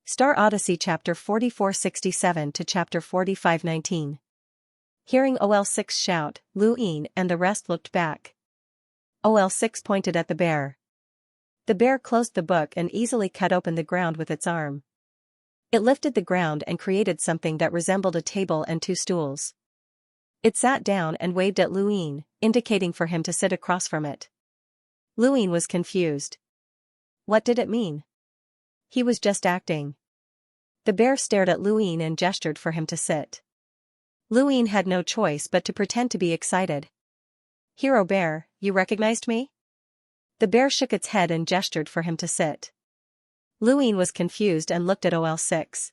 Star Odyssey chapter 4467 to chapter 4519. Hearing OL6 shout, Lu Yin and the rest looked back. OL6 pointed at the bear. The bear closed the book and easily cut open the ground with its arm. It lifted the ground and created something that resembled a table and two stools. It sat down and waved at Lu Yin, indicating for him to sit across from it. Lu Yin was confused. What did it mean? He was just acting. The bear stared at Lu Yin and gestured for him to sit. Lu Yin had no choice but to pretend to be excited. "Hero bear, you recognized me?" The bear shook its head and gestured for him to sit. Lu Yin was confused and looked at OL6.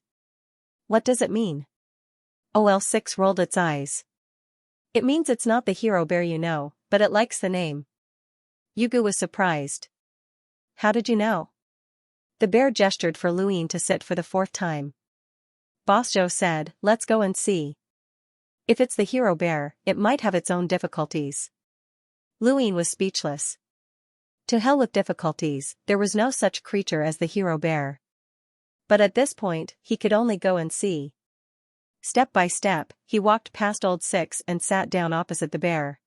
"What does it mean?" OL6 rolled its eyes. "It means it's not the hero bear you know, but it likes the name." Yugu was surprised. "How did you know?" The bear gestured for Lu Yin to sit for the fourth time. Boss Zhou said, "Let's go and see. If it's the hero bear, it might have its own difficulties." Lu Yin was speechless. To hell with difficulties, there was no such creature as the hero bear. But at this point, he could only go and see. Step by step, he walked past Old Six and sat down opposite the bear.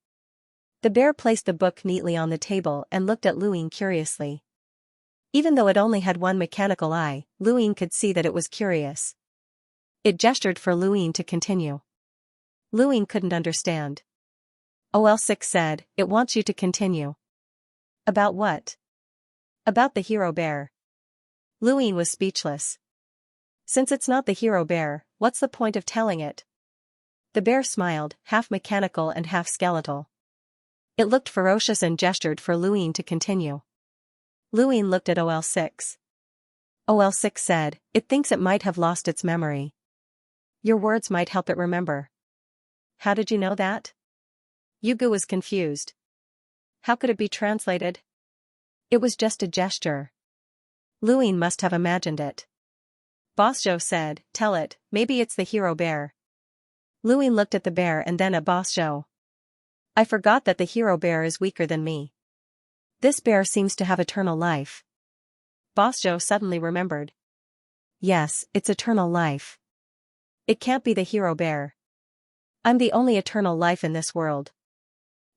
The bear placed the book neatly on the table and looked at Lu Yin curiously. Even though it only had one mechanical eye, Lu Yin could see that it was curious. It gestured for Lu Yin to continue. Lu Yin couldn't understand. OL6 said, "It wants you to continue." "About what?" "About the hero bear." Lu Yin was speechless. "Since it's not the hero bear, what's the point of telling it?" The bear smiled, half mechanical and half skeletal. It looked ferocious and gestured for Lu Yin to continue. Lu Yin looked at OL6. OL6 said, "It thinks it might have lost its memory. Your words might help it remember." "How did you know that?" Yugu was confused. "How could it be translated?" "It was just a gesture." Lu Yin must have imagined it. Boss Zhou said, "Tell it, maybe it's the hero bear." Lu Yin looked at the bear and then at Boss Zhou. "I forgot that the hero bear is weaker than me. This bear seems to have eternal life." Boss Zhou suddenly remembered. "Yes, it's eternal life. It can't be the hero bear. I'm the only eternal life in this world."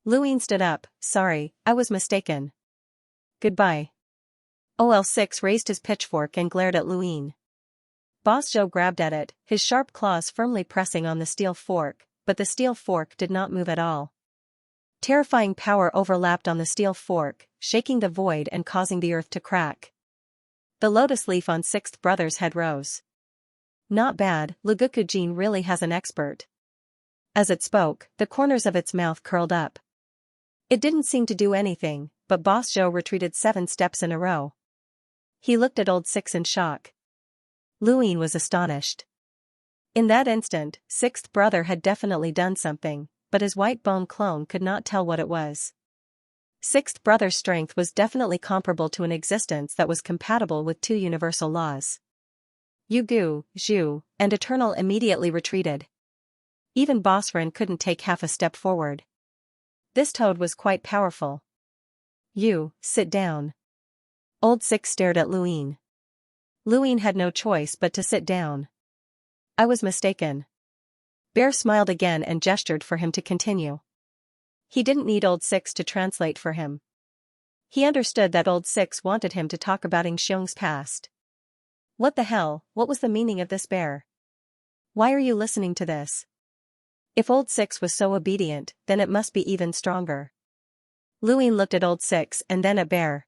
Lu Yin stood up. "Sorry, I was mistaken. Goodbye." OL6 raised his pitchfork and glared at Lu Yin. Boss Zhou grabbed at it, his sharp claws firmly pressing on the steel fork, but the steel fork did not move at all. Terrifying power overlapped on the steel fork, shaking the void and causing the earth to crack. The lotus leaf on Sixth Brother's head rose. "Not bad, Luguku-jin really has an expert." As it spoke, the corners of its mouth curled up. It didn't seem to do anything, but Boss Zhou retreated 7 steps in a row. He looked at Old Six in shock. Lu Yin was astonished. In that instant, Sixth Brother had definitely done something, but his white bone clone could not tell what it was. Sixth Brother's strength was definitely comparable to an existence that was compatible with 2 universal laws. Yugu, Zhu, and Eternal immediately retreated. Even Boss Ren couldn't take half a step forward. This toad was quite powerful. "You, sit down." Old Six stared at Lu Yin. Lu Yin had no choice but to sit down. "I was mistaken." Bear smiled again and gestured for him to continue. He didn't need Old Six to translate for him. He understood that Old Six wanted him to talk about Xianxia's past. What the hell, what was the meaning of this bear? Why are you listening to this? If Old Six was so obedient, then it must be even stronger. Lu Yin looked at Old Six and then at Bear.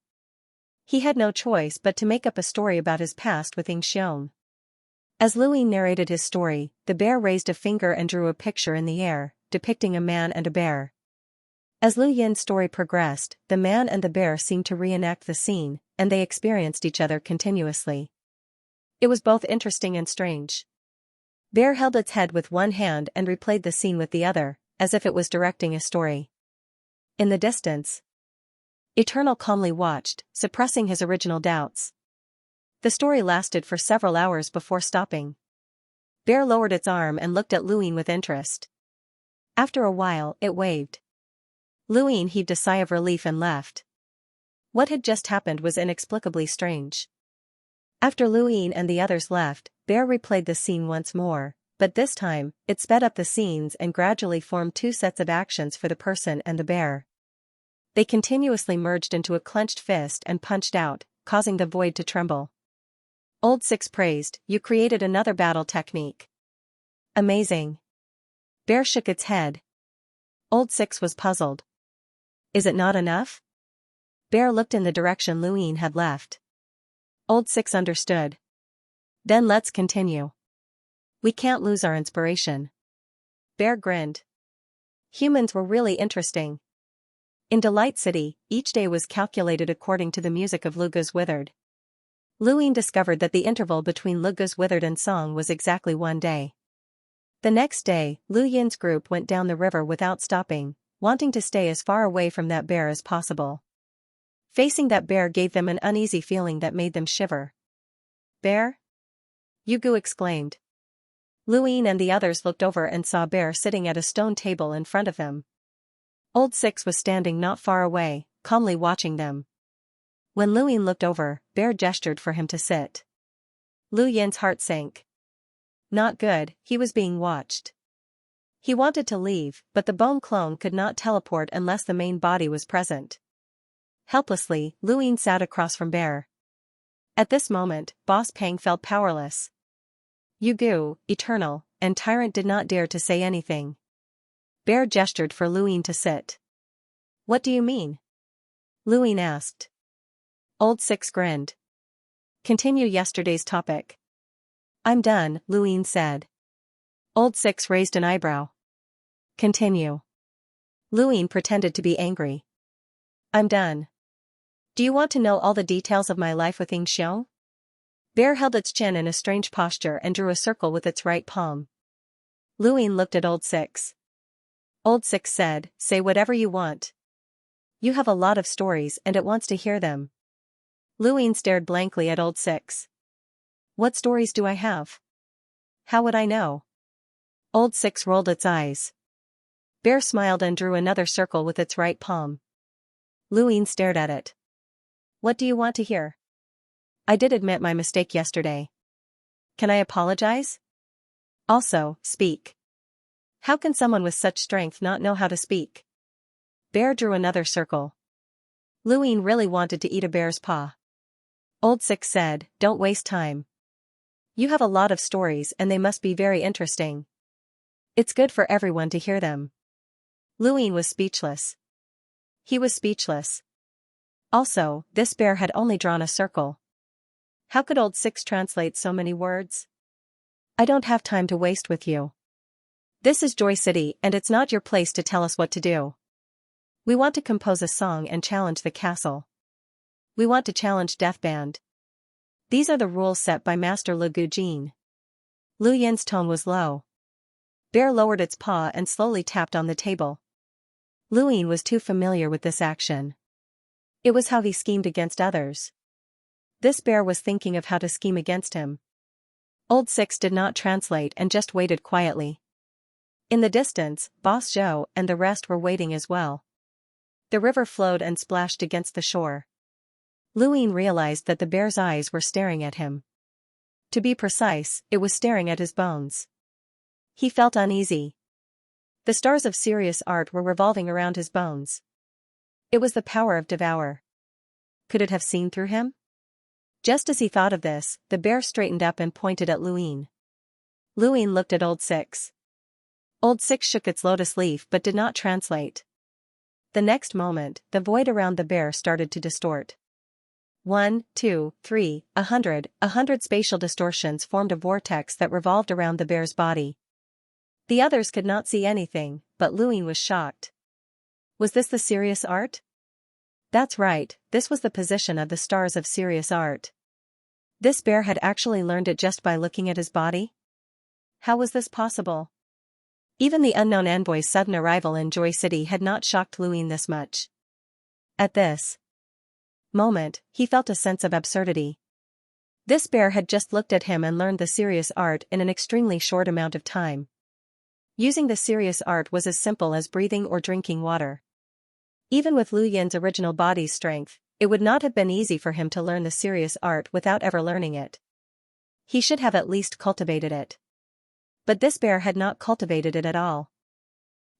He had no choice but to make up a story about his past with Xiang. As Lu Yin narrated his story, the bear raised a finger and drew a picture in the air, depicting a man and a bear. As Lu Yin's story progressed, the man and the bear seemed to reenact the scene, and they experienced each other continuously. It was both interesting and strange. Bear held its head with one hand and replayed the scene with the other, as if it was directing a story. In the distance, Eternal calmly watched, suppressing his original doubts. The story lasted for several hours before stopping. Bear lowered its arm and looked at Lu Yin with interest. After a while, it waved. Lu Yin heaved a sigh of relief and left. What had just happened was inexplicably strange. After Lu Ying and the others left, Bear replayed the scene once more, but this time, it sped up the scenes and gradually formed two sets of actions for the person and the bear. They continuously merged into a clenched fist and punched out, causing the void to tremble. Old Six praised, "You created another battle technique. Amazing." Bear shook its head. Old Six was puzzled. "Is it not enough?" Bear looked in the direction Lu Ying had left. Old Six understood. "Then let's continue. We can't lose our inspiration." Bear grinned. Humans were really interesting. In Delight City, each day was calculated according to the music of Luga's Withered. Lu Ying discovered that the interval between Luga's Withered and song was exactly 1 day. The next day, Lu Yin's group went down the river without stopping, wanting to stay as far away from that bear as possible. Facing that bear gave them an uneasy feeling that made them shiver. "Bear?" Yugu exclaimed. Lu Ying and the others looked over and saw Bear sitting at a stone table in front of them. Old Six was standing not far away, calmly watching them. When Lu Ying looked over, Bear gestured for him to sit. Lu Yin's heart sank. Not good, he was being watched. He wanted to leave, but the bone clone could not teleport unless the main body was present. Helplessly, Lu Ying sat across from Bear. At this moment, Boss Pang felt powerless. Yugu, Eternal, and Tyrant did not dare to say anything. Bear gestured for Lu Ying to sit. "What do you mean?" Lu Ying asked. Old Six grinned. "Continue yesterday's topic." "I'm done," Lu Ying said. Old Six raised an eyebrow. "Continue." Lu Ying pretended to be angry. "I'm done. Do you want to know all the details of my life with Xianxia?" Bear held its chin in a strange posture and drew a circle with its right palm. Lu Ying looked at Old Six. Old Six said, "Say whatever you want. You have a lot of stories and it wants to hear them." Lu Ying stared blankly at Old Six. "What stories do I have? How would I know?" Old Six rolled its eyes. Bear smiled and drew another circle with its right palm. Lu Ying stared at it. "What do you want to hear?" "I did admit my mistake yesterday. Can I apologize? Also, speak. How can someone with such strength not know how to speak?" Bear drew another circle. Lu Ying really wanted to eat a bear's paw. Old Six said, "Don't waste time. You have a lot of stories and they must be very interesting. It's good for everyone to hear them." Lu Ying was speechless. He was speechless. Also, this bear had only drawn a circle. How could Old Six translate so many words? "I don't have time to waste with you. This is Joy City and it's not your place to tell us what to do. We want to compose a song and challenge the castle. We want to challenge Death Band. These are the rules set by Master Le Gujin." Lu Yin's tone was low. Bear lowered its paw and slowly tapped on the table. Lu Ying was too familiar with this action. It was how he schemed against others. This bear was thinking of how to scheme against him. Old Six did not translate and just waited quietly. In the distance, Boss Zhou and the rest were waiting as well. The river flowed and splashed against the shore. Lu Ying realized that the bear's eyes were staring at him. To be precise, it was staring at his bones. He felt uneasy. The stars of serious art were revolving around his bones. It was the power of Devour. Could it have seen through him? Just as he thought of this, the bear straightened up and pointed at Lu Ying. Lu Ying looked at Old Six. Old Six shook its lotus leaf but did not translate. The next moment, the void around the bear started to distort. 1, 2, 3, 100 spatial distortions formed a vortex that revolved around the bear's body. The others could not see anything, but Lu Ying was shocked. Was this the serious art? That's right, this was the position of the stars of serious art. This bear had actually learned it just by looking at his body? How was this possible? Even the unknown envoy's sudden arrival in Joy City had not shocked Lu Ying this much. At this moment, he felt a sense of absurdity. This bear had just looked at him and learned the serious art in an extremely short amount of time. Using the serious art was as simple as breathing or drinking water. Even with Lu Yin's original body's strength, It would not have been easy for him to learn the serious art without ever learning it. He should have at least cultivated it. But this bear had not cultivated it at all.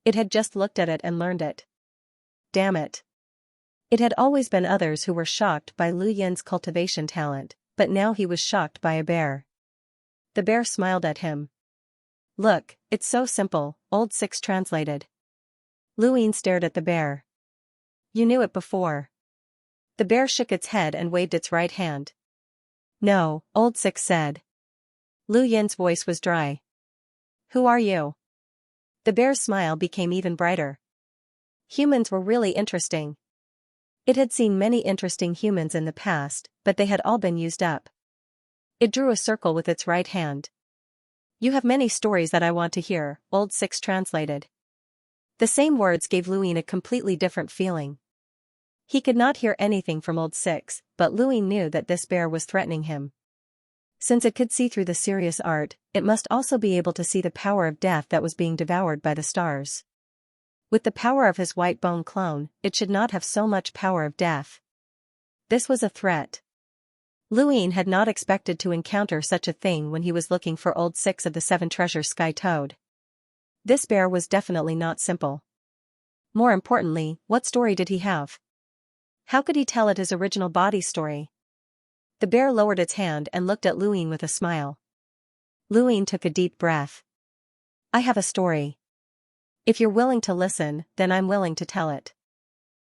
It had just looked at it and learned it. Damn it. It had always been others who were shocked by Lu Yin's cultivation talent, but now he was shocked by a bear. The bear smiled at him. Look, it's so simple, Old Six translated. Lu Yin stared at the bear. You knew it before. The bear shook its head and waved its right hand. No, Old Six said. Lu Yin's voice was dry. Who are you? The bear's smile became even brighter. Humans were really interesting. It had seen many interesting humans in the past, but they had all been used up. It drew a circle with its right hand. You have many stories that I want to hear, Old Six translated. The same words gave Lu Yin a completely different feeling. He could not hear anything from Old Six, but Lu Yin knew that this bear was threatening him. Since it could see through the serious art, it must also be able to see the power of death that was being devoured by the stars. With the power of his white bone clone, it should not have so much power of death. This was a threat. Lu Yin had not expected to encounter such a thing when he was looking for Old Six of the Seven Treasures Sky Toad. This bear was definitely not simple. More importantly, what story did he have? How could he tell it his original body story? The bear lowered its hand and looked at Lu Yin with a smile. Lu Yin took a deep breath. I have a story. If you're willing to listen, then I'm willing to tell it.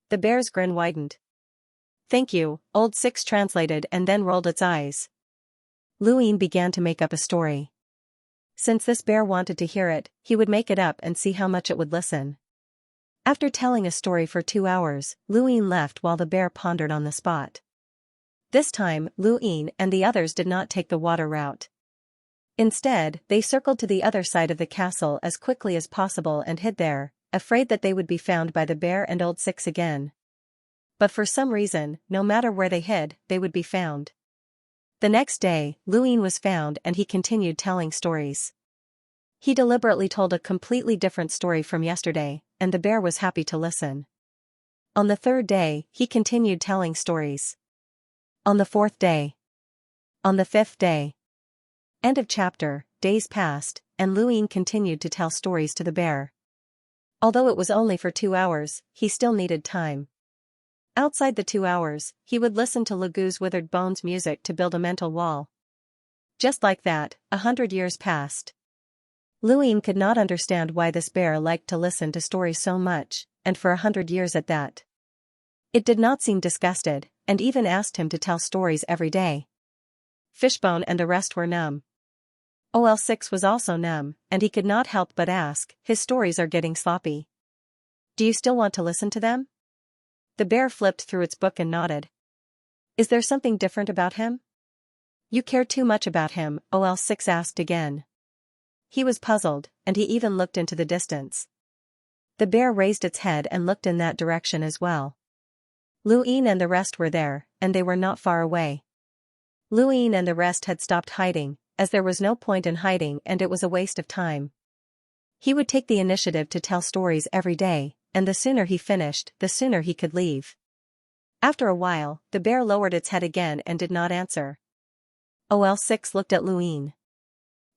The bear's grin widened. Thank you, Old Six translated and then rolled its eyes. Lu Yin began to make up a story. Since this bear wanted to hear it, he would make it up and see how much it would listen. After telling a story for 2 hours, Lu Yin left while the bear pondered on the spot. This time, Lu Yin and the others did not take the water route. Instead, they circled to the other side of the castle as quickly as possible and hid there, afraid that they would be found by the bear and Old Six again. But for some reason, no matter where they hid, they would be found. The next day, Lu Yin was found and he continued telling stories. He deliberately told a completely different story from yesterday, and the bear was happy to listen. On the 3rd day, he continued telling stories. On the 4th day. On the 5th day. End of chapter. Days passed, and Lu Yin continued to tell stories to the bear. Although it was only for 2 hours, he still needed time. Outside the 2 hours, he would listen to Lugu's Withered Bones music to build a mental wall. Just like that, 100 years passed. Lu Yin could not understand why this bear liked to listen to stories so much, and for 100 years at that. It did not seem disgusted, and even asked him to tell stories every day. Fishbone and the rest were numb. OL6 was also numb, and he could not help but ask, his stories are getting sloppy. Do you still want to listen to them? The bear flipped through its book and nodded. Is there something different about him? You care too much about him, OL6 asked again. He was puzzled, and he even looked into the distance. The bear raised its head and looked in that direction as well. Lu Yin and the rest were there, and they were not far away. Lu Yin and the rest had stopped hiding, as there was no point in hiding and it was a waste of time. He would take the initiative to tell stories every day, and the sooner he finished, the sooner he could leave. After a while, the bear lowered its head again and did not answer. OL6 looked at Lu Yin.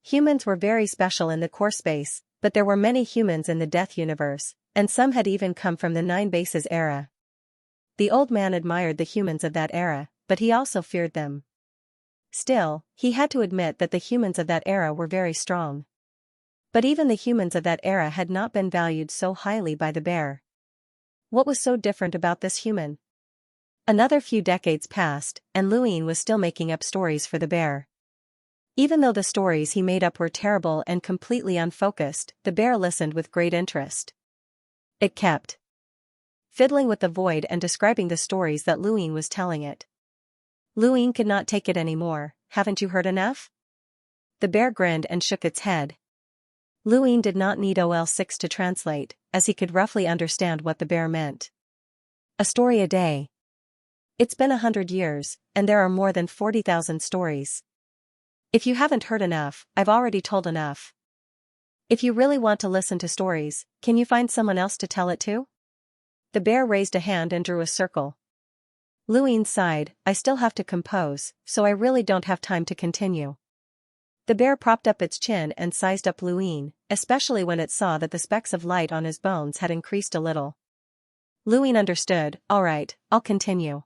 Humans were very special in the core space, but there were many humans in the Death universe, and some had even come from the 9 Bases era. The old man admired the humans of that era, but he also feared them. Still, he had to admit that the humans of that era were very strong. But even the humans of that era had not been valued so highly by the bear. What was so different about this human? Another few decades passed, and Lu Yin was still making up stories for the bear. Even though the stories he made up were terrible and completely unfocused, the bear listened with great interest. It kept fiddling with the void and describing the stories that Lu Yin was telling it. Lu Yin could not take it anymore. Haven't you heard enough? The bear grinned and shook its head. Lu Yin did not need OL6 to translate, as he could roughly understand what the bear meant. A story a day. It's been 100 years, and there are more than 40,000 stories. If you haven't heard enough, I've already told enough. If you really want to listen to stories, can you find someone else to tell it to? The bear raised a hand and drew a circle. Luine sighed, I still have to compose, so I really don't have time to continue. The bear propped up its chin and sized up Luine, especially when it saw that the specks of light on his bones had increased a little. Luine understood, all right, I'll continue.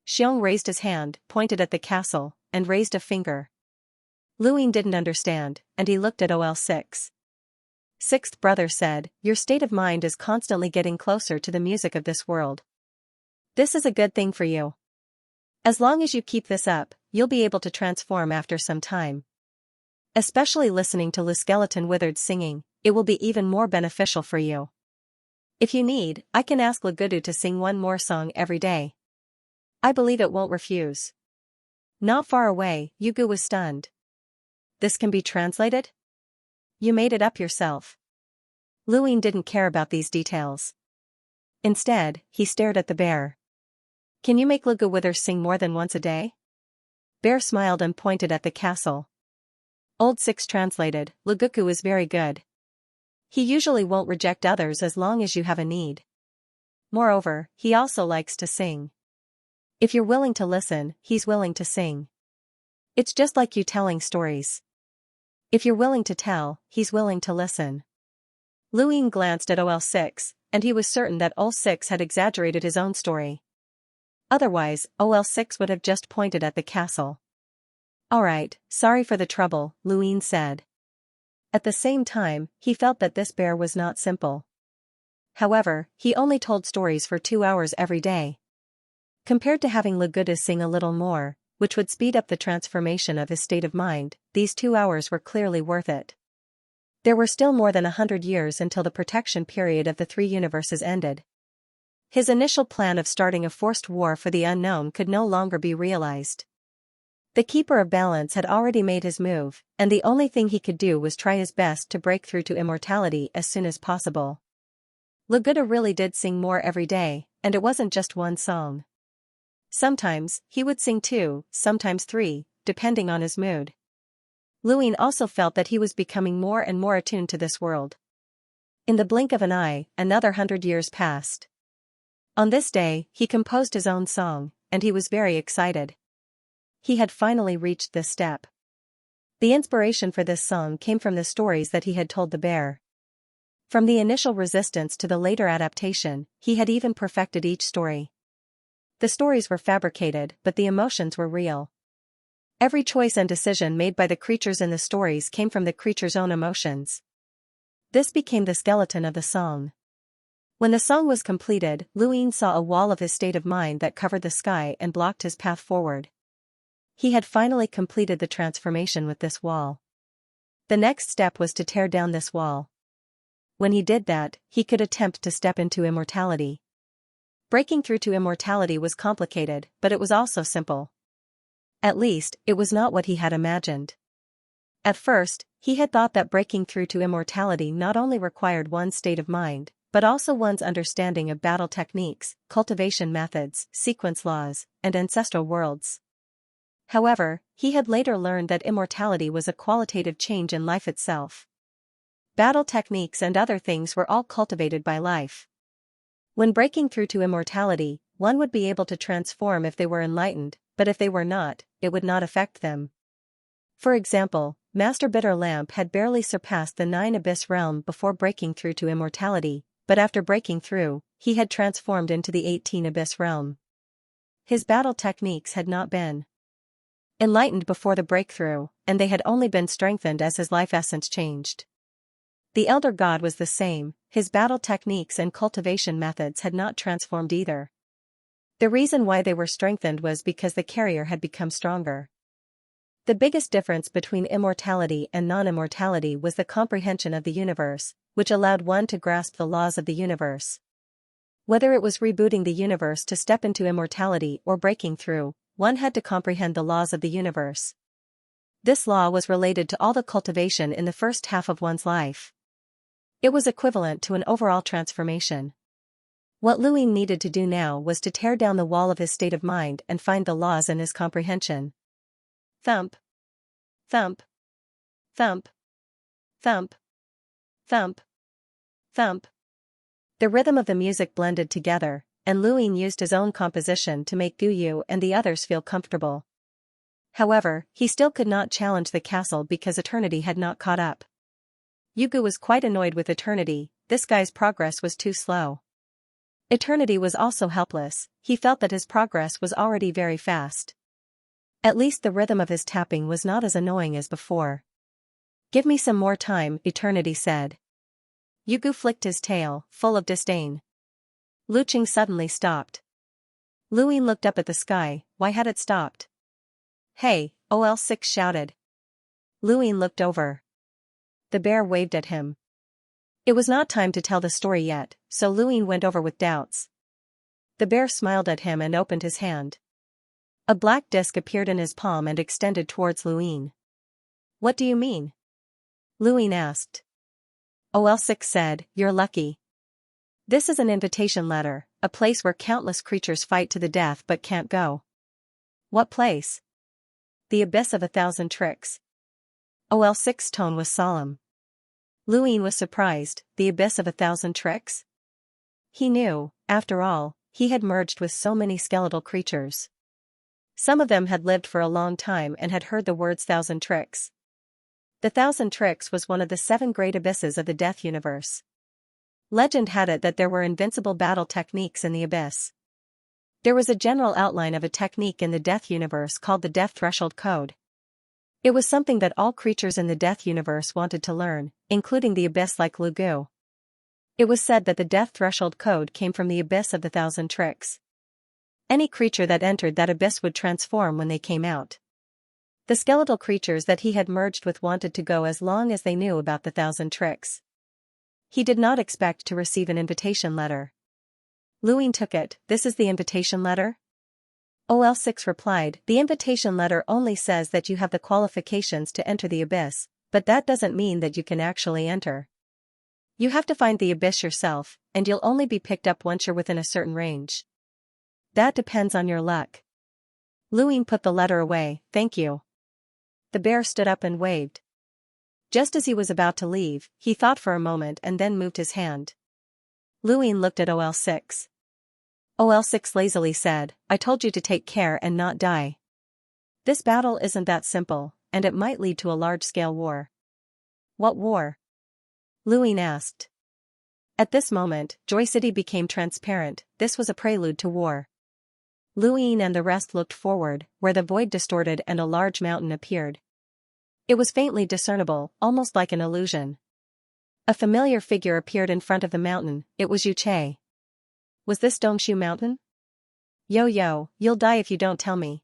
Xiong raised his hand, pointed at the castle, and raised a finger. Luine didn't understand, and he looked at OL6. Sixth brother said, your state of mind is constantly getting closer to the music of this world. This is a good thing for you. As long as you keep this up, you'll be able to transform after some time. Especially listening to Le Skeleton Withered singing, it will be even more beneficial for you. If you need, I can ask Lagudu to sing one more song every day. I believe it won't refuse. Not far away, Yugu was stunned. This can be translated? You made it up yourself. Luine didn't care about these details. Instead, he stared at the bear. Can you make Lugu Wither sing more than once a day? Bear smiled and pointed at the castle. Old Six translated, Luguku is very good. He usually won't reject others as long as you have a need. Moreover, he also likes to sing. If you're willing to listen, he's willing to sing. It's just like you telling stories. If you're willing to tell, he's willing to listen. Luine glanced at OL6, and he was certain that OL6 had exaggerated his own story. Otherwise, OL6 would have just pointed at the castle. Alright, sorry for the trouble, Luine said. At the same time, he felt that this bear was not simple. However, he only told stories for 2 hours every day. Compared to having Laguda sing a little more, which would speed up the transformation of his state of mind, these 2 hours were clearly worth it. There were still more than 100 years until the protection period of the 3 universes ended. His initial plan of starting a forced war for the unknown could no longer be realized. The Keeper of Balance had already made his move, and the only thing he could do was try his best to break through to immortality as soon as possible. Laguda really did sing more every day, and it wasn't just one song. Sometimes, he would sing 2, sometimes 3, depending on his mood. Luine also felt that he was becoming more and more attuned to this world. In the blink of an eye, another 100 years passed. On this day, he composed his own song, and he was very excited. He had finally reached this step. The inspiration for this song came from the stories that he had told the bear. From the initial resistance to the later adaptation, he had even perfected each story. The stories were fabricated, but the emotions were real. Every choice and decision made by the creatures in the stories came from the creature's own emotions. This became the skeleton of the song. When the song was completed, Luine saw a wall of his state of mind that covered the sky and blocked his path forward. He had finally completed the transformation with this wall. The next step was to tear down this wall. When he did that, he could attempt to step into immortality. Breaking through to immortality was complicated, but it was also simple. At least, it was not what he had imagined. At first, he had thought that breaking through to immortality not only required one's state of mind, but also one's understanding of battle techniques, cultivation methods, sequence laws, and ancestral worlds. However, he had later learned that immortality was a qualitative change in life itself. Battle techniques and other things were all cultivated by life. When breaking through to immortality, one would be able to transform if they were enlightened, but if they were not, it would not affect them. For example, Master Bitter Lamp had barely surpassed the 9 Abyss realm before breaking through to immortality, but after breaking through, he had transformed into the 18 Abyss realm. His battle techniques had not been enlightened before the breakthrough, and they had only been strengthened as his life essence changed. The Elder God was the same, his battle techniques and cultivation methods had not transformed either. The reason why they were strengthened was because the carrier had become stronger. The biggest difference between immortality and non-immortality was the comprehension of the universe, which allowed one to grasp the laws of the universe. Whether it was rebooting the universe to step into immortality or breaking through, one had to comprehend the laws of the universe. This law was related to all the cultivation in the first half of one's life. It was equivalent to an overall transformation. What Luine needed to do now was to tear down the wall of his state of mind and find the laws in his comprehension. Thump. Thump. Thump. Thump. Thump. Thump. The rhythm of the music blended together, and Luin used his own composition to make Guyu and the others feel comfortable. However, he still could not challenge the castle because Eternity had not caught up. Yugu was quite annoyed with Eternity, this guy's progress was too slow. Eternity was also helpless, he felt that his progress was already very fast. At least the rhythm of his tapping was not as annoying as before. "Give me some more time," Eternity said. Yugu flicked his tail, full of disdain. Luching suddenly stopped. Luin looked up at the sky, why had it stopped? "Hey," OL6 shouted. Luin looked over. The bear waved at him. It was not time to tell the story yet, so Luin went over with doubts. The bear smiled at him and opened his hand. A black disc appeared in his palm and extended towards Luin. "What do you mean?" Luin asked. OL6 said, "You're lucky. This is an invitation letter, a place where countless creatures fight to the death but can't go." "What place?" "The Abyss of 1,000 Tricks." OL6's tone was solemn. Luin was surprised, the Abyss of 1,000 Tricks? He knew, after all, he had merged with so many skeletal creatures. Some of them had lived for a long time and had heard the words 1,000 Tricks. The 1,000 Tricks was one of the 7 great abysses of the Death Universe. Legend had it that there were invincible battle techniques in the Abyss. There was a general outline of a technique in the Death Universe called the Death Threshold Code. It was something that all creatures in the Death Universe wanted to learn, including the Abyss like Lugu. It was said that the Death Threshold Code came from the Abyss of the 1,000 Tricks. Any creature that entered that abyss would transform when they came out. The skeletal creatures that he had merged with wanted to go as long as they knew about the 1,000 Tricks. He did not expect to receive an invitation letter. Luin took it. "This is the invitation letter?" OL6 replied, "The invitation letter only says that you have the qualifications to enter the abyss, but that doesn't mean that you can actually enter. You have to find the abyss yourself, and you'll only be picked up once you're within a certain range. That depends on your luck." Luin put the letter away. "Thank you." The bear stood up and waved. Just as he was about to leave, he thought for a moment and then moved his hand. Luin looked at OL6. OL6 lazily said, "I told you to take care and not die. This battle isn't that simple, and it might lead to a large-scale war." "What war?" Luin asked. At this moment, Joy City became transparent. This was a prelude to war. Luin and the rest looked forward, where the void distorted and a large mountain appeared. It was faintly discernible, almost like an illusion. A familiar figure appeared in front of the mountain. It was Yuche. Was this Dongshu Mountain? "Yo, you'll die if you don't tell me."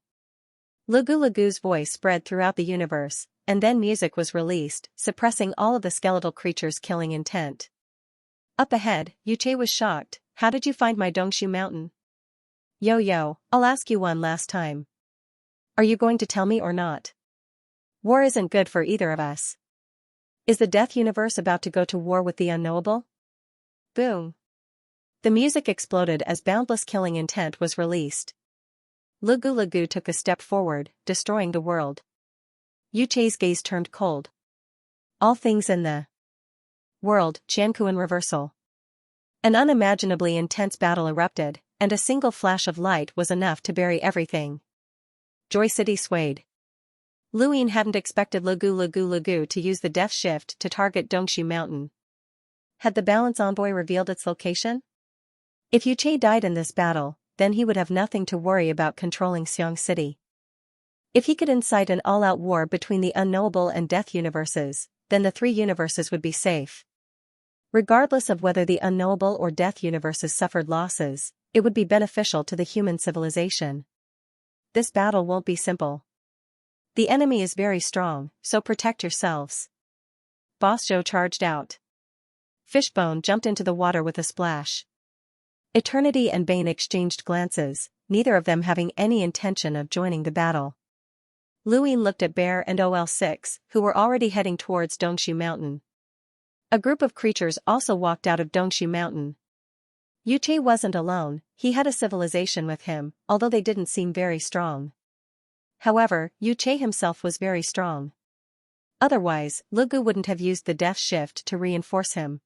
Lugu's voice spread throughout the universe, and then music was released, suppressing all of the skeletal creatures' killing intent. Up ahead, Yuche was shocked. "How did you find my Dongshu Mountain?" Yo, I'll ask you one last time. Are you going to tell me or not? War isn't good for either of us. Is the Death Universe about to go to war with the unknowable? Boom. The music exploded as boundless killing intent was released. Lugu took a step forward, destroying the world. Yuche's gaze turned cold. All things in the world, Xianxia in reversal. An unimaginably intense battle erupted, and a single flash of light was enough to bury everything. Joy City swayed. Luin hadn't expected Lugu to use the Death Shift to target Dongshu Mountain. Had the Balance Envoy revealed its location? If Yuche died in this battle, then he would have nothing to worry about controlling Xianxia City. If he could incite an all-out war between the unknowable and Death universes, then the 3 universes would be safe. Regardless of whether the unknowable or Death universes suffered losses, it would be beneficial to the human civilization. This battle won't be simple. The enemy is very strong, so protect yourselves. Boss Zhou charged out. Fishbone jumped into the water with a splash. Eternity and Bane exchanged glances, neither of them having any intention of joining the battle. Luin looked at Bear and OL6, who were already heading towards Dongshu Mountain. A group of creatures also walked out of Dongshu Mountain. Yuche wasn't alone, he had a civilization with him, although they didn't seem very strong. However, Yuche himself was very strong. Otherwise, Lugu wouldn't have used the Death Shift to reinforce him.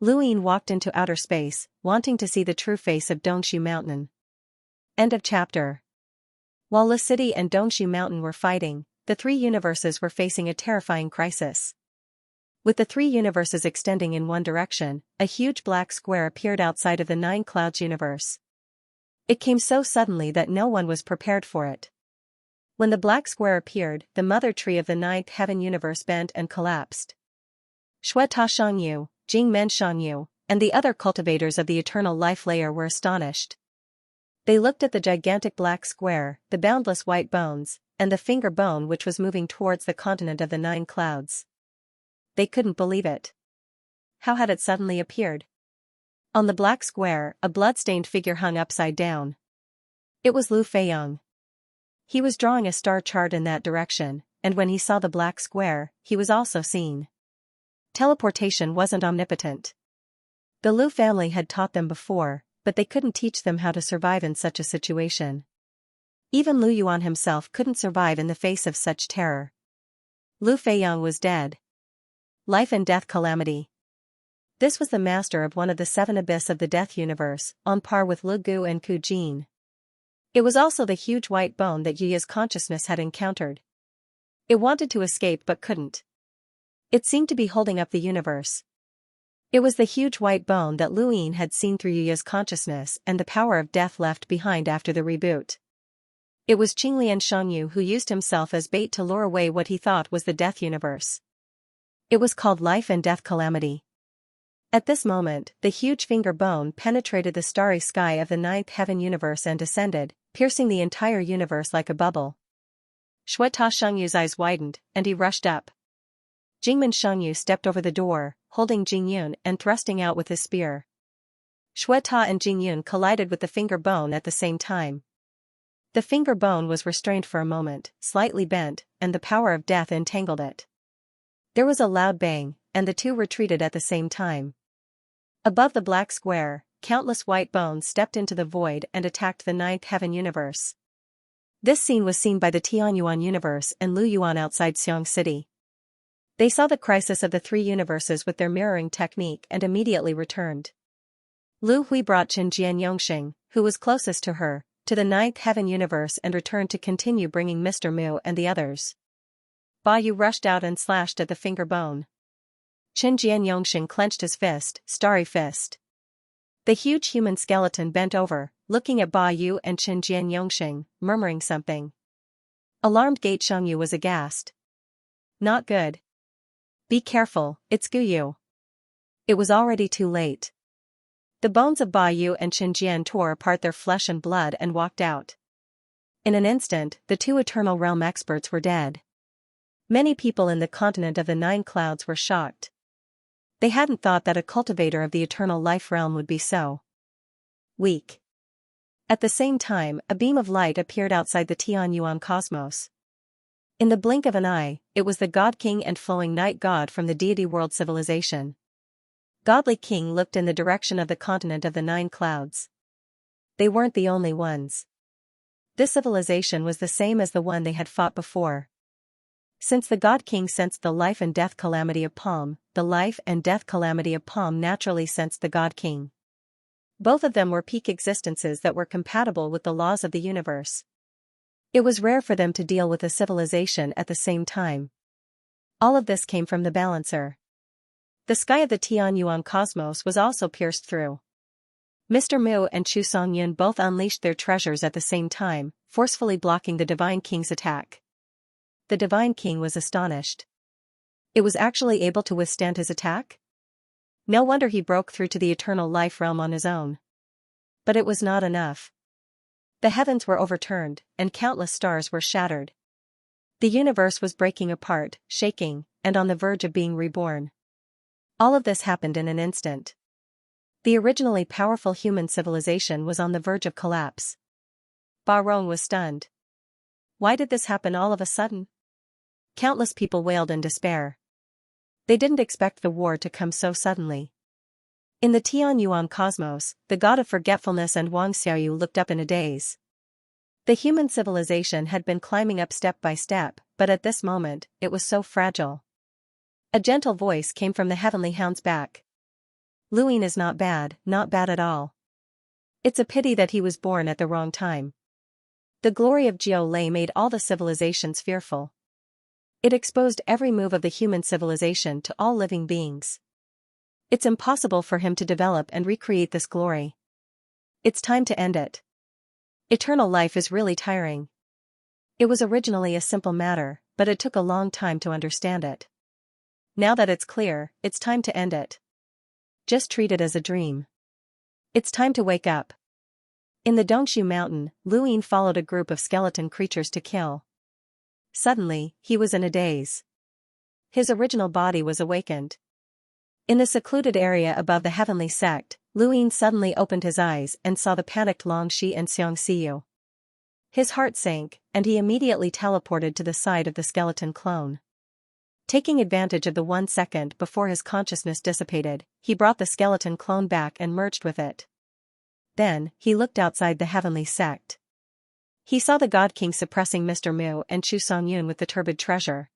Lu Yin walked into outer space, wanting to see the true face of Dongshu Mountain. End of chapter. While La City and Dongshu Mountain were fighting, the three universes were facing a terrifying crisis. With the three universes extending in one direction, a huge black square appeared outside of the Nine Clouds universe. It came so suddenly that no one was prepared for it. When the black square appeared, the mother tree of the Ninth Heaven universe bent and collapsed. Shui Ta Shangyu, Jing Men Shangyu, and the other cultivators of the eternal life layer were astonished. They looked at the gigantic black square, the boundless white bones, and the finger bone which was moving towards the continent of the Nine Clouds. They couldn't believe it. How had it suddenly appeared? On the black square, a blood-stained figure hung upside down. It was Lu Feiyong. He was drawing a star chart in that direction, and when he saw the black square, he was also seeing. Teleportation wasn't omnipotent. The Lu family had taught them before, but they couldn't teach them how to survive in such a situation. Even Lu Yuan himself couldn't survive in the face of such terror. Lu Feiyong was dead. Life and death calamity. This was the master of one of the seven abyss of the death universe, on par with Lu Gu and Ku Jin. It was also the huge white bone that Yuya's consciousness had encountered. It wanted to escape but couldn't. It seemed to be holding up the universe. It was the huge white bone that Lu Yin had seen through Yuya's consciousness and the power of death left behind after the reboot. It was Qinglian Shangyu who used himself as bait to lure away what he thought was the death universe. It was called life and death calamity. At this moment, the huge finger bone penetrated the starry sky of the Ninth Heaven universe and descended, piercing the entire universe like a bubble. Shui Ta Shangyu's eyes widened, and he rushed up. Jingmen Shangyu stepped over the door, holding Jingyun and thrusting out with his spear. Shui Ta and Jingyun collided with the finger bone at the same time. The finger bone was restrained for a moment, slightly bent, and the power of death entangled it. There was a loud bang, and the two retreated at the same time. Above the black square, countless white bones stepped into the void and attacked the Ninth Heaven universe. This scene was seen by the Tianyuan universe and Lu Yuan outside Xiang City. They saw the crisis of the three universes with their mirroring technique and immediately returned. Lu Hui brought Qinjian Yongxing, who was closest to her, to the Ninth Heaven universe and returned to continue bringing Mr. Mu and the others. Ba Yu rushed out and slashed at the finger bone. Qinjian Yongxing clenched his fist, starry fist. The huge human skeleton bent over, looking at Ba Yu and Qinjian Yongxing, murmuring something. Alarmed Gate Shangyu was aghast. Not good. Be careful, it's Guyu. It was already too late. The bones of Ba Yu and Qinjian tore apart their flesh and blood and walked out. In an instant, the two Eternal Realm experts were dead. Many people in the continent of the Nine Clouds were shocked. They hadn't thought that a cultivator of the Eternal Life Realm would be so weak. At the same time, a beam of light appeared outside the Tianyuan cosmos. In the blink of an eye, it was the God King and flowing Night God from the deity world civilization. Godly King looked in the direction of the continent of the Nine Clouds. They weren't the only ones. This civilization was the same as the one they had fought before. Since the God King sensed the life and death calamity of Palm, the life and death calamity of Palm naturally sensed the God King. Both of them were peak existences that were compatible with the laws of the universe. It was rare for them to deal with a civilization at the same time. All of this came from the balancer. The sky of the Tianyuan cosmos was also pierced through. Mr. Mu and Chu Songyun both unleashed their treasures at the same time, forcefully blocking the Divine King's attack. The Divine King was astonished. It was actually able to withstand his attack? No wonder he broke through to the Eternal Life Realm on his own. But it was not enough. The heavens were overturned, and countless stars were shattered. The universe was breaking apart, shaking, and on the verge of being reborn. All of this happened in an instant. The originally powerful human civilization was on the verge of collapse. Ba Rong was stunned. Why did this happen all of a sudden? Countless people wailed in despair. They didn't expect the war to come so suddenly. In the Tianyuan cosmos, the god of forgetfulness and Wang Xiaoyu looked up in a daze. The human civilization had been climbing up step by step, but at this moment, it was so fragile. A gentle voice came from the heavenly hound's back. Luin is not bad at all. It's a pity that he was born at the wrong time. The glory of Jiao Lei made all the civilizations fearful. It exposed every move of the human civilization to all living beings. It's impossible for him to develop and recreate this glory. It's time to end it. Eternal life is really tiring. It was originally a simple matter, but it took a long time to understand it. Now that it's clear, it's time to end it. Just treat it as a dream. It's time to wake up. In the Dongshu mountain, Luin followed a group of skeleton creatures to kill. Suddenly, he was in a daze. His original body was awakened. In the secluded area above the heavenly sect, Luin suddenly opened his eyes and saw the panicked Longxi and Xianxia. His heart sank, and he immediately teleported to the side of the skeleton clone. Taking advantage of the 1 second before his consciousness dissipated, he brought the skeleton clone back and merged with it. Then, he looked outside the heavenly sect. He saw the God King suppressing Mr. Mu and Chu Songyun with the turbid treasure.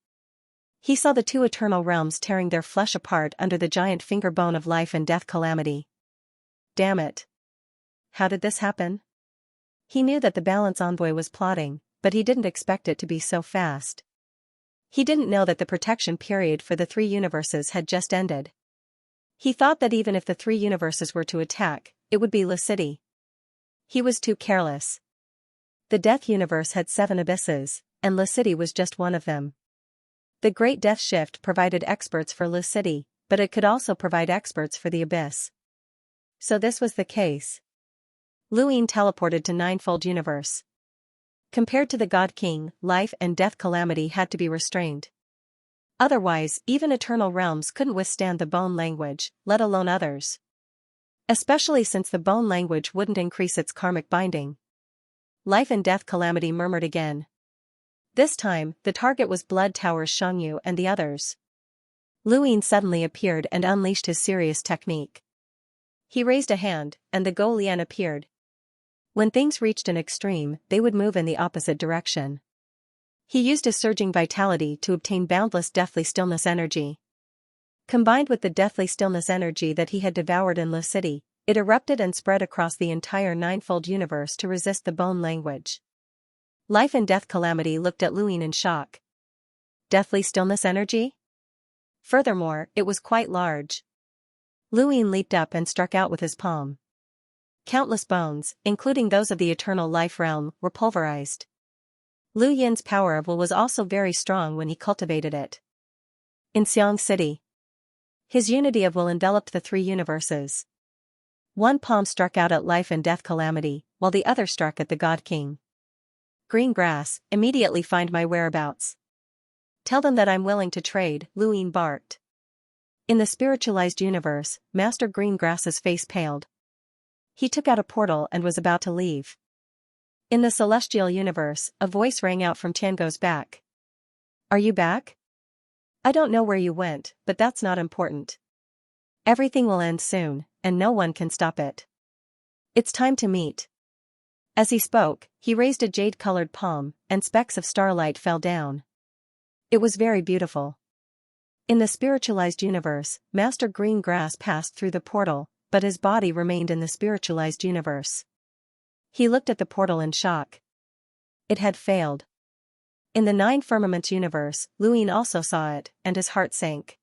He saw the two eternal realms tearing their flesh apart under the giant finger bone of life and death calamity. Damn it. How did this happen? He knew that the balance envoy was plotting, but he didn't expect it to be so fast. He didn't know that the protection period for the 3 universes had just ended. He thought that even if the 3 universes were to attack, it would be La City. He was too careless. The Death universe had 7 abysses, and La City was just one of them. The Great Death Shift provided experts for La City, but it could also provide experts for the Abyss. So this was the case. Luin teleported to Ninefold Universe. Compared to the God King, life and death calamity had to be restrained. Otherwise, even eternal realms couldn't withstand the bone language, let alone others. Especially since the bone language wouldn't increase its karmic binding. Life and death calamity murmured again. This time, the target was Blood Tower's Shangyu and the others. Luin suddenly appeared and unleashed his serious technique. He raised a hand, and the Go Lian appeared. When things reached an extreme, they would move in the opposite direction. He used his surging vitality to obtain boundless deathly stillness energy. Combined with the deathly stillness energy that he had devoured in La City, it erupted and spread across the entire Ninefold universe to resist the bone language. Life and death calamity looked at Luin in shock. Deathly stillness energy? Furthermore, it was quite large. Luin leaped up and struck out with his palm. Countless bones, including those of the eternal life realm, were pulverized. Lu Yin's power of will was also very strong when he cultivated it. In Xiang City, his unity of will enveloped the 3 universes. One palm struck out at life and death calamity, while the other struck at the God King. Green grass, immediately find my whereabouts. Tell them that I'm willing to trade, Luin barked. In the spiritualized universe, Master Greengrass's face paled. He took out a portal and was about to leave. In the celestial universe, a voice rang out from Tiango's back. Are you back? I don't know where you went, but that's not important. Everything will end soon, and no one can stop it. It's time to meet. As he spoke, he raised a jade-colored palm, and specks of starlight fell down. It was very beautiful. In the spiritualized universe, Master Greengrass passed through the portal, but his body remained in the spiritualized universe. He looked at the portal in shock. It had failed. In the 9 Firmaments universe, Luin also saw it, and his heart sank.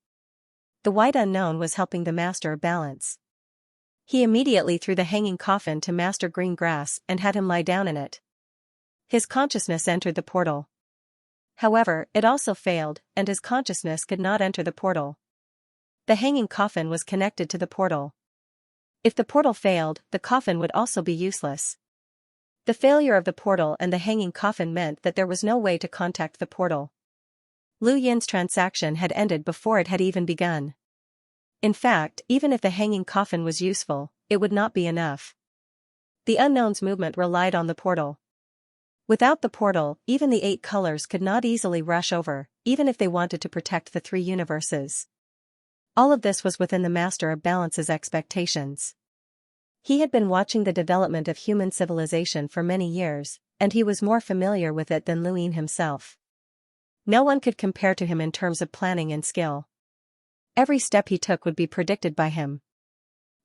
The white unknown was helping the Master of Balance. He immediately threw the hanging coffin to Master Greengrass and had him lie down in it. His consciousness entered the portal. However, it also failed, and his consciousness could not enter the portal. The hanging coffin was connected to the portal. If the portal failed, the coffin would also be useless. The failure of the portal and the hanging coffin meant that there was no way to contact the portal. Lu Yin's transaction had ended before it had even begun. In fact, even if the hanging coffin was useful, it would not be enough. The unknown's movement relied on the portal. Without the portal, even the 8 colors could not easily rush over, even if they wanted to protect the 3 universes. All of this was within the Master of Balance's expectations. He had been watching the development of human civilization for many years, and he was more familiar with it than Luin himself. No one could compare to him in terms of planning and skill. Every step he took would be predicted by him.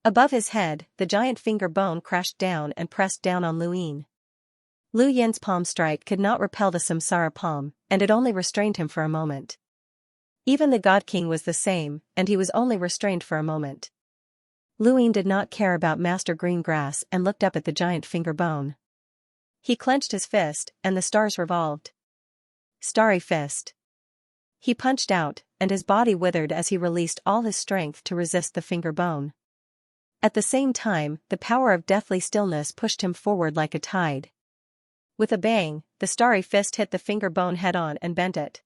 Above his head, the giant finger bone crashed down and pressed down on Lu Yin. Lu Yin's palm strike could not repel the samsara palm, and it only restrained him for a moment. Even the God King was the same, and he was only restrained for a moment. Lu Yin did not care about Master Green Grass and looked up at the giant finger bone. He clenched his fist, and the stars revolved. Starry fist. He punched out, and his body withered as he released all his strength to resist the finger bone. At the same time, the power of deathly stillness pushed him forward like a tide. With a bang, the starry fist hit the finger bone head-on and bent it.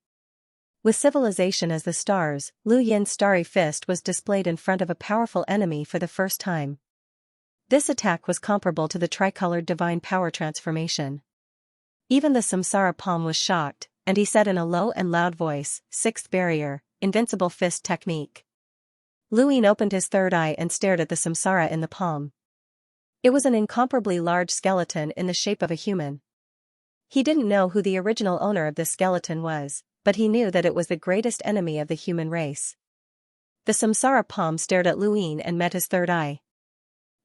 With civilization as the stars, Lu Yin's starry fist was displayed in front of a powerful enemy for the first time. This attack was comparable to the tricolored divine power transformation. Even the samsara palm was shocked, and he said in a low and loud voice, "Sixth barrier, invincible fist technique." Lu Yin opened his third eye and stared at the samsara in the palm. It was an incomparably large skeleton in the shape of a human. He didn't know who the original owner of this skeleton was, but he knew that it was the greatest enemy of the human race. The samsara palm stared at Lu Yin and met his third eye.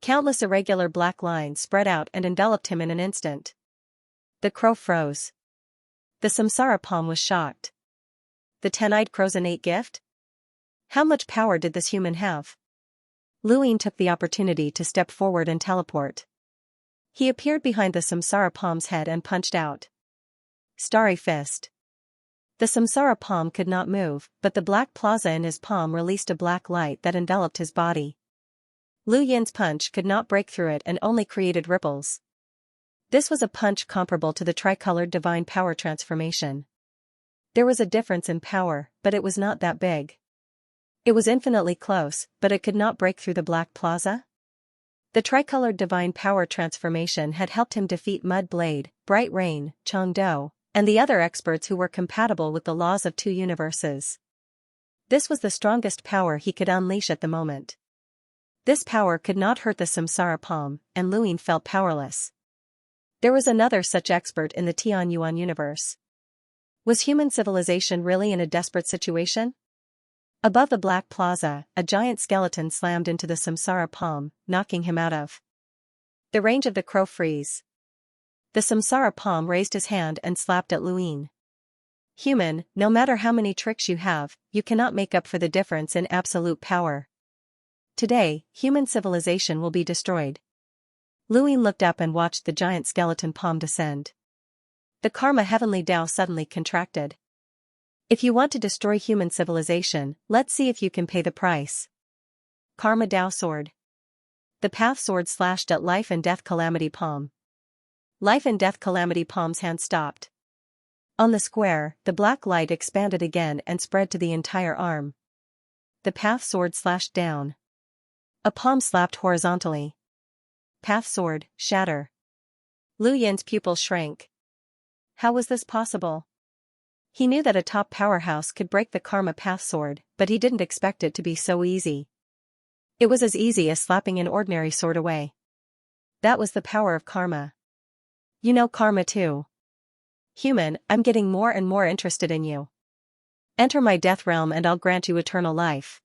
Countless irregular black lines spread out and enveloped him in an instant. The crow froze. The samsara palm was shocked. The 10-eyed crow's innate gift? How much power did this human have? Lu Yin took the opportunity to step forward and teleport. He appeared behind the samsara palm's head and punched out. Starry fist. The samsara palm could not move, but the black plaza in his palm released a black light that enveloped his body. Lu Yin's punch could not break through it and only created ripples. This was a punch comparable to the tricolored divine power transformation. There was a difference in power, but it was not that big. It was infinitely close, but it could not break through the black plaza. The tricolored divine power transformation had helped him defeat Mud Blade, Bright Rain, Changdo, and the other experts who were compatible with the laws of two universes. This was the strongest power he could unleash at the moment. This power could not hurt the samsara palm, and Lu Yin felt powerless. There was another such expert in the Tianyuan universe. Was human civilization really in a desperate situation? Above the black plaza, a giant skeleton slammed into the samsara palm, knocking him out of the range of the crow freeze. The samsara palm raised his hand and slapped at Lu Yin. Human, no matter how many tricks you have, you cannot make up for the difference in absolute power. Today, human civilization will be destroyed. Lu Yin looked up and watched the giant skeleton palm descend. The Karma Heavenly Tao suddenly contracted. If you want to destroy human civilization, let's see if you can pay the price. Karma Tao Sword. The Path Sword slashed at Life and Death Calamity Palm. Life and Death Calamity Palm's hand stopped. On the square, the black light expanded again and spread to the entire arm. The Path Sword slashed down. A palm slapped horizontally. Path Sword, shatter. Lu Yin's pupils shrank. How was this possible? He knew that a top powerhouse could break the Karma Path Sword, but he didn't expect it to be so easy. It was as easy as slapping an ordinary sword away. That was the power of karma. You know karma too. Human, I'm getting more and more interested in you. Enter my death realm and I'll grant you eternal life.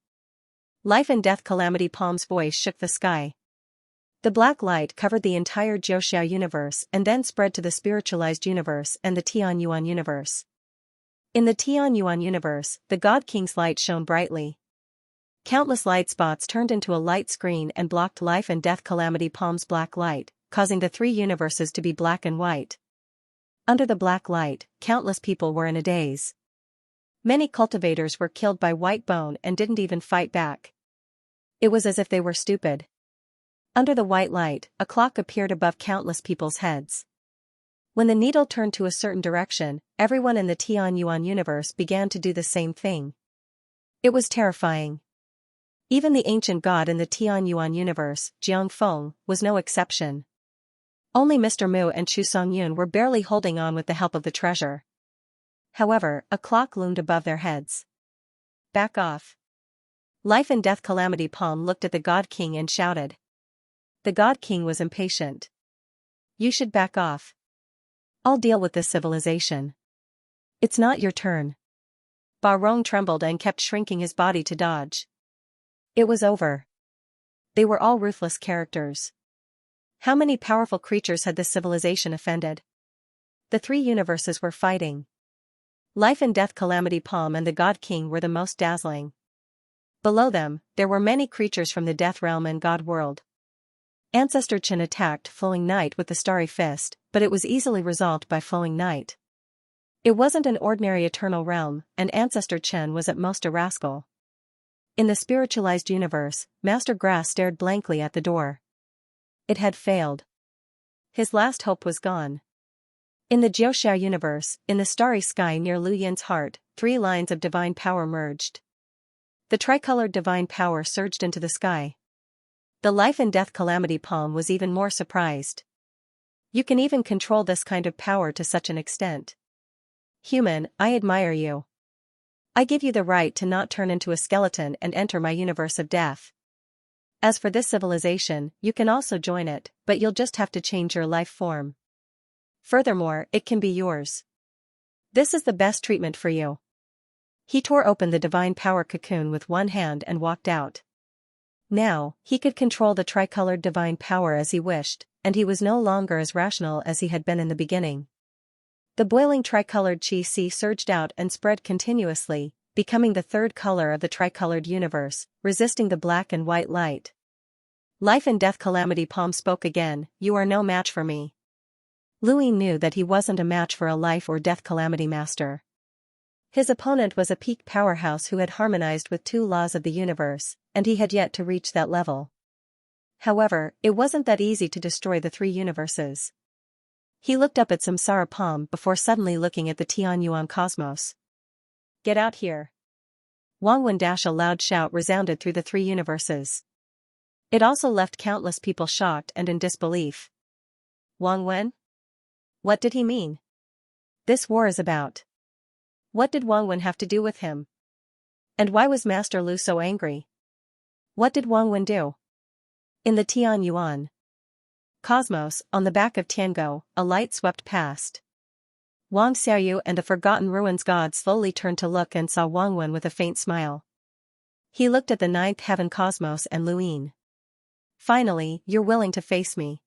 Life and Death Calamity Palm's voice shook the sky. The black light covered the entire Jiuxiao universe and then spread to the spiritualized universe and the Tianyuan universe. In the Tianyuan universe, the God King's light shone brightly. Countless light spots turned into a light screen and blocked Life and Death Calamity Palm's black light, causing the three universes to be black and white. Under the black light, countless people were in a daze. Many cultivators were killed by white bone and didn't even fight back. It was as if they were stupid. Under the white light, a clock appeared above countless people's heads. When the needle turned to a certain direction, everyone in the Tianyuan universe began to do the same thing. It was terrifying. Even the ancient god in the Tianyuan universe, Jiangfeng, was no exception. Only Mr. Mu and Chu Songyun were barely holding on with the help of the treasure. However, a clock loomed above their heads. Back off. Life and Death Calamity Palm looked at the God King and shouted. The God King was impatient. You should back off. I'll deal with this civilization. It's not your turn. Ba Rong trembled and kept shrinking his body to dodge. It was over. They were all ruthless characters. How many powerful creatures had this civilization offended? The three universes were fighting. Life and Death, Calamity Palm and the God King were the most dazzling. Below them, there were many creatures from the Death Realm and God World. Ancestor Chen attacked Flowing Night with the Starry Fist, but it was easily resolved by Flowing Night. It wasn't an ordinary eternal realm, and Ancestor Chen was at most a rascal. In the spiritualized universe, Master Grass stared blankly at the door. It had failed. His last hope was gone. In the Jiuxiao universe, in the starry sky near Lu Yin's heart, three lines of divine power merged. The tricolored divine power surged into the sky. The Life and Death Calamity Palm was even more surprised. You can even control this kind of power to such an extent. Human, I admire you. I give you the right to not turn into a skeleton and enter my universe of death. As for this civilization, you can also join it, but you'll just have to change your life form. Furthermore, it can be yours. This is the best treatment for you. He tore open the divine power cocoon with one hand and walked out. Now, he could control the tricolored divine power as he wished, and he was no longer as rational as he had been in the beginning. The boiling tricolored Qi surged out and spread continuously, becoming the third color of the tricolored universe, resisting the black and white light. Life and Death Calamity Palm spoke again, "You are no match for me." Lu Ying knew that he wasn't a match for a Life or Death Calamity Master. His opponent was a peak powerhouse who had harmonized with two laws of the universe, and he had yet to reach that level. However, it wasn't that easy to destroy the three universes. He looked up at Samsara Palm before suddenly looking at the Tianyuan cosmos. "Get out here." Wang Wen dash a loud shout resounded through the three universes. It also left countless people shocked and in disbelief. Wang Wen? What did he mean? This war is about. What did Wang Wen have to do with him? And why was Master Lu so angry? What did Wang Wen do? In the Tianyuan cosmos, on the back of Tiango, a light swept past. Wang Xiaoyu and the Forgotten Ruins god slowly turned to look and saw Wang Wen with a faint smile. He looked at the ninth heaven cosmos and Lu Ying. "Finally, you're willing to face me."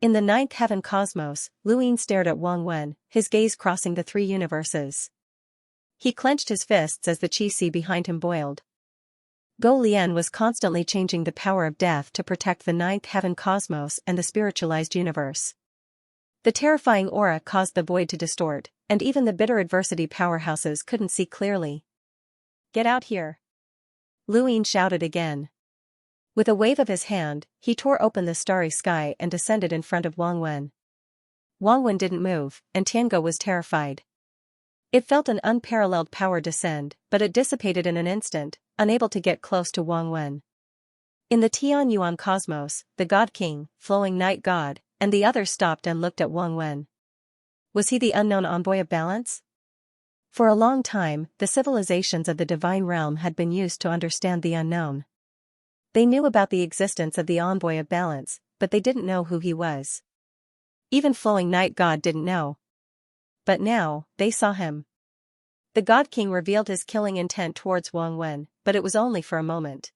In the ninth heaven cosmos, Lu Ying stared at Wang Wen, his gaze crossing the three universes. He clenched his fists as the Qi behind him boiled. Go Lian was constantly changing the power of death to protect the ninth heaven cosmos and the spiritualized universe. The terrifying aura caused the void to distort, and even the bitter adversity powerhouses couldn't see clearly. "Get out here!" Lu Ying shouted again. With a wave of his hand, he tore open the starry sky and descended in front of Wang Wen. Wang Wen didn't move, and Tiango was terrified. It felt an unparalleled power descend, but it dissipated in an instant, unable to get close to Wang Wen. In the Tianyuan cosmos, the God King, Flowing Night God, and the others stopped and looked at Wang Wen. Was he the unknown envoy of balance? For a long time, the civilizations of the divine realm had been used to understand the unknown. They knew about the existence of the envoy of balance, but they didn't know who he was. Even Flowing Night God didn't know. But now, they saw him. The God King revealed his killing intent towards Wang Wen, but it was only for a moment.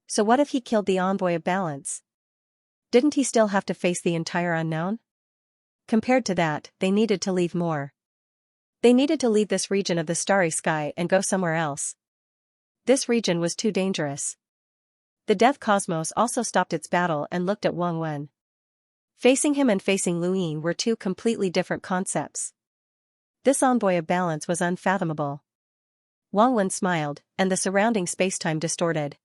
So what if he killed the envoy of balance? Didn't he still have to face the entire unknown? Compared to that, they needed to leave more. They needed to leave this region of the starry sky and go somewhere else. This region was too dangerous. The Death Cosmos also stopped its battle and looked at Wang Wen. Facing him and facing Lu Ying were two completely different concepts. This envoy of balance was unfathomable. Wang Wen smiled, and the surrounding spacetime distorted.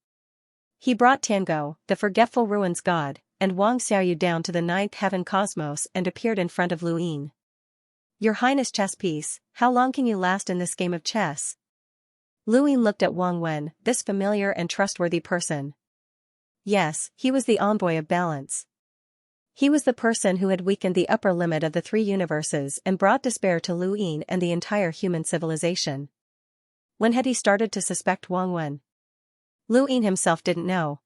He brought Tiango, the Forgetful Ruins god, and Wang Xiaoyu down to the ninth heaven cosmos and appeared in front of Lu Ying. "Your Highness chess piece, how long can you last in this game of chess?" Lu Ying looked at Wang Wen, this familiar and trustworthy person. Yes, he was the envoy of balance. He was the person who had weakened the upper limit of the three universes and brought despair to Lu Ying and the entire human civilization. When had he started to suspect Wang Wen? Lu Ying himself didn't know.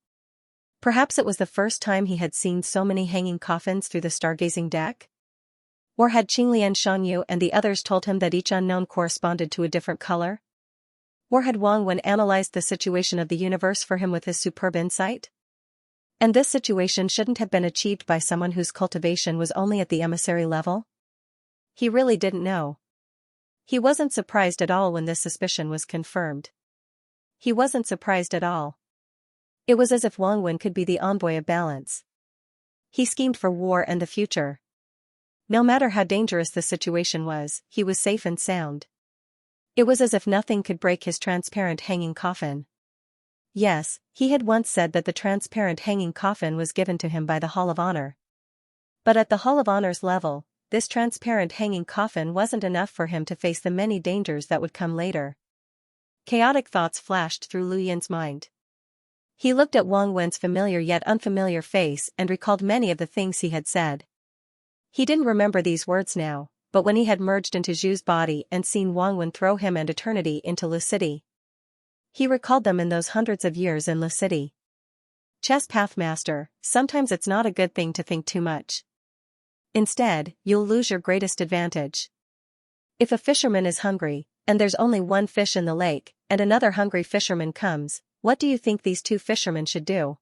Perhaps it was the first time he had seen so many hanging coffins through the stargazing deck? Or had Qinglian Shanyu and the others told him that each unknown corresponded to a different color? Or had Wang Wen analyzed the situation of the universe for him with his superb insight? And this situation shouldn't have been achieved by someone whose cultivation was only at the emissary level? He really didn't know. He wasn't surprised at all when this suspicion was confirmed. He wasn't surprised at all. It was as if Wang Wen could be the envoy of balance. He schemed for war and the future. No matter how dangerous the situation was, he was safe and sound. It was as if nothing could break his transparent hanging coffin. Yes, he had once said that the transparent hanging coffin was given to him by the Hall of Honor. But at the Hall of Honor's level, this transparent hanging coffin wasn't enough for him to face the many dangers that would come later. Chaotic thoughts flashed through Lu Yin's mind. He looked at Wang Wen's familiar yet unfamiliar face and recalled many of the things he had said. He didn't remember these words now, but when he had merged into Zhu's body and seen Wang Wen throw him and eternity into Lu City, he recalled them in those hundreds of years in Lu City. Chess Pathmaster, sometimes it's not a good thing to think too much. Instead, you'll lose your greatest advantage. If a fisherman is hungry, and there's only one fish in the lake, and another hungry fisherman comes, what do you think these two fishermen should do?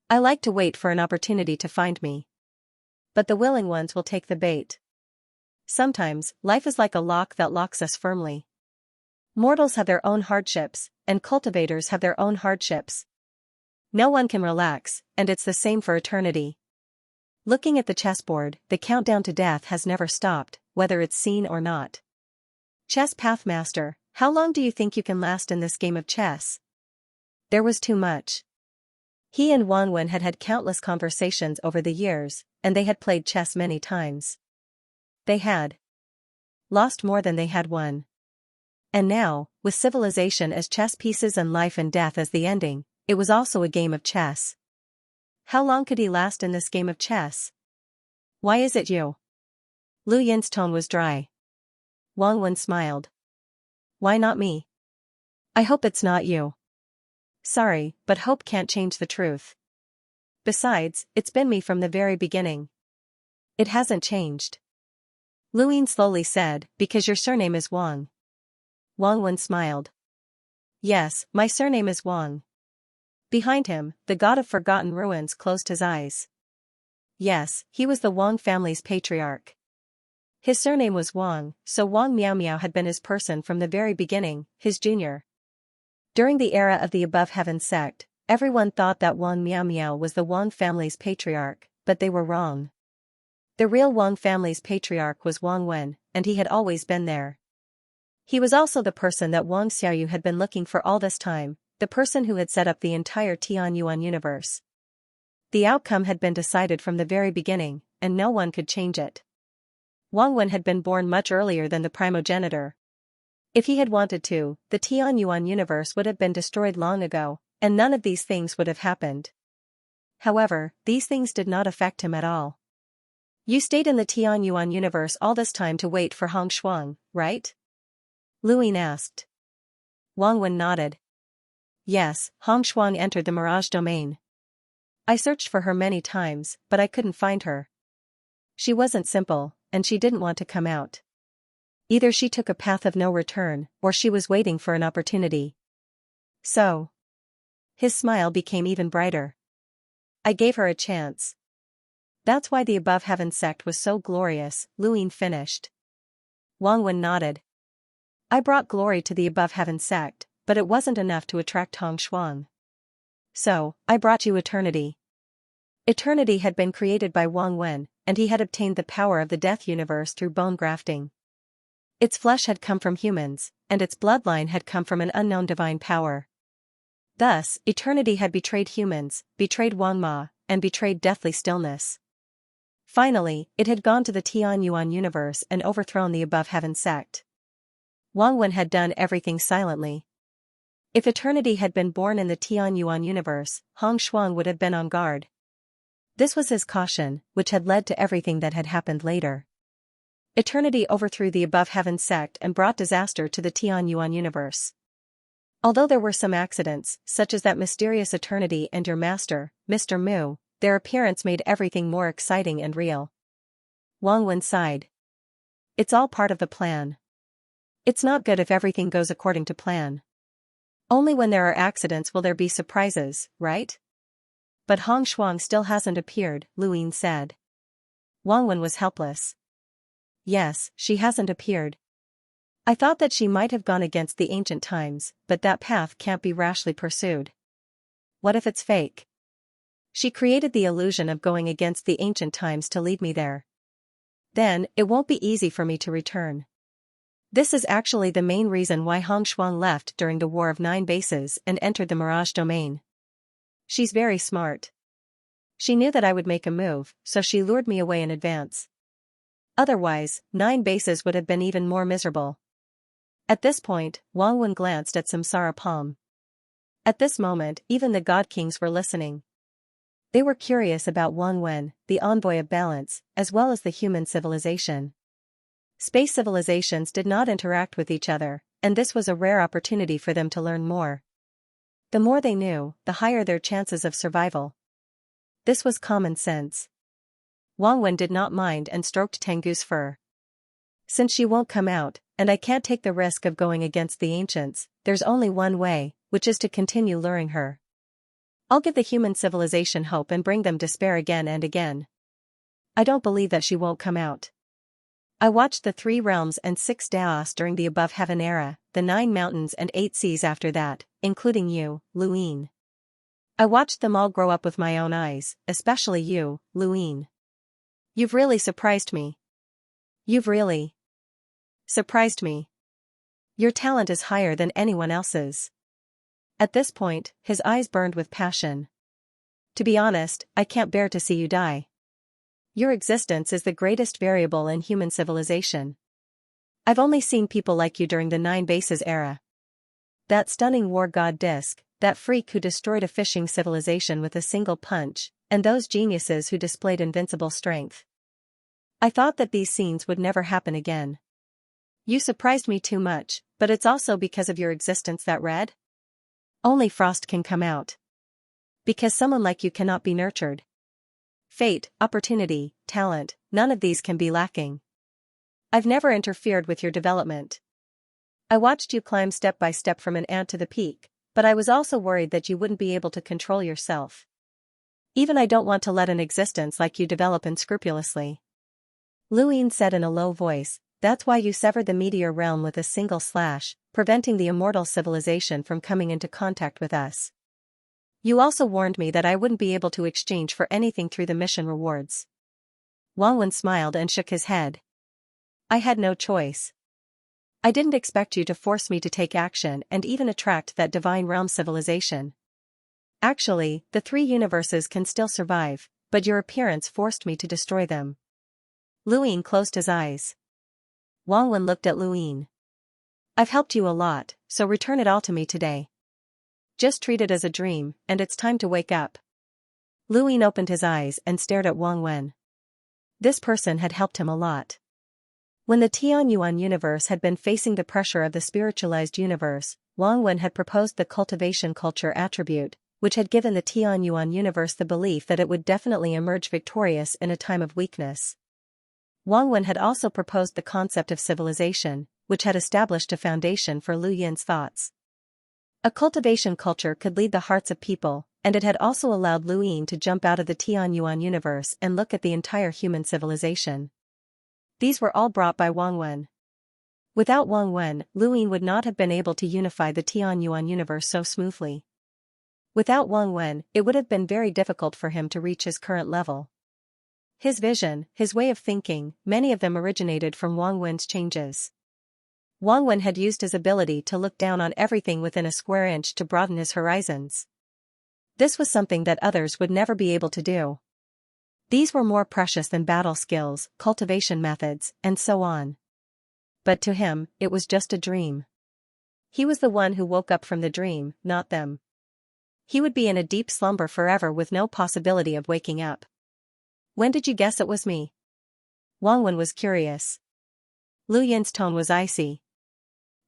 I like to wait for an opportunity to find me. But the willing ones will take the bait. Sometimes, life is like a lock that locks us firmly. Mortals have their own hardships, and cultivators have their own hardships. No one can relax, and it's the same for eternity. Looking at the chessboard, the countdown to death has never stopped, whether it's seen or not. Chess Pathmaster, how long do you think you can last in this game of chess? There was too much. He and Wang Wen had had countless conversations over the years, and they had played chess many times. They had lost more than they had won. And now, with civilization as chess pieces and life and death as the ending, it was also a game of chess. How long could he last in this game of chess? Why is it you? Lu Yin's tone was dry. Wang Wen smiled. Why not me? I hope it's not you. Sorry, but hope can't change the truth. Besides, it's been me from the very beginning. It hasn't changed. Lu Yin slowly said, because your surname is Wang. Wang Wen smiled. Yes, my surname is Wang. Behind him, the god of forgotten ruins closed his eyes. Yes, he was the Wang family's patriarch. His surname was Wang, so Wang Miao Miao had been his person from the very beginning, his junior. During the era of the Above Heaven sect, everyone thought that Wang Miao Miao was the Wang family's patriarch, but they were wrong. The real Wang family's patriarch was Wang Wen, and he had always been there. He was also the person that Wang Xiaoyu had been looking for all this time, the person who had set up the entire Tianyuan universe. The outcome had been decided from the very beginning, and no one could change it. Wang Wen had been born much earlier than the primogenitor. If he had wanted to, the Tianyuan universe would have been destroyed long ago, and none of these things would have happened. However, these things did not affect him at all. You stayed in the Tianyuan universe all this time to wait for Hong Shuang, right? Lu Yin asked. Wang Wen nodded. Yes, Hong Shuang entered the Mirage domain. I searched for her many times, but I couldn't find her. She wasn't simple, and she didn't want to come out. Either she took a path of no return, or she was waiting for an opportunity. So. His smile became even brighter. I gave her a chance. That's why the Above Heaven sect was so glorious, Lu Yin finished. Wang Wen nodded. I brought glory to the Above Heaven sect, but it wasn't enough to attract Hong Shuang. So, I brought you eternity. Eternity had been created by Wang Wen, and he had obtained the power of the death universe through bone grafting. Its flesh had come from humans, and its bloodline had come from an unknown divine power. Thus, eternity had betrayed humans, betrayed Wang Ma, and betrayed deathly stillness. Finally, it had gone to the Tianyuan universe and overthrown the Above Heaven sect. Wang Wen had done everything silently. If eternity had been born in the Tianyuan universe, Hong Shuang would have been on guard. This was his caution, which had led to everything that had happened later. Eternity overthrew the Above Heaven sect and brought disaster to the Tianyuan universe. Although there were some accidents, such as that mysterious eternity and your master, Mr. Mu, their appearance made everything more exciting and real. Wang Wen sighed. It's all part of the plan. It's not good if everything goes according to plan. Only when there are accidents will there be surprises, right? But Hong Shuang still hasn't appeared, Lu Yin said. Wang Wen was helpless. Yes, she hasn't appeared. I thought that she might have gone against the ancient times, but that path can't be rashly pursued. What if it's fake? She created the illusion of going against the ancient times to lead me there. Then, it won't be easy for me to return. This is actually the main reason why Hong Shuang left during the War of Nine Bases and entered the Mirage domain. She's very smart. She knew that I would make a move, so she lured me away in advance. Otherwise, 9 bases would have been even more miserable. At this point, Wang Wen glanced at Samsara Palm. At this moment, even the God Kings were listening. They were curious about Wang Wen, the envoy of balance, as well as the human civilization. Space civilizations did not interact with each other, and this was a rare opportunity for them to learn more. The more they knew, the higher their chances of survival. This was common sense. Wang Wen did not mind and stroked Tengu's fur. Since she won't come out, and I can't take the risk of going against the ancients, there's only one way, which is to continue luring her. I'll give the human civilization hope and bring them despair again and again. I don't believe that she won't come out. I watched the 3 realms and 6 Daos during the above heaven era, the 9 mountains and 8 seas after that, including you, Lu Yin. I watched them all grow up with my own eyes, especially you, Lu Yin. You've really surprised me. You've really surprised me. Your talent is higher than anyone else's. At this point, his eyes burned with passion. To be honest, I can't bear to see you die. Your existence is the greatest variable in human civilization. I've only seen people like you during the 9 bases era. That stunning war god Disc, that freak who destroyed a fishing civilization with a single punch, and those geniuses who displayed invincible strength. I thought that these scenes would never happen again. You surprised me too much, but it's also because of your existence that red? Only frost can come out. Because someone like you cannot be nurtured. Fate, opportunity, talent, none of these can be lacking. I've never interfered with your development. I watched you climb step by step from an ant to the peak, but I was also worried that you wouldn't be able to control yourself. Even I don't want to let an existence like you develop unscrupulously. Lu Yin said in a low voice, that's why you severed the meteor realm with a single slash, preventing the immortal civilization from coming into contact with us. You also warned me that I wouldn't be able to exchange for anything through the mission rewards. Wang Wen smiled and shook his head. I had no choice. I didn't expect you to force me to take action and even attract that divine realm civilization. Actually, the 3 universes can still survive, but your appearance forced me to destroy them. Lu Yin closed his eyes. Wang Wen looked at Lu Yin. I've helped you a lot, so return it all to me today. Just treat it as a dream, and it's time to wake up. Lu Yin opened his eyes and stared at Wang Wen. This person had helped him a lot. When the Tianyuan universe had been facing the pressure of the spiritualized universe, Wang Wen had proposed the cultivation culture attribute, which had given the Tianyuan universe the belief that it would definitely emerge victorious in a time of weakness. Wang Wen had also proposed the concept of civilization, which had established a foundation for Lu Yin's thoughts. A cultivation culture could lead the hearts of people, and it had also allowed Lu Yin to jump out of the Tianyuan universe and look at the entire human civilization. These were all brought by Wang Wen. Without Wang Wen, Lu Yin would not have been able to unify the Tianyuan universe so smoothly. Without Wang Wen, it would have been very difficult for him to reach his current level. His vision, his way of thinking, many of them originated from Wang Wen's changes. Wang Wen had used his ability to look down on everything within a square inch to broaden his horizons. This was something that others would never be able to do. These were more precious than battle skills, cultivation methods, and so on. But to him, it was just a dream. He was the one who woke up from the dream, not them. He would be in a deep slumber forever with no possibility of waking up. When did you guess it was me? Wang Wen was curious. Lu Yin's tone was icy.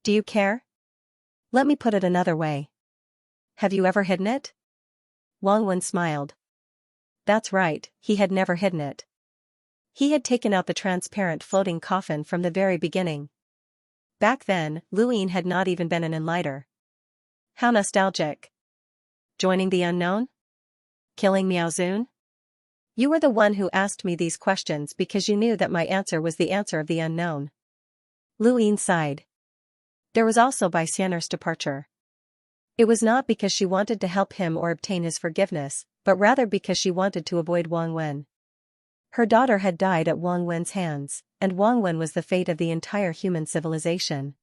Do you care? Let me put it another way. Have you ever hidden it? Wang Wen smiled. That's right, he had never hidden it. He had taken out the transparent floating coffin from the very beginning. Back then, Lu Yin had not even been an enlighter. How nostalgic. Joining the unknown? Killing Miao Zun? You were the one who asked me these questions because you knew that my answer was the answer of the unknown. Lu Yin sighed. There was also Bai Xian'er's departure. It was not because she wanted to help him or obtain his forgiveness, but rather because she wanted to avoid Wang Wen. Her daughter had died at Wang Wen's hands, and Wang Wen was the fate of the entire human civilization.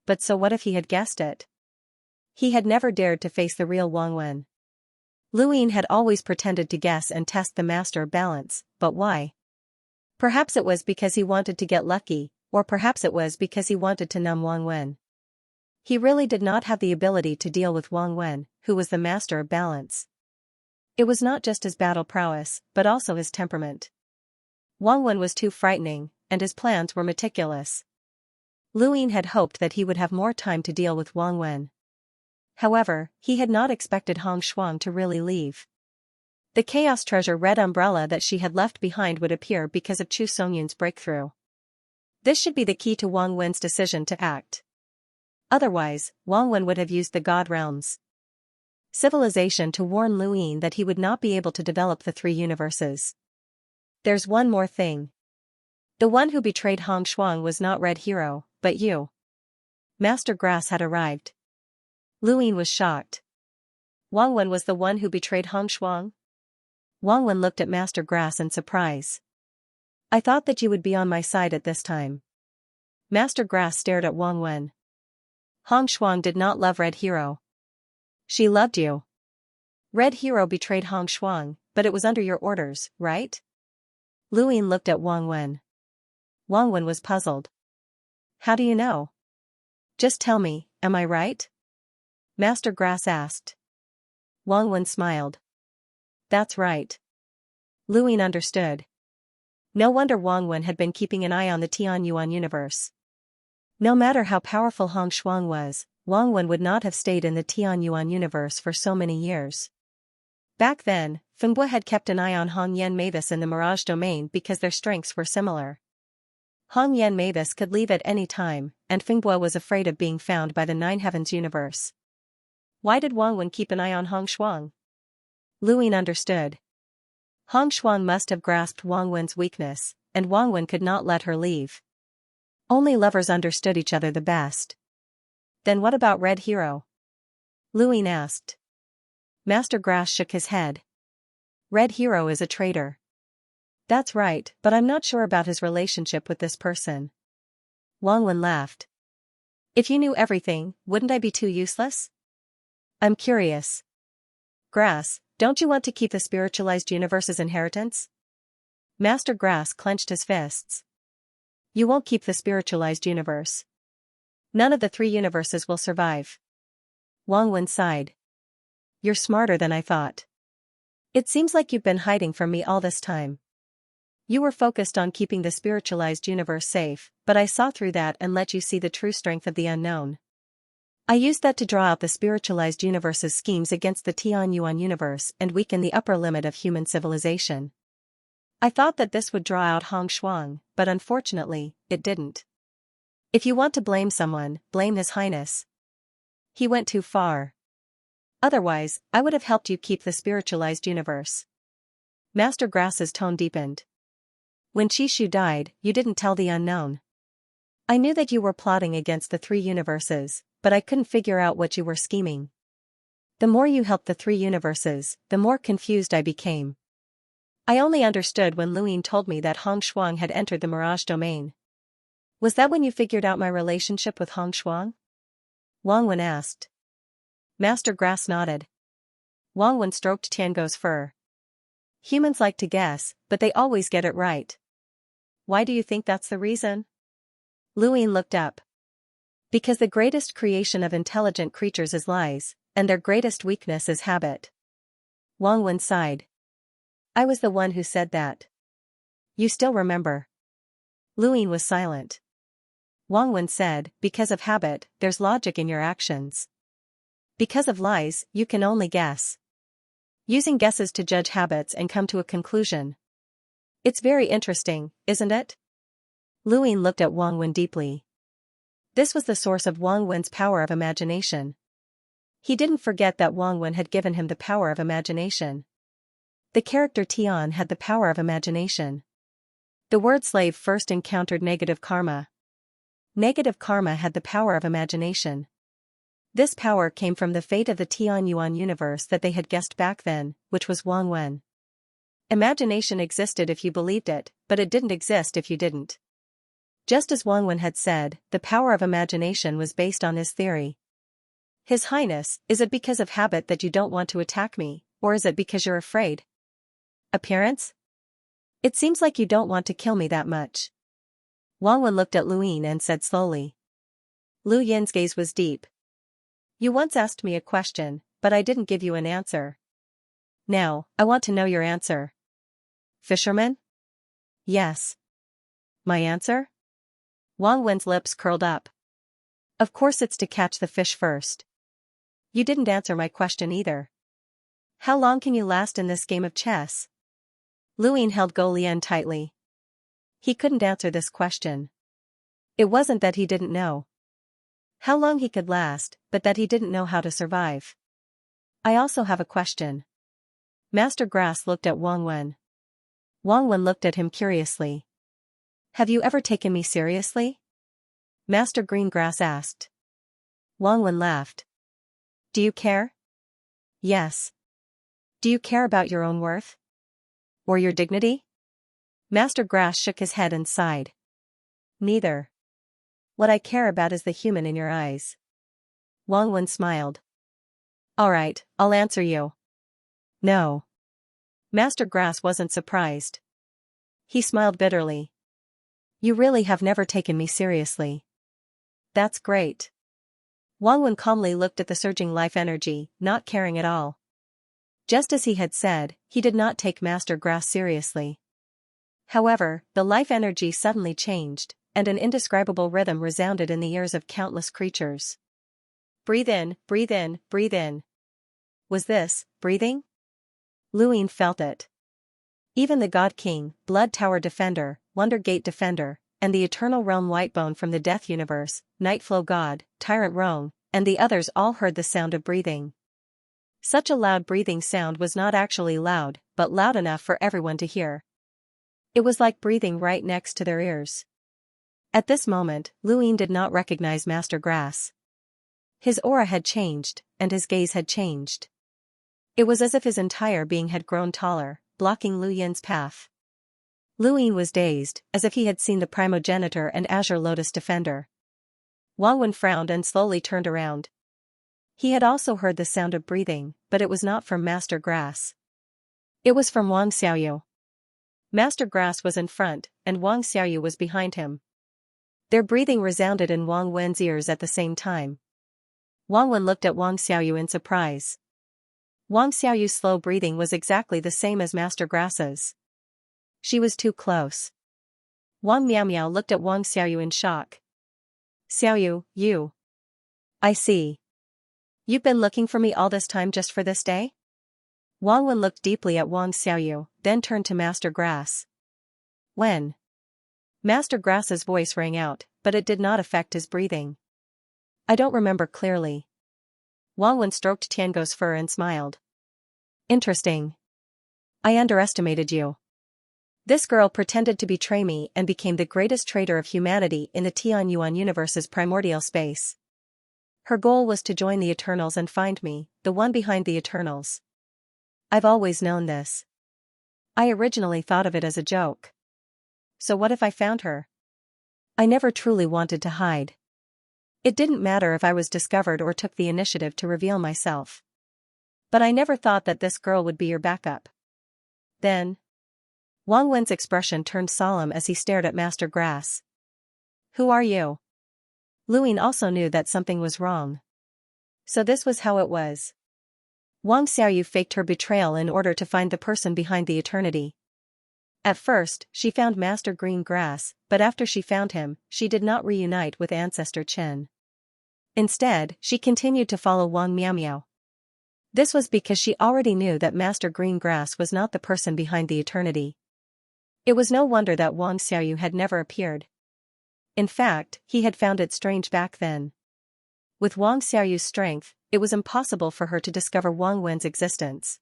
But so what if he had guessed it? He had never dared to face the real Wang Wen. Lu Yin had always pretended to guess and test the master of balance, but why? Perhaps it was because he wanted to get lucky, or perhaps it was because he wanted to numb Wang Wen. He really did not have the ability to deal with Wang Wen, who was the master of balance. It was not just his battle prowess, but also his temperament. Wang Wen was too frightening, and his plans were meticulous. Lu Yin had hoped that he would have more time to deal with Wang Wen. However, he had not expected Hong Shuang to really leave. The Chaos Treasure red umbrella that she had left behind would appear because of Chu Songyun's breakthrough. This should be the key to Wang Wen's decision to act. Otherwise, Wang Wen would have used the God Realms civilization to warn Lu Yin that he would not be able to develop the three universes. There's one more thing. The one who betrayed Hong Shuang was not Red Hero, but you. Master Grass had arrived. Lu Yin was shocked. Wang Wen was the one who betrayed Hong Shuang? Wang Wen looked at Master Grass in surprise. I thought that you would be on my side at this time. Master Grass stared at Wang Wen. Hong Shuang did not love Red Hero. She loved you. Red Hero betrayed Hong Shuang, but it was under your orders, right? Lu Yin looked at Wang Wen. Wang Wen was puzzled. How do you know? Just tell me, am I right? Master Grass asked. Wang Wen smiled. That's right. Lu Yin understood. No wonder Wang Wen had been keeping an eye on the Tianyuan universe. No matter how powerful Hong Shuang was, Wang Wen would not have stayed in the Tianyuan universe for so many years. Back then, Fengbo had kept an eye on Hong Yan Mavis in the Mirage domain because their strengths were similar. Hong Yan Mavis could leave at any time, and Fengbo was afraid of being found by the Nine Heavens universe. Why did Wang Wen keep an eye on Hong Shuang? Lu Yin understood. Hong Shuang must have grasped Wang Wen's weakness, and Wang Wen could not let her leave. Only lovers understood each other the best. Then what about Red Hero? Lu Yin asked. Master Grass shook his head. Red Hero is a traitor. That's right, but I'm not sure about his relationship with this person. Wang Wen laughed. If you knew everything, wouldn't I be too useless? I'm curious. Grass, don't you want to keep the spiritualized universe's inheritance? Master Grass clenched his fists. You won't keep the spiritualized universe. None of the three universes will survive. Wang Wen sighed. You're smarter than I thought. It seems like you've been hiding from me all this time. You were focused on keeping the spiritualized universe safe, but I saw through that and let you see the true strength of the unknown. I used that to draw out the spiritualized universe's schemes against the Tianyuan universe and weaken the upper limit of human civilization. I thought that this would draw out Hong Shuang, but unfortunately, it didn't. If you want to blame someone, blame His Highness. He went too far. Otherwise, I would have helped you keep the spiritualized universe. Master Grass's tone deepened. When Chishu died, you didn't tell the unknown. I knew that you were plotting against the three universes, but I couldn't figure out what you were scheming. The more you helped the three universes, the more confused I became. I only understood when Lu Yin told me that Hong Shuang had entered the Mirage domain. Was that when you figured out my relationship with Hong Shuang? Wang Wen asked. Master Grass nodded. Wang Wen stroked Tiango's fur. Humans like to guess, but they always get it right. Why do you think that's the reason? Lu Yin looked up. Because the greatest creation of intelligent creatures is lies, and their greatest weakness is habit. Wang Wen sighed. I was the one who said that. You still remember. Lu Yin was silent. Wang Wen said, because of habit, there's logic in your actions. Because of lies, you can only guess. Using guesses to judge habits and come to a conclusion. It's very interesting, isn't it? Lu Yin looked at Wang Wen deeply. This was the source of Wang Wen's power of imagination. He didn't forget that Wang Wen had given him the power of imagination. The character Tian had the power of imagination. The word slave first encountered negative karma. Negative karma had the power of imagination. This power came from the fate of the Tian Yuan universe that they had guessed back then, which was Wang Wen. Imagination existed if you believed it, but it didn't exist if you didn't. Just as Wang Wen had said, the power of imagination was based on his theory. His Highness, is it because of habit that you don't want to attack me, or is it because you're afraid? Appearance? It seems like you don't want to kill me that much. Wang Wen looked at Lu Yin and said slowly. Lu Yin's gaze was deep. You once asked me a question, but I didn't give you an answer. Now, I want to know your answer. Fisherman? Yes. My answer? Wang Wen's lips curled up. Of course it's to catch the fish first. You didn't answer my question either. How long can you last in this game of chess? Lu Yin held Go Lian tightly. He couldn't answer this question. It wasn't that he didn't know how long he could last, but that he didn't know how to survive. I also have a question. Master Grass looked at Wang Wen. Wang Wen looked at him curiously. Have you ever taken me seriously? Master Greengrass asked. Wang Wen laughed. Do you care? Yes. Do you care about your own worth? Or your dignity? Master Grass shook his head and sighed. Neither. What I care about is the human in your eyes. Wang Wen smiled. All right, I'll answer you. No. Master Grass wasn't surprised. He smiled bitterly. You really have never taken me seriously. That's great. Wang Wen calmly looked at the surging life energy, not caring at all. Just as he had said, he did not take Master Grass seriously. However, the life energy suddenly changed, and an indescribable rhythm resounded in the ears of countless creatures. Breathe in, breathe in, breathe in. Was this breathing? Lu Yin felt it. Even the God King, Blood Tower Defender, Wonder Gate Defender, and the Eternal Realm Whitebone from the Death Universe, Nightflow God, Tyrant Rong, and the others all heard the sound of breathing. Such a loud breathing sound was not actually loud, but loud enough for everyone to hear. It was like breathing right next to their ears. At this moment, Lu Yin did not recognize Master Grass. His aura had changed, and his gaze had changed. It was as if his entire being had grown taller, blocking Lu Yin's path. Lu Yin was dazed, as if he had seen the Primogenitor and Azure Lotus Defender. Wang Wen frowned and slowly turned around. He had also heard the sound of breathing, but it was not from Master Grass. It was from Wang Xiaoyu. Master Grass was in front, and Wang Xiaoyu was behind him. Their breathing resounded in Wang Wen's ears at the same time. Wang Wen looked at Wang Xiaoyu in surprise. Wang Xiaoyu's slow breathing was exactly the same as Master Grass's. She was too close. Wang Miao looked at Wang Xiaoyu in shock. Xiaoyu, you. I see. You've been looking for me all this time just for this day? Wang Wen looked deeply at Wang Xiaoyu, then turned to Master Grass. When? Master Grass's voice rang out, but it did not affect his breathing. I don't remember clearly. Wang Wen stroked Tiango's fur and smiled. Interesting. I underestimated you. This girl pretended to betray me and became the greatest traitor of humanity in the Tian Yuan universe's primordial space. Her goal was to join the Eternals and find me, the one behind the Eternals. I've always known this. I originally thought of it as a joke. So what if I found her? I never truly wanted to hide. It didn't matter if I was discovered or took the initiative to reveal myself. But I never thought that this girl would be your backup. Then, Wang Wen's expression turned solemn as he stared at Master Grass. Who are you? Lu Yin also knew that something was wrong. So this was how it was. Wang Xiaoyu faked her betrayal in order to find the person behind the eternity. At first, she found Master Green Grass, but after she found him, she did not reunite with Ancestor Chen. Instead, she continued to follow Wang Miao. This was because she already knew that Master Green Grass was not the person behind the eternity. It was no wonder that Wang Xiaoyu had never appeared. In fact, he had found it strange back then. With Wang Xiaoyu's strength, it was impossible for her to discover Wang Wen's existence.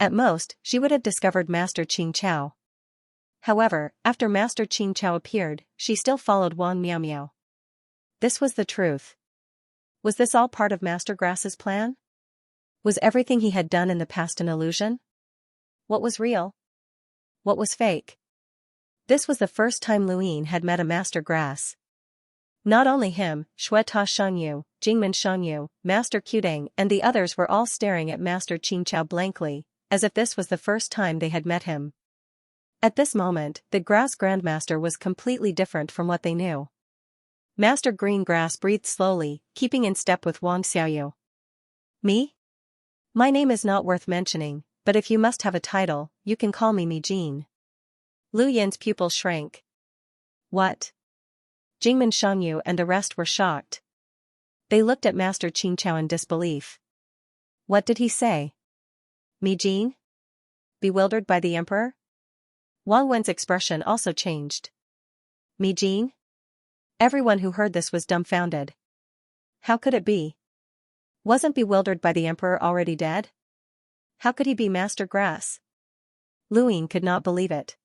At most, she would have discovered Master Xianxia. However, after Master Xianxia appeared, she still followed Wang Miao Miao. This was the truth. Was this all part of Master Grass's plan? Was everything he had done in the past an illusion? What was real? What was fake? This was the first time Luyin had met a Master Grass. Not only him, Shueta Shangyu, Jingmen Shangyu, Master Qudang and the others were all staring at Master Xianxia blankly, as if this was the first time they had met him. At this moment, the Grass Grandmaster was completely different from what they knew. Master Green Grass breathed slowly, keeping in step with Wang Xiaoyu. Me? My name is not worth mentioning, but if you must have a title, you can call me Mi Jin. Lu Yin's pupil shrank. What? Jingmen Shangyu and the rest were shocked. They looked at Master Xianxia in disbelief. What did he say? Mi Jin? Bewildered by the emperor? Wang Wen's expression also changed. Mi Jin? Everyone who heard this was dumbfounded. How could it be? Wasn't bewildered by the emperor already dead? How could he be Master Grass? Luyin could not believe it.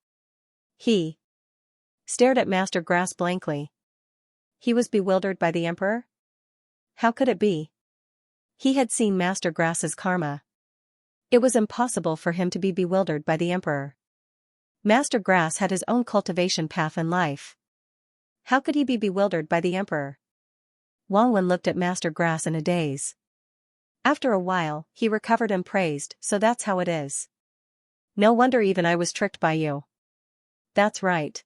He stared at Master Grass blankly. He was bewildered by the emperor? How could it be? He had seen Master Grass's karma. It was impossible for him to be bewildered by the emperor. Master Grass had his own cultivation path in life. How could he be bewildered by the emperor? Wang Wen looked at Master Grass in a daze. After a while, he recovered and praised, so that's how it is. No wonder even I was tricked by you. That's right.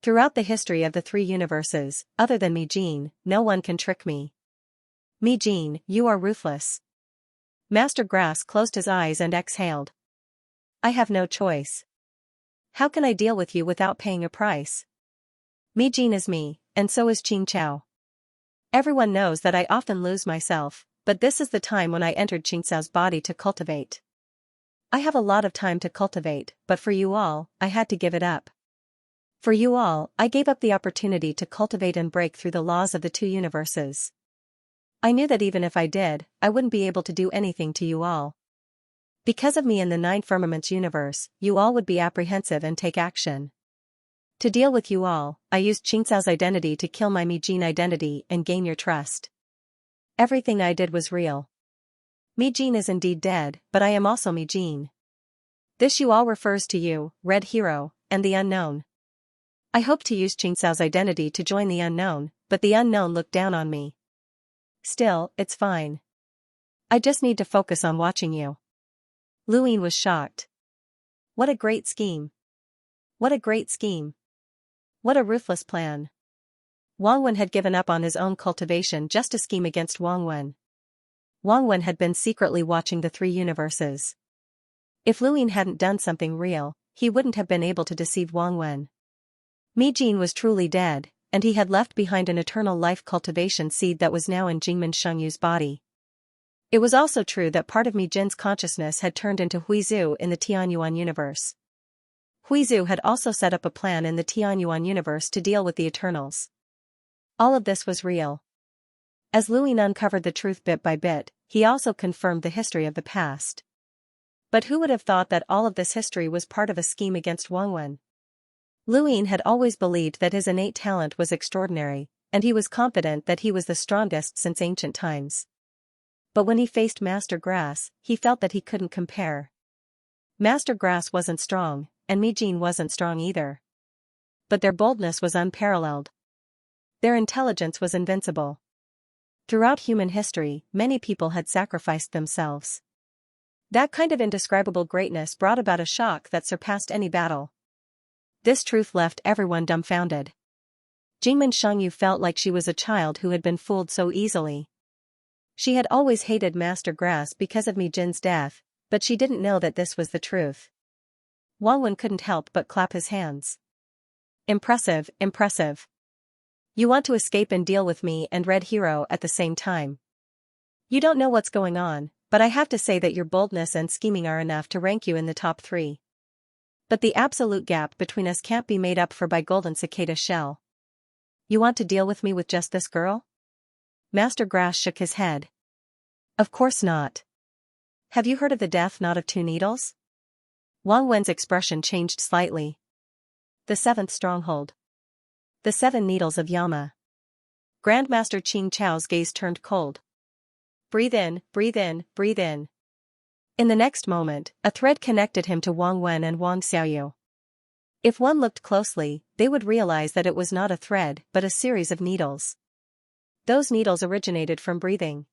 Throughout the history of the three universes, other than Mi Jin, no one can trick me. Mi Jin, you are ruthless. Master Grass closed his eyes and exhaled. I have no choice. How can I deal with you without paying a price? Mi Jin is me, and so is Xianxia. Everyone knows that I often lose myself, but this is the time when I entered Xianxia's body to cultivate. I have a lot of time to cultivate, but for you all, I had to give it up. For you all, I gave up the opportunity to cultivate and break through the laws of the two universes. I knew that even if I did, I wouldn't be able to do anything to you all. Because of me in the Nine Firmaments universe, you all would be apprehensive and take action. To deal with you all, I used Xianxia's identity to kill my Mi Jin identity and gain your trust. Everything I did was real. Mi Jin is indeed dead, but I am also Mi Jin. This you all refers to you, Red Hero, and the Unknown. I hoped to use Xianxia's identity to join the Unknown, but the Unknown looked down on me. Still, it's fine. I just need to focus on watching you. Luyin was shocked. What a great scheme. What a great scheme. What a ruthless plan. Wang Wen had given up on his own cultivation just to scheme against Wang Wen. Wang Wen had been secretly watching the three universes. If Luyin hadn't done something real, he wouldn't have been able to deceive Wang Wen. Mi Jin was truly dead, and he had left behind an eternal life cultivation seed that was now in Jingmen Shengyu's body. It was also true that part of Mi Jin's consciousness had turned into Huizhu in the Tianyuan universe. Huizhu had also set up a plan in the Tianyuan universe to deal with the Eternals. All of this was real. As Luyin uncovered the truth bit by bit, he also confirmed the history of the past. But who would have thought that all of this history was part of a scheme against Wang Wen? Luyin had always believed that his innate talent was extraordinary, and he was confident that he was the strongest since ancient times. But when he faced Master Grass, he felt that he couldn't compare. Master Grass wasn't strong, and Mi Jin wasn't strong either. But their boldness was unparalleled. Their intelligence was invincible. Throughout human history, many people had sacrificed themselves. That kind of indescribable greatness brought about a shock that surpassed any battle. This truth left everyone dumbfounded. Jingmen Shangyu felt like she was a child who had been fooled so easily. She had always hated Master Grass because of Mi Jin's death, but she didn't know that this was the truth. Wang Wen couldn't help but clap his hands. Impressive, impressive. You want to escape and deal with me and Red Hero at the same time. You don't know what's going on, but I have to say that your boldness and scheming are enough to rank you in the top 3. But the absolute gap between us can't be made up for by Golden Cicada Shell. You want to deal with me with just this girl? Master Grass shook his head. Of course not. Have you heard of the death knot of two needles? Wang Wen's expression changed slightly. The seventh stronghold. The seven needles of Yama. Grandmaster Qing Chao's gaze turned cold. Breathe in, breathe in, breathe in. In the next moment, a thread connected him to Wang Wen and Wang Xiaoyu. If one looked closely, they would realize that it was not a thread but a series of needles. Those needles originated from breathing.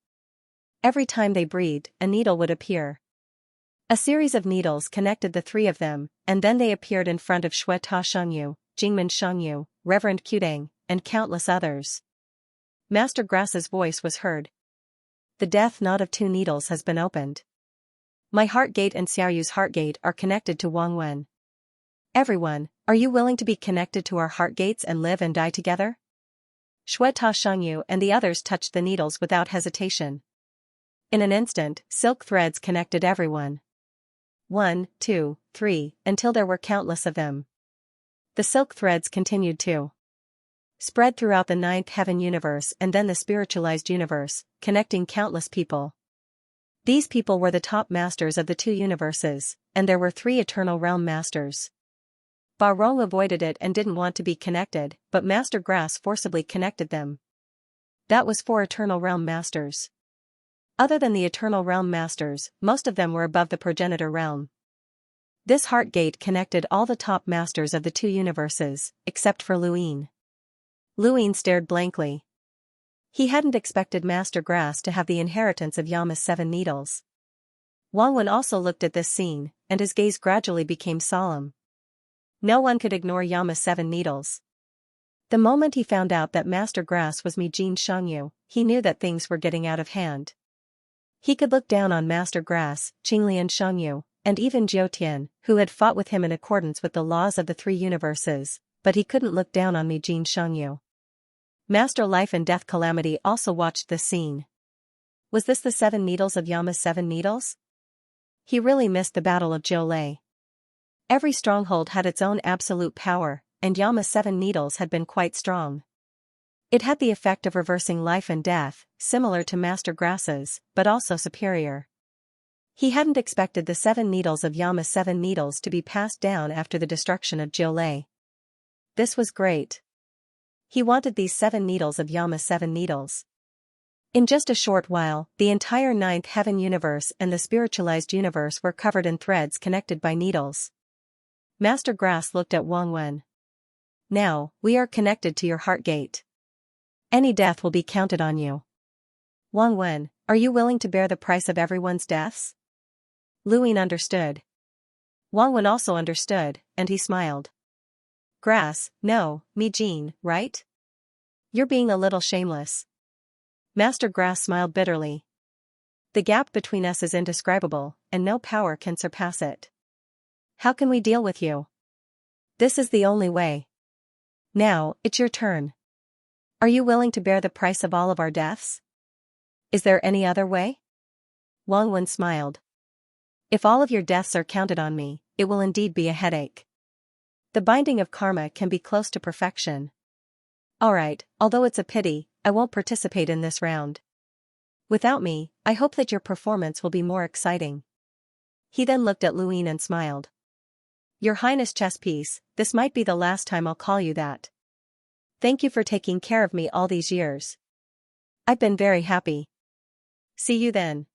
Every time they breathed, a needle would appear. A series of needles connected the three of them, and then they appeared in front of Xue Ta Shengyu, Jingmen Shengyu, Reverend Qudang, and countless others. Master Grass's voice was heard. The death knot of two needles has been opened. My heart gate and Xiaoyu's heart gate are connected to Wang Wen. Everyone, are you willing to be connected to our heart gates and live and die together? Xue Ta Shengyu and the others touched the needles without hesitation. In an instant, silk threads connected everyone. 1, 2, 3, until there were countless of them. The silk threads continued to spread throughout the ninth heaven universe and then the spiritualized universe, connecting countless people. These people were the top masters of the two universes, and there were 3 eternal realm masters. Ba Rong avoided it and didn't want to be connected, but Master Grass forcibly connected them. That was 4 eternal realm masters. Other than the eternal realm masters, most of them were above the progenitor realm. This heart gate connected all the top masters of the two universes, except for Luin. Luin stared blankly. He hadn't expected Master Grass to have the inheritance of Yama's 7 needles. Wang Wen also looked at this scene, and his gaze gradually became solemn. No one could ignore Yama's 7 needles. The moment he found out that Master Grass was Mijin Shengyu, he knew that things were getting out of hand. He could look down on Master Grass, Qinglian Shengyu, and even Jiu Tian, who had fought with him in accordance with the laws of the 3 universes, but he couldn't look down on Mijin Shengyu. Master Life and Death Calamity also watched this scene. Was this the 7 needles of Yama's 7 needles? He really missed the Battle of Jiulei. Every stronghold had its own absolute power, and Yama's 7 needles had been quite strong. It had the effect of reversing life and death, similar to Master Grass's, but also superior. He hadn't expected the 7 needles of Yama's 7 needles to be passed down after the destruction of Jiulei. This was great. He wanted these 7 needles of Yama's 7 needles. In just a short while, the entire 9th heaven universe and the spiritualized universe were covered in threads connected by needles. Master Grass looked at Wang Wen. Now, we are connected to your heart gate. Any death will be counted on you. Wang Wen, are you willing to bear the price of everyone's deaths? Luin understood. Wang Wen also understood, and he smiled. Grass, no, Mijin, right? You're being a little shameless. Master Grass smiled bitterly. The gap between us is indescribable, and no power can surpass it. How can we deal with you? This is the only way. Now, it's your turn. Are you willing to bear the price of all of our deaths? Is there any other way? Wang Wen smiled. If all of your deaths are counted on me, it will indeed be a headache. The binding of karma can be close to perfection. Alright, although it's a pity, I won't participate in this round. Without me, I hope that your performance will be more exciting. He then looked at Luin and smiled. Your Highness chess piece, this might be the last time I'll call you that. Thank you for taking care of me all these years. I've been very happy. See you then.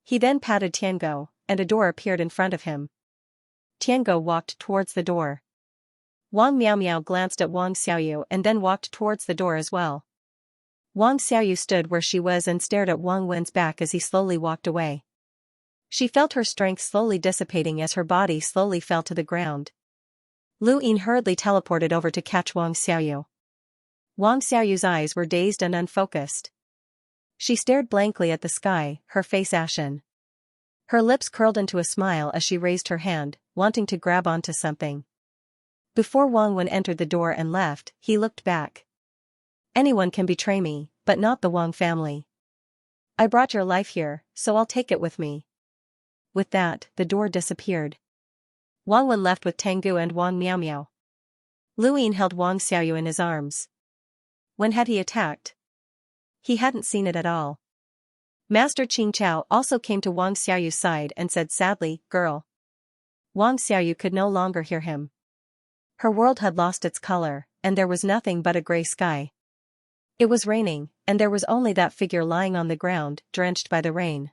He then patted Tiango, and a door appeared in front of him. Tiango walked towards the door. Wang Miaomiao glanced at Wang Xiaoyu and then walked towards the door as well. Wang Xiaoyu stood where she was and stared at Wang Wen's back as he slowly walked away. She felt her strength slowly dissipating as her body slowly fell to the ground. Lu Yin hurriedly teleported over to catch Wang Xiaoyu. Wang Xiaoyu's eyes were dazed and unfocused. She stared blankly at the sky, her face ashen. Her lips curled into a smile as she raised her hand, wanting to grab onto something. Before Wang Wen entered the door and left, he looked back. Anyone can betray me, but not the Wang family. I brought your life here, so I'll take it with me. With that, the door disappeared. Wang Wen left with Tengu and Wang Miaomiao. Lu Yin held Wang Xiaoyu in his arms. When had he attacked? He hadn't seen it at all. Master Qingqiao also came to Wang Xiaoyu's side and said sadly, "Girl." Wang Xiaoyu could no longer hear him. Her world had lost its color, and there was nothing but a gray sky. It was raining, and there was only that figure lying on the ground, drenched by the rain.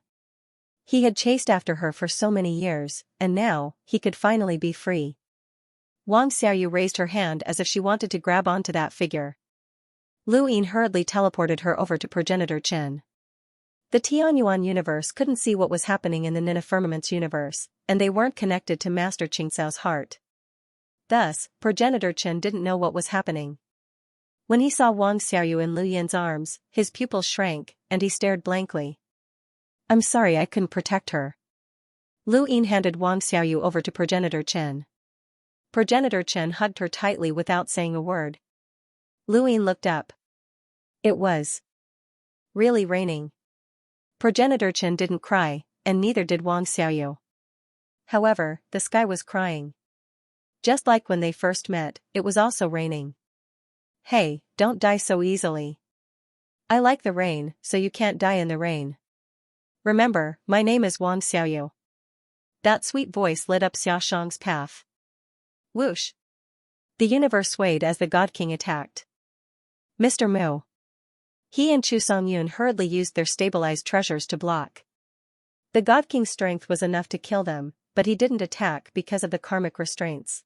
He had chased after her for so many years, and now, he could finally be free. Wang Xiaoyu raised her hand as if she wanted to grab onto that figure. Lu Yin hurriedly teleported her over to Progenitor Chen. The Tianyuan universe couldn't see what was happening in the Nina Firmament's universe, and they weren't connected to Master Qingxiao's heart. Thus, Progenitor Chen didn't know what was happening. When he saw Wang Xiaoyu in Lu Yin's arms, his pupils shrank, and he stared blankly. "I'm sorry I couldn't protect her." Lu Yin handed Wang Xiaoyu over to Progenitor Chen. Progenitor Chen hugged her tightly without saying a word. Lu Yin looked up. It was really raining. Progenitor Chen didn't cry, and neither did Wang Xiaoyu. However, the sky was crying. Just like when they first met, it was also raining. "Hey, don't die so easily. I like the rain, so you can't die in the rain. Remember, my name is Wang Xiaoyu." That sweet voice lit up Xiaoshang's path. Whoosh! The universe swayed as the God King attacked. Mr. Mu. He and Chu Songyun hurriedly used their stabilized treasures to block. The God King's strength was enough to kill them, but he didn't attack because of the karmic restraints.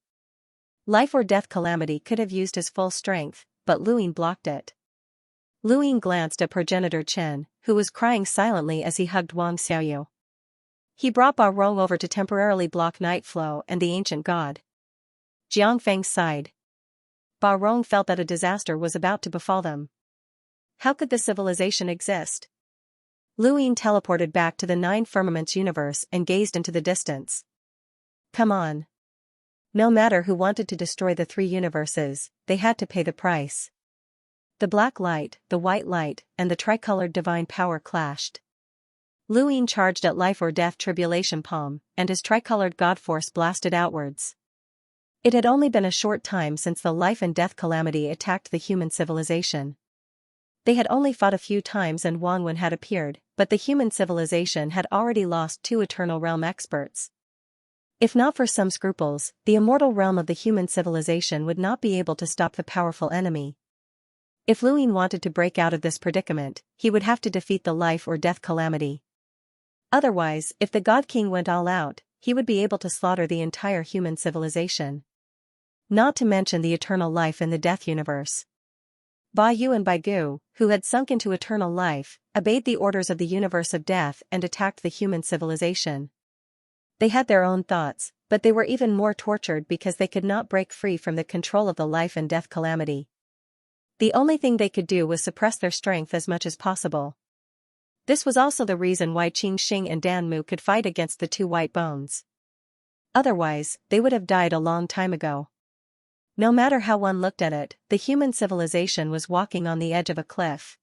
Life or death calamity could have used his full strength, but Lu Yin blocked it. Lu Yin glanced at Progenitor Chen, who was crying silently as he hugged Wang Xiaoyu. He brought Ba Rong over to temporarily block night flow and the ancient god. Jiang Feng sighed. Ba Rong felt that a disaster was about to befall them. How could the civilization exist? Lu Yin teleported back to the Nine Firmaments universe and gazed into the distance. Come on. No matter who wanted to destroy the three universes, they had to pay the price. The black light, the white light, and the tricolored divine power clashed. Lu Yin charged at life or death tribulation palm, and his tricolored god force blasted outwards. It had only been a short time since the life and death calamity attacked the human civilization. They had only fought a few times and Wang Wen had appeared, but the human civilization had already lost 2 Eternal Realm experts. If not for some scruples, the immortal realm of the human civilization would not be able to stop the powerful enemy. If Lu Yin wanted to break out of this predicament, he would have to defeat the life or death calamity. Otherwise, if the God King went all out, he would be able to slaughter the entire human civilization. Not to mention the eternal life in the death universe. Ba Yu and Bai Gu, who had sunk into eternal life, obeyed the orders of the universe of death and attacked the human civilization. They had their own thoughts, but they were even more tortured because they could not break free from the control of the life and death calamity. The only thing they could do was suppress their strength as much as possible. This was also the reason why Qing Xing and Dan Mu could fight against the 2 white bones. Otherwise, they would have died a long time ago. No matter how one looked at it, the human civilization was walking on the edge of a cliff.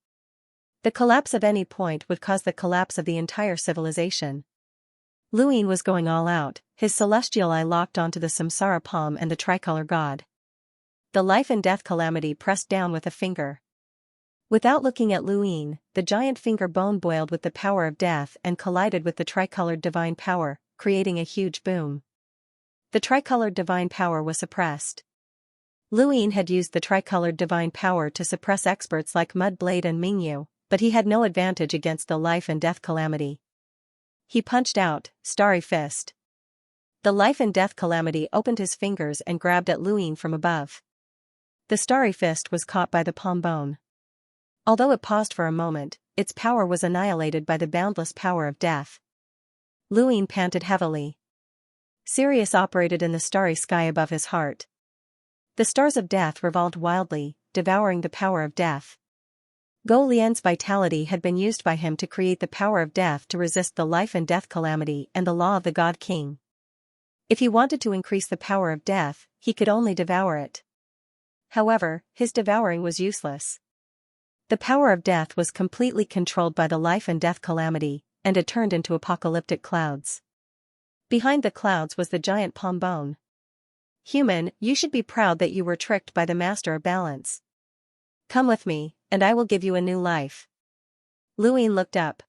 The collapse of any point would cause the collapse of the entire civilization. Lu Yin was going all out, his celestial eye locked onto the samsara palm and the tricolor god. The life and death calamity pressed down with a finger. Without looking at Lu Yin, the giant finger bone boiled with the power of death and collided with the tricolored divine power, creating a huge boom. The tricolored divine power was suppressed. Lu Yin had used the tricolored divine power to suppress experts like Mudblade and Mingyu, but he had no advantage against the life and death calamity. He punched out, Starry Fist. The life and death calamity opened his fingers and grabbed at Lu Yin from above. The Starry Fist was caught by the palm bone. Although it paused for a moment, its power was annihilated by the boundless power of death. Lu Yin panted heavily. Sirius operated in the starry sky above his heart. The stars of death revolved wildly, devouring the power of death. Go Lian's vitality had been used by him to create the power of death to resist the life and death calamity and the law of the God King. If he wanted to increase the power of death, he could only devour it. However, his devouring was useless. The power of death was completely controlled by the life and death calamity, and it turned into apocalyptic clouds. Behind the clouds was the giant palm bone. Human, you should be proud that you were tricked by the master of balance. Come with me, and I will give you a new life. Lu Yin looked up.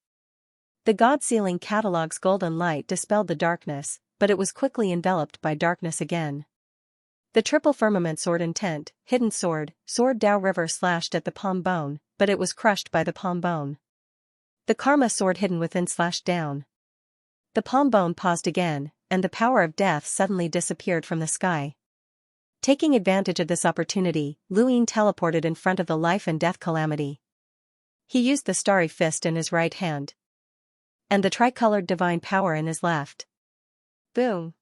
The God-sealing catalogue's golden light dispelled the darkness, but it was quickly enveloped by darkness again. The triple firmament sword intent, hidden sword, sword Dao river slashed at the palm bone, but it was crushed by the palm bone. The karma sword hidden within slashed down. The palm bone paused again, and the power of death suddenly disappeared from the sky. Taking advantage of this opportunity, Lu Yin teleported in front of the life and death calamity. He used the starry fist in his right hand and the tricolored divine power in his left. Boom!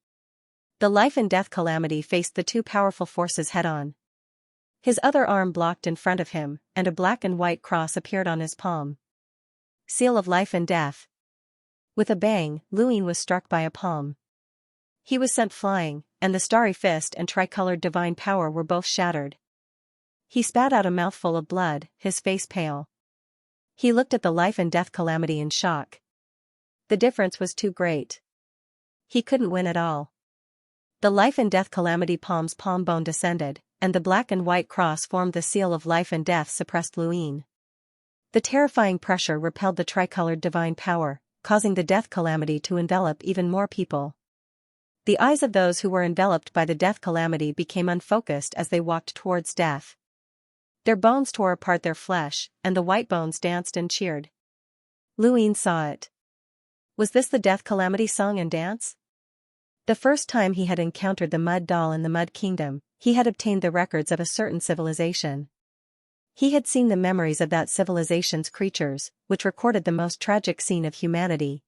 The life and death calamity faced the two powerful forces head-on. His other arm blocked in front of him, and a black and white cross appeared on his palm. Seal of life and death. With a bang, Lu Yin was struck by a palm. He was sent flying, and the starry fist and tricolored divine power were both shattered. He spat out a mouthful of blood, his face pale. He looked at the life and death calamity in shock. The difference was too great. He couldn't win at all. The life and death calamity palm's palm bone descended, and the black and white cross formed the seal of life and death suppressed Lu Yin. The terrifying pressure repelled the tricolored divine power, causing the death calamity to envelop even more people. The eyes of those who were enveloped by the death calamity became unfocused as they walked towards death. Their bones tore apart their flesh, and the white bones danced and cheered. Lu Yin saw it. Was this the death calamity song and dance? The first time he had encountered the mud doll in the Mud Kingdom, he had obtained the records of a certain civilization. He had seen the memories of that civilization's creatures, which recorded the most tragic scene of humanity.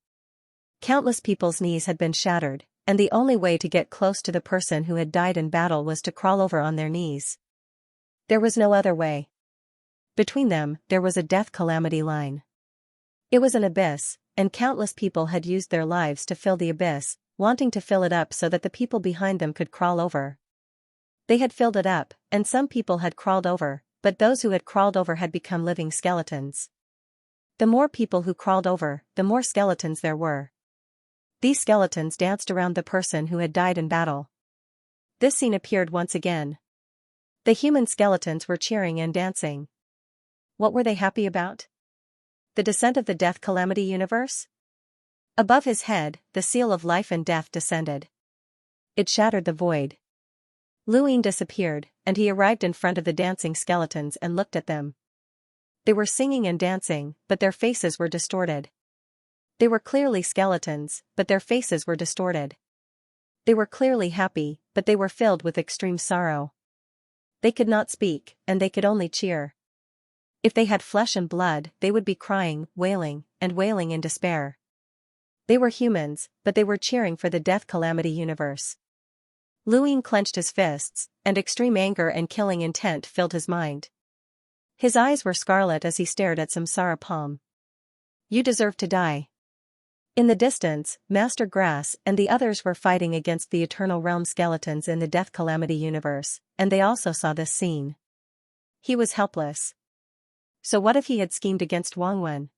Countless people's knees had been shattered, and the only way to get close to the person who had died in battle was to crawl over on their knees. There was no other way. Between them, there was a death calamity line. It was an abyss, and countless people had used their lives to fill the abyss, wanting to fill it up so that the people behind them could crawl over. They had filled it up, and some people had crawled over, but those who had crawled over had become living skeletons. The more people who crawled over, the more skeletons there were. These skeletons danced around the person who had died in battle. This scene appeared once again. The human skeletons were cheering and dancing. What were they happy about? The descent of the death calamity universe? Above his head, the seal of life and death descended. It shattered the void. Lu Yin disappeared, and he arrived in front of the dancing skeletons and looked at them. They were singing and dancing, but their faces were distorted. They were clearly skeletons, but their faces were distorted. They were clearly happy, but they were filled with extreme sorrow. They could not speak, and they could only cheer. If they had flesh and blood, they would be crying, wailing, and wailing in despair. They were humans, but they were cheering for the death calamity universe. Lu Yin clenched his fists, and extreme anger and killing intent filled his mind. His eyes were scarlet as he stared at Samsara Palm. You deserve to die. In the distance, Master Grass and the others were fighting against the Eternal Realm skeletons in the death calamity universe, and they also saw this scene. He was helpless. So what if he had schemed against Wang Wen?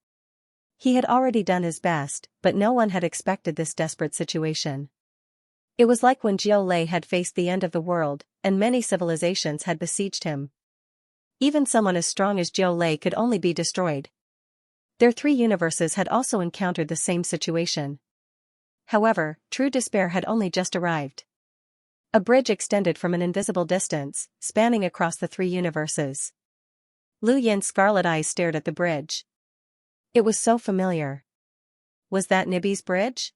He had already done his best, but no one had expected this desperate situation. It was like when Jiu Lei had faced the end of the world, and many civilizations had besieged him. Even someone as strong as Jiu Lei could only be destroyed. Their three universes had also encountered the same situation. However, true despair had only just arrived. A bridge extended from an invisible distance, spanning across the three universes. Lu Yin's scarlet eyes stared at the bridge. It was so familiar. Was that Nibby's bridge?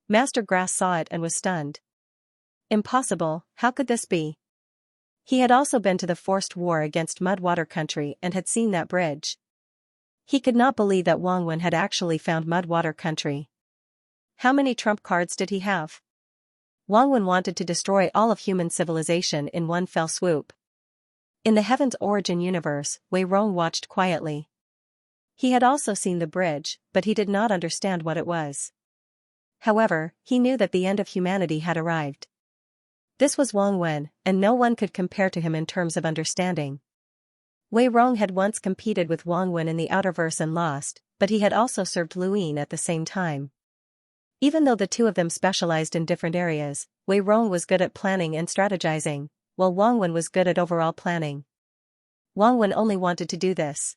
Master Grass saw it and was stunned. Impossible, how could this be? He had also been to the forced war against Mudwater Country and had seen that bridge. He could not believe that Wang Wen had actually found Mudwater Country. How many trump cards did he have? Wang Wen wanted to destroy all of human civilization in one fell swoop. In the Heaven's Origin universe, Wei Rong watched quietly. He had also seen the bridge, but he did not understand what it was. However, he knew that the end of humanity had arrived. This was Wang Wen, and no one could compare to him in terms of understanding. Wei Rong had once competed with Wang Wen in the Outerverse and lost, but he had also served Lu Yin at the same time. Even though the two of them specialized in different areas, Wei Rong was good at planning and strategizing, while Wang Wen was good at overall planning. Wang Wen only wanted to do this.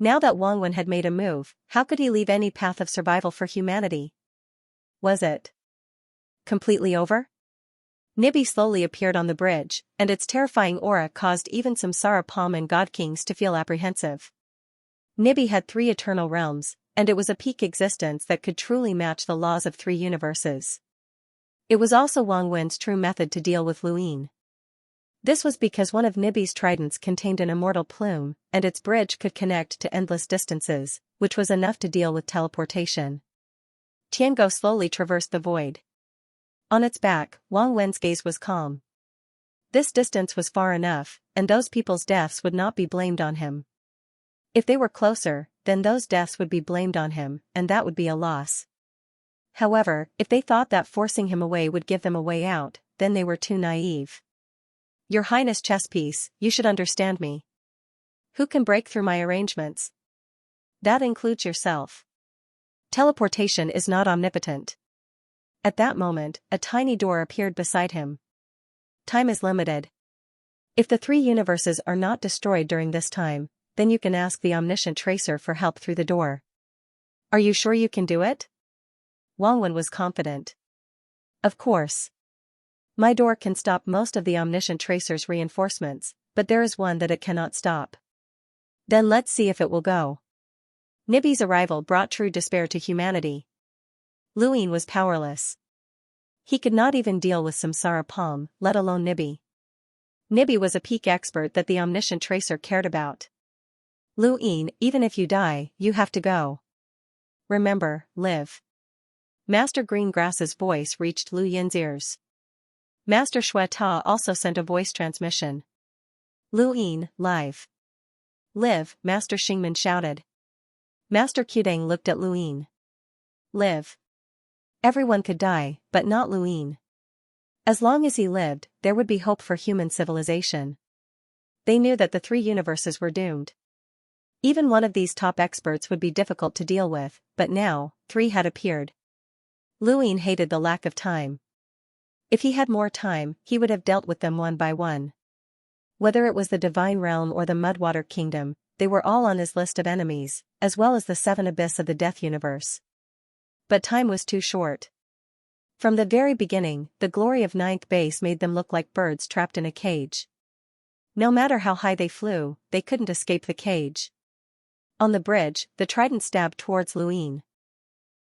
Now that Wang Wen had made a move, how could he leave any path of survival for humanity? Was it completely over? Nibi slowly appeared on the bridge, and its terrifying aura caused even Samsara Palm and God Kings to feel apprehensive. Nibi had 3 eternal realms, and it was a peak existence that could truly match the laws of 3 universes. It was also Wang Wen's true method to deal with Luin. This was because one of Nibi's tridents contained an immortal plume, and its bridge could connect to endless distances, which was enough to deal with teleportation. Tiango slowly traversed the void. On its back, Wang Wen's gaze was calm. This distance was far enough, and those people's deaths would not be blamed on him. If they were closer, then those deaths would be blamed on him, and that would be a loss. However, if they thought that forcing him away would give them a way out, then they were too naive. Your Highness Chesspiece, you should understand me. Who can break through my arrangements? That includes yourself. Teleportation is not omnipotent. At that moment, a tiny door appeared beside him. Time is limited. If the 3 universes are not destroyed during this time, then you can ask the omniscient tracer for help through the door. Are you sure you can do it? Wang Wen was confident. Of course. My door can stop most of the omniscient tracer's reinforcements, but there is one that it cannot stop. Then let's see if it will go. Nibi's arrival brought true despair to humanity. Luin was powerless. He could not even deal with Samsara Palm, let alone Nibi. Nibi was a peak expert that the omniscient tracer cared about. Luin, even if you die, you have to go. Remember, live. Master Greengrass's voice reached Lu Yin's ears. Master Shui Ta also sent a voice transmission. Luin, live. Live, Master Xingmin shouted. Master Qudang looked at Luin. Live. Everyone could die, but not Luin. As long as he lived, there would be hope for human civilization. They knew that the 3 universes were doomed. Even one of these top experts would be difficult to deal with, but now, 3 had appeared. Luin hated the lack of time. If he had more time, he would have dealt with them one by one. Whether it was the Divine Realm or the Mudwater Kingdom, they were all on his list of enemies, as well as the 7 Abyss of the Death Universe. But time was too short. From the very beginning, the glory of 9th base made them look like birds trapped in a cage. No matter how high they flew, they couldn't escape the cage. On the bridge, the trident stabbed towards Luin.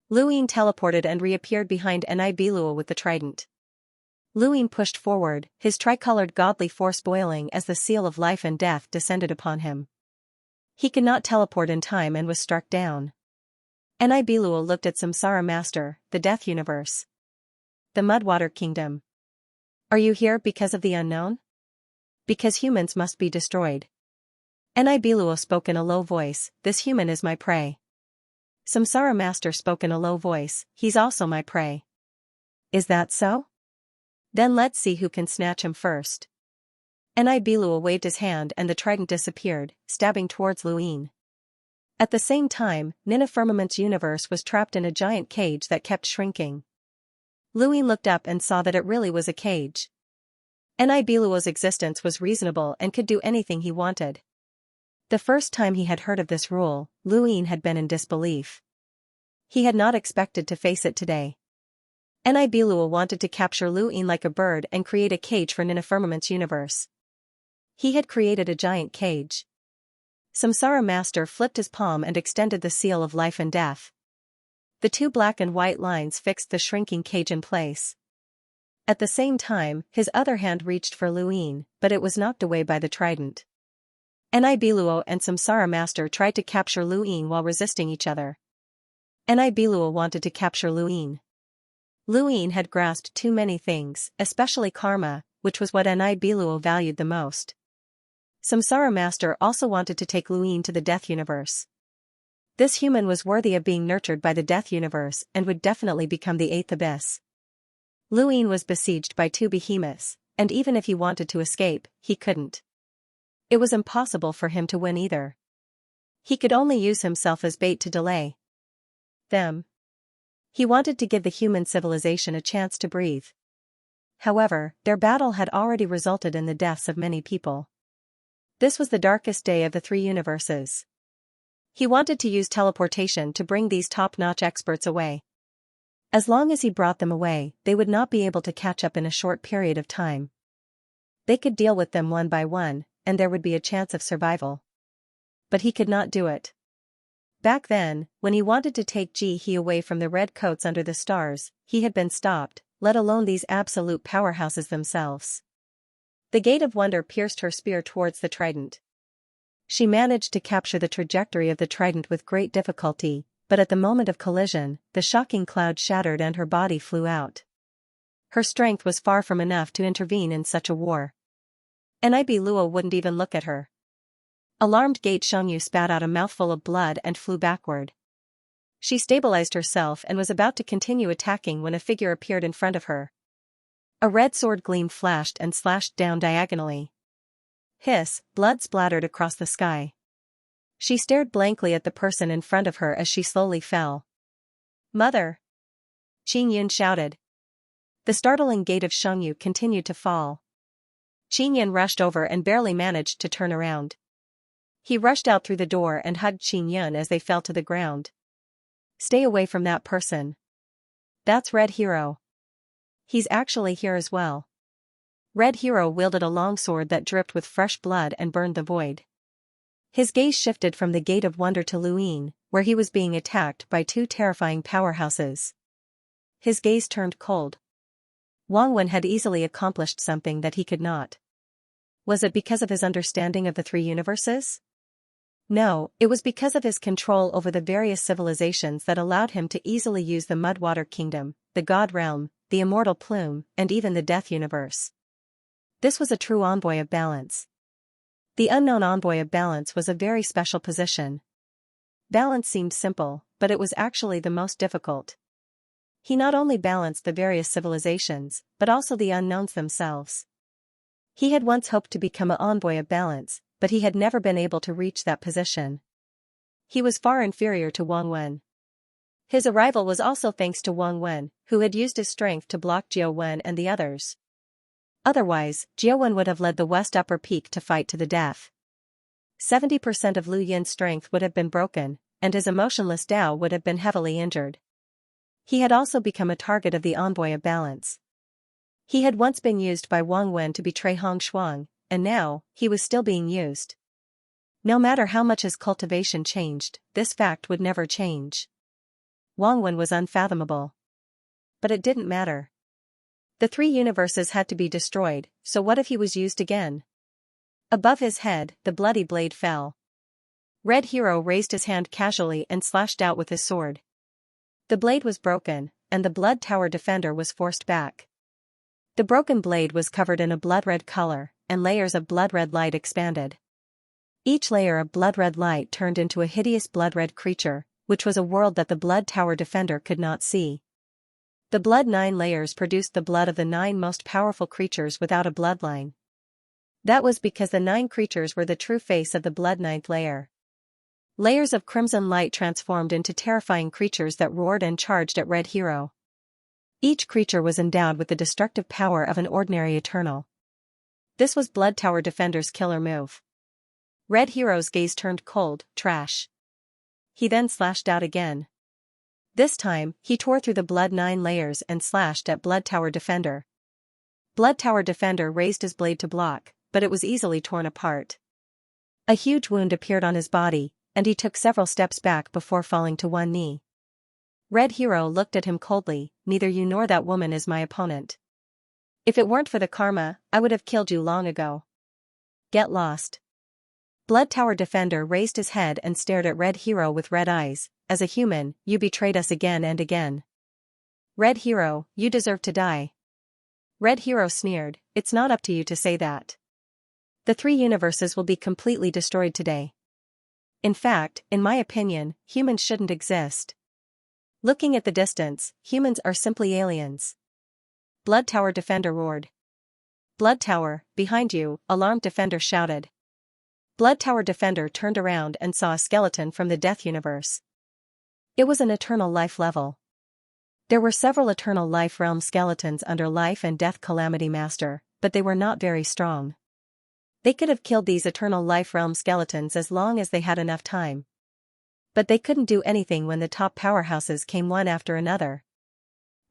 Luin teleported and reappeared behind Nibiluo with the trident. Luin pushed forward, his tricolored godly force boiling as the seal of life and death descended upon him. He could not teleport in time and was struck down. Nibiluo looked at Samsara Master, the Death Universe. The Mudwater Kingdom. Are you here because of the unknown? Because humans must be destroyed. Nibiluo spoke in a low voice, this human is my prey. Samsara Master spoke in a low voice, he's also my prey. Is that so? Then let's see who can snatch him first. Nibiluo waved his hand and the trident disappeared, stabbing towards Luin. At the same time, Nina Firmament's universe was trapped in a giant cage that kept shrinking. Luin looked up and saw that it really was a cage. Nibiluo's existence was reasonable and could do anything he wanted. The first time he had heard of this rule, Luin had been in disbelief. He had not expected to face it today. Nibiluo wanted to capture Luin like a bird and create a cage for Nina Firmament's universe. He had created a giant cage. Samsara Master flipped his palm and extended the seal of life and death. The 2 black and white lines fixed the shrinking cage in place. At the same time, his other hand reached for Luin, but it was knocked away by the trident. Nibiluo and Samsara Master tried to capture Luin while resisting each other. Nibiluo wanted to capture Luin. Luin had grasped too many things, especially karma, which was what Nibiluo valued the most. Samsara Master also wanted to take Luin to the Death Universe. This human was worthy of being nurtured by the Death Universe and would definitely become the 8th Abyss. Luin was besieged by 2 behemoths, and even if he wanted to escape, he couldn't. It was impossible for him to win either. He could only use himself as bait to delay them. He wanted to give the human civilization a chance to breathe. However, their battle had already resulted in the deaths of many people. This was the darkest day of the 3 universes. He wanted to use teleportation to bring these top-notch experts away. As long as he brought them away, they would not be able to catch up in a short period of time. They could deal with them one by one, and there would be a chance of survival. But he could not do it. Back then, when he wanted to take Ji-he away from the red coats under the stars, he had been stopped, let alone these absolute powerhouses themselves. The Gate of Wonder pierced her spear towards the trident. She managed to capture the trajectory of the trident with great difficulty, but at the moment of collision, the shocking cloud shattered and her body flew out. Her strength was far from enough to intervene in such a war. Nibi Luo wouldn't even look at her. Alarmed Gate Xianxia spat out a mouthful of blood and flew backward. She stabilized herself and was about to continue attacking when a figure appeared in front of her. A red sword gleam flashed and slashed down diagonally. Hiss, blood splattered across the sky. She stared blankly at the person in front of her as she slowly fell. "Mother!" Qin Yun shouted. The startling gate of Xianxia continued to fall. Qin Yun rushed over and barely managed to turn around. He rushed out through the door and hugged Qin Yun as they fell to the ground. "Stay away from that person. That's Red Hero. He's actually here as well." Red Hero wielded a long sword that dripped with fresh blood and burned the void. His gaze shifted from the Gate of Wonder to Luin, where he was being attacked by two terrifying powerhouses. His gaze turned cold. Wang Wen had easily accomplished something that he could not. Was it because of his understanding of the three universes? No, it was because of his control over the various civilizations that allowed him to easily use the Mudwater Kingdom, the God Realm, the Immortal Plume, and even the Death Universe. This was a true envoy of balance. The unknown envoy of balance was a very special position. Balance seemed simple, but it was actually the most difficult. He not only balanced the various civilizations, but also the unknowns themselves. He had once hoped to become an envoy of balance, but he had never been able to reach that position. He was far inferior to Wang Wen. His arrival was also thanks to Wang Wen, who had used his strength to block Jiao Wen and the others. Otherwise, Jiao Wen would have led the West Upper Peak to fight to the death. 70% of Lu Yin's strength would have been broken, and his emotionless Dao would have been heavily injured. He had also become a target of the envoy of balance. He had once been used by Wang Wen to betray Hong Shuang, and now, he was still being used. No matter how much his cultivation changed, this fact would never change. Wang Wen was unfathomable. But it didn't matter. The three universes had to be destroyed, so what if he was used again? Above his head, the bloody blade fell. Red Hero raised his hand casually and slashed out with his sword. The blade was broken, and the Blood Tower Defender was forced back. The broken blade was covered in a blood-red color, and layers of blood-red light expanded. Each layer of blood-red light turned into a hideous blood-red creature, which was a world that the Blood Tower Defender could not see. The blood 9 layers produced the blood of the 9 most powerful creatures without a bloodline. That was because the 9 creatures were the true face of the blood 9th layer. Layers of crimson light transformed into terrifying creatures that roared and charged at Red Hero. Each creature was endowed with the destructive power of an ordinary Eternal. This was Blood Tower Defender's killer move. Red Hero's gaze turned cold, trash. He then slashed out again. This time, he tore through the blood 9 layers and slashed at Blood Tower Defender. Blood Tower Defender raised his blade to block, but it was easily torn apart. A huge wound appeared on his body, and he took several steps back before falling to one knee. Red Hero looked at him coldly. "Neither you nor that woman is my opponent. If it weren't for the karma, I would have killed you long ago. Get lost." Blood Tower Defender raised his head and stared at Red Hero with red eyes. "As a human, you betrayed us again and again. Red Hero, you deserve to die." Red Hero sneered, "It's not up to you to say that. The three universes will be completely destroyed today. In fact, in my opinion, humans shouldn't exist. Looking at the distance, humans are simply aliens." Blood Tower Defender roared. "Blood Tower, behind you," alarmed Defender shouted. Blood Tower Defender turned around and saw a skeleton from the Death Universe. It was an Eternal Life level. There were several Eternal Life Realm skeletons under Life and Death Calamity Master, but they were not very strong. They could have killed these Eternal Life Realm skeletons as long as they had enough time. But they couldn't do anything when the top powerhouses came one after another.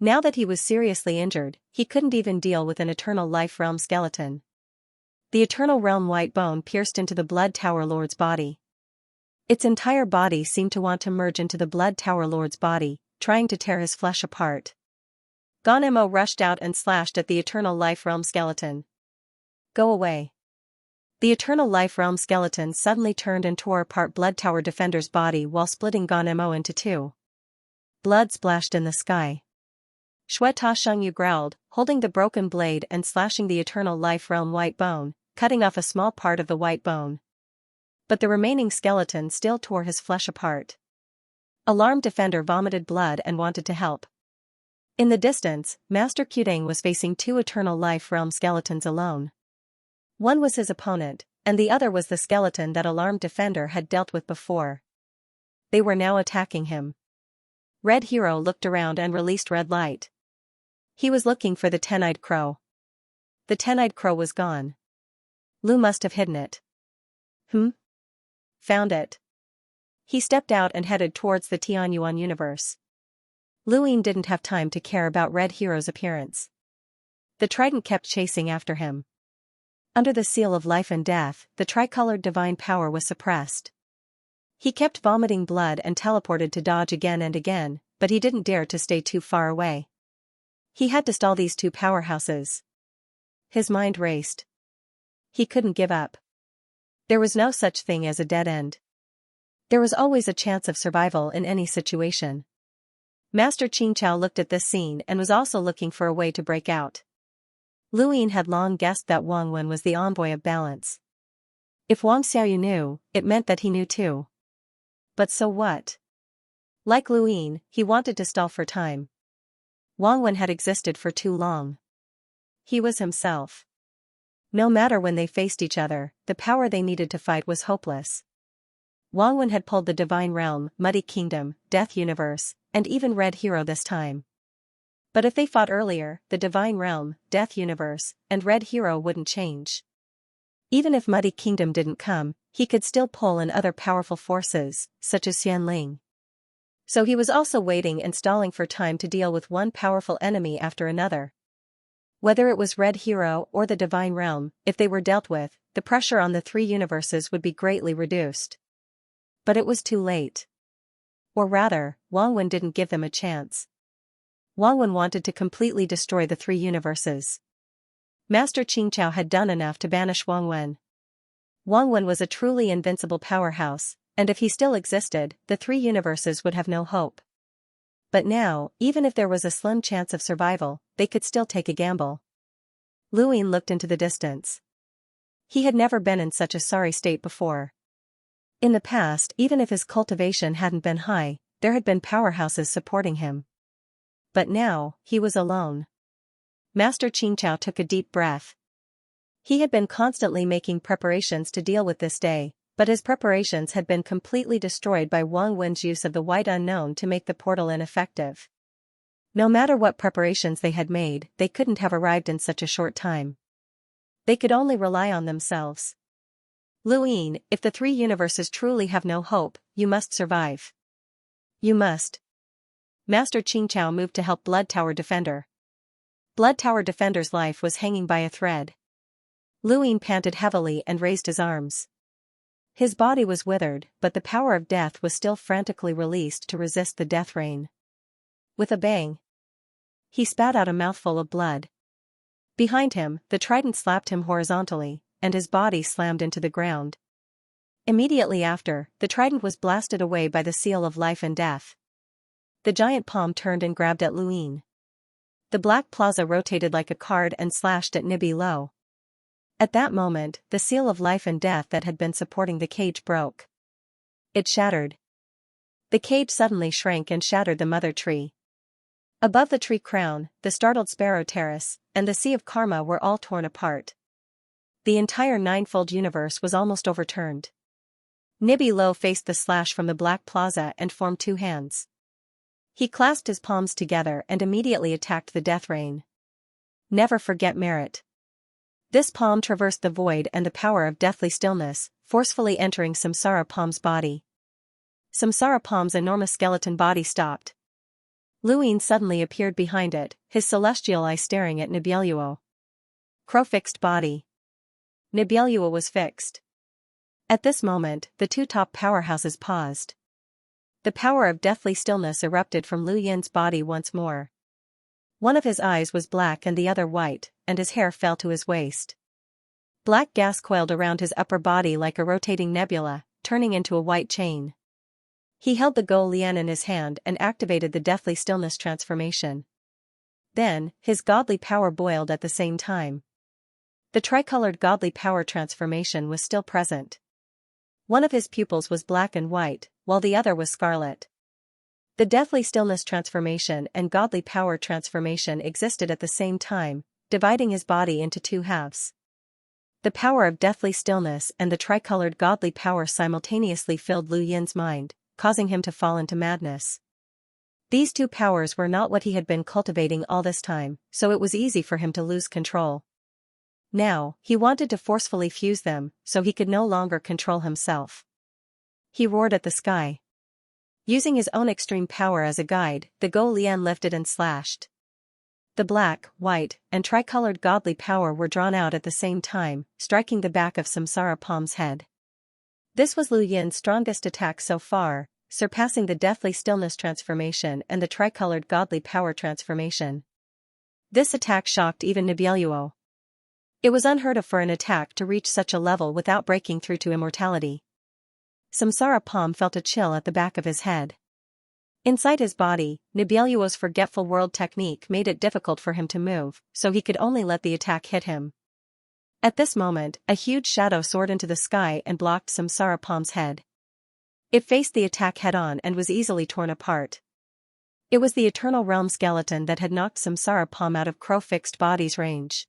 Now that he was seriously injured, he couldn't even deal with an Eternal Life Realm skeleton. The Eternal Realm white bone pierced into the Blood Tower Lord's body. Its entire body seemed to want to merge into the Blood Tower Lord's body, trying to tear his flesh apart. Gonemo rushed out and slashed at the Eternal Life Realm skeleton. Go away. The Eternal Life Realm skeleton suddenly turned and tore apart Blood Tower Defender's body while splitting Gonemo into two. Blood splashed in the sky. Xue Ta Shengyu growled, holding the broken blade and slashing the Eternal Life Realm white bone, cutting off a small part of the white bone. But the remaining skeleton still tore his flesh apart. Alarmed Defender vomited blood and wanted to help. In the distance, Master Qudang was facing two Eternal Life Realm skeletons alone. One was his opponent, and the other was the skeleton that Alarmed Defender had dealt with before. They were now attacking him. Red Hero looked around and released red light. He was looking for the Ten-Eyed Crow. The Ten-Eyed Crow was gone. Lu must have hidden it. Found it. He stepped out and headed towards the Tianyuan universe. Lu Ying didn't have time to care about Red Hero's appearance. The trident kept chasing after him. Under the seal of life and death, the tricolored divine power was suppressed. He kept vomiting blood and teleported to dodge again and again, but he didn't dare to stay too far away. He had to stall these two powerhouses. His mind raced. He couldn't give up. There was no such thing as a dead end. There was always a chance of survival in any situation. Master Qingqiao looked at this scene and was also looking for a way to break out. Lu Ying had long guessed that Wang Wen was the envoy of balance. If Wang Xiaoyu knew, it meant that he knew too. But so what? Like Lu Ying, he wanted to stall for time. Wang Wen had existed for too long. He was himself. No matter when they faced each other, the power they needed to fight was hopeless. Wang Wen had pulled the Divine Realm, Muddy Kingdom, Death Universe, and even Red Hero this time. But if they fought earlier, the Divine Realm, Death Universe, and Red Hero wouldn't change. Even if Muddy Kingdom didn't come, he could still pull in other powerful forces, such as Xianling. So he was also waiting and stalling for time to deal with one powerful enemy after another. Whether it was Red Hero or the Divine Realm, if they were dealt with, the pressure on the three universes would be greatly reduced. But it was too late. Or rather, Wang Wen didn't give them a chance. Wang Wen wanted to completely destroy the three universes. Master Qingqiao had done enough to banish Wang Wen. Wang Wen was a truly invincible powerhouse, and if he still existed, the three universes would have no hope. But now, even if there was a slim chance of survival, they could still take a gamble. Lu Ying looked into the distance. He had never been in such a sorry state before. In the past, even if his cultivation hadn't been high, there had been powerhouses supporting him. But now, he was alone. Master Qingqiao took a deep breath. He had been constantly making preparations to deal with this day, but his preparations had been completely destroyed by Wang Wen's use of the White Unknown to make the portal ineffective. No matter what preparations they had made, they couldn't have arrived in such a short time. They could only rely on themselves. Lu Ying, if the three universes truly have no hope, you must survive. You must. Master Qingqiao moved to help Blood Tower Defender. Blood Tower Defender's life was hanging by a thread. Lu Ying panted heavily and raised his arms. His body was withered, but the power of death was still frantically released to resist the death rain. With a bang, he spat out a mouthful of blood. Behind him, the trident slapped him horizontally, and his body slammed into the ground. Immediately after, the trident was blasted away by the seal of life and death. The giant palm turned and grabbed at Lu Ying. The black plaza rotated like a card and slashed at Nibi Lo. At that moment, the seal of life and death that had been supporting the cage broke. It shattered. The cage suddenly shrank and shattered the mother tree. Above the tree crown, the startled sparrow terrace, and the sea of karma were all torn apart. The entire ninefold universe was almost overturned. Nibi Lo faced the slash from the black plaza and formed two hands. He clasped his palms together and immediately attacked the death rain. Never forget merit. This palm traversed the void and the power of deathly stillness, forcefully entering Samsara Palm's body. Samsara Palm's enormous skeleton body stopped. Luin suddenly appeared behind it, his celestial eye staring at Nebeluo. Crow fixed body. Nebeluo was fixed. At this moment, the two top powerhouses paused. The power of deathly stillness erupted from Lu Yin's body once more. One of his eyes was black and the other white, and his hair fell to his waist. Black gas coiled around his upper body like a rotating nebula, turning into a white chain. He held the Go Lian in his hand and activated the deathly stillness transformation. Then, his godly power boiled at the same time. The tricolored godly power transformation was still present. One of his pupils was black and white, while the other was scarlet. The deathly stillness transformation and godly power transformation existed at the same time, dividing his body into two halves. The power of deathly stillness and the tricolored godly power simultaneously filled Lu Yin's mind, causing him to fall into madness. These two powers were not what he had been cultivating all this time, so it was easy for him to lose control. Now, he wanted to forcefully fuse them, so he could no longer control himself. He roared at the sky. Using his own extreme power as a guide, the Go Lian lifted and slashed. The black, white, and tricolored godly power were drawn out at the same time, striking the back of Samsara Palm's head. This was Lu Yin's strongest attack so far, surpassing the deathly stillness transformation and the tricolored godly power transformation. This attack shocked even Nebeluo. It was unheard of for an attack to reach such a level without breaking through to immortality. Samsara Palm felt a chill at the back of his head. Inside his body, Nebeluo's forgetful world technique made it difficult for him to move, so he could only let the attack hit him. At this moment, a huge shadow soared into the sky and blocked Samsara Palm's head. It faced the attack head-on and was easily torn apart. It was the Eternal Realm skeleton that had knocked Samsara Palm out of Crow-fixed body's range.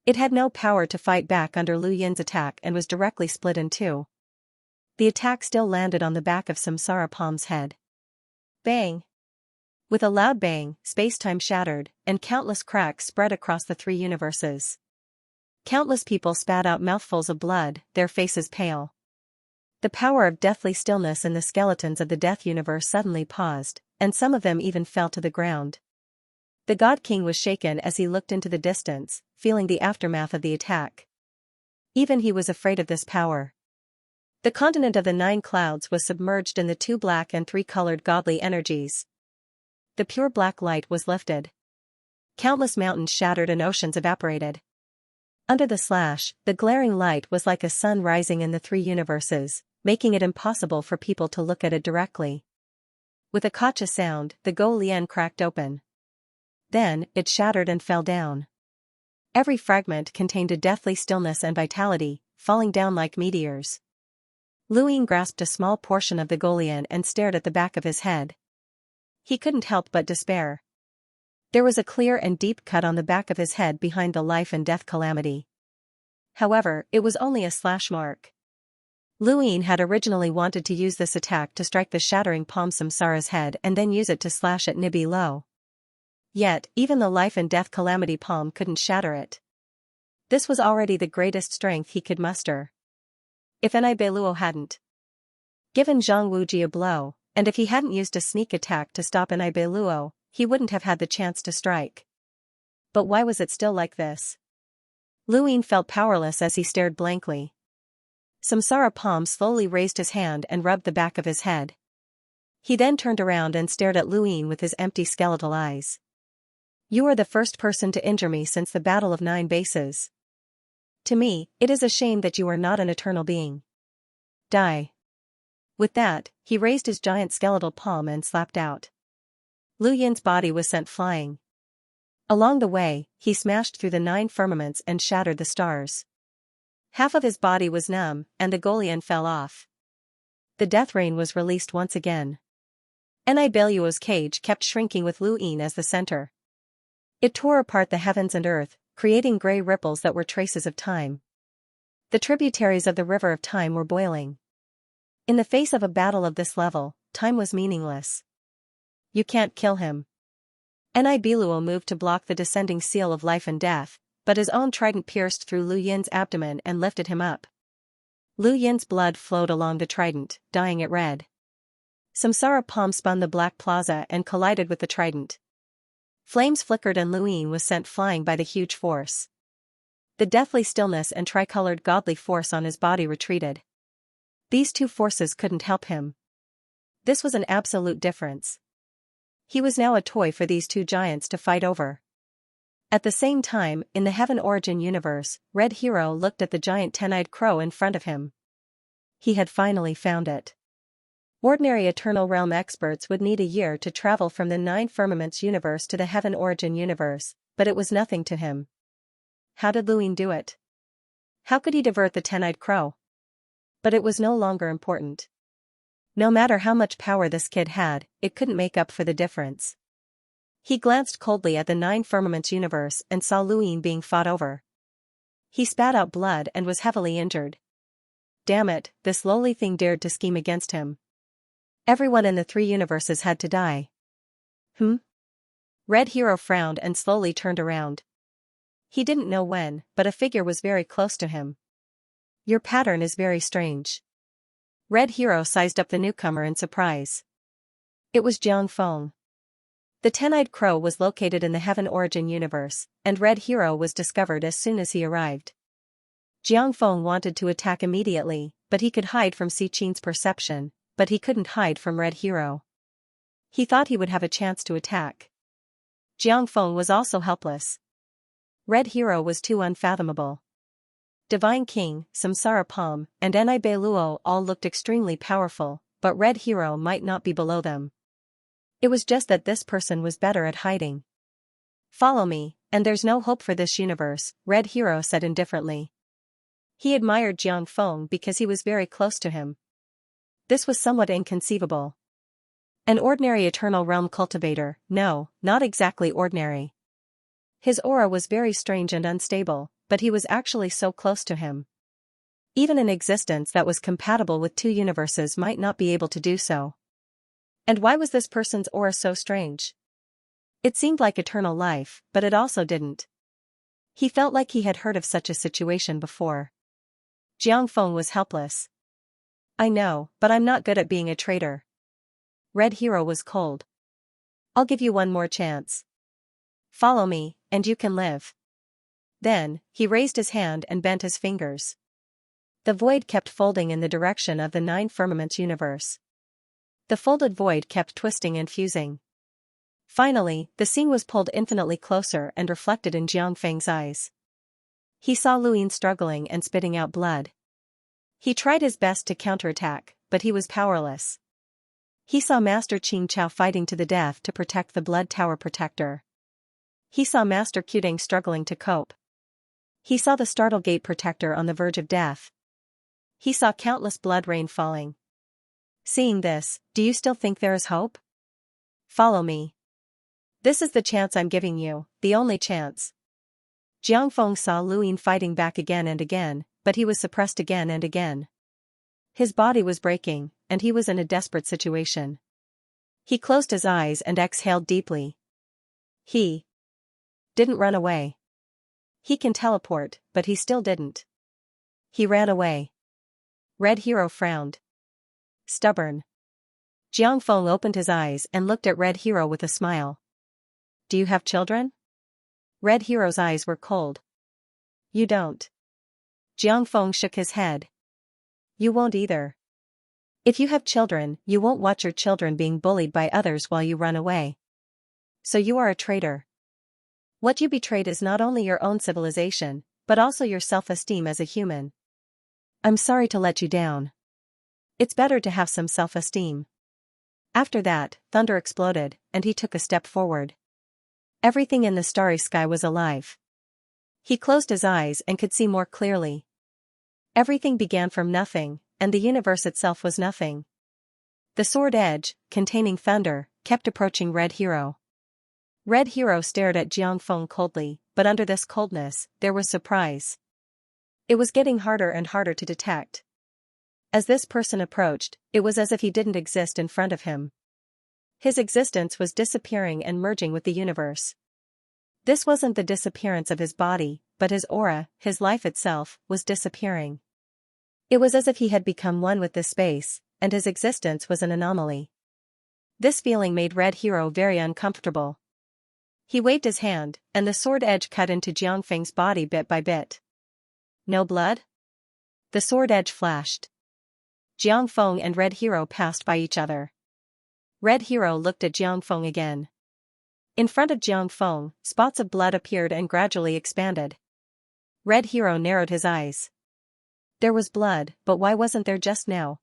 It had no power to fight back under Lu Yin's attack and was directly split in two. The attack still landed on the back of Samsara Palm's head. Bang! With a loud bang, space-time shattered, and countless cracks spread across the three universes. Countless people spat out mouthfuls of blood, their faces pale. The power of deathly stillness in the skeletons of the Death Universe suddenly paused, and some of them even fell to the ground. The God King was shaken as he looked into the distance, feeling the aftermath of the attack. Even he was afraid of this power. The continent of the 9 clouds was submerged in the 2 black and 3 colored godly energies. The pure black light was lifted. Countless mountains shattered and oceans evaporated. Under the slash, the glaring light was like a sun rising in the 3 universes, making it impossible for people to look at it directly. With a gotcha sound, the Go Lian cracked open. Then, it shattered and fell down. Every fragment contained a deathly stillness and vitality, falling down like meteors. Lu Ying grasped a small portion of the Go Lian and stared at the back of his head. He couldn't help but despair. There was a clear and deep cut on the back of his head behind the life and death calamity. However, it was only a slash mark. Lu Ying had originally wanted to use this attack to strike the shattering palm Samsara's head and then use it to slash at Nebeluo. Yet, even the life and death calamity palm couldn't shatter it. This was already the greatest strength he could muster. If Nebeluo hadn't given Zhang Wuji a blow, and if he hadn't used a sneak attack to stop Nebeluo, he wouldn't have had the chance to strike. But why was it still like this? Lu Ying felt powerless as he stared blankly. Samsara Palm slowly raised his hand and rubbed the back of his head. He then turned around and stared at Lu Ying with his empty skeletal eyes. "You are the first person to injure me since the Battle of 9 Bases. To me, it is a shame that you are not an eternal being. Die." With that, he raised his giant skeletal palm and slapped out. Lu Yin's body was sent flying. Along the way, he smashed through the 9 firmaments and shattered the stars. Half of his body was numb, and the Go Lian fell off. The death rain was released once again. Nebeluo's cage kept shrinking with Lu Ying as the center. It tore apart the heavens and earth, creating gray ripples that were traces of time. The tributaries of the river of time were boiling. In the face of a battle of this level, time was meaningless. "You can't kill him." Nebeluo moved to block the descending seal of life and death, but his own trident pierced through Lu Yin's abdomen and lifted him up. Lu Yin's blood flowed along the trident, dyeing it red. Samsara palm spun the black plaza and collided with the trident. Flames flickered and Luin was sent flying by the huge force. The deathly stillness and tricolored godly force on his body retreated. These two forces couldn't help him. This was an absolute difference. He was now a toy for these two giants to fight over. At the same time, in the Heaven Origin universe, Red Hero looked at the giant ten-eyed crow in front of him. He had finally found it. Ordinary Eternal Realm experts would need a year to travel from the Nine Firmaments universe to the Heaven Origin universe, but it was nothing to him. How did Luin do it? How could he divert the ten-eyed crow? But it was no longer important. No matter how much power this kid had, it couldn't make up for the difference. He glanced coldly at the Nine Firmaments universe and saw Luin being fought over. He spat out blood and was heavily injured. Damn it, this lowly thing dared to scheme against him. Everyone in the three universes had to die. Red Hero frowned and slowly turned around. He didn't know when, but a figure was very close to him. Your pattern is very strange. Red Hero sized up the newcomer in surprise. It was Jiang Feng. The ten-eyed crow was located in the Heaven Origin universe, and Red Hero was discovered as soon as he arrived. Jiang Feng wanted to attack immediately, but he could hide from Si Qin's perception, but he couldn't hide from Red Hero. He thought he would have a chance to attack. Jiang Feng was also helpless. Red Hero was too unfathomable. Divine King, Samsara Palm, and Enai Luo all looked extremely powerful, but Red Hero might not be below them. It was just that this person was better at hiding. Follow me, and there's no hope for this universe, Red Hero said indifferently. He admired Jiang Feng because he was very close to him. This was somewhat inconceivable. An ordinary Eternal Realm cultivator, no, not exactly ordinary. His aura was very strange and unstable, but he was actually so close to him. Even an existence that was compatible with two universes might not be able to do so. And why was this person's aura so strange? It seemed like eternal life, but it also didn't. He felt like he had heard of such a situation before. Jiang Feng was helpless. I know, but I'm not good at being a traitor. Red Hero was cold. I'll give you one more chance. Follow me, and you can live. Then, he raised his hand and bent his fingers. The void kept folding in the direction of the Nine Firmaments universe. The folded void kept twisting and fusing. Finally, the scene was pulled infinitely closer and reflected in Jiang Feng's eyes. He saw Luin struggling and spitting out blood. He tried his best to counterattack, but he was powerless. He saw Master Qing Chao fighting to the death to protect the Blood Tower Protector. He saw Master Quding struggling to cope. He saw the Startle Gate Protector on the verge of death. He saw countless blood rain falling. Seeing this, do you still think there is hope? Follow me. This is the chance I'm giving you, the only chance. Jiang Feng saw Luin fighting back again and again, but he was suppressed again and again. His body was breaking, and he was in a desperate situation. He closed his eyes and exhaled deeply. He didn't run away. He can teleport, but he still didn't. He ran away. Red Hero frowned. Stubborn. Jiang Feng opened his eyes and looked at Red Hero with a smile. Do you have children? Red Hero's eyes were cold. You don't. Jiang Feng shook his head. You won't either. If you have children, you won't watch your children being bullied by others while you run away. So you are a traitor. What you betrayed is not only your own civilization, but also your self-esteem as a human. I'm sorry to let you down. It's better to have some self-esteem. After that, thunder exploded, and he took a step forward. Everything in the starry sky was alive. He closed his eyes and could see more clearly. Everything began from nothing, and the universe itself was nothing. The sword edge, containing thunder, kept approaching Red Hero. Red Hero stared at Jiang Feng coldly, but under this coldness, there was surprise. It was getting harder and harder to detect. As this person approached, it was as if he didn't exist in front of him. His existence was disappearing and merging with the universe. This wasn't the disappearance of his body, but his aura, his life itself, was disappearing. It was as if he had become one with this space, and his existence was an anomaly. This feeling made Red Hero very uncomfortable. He waved his hand, and the sword edge cut into Jiangfeng's body bit by bit. No blood? The sword edge flashed. Jiangfeng and Red Hero passed by each other. Red Hero looked at Jiangfeng again. In front of Jiangfeng, spots of blood appeared and gradually expanded. Red Hero narrowed his eyes. There was blood, but why wasn't there just now?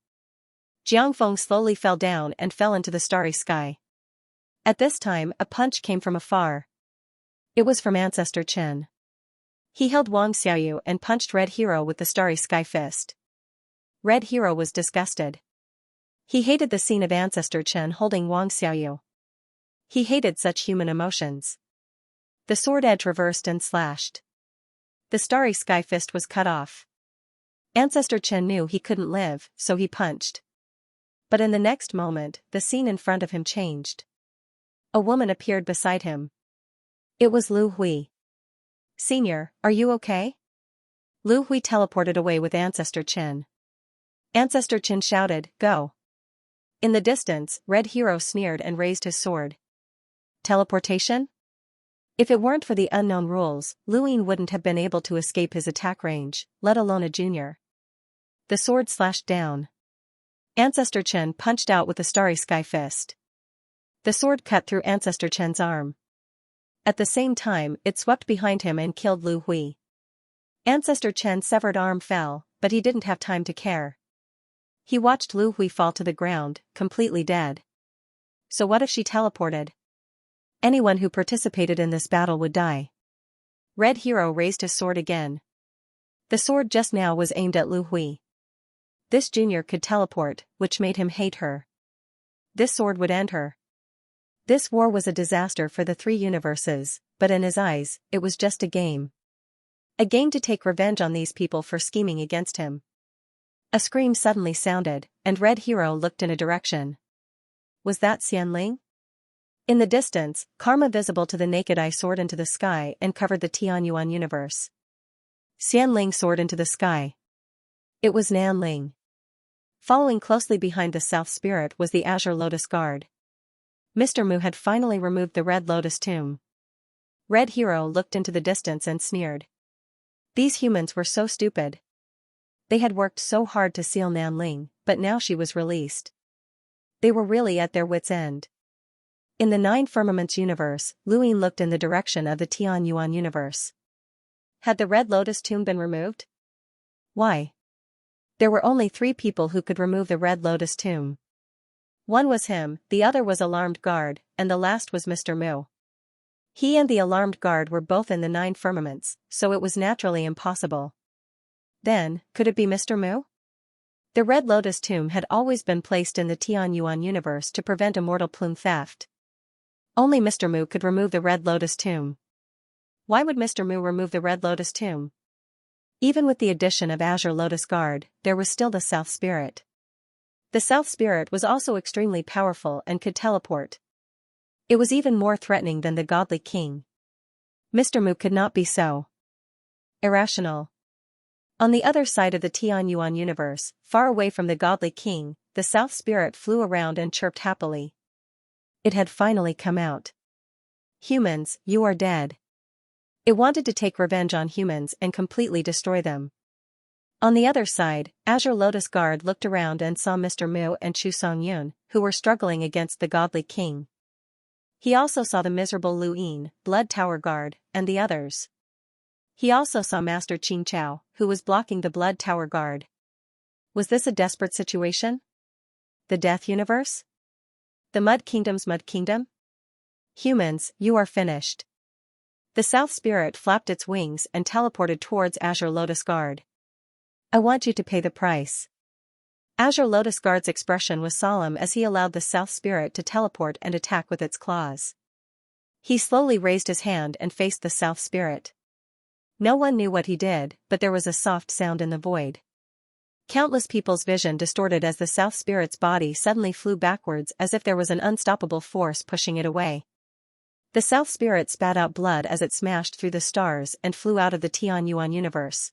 Jiangfeng slowly fell down and fell into the starry sky. At this time, a punch came from afar. It was from Ancestor Chen. He held Wang Xiaoyu and punched Red Hero with the starry sky fist. Red Hero was disgusted. He hated the scene of Ancestor Chen holding Wang Xiaoyu. He hated such human emotions. The sword edge reversed and slashed. The starry sky fist was cut off. Ancestor Chen knew he couldn't live, so he punched. But in the next moment, the scene in front of him changed. A woman appeared beside him. It was Lu Hui. "Senior, are you okay?" Lu Hui teleported away with Ancestor Chen. Ancestor Chen shouted, "Go." In the distance, Red Hero sneered and raised his sword. Teleportation? If it weren't for the unknown rules, Lu Ying wouldn't have been able to escape his attack range, let alone a junior. The sword slashed down. Ancestor Chen punched out with the starry sky fist. The sword cut through Ancestor Chen's arm. At the same time, it swept behind him and killed Lu Hui. Ancestor Chen's severed arm fell, but he didn't have time to care. He watched Lu Hui fall to the ground, completely dead. So what if she teleported? Anyone who participated in this battle would die. Red Hero raised his sword again. The sword just now was aimed at Lu Hui. This junior could teleport, which made him hate her. This sword would end her. This war was a disaster for the three universes, but in his eyes, it was just a game. A game to take revenge on these people for scheming against him. A scream suddenly sounded, and Red Hero looked in a direction. Was that Xianling? In the distance, karma visible to the naked eye soared into the sky and covered the Tianyuan universe. Xianling soared into the sky. It was Nanling. Following closely behind the South Spirit was the Azure Lotus Guard. Mr. Mu had finally removed the Red Lotus tomb. Red Hero looked into the distance and sneered. These humans were so stupid. They had worked so hard to seal Nanling, but now she was released. They were really at their wits' end. In the Nine Firmaments universe, Lu Ying looked in the direction of the Tianyuan universe. Had the Red Lotus tomb been removed? Why? There were only 3 people who could remove the Red Lotus tomb. One was him, the other was Alarmed Guard, and the last was Mr. Mu. He and the Alarmed Guard were both in the 9 firmaments, so it was naturally impossible. Then, could it be Mr. Mu? The Red Lotus tomb had always been placed in the Tianyuan universe to prevent immortal plume theft. Only Mr. Mu could remove the Red Lotus tomb. Why would Mr. Mu remove the Red Lotus tomb? Even with the addition of Azure Lotus Guard, there was still the South Spirit. The South Spirit was also extremely powerful and could teleport. It was even more threatening than the Godly King. Mr. Mu could not be so irrational. On the other side of the Tianyuan universe, far away from the Godly King, the South Spirit flew around and chirped happily. It had finally come out. Humans, you are dead. It wanted to take revenge on humans and completely destroy them. On the other side, Azure Lotus Guard looked around and saw Mr. Mu and Chu Songyun, who were struggling against the Godly King. He also saw the miserable Lu Ying, Blood Tower Guard, and the others. He also saw Master Qing Chao, who was blocking the Blood Tower Guard. Was this a desperate situation? The Death Universe? The Mud Kingdom's Mud Kingdom? Humans, you are finished. The South Spirit flapped its wings and teleported towards Azure Lotus Guard. I want you to pay the price. Azure Lotus Guard's expression was solemn as he allowed the South Spirit to teleport and attack with its claws. He slowly raised his hand and faced the South Spirit. No one knew what he did, but there was a soft sound in the void. Countless people's vision distorted as the South Spirit's body suddenly flew backwards as if there was an unstoppable force pushing it away. The South Spirit spat out blood as it smashed through the stars and flew out of the Tianyuan universe.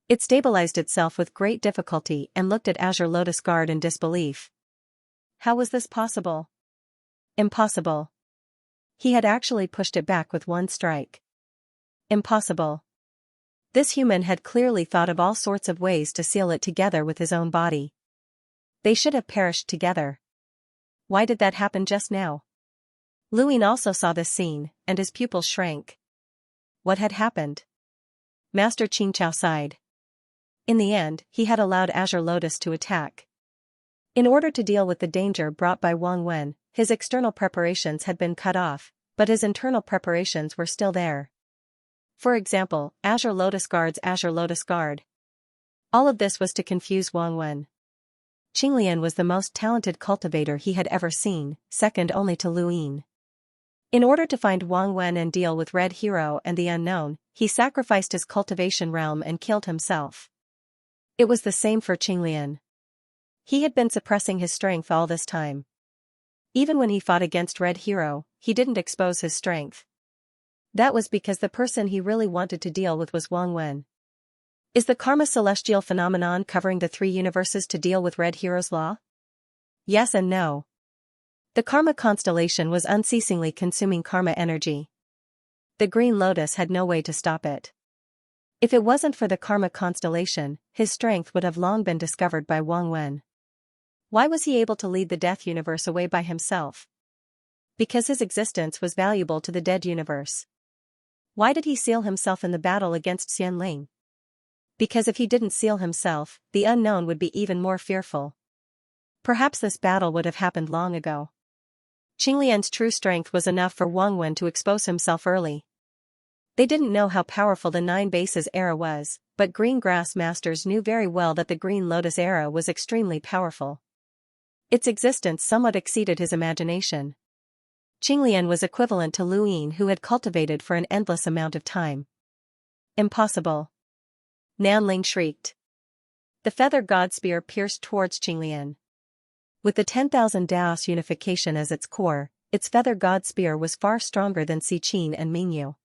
It stabilized itself with great difficulty and looked at Azure Lotus Guard in disbelief. How was this possible? Impossible. He had actually pushed it back with one strike. Impossible. This human had clearly thought of all sorts of ways to seal it together with his own body. They should have perished together. Why did that happen just now? Luin also saw this scene, and his pupils shrank. What had happened? Master Xianxia sighed. In the end, he had allowed Azure Lotus to attack. In order to deal with the danger brought by Wang Wen, his external preparations had been cut off, but his internal preparations were still there. For example, Azure Lotus guards Azure Lotus guard. All of this was to confuse Wang Wen. Qinglian was the most talented cultivator he had ever seen, second only to Luin. In order to find Wang Wen and deal with Red Hero and the unknown, he sacrificed his cultivation realm and killed himself. It was the same for Qinglian. He had been suppressing his strength all this time. Even when he fought against Red Hero, he didn't expose his strength. That was because the person he really wanted to deal with was Wang Wen. Is the karma celestial phenomenon covering the three universes to deal with Red Hero's law? Yes and no. The karma constellation was unceasingly consuming karma energy. The Green Lotus had no way to stop it. If it wasn't for the karma constellation, his strength would have long been discovered by Wang Wen. Why was he able to lead the Death Universe away by himself? Because his existence was valuable to the Dead Universe. Why did he seal himself in the battle against Xianling? Because if he didn't seal himself, the unknown would be even more fearful. Perhaps this battle would have happened long ago. Qinglian's true strength was enough for Wang Wen to expose himself early. They didn't know how powerful the Nine Bases era was, but Green Grass Masters knew very well that the Green Lotus era was extremely powerful. Its existence somewhat exceeded his imagination. Qinglian was equivalent to Luin, who had cultivated for an endless amount of time. Impossible. Nanling shrieked. The feather god spear pierced towards Qinglian. With the 10,000 Daos unification as its core, its feather god spear was far stronger than Siqin and Mingyu.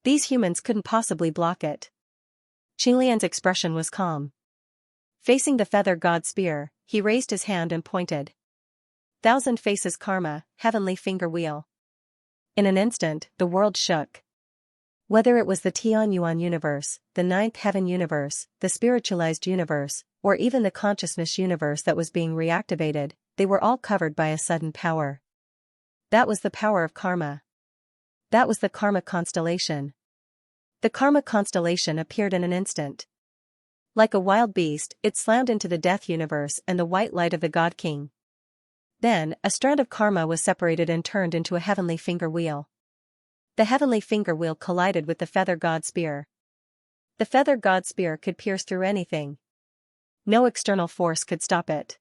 These humans couldn't possibly block it. Qinglian's expression was calm. Facing the feather god spear, he raised his hand and pointed. Thousand Faces Karma, Heavenly Finger Wheel. In an instant, the world shook. Whether it was the Tianyuan universe, the Ninth Heaven universe, the spiritualized universe, or even the consciousness universe that was being reactivated, they were all covered by a sudden power. That was the power of karma. That was the karma constellation. The karma constellation appeared in an instant. Like a wild beast, it slammed into the Death Universe and the white light of the God King. Then, a strand of karma was separated and turned into a heavenly finger wheel. The heavenly finger wheel collided with the feather god spear. The feather god spear could pierce through anything. No external force could stop it.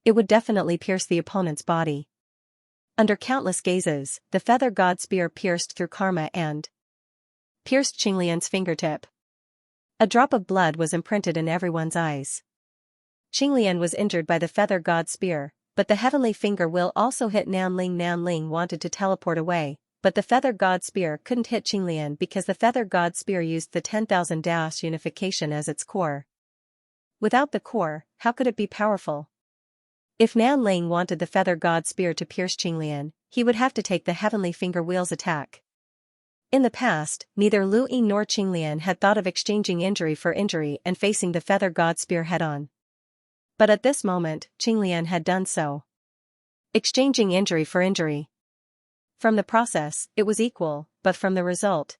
It would definitely pierce the opponent's body. Under countless gazes, the feather god spear pierced through karma and pierced Qinglian's fingertip. A drop of blood was imprinted in everyone's eyes. Qinglian was injured by the feather god spear, but the heavenly finger wheel also hit Nanling. Nanling wanted to teleport away, but the feather god spear couldn't hit Qinglian because the feather god spear used the 10,000 Daos unification as its core. Without the core, how could it be powerful? If Nanling wanted the feather god spear to pierce Qinglian, he would have to take the heavenly finger wheel's attack. In the past, neither Lu Ying nor Qinglian had thought of exchanging injury for injury and facing the feather god spear head-on. But at this moment, Qinglian had done so. Exchanging injury for injury. From the process, it was equal, but from the result.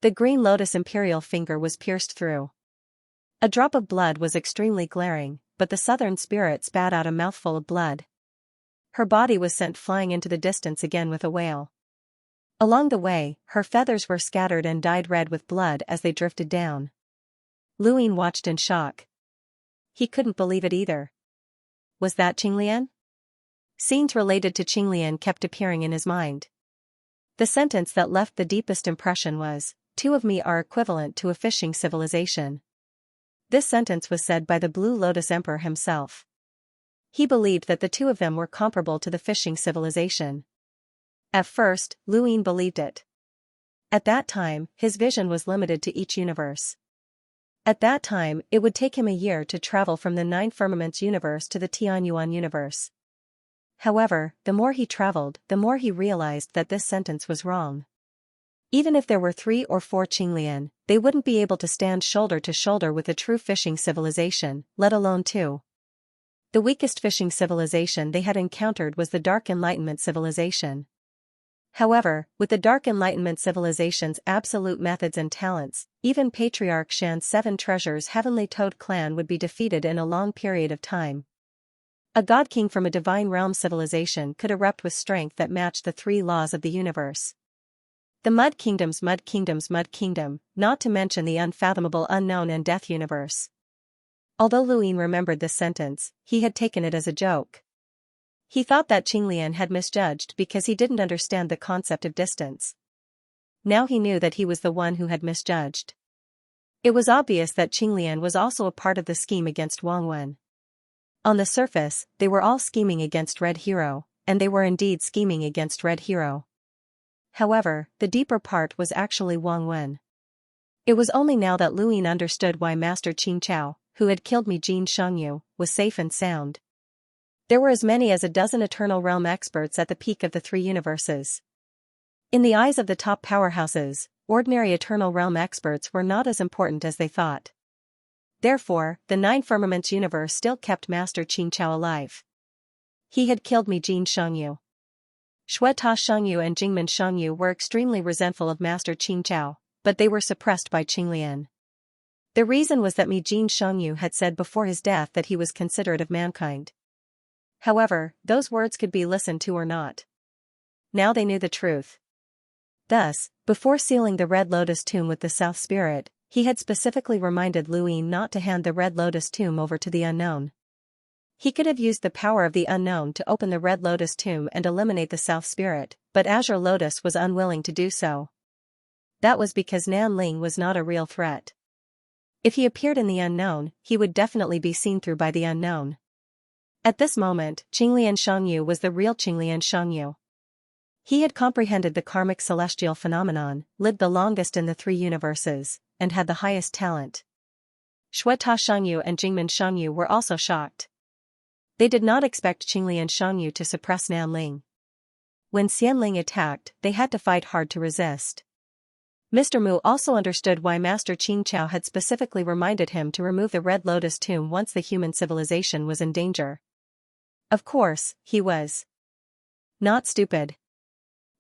The Green Lotus Imperial Finger was pierced through. A drop of blood was extremely glaring, but the southern spirit spat out a mouthful of blood. Her body was sent flying into the distance again with a wail. Along the way, her feathers were scattered and dyed red with blood as they drifted down. Luin watched in shock. He couldn't believe it either. Was that Qinglian? Scenes related to Qinglian kept appearing in his mind. The sentence that left the deepest impression was, "Two of me are equivalent to a fishing civilization." This sentence was said by the Blue Lotus Emperor himself. He believed that the two of them were comparable to the fishing civilization. At first, Luin believed it. At that time, his vision was limited to each universe. At that time, it would take him a year to travel from the Nine Firmaments universe to the Tianyuan universe. However, the more he traveled, the more he realized that this sentence was wrong. Even if there were 3 or 4 Qinglian, they wouldn't be able to stand shoulder to shoulder with a true fishing civilization, let alone 2. The weakest fishing civilization they had encountered was the Dark Enlightenment civilization. However, with the Dark Enlightenment civilization's absolute methods and talents, even Patriarch Shan's 7 treasures Heavenly Toad clan would be defeated in a long period of time. A God King from a Divine Realm civilization could erupt with strength that matched the 3 laws of the universe. The Mud Kingdom's Mud Kingdom, not to mention the unfathomable unknown and death universe. Although Luin remembered this sentence, he had taken it as a joke. He thought that Qinglian had misjudged because he didn't understand the concept of distance. Now he knew that he was the one who had misjudged. It was obvious that Qinglian was also a part of the scheme against Wang Wen. On the surface, they were all scheming against Red Hero, and they were indeed scheming against Red Hero. However, the deeper part was actually Wang Wen. It was only now that Luin understood why Master Qin Chao, who had killed Mi Jin Shengyu, was safe and sound. There were as many as a dozen Eternal Realm experts at the peak of the 3 universes. In the eyes of the top powerhouses, ordinary Eternal Realm experts were not as important as they thought. Therefore, the 9 Firmaments universe still kept Master Qin Chao alive. He had killed Mi Jin Shengyu. Shueta Shengyu and Jingmen Shengyu were extremely resentful of Master Qin Chao, but they were suppressed by Qinglian. The reason was that Mi Jin Shengyu had said before his death that he was considerate of mankind. However, those words could be listened to or not. Now they knew the truth. Thus, before sealing the Red Lotus tomb with the South Spirit, he had specifically reminded Luin not to hand the Red Lotus tomb over to the unknown. He could have used the power of the unknown to open the Red Lotus tomb and eliminate the South Spirit, but Azure Lotus was unwilling to do so. That was because Nan Ling was not a real threat. If he appeared in the unknown, he would definitely be seen through by the unknown. At this moment, Qinglian Shengyu was the real Qinglian Shengyu. He had comprehended the karmic celestial phenomenon, lived the longest in the 3 universes, and had the highest talent. Shueta Shengyu and Jingmen Shengyu were also shocked. They did not expect Qinglian Shengyu to suppress Nan Ling. When Xianling attacked, they had to fight hard to resist. Mr. Mu also understood why Master Qin Chao had specifically reminded him to remove the Red Lotus tomb once the human civilization was in danger. Of course, he was not stupid.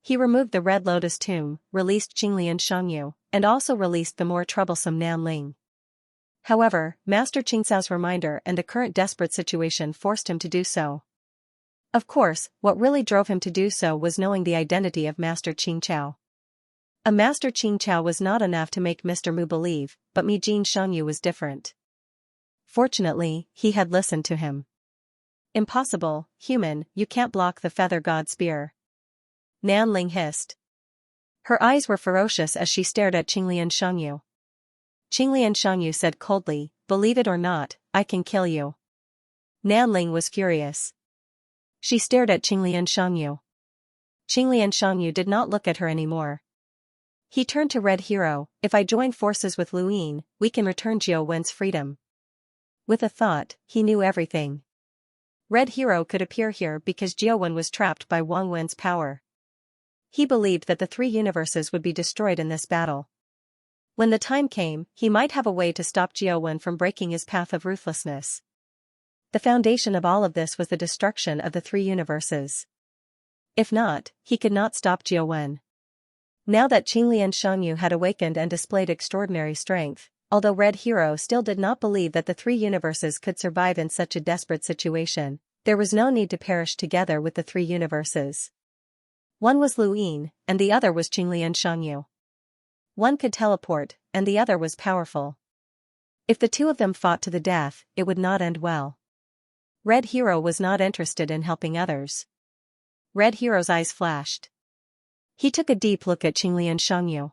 He removed the Red Lotus tomb, released Qinglian Shengyu, and also released the more troublesome Nan Ling. However, Master Qin Cao's reminder and the current desperate situation forced him to do so. Of course, what really drove him to do so was knowing the identity of Master Qin Chao. A Master Qin Chao was not enough to make Mr. Mu believe, but Mi Jin Shengyu was different. Fortunately, he had listened to him. Impossible, human, you can't block the Feather God spear. Nan Ling hissed. Her eyes were ferocious as she stared at Qinglian Shengyu. Qinglian Shengyu said coldly, believe it or not, I can kill you. Nan Ling was furious. She stared at Qinglian Shengyu. Qinglian Shengyu did not look at her anymore. He turned to Red Hero, if I join forces with Luin, we can return Jiao Wen's freedom. With a thought, he knew everything. Red Hero could appear here because Jiao Wen was trapped by Wang Wen's power. He believed that the 3 universes would be destroyed in this battle. When the time came, he might have a way to stop Jiao Wen from breaking his path of ruthlessness. The foundation of all of this was the destruction of the 3 universes. If not, he could not stop Jiao Wen. Now that Qinglian Shengyu had awakened and displayed extraordinary strength, although Red Hero still did not believe that the 3 universes could survive in such a desperate situation, there was no need to perish together with the 3 universes. One was Luin, and the other was Qinglian Shengyu. One could teleport, and the other was powerful. If the 2 of them fought to the death, it would not end well. Red Hero was not interested in helping others. Red Hero's eyes flashed. He took a deep look at Qinglian Shengyu.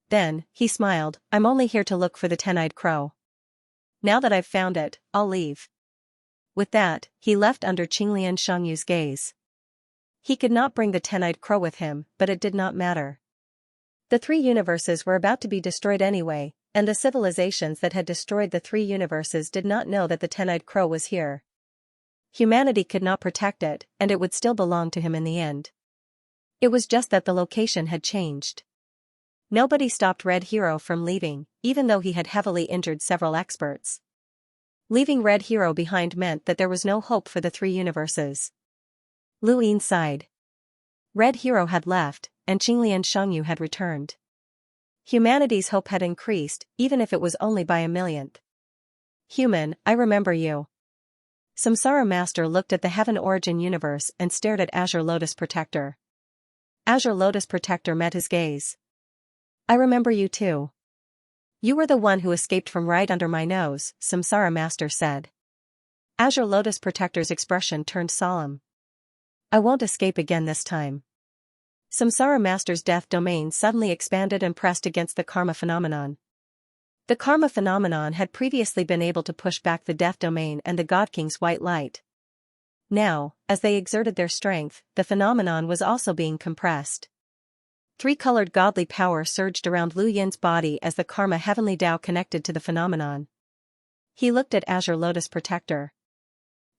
Then, he smiled, I'm only here to look for the 10-eyed crow. Now that I've found it, I'll leave. With that, he left under Qinglian Shengyu's gaze. He could not bring the 10-eyed crow with him, but it did not matter. The 3 universes were about to be destroyed anyway, and the civilizations that had destroyed the 3 universes did not know that the 10-eyed crow was here. Humanity could not protect it, and it would still belong to him in the end. It was just that the location had changed. Nobody stopped Red Hero from leaving, even though he had heavily injured several experts. Leaving Red Hero behind meant that there was no hope for the three universes. Lu Yin sighed. Red Hero had left, and Xianxia and Xianxia had returned. Humanity's hope had increased, even if it was only by a millionth. Human, I remember you. Samsara Master looked at the Heaven Origin universe and stared at Azure Lotus Protector. Azure Lotus Protector met his gaze. I remember you too. You were the one who escaped from right under my nose, Samsara Master said. Azure Lotus Protector's expression turned solemn. I won't escape again this time. Samsara Master's death domain suddenly expanded and pressed against the karma phenomenon. The karma phenomenon had previously been able to push back the death domain and the God King's white light. Now, as they exerted their strength, the phenomenon was also being compressed. Three-colored godly power surged around Lu Yin's body as the karma heavenly Tao connected to the phenomenon. He looked at Azure Lotus Protector.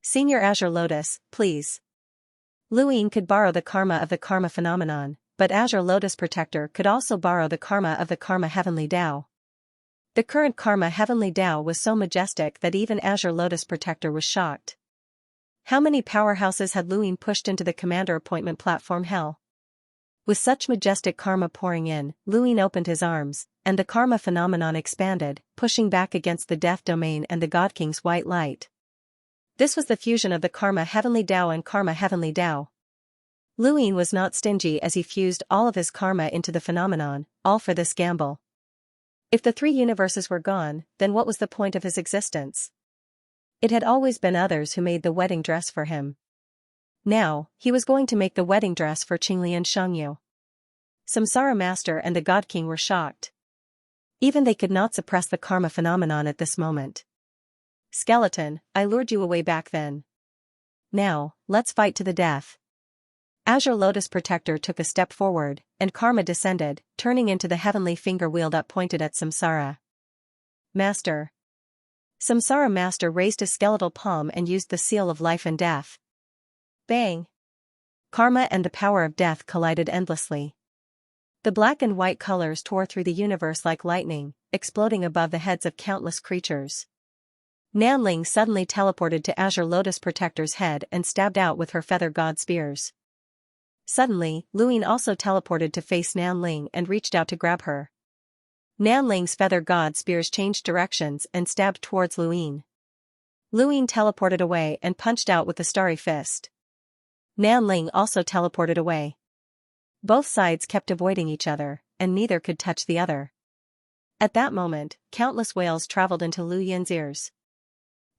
Senior Azure Lotus, please. Lu Yin could borrow the karma of the karma phenomenon, but Azure Lotus Protector could also borrow the karma of the karma heavenly Tao. The current karma heavenly Tao was so majestic that even Azure Lotus Protector was shocked. How many powerhouses had Lu Yin pushed into the commander appointment platform hell? With such majestic karma pouring in, Lu Yin opened his arms, and the karma phenomenon expanded, pushing back against the death domain and the God King's white light. This was the fusion of the karma heavenly Tao and karma heavenly Tao. Lu Yin was not stingy as he fused all of his karma into the phenomenon, all for this gamble. If the three universes were gone, then what was the point of his existence? It had always been others who made the wedding dress for him. Now, he was going to make the wedding dress for Xianxia and Xianxia. Samsara Master and the God King were shocked. Even they could not suppress the karma phenomenon at this moment. Skeleton, I lured you away back then. Now, let's fight to the death. Azure Lotus Protector took a step forward, and karma descended, turning into the heavenly finger wheeled up pointed at Samsara. Master. Samsara Master raised his skeletal palm and used the seal of life and death. Bang! Karma and the power of death collided endlessly. The black and white colors tore through the universe like lightning, exploding above the heads of countless creatures. Nanling suddenly teleported to Azure Lotus Protector's head and stabbed out with her feather god spears. Suddenly, Lu Yin also teleported to face Nanling and reached out to grab her. Nanling's feather god spears changed directions and stabbed towards Lu Yin. Lu Yin teleported away and punched out with the starry fist. Nanling also teleported away. Both sides kept avoiding each other, and neither could touch the other. At that moment, countless wails traveled into Lu Yin's ears.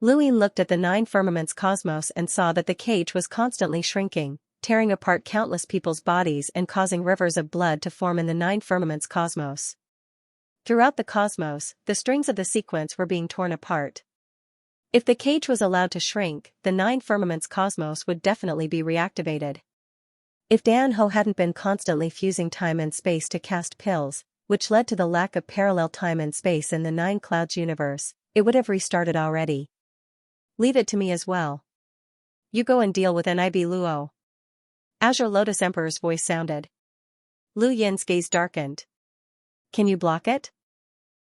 Lu Yin looked at the nine firmaments cosmos and saw that the cage was constantly shrinking, tearing apart countless people's bodies and causing rivers of blood to form in the nine firmaments cosmos. Throughout the cosmos, the strings of the sequence were being torn apart. If the cage was allowed to shrink, the nine firmaments cosmos would definitely be reactivated. If Dan Ho hadn't been constantly fusing time and space to cast pills, which led to the lack of parallel time and space in the Nine Clouds universe, it would have restarted already. Leave it to me as well. You go and deal with Nib Luo. Azure Lotus Emperor's voice sounded. Lu Yin's gaze darkened. Can you block it?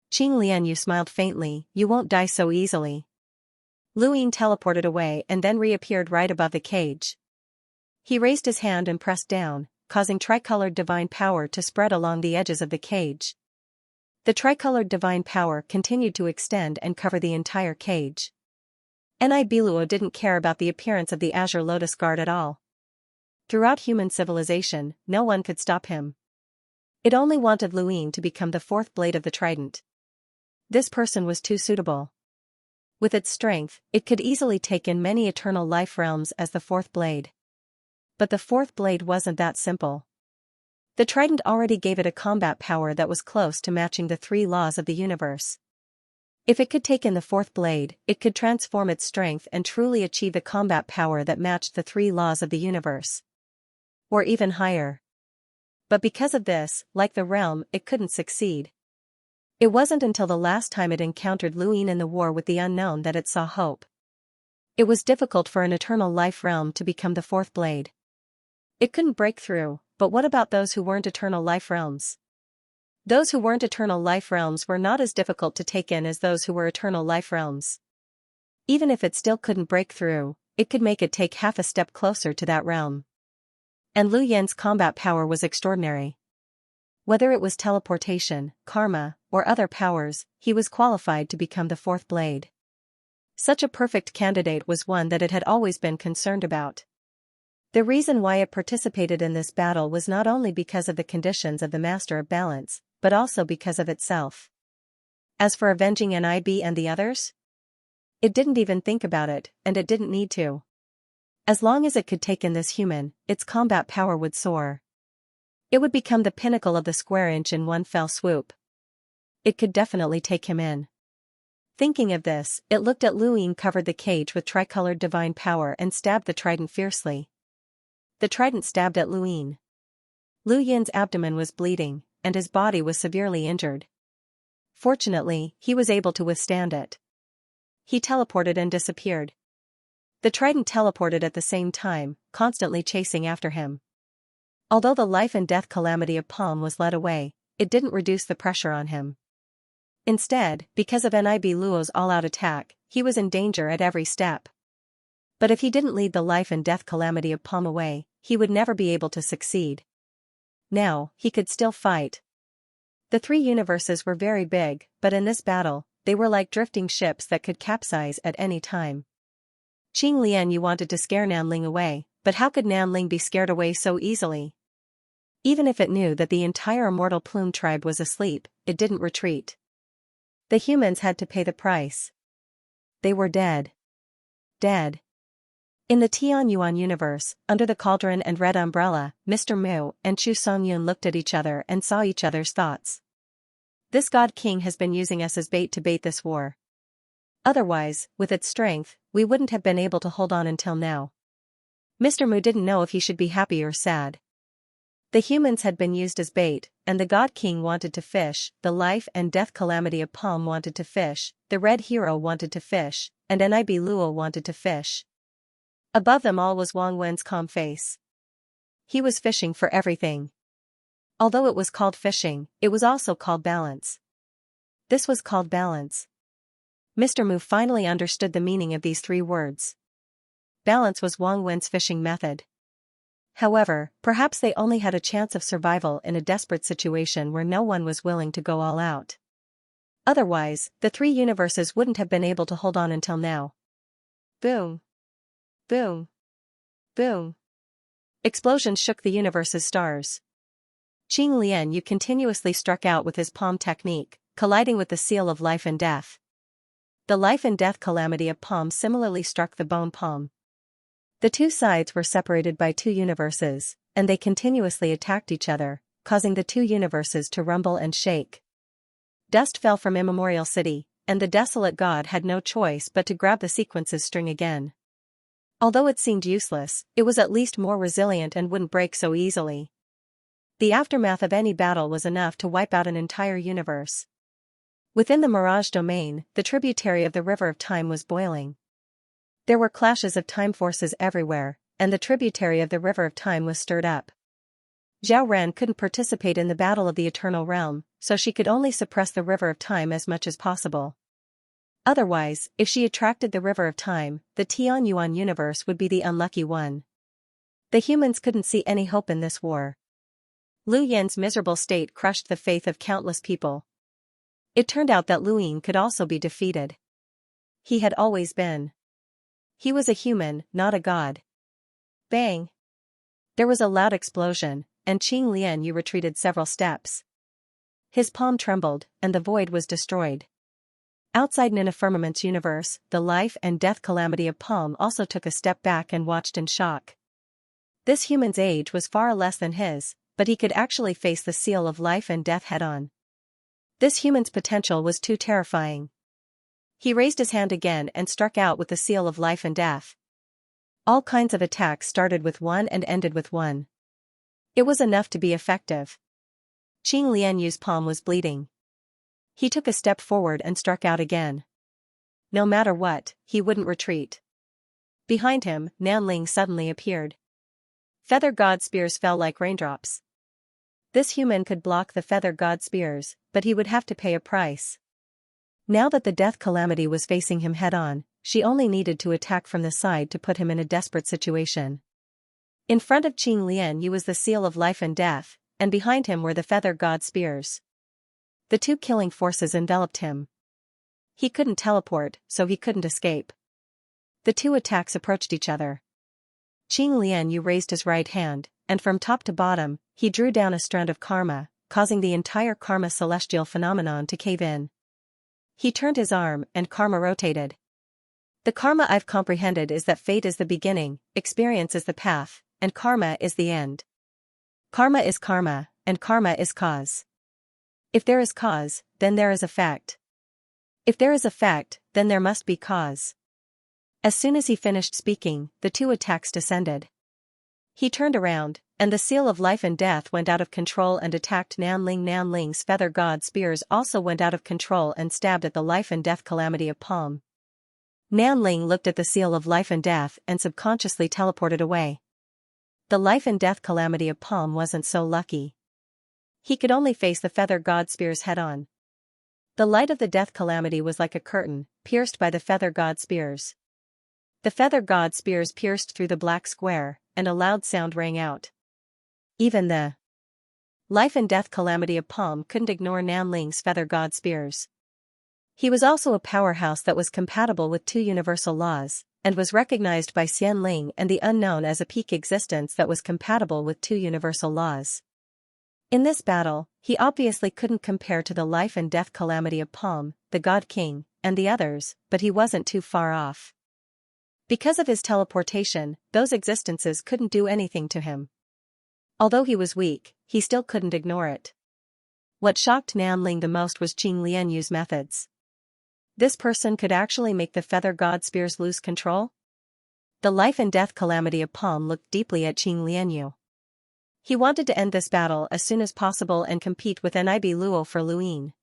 Qing Lian Yu smiled faintly, you won't die so easily. Lu Yin teleported away and then reappeared right above the cage. He raised his hand and pressed down, causing tricolored divine power to spread along the edges of the cage. The tricolored divine power continued to extend and cover the entire cage. Nib Luo didn't care about the appearance of the Azure Lotus Guard at all. Throughout human civilization, no one could stop him. It only wanted Lu Yin to become the fourth blade of the trident. This person was too suitable. With its strength, it could easily take in many eternal life realms as the fourth blade. But the fourth blade wasn't that simple. The trident already gave it a combat power that was close to matching the three laws of the universe. If it could take in the fourth blade, it could transform its strength and truly achieve a combat power that matched the three laws of the universe. Or even higher. But because of this, like the realm, it couldn't succeed. It wasn't until the last time it encountered Lu Yin in the war with the unknown that it saw hope. It was difficult for an eternal life realm to become the fourth blade. It couldn't break through, but what about those who weren't eternal life realms? Those who weren't eternal life realms were not as difficult to take in as those who were eternal life realms. Even if it still couldn't break through, it could make it take half a step closer to that realm. And Lu Yan's combat power was extraordinary. Whether it was teleportation, karma, or other powers, he was qualified to become the fourth blade. Such a perfect candidate was one that it had always been concerned about. The reason why it participated in this battle was not only because of the conditions of the Master of Balance, but also because of itself. As for avenging Nib and the others? It didn't even think about it, and it didn't need to. As long as it could take in this human, its combat power would soar. It would become the pinnacle of the square inch in one fell swoop. It could definitely take him in. Thinking of this, it looked at Lu Ying, covered the cage with tricolored divine power, and stabbed the trident fiercely. The trident stabbed at Lu Ying. Lu Yin's abdomen was bleeding, and his body was severely injured. Fortunately, he was able to withstand it. He teleported and disappeared. The trident teleported at the same time, constantly chasing after him. Although the life and death calamity of Palm was led away, it didn't reduce the pressure on him. Instead, because of Nib Luo's all-out attack, he was in danger at every step. But if he didn't lead the life and death calamity of Palm away, he would never be able to succeed. Now, he could still fight. The three universes were very big, but in this battle, they were like drifting ships that could capsize at any time. Qing Lian wanted to scare Nanling away, but how could Nanling be scared away so easily? Even if it knew that the entire immortal plume tribe was asleep, it didn't retreat. The humans had to pay the price. They were dead. Dead. In the Tianyuan universe, under the cauldron and red umbrella, Mr. Mu and Chu Songyun looked at each other and saw each other's thoughts. This God King has been using us as bait to bait this war. Otherwise, with its strength, we wouldn't have been able to hold on until now. Mr. Mu didn't know if he should be happy or sad. The humans had been used as bait, and the God King wanted to fish, the life and death calamity of Palm wanted to fish, the Red Hero wanted to fish, and Nib Luo wanted to fish. Above them all was Wang Wen's calm face. He was fishing for everything. Although it was called fishing, it was also called balance. This was called balance. Mr. Mu finally understood the meaning of these three words. Balance was Wang Wen's fishing method. However, perhaps they only had a chance of survival in a desperate situation where no one was willing to go all out. Otherwise, the three universes wouldn't have been able to hold on until now. Boom. Boom. Boom. Explosions shook the universe's stars. Qing Lian continuously struck out with his palm technique, colliding with the seal of life and death. The life and death calamity of Palm similarly struck the bone palm. The two sides were separated by two universes, and they continuously attacked each other, causing the two universes to rumble and shake. Dust fell from Immemorial City, and the desolate god had no choice but to grab the sequence's string again. Although it seemed useless, it was at least more resilient and wouldn't break so easily. The aftermath of any battle was enough to wipe out an entire universe. Within the Mirage domain, the tributary of the River of Time was boiling. There were clashes of time forces everywhere, and the tributary of the River of Time was stirred up. Zhao Ren couldn't participate in the Battle of the Eternal Realm, so she could only suppress the River of Time as much as possible. Otherwise, if she attracted the River of Time, the Tianyuan universe would be the unlucky one. The humans couldn't see any hope in this war. Lu Yan's miserable state crushed the faith of countless people. It turned out that Lu Ying could also be defeated. He had always been. He was a human, not a god. Bang! There was a loud explosion, and Qing Lian retreated several steps. His palm trembled, and the void was destroyed. Outside Nina Firmament's universe, the life and death calamity of Palm also took a step back and watched in shock. This human's age was far less than his, but he could actually face the seal of life and death head-on. This human's potential was too terrifying. He raised his hand again and struck out with the seal of life and death. All kinds of attacks started with one and ended with one. It was enough to be effective. Qing Lianyu's palm was bleeding. He took a step forward and struck out again. No matter what, he wouldn't retreat. Behind him, Nanling suddenly appeared. Feather God spears fell like raindrops. This human could block the Feather God spears, but he would have to pay a price. Now that the death calamity was facing him head-on, she only needed to attack from the side to put him in a desperate situation. In front of Qing Lianyu was the seal of life and death, and behind him were the Feather God spears. The two killing forces enveloped him. He couldn't teleport, so he couldn't escape. The two attacks approached each other. Qing Lianyu raised his right hand, and from top to bottom, he drew down a strand of karma, causing the entire karma celestial phenomenon to cave in. He turned his arm, and karma rotated. The karma I've comprehended is that fate is the beginning, experience is the path, and karma is the end. Karma is karma, and karma is cause. If there is cause, then there is effect. If there is effect, then there must be cause. As soon as he finished speaking, the two attacks descended. He turned around, and the seal of life and death went out of control and attacked Nanling. Nanling's Feather God spears also went out of control and stabbed at the life and death calamity of Palm. Nanling looked at the seal of life and death and subconsciously teleported away. The life and death calamity of Palm wasn't so lucky. He could only face the Feather God spears head-on. The light of the death calamity was like a curtain, pierced by the Feather God spears. The Feather God spears pierced through the black square, and a loud sound rang out. Even the life and death calamity of Palm couldn't ignore Nanling's Feather God spears. He was also a powerhouse that was compatible with two universal laws, and was recognized by Xianling and the Unknown as a peak existence that was compatible with two universal laws. In this battle, he obviously couldn't compare to the life and death calamity of Palm, the God King, and the others, but he wasn't too far off. Because of his teleportation, those existences couldn't do anything to him. Although he was weak, he still couldn't ignore it. What shocked Nanling the most was Qing Lianyu's methods. This person could actually make the Feather God spears lose control? The life and death calamity of Palm looked deeply at Qing Lianyu. He wanted to end this battle as soon as possible and compete with Nib Luo for Luyin.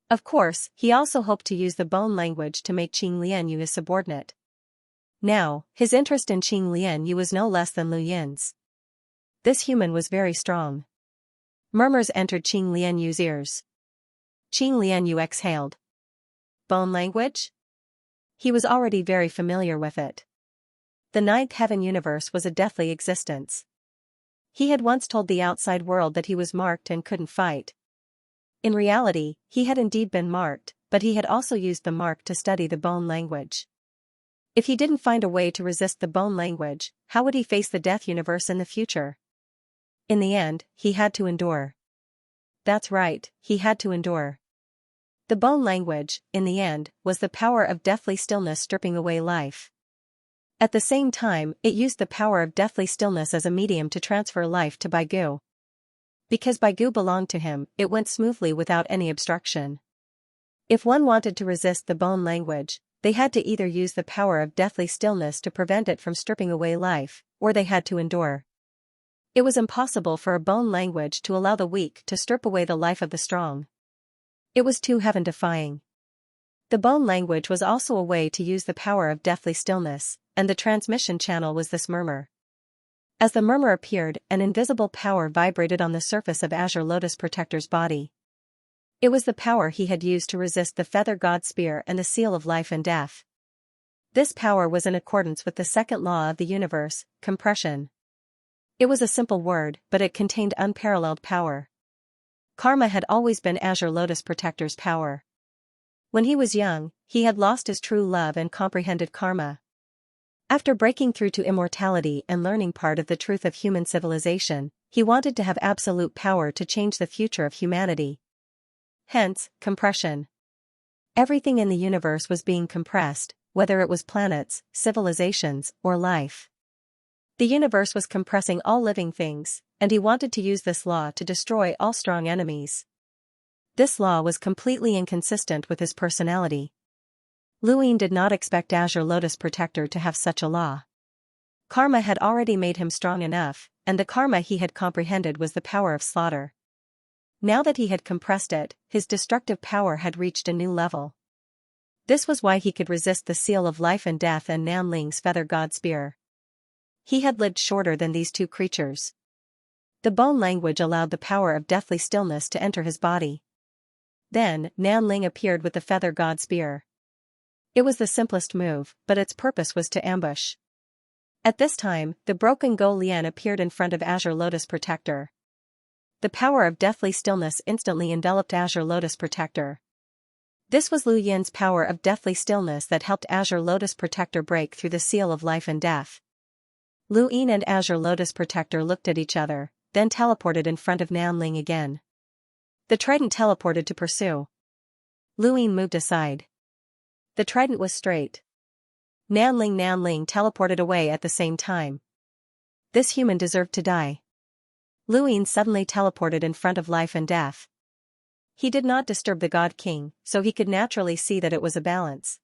Of course, he also hoped to use the bone language to make Qing Lianyu his subordinate. Now, his interest in Qing Lianyu was no less than Lu Yin's. This human was very strong. Murmurs entered Qing Lianyu's ears. Qing Lianyu exhaled. Bone language? He was already very familiar with it. The ninth heaven universe was a deathly existence. He had once told the outside world that he was marked and couldn't fight. In reality, he had indeed been marked, but he had also used the mark to study the bone language. If he didn't find a way to resist the bone language, how would he face the death universe in the future? In the end, he had to endure. That's right, he had to endure. The bone language, in the end, was the power of deathly stillness stripping away life. At the same time, it used the power of deathly stillness as a medium to transfer life to Baigu. Because Baigu belonged to him, it went smoothly without any obstruction. If one wanted to resist the bone language, they had to either use the power of deathly stillness to prevent it from stripping away life, or they had to endure. It was impossible for a bone language to allow the weak to strip away the life of the strong. It was too heaven-defying. The bone language was also a way to use the power of deathly stillness, and the transmission channel was this murmur. As the murmur appeared, an invisible power vibrated on the surface of Azure Lotus Protector's body. It was the power he had used to resist the Feather God Spear and the Seal of Life and Death. This power was in accordance with the second law of the universe, compression. It was a simple word, but it contained unparalleled power. Karma had always been Azure Lotus Protector's power. When he was young, he had lost his true love and comprehended karma. After breaking through to immortality and learning part of the truth of human civilization, he wanted to have absolute power to change the future of humanity. Hence, compression. Everything in the universe was being compressed, whether it was planets, civilizations, or life. The universe was compressing all living things, and he wanted to use this law to destroy all strong enemies. This law was completely inconsistent with his personality. Luyin did not expect Azure Lotus Protector to have such a law. Karma had already made him strong enough, and the karma he had comprehended was the power of slaughter. Now that he had compressed it, his destructive power had reached a new level. This was why he could resist the seal of life and death and Nanling's feather god spear. He had lived shorter than these two creatures. The bone language allowed the power of deathly stillness to enter his body. Then, Nanling appeared with the feather god spear. It was the simplest move, but its purpose was to ambush. At this time, the broken Go Lian appeared in front of Azure Lotus Protector. The power of deathly stillness instantly enveloped Azure Lotus Protector. This was Lu Yin's power of deathly stillness that helped Azure Lotus Protector break through the seal of life and death. Lu Yin and Azure Lotus Protector looked at each other, then teleported in front of Nanling again. The trident teleported to pursue. Lu Yin moved aside. The trident was straight. Nanling teleported away at the same time. This human deserved to die. Lu Yin suddenly teleported in front of life and death. He did not disturb the God King, so he could naturally see that it was a balance.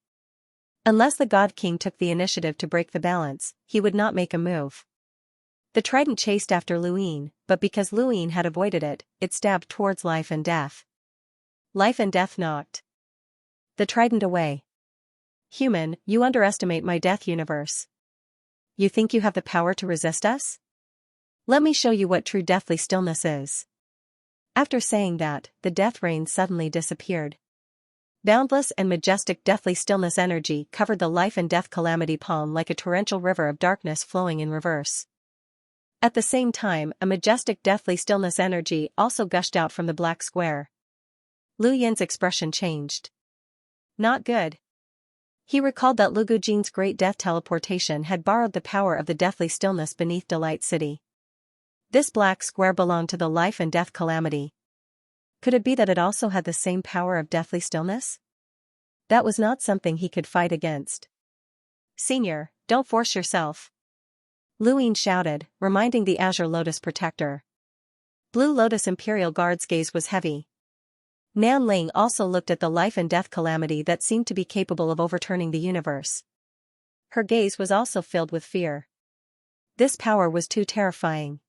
Unless the God King took the initiative to break the balance, he would not make a move. The trident chased after Lu Yin, but because Lu Yin had avoided it, it stabbed towards life and death. Life and death knocked the trident away. Human, you underestimate my death universe. You think you have the power to resist us? Let me show you what true deathly stillness is. After saying that, the death rain suddenly disappeared. Boundless and majestic deathly stillness energy covered the life and death calamity palm like a torrential river of darkness flowing in reverse. At the same time, a majestic deathly stillness energy also gushed out from the black square. Lu Yin's expression changed. Not good. He recalled that Lu Gujin's great death teleportation had borrowed the power of the deathly stillness beneath Delight City. This black square belonged to the life and death calamity. Could it be that it also had the same power of deathly stillness? That was not something he could fight against. Senior, don't force yourself. Lu Yin shouted, reminding the Azure Lotus Protector. Blue Lotus Imperial Guard's gaze was heavy. Nanling also looked at the life and death calamity that seemed to be capable of overturning the universe. Her gaze was also filled with fear. This power was too terrifying.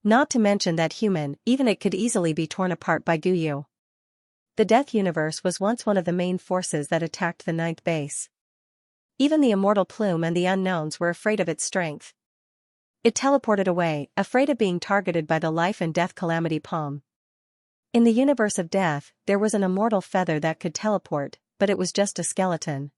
Not to mention that human, even it could easily be torn apart by Guyu. The death universe was once one of the main forces that attacked the ninth base. Even the immortal plume and the unknowns were afraid of its strength. It teleported away, afraid of being targeted by the life and death calamity palm. In the universe of death, there was an immortal feather that could teleport, but it was just a skeleton.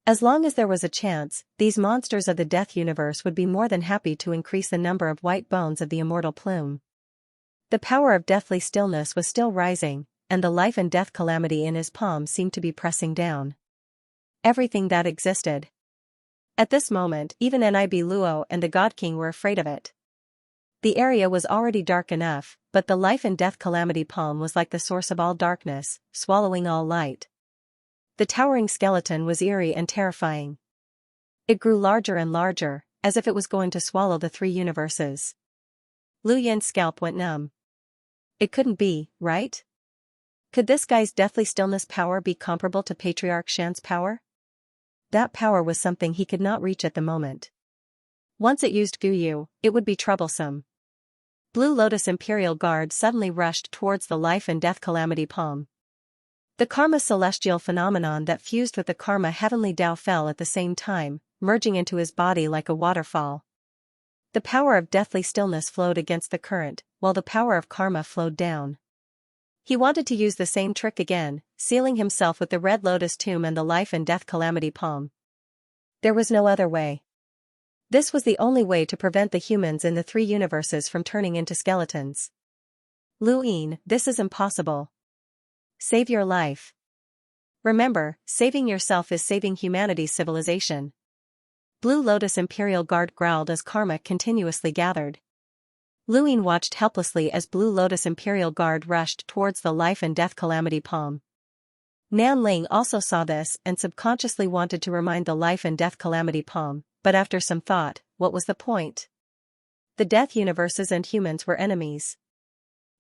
As long as there was a chance, these monsters of the death universe would be more than happy to increase the number of white bones of the immortal plume. The power of deathly stillness was still rising, and the life and death calamity in his palm seemed to be pressing down everything that existed. At this moment, even Nib Luo and the God King were afraid of it. The area was already dark enough, but the life and death calamity palm was like the source of all darkness, swallowing all light. The towering skeleton was eerie and terrifying. It grew larger and larger, as if it was going to swallow the three universes. Lu Yin's scalp went numb. It couldn't be, right? Could this guy's deathly stillness power be comparable to Patriarch Shan's power? That power was something he could not reach at the moment. Once it used Guyu, it would be troublesome. Blue Lotus Imperial Guard suddenly rushed towards the life and death calamity palm. The karma celestial phenomenon that fused with the karma heavenly Tao fell at the same time, merging into his body like a waterfall. The power of deathly stillness flowed against the current, while the power of karma flowed down. He wanted to use the same trick again, sealing himself with the Red Lotus Tomb and the life and death calamity palm. There was no other way. This was the only way to prevent the humans in the three universes from turning into skeletons. Lu Yin, this is impossible. Save your life. Remember, saving yourself is saving humanity's civilization. Blue Lotus Imperial Guard growled as karma continuously gathered. Lu Yin watched helplessly as Blue Lotus Imperial Guard rushed towards the life and death calamity palm. Nanling also saw this and subconsciously wanted to remind the life and death calamity palm, but after some thought, what was the point? The death universes and humans were enemies.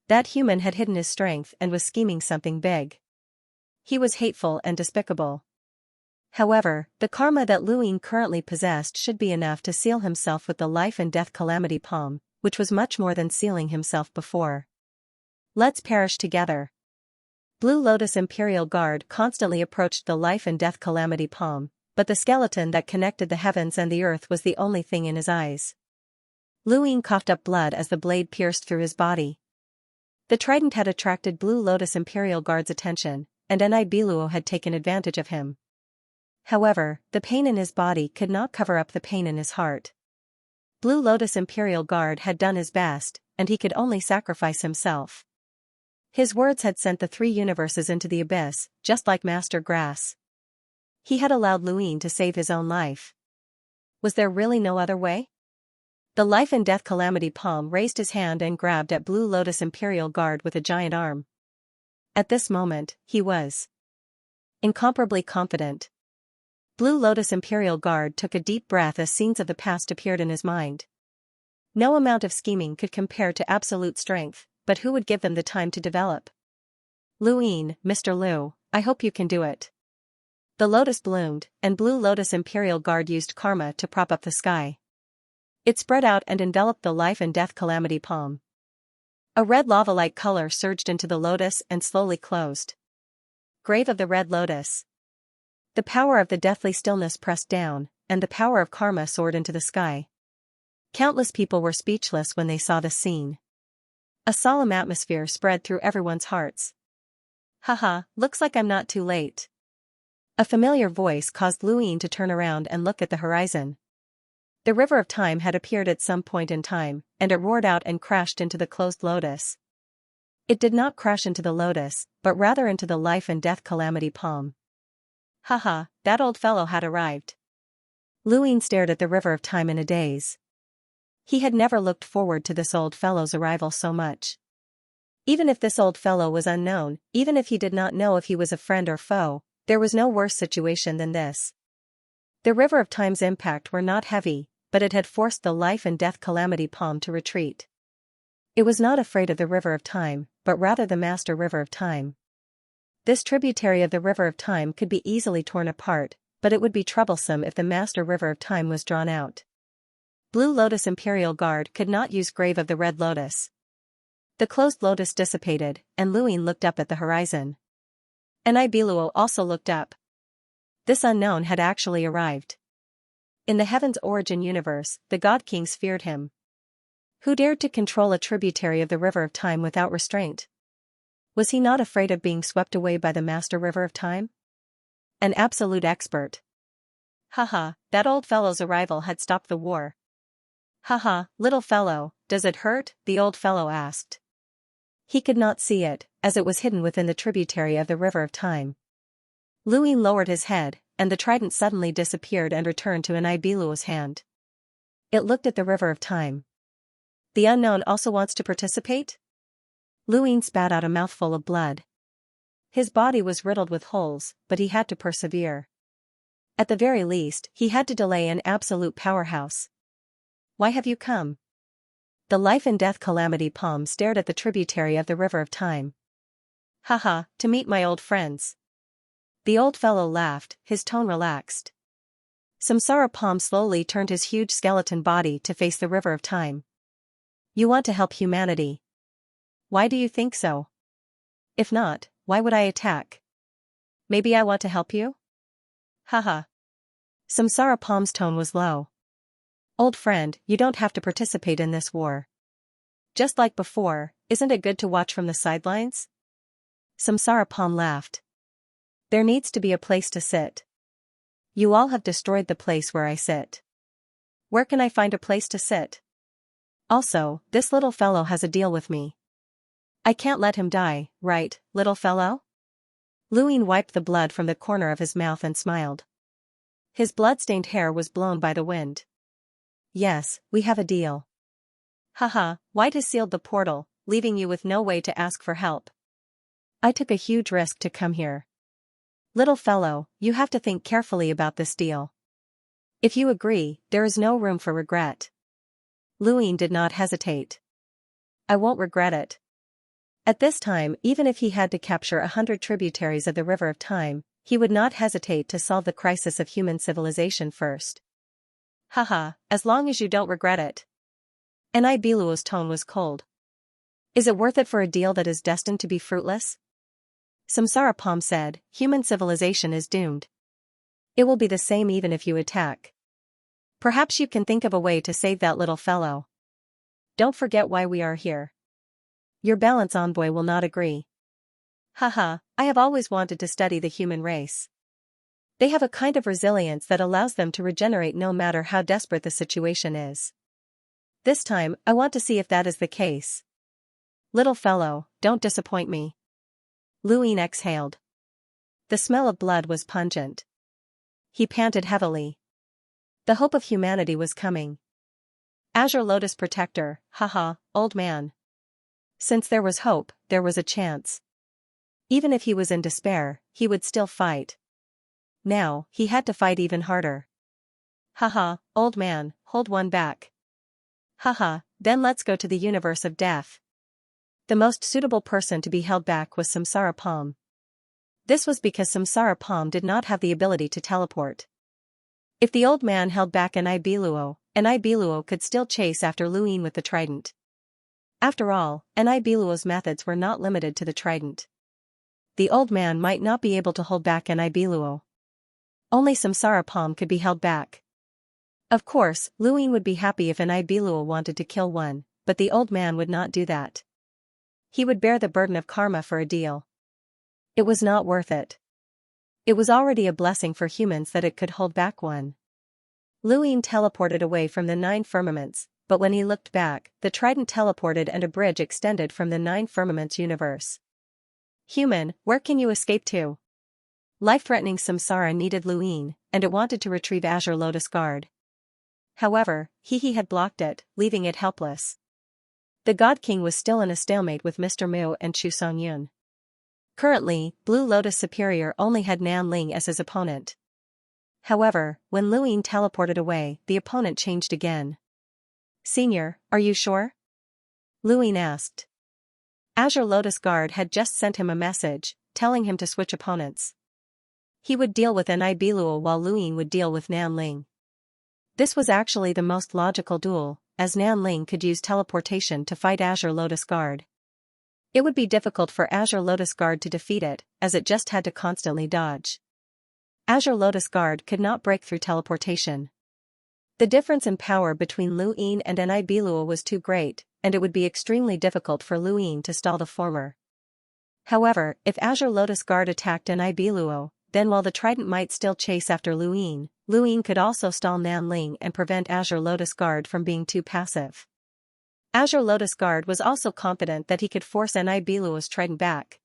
That human had hidden his strength and was scheming something big. He was hateful and despicable. However, the karma that Lu Yin currently possessed should be enough to seal himself with the life and death calamity palm, which was much more than sealing himself before. Let's perish together. Blue Lotus Imperial Guard constantly approached the life and death calamity palm, but the skeleton that connected the heavens and the earth was the only thing in his eyes. Lu Ying coughed up blood as the blade pierced through his body. The trident had attracted Blue Lotus Imperial Guard's attention, and Nibiluo had taken advantage of him. However, the pain in his body could not cover up the pain in his heart. Blue Lotus Imperial Guard had done his best, and he could only sacrifice himself. His words had sent the three universes into the abyss, just like Master Grass. He had allowed Lu Ying to save his own life. Was there really no other way? The life and death calamity palm raised his hand and grabbed at Blue Lotus Imperial Guard with a giant arm. At this moment, he was incomparably confident. Blue Lotus Imperial Guard took a deep breath as scenes of the past appeared in his mind. No amount of scheming could compare to absolute strength, but who would give them the time to develop? Lu Ying, Mr. Lu, I hope you can do it. The lotus bloomed, and Blue Lotus Imperial Guard used karma to prop up the sky. It spread out and enveloped the life and death calamity palm. A red lava-like color surged into the lotus and slowly closed. Grave of the Red Lotus. The power of the deathly stillness pressed down, and the power of karma soared into the sky. Countless people were speechless when they saw this scene. A solemn atmosphere spread through everyone's hearts. Haha, looks like I'm not too late. A familiar voice caused Lu Ying to turn around and look at the horizon. The river of time had appeared at some point in time, and it roared out and crashed into the closed lotus. It did not crash into the lotus, but rather into the life and death calamity palm. Haha, that old fellow had arrived. Lu Ying stared at the river of time in a daze. He had never looked forward to this old fellow's arrival so much. Even if this old fellow was unknown, even if he did not know if he was a friend or foe, there was no worse situation than this. The river of time's impact were not heavy, but it had forced the life and death calamity palm to retreat. It was not afraid of the river of time, but rather the master river of time. This tributary of the river of time could be easily torn apart, but it would be troublesome if the master river of time was drawn out. Blue Lotus Imperial Guard could not use Grave of the Red Lotus. The closed lotus dissipated, and Lu Ying looked up at the horizon. Nibiluo also looked up. This unknown had actually arrived. In the Heaven's Origin universe, the God Kings feared him. Who dared to control a tributary of the river of time without restraint? Was he not afraid of being swept away by the master river of time? An absolute expert. Haha, that old fellow's arrival had stopped the war. Haha, little fellow, does it hurt? The old fellow asked. He could not see it, as it was hidden within the tributary of the river of time. Lu Ying lowered his head, and the trident suddenly disappeared and returned to Nibiluo's hand. It looked at the river of time. The unknown also wants to participate? Lu Ying spat out a mouthful of blood. His body was riddled with holes, but he had to persevere. At the very least, he had to delay an absolute powerhouse. Why have you come? The life and death calamity palm stared at the tributary of the river of time. Haha, to meet my old friends. The old fellow laughed, his tone relaxed. Samsara palm slowly turned his huge skeleton body to face the river of time. You want to help humanity. Why do you think so? If not, why would I attack? Maybe I want to help you? Haha. Samsara palm's tone was low. Old friend, you don't have to participate in this war. Just like before, isn't it good to watch from the sidelines? Samsara palm laughed. There needs to be a place to sit. You all have destroyed the place where I sit. Where can I find a place to sit? Also, this little fellow has a deal with me. I can't let him die, right, little fellow? Lu Ying wiped the blood from the corner of his mouth and smiled. His blood-stained hair was blown by the wind. Yes, we have a deal. Haha, White has sealed the portal, leaving you with no way to ask for help. I took a huge risk to come here. Little fellow, you have to think carefully about this deal. If you agree, there is no room for regret. Lu Ying did not hesitate. I won't regret it. At this time, even if he had to capture 100 tributaries of the river of time, he would not hesitate to solve the crisis of human civilization first. Haha, as long as you don't regret it. Nibiluo's tone was cold. Is it worth it for a deal that is destined to be fruitless? Samsara Palm said, human civilization is doomed. It will be the same even if you attack. Perhaps you can think of a way to save that little fellow. Don't forget why we are here. Your balance envoy will not agree. Haha, I have always wanted to study the human race. They have a kind of resilience that allows them to regenerate no matter how desperate the situation is. This time, I want to see if that is the case. Little fellow, don't disappoint me. Lu Yin exhaled. The smell of blood was pungent. He panted heavily. The hope of humanity was coming. Azure Lotus Protector, haha, old man. Since there was hope, there was a chance. Even if he was in despair, he would still fight. Now, he had to fight even harder. Haha, old man, hold one back. Haha, then let's go to the universe of death. The most suitable person to be held back was Samsara Palm. This was because Samsara Palm did not have the ability to teleport. If the old man held back Nibiluo could still chase after Lu Yin with the trident. After all, Nibiluo's methods were not limited to the trident. The old man might not be able to hold back Nibiluo. Only Samsara Palm could be held back. Of course, Lu Yin would be happy if Nibiluo wanted to kill one, but the old man would not do that. He would bear the burden of karma for a deal. It was not worth it. It was already a blessing for humans that it could hold back one. Lu Yin teleported away from the 9 firmaments, but when he looked back, the trident teleported and a bridge extended from the 9 firmaments universe. Human, where can you escape to? Life-threatening samsara needed Lu Yin, and it wanted to retrieve Azure Lotus Guard. However, he had blocked it, leaving it helpless. The God King was still in a stalemate with Mr. Mu and Chu Songyun. Currently, Blue Lotus Superior only had Nan Ling as his opponent. However, when Lu Yin teleported away, the opponent changed again. Senior, are you sure? Lu Yin asked. Azure Lotus Guard had just sent him a message, telling him to switch opponents. He would deal with Nibiluo while Lu Yin would deal with Nan Ling. This was actually the most logical duel, as Nan Ling could use teleportation to fight Azure Lotus Guard. It would be difficult for Azure Lotus Guard to defeat it, as it just had to constantly dodge. Azure Lotus Guard could not break through teleportation. The difference in power between Lu Yin and Nibiluo was too great, and it would be extremely difficult for Lu Yin to stall the former. However, if Azure Lotus Guard attacked Nibiluo, then while the trident might still chase after Lu Yin could also stall Nan Ling and prevent Azure Lotus Guard from being too passive. Azure Lotus Guard was also confident that he could force Nibiluo's trident back.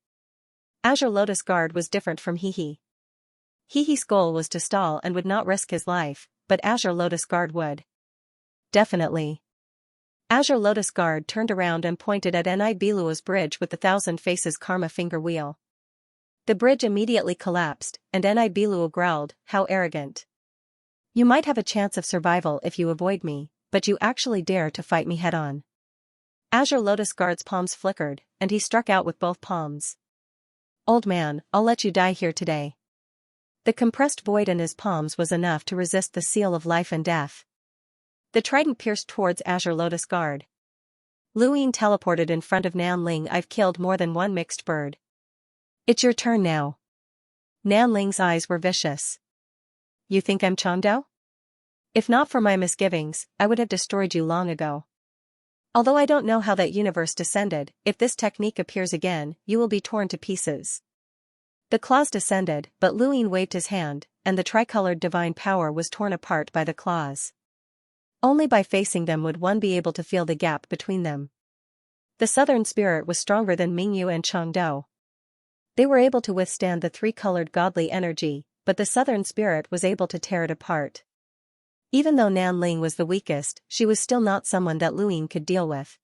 Azure Lotus Guard was different from Hehe's goal was to stall and would not risk his life, but Azure Lotus Guard would. Definitely. Azure Lotus Guard turned around and pointed at Nibiluo's bridge with the 1,000 Faces Karma finger wheel. The bridge immediately collapsed, and Nibiluo growled, "How arrogant. You might have a chance of survival if you avoid me, but you actually dare to fight me head-on." Azure Lotus Guard's palms flickered, and he struck out with both palms. "Old man, I'll let you die here today." The compressed void in his palms was enough to resist the seal of life and death. The trident pierced towards Azure Lotus Guard. Lu Yin teleported in front of Nan Ling. "I've killed more than one mixed bird. It's your turn now." Nan Ling's eyes were vicious. "You think I'm Changdao? If not for my misgivings, I would have destroyed you long ago. Although I don't know how that universe descended, if this technique appears again, you will be torn to pieces." The claws descended, but Lu Yin waved his hand, and the tricolored divine power was torn apart by the claws. Only by facing them would one be able to feel the gap between them. The southern spirit was stronger than Mingyu and Changdao. They were able to withstand the 3-colored godly energy, but the southern spirit was able to tear it apart. Even though Nan Ling was the weakest, she was still not someone that Lu Yin could deal with.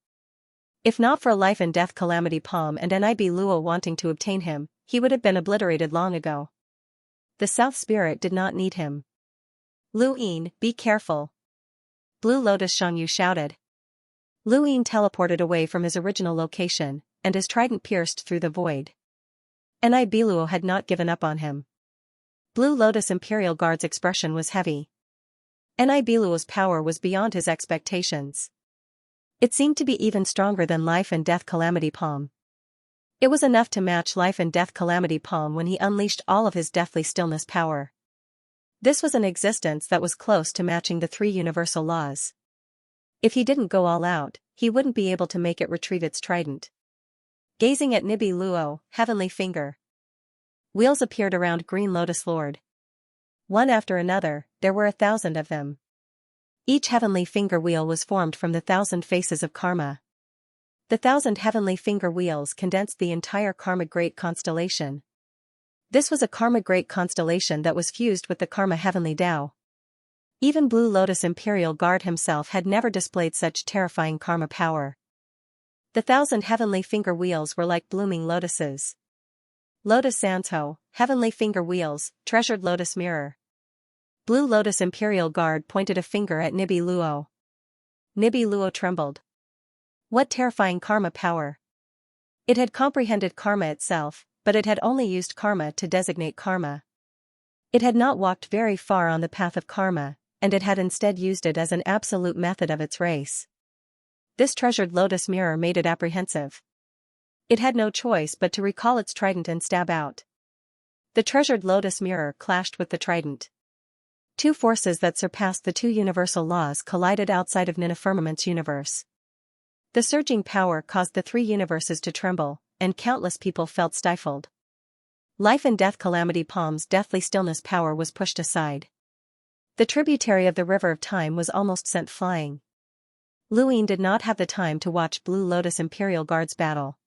If not for a life and death calamity palm and Nibiluo wanting to obtain him, he would have been obliterated long ago. The south spirit did not need him. "Lu Yin, be careful." Blue Lotus Xianxia shouted. Lu Yin teleported away from his original location, and his trident pierced through the void. Nibiluo had not given up on him. Blue Lotus Imperial Guard's expression was heavy. Nibiluo's power was beyond his expectations. It seemed to be even stronger than life and death calamity palm. It was enough to match life and death Calamity Palm when he unleashed all of his deathly stillness power. This was an existence that was close to matching the three universal laws. If he didn't go all out, he wouldn't be able to make it retrieve its trident. Gazing at Nibi Luo, Heavenly Finger. Wheels appeared around Green Lotus Lord. One after another, there were 1,000 of them. Each Heavenly Finger wheel was formed from the 1,000 faces of karma. The 1,000 Heavenly Finger wheels condensed the entire Karma Great Constellation. This was a Karma Great Constellation that was fused with the Karma Heavenly Tao. Even Blue Lotus Imperial Guard himself had never displayed such terrifying karma power. The 1,000 Heavenly Finger wheels were like blooming lotuses. Lotus Sanzho, Heavenly Finger wheels, treasured Lotus Mirror. Blue Lotus Imperial Guard pointed a finger at Nibi Luo. Nibi Luo trembled. What terrifying karma power! It had comprehended karma itself, but it had only used karma to designate karma. It had not walked very far on the path of karma, and it had instead used it as an absolute method of its race. This treasured Lotus Mirror made it apprehensive. It had no choice but to recall its trident and stab out. The treasured Lotus Mirror clashed with the trident. Two forces that surpassed the two universal laws collided outside of Nina Firmament's universe. The surging power caused the three universes to tremble, and countless people felt stifled. Life and death Calamity Palm's deathly stillness power was pushed aside. The tributary of the River of Time was almost sent flying. Luin did not have the time to watch Blue Lotus Imperial Guard's battle.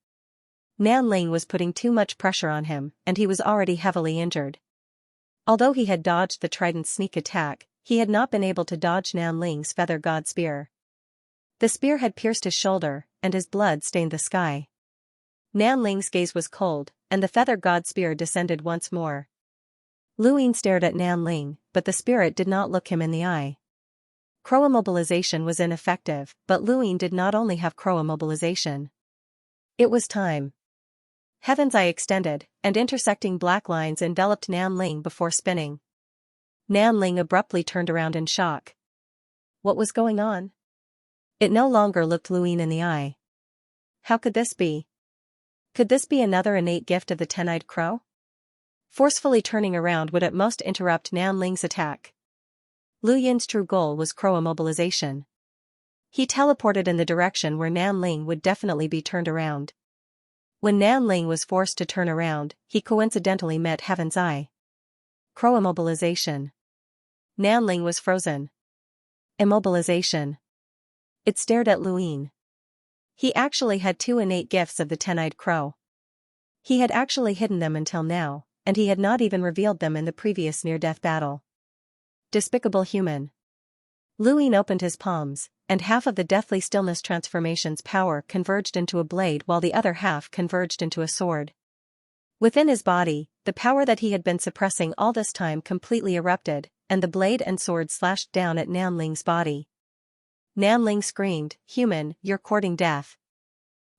Nan Ling was putting too much pressure on him, and he was already heavily injured. Although he had dodged the Trident's sneak attack, he had not been able to dodge Nan Ling's Feather God Spear. The spear had pierced his shoulder, and his blood stained the sky. Nan Ling's gaze was cold, and the Feather God Spear descended once more. Luin stared at Nan Ling, but the spirit did not look him in the eye. Crow immobilization was ineffective, but Luin did not only have crow immobilization. It was time. Heaven's Eye extended, and intersecting black lines enveloped Nan Ling before spinning. Nan Ling abruptly turned around in shock. What was going on? It no longer looked Luin in the eye. How could this be? Could this be another innate gift of the Ten-Eyed Crow? Forcefully turning around would at most interrupt Nan Ling's attack. Lu Yin's true goal was crow immobilization. He teleported in the direction where Nan Ling would definitely be turned around. When Nan Ling was forced to turn around, he coincidentally met Heaven's Eye. Crow immobilization. Nan Ling was frozen. Immobilization. It stared at Luin. He actually had two innate gifts of the Ten-Eyed Crow. He had actually hidden them until now, and he had not even revealed them in the previous near-death battle. Despicable human. Luin opened his palms, and half of the Deathly Stillness transformation's power converged into a blade while the other half converged into a sword. Within his body, the power that he had been suppressing all this time completely erupted, and the blade and sword slashed down at Nan Ling's body. Nan Ling screamed, "Human, you're courting death."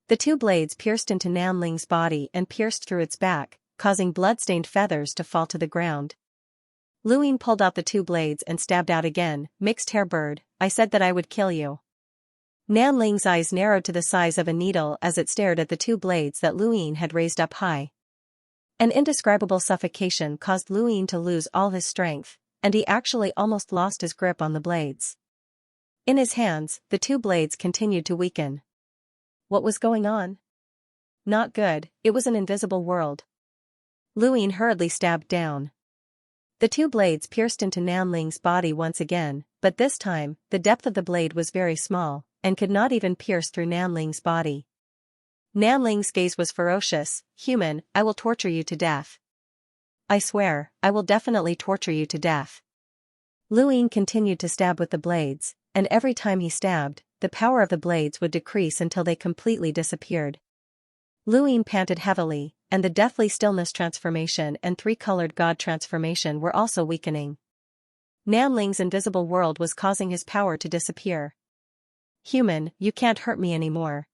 The two blades pierced into Nan Ling's body and pierced through its back, causing blood-stained feathers to fall to the ground. Luin pulled out the two blades and stabbed out again. "Mixed hair bird, I said that I would kill you." Nan Ling's eyes narrowed to the size of a needle as it stared at the two blades that Luin had raised up high. An indescribable suffocation caused Luin to lose all his strength, and he actually almost lost his grip on the blades. In his hands, the two blades continued to weaken. What was going on? Not good, it was an invisible world. Luin hurriedly stabbed down. The two blades pierced into Nan Ling's body once again, but this time, the depth of the blade was very small, and could not even pierce through Nan Ling's body. Nan Ling's gaze was ferocious. "Human, I will torture you to death. I swear, I will definitely torture you to death." Luin continued to stab with the blades, and every time he stabbed, the power of the blades would decrease until they completely disappeared. Luin panted heavily, and the Deathly Stillness transformation and Three-Colored God transformation were also weakening. Nan Ling's invisible world was causing his power to disappear. "Human, you can't hurt me anymore."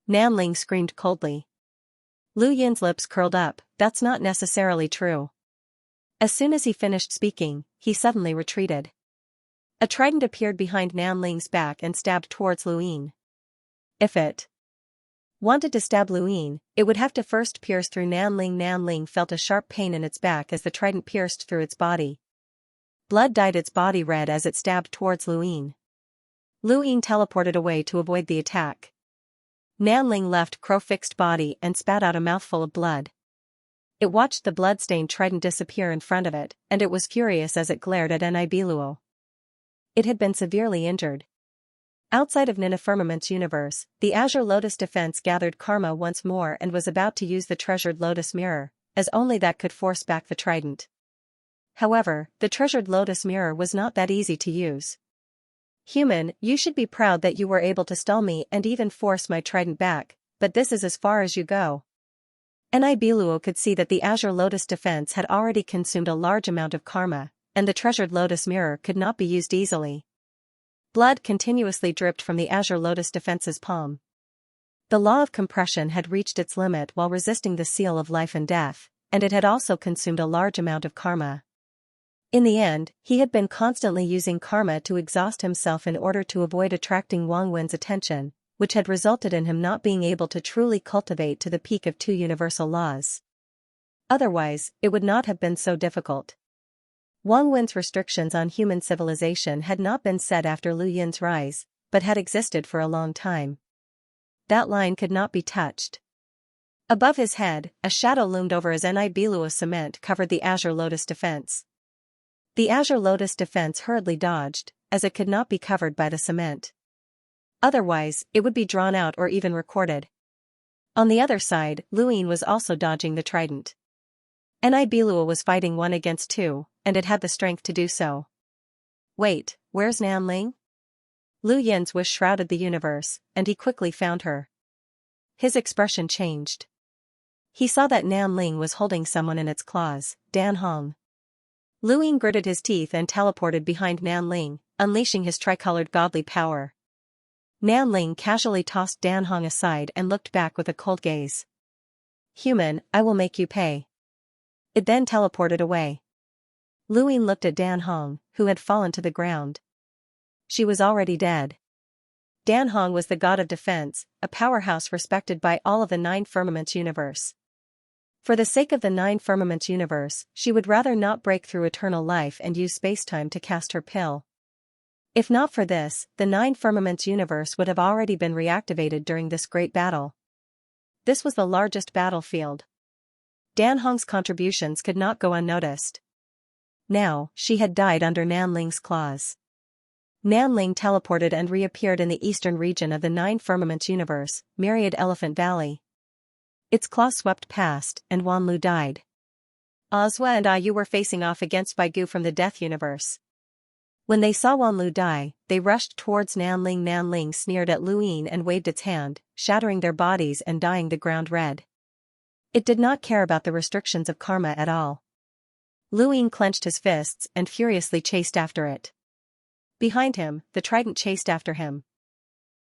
Nan Ling screamed coldly. Lu Yin's lips curled up. "That's not necessarily true." As soon as he finished speaking, he suddenly retreated. A trident appeared behind Nan Ling's back and stabbed towards Luin. If it Wanted to stab Luin, it would have to first pierce through Nanling. Nanling felt a sharp pain in its back as the trident pierced through its body. Blood dyed its body red as it stabbed towards Luin. Luin teleported away to avoid the attack. Nanling left crow-fixed body and spat out a mouthful of blood. It watched the blood-stained trident disappear in front of it, and it was furious as it glared at Nibiluo. It had been severely injured. Outside of Nina Firmament's universe, the Azure Lotus Defense gathered karma once more and was about to use the treasured Lotus Mirror, as only that could force back the trident. However, the treasured Lotus Mirror was not that easy to use. Human, you should be proud that you were able to stall me and even force my trident back, but this is as far as you go. Nibiluo could see that the Azure Lotus Defense had already consumed a large amount of karma, and the treasured Lotus Mirror could not be used easily. Blood continuously dripped from the Azure Lotus Defense's palm. The law of compression had reached its limit while resisting the seal of life and death, and it had also consumed a large amount of karma. In the end, he had been constantly using karma to exhaust himself in order to avoid attracting Wang Wen's attention, which had resulted in him not being able to truly cultivate to the peak of two universal laws. Otherwise, it would not have been so difficult. Wang Wen's restrictions on human civilization had not been set after Liu Yin's rise, but had existed for a long time. That line could not be touched. Above his head, a shadow loomed over as Nibiluo cement covered the Azure Lotus Defense. The Azure Lotus Defense hurriedly dodged, as it could not be covered by the cement. Otherwise, it would be drawn out or even recorded. On the other side, Luin was also dodging the trident. Nibiluo was fighting 1 against 2, and it had the strength to do so. Wait, where's Nanling? Liu Yin's wish shrouded the universe, and he quickly found her. His expression changed. He saw that Nanling was holding someone in its claws, Dan Hong. Luin gritted his teeth and teleported behind Nanling, unleashing his tricolored godly power. Nanling casually tossed Dan Hong aside and looked back with a cold gaze. Human, I will make you pay. It then teleported away. Luin looked at Dan Hong, who had fallen to the ground. She was already dead. Dan Hong was the god of defense, a powerhouse respected by all of the 9 firmaments universe. For the sake of the 9 firmaments universe, she would rather not break through eternal life and use spacetime to cast her pill. If not for this, the 9 firmaments universe would have already been reactivated during this great battle. This was the largest battlefield. Dan Hong's contributions could not go unnoticed. Now, she had died under Nanling's claws. Nanling teleported and reappeared in the eastern region of the 9 firmaments universe, Myriad Elephant Valley. Its claws swept past, and Wanlu died. Ozwa and Ayu were facing off against Baigu from the Death Universe. When they saw Wanlu die, they rushed towards Nanling. Nanling sneered at Luin and waved its hand, shattering their bodies and dyeing the ground red. It did not care about the restrictions of karma at all. Luin clenched his fists and furiously chased after it. Behind him, the trident chased after him.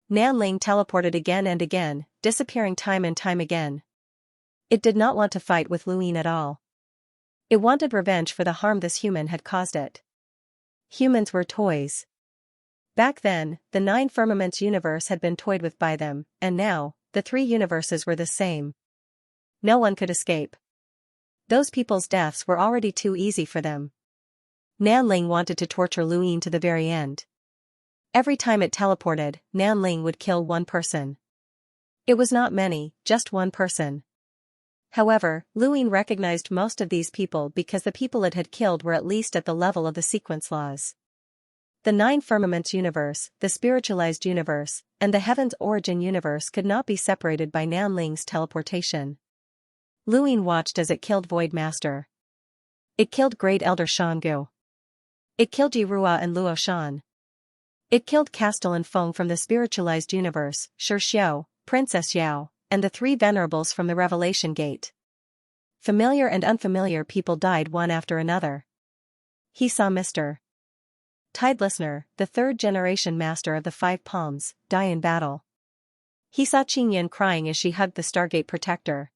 Nanling teleported again and again, disappearing time and time again. It did not want to fight with Luin at all. It wanted revenge for the harm this human had caused it. Humans were toys. Back then, the 9 firmaments universe had been toyed with by them, and now, the 3 universes were the same. No one could escape. Those people's deaths were already too easy for them. Nanling wanted to torture Luin to the very end. Every time it teleported, Nanling would kill one person. It was not many, just one person. However, Luin recognized most of these people because the people it had killed were at least at the level of the sequence laws. The 9 firmaments universe, the spiritualized universe, and the heaven's origin universe could not be separated by Nanling's teleportation. Luin watched as it killed Void Master. It killed Great Elder Shangu. It killed Yirua and Luo Shan. It killed Castel and Feng from the spiritualized universe, Shi Xiao, Princess Yao, and the 3 venerables from the Revelation Gate. Familiar and unfamiliar people died one after another. He saw Mr. Tide Listener, the 3rd generation master of the 5 palms, die in battle. He saw Qingyan crying as she hugged the Stargate Protector.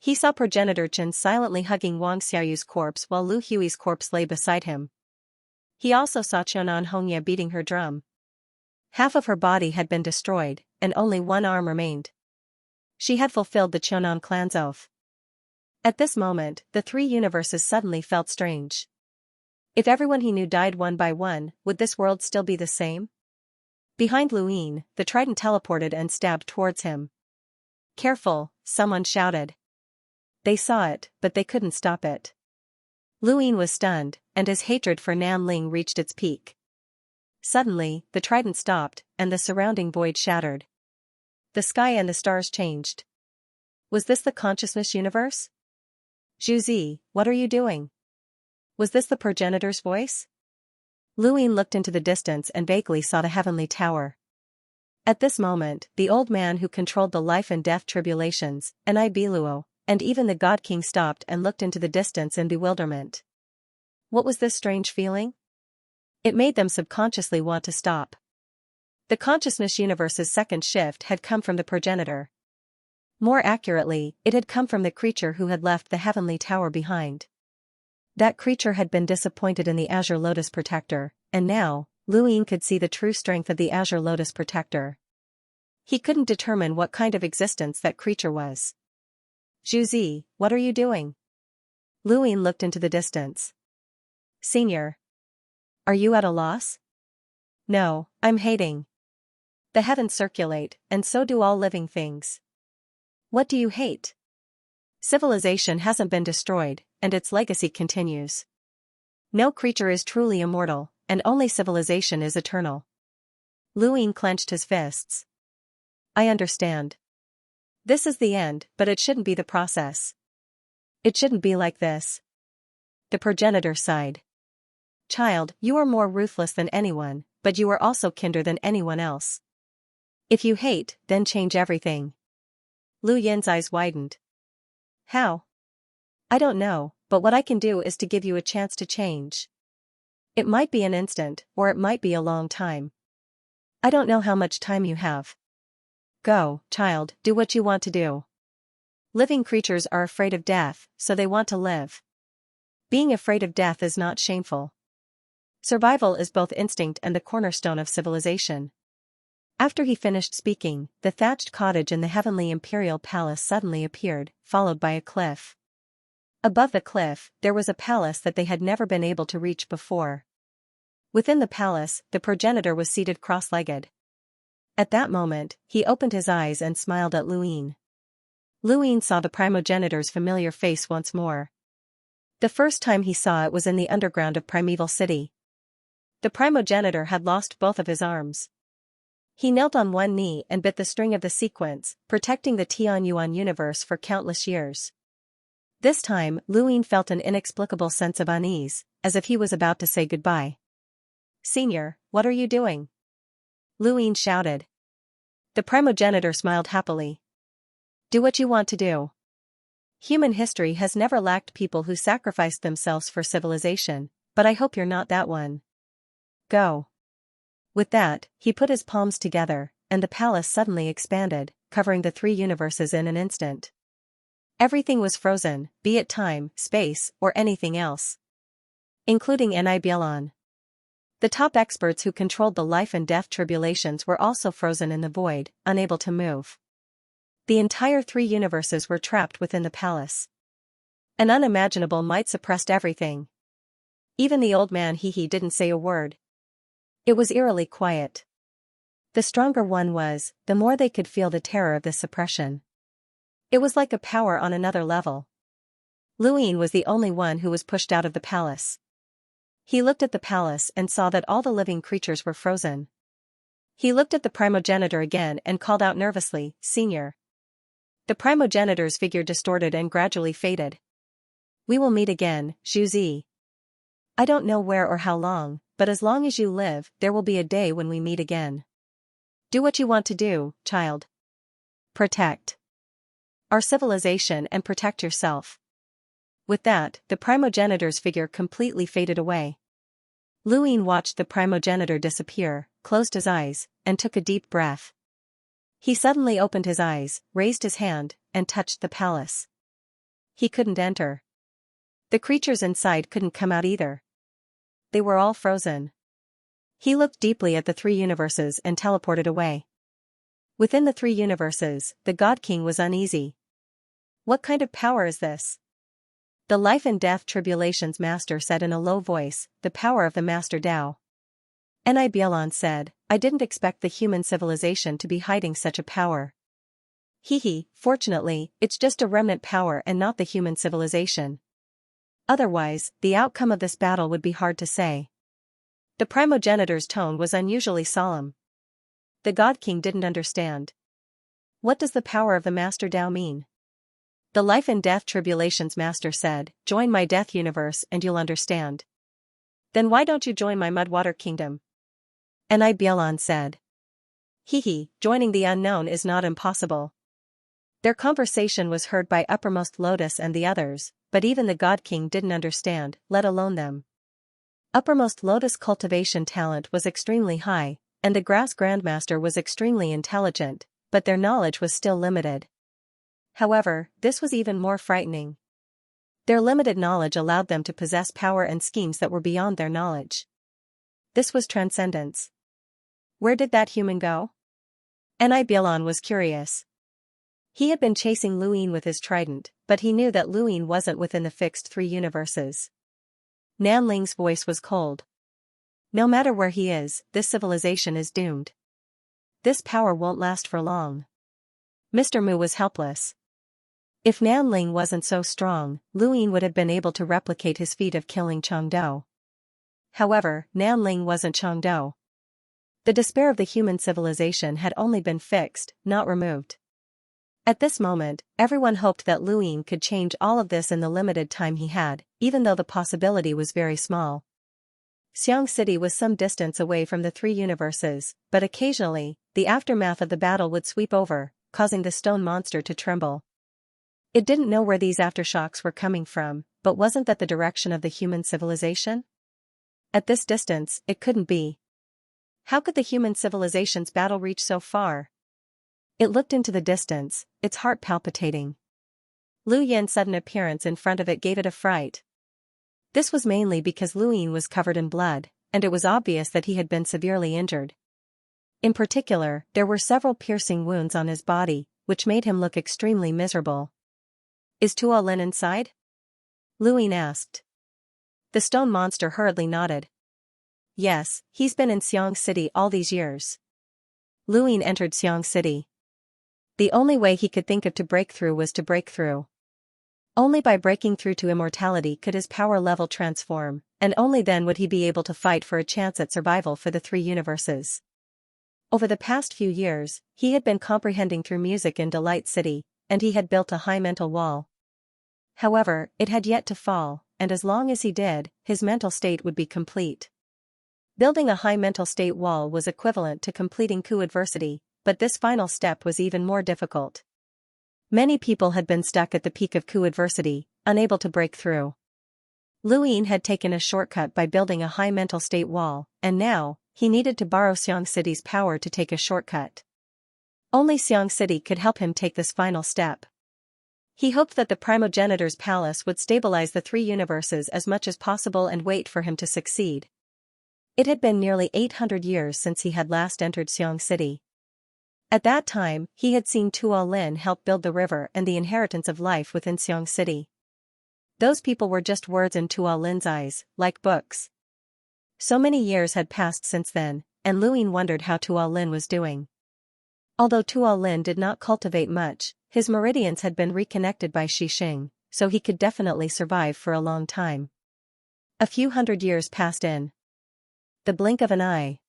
He saw Progenitor Chen silently hugging Wang Xiaoyu's corpse while Lu Hui's corpse lay beside him. He also saw Qianan Hongya beating her drum. Half of her body had been destroyed, and only one arm remained. She had fulfilled the Chonan clan's oath. At this moment, the three universes suddenly felt strange. If everyone he knew died one by one, would this world still be the same? Behind Luin, the trident teleported and stabbed towards him. Careful, someone shouted. They saw it, but they couldn't stop it. Luin was stunned, and his hatred for Nan Ling reached its peak. Suddenly, the trident stopped, and the surrounding void shattered. The sky and the stars changed. Was this the consciousness universe? Zhuzi, what are you doing? Was this the progenitor's voice? Luin looked into the distance and vaguely saw the heavenly tower. At this moment, the old man who controlled the life and death tribulations, and Ibiluo, and even the God King stopped and looked into the distance in bewilderment. What was this strange feeling? It made them subconsciously want to stop. The consciousness universe's second shift had come from the progenitor. More accurately, it had come from the creature who had left the heavenly tower behind. That creature had been disappointed in the Azure Lotus Protector, and now, Luin could see the true strength of the Azure Lotus Protector. He couldn't determine what kind of existence that creature was. Zhuzi, what are you doing? Luin looked into the distance. Senior. Are you at a loss? No, I'm hating. The heavens circulate, and so do all living things. What do you hate? Civilization hasn't been destroyed, and its legacy continues. No creature is truly immortal, and only civilization is eternal. Luin clenched his fists. I understand. This is the end, but it shouldn't be the process. It shouldn't be like this. The progenitor sighed. Child, you are more ruthless than anyone, but you are also kinder than anyone else. If you hate, then change everything. Lu Yin's eyes widened. How? I don't know, but what I can do is to give you a chance to change. It might be an instant, or it might be a long time. I don't know how much time you have. Go, child, do what you want to do. Living creatures are afraid of death, so they want to live. Being afraid of death is not shameful. Survival is both instinct and the cornerstone of civilization. After he finished speaking, the thatched cottage in the heavenly imperial palace suddenly appeared, followed by a cliff. Above the cliff, there was a palace that they had never been able to reach before. Within the palace, the progenitor was seated cross-legged. At that moment, he opened his eyes and smiled at Luin. Luin saw the primogenitor's familiar face once more. The first time he saw it was in the underground of Primeval City. The primogenitor had lost both of his arms. He knelt on one knee and bit the string of the sequence, protecting the Tianyuan universe for countless years. This time, Luin felt an inexplicable sense of unease, as if he was about to say goodbye. Senior, what are you doing? Luin shouted. The primogenitor smiled happily. Do what you want to do. Human history has never lacked people who sacrificed themselves for civilization, but I hope you're not that one. Go. With that, he put his palms together, and the palace suddenly expanded, covering the three universes in an instant. Everything was frozen, be it time, space, or anything else. Including Anibielon. The top experts who controlled the life and death tribulations were also frozen in the void, unable to move. The entire three universes were trapped within the palace. An unimaginable might suppressed everything. Even the old man He didn't say a word. It was eerily quiet. The stronger one was, the more they could feel the terror of this suppression. It was like a power on another level. Luin was the only one who was pushed out of the palace. He looked at the palace and saw that all the living creatures were frozen. He looked at the primogenitor again and called out nervously, Senior. The primogenitor's figure distorted and gradually faded. We will meet again, Zhuzi. I don't know where or how long, but as long as you live, there will be a day when we meet again. Do what you want to do, child. Protect our civilization and protect yourself. With that, the primogenitor's figure completely faded away. Luin watched the primogenitor disappear, closed his eyes, and took a deep breath. He suddenly opened his eyes, raised his hand, and touched the palace. He couldn't enter. The creatures inside couldn't come out either. They were all frozen. He looked deeply at the three universes and teleported away. Within the three universes, the God King was uneasy. What kind of power is this? The life and death tribulations master said in a low voice, the power of the Master Dao. Ni said, I didn't expect the human civilization to be hiding such a power. Fortunately, it's just a remnant power and not the human civilization. Otherwise, the outcome of this battle would be hard to say. The primogenitor's tone was unusually solemn. The God King didn't understand. What does the power of the Master Dao mean? The life and death tribulations master said, join my death universe and you'll understand. Then why don't you join my Mudwater Kingdom? Ni said. Joining the unknown is not impossible. Their conversation was heard by Uppermost Lotus and the others, but even the God King didn't understand, let alone them. Uppermost Lotus' cultivation talent was extremely high, and the Grass Grandmaster was extremely intelligent, but their knowledge was still limited. However, this was even more frightening. Their limited knowledge allowed them to possess power and schemes that were beyond their knowledge. This was transcendence. Where did that human go? Ni was curious. He had been chasing Luin with his trident, but he knew that Luin wasn't within the fixed three universes. Nanling's voice was cold. No matter where he is, this civilization is doomed. This power won't last for long. Mr. Mu was helpless. If Nanling wasn't so strong, Luin would have been able to replicate his feat of killing Chengdu. However, Nanling wasn't Chengdu. The despair of the human civilization had only been fixed, not removed. At this moment, everyone hoped that Luin could change all of this in the limited time he had, even though the possibility was very small. Xiang City was some distance away from the three universes, but occasionally, the aftermath of the battle would sweep over, causing the stone monster to tremble. It didn't know where these aftershocks were coming from, but wasn't that the direction of the human civilization? At this distance, it couldn't be. How could the human civilization's battle reach so far? It looked into the distance, its heart palpitating. Lu Yin's sudden appearance in front of it gave it a fright. This was mainly because Luin was covered in blood, and it was obvious that he had been severely injured. In particular, there were several piercing wounds on his body, which made him look extremely miserable. Is Tuo Lin inside? Luin asked. The stone monster hurriedly nodded. Yes, he's been in Xiang City all these years. Luin entered Xiang City. The only way he could think of to break through was to break through. Only by breaking through to immortality could his power level transform, and only then would he be able to fight for a chance at survival for the three universes. Over the past few years, he had been comprehending through music in Delight City, and he had built a high mental wall. However, it had yet to fall, and as long as he did, his mental state would be complete. Building a high mental state wall was equivalent to completing Ku adversity, but this final step was even more difficult. Many people had been stuck at the peak of Ku adversity, unable to break through. Luin had taken a shortcut by building a high mental state wall, and now, he needed to borrow Xiang City's power to take a shortcut. Only Xiang City could help him take this final step. He hoped that the primogenitor's palace would stabilize the three universes as much as possible and wait for him to succeed. It had been nearly 800 years since he had last entered Xiang City. At that time, he had seen Tuo Lin help build the river and the inheritance of life within Xiang City. Those people were just words in Tuo Lin's eyes, like books. So many years had passed since then, and Luin wondered how Tuo Lin was doing. Although Tuo Lin did not cultivate much, his meridians had been reconnected by Xixing, so he could definitely survive for a long time. A few hundred years passed in the blink of an eye.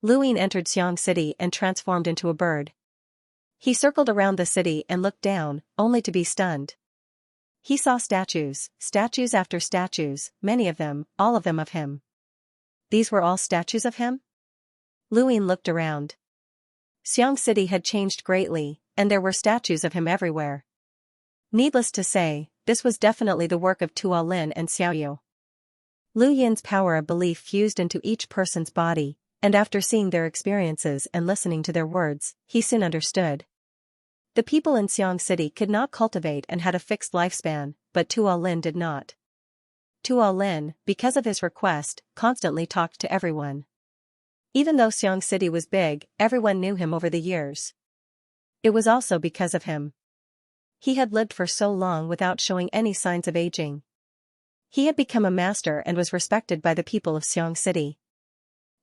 Luin entered Xiang City and transformed into a bird. He circled around the city and looked down, only to be stunned. He saw statues, statues after statues, many of them, all of them of him. These were all statues of him? Luin looked around. Xiang City had changed greatly, and there were statues of him everywhere. Needless to say, this was definitely the work of Tuo Lin and Xiaoyu. Lu Yin's power of belief fused into each person's body, and after seeing their experiences and listening to their words, he soon understood. The people in Xiang City could not cultivate and had a fixed lifespan, but Tuo Lin did not. Tuo Lin, because of his request, constantly talked to everyone. Even though Xiang City was big, everyone knew him over the years. It was also because of him. He had lived for so long without showing any signs of aging. He had become a master and was respected by the people of Xiang City.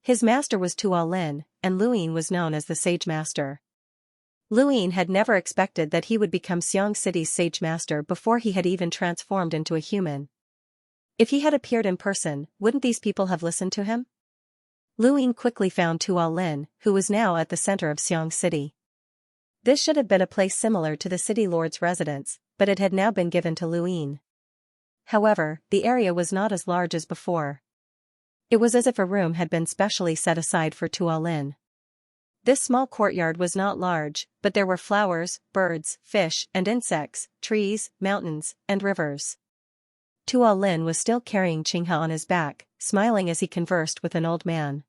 His master was Tuolin, and Luyin was known as the Sage Master. Luyin had never expected that he would become Xiang City's Sage Master before he had even transformed into a human. If he had appeared in person, wouldn't these people have listened to him? Luyin quickly found Tuolin, who was now at the center of Xiang City. This should have been a place similar to the city lord's residence, but it had now been given to Luyin. However, the area was not as large as before. It was as if a room had been specially set aside for Tuolin. This small courtyard was not large, but there were flowers, birds, fish, and insects, trees, mountains, and rivers. Tuolin was still carrying Qinghe on his back, smiling as he conversed with an old man.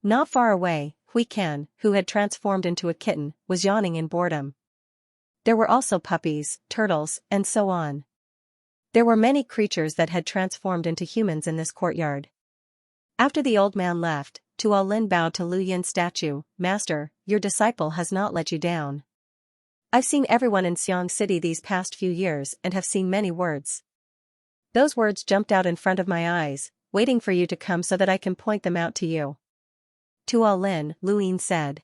Not far away, Huican, who had transformed into a kitten, was yawning in boredom. There were also puppies, turtles, and so on. There were many creatures that had transformed into humans in this courtyard. After the old man left, Tuolin bowed to Lu Yin's statue. "Master, your disciple has not let you down. I've seen everyone in Xiang City these past few years and have seen many words. Those words jumped out in front of my eyes, waiting for you to come so that I can point them out to you." Tuolin, Lu Yin said.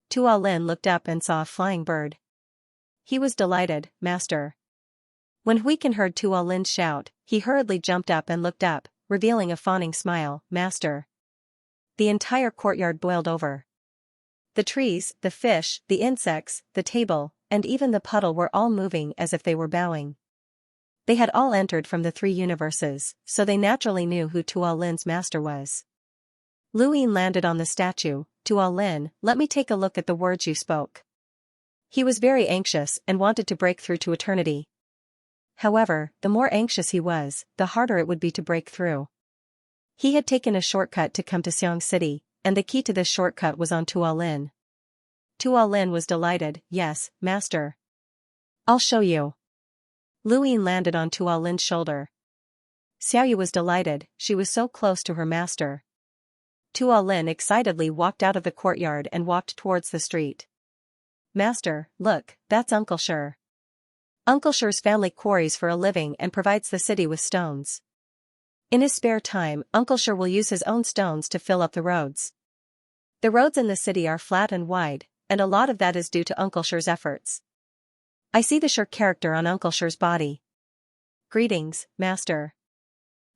Tuolin looked up and saw a flying bird. He was delighted. "Master." When Huican heard Tuolin shout, he hurriedly jumped up and looked up, revealing a fawning smile. "Master." The entire courtyard boiled over. The trees, the fish, the insects, the table, and even the puddle were all moving as if they were bowing. They had all entered from the 3 universes, so they naturally knew who Tuolin's master was. Lu Yin landed on the statue. "Tuolin, let me take a look at the words you spoke." He was very anxious and wanted to break through to eternity. However, the more anxious he was, the harder it would be to break through. He had taken a shortcut to come to Xiang City, and the key to this shortcut was on Tuolin. Tuolin was delighted. "Yes, master. I'll show you." Lu Yin landed on Tuolin's shoulder. Xiaoyu was delighted, she was so close to her master. Tuolin excitedly walked out of the courtyard and walked towards the street. "Master, look, that's Uncle Shi. Uncle Shi's family quarries for a living and provides the city with stones. In his spare time, Uncle Shi will use his own stones to fill up the roads. The roads in the city are flat and wide, and a lot of that is due to Uncle Shi's efforts. I see the Shi character on Uncle Shi's body." "Greetings, master."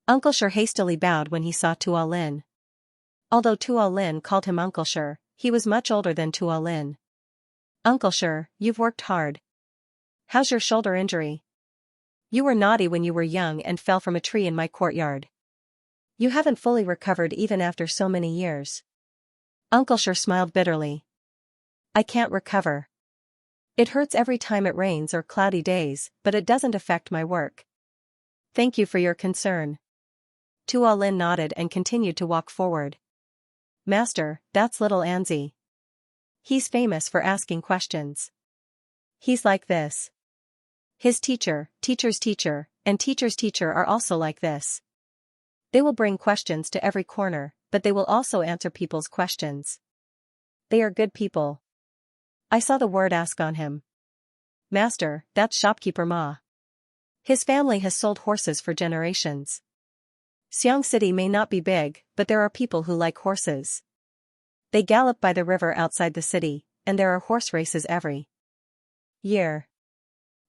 Uncle Shi hastily bowed when he saw Tuolin. Although Tuolin called him Uncle Shi, he was much older than Tuolin. "Uncle Shi, you've worked hard. How's your shoulder injury? You were naughty when you were young and fell from a tree in my courtyard. You haven't fully recovered even after so many years." Uncle Shi smiled bitterly. "I can't recover. It hurts every time it rains or cloudy days, but it doesn't affect my work." "Thank you for your concern." Tuolin nodded and continued to walk forward. "Master, that's little Anzi. He's famous for asking questions. He's like this. His teacher, teacher's teacher, and teacher's teacher are also like this. They will bring questions to every corner, but they will also answer people's questions. They are good people. I saw the word ask on him." "Master, that's shopkeeper Ma. His family has sold horses for generations. Xiang City may not be big, but there are people who like horses. They gallop by the river outside the city, and there are horse races every year.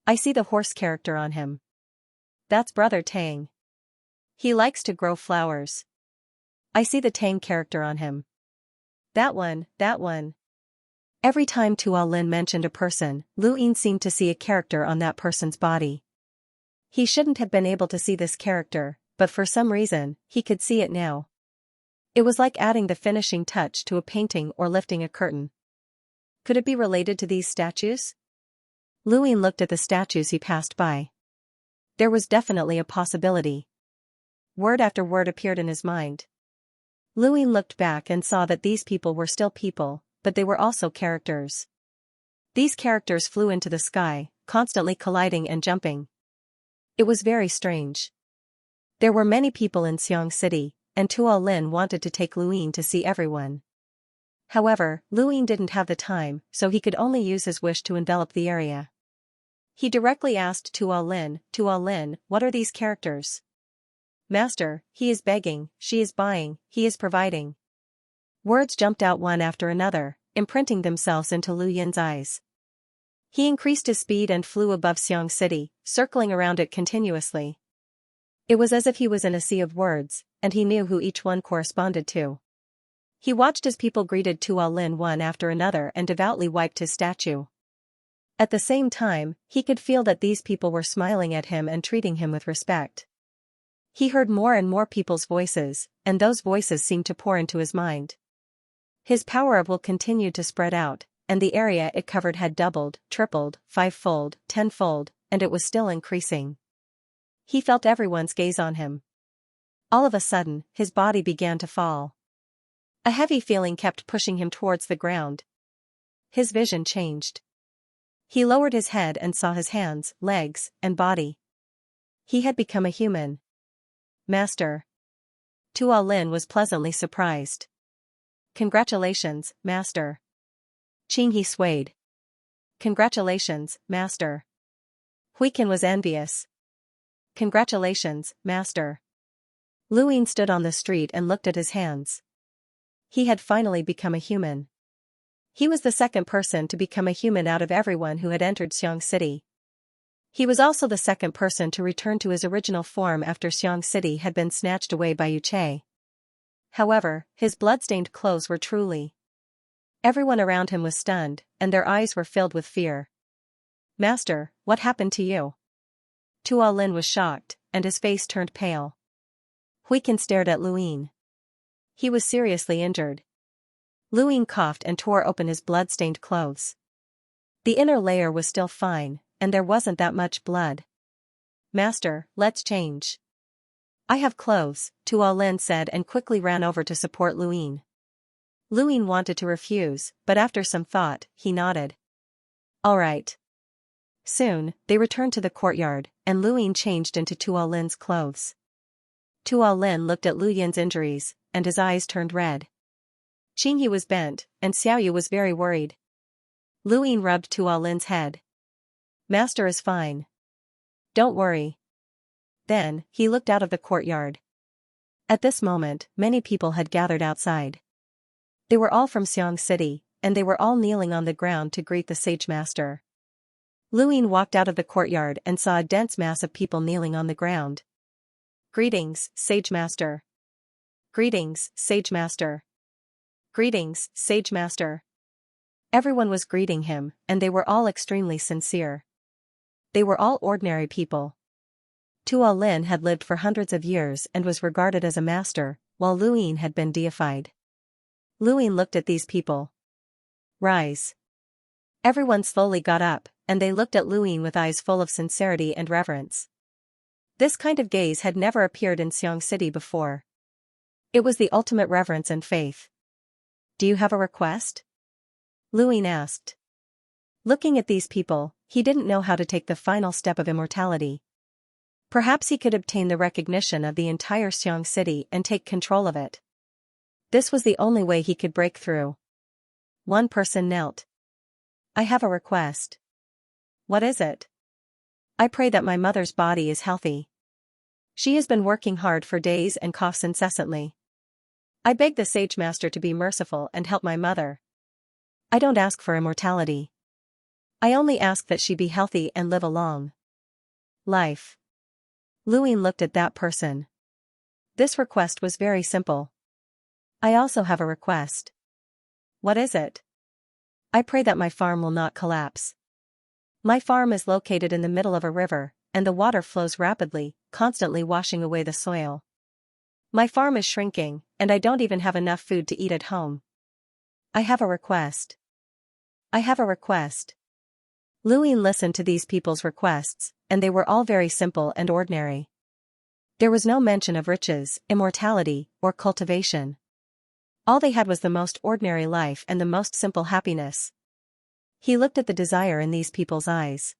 I see the horse character on him. That's Brother Tang. He likes to grow flowers. I see the Tang character on him. That one, that one." Every time Tuolin mentioned a person, Lu Yin seemed to see a character on that person's body. He shouldn't have been able to see this character, but for some reason, he could see it now. It was like adding the finishing touch to a painting or lifting a curtain. Could it be related to these statues? Lu Yin looked at the statues he passed by. There was definitely a possibility. Word after word appeared in his mind. Lu Yin looked back and saw that these people were still people, but they were also characters. These characters flew into the sky, constantly colliding and jumping. It was very strange. There were many people in Xiang City, and Tuolin wanted to take Lu Yin to see everyone. However, Lu Ying didn't have the time, so he could only use his wish to envelop the area. He directly asked Tuo Lin, what are these characters? Master, he is begging, she is buying, he is providing. Words jumped out one after another, imprinting themselves into Lu Yin's eyes. He increased his speed and flew above Xiang City, circling around it continuously. It was as if he was in a sea of words, and he knew who each one corresponded to. He watched as people greeted Tuo Lin one after another and devoutly wiped his statue. At the same time, he could feel that these people were smiling at him and treating him with respect. He heard more and more people's voices, and those voices seemed to pour into his mind. His power of will continued to spread out, and the area it covered had doubled, tripled, fivefold, tenfold, and it was still increasing. He felt everyone's gaze on him. All of a sudden, his body began to fall. A heavy feeling kept pushing him towards the ground. His vision changed. He lowered his head and saw his hands, legs, and body. He had become a human. Master. Tuo Lin was pleasantly surprised. Congratulations, Master. Qinghe swayed. Congratulations, Master. Huiqin was envious. Congratulations, Master. Lu Ying stood on the street and looked at his hands. He had finally become a human. He was the second person to become a human out of everyone who had entered Xiang City. He was also the second person to return to his original form after Xiang City had been snatched away by Yuche. However, his blood-stained clothes were truly. Everyone around him was stunned, and their eyes were filled with fear. Master, what happened to you? Tuo Lin was shocked, and his face turned pale. Huiqin stared at Lu Ying. He was seriously injured. Lu Ying coughed and tore open his blood-stained clothes. The inner layer was still fine, and there wasn't that much blood. Master, let's change. I have clothes, Tuo Lin said and quickly ran over to support Lu Ying. Lu Ying wanted to refuse, but after some thought, he nodded. All right. Soon, they returned to the courtyard, and Lu Ying changed into Tuo Lin's clothes. Tuo Lin looked at Lu Yin's injuries, and his eyes turned red. Qinghe was bent, and Xiaoyu was very worried. Lu Ying rubbed Tuo Lin's head. Master is fine. Don't worry. Then, he looked out of the courtyard. At this moment, many people had gathered outside. They were all from Xiang City, and they were all kneeling on the ground to greet the sage master. Lu Ying walked out of the courtyard and saw a dense mass of people kneeling on the ground. Greetings, Sage Master. Greetings, Sage Master. Greetings, Sage Master. Everyone was greeting him, and they were all extremely sincere. They were all ordinary people. Tuo Lin had lived for hundreds of years and was regarded as a master, while Lu Ying had been deified. Lu Ying looked at these people. Rise. Everyone slowly got up, and they looked at Lu Ying with eyes full of sincerity and reverence. This kind of gaze had never appeared in Xiang City before. It was the ultimate reverence and faith. Do you have a request? Lu Ying asked. Looking at these people, he didn't know how to take the final step of immortality. Perhaps he could obtain the recognition of the entire Xiang City and take control of it. This was the only way he could break through. One person knelt. I have a request. What is it? I pray that my mother's body is healthy. She has been working hard for days and coughs incessantly. I beg the Sage Master to be merciful and help my mother. I don't ask for immortality. I only ask that she be healthy and live a long life. Lu Ying looked at that person. This request was very simple. I also have a request. What is it? I pray that my farm will not collapse. My farm is located in the middle of a river, and the water flows rapidly, constantly washing away the soil. My farm is shrinking, and I don't even have enough food to eat at home. I have a request. I have a request. Lu Ying listened to these people's requests, and they were all very simple and ordinary. There was no mention of riches, immortality, or cultivation. All they had was the most ordinary life and the most simple happiness. He looked at the desire in these people's eyes.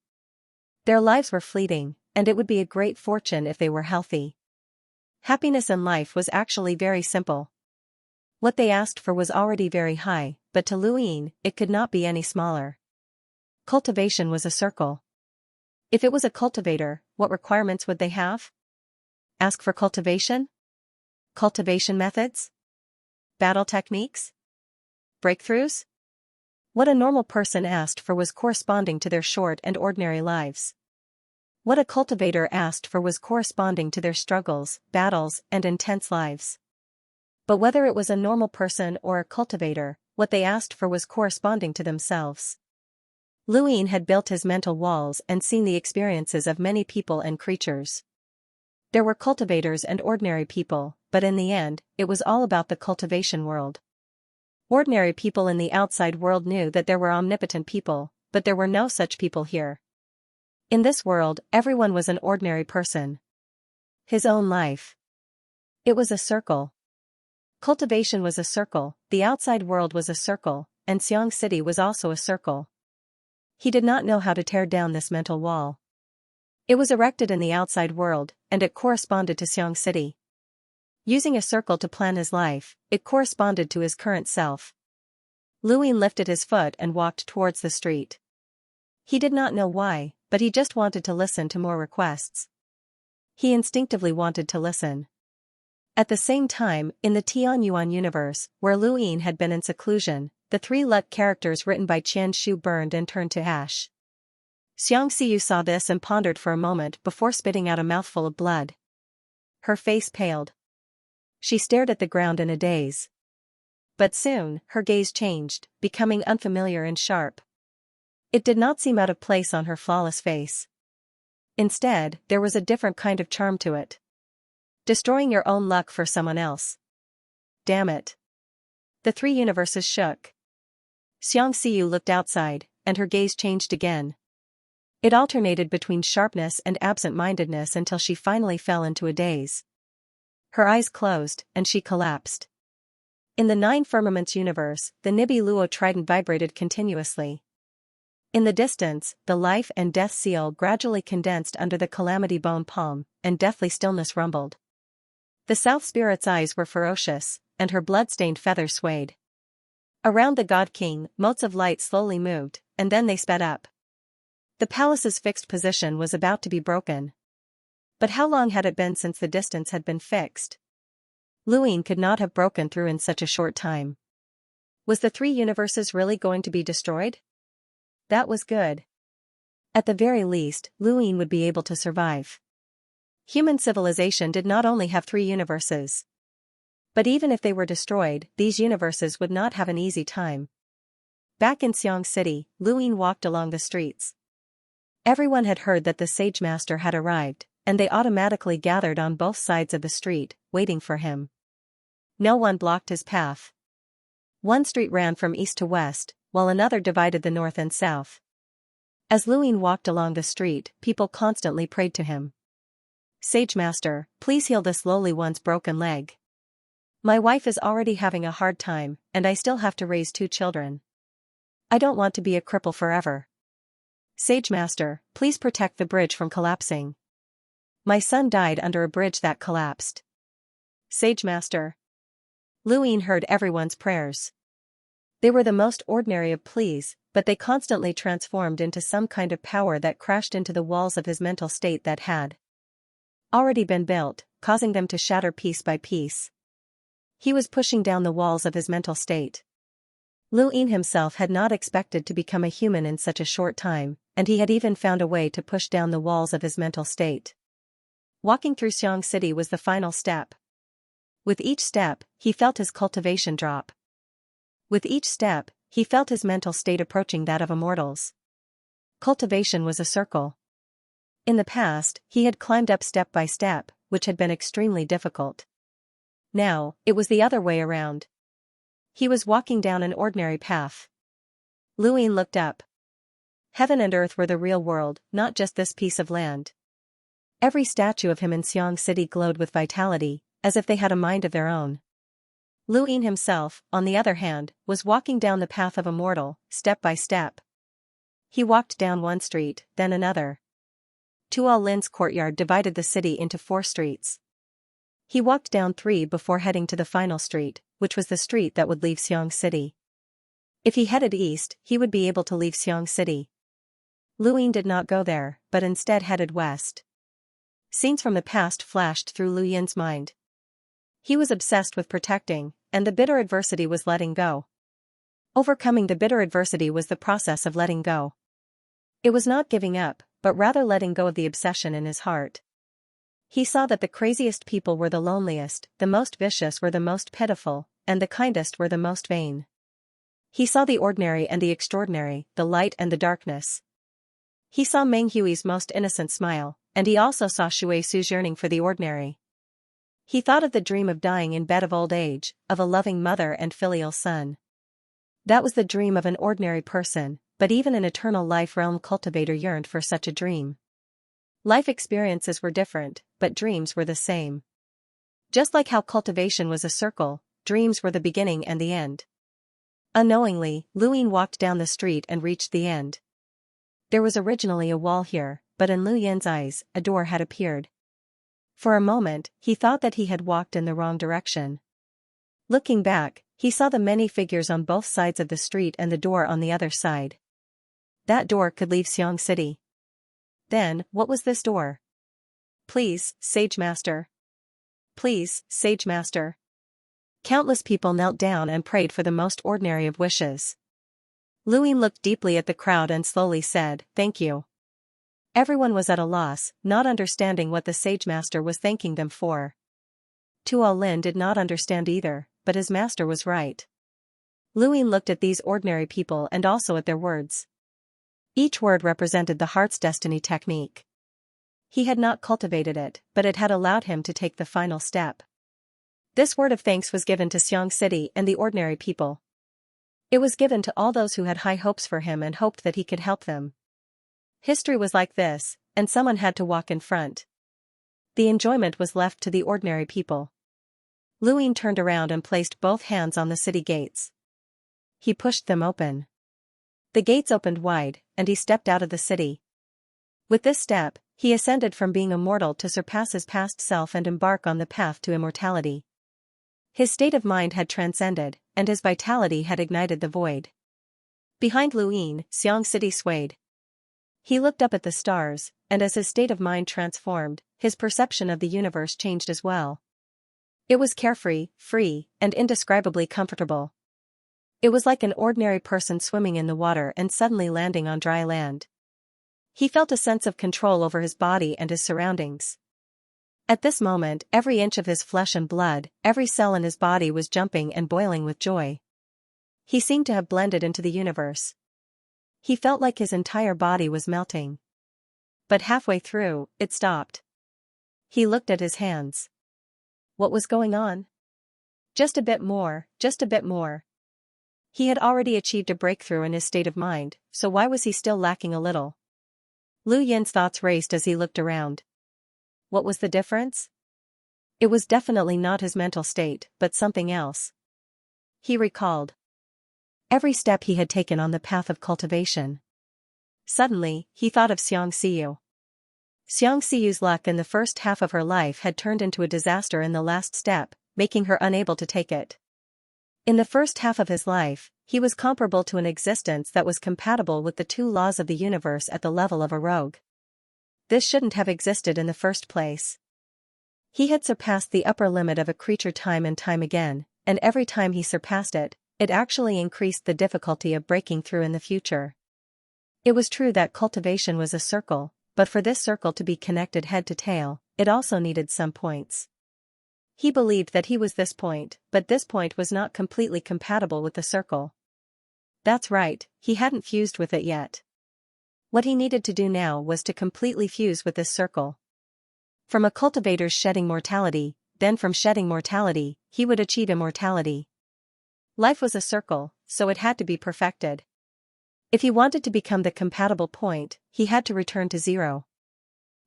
Their lives were fleeting, and it would be a great fortune if they were healthy. Happiness in life was actually very simple. What they asked for was already very high, but to Lu Ying, it could not be any smaller. Cultivation was a circle. If it was a cultivator, what requirements would they have? Ask for cultivation? Cultivation methods? Battle techniques? Breakthroughs? What a normal person asked for was corresponding to their short and ordinary lives. What a cultivator asked for was corresponding to their struggles, battles, and intense lives. But whether it was a normal person or a cultivator, what they asked for was corresponding to themselves. Lu Ying had built his mental walls and seen the experiences of many people and creatures. There were cultivators and ordinary people, but in the end, it was all about the cultivation world. Ordinary people in the outside world knew that there were omnipotent people, but there were no such people here. In this world, everyone was an ordinary person. His own life. It was a circle. Cultivation was a circle, the outside world was a circle, and Xianxia City was also a circle. He did not know how to tear down this mental wall. It was erected in the outside world, and it corresponded to Xianxia City. Using a circle to plan his life, it corresponded to his current self. Lu Ying lifted his foot and walked towards the street. He did not know why, but he just wanted to listen to more requests. He instinctively wanted to listen. At the same time, in the Tianyuan universe, where Lu Ying had been in seclusion, the 3 luck characters written by Qian Shu burned and turned to ash. Xianxia saw this and pondered for a moment before spitting out a mouthful of blood. Her face paled. She stared at the ground in a daze. But soon, her gaze changed, becoming unfamiliar and sharp. It did not seem out of place on her flawless face. Instead, there was a different kind of charm to it. Destroying your own luck for someone else. Damn it. The 3 universes shook. Xianxia looked outside, and her gaze changed again. It alternated between sharpness and absent-mindedness until she finally fell into a daze. Her eyes closed, and she collapsed. In the 9 firmaments universe, the Nibiluo trident vibrated continuously. In the distance, the life and death seal gradually condensed under the calamity bone palm, and deathly stillness rumbled. The South Spirit's eyes were ferocious, and her blood-stained feathers swayed. Around the God King, motes of light slowly moved, and then they sped up. The palace's fixed position was about to be broken. But how long had it been since the distance had been fixed? Lu Ying could not have broken through in such a short time. Was the 3 universes really going to be destroyed? That was good. At the very least, Lu Ying would be able to survive. Human civilization did not only have 3 universes. But even if they were destroyed, these universes would not have an easy time. Back in Xianxia City, Lu Ying walked along the streets. Everyone had heard that the Sage Master had arrived, and they automatically gathered on both sides of the street, waiting for him. No one blocked his path. One street ran from east to west, while another divided the north and south. As Lu Ying walked along the street, people constantly prayed to him. Sage Master, please heal this lowly one's broken leg. My wife is already having a hard time, and I still have to raise 2 children. I don't want to be a cripple forever. Sage Master, please protect the bridge from collapsing. My son died under a bridge that collapsed. Sage Master. Lu Ying heard everyone's prayers. They were the most ordinary of pleas, but they constantly transformed into some kind of power that crashed into the walls of his mental state that had already been built, causing them to shatter piece by piece. He was pushing down the walls of his mental state. Lu Ying himself had not expected to become a human in such a short time, and he had even found a way to push down the walls of his mental state. Walking through Xianxia City was the final step. With each step, he felt his cultivation drop. With each step, he felt his mental state approaching that of immortals. Cultivation was a circle. In the past, he had climbed up step by step, which had been extremely difficult. Now, it was the other way around. He was walking down an ordinary path. Lu Ying looked up. Heaven and earth were the real world, not just this piece of land. Every statue of him in Xianxia City glowed with vitality, as if they had a mind of their own. Lu Ying himself, on the other hand, was walking down the path of immortal, step by step. He walked down one street, then another. Tuol Lin's courtyard divided the city into 4 streets. He walked down 3 before heading to the final street, which was the street that would leave Xiang City. If he headed east, he would be able to leave Xiang City. Lu Ying did not go there, but instead headed west. Scenes from the past flashed through Lu Yin's mind. He was obsessed with protecting, and the bitter adversity was letting go. Overcoming the bitter adversity was the process of letting go. It was not giving up, but rather letting go of the obsession in his heart. He saw that the craziest people were the loneliest, the most vicious were the most pitiful, and the kindest were the most vain. He saw the ordinary and the extraordinary, the light and the darkness. He saw Meng Hui's most innocent smile, and he also saw Shui Su's yearning for the ordinary. He thought of the dream of dying in bed of old age, of a loving mother and filial son. That was the dream of an ordinary person, but even an eternal life realm cultivator yearned for such a dream. Life experiences were different, but dreams were the same. Just like how cultivation was a circle, dreams were the beginning and the end. Unknowingly, Lu Ying walked down the street and reached the end. There was originally a wall here, but in Lu Yin's eyes, a door had appeared. For a moment, he thought that he had walked in the wrong direction. Looking back, he saw the many figures on both sides of the street and the door on the other side. That door could leave Xiang City. Then, what was this door? Please, Sage Master. Please, Sage Master. Countless people knelt down and prayed for the most ordinary of wishes. Lu Ying looked deeply at the crowd and slowly said, "Thank you." Everyone was at a loss, not understanding what the Sage Master was thanking them for. Tuo Lin did not understand either, but his master was right. Lu Ying looked at these ordinary people and also at their words. Each word represented the heart's destiny technique. He had not cultivated it, but it had allowed him to take the final step. This word of thanks was given to Xiang City and the ordinary people. It was given to all those who had high hopes for him and hoped that he could help them. History was like this, and someone had to walk in front. The enjoyment was left to the ordinary people. Lu Ying turned around and placed both hands on the city gates. He pushed them open. The gates opened wide, and he stepped out of the city. With this step, he ascended from being a mortal to surpass his past self and embark on the path to immortality. His state of mind had transcended, and his vitality had ignited the void. Behind Lu Ying, Xiang City swayed. He looked up at the stars, and as his state of mind transformed, his perception of the universe changed as well. It was carefree, free, and indescribably comfortable. It was like an ordinary person swimming in the water and suddenly landing on dry land. He felt a sense of control over his body and his surroundings. At this moment, every inch of his flesh and blood, every cell in his body was jumping and boiling with joy. He seemed to have blended into the universe. He felt like his entire body was melting. But halfway through, it stopped. He looked at his hands. What was going on? Just a bit more, just a bit more. He had already achieved a breakthrough in his state of mind, so why was he still lacking a little? Lu Yin's thoughts raced as he looked around. What was the difference? It was definitely not his mental state, but something else. He recalled every step he had taken on the path of cultivation. Suddenly, he thought of Xianxia. Xianxia's luck in the first half of her life had turned into a disaster in the last step, making her unable to take it. In the first half of his life, he was comparable to an existence that was compatible with the two laws of the universe at the level of a rogue. This shouldn't have existed in the first place. He had surpassed the upper limit of a creature time and time again, and every time he surpassed it, it actually increased the difficulty of breaking through in the future. It was true that cultivation was a circle, but for this circle to be connected head to tail, it also needed some points. He believed that he was this point, but this point was not completely compatible with the circle. That's right, he hadn't fused with it yet. What he needed to do now was to completely fuse with this circle. From a cultivator's shedding mortality, then from shedding mortality, he would achieve immortality. Life was a circle, so it had to be perfected. If he wanted to become the compatible point, he had to return to zero.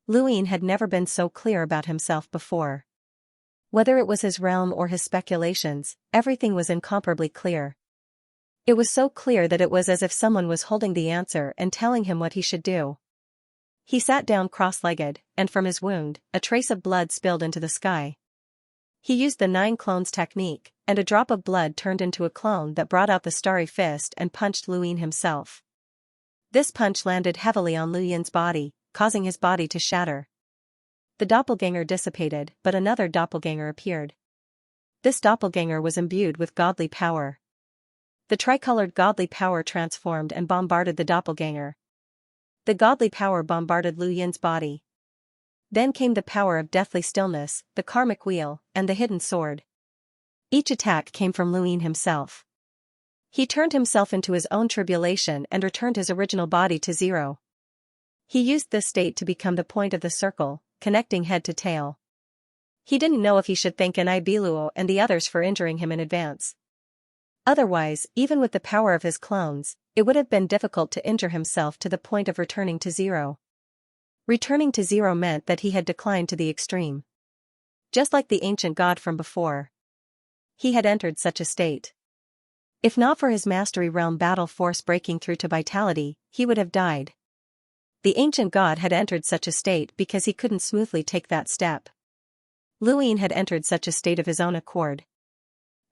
Lu Ying had never been so clear about himself before. Whether it was his realm or his speculations, everything was incomparably clear. It was so clear that it was as if someone was holding the answer and telling him what he should do. He sat down cross-legged, and from his wound, a trace of blood spilled into the sky. He used the 9 clones technique, and a drop of blood turned into a clone that brought out the starry fist and punched Lu Yin himself. This punch landed heavily on Lu Yin's body, causing his body to shatter. The doppelganger dissipated, but another doppelganger appeared. This doppelganger was imbued with godly power. The tricolored godly power transformed and bombarded the doppelganger. The godly power bombarded Lu Yin's body. Then came the power of deathly stillness, the karmic wheel, and the hidden sword. Each attack came from Lu Yin himself. He turned himself into his own tribulation and returned his original body to zero. He used this state to become the point of the circle, connecting head to tail. He didn't know if he should thank Nibiluo and the others for injuring him in advance. Otherwise, even with the power of his clones, it would have been difficult to injure himself to the point of returning to zero. Returning to zero meant that he had declined to the extreme. Just like the ancient god from before. He had entered such a state. If not for his mastery realm battle force breaking through to vitality, he would have died. The ancient god had entered such a state because he couldn't smoothly take that step. Lu Yin had entered such a state of his own accord.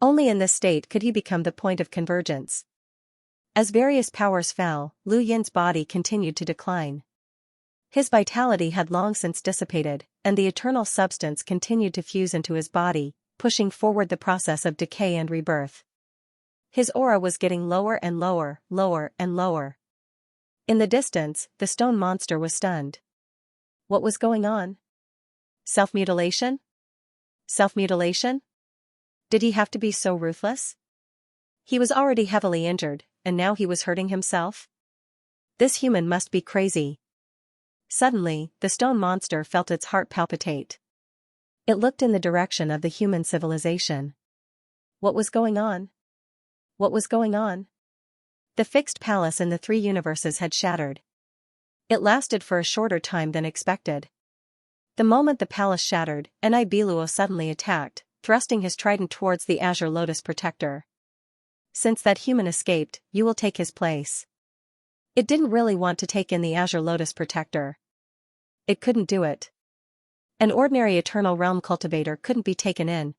Only in this state could he become the point of convergence. As various powers fell, Lu Yin's body continued to decline. His vitality had long since dissipated, and the eternal substance continued to fuse into his body, pushing forward the process of decay and rebirth. His aura was getting lower and lower, lower and lower. In the distance, the stone monster was stunned. What was going on? Self-mutilation? Self-mutilation? Did he have to be so ruthless? He was already heavily injured, and now he was hurting himself? This human must be crazy. Suddenly, the stone monster felt its heart palpitate. It looked in the direction of the human civilization. What was going on? What was going on? The fixed palace in the 3 universes had shattered. It lasted for a shorter time than expected. The moment the palace shattered, Nibiluo suddenly attacked, thrusting his trident towards the Azure Lotus Protector. Since that human escaped, you will take his place. It didn't really want to take in the Azure Lotus Protector. It couldn't do it. An ordinary Eternal Realm cultivator couldn't be taken in.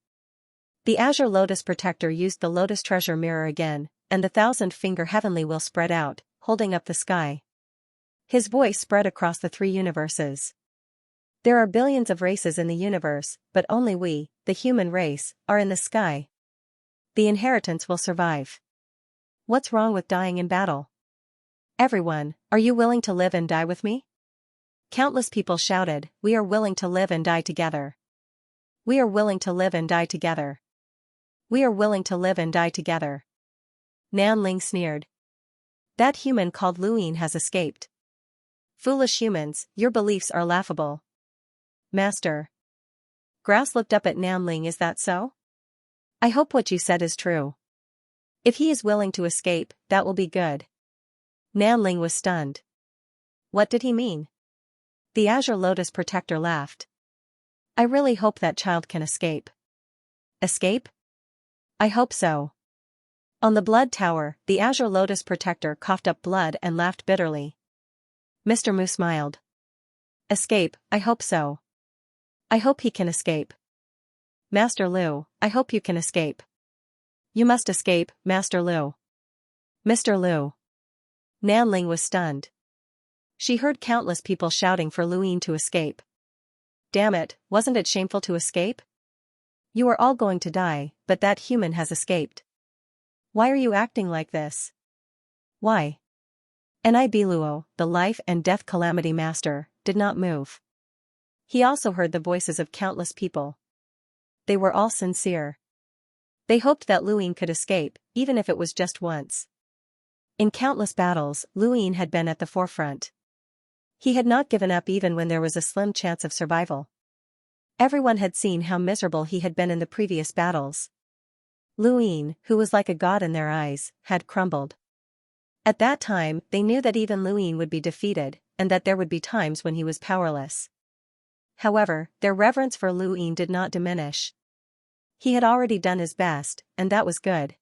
The Azure Lotus Protector used the Lotus Treasure Mirror again, and the 1,000-finger heavenly wheel spread out, holding up the sky. His voice spread across the 3 universes. There are billions of races in the universe, but only we, the human race, are in the sky. The inheritance will survive. What's wrong with dying in battle? Everyone, are you willing to live and die with me? Countless people shouted, we are willing to live and die together. We are willing to live and die together. We are willing to live and die together. Nanling sneered. That human called Lu Yin has escaped. Foolish humans, your beliefs are laughable. Master. Grass looked up at Nanling. Is that so? I hope what you said is true. If he is willing to escape, that will be good. Nanling was stunned. What did he mean? The Azure Lotus Protector laughed. I really hope that child can escape. Escape? I hope so. On the Blood Tower, the Azure Lotus Protector coughed up blood and laughed bitterly. Mr. Mu smiled. Escape, I hope so. I hope he can escape. Master Lu, I hope you can escape. You must escape, Master Lu. Mr. Lu. Nanling was stunned. She heard countless people shouting for Lu Yin to escape. Damn it, wasn't it shameful to escape? You are all going to die, but that human has escaped. Why are you acting like this? Why? Nibiluo, the life and death calamity master, did not move. He also heard the voices of countless people. They were all sincere. They hoped that Lu Yin could escape, even if it was just once. In countless battles, Lu Yin had been at the forefront. He had not given up even when there was a slim chance of survival. Everyone had seen how miserable he had been in the previous battles. Lu Yin, who was like a god in their eyes, had crumbled. At that time, they knew that even Lu Yin would be defeated, and that there would be times when he was powerless. However, their reverence for Lu Yin did not diminish. He had already done his best, and that was good.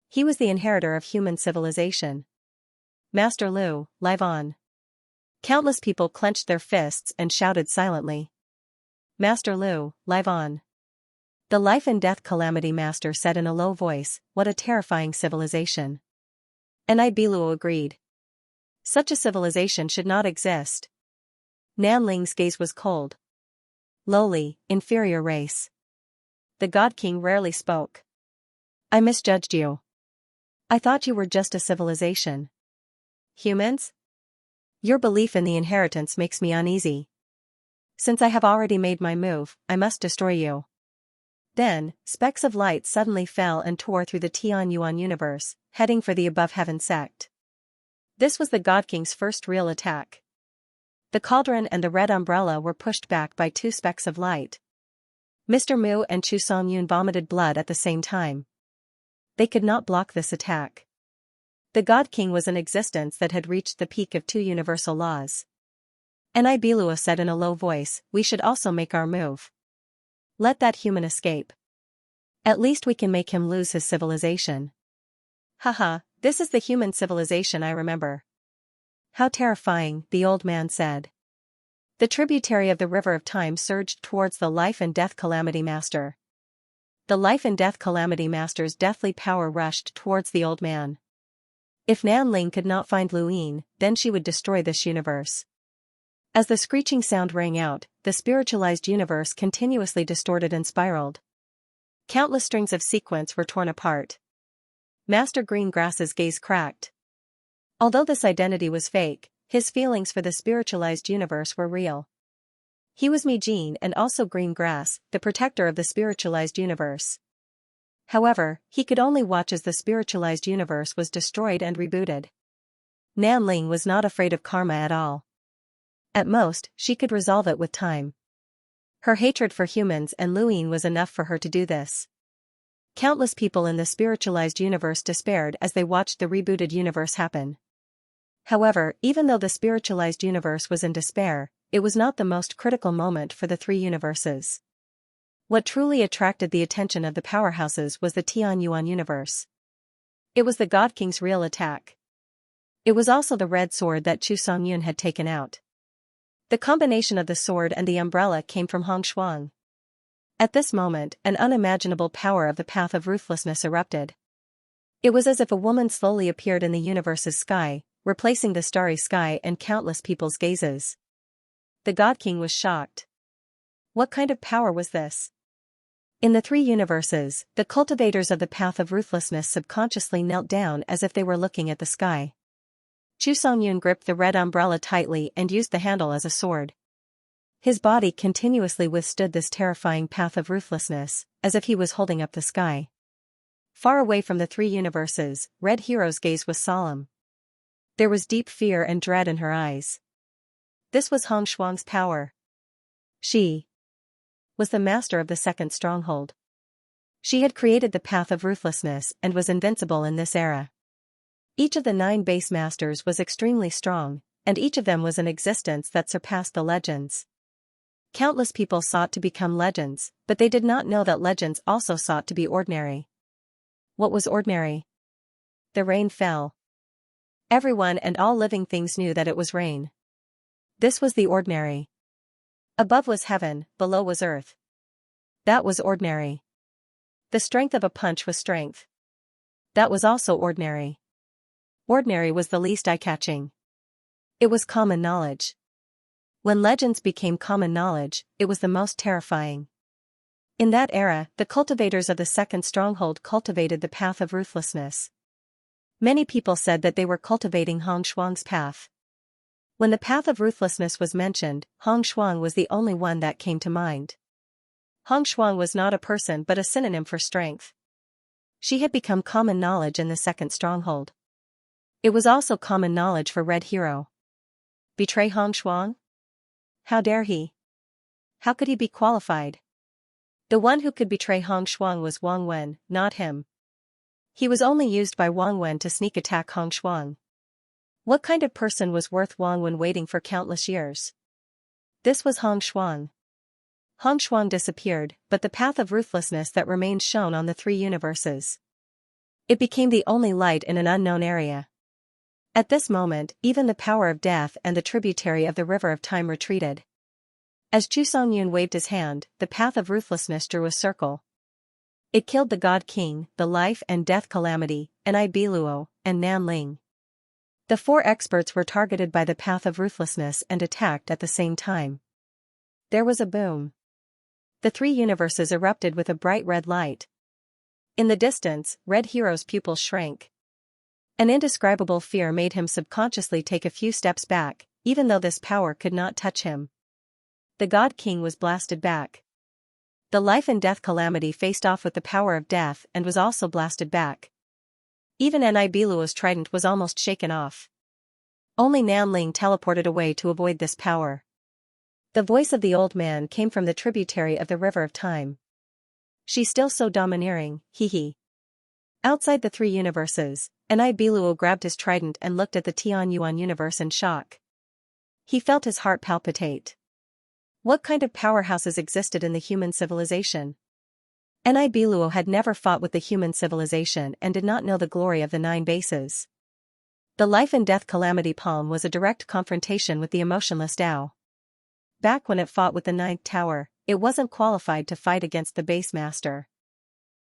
He was the inheritor of human civilization. Master Lu, live on. Countless people clenched their fists and shouted silently. Master Lu, live on. The Life and Death Calamity Master said in a low voice, "What a terrifying civilization." And Ibilu agreed. Such a civilization should not exist. Nanling's gaze was cold. Lowly, inferior race. The God King rarely spoke. "I misjudged you. I thought you were just a civilization. Humans? Your belief in the inheritance makes me uneasy. Since I have already made my move, I must destroy you." Then, specks of light suddenly fell and tore through the Tianyuan universe, heading for the Above Heaven sect. This was the God King's first real attack. The cauldron and the red umbrella were pushed back by two specks of light. Mr. Mu and Chu Songyun vomited blood at the same time. They could not block this attack. The God King was an existence that had reached the peak of two universal laws. And Ibilua said in a low voice, "We should also make our move. Let that human escape. At least we can make him lose his civilization." "Haha, this is the human civilization I remember." "How terrifying," the old man said. The tributary of the River of Time surged towards the Life and Death Calamity Master. The Life and Death Calamity Master's deathly power rushed towards the old man. If Nanling could not find Luin, then she would destroy this universe. As the screeching sound rang out, the spiritualized universe continuously distorted and spiraled. Countless strings of sequence were torn apart. Master Greengrass's gaze cracked. Although this identity was fake, his feelings for the spiritualized universe were real. He was Mijin and also Greengrass, the protector of the spiritualized universe. However, he could only watch as the spiritualized universe was destroyed and rebooted. Nanling was not afraid of karma at all. At most, she could resolve it with time. Her hatred for humans and Luin was enough for her to do this. Countless people in the spiritualized universe despaired as they watched the rebooted universe happen. However, even though the spiritualized universe was in despair, it was not the most critical moment for the three universes. What truly attracted the attention of the powerhouses was the Tianyuan universe. It was the God King's real attack. It was also the red sword that Chu Songyun had taken out. The combination of the sword and the umbrella came from Hong Shuang. At this moment, an unimaginable power of the path of ruthlessness erupted. It was as if a woman slowly appeared in the universe's sky, replacing the starry sky and countless people's gazes. The God King was shocked. What kind of power was this? In the three universes, the cultivators of the path of ruthlessness subconsciously knelt down as if they were looking at the sky. Chu Songyun gripped the red umbrella tightly and used the handle as a sword. His body continuously withstood this terrifying path of ruthlessness, as if he was holding up the sky. Far away from the three universes, Red Hero's gaze was solemn. There was deep fear and dread in her eyes. This was Hong Shuang's power. She was the master of the second stronghold. She had created the path of ruthlessness and was invincible in this era. Each of the 9 base masters was extremely strong, and each of them was an existence that surpassed the legends. Countless people sought to become legends, but they did not know that legends also sought to be ordinary. What was ordinary? The rain fell. Everyone and all living things knew that it was rain. This was the ordinary. Above was heaven, below was earth. That was ordinary. The strength of a punch was strength. That was also ordinary. Ordinary was the least eye-catching. It was common knowledge. When legends became common knowledge, it was the most terrifying. In that era, the cultivators of the second stronghold cultivated the path of ruthlessness. Many people said that they were cultivating Hong Shuang's path. When the path of ruthlessness was mentioned, Hong Shuang was the only one that came to mind. Hong Shuang was not a person but a synonym for strength. She had become common knowledge in the second stronghold. It was also common knowledge for Red Hero. Betray Hong Shuang? How dare he? How could he be qualified? The one who could betray Hong Shuang was Wang Wen, not him. He was only used by Wang Wen to sneak attack Hong Shuang. What kind of person was worth Wang Wen waiting for countless years? This was Hong Shuang. Hong Shuang disappeared, but the path of ruthlessness that remained shone on the three universes. It became the only light in an unknown area. At this moment, even the power of death and the tributary of the River of Time retreated. As Chu Songyun waved his hand, the path of ruthlessness drew a circle, It killed the God King, the Life and Death Calamity, Nibiluo, and Nanling. The four experts were targeted by the path of ruthlessness and attacked at the same time. There was a boom. The three universes erupted with a bright red light. In the distance, Red Hero's pupils shrank. An indescribable fear made him subconsciously take a few steps back, even though this power could not touch him. The God King was blasted back. The Life and Death Calamity faced off with the power of death and was also blasted back. Even Nibiluo's trident was almost shaken off. Only Nanling teleported away to avoid this power. The voice of the old man came from the tributary of the River of Time. She's still so domineering, hee. Outside the three universes, Nibiluo grabbed his trident and looked at the Tianyuan universe in shock. He felt his heart palpitate. What kind of powerhouses existed in the human civilization? Nibiluo had never fought with the human civilization and did not know the glory of the 9 bases. The Life and Death Calamity Palm was a direct confrontation with the emotionless Tao. Back when it fought with the 9th tower, it wasn't qualified to fight against the base master.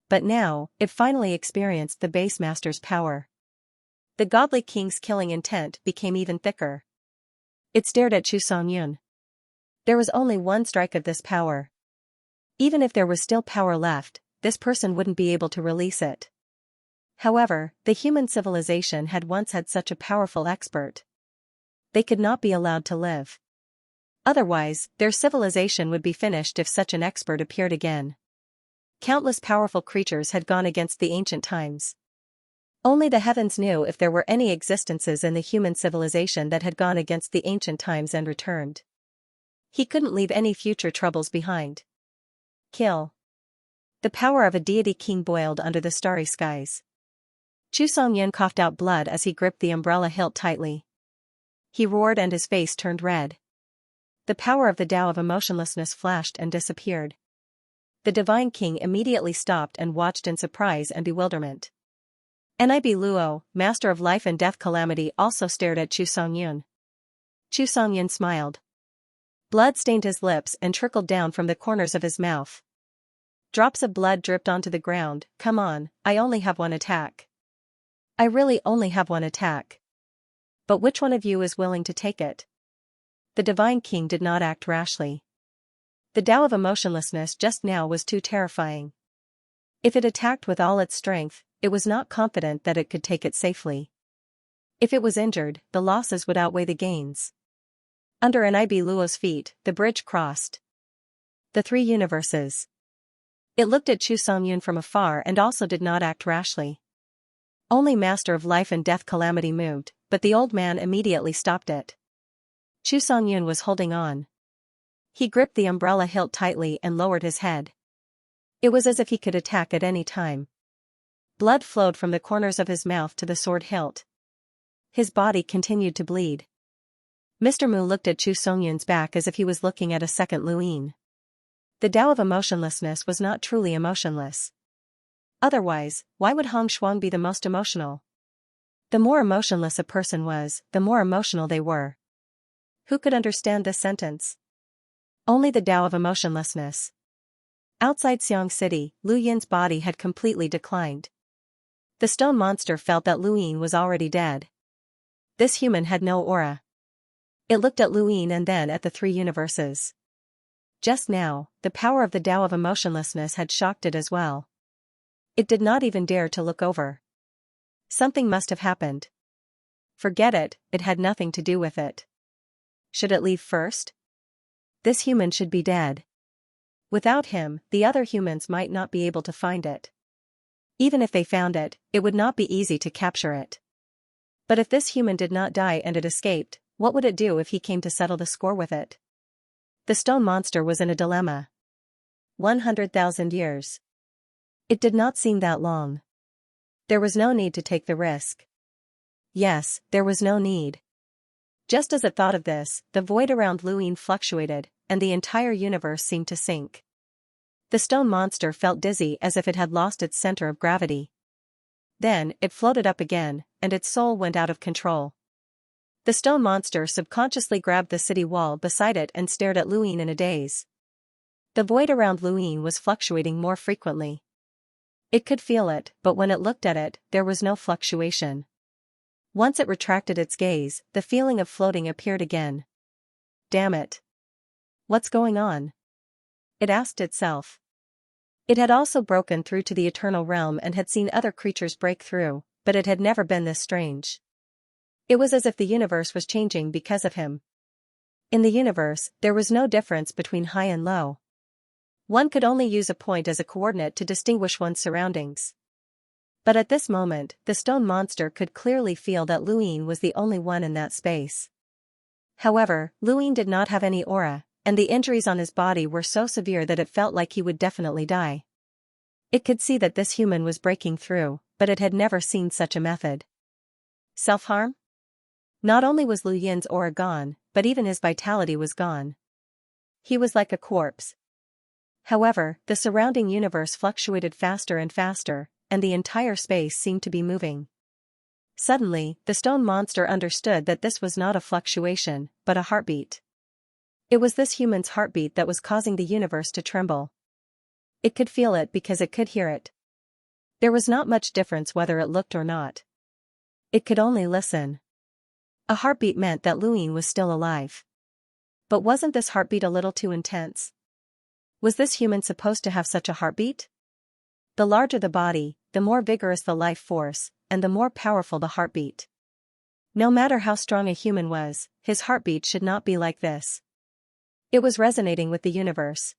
But now, it finally experienced the base master's power. The godly king's killing intent became even thicker. It stared at Chu Songyun. There was only one strike of this power. Even if there was still power left, this person wouldn't be able to release it. However, the human civilization had once had such a powerful expert. They could not be allowed to live. Otherwise, their civilization would be finished if such an expert appeared again. Countless powerful creatures had gone against the ancient times. Only the heavens knew if there were any existences in the human civilization that had gone against the ancient times and returned. He couldn't leave any future troubles behind. Kill. The power of a deity king boiled under the starry skies. Chu Songyun coughed out blood as he gripped the umbrella hilt tightly. He roared and his face turned red. The power of the Tao of emotionlessness flashed and disappeared. The divine king immediately stopped and watched in surprise and bewilderment. Nibiluo, master of Life and Death Calamity, also stared at Chu Songyun. Chu Songyun smiled. Blood stained his lips and trickled down from the corners of his mouth. Drops of blood dripped onto the ground. Come on, I only have one attack. I really only have one attack. But which one of you is willing to take it? The divine king did not act rashly. The Tao of emotionlessness just now was too terrifying. If it attacked with all its strength, it was not confident that it could take it safely. If it was injured, the losses would outweigh the gains. Under Nibiluo's feet, the bridge crossed. The three universes. It looked at Chu Songyun from afar and also did not act rashly. Only Master of Life and Death Calamity moved, but the old man immediately stopped it. Chu Songyun was holding on. He gripped the umbrella hilt tightly and lowered his head. It was as if he could attack at any time. Blood flowed from the corners of his mouth to the sword hilt. His body continued to bleed. Mr. Mu looked at Chu Songyun's back as if he was looking at a second Luin. The Tao of emotionlessness was not truly emotionless. Otherwise, why would Hong Shuang be the most emotional? The more emotionless a person was, the more emotional they were. Who could understand this sentence? Only the Tao of emotionlessness. Outside Xiang City, Lu Yin's body had completely declined. The stone monster felt that Lu Yin was already dead. This human had no aura. It looked at Lu Yin and then at the three universes. Just now, the power of the Tao of emotionlessness had shocked it as well. It did not even dare to look over. Something must have happened. Forget it, it had nothing to do with it. Should it leave first? This human should be dead. Without him, the other humans might not be able to find it. Even if they found it, it would not be easy to capture it. But if this human did not die and it escaped, what would it do if he came to settle the score with it? The stone monster was in a dilemma. 100,000 years. It did not seem that long. There was no need to take the risk. Yes, there was no need. Just as it thought of this, the void around Lu Yin fluctuated, and the entire universe seemed to sink. The stone monster felt dizzy as if it had lost its center of gravity. Then, it floated up again, and its soul went out of control. The stone monster subconsciously grabbed the city wall beside it and stared at Lu Yin in a daze. The void around Lu Yin was fluctuating more frequently. It could feel it, but when it looked at it, there was no fluctuation. Once it retracted its gaze, the feeling of floating appeared again. Damn it. What's going on? It asked itself. It had also broken through to the eternal realm and had seen other creatures break through, but it had never been this strange. It was as if the universe was changing because of him. In the universe, there was no difference between high and low. One could only use a point as a coordinate to distinguish one's surroundings. But at this moment, the stone monster could clearly feel that Luin was the only one in that space. However, Luin did not have any aura, and the injuries on his body were so severe that it felt like he would definitely die. It could see that this human was breaking through, but it had never seen such a method. Self-harm? Not only was Lu Yin's aura gone, but even his vitality was gone. He was like a corpse. However, the surrounding universe fluctuated faster and faster, and the entire space seemed to be moving. Suddenly, the stone monster understood that this was not a fluctuation, but a heartbeat. It was this human's heartbeat that was causing the universe to tremble. It could feel it because it could hear it. There was not much difference whether it looked or not. It could only listen. A heartbeat meant that Luin was still alive. But wasn't this heartbeat a little too intense? Was this human supposed to have such a heartbeat? The larger the body, the more vigorous the life force, and the more powerful the heartbeat. No matter how strong a human was, his heartbeat should not be like this. It was resonating with the universe.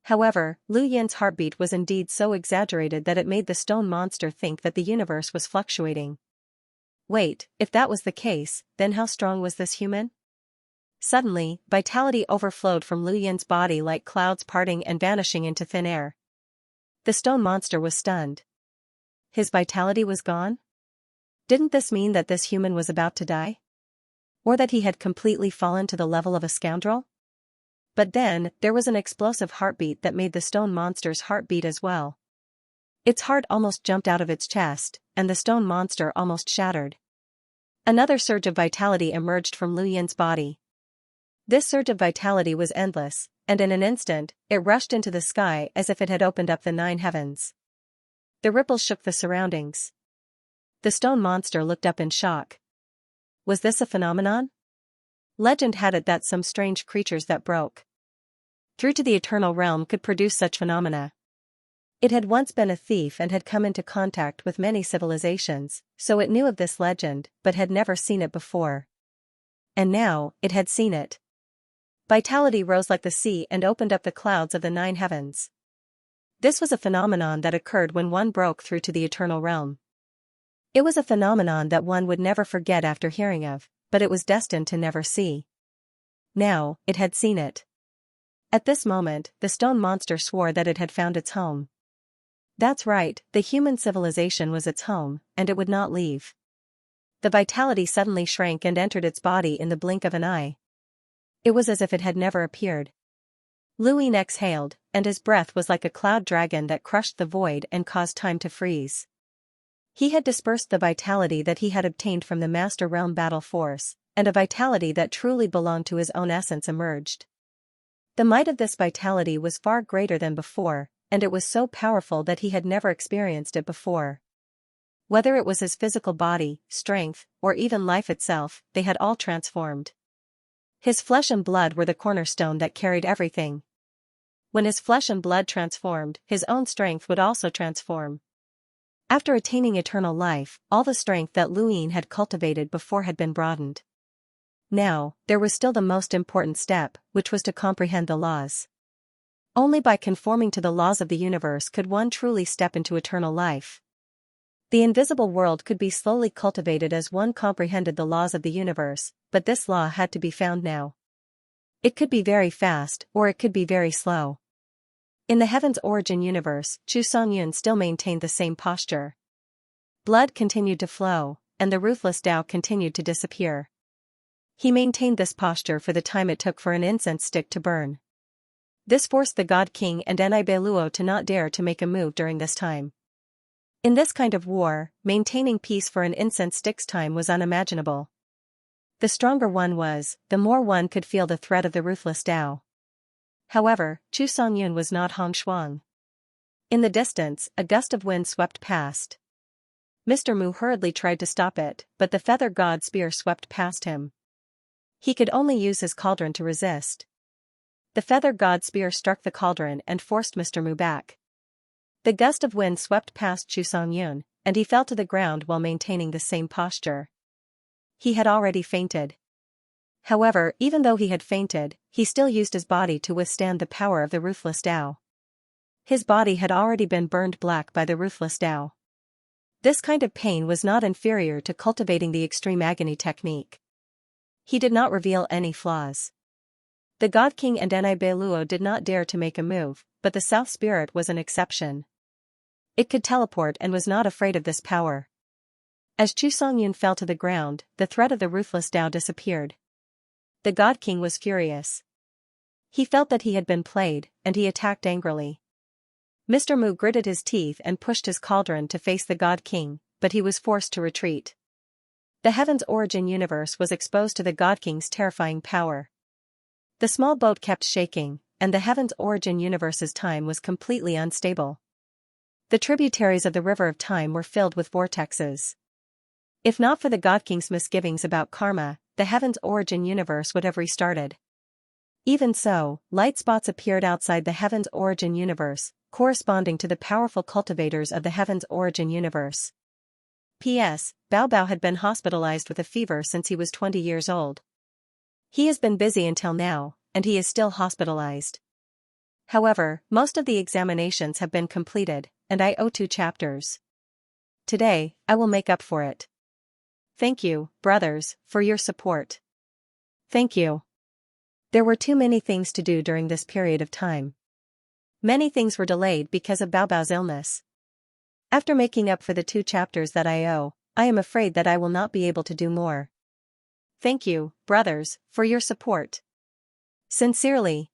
However, Lu Yin's heartbeat was indeed so exaggerated that it made the stone monster think that the universe was fluctuating. Wait, if that was the case, then how strong was this human? Suddenly, vitality overflowed from Lu Yin's body like clouds parting and vanishing into thin air. The stone monster was stunned. His vitality was gone? Didn't this mean that this human was about to die? Or that he had completely fallen to the level of a scoundrel? But then, there was an explosive heartbeat that made the stone monster's heart beat as well. Its heart almost jumped out of its chest, and the stone monster almost shattered. Another surge of vitality emerged from Lu Yin's body. This surge of vitality was endless, and in an instant, it rushed into the sky as if it had opened up the 9 heavens. The ripples shook the surroundings. The stone monster looked up in shock. Was this a phenomenon? Legend had it that some strange creatures that broke through to the eternal realm could produce such phenomena. It had once been a thief and had come into contact with many civilizations, so it knew of this legend, but had never seen it before. And now, it had seen it. Vitality rose like the sea and opened up the clouds of the 9 heavens. This was a phenomenon that occurred when one broke through to the eternal realm. It was a phenomenon that one would never forget after hearing of, but it was destined to never see. Now, it had seen it. At this moment, the stone monster swore that it had found its home. That's right, the human civilization was its home, and it would not leave. The vitality suddenly shrank and entered its body in the blink of an eye. It was as if it had never appeared. Luin exhaled, and his breath was like a cloud dragon that crushed the void and caused time to freeze. He had dispersed the vitality that he had obtained from the Master Realm battle force, and a vitality that truly belonged to his own essence emerged. The might of this vitality was far greater than before, and it was so powerful that he had never experienced it before. Whether it was his physical body, strength, or even life itself, they had all transformed. His flesh and blood were the cornerstone that carried everything. When his flesh and blood transformed, his own strength would also transform. After attaining eternal life, all the strength that Luin had cultivated before had been broadened. Now, there was still the most important step, which was to comprehend the laws. Only by conforming to the laws of the universe could one truly step into eternal life. The invisible world could be slowly cultivated as one comprehended the laws of the universe, but this law had to be found now. It could be very fast, or it could be very slow. In the Heaven's Origin universe, Chu Songyun still maintained the same posture. Blood continued to flow, and the ruthless Tao continued to disappear. He maintained this posture for the time it took for an incense stick to burn. This forced the God King and Enai to not dare to make a move during this time. In this kind of war, maintaining peace for an incense stick's time was unimaginable. The stronger one was, the more one could feel the threat of the ruthless Tao. However, Chu Songyun was not Hong Shuang. In the distance, a gust of wind swept past. Mr. Mu hurriedly tried to stop it, but the feather god spear swept past him. He could only use his cauldron to resist. The feather god spear struck the cauldron and forced Mr. Mu back. The gust of wind swept past Chu Songyun, and he fell to the ground while maintaining the same posture. He had already fainted. However, even though he had fainted, he still used his body to withstand the power of the ruthless Tao. His body had already been burned black by the ruthless Tao. This kind of pain was not inferior to cultivating the extreme agony technique. He did not reveal any flaws. The God King and Nibai Luo did not dare to make a move, but the South Spirit was an exception. It could teleport and was not afraid of this power. As Chu Songyun fell to the ground, the threat of the ruthless Tao disappeared. The God King was furious. He felt that he had been played, and he attacked angrily. Mr. Mu gritted his teeth and pushed his cauldron to face the God King, but he was forced to retreat. The Heaven's Origin universe was exposed to the God King's terrifying power. The small boat kept shaking, and the Heaven's Origin universe's time was completely unstable. The tributaries of the River of Time were filled with vortexes. If not for the God King's misgivings about karma, the Heaven's Origin universe would have restarted. Even so, light spots appeared outside the Heaven's Origin universe, corresponding to the powerful cultivators of the Heaven's Origin universe. P.S. Bao Bao had been hospitalized with a fever since he was 20 years old. He has been busy until now, and he is still hospitalized. However, most of the examinations have been completed, and I owe 2 chapters. Today, I will make up for it. Thank you, brothers, for your support. Thank you. There were too many things to do during this period of time. Many things were delayed because of Bao Bao's illness. After making up for the 2 chapters that I owe, I am afraid that I will not be able to do more. Thank you, brothers, for your support. Sincerely.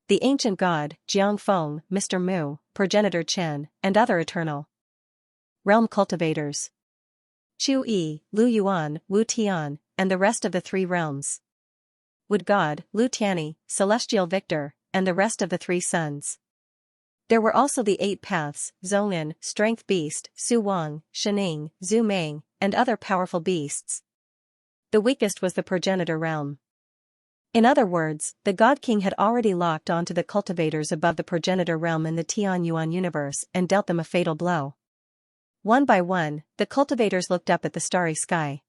The Ancient God, Jiang Feng, Mr. Mu, Progenitor Chen, and other eternal realm cultivators. Chu Yi, Lu Yuan, Wu Tian, and the rest of the 3 realms. Wood God, Lu Tianyi, Celestial Victor, and the rest of the 3 sons. There were also the 8 paths, Zhong'an, Strength Beast, Su Wang, Shening, Zhu Meng, and other powerful beasts. The weakest was the Progenitor realm. In other words, the God King had already locked onto the cultivators above the Progenitor realm in the Tian Yuan universe and dealt them a fatal blow. One by one, the cultivators looked up at the starry sky.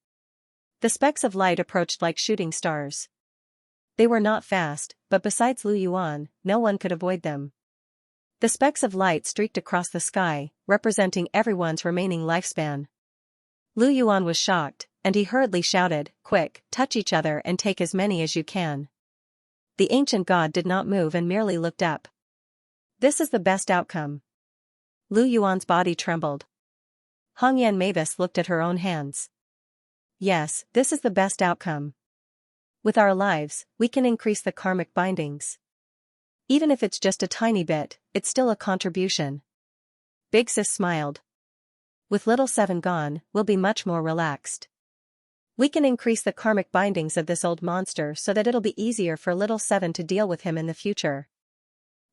The specks of light approached like shooting stars. They were not fast, but besides Lu Yuan, no one could avoid them. The specks of light streaked across the sky, representing everyone's remaining lifespan. Lu Yuan was shocked, and he hurriedly shouted, "Quick, touch each other and take as many as you can." The ancient god did not move and merely looked up. This is the best outcome. Lu Yuan's body trembled. Hongyan Mavis looked at her own hands. Yes, this is the best outcome. With our lives, we can increase the karmic bindings. Even if it's just a tiny bit, it's still a contribution. Big Sis smiled. With little 7 gone, we'll be much more relaxed. We can increase the karmic bindings of this old monster so that it'll be easier for little 7 to deal with him in the future.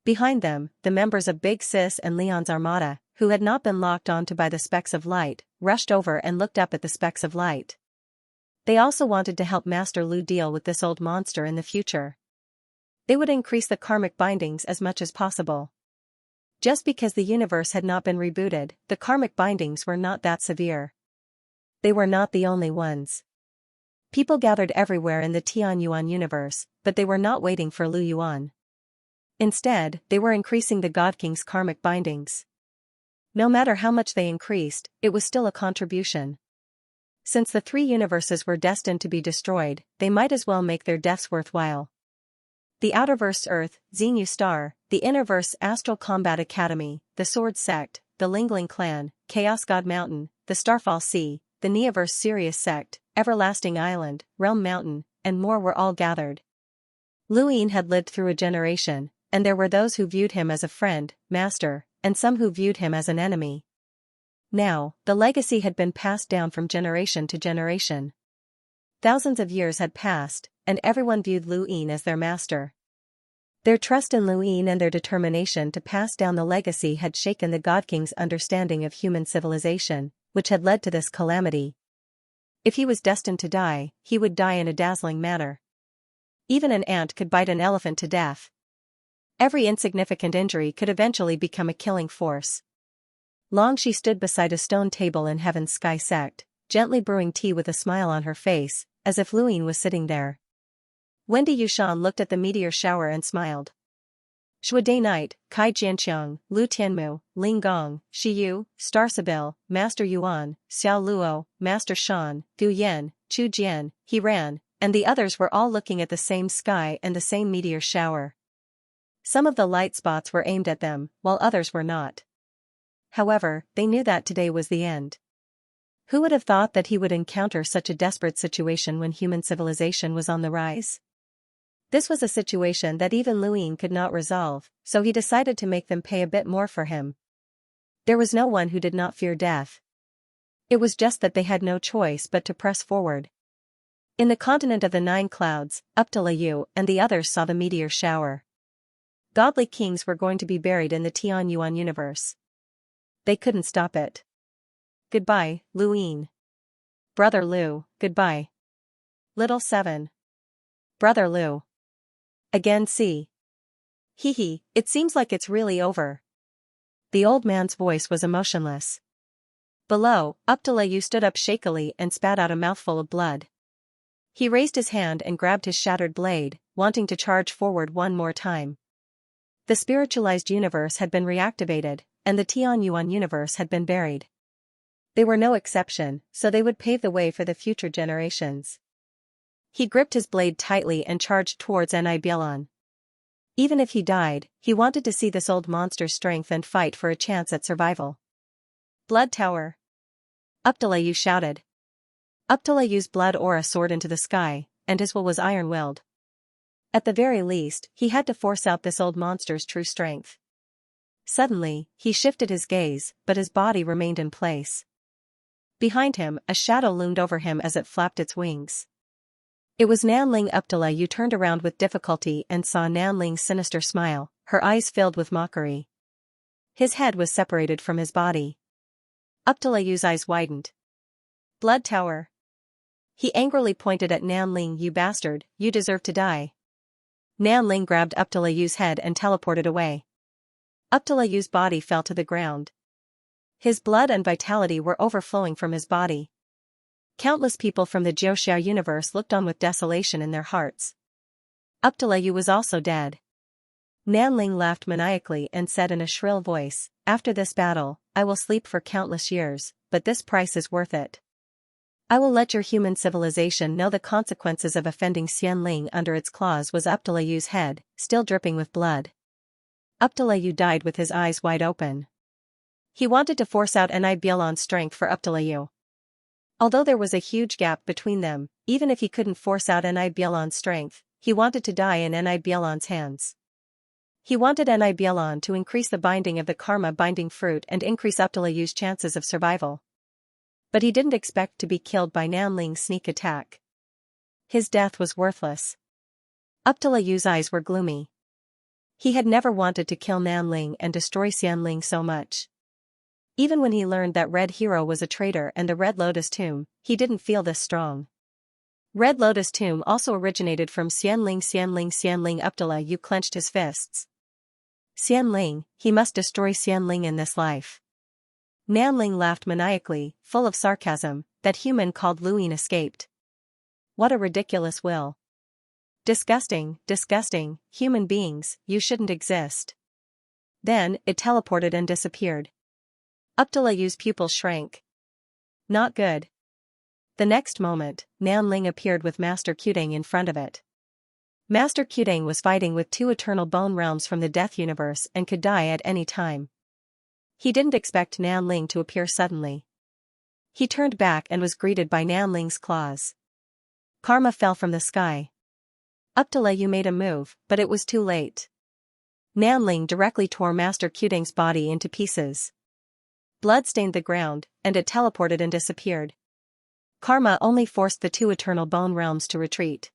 Behind them, the members of Big Sis and Leon's armada, who had not been locked onto by the specks of light, rushed over and looked up at the specks of light. They also wanted to help Master Lu deal with this old monster in the future. They would increase the karmic bindings as much as possible. Just because the universe had not been rebooted, the karmic bindings were not that severe. They were not the only ones. People gathered everywhere in the Tian Yuan universe, but they were not waiting for Lu Yuan. Instead, they were increasing the God King's karmic bindings. No matter how much they increased, it was still a contribution. Since the 3 universes were destined to be destroyed, they might as well make their deaths worthwhile. The Outerverse Earth, Xenu Star, the Innerverse Astral Combat Academy, the Sword Sect, the Lingling Clan, Chaos God Mountain, the Starfall Sea, the Neoverse Sirius Sect, Everlasting Island, Realm Mountain, and more were all gathered. Lu Yin had lived through a generation, and there were those who viewed him as a friend, master, and some who viewed him as an enemy. Now, the legacy had been passed down from generation to generation. Thousands of years had passed, and everyone viewed Lu Yin as their master. Their trust in Luin and their determination to pass down the legacy had shaken the God King's understanding of human civilization, which had led to this calamity. If he was destined to die, he would die in a dazzling manner. Even an ant could bite an elephant to death. Every insignificant injury could eventually become a killing force. Long she stood beside a stone table in Heaven's sky sect, gently brewing tea with a smile on her face, as if Luin was sitting there. Wendy Yushan looked at the meteor shower and smiled. Shuade Knight, Kai Jianqiang, Lu Tianmu, Ling Gong, Shi Yu, Star Sibyl, Master Yuan, Xiao Luo, Master Shan, Gu Yan, Chu Jian, He Ran, and the others were all looking at the same sky and the same meteor shower. Some of the light spots were aimed at them, while others were not. However, they knew that today was the end. Who would have thought that he would encounter such a desperate situation when human civilization was on the rise? This was a situation that even Luin could not resolve, so he decided to make them pay a bit more for him. There was no one who did not fear death. It was just that they had no choice but to press forward. In the continent of the 9 clouds, Uptalayu and the others saw the meteor shower. Godly kings were going to be buried in the Tianyuan universe. They couldn't stop it. Goodbye, Luin. Brother Lu, goodbye. Little 7. Brother Lu. Again see. Hee, it seems like it's really over. The old man's voice was emotionless. Below, Uptalayu stood up shakily and spat out a mouthful of blood. He raised his hand and grabbed his shattered blade, wanting to charge forward one more time. The spiritualized universe had been reactivated, and the Tianyuan universe had been buried. They were no exception, so they would pave the way for the future generations. He gripped his blade tightly and charged towards Nibielon. Even if he died, he wanted to see this old monster's strength and fight for a chance at survival. Blood Tower! Uptalayu shouted. Uptalayu's blood aura soared into the sky, and his will was iron-willed. At the very least, he had to force out this old monster's true strength. Suddenly, he shifted his gaze, but his body remained in place. Behind him, a shadow loomed over him as it flapped its wings. It was Nanling. Uptalayu turned around with difficulty and saw Nanling's sinister smile, her eyes filled with mockery. His head was separated from his body. Uptalayu's eyes widened. Blood Tower! He angrily pointed at Nanling. You bastard, you deserve to die. Nanling grabbed Uptalayu's head and teleported away. Uptalayu's body fell to the ground. His blood and vitality were overflowing from his body. Countless people from the Jiuxiao universe looked on with desolation in their hearts. Uptalayu was also dead. Nanling laughed maniacally and said in a shrill voice, After this battle, I will sleep for countless years, but this price is worth it. I will let your human civilization know the consequences of offending Xianling under its claws. Was Uptalayu's head, still dripping with blood. Uptalayu died with his eyes wide open. He wanted to force out Nibielon's strength for Uptalayu. Although there was a huge gap between them, even if he couldn't force out Nibielon's strength, he wanted to die in Nibielon's hands. He wanted Nibielon to increase the binding of the karma binding fruit and increase Uptalayu's chances of survival. But he didn't expect to be killed by Nanling's sneak attack. His death was worthless. Uptalayu's eyes were gloomy. He had never wanted to kill Nanling and destroy Xianling so much. Even when he learned that Red Hero was a traitor and the Red Lotus Tomb, he didn't feel this strong. Red Lotus Tomb also originated from Xianling. Uptalayu clenched his fists. Xianling, he must destroy Xianling in this life. Nanling laughed maniacally, full of sarcasm. That human called Luin escaped. What a ridiculous will. Disgusting, disgusting, human beings, you shouldn't exist. Then, it teleported and disappeared. Uptalayu's pupils shrank. Not good. The next moment, Nanling appeared with Master Qutang in front of it. Master Qutang was fighting with 2 eternal bone realms from the Death Universe and could die at any time. He didn't expect Nanling to appear suddenly. He turned back and was greeted by Nanling's claws. Karma fell from the sky. Uptalayu made a move, but it was too late. Nanling directly tore Master Qutang's body into pieces. Blood stained the ground, and it teleported and disappeared. Karma only forced the 2 eternal bone realms to retreat.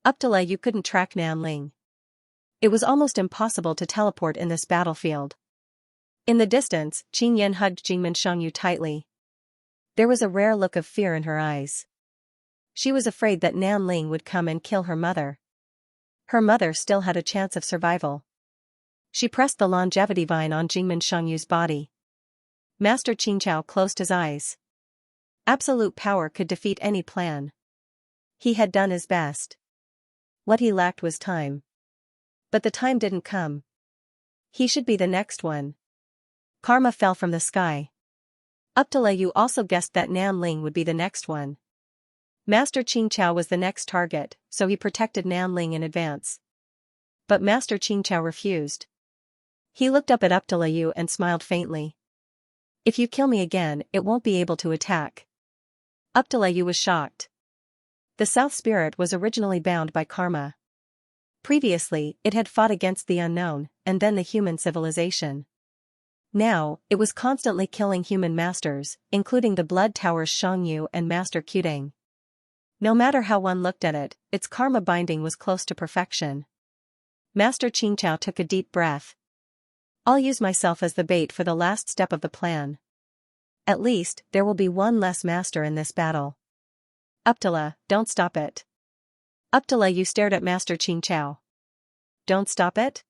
Uptalayu couldn't track Nanling. It was almost impossible to teleport in this battlefield. In the distance, Qin Yan hugged Jingmen Shangyu tightly. There was a rare look of fear in her eyes. She was afraid that Nan Ling would come and kill her mother. Her mother still had a chance of survival. She pressed the longevity vine on Jingmen Shangyu's body. Master Qingqiao closed his eyes. Absolute power could defeat any plan. He had done his best. What he lacked was time. But the time didn't come. He should be the next one. Karma fell from the sky. Uptalayu also guessed that Nan Ling would be the next one. Master Qingqiao was the next target, so he protected Nan Ling in advance. But Master Qingqiao refused. He looked up at Uptalayu and smiled faintly. If you kill me again, it won't be able to attack. Uptalayu was shocked. The South Spirit was originally bound by karma. Previously, it had fought against the unknown, and then the human civilization. Now, it was constantly killing human masters, including the Blood Tower's Shangyu and Master Quding. No matter how one looked at it, its karma binding was close to perfection. Master Qingqiao took a deep breath. I'll use myself as the bait for the last step of the plan. At least, there will be one less master in this battle. Uptala, don't stop it. Uptalayu stared at Master Qingqiao. Don't stop it?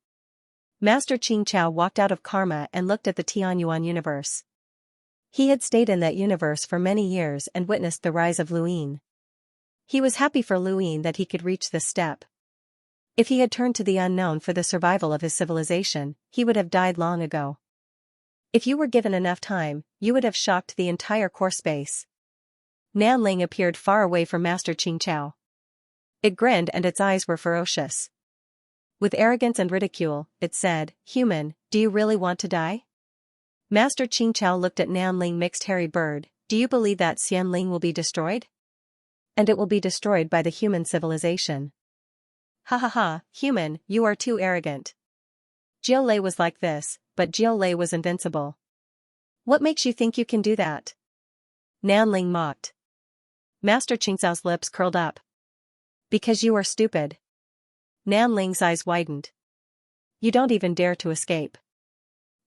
Master Qingqiao walked out of karma and looked at the Tianyuan universe. He had stayed in that universe for many years and witnessed the rise of Luyin. He was happy for Luyin that he could reach this step. If he had turned to the unknown for the survival of his civilization, he would have died long ago. If you were given enough time, you would have shocked the entire core space. Nan Ling appeared far away from Master Qingqiao. It grinned and its eyes were ferocious. With arrogance and ridicule, it said, "Human, do you really want to die?" Master Qingqiao looked at Nan Ling mixed hairy bird, "Do you believe that Xianling will be destroyed? And it will be destroyed by the human civilization." Ha ha ha, human, you are too arrogant. Jiao Lei was like this, but Jiao Lei was invincible. What makes you think you can do that? Nan Ling mocked. Master Qingqiao's lips curled up. Because you are stupid. Nan Ling's eyes widened. You don't even dare to escape.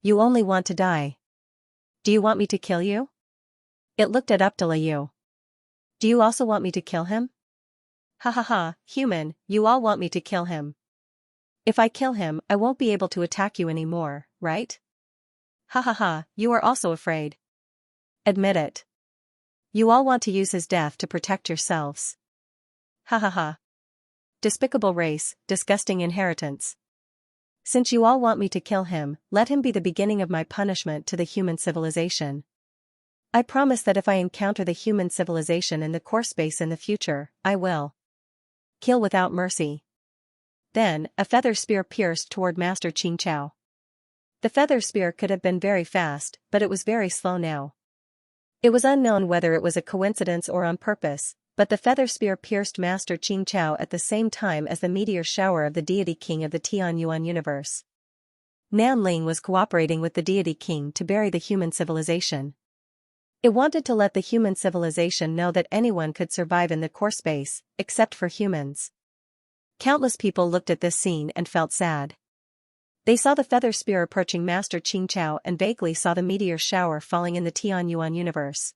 You only want to die. Do you want me to kill you? It looked at Uptalayu. Do you also want me to kill him? Ha ha ha, human, you all want me to kill him. If I kill him, I won't be able to attack you anymore, right? Ha ha ha, you are also afraid. Admit it. You all want to use his death to protect yourselves. Ha ha ha. Despicable race, disgusting inheritance. Since you all want me to kill him, let him be the beginning of my punishment to the human civilization. I promise that if I encounter the human civilization in the core space in the future, I will kill without mercy. Then, a feather spear pierced toward Master Qingqiao. The feather spear could have been very fast, but it was very slow now. It was unknown whether it was a coincidence or on purpose, but the feather spear pierced Master Qingqiao at the same time as the meteor shower of the deity king of the Tianyuan universe. Nan Ling was cooperating with the deity king to bury the human civilization. It wanted to let the human civilization know that anyone could survive in the core space, except for humans. Countless people looked at this scene and felt sad. They saw the feather spear approaching Master Qingqiao and vaguely saw the meteor shower falling in the Tianyuan universe.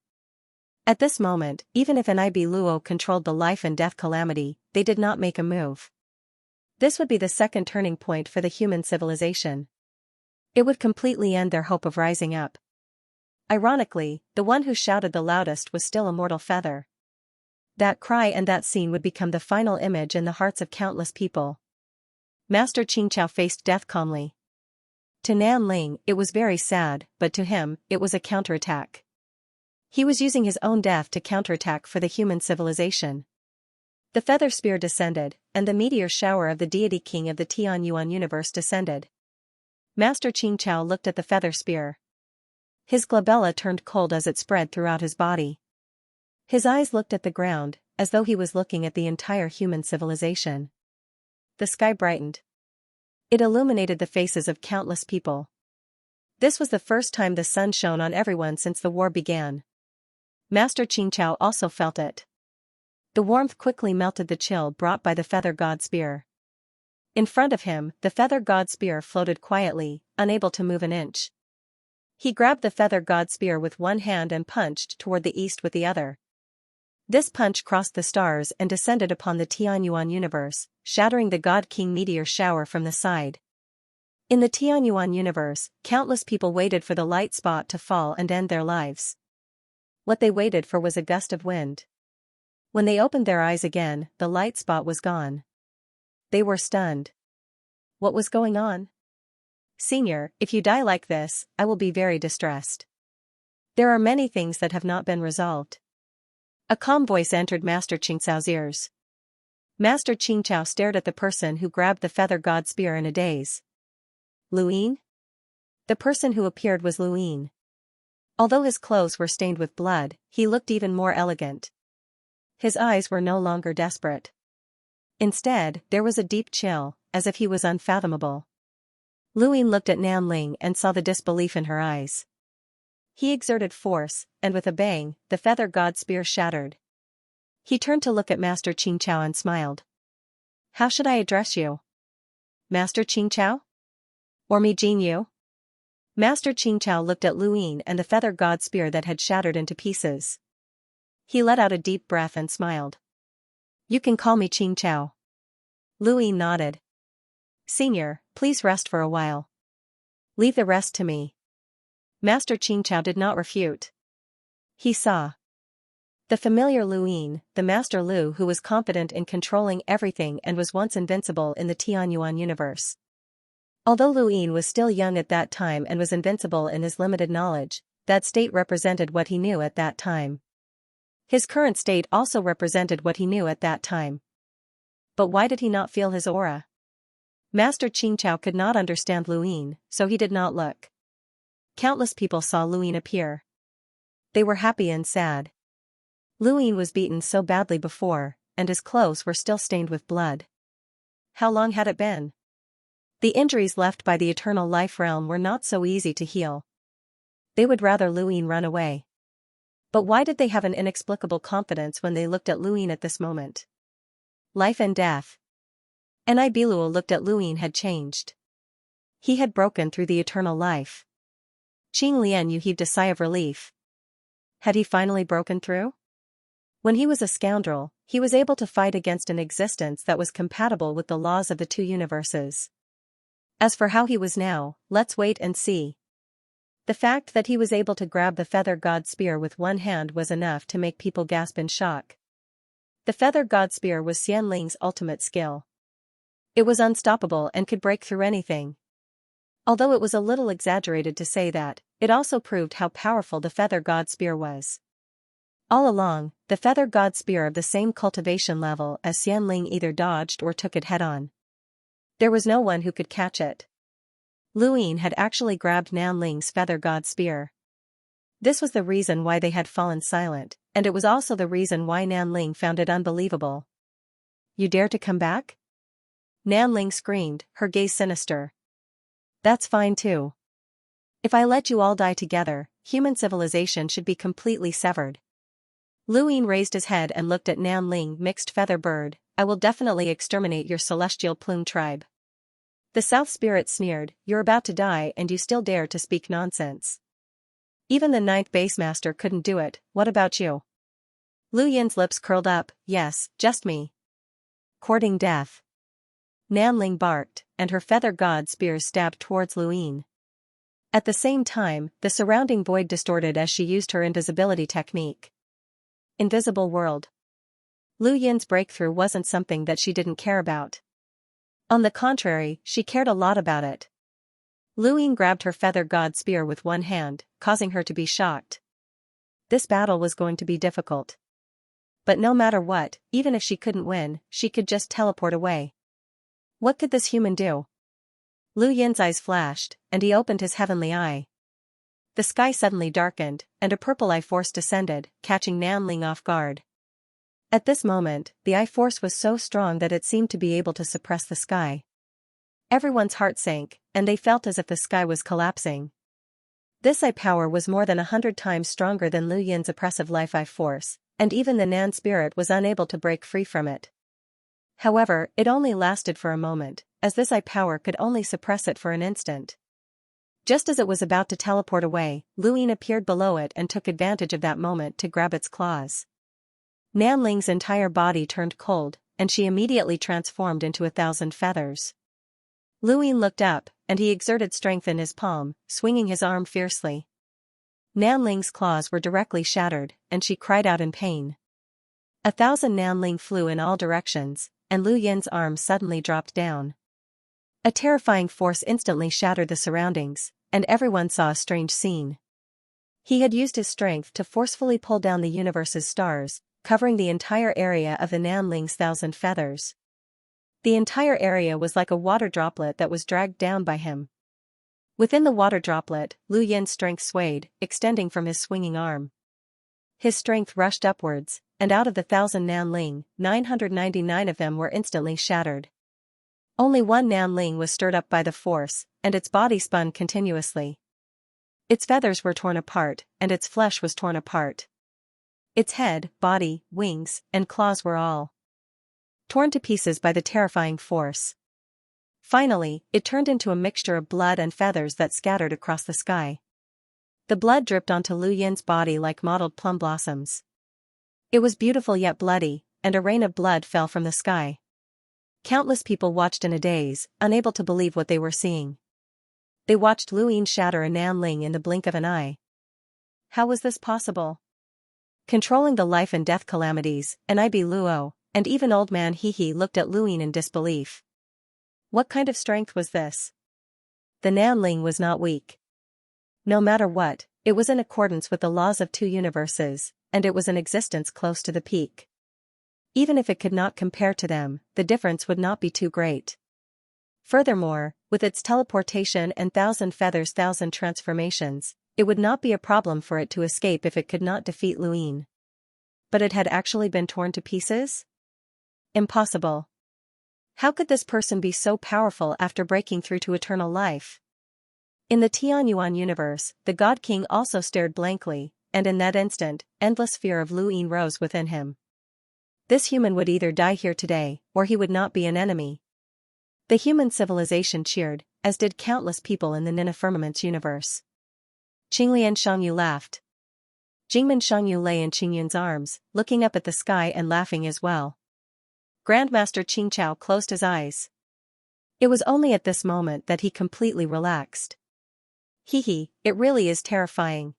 At this moment, even if an IB Luo controlled the life and death calamity, they did not make a move. This would be the second turning point for the human civilization. It would completely end their hope of rising up. Ironically, the one who shouted the loudest was still a mortal feather. That cry and that scene would become the final image in the hearts of countless people. Master Qingqiao faced death calmly. To Nan Ling, it was very sad, but to him, it was a counterattack. He was using his own death to counterattack for the human civilization. The feather spear descended, and the meteor shower of the deity king of the Tianyuan universe descended. Master Qingqiao looked at the feather spear. His glabella turned cold as it spread throughout his body. His eyes looked at the ground, as though he was looking at the entire human civilization. The sky brightened. It illuminated the faces of countless people. This was the first time the sun shone on everyone since the war began. Master Qingqiao also felt it. The warmth quickly melted the chill brought by the feather god spear. In front of him, the feather god spear floated quietly, unable to move an inch. He grabbed the feather god spear with one hand and punched toward the east with the other. This punch crossed the stars and descended upon the Tianyuan universe, shattering the God King meteor shower from the side. In the Tianyuan universe, countless people waited for the light spot to fall and end their lives. What they waited for was a gust of wind. When they opened their eyes again, the light spot was gone. They were stunned. What was going on? Senior, if you die like this, I will be very distressed. There are many things that have not been resolved. A calm voice entered Master Qingcao's ears. Master Qingcao stared at the person who grabbed the feather god spear in a daze. Luyin? The person who appeared was Luyin. Although his clothes were stained with blood, he looked even more elegant. His eyes were no longer desperate. Instead, there was a deep chill, as if he was unfathomable. Luyin looked at Nanling and saw the disbelief in her eyes. He exerted force, and with a bang, the feather god spear shattered. He turned to look at Master Qingcao and smiled. How should I address you? Master Qingcao? Or me Jinyu? Master Qingcao looked at Luyin and the feather god spear that had shattered into pieces. He let out a deep breath and smiled. You can call me Qingcao. Luyin nodded. Senior, please rest for a while. Leave the rest to me. Master Qingcao did not refute. He saw the familiar Luyin, the Master Lu who was confident in controlling everything and was once invincible in the Tianyuan universe. Although Luyin was still young at that time and was invincible in his limited knowledge, that state represented what he knew at that time. His current state also represented what he knew at that time. But why did he not feel his aura? Master Qingcao could not understand Luyin, so he did not look. Countless people saw Luyin appear. They were happy and sad. Luyin was beaten so badly before, and his clothes were still stained with blood. How long had it been? The injuries left by the eternal life realm were not so easy to heal. They would rather Luyin run away. But why did they have an inexplicable confidence when they looked at Luyin at this moment? Life and death. Nibiluo looked at Luyin had changed. He had broken through the eternal life. Qing Lianyu heaved a sigh of relief. Had he finally broken through? When he was a scoundrel, he was able to fight against an existence that was compatible with the laws of the two universes. As for how he was now, let's wait and see. The fact that he was able to grab the feather god spear with one hand was enough to make people gasp in shock. The feather god spear was Xianling's ultimate skill. It was unstoppable and could break through anything. Although it was a little exaggerated to say that, it also proved how powerful the feather god spear was. All along, the feather god spear of the same cultivation level as Xianling either dodged or took it head-on. There was no one who could catch it. Luyin had actually grabbed Nanling's feather god spear. This was the reason why they had fallen silent, and it was also the reason why Nanling found it unbelievable. You dare to come back? Nanling screamed, her gaze sinister. That's fine too. If I let you all die together, human civilization should be completely severed. Luyin raised his head and looked at Nanling mixed feather bird. I will definitely exterminate your celestial plume tribe. The South Spirit sneered, you're about to die and you still dare to speak nonsense. Even the ninth base master couldn't do it, what about you? Luyin's lips curled up, yes, just me. Courting death. Nanling barked, and her feather god spears stabbed towards Luyin. At the same time, the surrounding void distorted as she used her invisibility technique. Invisible world. Luyin's breakthrough wasn't something that she didn't care about. On the contrary, she cared a lot about it. Luyin grabbed her feather god spear with one hand, causing her to be shocked. This battle was going to be difficult. But no matter what, even if she couldn't win, she could just teleport away. What could this human do? Luyin's eyes flashed, and he opened his heavenly eye. The sky suddenly darkened, and a purple eye force descended, catching Nanling off guard. At this moment, the eye force was so strong that it seemed to be able to suppress the sky. Everyone's heart sank, and they felt as if the sky was collapsing. This eye power was more than 100 times stronger than Luyin's oppressive life eye force, and even the Nan spirit was unable to break free from it. However, it only lasted for a moment, as this eye power could only suppress it for an instant. Just as it was about to teleport away, Luyin appeared below it and took advantage of that moment to grab its claws. Nanling's entire body turned cold, and she immediately transformed into 1,000 feathers. Luyin looked up, and he exerted strength in his palm, swinging his arm fiercely. Nanling's claws were directly shattered, and she cried out in pain. 1,000 Nanling flew in all directions, and Lu Yin's arm suddenly dropped down. A terrifying force instantly shattered the surroundings, and everyone saw a strange scene. He had used his strength to forcefully pull down the universe's stars, covering the entire area of the Nanling's 1,000 feathers. The entire area was like a water droplet that was dragged down by him. Within the water droplet, Lu Yin's strength swayed, extending from his swinging arm. His strength rushed upwards, and out of the 1,000 Nanling, 999 of them were instantly shattered. Only one Nanling was stirred up by the force, and its body spun continuously. Its feathers were torn apart, and its flesh was torn apart. Its head, body, wings, and claws were all torn to pieces by the terrifying force. Finally, it turned into a mixture of blood and feathers that scattered across the sky. The blood dripped onto Lu Yin's body like mottled plum blossoms. It was beautiful yet bloody, and a rain of blood fell from the sky. Countless people watched in a daze, unable to believe what they were seeing. They watched Lu Yin shatter a Nanling in the blink of an eye. How was this possible? Controlling the life and death calamities, and Ibi Luo, and even old man He looked at Lu Yin in disbelief. What kind of strength was this? The Nanling was not weak. No matter what, it was in accordance with the laws of two universes, and it was in existence close to the peak. Even if it could not compare to them, the difference would not be too great. Furthermore, with its teleportation and 1,000 feathers 1,000 transformations, it would not be a problem for it to escape if it could not defeat Lu Yin. But it had actually been torn to pieces? Impossible. How could this person be so powerful after breaking through to eternal life? In the Tianyuan universe, the God King also stared blankly, and in that instant, endless fear of Lu Yin rose within him. This human would either die here today, or he would not be an enemy. The human civilization cheered, as did countless people in the Nina Firmament's universe. Qinglian Shangyu laughed. Jingmen Shangyu lay in Qingyun's arms, looking up at the sky and laughing as well. Grandmaster Qingchao closed his eyes. It was only at this moment that he completely relaxed. It really is terrifying.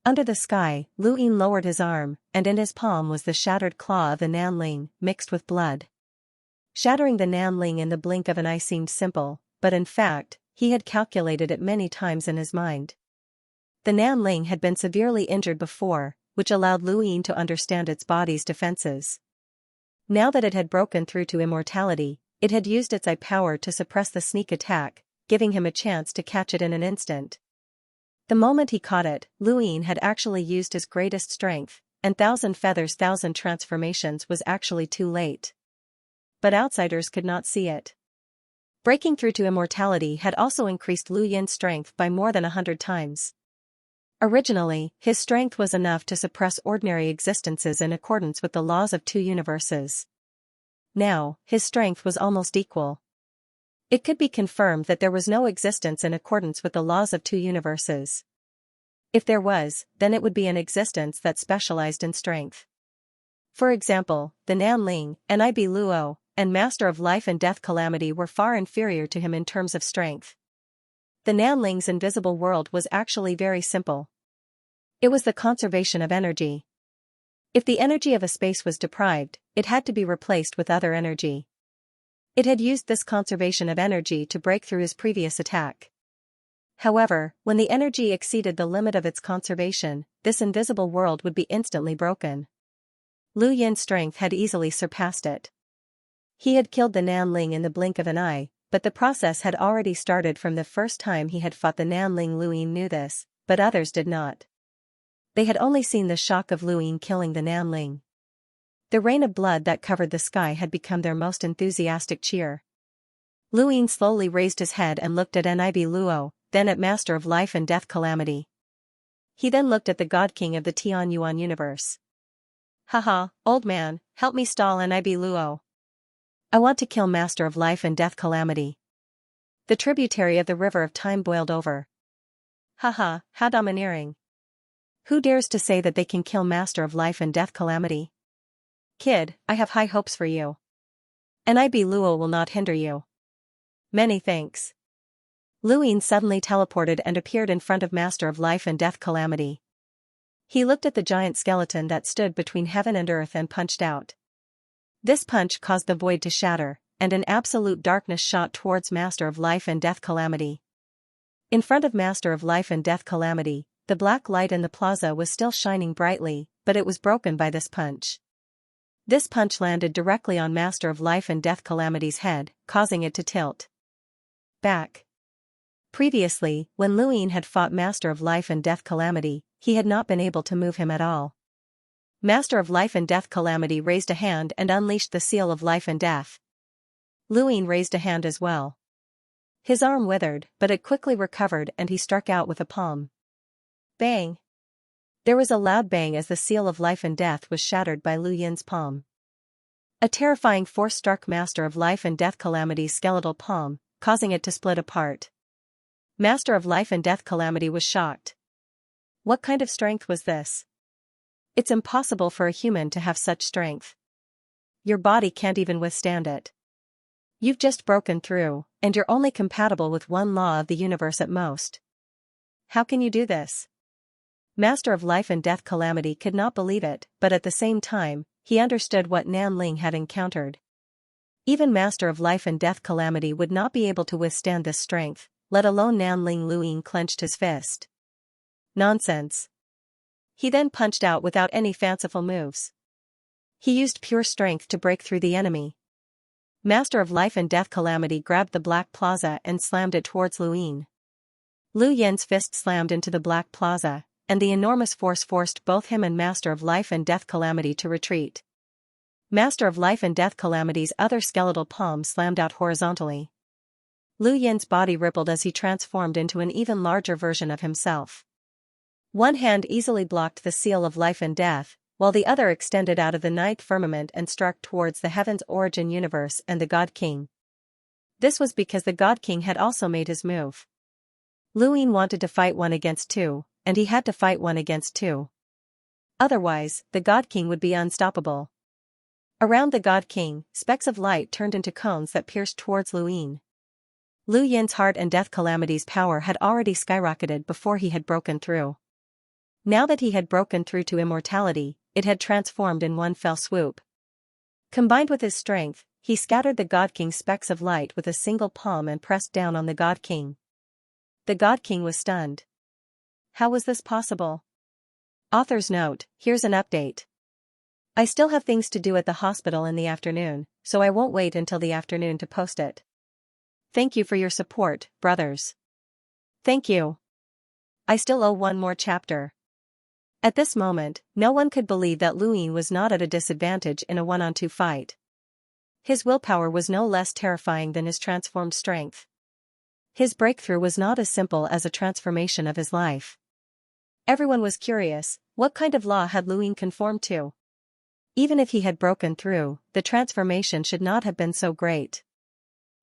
Under the sky, Lu Yin lowered his arm, and in his palm was the shattered claw of the Nanling, mixed with blood. Shattering the Nanling in the blink of an eye seemed simple, but in fact, he had calculated it many times in his mind. The Nanling had been severely injured before, which allowed Lu Yin to understand its body's defenses. Now that it had broken through to immortality, it had used its eye power to suppress the sneak attack, giving him a chance to catch it in an instant. The moment he caught it, Lu Yin had actually used his greatest strength, and 1,000 feathers 1,000 transformations was actually too late. But outsiders could not see it. Breaking through to immortality had also increased Lu Yin's strength by more than 100 times. Originally, his strength was enough to suppress ordinary existences in accordance with the laws of two universes. Now, his strength was almost equal. It could be confirmed that there was no existence in accordance with the laws of two universes. If there was, then it would be an existence that specialized in strength. For example, the Nanling, and Ibi Luo, and Master of Life and Death Calamity were far inferior to him in terms of strength. The Nanling's invisible world was actually very simple. It was the conservation of energy. If the energy of a space was deprived, it had to be replaced with other energy. It had used this conservation of energy to break through his previous attack. However, when the energy exceeded the limit of its conservation, this invisible world would be instantly broken. Lu Yin's strength had easily surpassed it. He had killed the Nanling in the blink of an eye, but the process had already started from the first time he had fought the Nanling. Lu Yin knew this, but others did not. They had only seen the shock of Lu Yin killing the Nanling. The rain of blood that covered the sky had become their most enthusiastic cheer. Lu Yin slowly raised his head and looked at Nibi Luo, then at Master of Life and Death Calamity. He then looked at the God King of the Tianyuan universe. Haha, old man, help me stall Nibi Luo. I want to kill Master of Life and Death Calamity. The tributary of the river of time boiled over. Haha, how domineering. Who dares to say that they can kill Master of Life and Death Calamity? Kid, I have high hopes for you. And Luo will not hinder you. Many thanks. Luin suddenly teleported and appeared in front of Master of Life and Death Calamity. He looked at the giant skeleton that stood between heaven and earth and punched out. This punch caused the void to shatter, and an absolute darkness shot towards Master of Life and Death Calamity. In front of Master of Life and Death Calamity, the black light in the plaza was still shining brightly, but it was broken by this punch. This punch landed directly on Master of Life and Death Calamity's head, causing it to tilt back. Previously, when Luin had fought Master of Life and Death Calamity, he had not been able to move him at all. Master of Life and Death Calamity raised a hand and unleashed the seal of life and death. Luin raised a hand as well. His arm withered, but it quickly recovered and he struck out with a palm. Bang! There was a loud bang as the seal of life and death was shattered by Lu Yin's palm. A terrifying force struck Master of Life and Death Calamity's skeletal palm, causing it to split apart. Master of Life and Death Calamity was shocked. What kind of strength was this? It's impossible for a human to have such strength. Your body can't even withstand it. You've just broken through, and you're only compatible with one law of the universe at most. How can you do this? Master of Life and Death Calamity could not believe it, but at the same time, he understood what Nan Ling had encountered. Even Master of Life and Death Calamity would not be able to withstand this strength, let alone Nan Ling. Luin clenched his fist. Nonsense. He then punched out without any fanciful moves. He used pure strength to break through the enemy. Master of Life and Death Calamity grabbed the black plaza and slammed it towards Luin. Lu Yin's fist slammed into the black plaza, and the enormous force forced both him and Master of Life and Death Calamity to retreat. Master of Life and Death Calamity's other skeletal palm slammed out horizontally. Lu Yin's body rippled as he transformed into an even larger version of himself. One hand easily blocked the seal of life and death, while the other extended out of the night firmament and struck towards the heaven's origin universe and the God King. This was because the God King had also made his move. Luin wanted to fight 1 against 2, and he had to fight 1 against 2. Otherwise, the God King would be unstoppable. Around the God King, specks of light turned into cones that pierced towards Luin. Lu Yin's heart and Death Calamity's power had already skyrocketed before he had broken through. Now that he had broken through to immortality, it had transformed in one fell swoop. Combined with his strength, he scattered the God King's specks of light with a single palm and pressed down on the God King. The God King was stunned. How was this possible? Author's note, here's an update. I still have things to do at the hospital in the afternoon, so I won't wait until the afternoon to post it. Thank you for your support, brothers. Thank you. I still owe 1 more chapter. At this moment, no one could believe that Luin was not at a disadvantage in a 1-on-2 fight. His willpower was no less terrifying than his transformed strength. His breakthrough was not as simple as a transformation of his life. Everyone was curious, what kind of law had Luin conformed to? Even if he had broken through, the transformation should not have been so great.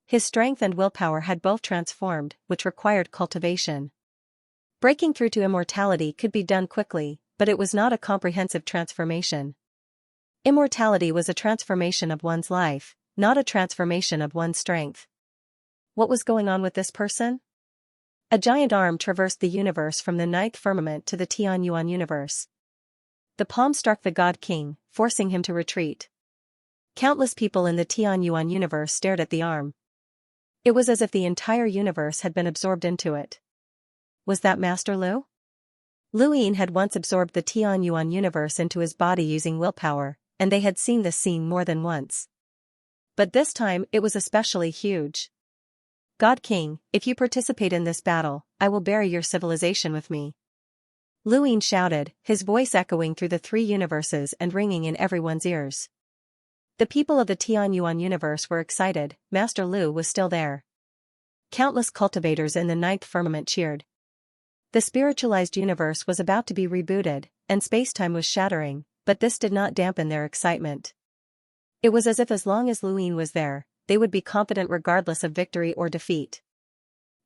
His strength and willpower had both transformed, which required cultivation. Breaking through to immortality could be done quickly, but it was not a comprehensive transformation. Immortality was a transformation of one's life, not a transformation of one's strength. What was going on with this person? A giant arm traversed the universe from the ninth firmament to the Tianyuan universe. The palm struck the God King, forcing him to retreat. Countless people in the Tianyuan universe stared at the arm. It was as if the entire universe had been absorbed into it. Was that Master Lu? Luin had once absorbed the Tianyuan universe into his body using willpower, and they had seen this scene more than once. But this time it was especially huge. God King, if you participate in this battle, I will bury your civilization with me. Luin shouted, his voice echoing through the 3 universes and ringing in everyone's ears. The people of the Tianyuan universe were excited, Master Lu was still there. Countless cultivators in the ninth firmament cheered. The spiritualized universe was about to be rebooted, and spacetime was shattering, but this did not dampen their excitement. It was as if as long as Luin was there, they would be confident regardless of victory or defeat.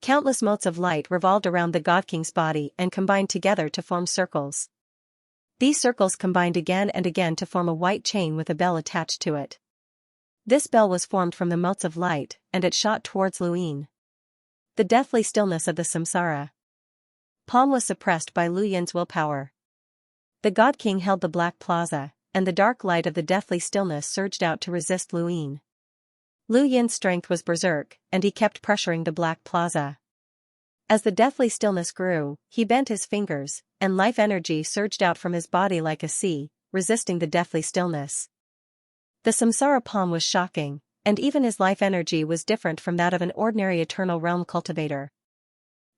Countless motes of light revolved around the God King's body and combined together to form circles. These circles combined again and again to form a white chain with a bell attached to it. This bell was formed from the motes of light, and it shot towards Luin. The deathly stillness of the samsara palm was suppressed by Lu Yin's willpower. The God King held the black plaza, and the dark light of the deathly stillness surged out to resist Luin. Lu Yin's strength was berserk, and he kept pressuring the black plaza. As the deathly stillness grew, he bent his fingers, and life energy surged out from his body like a sea, resisting the deathly stillness. The samsara palm was shocking, and even his life energy was different from that of an ordinary eternal realm cultivator.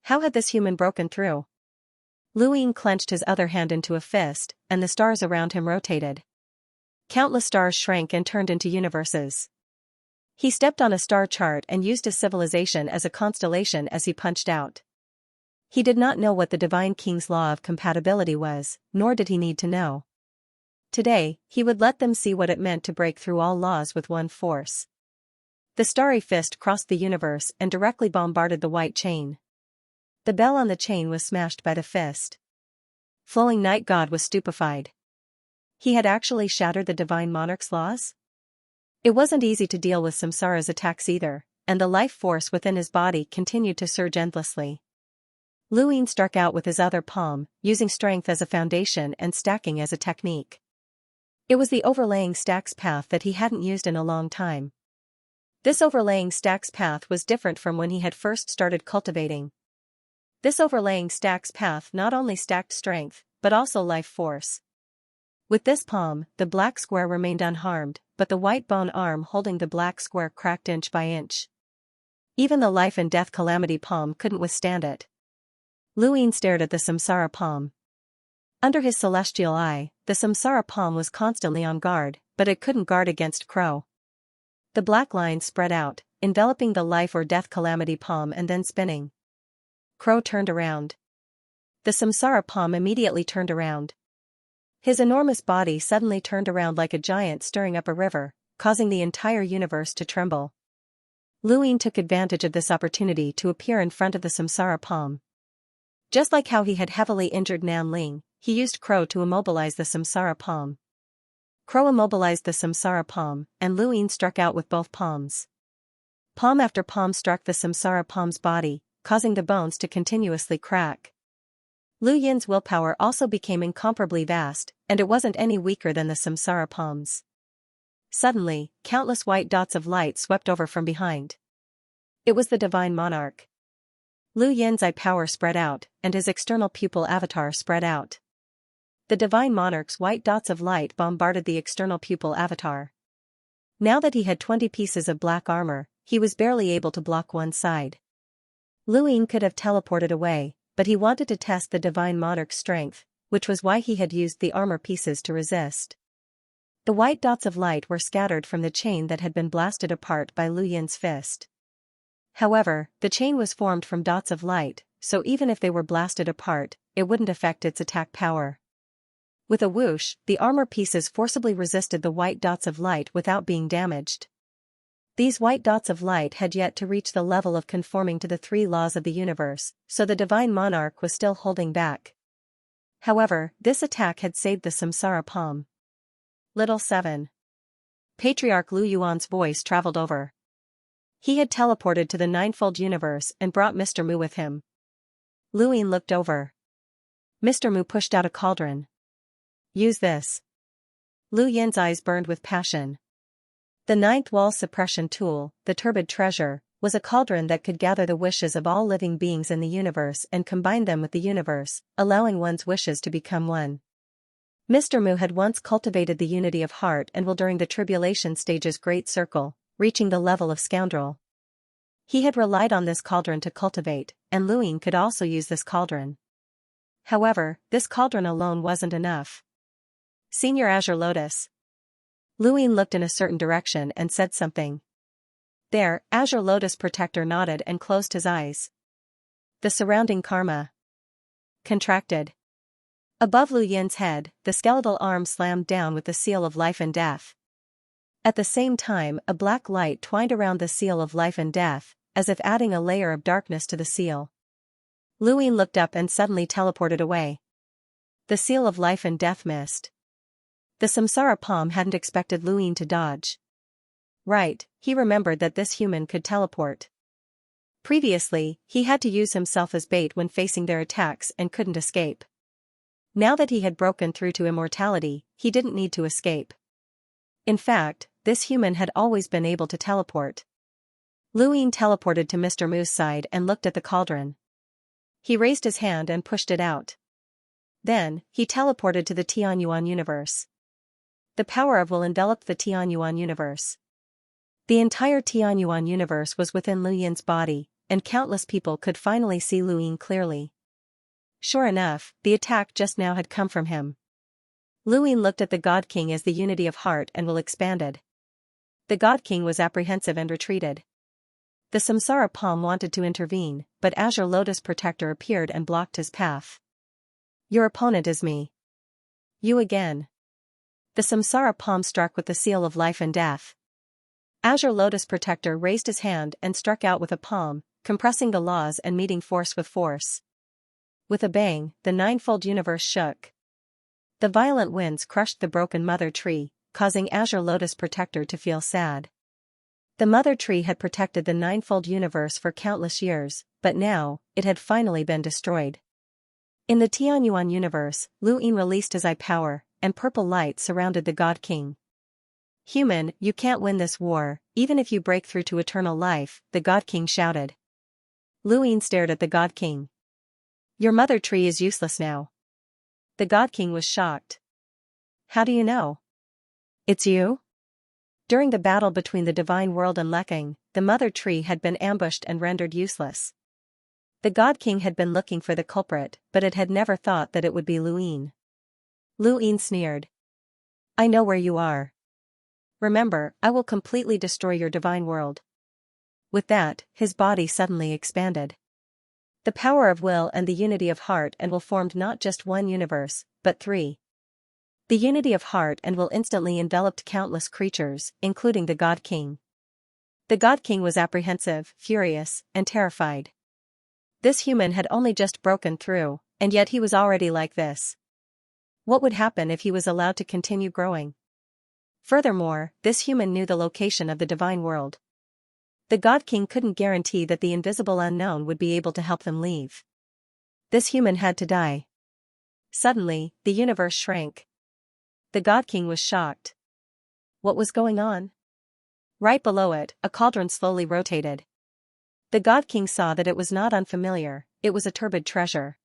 How had this human broken through? Luin clenched his other hand into a fist, and the stars around him rotated. Countless stars shrank and turned into universes. He stepped on a star chart and used his civilization as a constellation as he punched out. He did not know what the Divine King's law of compatibility was, nor did he need to know. Today, he would let them see what it meant to break through all laws with one force. The starry fist crossed the universe and directly bombarded the white chain. The bell on the chain was smashed by the fist. Flowing Night God was stupefied. He had actually shattered the Divine Monarch's laws? It wasn't easy to deal with Samsara's attacks either, and the life force within his body continued to surge endlessly. Luin struck out with his other palm, using strength as a foundation and stacking as a technique. It was the overlaying stacks path that he hadn't used in a long time. This overlaying stacks path was different from when he had first started cultivating. This overlaying stacks path not only stacked strength, but also life force. With this palm, the black square remained unharmed, but the white bone arm holding the black square cracked inch by inch. Even the life and death calamity palm couldn't withstand it. Luin stared at the samsara palm. Under his celestial eye, the samsara palm was constantly on guard, but it couldn't guard against Crow. The black line spread out, enveloping the life or death calamity palm and then spinning. Crow turned around. The samsara palm immediately turned around. His enormous body suddenly turned around like a giant stirring up a river, causing the entire universe to tremble. Luin took advantage of this opportunity to appear in front of the samsara palm. Just like how he had heavily injured Nan Ling, he used Crow to immobilize the samsara palm. Crow immobilized the samsara palm, and Luin struck out with both palms. Palm after palm struck the samsara palm's body, causing the bones to continuously crack. Lu Yin's willpower also became incomparably vast, and it wasn't any weaker than the samsara palm's. Suddenly, countless white dots of light swept over from behind. It was the Divine Monarch. Lu Yin's eye power spread out, and his external pupil avatar spread out. The Divine Monarch's white dots of light bombarded the external pupil avatar. Now that he had 20 pieces of black armor, he was barely able to block one side. Luin could have teleported away, but he wanted to test the Divine Monarch's strength, which was why he had used the armor pieces to resist. The white dots of light were scattered from the chain that had been blasted apart by Lu Yin's fist. However, the chain was formed from dots of light, so even if they were blasted apart, it wouldn't affect its attack power. With a whoosh, the armor pieces forcibly resisted the white dots of light without being damaged. These white dots of light had yet to reach the level of conforming to the 3 laws of the universe, so the Divine Monarch was still holding back. However, this attack had saved the samsara palm. Little 7. Patriarch Lu Yuan's voice traveled over. He had teleported to the ninefold universe and brought Mr. Mu with him. Luin looked over. Mr. Mu pushed out a cauldron. Use this. Lu Yin's eyes burned with passion. The 9th wall suppression tool, the turbid treasure, was a cauldron that could gather the wishes of all living beings in the universe and combine them with the universe, allowing one's wishes to become one. Mr. Mu had once cultivated the unity of heart and will during the tribulation stage's great circle, reaching the level of scoundrel. He had relied on this cauldron to cultivate, and Luin could also use this cauldron. However, this cauldron alone wasn't enough. Senior Azure Lotus. Luin looked in a certain direction and said something. There, Azure Lotus Protector nodded and closed his eyes. The surrounding karma contracted. Above Lu Yin's head, the skeletal arm slammed down with the seal of life and death. At the same time, a black light twined around the seal of life and death, as if adding a layer of darkness to the seal. Lu Ying looked up and suddenly teleported away. The seal of life and death missed. The samsara palm hadn't expected Lu Ying to dodge. Right, he remembered that this human could teleport. Previously, he had to use himself as bait when facing their attacks and couldn't escape. Now that he had broken through to immortality, he didn't need to escape. In fact, this human had always been able to teleport. Lu Ying teleported to Mr. Mu's side and looked at the cauldron. He raised his hand and pushed it out. Then, he teleported to the Tianyuan universe. The power of will enveloped the Tianyuan universe. The entire Tianyuan universe was within Lu Yin's body, and countless people could finally see Lu Ying clearly. Sure enough, the attack just now had come from him. Lu Ying looked at the God King as the unity of heart and will expanded. The God King was apprehensive and retreated. The samsara palm wanted to intervene, but Azure Lotus Protector appeared and blocked his path. Your opponent is me. You again. The samsara palm struck with the seal of life and death. Azure Lotus Protector raised his hand and struck out with a palm, compressing the laws and meeting force with force. With a bang, the ninefold universe shook. The violent winds crushed the broken mother tree, causing Azure Lotus Protector to feel sad. The mother tree had protected the ninefold universe for countless years, but now, it had finally been destroyed. In the Tianyuan universe, Lu Ying released his eye power, and purple light surrounded the God King. Human, you can't win this war, even if you break through to eternal life, the God King shouted. Lu Ying stared at the God King. Your mother tree is useless now. The God King was shocked. How do you know? It's you? During the battle between the divine world and Lekking, the mother tree had been ambushed and rendered useless. The God King had been looking for the culprit, but it had never thought that it would be Lu Ying. Lu Ying sneered. I know where you are. Remember, I will completely destroy your divine world. With that, his body suddenly expanded. The power of will and the unity of heart and will formed not just one universe, but three. The unity of heart and will instantly enveloped countless creatures, including the God King. The God King was apprehensive, furious, and terrified. This human had only just broken through, and yet he was already like this. What would happen if he was allowed to continue growing? Furthermore, this human knew the location of the divine world. The God King couldn't guarantee that the invisible unknown would be able to help them leave. This human had to die. Suddenly, the universe shrank. The God King was shocked. What was going on? Right below it, a cauldron slowly rotated. The God King saw that it was not unfamiliar, it was a turbid treasure.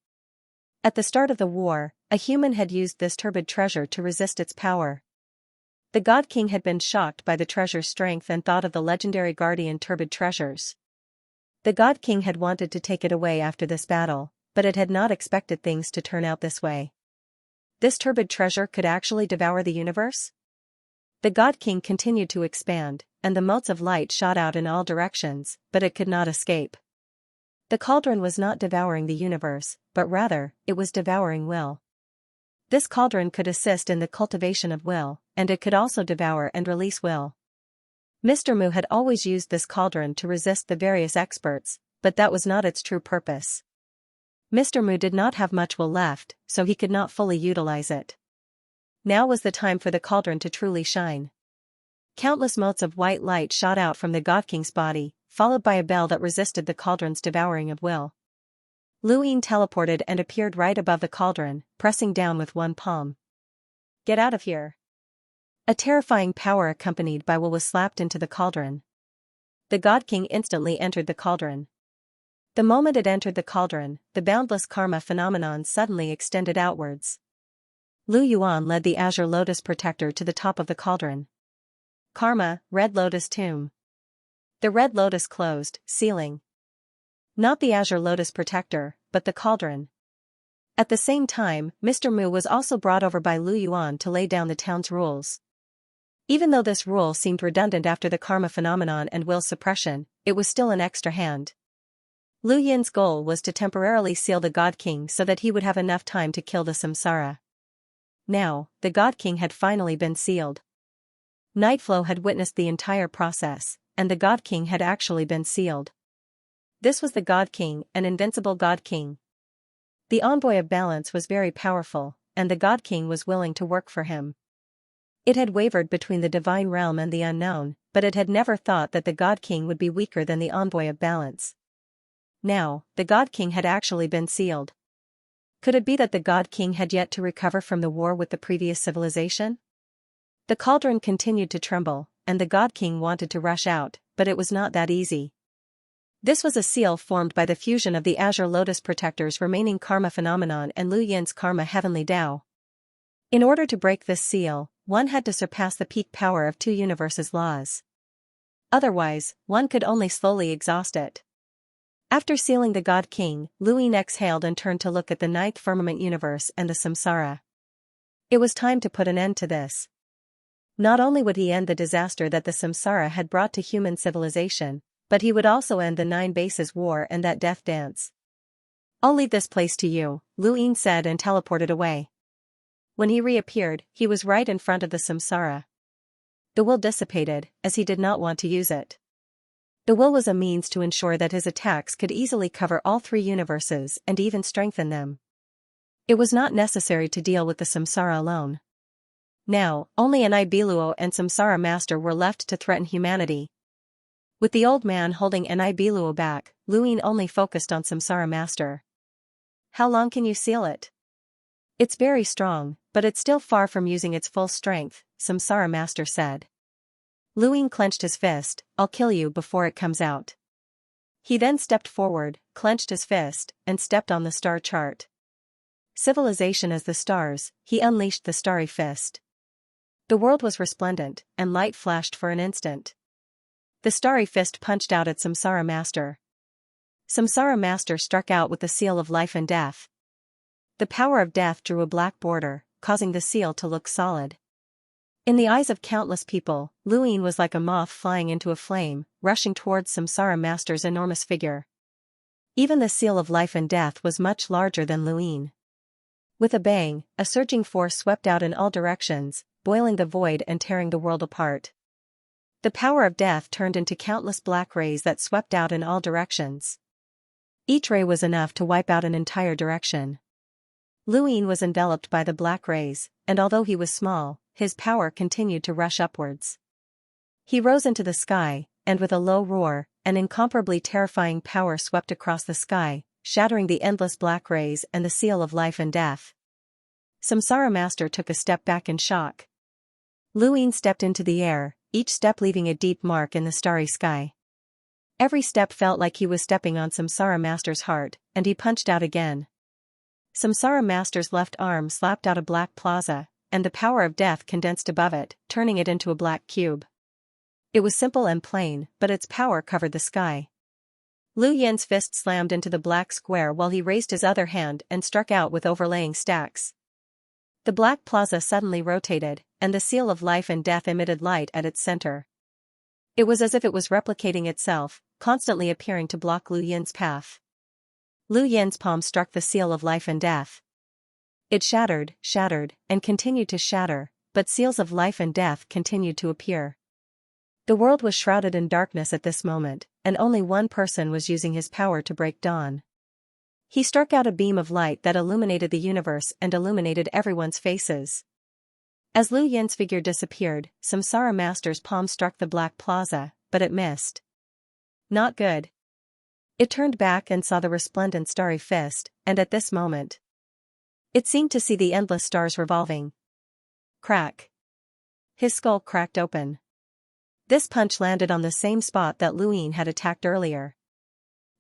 At the start of the war, a human had used this turbid treasure to resist its power. The God King had been shocked by the treasure's strength and thought of the legendary guardian turbid treasures. The God King had wanted to take it away after this battle, but it had not expected things to turn out this way. This turbid treasure could actually devour the universe? The God King continued to expand, and the motes of light shot out in all directions, but it could not escape. The cauldron was not devouring the universe, but rather, it was devouring will. This cauldron could assist in the cultivation of will, and it could also devour and release will. Mr. Mu had always used this cauldron to resist the various experts, but that was not its true purpose. Mr. Mu did not have much will left, so he could not fully utilize it. Now was the time for the cauldron to truly shine. Countless motes of white light shot out from the God King's body, followed by a bell that resisted the cauldron's devouring of will. Lu Ying teleported and appeared right above the cauldron, pressing down with one palm. Get out of here. A terrifying power accompanied by will was slapped into the cauldron. The God King instantly entered the cauldron. The moment it entered the cauldron, the boundless karma phenomenon suddenly extended outwards. Lu Yuan led the Azure Lotus Protector to the top of the cauldron. Karma, Red Lotus Tomb. The Red Lotus closed, sealing. Not the Azure Lotus Protector, but the cauldron. At the same time, Mr. Mu was also brought over by Lu Yuan to lay down the town's rules. Even though this rule seemed redundant after the karma phenomenon and will suppression, it was still an extra hand. Lu Yin's goal was to temporarily seal the God King so that he would have enough time to kill the samsara. Now, the God King had finally been sealed. Nightflow had witnessed the entire process, and the God King had actually been sealed. This was the God King, an invincible God King. The envoy of balance was very powerful, and the God King was willing to work for him. It had wavered between the divine realm and the unknown, but it had never thought that the God King would be weaker than the envoy of balance. Now, the God King had actually been sealed. Could it be that the God King had yet to recover from the war with the previous civilization? The cauldron continued to tremble, and the God King wanted to rush out, but it was not that easy. This was a seal formed by the fusion of the Azure Lotus Protector's remaining karma phenomenon and Lu Yin's karma heavenly Tao. In order to break this seal, one had to surpass the peak power of two universes' laws. Otherwise, one could only slowly exhaust it. After sealing the God King, Lu Yin exhaled and turned to look at the ninth firmament universe and the samsara. It was time to put an end to this. Not only would he end the disaster that the samsara had brought to human civilization, but he would also end the 9 bases war and that death dance. "I'll leave this place to you," Lu Yin said and teleported away. When he reappeared, he was right in front of the samsara. The will dissipated, as he did not want to use it. The will was a means to ensure that his attacks could easily cover all 3 universes and even strengthen them. It was not necessary to deal with the samsara alone. Now, only Nibiluo and Samsara Master were left to threaten humanity. With the old man holding Nibiluo back, Lu Yin only focused on Samsara Master. "How long can you seal it?" "It's very strong, but it's still far from using its full strength," Samsara Master said. Lu Yin clenched his fist. "I'll kill you before it comes out." He then stepped forward, clenched his fist, and stepped on the star chart. Civilization as the stars, he unleashed the starry fist. The world was resplendent, and light flashed for an instant. The starry fist punched out at Samsara Master. Samsara Master struck out with the seal of life and death. The power of death drew a black border, causing the seal to look solid. In the eyes of countless people, Lu Yin was like a moth flying into a flame, rushing towards Samsara Master's enormous figure. Even the seal of life and death was much larger than Lu Yin. With a bang, a surging force swept out in all directions, boiling the void and tearing the world apart. The power of death turned into countless black rays that swept out in all directions. Each ray was enough to wipe out an entire direction. Lu Yin was enveloped by the black rays, and although he was small, his power continued to rush upwards. He rose into the sky, and with a low roar, an incomparably terrifying power swept across the sky, shattering the endless black rays and the seal of life and death. Samsara Master took a step back in shock. Lu Yin stepped into the air, each step leaving a deep mark in the starry sky. Every step felt like he was stepping on Samsara Master's heart, and he punched out again. Samsara Master's left arm slapped out a black plaza, and the power of death condensed above it, turning it into a black cube. It was simple and plain, but its power covered the sky. Lu Yin's fist slammed into the black square while he raised his other hand and struck out with overlaying stacks. The black plaza suddenly rotated, and the seal of life and death emitted light at its center. It was as if it was replicating itself, constantly appearing to block Lu Yin's path. Lu Yin's palm struck the seal of life and death. It shattered, and continued to shatter, but seals of life and death continued to appear. The world was shrouded in darkness at this moment, and only one person was using his power to break dawn. He struck out a beam of light that illuminated the universe and illuminated everyone's faces. As Lu Yin's figure disappeared, Samsara Master's palm struck the black plaza, but it missed. Not good. It turned back and saw the resplendent starry fist, and at this moment, it seemed to see the endless stars revolving. Crack. His skull cracked open. This punch landed on the same spot that Lu Yin had attacked earlier.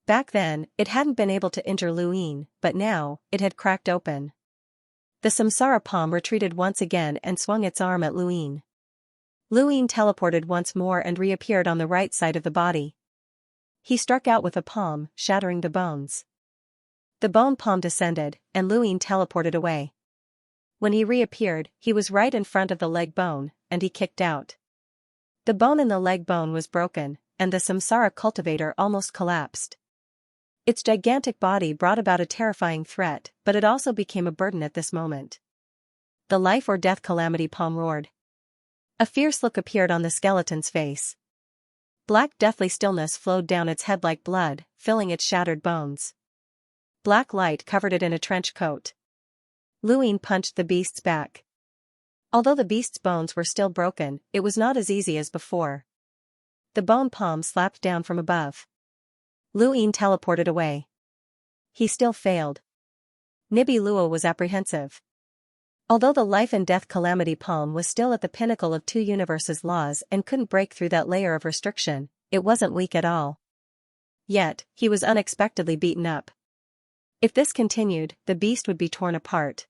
Back then, it hadn't been able to injure Lu Yin, but now, it had cracked open. The Samsara palm retreated once again and swung its arm at Lu Yin. Lu Yin teleported once more and reappeared on the right side of the body. He struck out with a palm, shattering the bones. The bone palm descended, and Lu Yin teleported away. When he reappeared, he was right in front of the leg bone, and he kicked out. The bone in the leg bone was broken, and the Samsara cultivator almost collapsed. Its gigantic body brought about a terrifying threat, but it also became a burden at this moment. The life or death calamity palm roared. A fierce look appeared on the skeleton's face. Black deathly stillness flowed down its head like blood, filling its shattered bones. Black light covered it in a trench coat. Luin punched the beast's back. Although the beast's bones were still broken, it was not as easy as before. The bone palm slapped down from above. Luin teleported away. He still failed. Nibi Luo was apprehensive. Although the life and death calamity palm was still at the pinnacle of two universes' laws and couldn't break through that layer of restriction, it wasn't weak at all. Yet, he was unexpectedly beaten up. If this continued, the beast would be torn apart.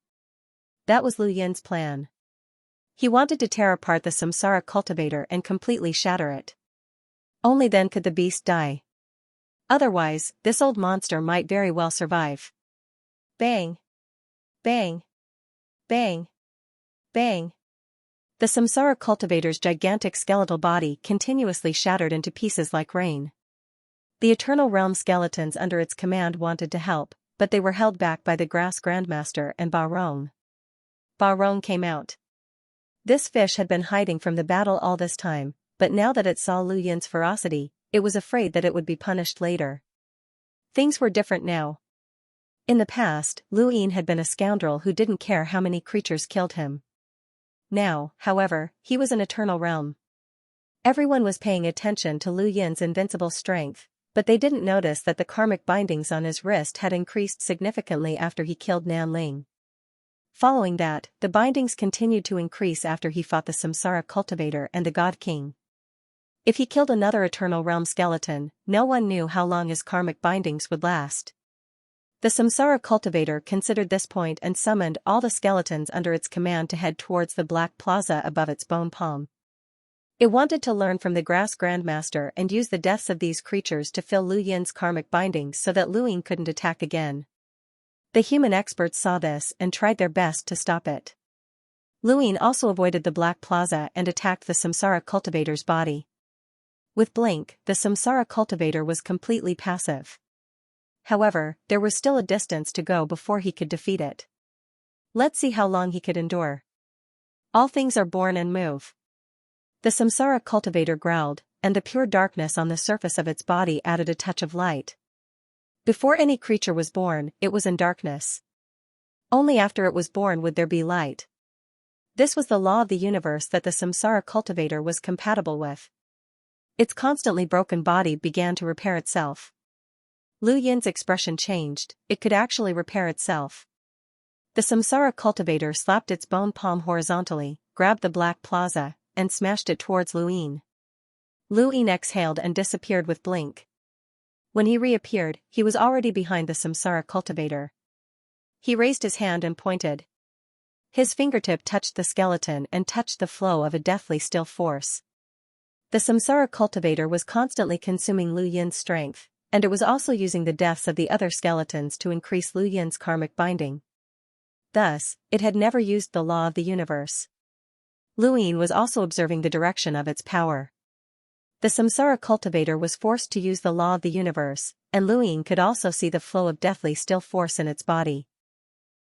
That was Lu Yin's plan. He wanted to tear apart the Samsara cultivator and completely shatter it. Only then could the beast die. Otherwise, this old monster might very well survive. Bang! Bang! Bang! Bang! The Samsara cultivator's gigantic skeletal body continuously shattered into pieces like rain. The Eternal Realm skeletons under its command wanted to help, but they were held back by the Grass Grandmaster and Ba Rong. Ba Rong came out. This fish had been hiding from the battle all this time, but now that it saw Lu Yin's ferocity, it was afraid that it would be punished later. Things were different now. In the past, Lu Yin had been a scoundrel who didn't care how many creatures killed him. Now, however, he was an Eternal Realm. Everyone was paying attention to Lu Yin's invincible strength, but they didn't notice that the karmic bindings on his wrist had increased significantly after he killed Nan Ling. Following that, the bindings continued to increase after he fought the Samsara cultivator and the God King. If he killed another Eternal Realm skeleton, no one knew how long his karmic bindings would last. The Samsara cultivator considered this point and summoned all the skeletons under its command to head towards the black plaza above its bone palm. It wanted to learn from the Grass Grandmaster and use the deaths of these creatures to fill Lu Yin's karmic bindings so that Lu Yin couldn't attack again. The human experts saw this and tried their best to stop it. Lu Yin also avoided the black plaza and attacked the Samsara cultivator's body. With Blink, the Samsara cultivator was completely passive. However, there was still a distance to go before he could defeat it. Let's see how long he could endure. All things are born and move. The Samsara cultivator growled, and the pure darkness on the surface of its body added a touch of light. Before any creature was born, it was in darkness. Only after it was born would there be light. This was the law of the universe that the Samsara cultivator was compatible with. Its constantly broken body began to repair itself. Lu Yin's expression changed, it could actually repair itself. The Samsara cultivator slapped its bone palm horizontally, grabbed the black plaza, and smashed it towards Lu Yin. Lu Yin exhaled and disappeared with Blink. When he reappeared, he was already behind the Samsara cultivator. He raised his hand and pointed. His fingertip touched the skeleton and touched the flow of a deathly still force. The Samsara cultivator was constantly consuming Lu Yin's strength, and it was also using the deaths of the other skeletons to increase Lu Yin's karmic binding. Thus, it had never used the law of the universe. Lu Yin was also observing the direction of its power. The Samsara cultivator was forced to use the law of the universe, and Lu Yin could also see the flow of deathly still force in its body.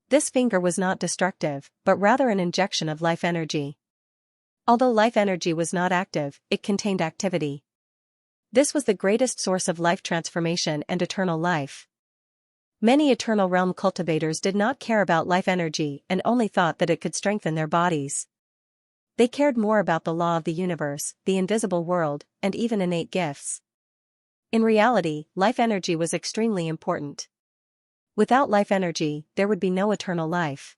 This finger was not destructive, but rather an injection of life energy. Although life energy was not active, it contained activity. This was the greatest source of life transformation and eternal life. Many Eternal Realm cultivators did not care about life energy and only thought that it could strengthen their bodies. They cared more about the law of the universe, the invisible world, and even innate gifts. In reality, life energy was extremely important. Without life energy, there would be no eternal life.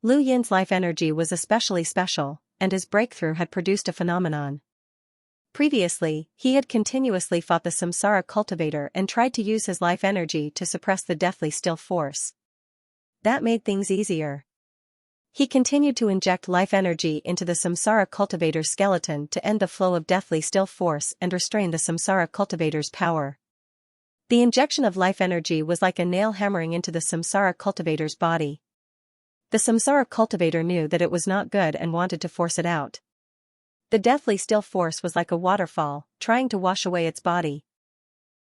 Lu Yin's life energy was especially special, and his breakthrough had produced a phenomenon. Previously, he had continuously fought the Samsara cultivator and tried to use his life energy to suppress the deathly still force. That made things easier. He continued to inject life energy into the Samsara cultivator's skeleton to end the flow of deathly still force and restrain the Samsara cultivator's power. The injection of life energy was like a nail hammering into the Samsara cultivator's body. The Samsara cultivator knew that it was not good and wanted to force it out. The deathly still force was like a waterfall, trying to wash away its body.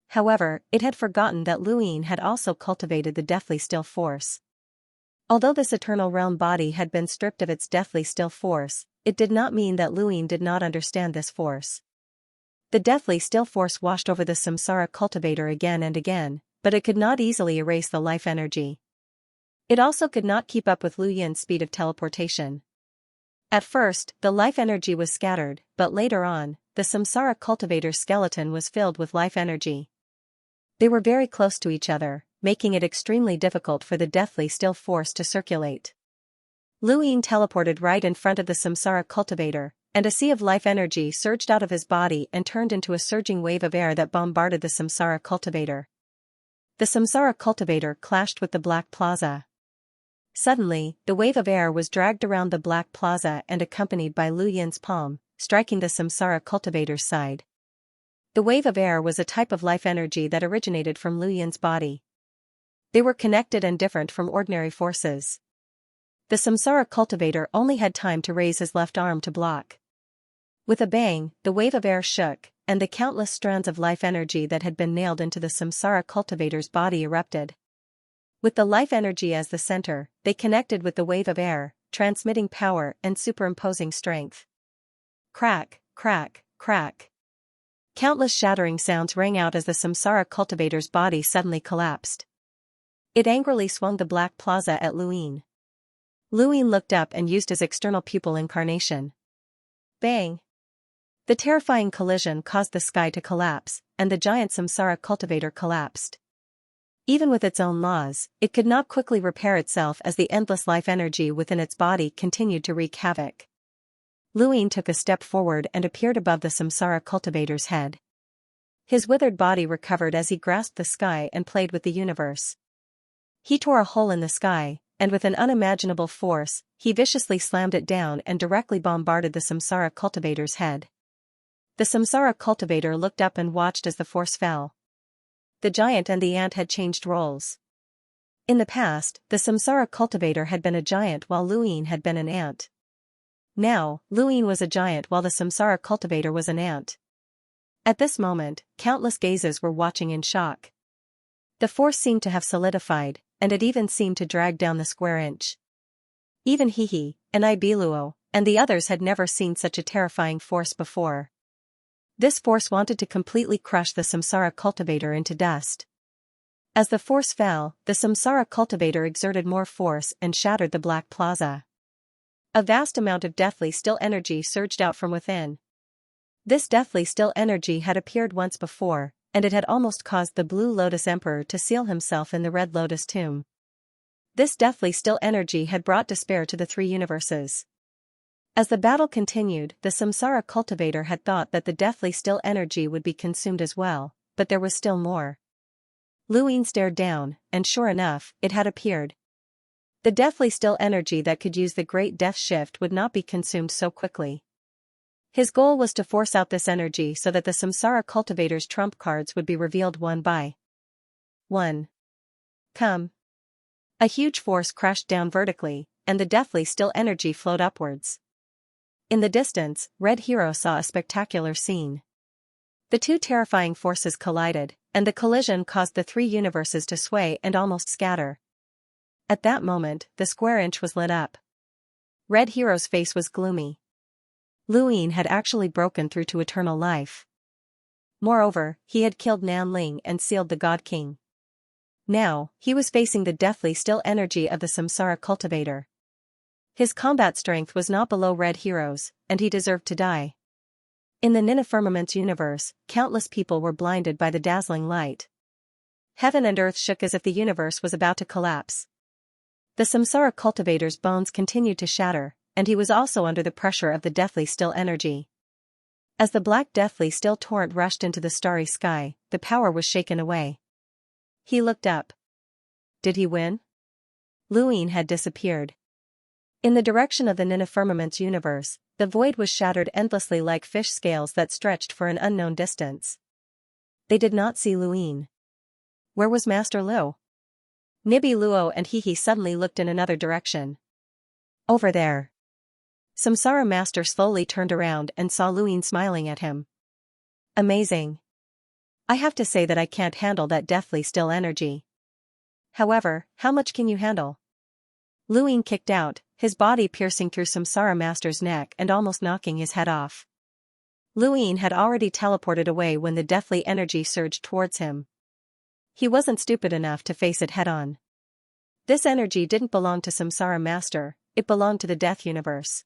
However, it had forgotten that Lu Yin had also cultivated the deathly still force. Although this Eternal Realm body had been stripped of its deathly still force, it did not mean that Luin did not understand this force. The deathly still force washed over the samsara cultivator again and again, but it could not easily erase the life energy. It also could not keep up with Lu Yin's speed of teleportation. At first, the life energy was scattered, but later on, the samsara cultivator's skeleton was filled with life energy. They were very close to each other, making it extremely difficult for the deathly still force to circulate. Lu Yin teleported right in front of the samsara cultivator, and a sea of life energy surged out of his body and turned into a surging wave of air that bombarded the samsara cultivator. The samsara cultivator clashed with the black plaza. Suddenly, the wave of air was dragged around the black plaza and accompanied by Lu Yin's palm, striking the samsara cultivator's side. The wave of air was a type of life energy that originated from Lu Yin's body. They were connected and different from ordinary forces. The samsara cultivator only had time to raise his left arm to block. With a bang, the wave of air shook, and the countless strands of life energy that had been nailed into the samsara cultivator's body erupted. With the life energy as the center, they connected with the wave of air, transmitting power and superimposing strength. Crack, crack, crack. Countless shattering sounds rang out as the samsara cultivator's body suddenly collapsed. It angrily swung the black plaza at Lu Yin. Lu Yin looked up and used his external pupil incarnation. Bang! The terrifying collision caused the sky to collapse, and the giant samsara cultivator collapsed. Even with its own laws, it could not quickly repair itself as the endless life energy within its body continued to wreak havoc. Lu Yin took a step forward and appeared above the samsara cultivator's head. His withered body recovered as he grasped the sky and played with the universe. He tore a hole in the sky, and with an unimaginable force, he viciously slammed it down and directly bombarded the samsara cultivator's head. The samsara cultivator looked up and watched as the force fell. The giant and the ant had changed roles. In the past, the samsara cultivator had been a giant while Lu Yin had been an ant. Now, Lu Yin was a giant while the samsara cultivator was an ant. At this moment, countless gazes were watching in shock. The force seemed to have solidified, and it even seemed to drag down the square inch. Even Hihi, and Ibiluo, and the others had never seen such a terrifying force before. This force wanted to completely crush the samsara cultivator into dust. As the force fell, the samsara cultivator exerted more force and shattered the black plaza. A vast amount of deathly still energy surged out from within. This deathly still energy had appeared once before, and it had almost caused the Blue Lotus Emperor to seal himself in the Red Lotus tomb. This deathly still energy had brought despair to the three universes. As the battle continued, the samsara cultivator had thought that the deathly still energy would be consumed as well, but there was still more. Lu Yin stared down, and sure enough, it had appeared. The deathly still energy that could use the great death shift would not be consumed so quickly. His goal was to force out this energy so that the samsara cultivator's trump cards would be revealed one by one. Come. A huge force crashed down vertically, and the deathly still energy flowed upwards. In the distance, Red Hero saw a spectacular scene. The two terrifying forces collided, and the collision caused the three universes to sway and almost scatter. At that moment, the square inch was lit up. Red Hero's face was gloomy. Lu Yin had actually broken through to eternal life. Moreover, he had killed Nan Ling and sealed the God King. Now, he was facing the deathly still energy of the samsara cultivator. His combat strength was not below Red Hero's, and he deserved to die. In the Nina Firmament's universe, countless people were blinded by the dazzling light. Heaven and earth shook as if the universe was about to collapse. The samsara cultivator's bones continued to shatter, and he was also under the pressure of the deathly still energy. As the black deathly still torrent rushed into the starry sky, the power was shaken away. He looked up. Did he win? Lu Yin had disappeared. In the direction of the Nina Firmament's universe, the void was shattered endlessly like fish scales that stretched for an unknown distance. They did not see Lu Yin. Where was Master Lu? Nibi Luo and Hihi suddenly looked in another direction. Over there. Samsara Master slowly turned around and saw Lu Yin smiling at him. Amazing. I have to say that I can't handle that deathly still energy. However, how much can you handle? Lu Ying kicked out, his body piercing through Samsara Master's neck and almost knocking his head off. Lu Ying had already teleported away when the deathly energy surged towards him. He wasn't stupid enough to face it head-on. This energy didn't belong to Samsara Master, it belonged to the Death Universe.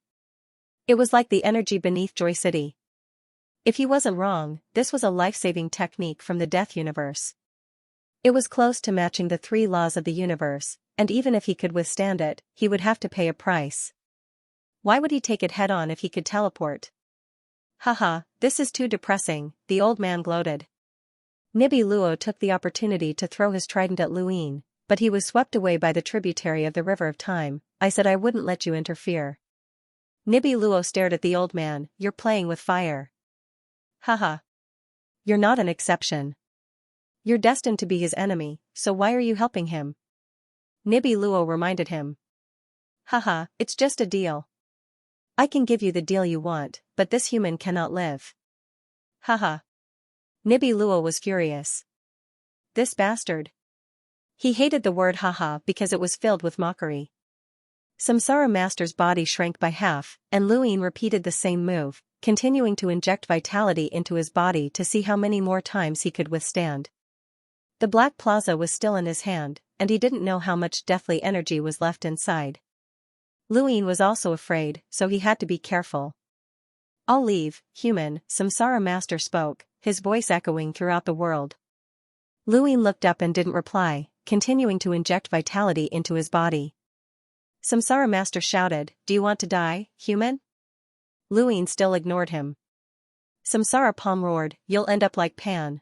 It was like the energy beneath Joy City. If he wasn't wrong, this was a life-saving technique from the Death Universe. It was close to matching the 3 laws of the universe, and even if he could withstand it, he would have to pay a price. Why would he take it head-on if he could teleport? Haha, this is too depressing, the old man gloated. Nibi Luo took the opportunity to throw his trident at Lu Ying, but he was swept away by the tributary of the River of Time. I said I wouldn't let you interfere. Nibi Luo stared at the old man. You're playing with fire. Haha. You're not an exception. You're destined to be his enemy, so why are you helping him? Nibi Luo reminded him. Haha, it's just a deal. I can give you the deal you want, but this human cannot live. Haha. Nibi Luo was furious. This bastard. He hated the word haha because it was filled with mockery. Samsara Master's body shrank by half, and Lu Ying repeated the same move, continuing to inject vitality into his body to see how many more times he could withstand. The Black Plaza was still in his hand, and he didn't know how much deathly energy was left inside. Lu Ying was also afraid, so he had to be careful. I'll leave, human, Samsara Master spoke, his voice echoing throughout the world. Lu Ying looked up and didn't reply, continuing to inject vitality into his body. Samsara Master shouted, Do you want to die, human? Lu Ying still ignored him. Samsara Palm roared, You'll end up like Pan.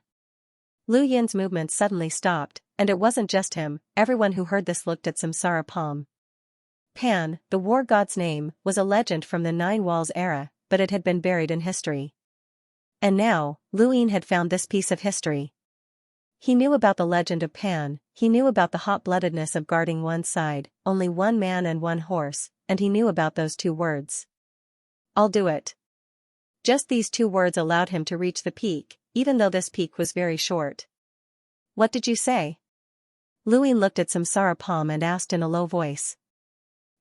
Lu Yin's movement suddenly stopped, and it wasn't just him, everyone who heard this looked at Samsara Palm. Pan, the war god's name, was a legend from the Nine Walls era, but it had been buried in history. And now, Lu Ying had found this piece of history. He knew about the legend of Pan, he knew about the hot-bloodedness of guarding one side, only one man and one horse, and he knew about those 2 words. I'll do it. Just these 2 words allowed him to reach the peak, even though this peak was very short. What did you say? Lu Ying looked at Samsara Palm and asked in a low voice.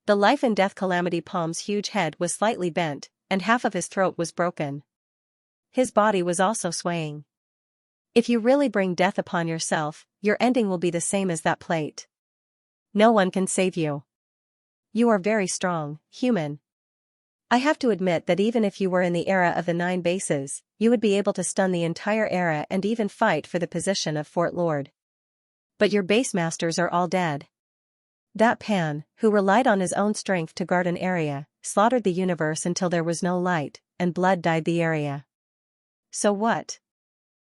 The life and death calamity Palm's huge head was slightly bent, and half of his throat was broken. His body was also swaying. If you really bring death upon yourself, your ending will be the same as that plate. No one can save you. You are very strong, human. I have to admit that even if you were in the era of the 9 bases, you would be able to stun the entire era and even fight for the position of Fort Lord. But your base masters are all dead. That Pan, who relied on his own strength to guard an area, slaughtered the universe until there was no light, and blood dyed the area. So what?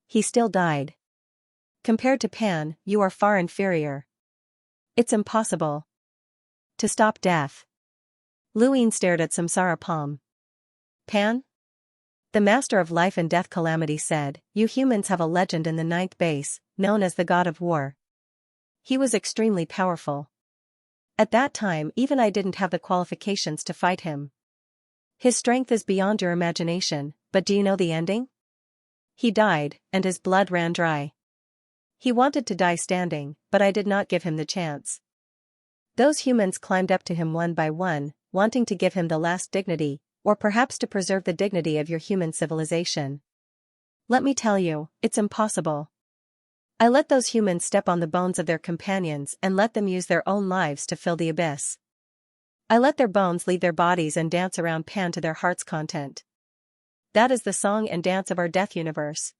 He still died. Compared to Pan, you are far inferior. It's impossible to stop death. Lu Ying stared at Samsara Palm. Pan? The master of life and death calamity said, You humans have a legend in the 9th base, known as the God of War. He was extremely powerful. At that time even I didn't have the qualifications to fight him. His strength is beyond your imagination, but do you know the ending? He died, and his blood ran dry. He wanted to die standing, but I did not give him the chance. Those humans climbed up to him one by one, wanting to give him the last dignity, or perhaps to preserve the dignity of your human civilization. Let me tell you, it's impossible. I let those humans step on the bones of their companions and let them use their own lives to fill the abyss. I let their bones leave their bodies and dance around Pan to their heart's content. That is the song and dance of our death universe.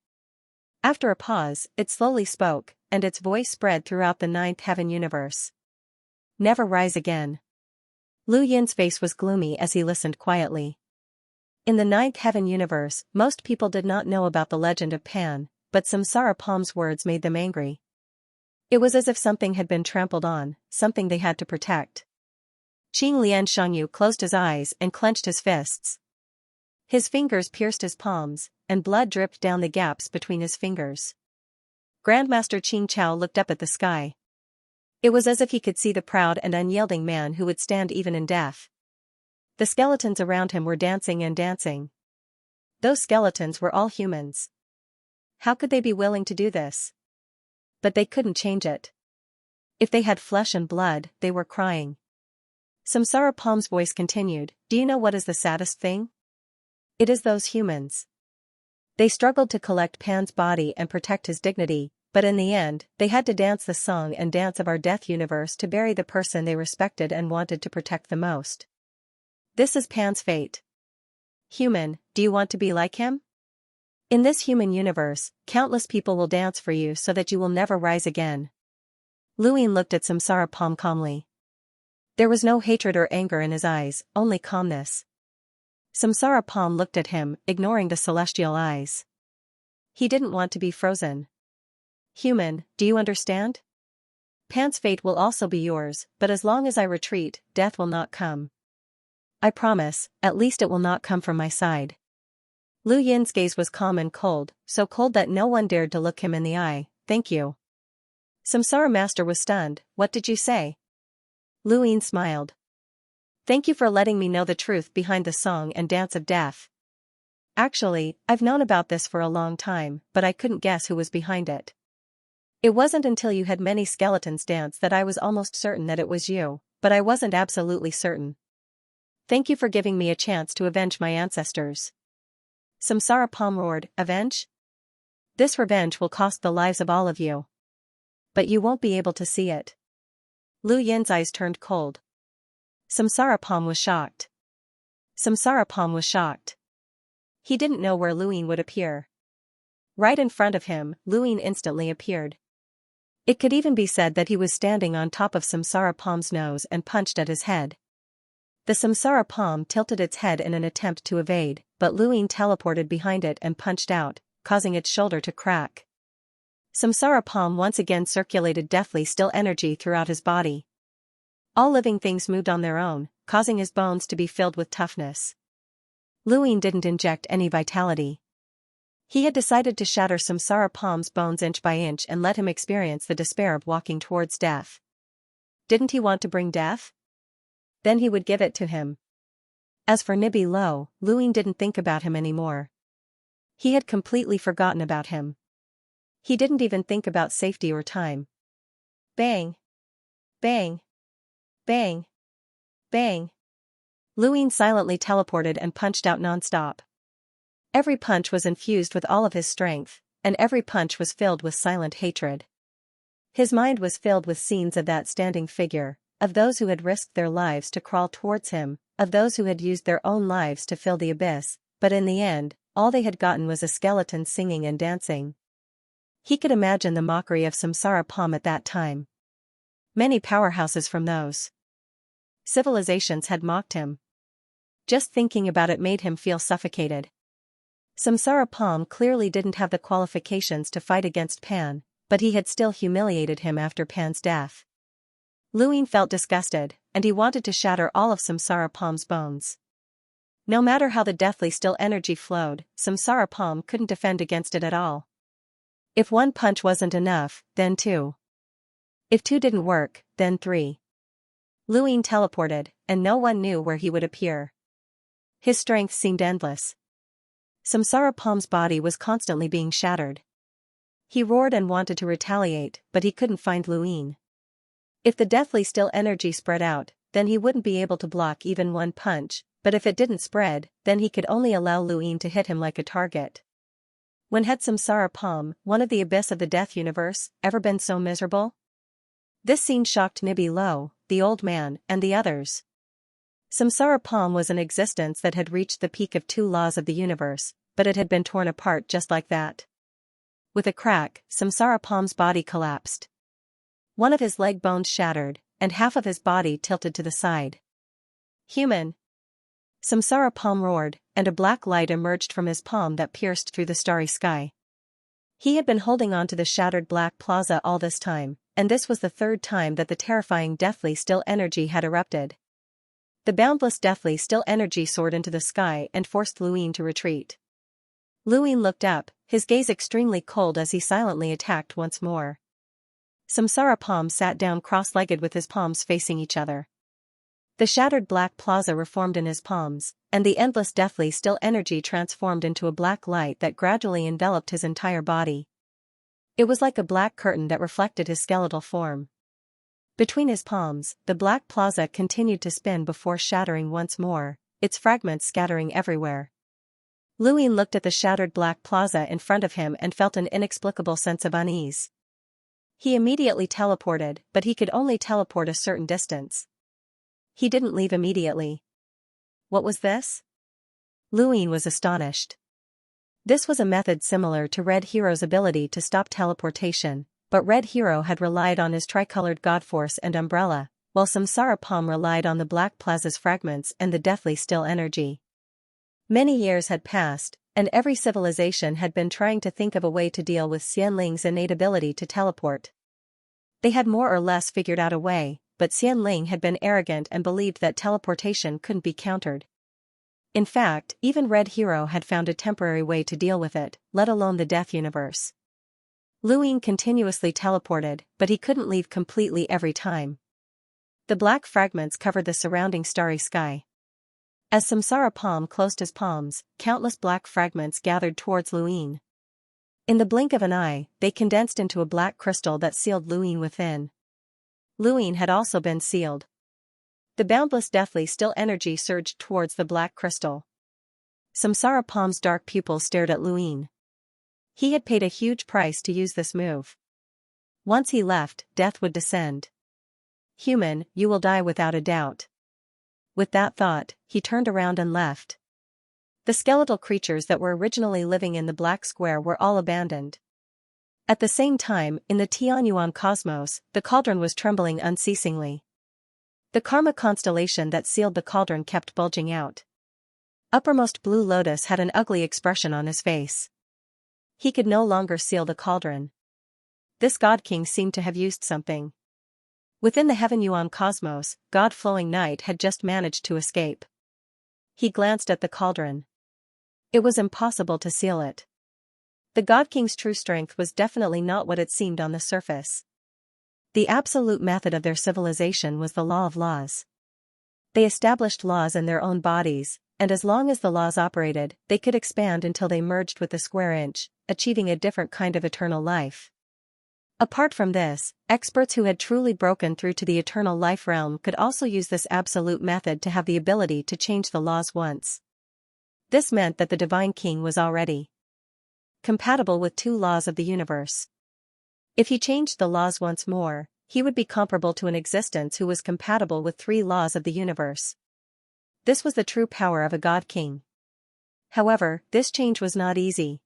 After a pause, it slowly spoke, and its voice spread throughout the 9th heaven universe. Never rise again. Lu Yin's face was gloomy as he listened quietly. In the 9th heaven universe, most people did not know about the legend of Pan, but Samsara Palm's words made them angry. It was as if something had been trampled on, something they had to protect. Qing Lian Shangyu closed his eyes and clenched his fists. His fingers pierced his palms, and blood dripped down the gaps between his fingers. Grandmaster Qing Chao looked up at the sky. It was as if he could see the proud and unyielding man who would stand even in death. The skeletons around him were dancing and dancing. Those skeletons were all humans. How could they be willing to do this? But they couldn't change it. If they had flesh and blood, they were crying. Samsara Palm's voice continued, "Do you know what is the saddest thing? It is those humans. They struggled to collect Pan's body and protect his dignity, but in the end, they had to dance the song and dance of our death universe to bury the person they respected and wanted to protect the most. This is Pan's fate. Human, do you want to be like him? In this human universe, countless people will dance for you so that you will never rise again." Luin looked at Samsara Palm calmly. There was no hatred or anger in his eyes, only calmness. Samsara Palm looked at him, ignoring the celestial eyes. He didn't want to be frozen. "Human, do you understand? Pan's fate will also be yours, but as long as I retreat, death will not come. I promise, at least it will not come from my side." Lu Yin's gaze was calm and cold, so cold that no one dared to look him in the eye. "Thank you." Samsara Master was stunned. "What did you say?" Lu Yin smiled. "Thank you for letting me know the truth behind the song and dance of death. Actually, I've known about this for a long time, but I couldn't guess who was behind it. It wasn't until you had many skeletons dance that I was almost certain that it was you, but I wasn't absolutely certain. Thank you for giving me a chance to avenge my ancestors." Samsara Palm roared, "Avenge? This revenge will cost the lives of all of you. But you won't be able to see it." Lu Yin's eyes turned cold. Samsara Palm was shocked. Samsara Palm was shocked. He didn't know where Lu Yin would appear. Right in front of him, Lu Yin instantly appeared. It could even be said that he was standing on top of Samsara Palm's nose and punched at his head. The Samsara Palm tilted its head in an attempt to evade, but Lu Yin teleported behind it and punched out, causing its shoulder to crack. Samsara Palm once again circulated deathly still energy throughout his body. All living things moved on their own, causing his bones to be filled with toughness. Lu Yin didn't inject any vitality. He had decided to shatter Samsara Palm's bones inch by inch and let him experience the despair of walking towards death. Didn't he want to bring death? Then he would give it to him. As for Nibi Lo, Lu Yin didn't think about him anymore. He had completely forgotten about him. He didn't even think about safety or time. Bang! Bang! Bang! Bang! Lu Yin silently teleported and punched out non-stop. Every punch was infused with all of his strength, and every punch was filled with silent hatred. His mind was filled with scenes of that standing figure, of those who had risked their lives to crawl towards him, of those who had used their own lives to fill the abyss, but in the end, all they had gotten was a skeleton singing and dancing. He could imagine the mockery of Samsara Palm at that time. Many powerhouses from those civilizations had mocked him. Just thinking about it made him feel suffocated. Samsara Palm clearly didn't have the qualifications to fight against Pan, but he had still humiliated him after Pan's death. Lu Yin felt disgusted, and he wanted to shatter all of Samsara Palm's bones. No matter how the deathly still energy flowed, Samsara Palm couldn't defend against it at all. If one punch wasn't enough, then two. If two didn't work, then three. Lu Yin teleported, and no one knew where he would appear. His strength seemed endless. Samsara Palm's body was constantly being shattered. He roared and wanted to retaliate, but he couldn't find Lu Yin. If the deathly still energy spread out, then he wouldn't be able to block even one punch, but if it didn't spread, then he could only allow Lu Yin to hit him like a target. When had Samsara Palm, one of the abyss of the death universe, ever been so miserable? This scene shocked Nibi Lo, the old man, and the others. Samsara Palm was an existence that had reached the peak of two laws of the universe, but it had been torn apart just like that. With a crack, Samsara Palm's body collapsed. One of his leg bones shattered, and half of his body tilted to the side. "Human!" Samsara Palm roared, and a black light emerged from his palm that pierced through the starry sky. He had been holding on to the shattered black plaza all this time, and this was the third time that the terrifying deathly still energy had erupted. The boundless deathly still energy soared into the sky and forced Lu Yin to retreat. Lu Yin looked up, his gaze extremely cold as he silently attacked once more. Samsara Palm sat down cross-legged with his palms facing each other. The shattered black plaza reformed in his palms, and the endless deathly still energy transformed into a black light that gradually enveloped his entire body. It was like a black curtain that reflected his skeletal form. Between his palms, the black plaza continued to spin before shattering once more, its fragments scattering everywhere. Luin looked at the shattered black plaza in front of him and felt an inexplicable sense of unease. He immediately teleported, but he could only teleport a certain distance. He didn't leave immediately. What was this? Luin was astonished. This was a method similar to Red Hero's ability to stop teleportation, but Red Hero had relied on his tricolored Godforce and umbrella, while Samsara Palm relied on the Black Plaza's fragments and the deathly still energy. Many years had passed, and every civilization had been trying to think of a way to deal with Xianling's innate ability to teleport. They had more or less figured out a way, but Xianling had been arrogant and believed that teleportation couldn't be countered. In fact, even Red Hero had found a temporary way to deal with it, let alone the Death Universe. Luin continuously teleported, but he couldn't leave completely every time. The black fragments covered the surrounding starry sky. As Samsara Palm closed his palms, countless black fragments gathered towards Luin. In the blink of an eye, they condensed into a black crystal that sealed Luin within. Luin had also been sealed. The boundless deathly still energy surged towards the black crystal. Samsara Palm's dark pupils stared at Luin. He had paid a huge price to use this move. Once he left, death would descend. Human, you will die without a doubt. With that thought, he turned around and left. The skeletal creatures that were originally living in the black square were all abandoned. At the same time, in the Tianyuan cosmos, the cauldron was trembling unceasingly. The karma constellation that sealed the cauldron kept bulging out. Uppermost Blue Lotus had an ugly expression on his face. He could no longer seal the cauldron. This God King seemed to have used something. Within the Heaven Yuan cosmos, God Flowing Night had just managed to escape. He glanced at the cauldron. It was impossible to seal it. The God King's true strength was definitely not what it seemed on the surface. The absolute method of their civilization was the law of laws. They established laws in their own bodies, and as long as the laws operated, they could expand until they merged with the square inch, achieving a different kind of eternal life. Apart from this, experts who had truly broken through to the eternal life realm could also use this absolute method to have the ability to change the laws once. This meant that the Divine King was already compatible with 2 laws of the universe. If he changed the laws once more, he would be comparable to an existence who was compatible with 3 laws of the universe. This was the true power of a God King. However, this change was not easy.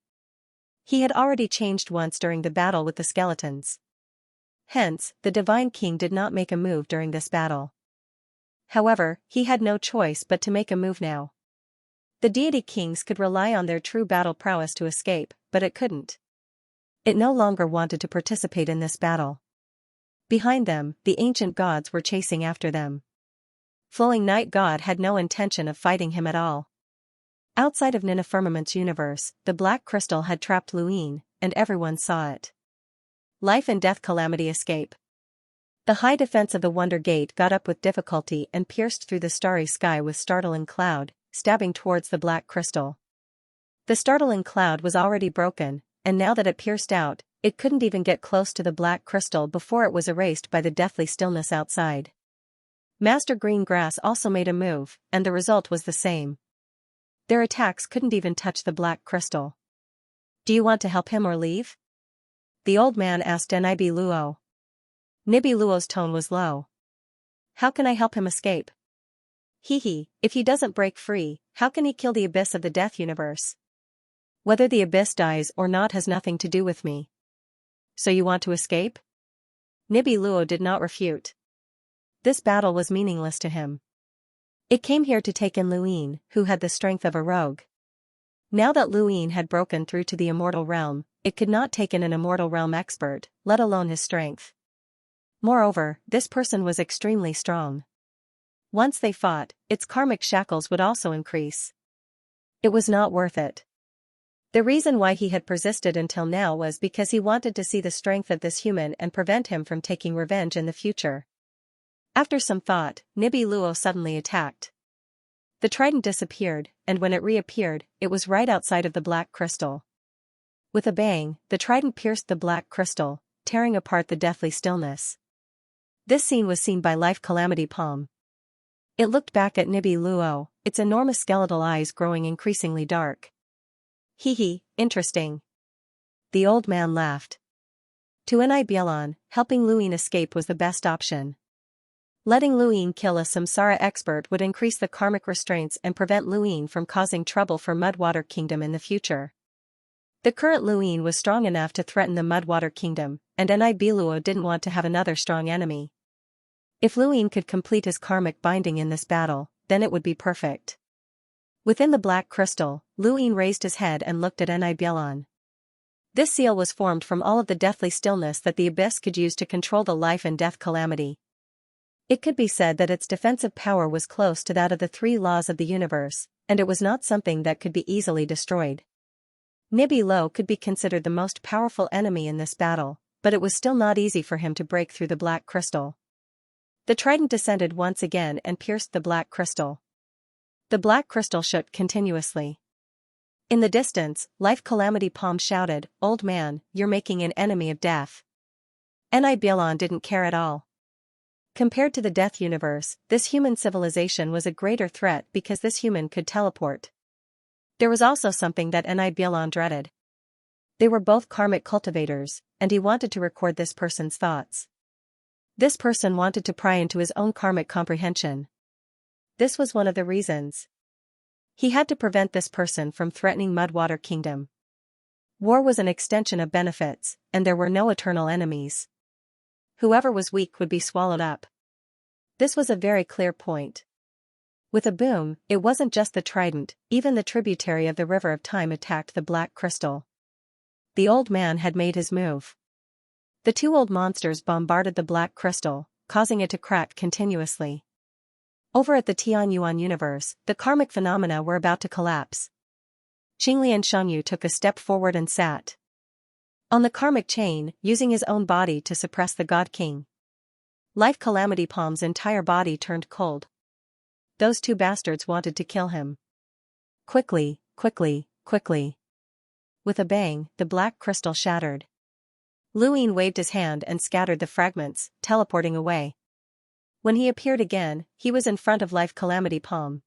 He had already changed once during the battle with the skeletons. Hence, the Divine King did not make a move during this battle. However, he had no choice but to make a move now. The deity kings could rely on their true battle prowess to escape, but it couldn't. It no longer wanted to participate in this battle. Behind them, the ancient gods were chasing after them. Flowing Night God had no intention of fighting him at all. Outside of Nina Firmament's universe, the black crystal had trapped Luin, and everyone saw it. Life and death calamity escape. The high defense of the Wonder Gate got up with difficulty and pierced through the starry sky with startling cloud, stabbing towards the black crystal. The startling cloud was already broken, and now that it pierced out, it couldn't even get close to the black crystal before it was erased by the deathly stillness outside. Master Green Grass also made a move, and the result was the same. Their attacks couldn't even touch the black crystal. Do you want to help him or leave? The old man asked Nibi Luo. Nibi Luo's tone was low. How can I help him escape? If he doesn't break free, how can he kill the abyss of the death universe? Whether the abyss dies or not has nothing to do with me. So you want to escape? Nibi Luo did not refute. This battle was meaningless to him. It came here to take in Luin, who had the strength of a rogue. Now that Luin had broken through to the immortal realm, it could not take in an immortal realm expert, let alone his strength. Moreover, this person was extremely strong. Once they fought, its karmic shackles would also increase. It was not worth it. The reason why he had persisted until now was because he wanted to see the strength of this human and prevent him from taking revenge in the future. After some thought, Nibi Luo suddenly attacked. The trident disappeared, and when it reappeared, it was right outside of the black crystal. With a bang, the trident pierced the black crystal, tearing apart the deathly stillness. This scene was seen by Life Calamity Palm. It looked back at Nibi Luo, its enormous skeletal eyes growing increasingly dark. Hee hee, interesting. The old man laughed. To Enai Bielan, helping Luin escape was the best option. Letting Luin kill a samsara expert would increase the karmic restraints and prevent Luin from causing trouble for Mudwater Kingdom in the future. The current Luin was strong enough to threaten the Mudwater Kingdom, and Enai Biluo didn't want to have another strong enemy. If Luin could complete his karmic binding in this battle, then it would be perfect. Within the black crystal, Luin raised his head and looked at Enai Bielan. This seal was formed from all of the deathly stillness that the abyss could use to control the life and death calamity. It could be said that its defensive power was close to that of the three laws of the universe, and it was not something that could be easily destroyed. Nibi Lo could be considered the most powerful enemy in this battle, but it was still not easy for him to break through the black crystal. The trident descended once again and pierced the black crystal. The black crystal shook continuously. In the distance, Life Calamity Palm shouted, "Old man, you're making an enemy of death." Enai Bielan didn't care at all. Compared to the death universe, this human civilization was a greater threat because this human could teleport. There was also something that Enai Bielan dreaded. They were both karmic cultivators, and he wanted to record this person's thoughts. This person wanted to pry into his own karmic comprehension. This was one of the reasons. He had to prevent this person from threatening Mudwater Kingdom. War was an extension of benefits, and there were no eternal enemies. Whoever was weak would be swallowed up. This was a very clear point. With a boom, it wasn't just the trident, even the tributary of the River of Time attacked the black crystal. The old man had made his move. The two old monsters bombarded the black crystal, causing it to crack continuously. Over at the Tianyuan universe, the karmic phenomena were about to collapse. Qinglian Shangyu took a step forward and sat on the karmic chain, using his own body to suppress the God King. Life Calamity Palm's entire body turned cold. Those two bastards wanted to kill him. Quickly, quickly, quickly. With a bang, the black crystal shattered. Luin waved his hand and scattered the fragments, teleporting away. When he appeared again, he was in front of Life Calamity Palm.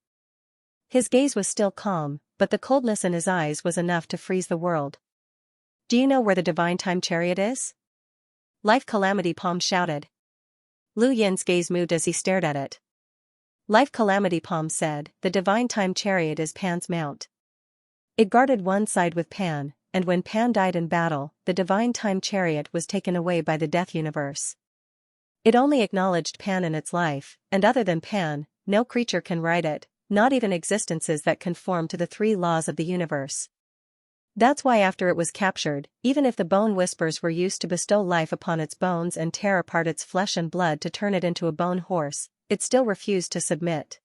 His gaze was still calm, but the coldness in his eyes was enough to freeze the world. "Do you know where the Divine Time Chariot is?" Life Calamity Palm shouted. Lu Yin's gaze moved as he stared at it. Life Calamity Palm said, "The Divine Time Chariot is Pan's mount. It guarded one side with Pan, and when Pan died in battle, the Divine Time Chariot was taken away by the Death Universe. It only acknowledged Pan in its life, and other than Pan, no creature can ride it, not even existences that conform to the three laws of the universe. That's why after it was captured, even if the bone whispers were used to bestow life upon its bones and tear apart its flesh and blood to turn it into a bone horse, it still refused to submit.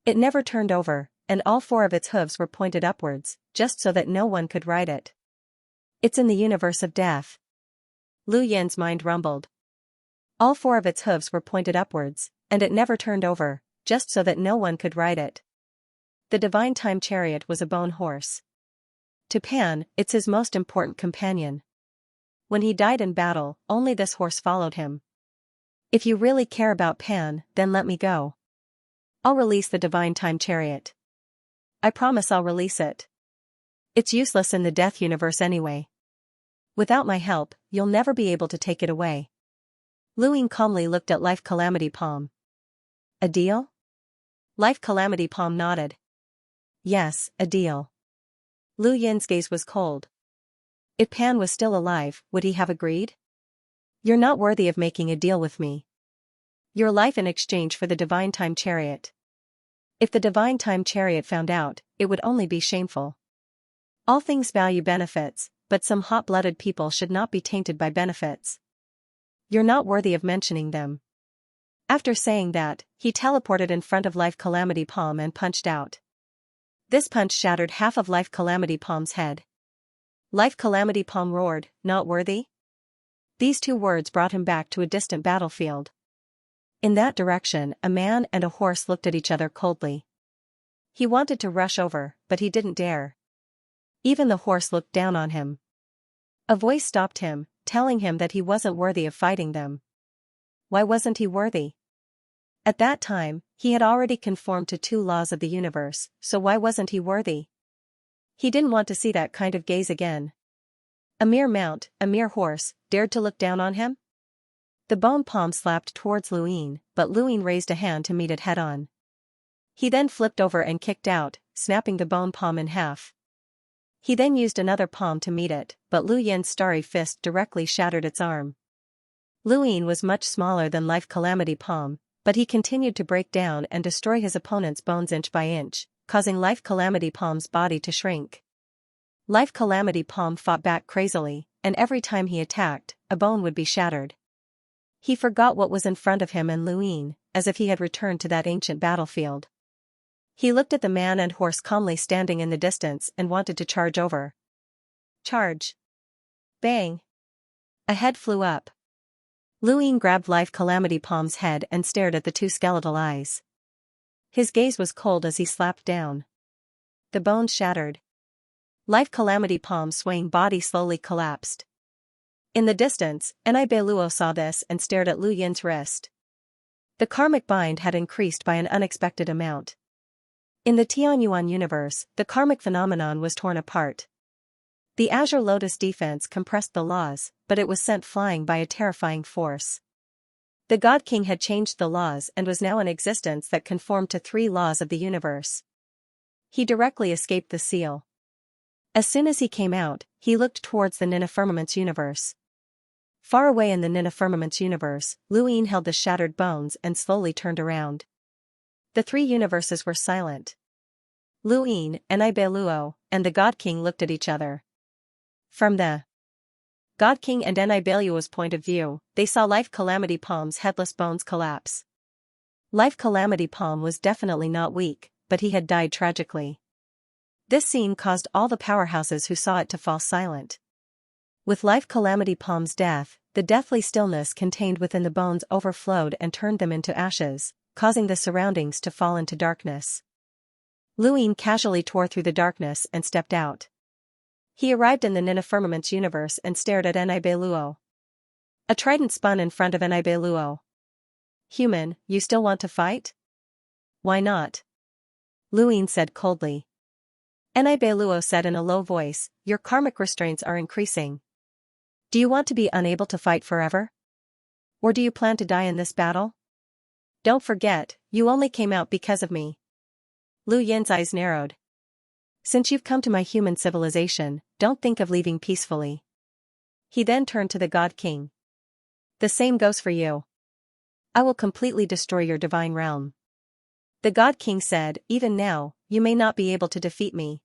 It never turned over, and all four of its hooves were pointed upwards, just so that no one could ride it. It's in the universe of death." Lu Yin's mind rumbled. All four of its hooves were pointed upwards, and it never turned over, just so that no one could ride it. The Divine Time Chariot was a bone horse. To Pan, it's his most important companion. When he died in battle, only this horse followed him. If you really care about Pan, then let me go. I'll release the Divine Time Chariot. I promise I'll release it. It's useless in the Death Universe anyway. Without my help, you'll never be able to take it away. Luin calmly looked at Life Calamity Palm. "A deal?" Life Calamity Palm nodded. "Yes, a deal." Lu Yin's gaze was cold. If Pan was still alive, would he have agreed? "You're not worthy of making a deal with me. Your life in exchange for the Divine Time Chariot. If the Divine Time Chariot found out, it would only be shameful. All things value benefits, but some hot-blooded people should not be tainted by benefits. You're not worthy of mentioning them." After saying that, he teleported in front of Life Calamity Palm and punched out. This punch shattered half of Life Calamity Palm's head. Life Calamity Palm roared, "Not worthy?" These two words brought him back to a distant battlefield. In that direction, a man and a horse looked at each other coldly. He wanted to rush over, but he didn't dare. Even the horse looked down on him. A voice stopped him, telling him that he wasn't worthy of fighting them. why wasn't he worthy? At that time, he had already conformed to 2 laws of the universe, so why wasn't he worthy? He didn't want to see that kind of gaze again. A mere mount, a mere horse, dared to look down on him? The bone palm slapped towards Luin, but Luin raised a hand to meet it head-on. He then flipped over and kicked out, snapping the bone palm in half. He then used another palm to meet it, but Lu Yin's starry fist directly shattered its arm. Luin was much smaller than Life Calamity Palm, but he continued to break down and destroy his opponent's bones inch by inch, causing Life Calamity Palm's body to shrink. Life Calamity Palm fought back crazily, and every time he attacked, a bone would be shattered. He forgot what was in front of him and Luin, as if he had returned to that ancient battlefield. He looked at the man and horse calmly standing in the distance and wanted to charge over. Charge! Bang! A head flew up. Luin grabbed Life Calamity Palm's head and stared at the 2 skeletal eyes. His gaze was cold as he slapped down. The bones shattered. Life Calamity Palm's swaying body slowly collapsed. In the distance, Enai saw this and stared at Lu Yin's wrist. The karmic bind had increased by an unexpected amount. In the Tianyuan universe, the karmic phenomenon was torn apart. The Azure Lotus defense compressed the laws, but it was sent flying by a terrifying force. The God King had changed the laws and was now in existence that conformed to 3 laws of the universe. He directly escaped the seal. As soon as he came out, he looked towards the Nina Firmament's universe. Far away in the Nina Firmament's universe, Luin held the shattered bones and slowly turned around. The 3 universes were silent. Luin, Enai and the God King looked at each other. From the God King and Enai point of view, they saw Life Calamity Palm's headless bones collapse. Life Calamity Palm was definitely not weak, but he had died tragically. This scene caused all the powerhouses who saw it to fall silent. With Life Calamity Palm's death, the deathly stillness contained within the bones overflowed and turned them into ashes, causing the surroundings to fall into darkness. Luin casually tore through the darkness and stepped out. He arrived in the Nina Firmament's universe and stared at Enai. A trident spun in front of Enai. Human, you still want to fight? Why not? Luin said coldly. Enai said in a low voice, your karmic restraints are increasing. Do you want to be unable to fight forever? Or do you plan to die in this battle? Don't forget, you only came out because of me. Lu Yin's eyes narrowed. Since you've come to my human civilization, don't think of leaving peacefully. He then turned to the God King. The same goes for you. I will completely destroy your divine realm. The God King said, even now, you may not be able to defeat me.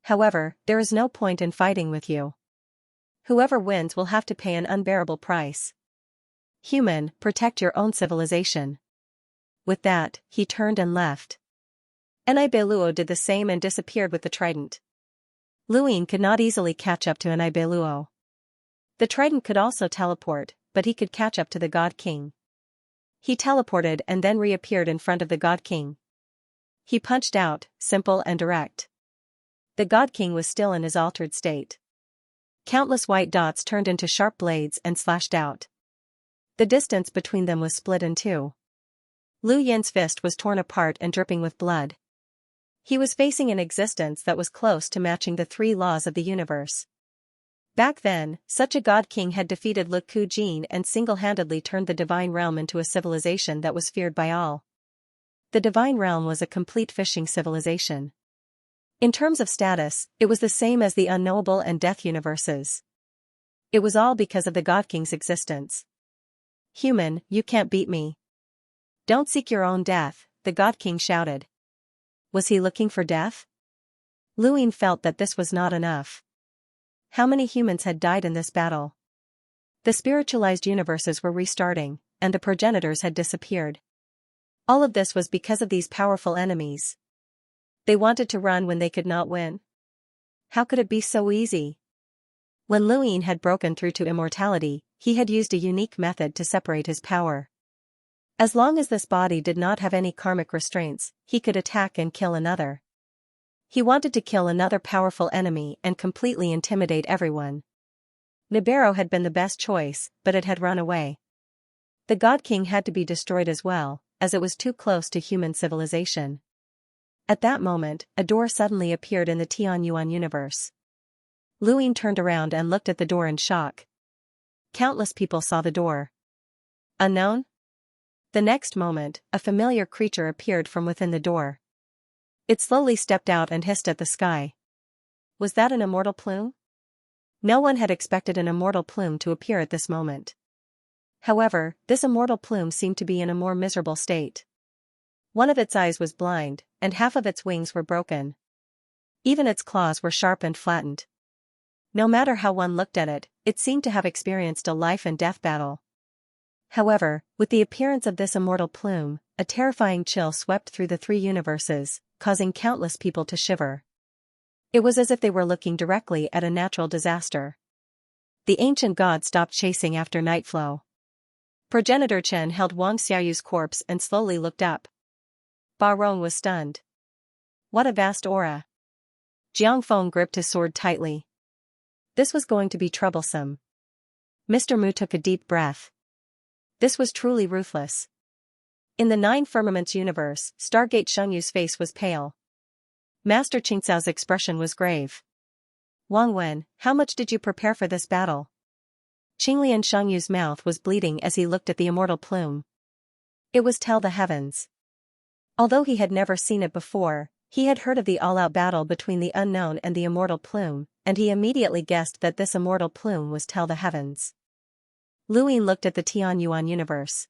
However, there is no point in fighting with you. Whoever wins will have to pay an unbearable price. Human, protect your own civilization. With that, he turned and left. Enai did the same and disappeared with the trident. Luin could not easily catch up to Enai. The trident could also teleport, but he could catch up to the God King. He teleported and then reappeared in front of the God King. He punched out, simple and direct. The God King was still in his altered state. Countless white dots turned into sharp blades and slashed out. The distance between them was split in 2. Lu Yin's fist was torn apart and dripping with blood. He was facing an existence that was close to matching the 3 laws of the universe. Back then, such a God King had defeated Le Ku Jin and single-handedly turned the Divine Realm into a civilization that was feared by all. The Divine Realm was a complete fishing civilization. In terms of status, it was the same as the Unknowable and Death universes. It was all because of the God King's existence. Human, you can't beat me. Don't seek your own death, the God King shouted. Was he looking for death? Luin felt that this was not enough. How many humans had died in this battle? The spiritualized universes were restarting, and the progenitors had disappeared. All of this was because of these powerful enemies. They wanted to run when they could not win. How could it be so easy? When Luin had broken through to immortality, he had used a unique method to separate his power. As long as this body did not have any karmic restraints, he could attack and kill another. He wanted to kill another powerful enemy and completely intimidate everyone. Nibiru had been the best choice, but it had run away. The God King had to be destroyed as well, as it was too close to human civilization. At that moment, a door suddenly appeared in the Tianyuan universe. Lu Ying turned around and looked at the door in shock. Countless people saw the door. Unknown? The next moment, a familiar creature appeared from within the door. It slowly stepped out and hissed at the sky. Was that an immortal plume? No one had expected an immortal plume to appear at this moment. However, this immortal plume seemed to be in a more miserable state. One of its eyes was blind, and half of its wings were broken. Even its claws were sharp and flattened. No matter how one looked at it, it seemed to have experienced a life and death battle. However, with the appearance of this immortal plume, a terrifying chill swept through the three universes, causing countless people to shiver. It was as if they were looking directly at a natural disaster. The ancient god stopped chasing after Nightflow. Progenitor Chen held Wang Xiaoyu's corpse and slowly looked up. Ba Rong was stunned. What a vast aura! Jiang Feng gripped his sword tightly. This was going to be troublesome. Mr. Mu took a deep breath. This was truly ruthless. In the Nine Firmaments universe, Stargate Xiangyu's face was pale. Master Qingcao's expression was grave. Wang Wen, how much did you prepare for this battle? Qinglian Xiangyu's mouth was bleeding as he looked at the immortal plume. It was Tell the Heavens. Although he had never seen it before, he had heard of the all-out battle between the unknown and the immortal plume, and he immediately guessed that this immortal plume was Tell the Heavens. Lu Ying looked at the Tianyuan universe.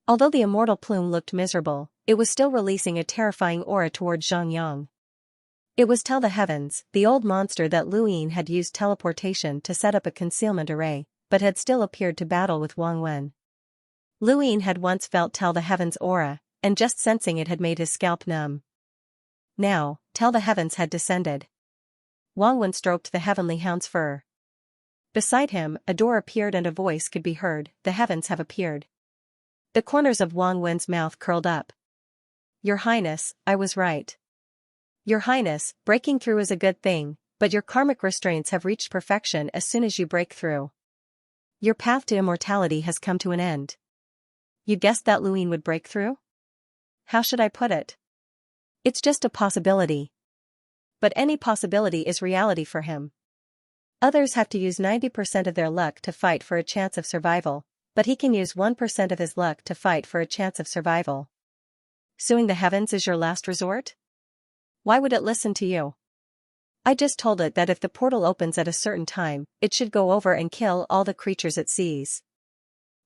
Although the immortal plume looked miserable, it was still releasing a terrifying aura toward Zhang Yang. It was Tell the Heavens, the old monster that Lu Ying had used teleportation to set up a concealment array, but had still appeared to battle with Wang Wen. Lu Ying had once felt Tell the Heavens' aura, and just sensing it had made his scalp numb. Now, Tell the Heavens had descended. Wang Wen stroked the heavenly hound's fur. Beside him, a door appeared and a voice could be heard, the heavens have appeared. The corners of Wang Wen's mouth curled up. Your Highness, I was right. Your Highness, breaking through is a good thing, but your karmic restraints have reached perfection as soon as you break through. Your path to immortality has come to an end. You guessed that Lu Ying would break through? How should I put it? It's just a possibility. But any possibility is reality for him. Others have to use 90% of their luck to fight for a chance of survival, but he can use 1% of his luck to fight for a chance of survival. Suing the heavens is your last resort? Why would it listen to you? I just told it that if the portal opens at a certain time, it should go over and kill all the creatures it sees.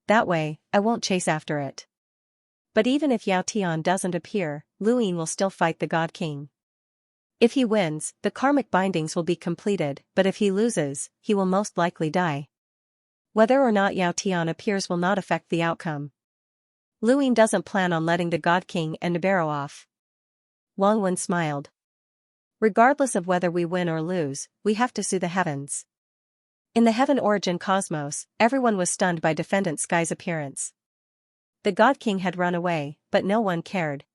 That way, I won't chase after it. But even if Yao Tian doesn't appear, Lu Ying will still fight the God King. If he wins, the karmic bindings will be completed, but if he loses, he will most likely die. Whether or not Yao Tian appears will not affect the outcome. Lu Ying doesn't plan on letting the God King and Nibiru off. Wang Wen smiled. Regardless of whether we win or lose, we have to sue the heavens. In the Heaven Origin cosmos, everyone was stunned by Defendant Sky's appearance. The God King had run away, but no one cared.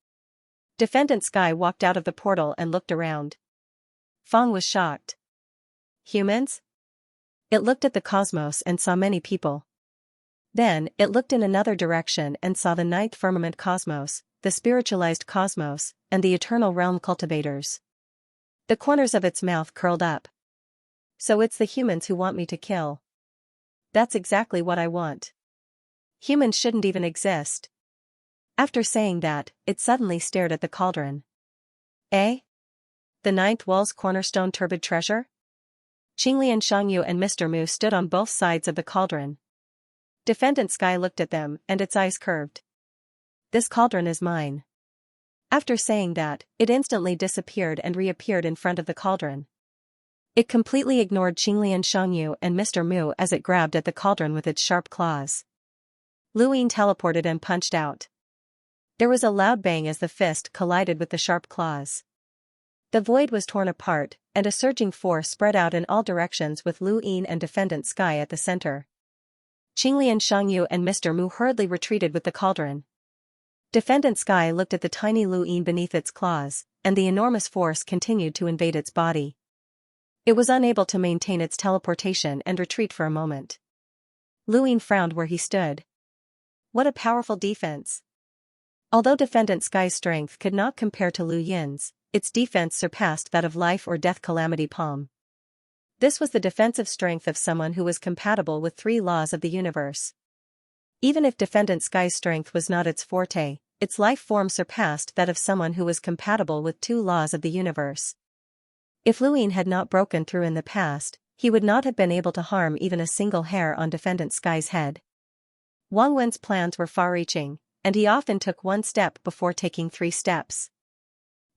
Defendant Sky walked out of the portal and looked around. Fang was shocked. Humans? It looked at the cosmos and saw many people. Then, it looked in another direction and saw the ninth firmament cosmos, the spiritualized cosmos, and the eternal realm cultivators. The corners of its mouth curled up. So it's the humans who want me to kill. That's exactly what I want. Humans shouldn't even exist. After saying that, it suddenly stared at the cauldron. Eh? The ninth wall's cornerstone turbid treasure? Qinglian Xiangyu and Mr. Mu stood on both sides of the cauldron. Defendant Sky looked at them, and its eyes curved. This cauldron is mine. After saying that, it instantly disappeared and reappeared in front of the cauldron. It completely ignored Qinglian Xiangyu and Mr. Mu as it grabbed at the cauldron with its sharp claws. Lu Ying teleported and punched out. There was a loud bang as the fist collided with the sharp claws. The void was torn apart, and a surging force spread out in all directions with Lu Ying and Defendant Sky at the center. Qinglian Xiangyu and Mr. Mu hurriedly retreated with the cauldron. Defendant Sky looked at the tiny Lu Ying beneath its claws, and the enormous force continued to invade its body. It was unable to maintain its teleportation and retreat for a moment. Lu Ying frowned where he stood. What a powerful defense. Although Defendant Sky's strength could not compare to Lu Yin's, its defense surpassed that of life or death Calamity Palm. This was the defensive strength of someone who was compatible with 3 laws of the universe. Even if Defendant Sky's strength was not its forte, its life form surpassed that of someone who was compatible with 2 laws of the universe. If Lu Yin had not broken through in the past, he would not have been able to harm even a single hair on Defendant Sky's head. Wang Wen's plans were far-reaching, and he often took 1 step before taking 3 steps.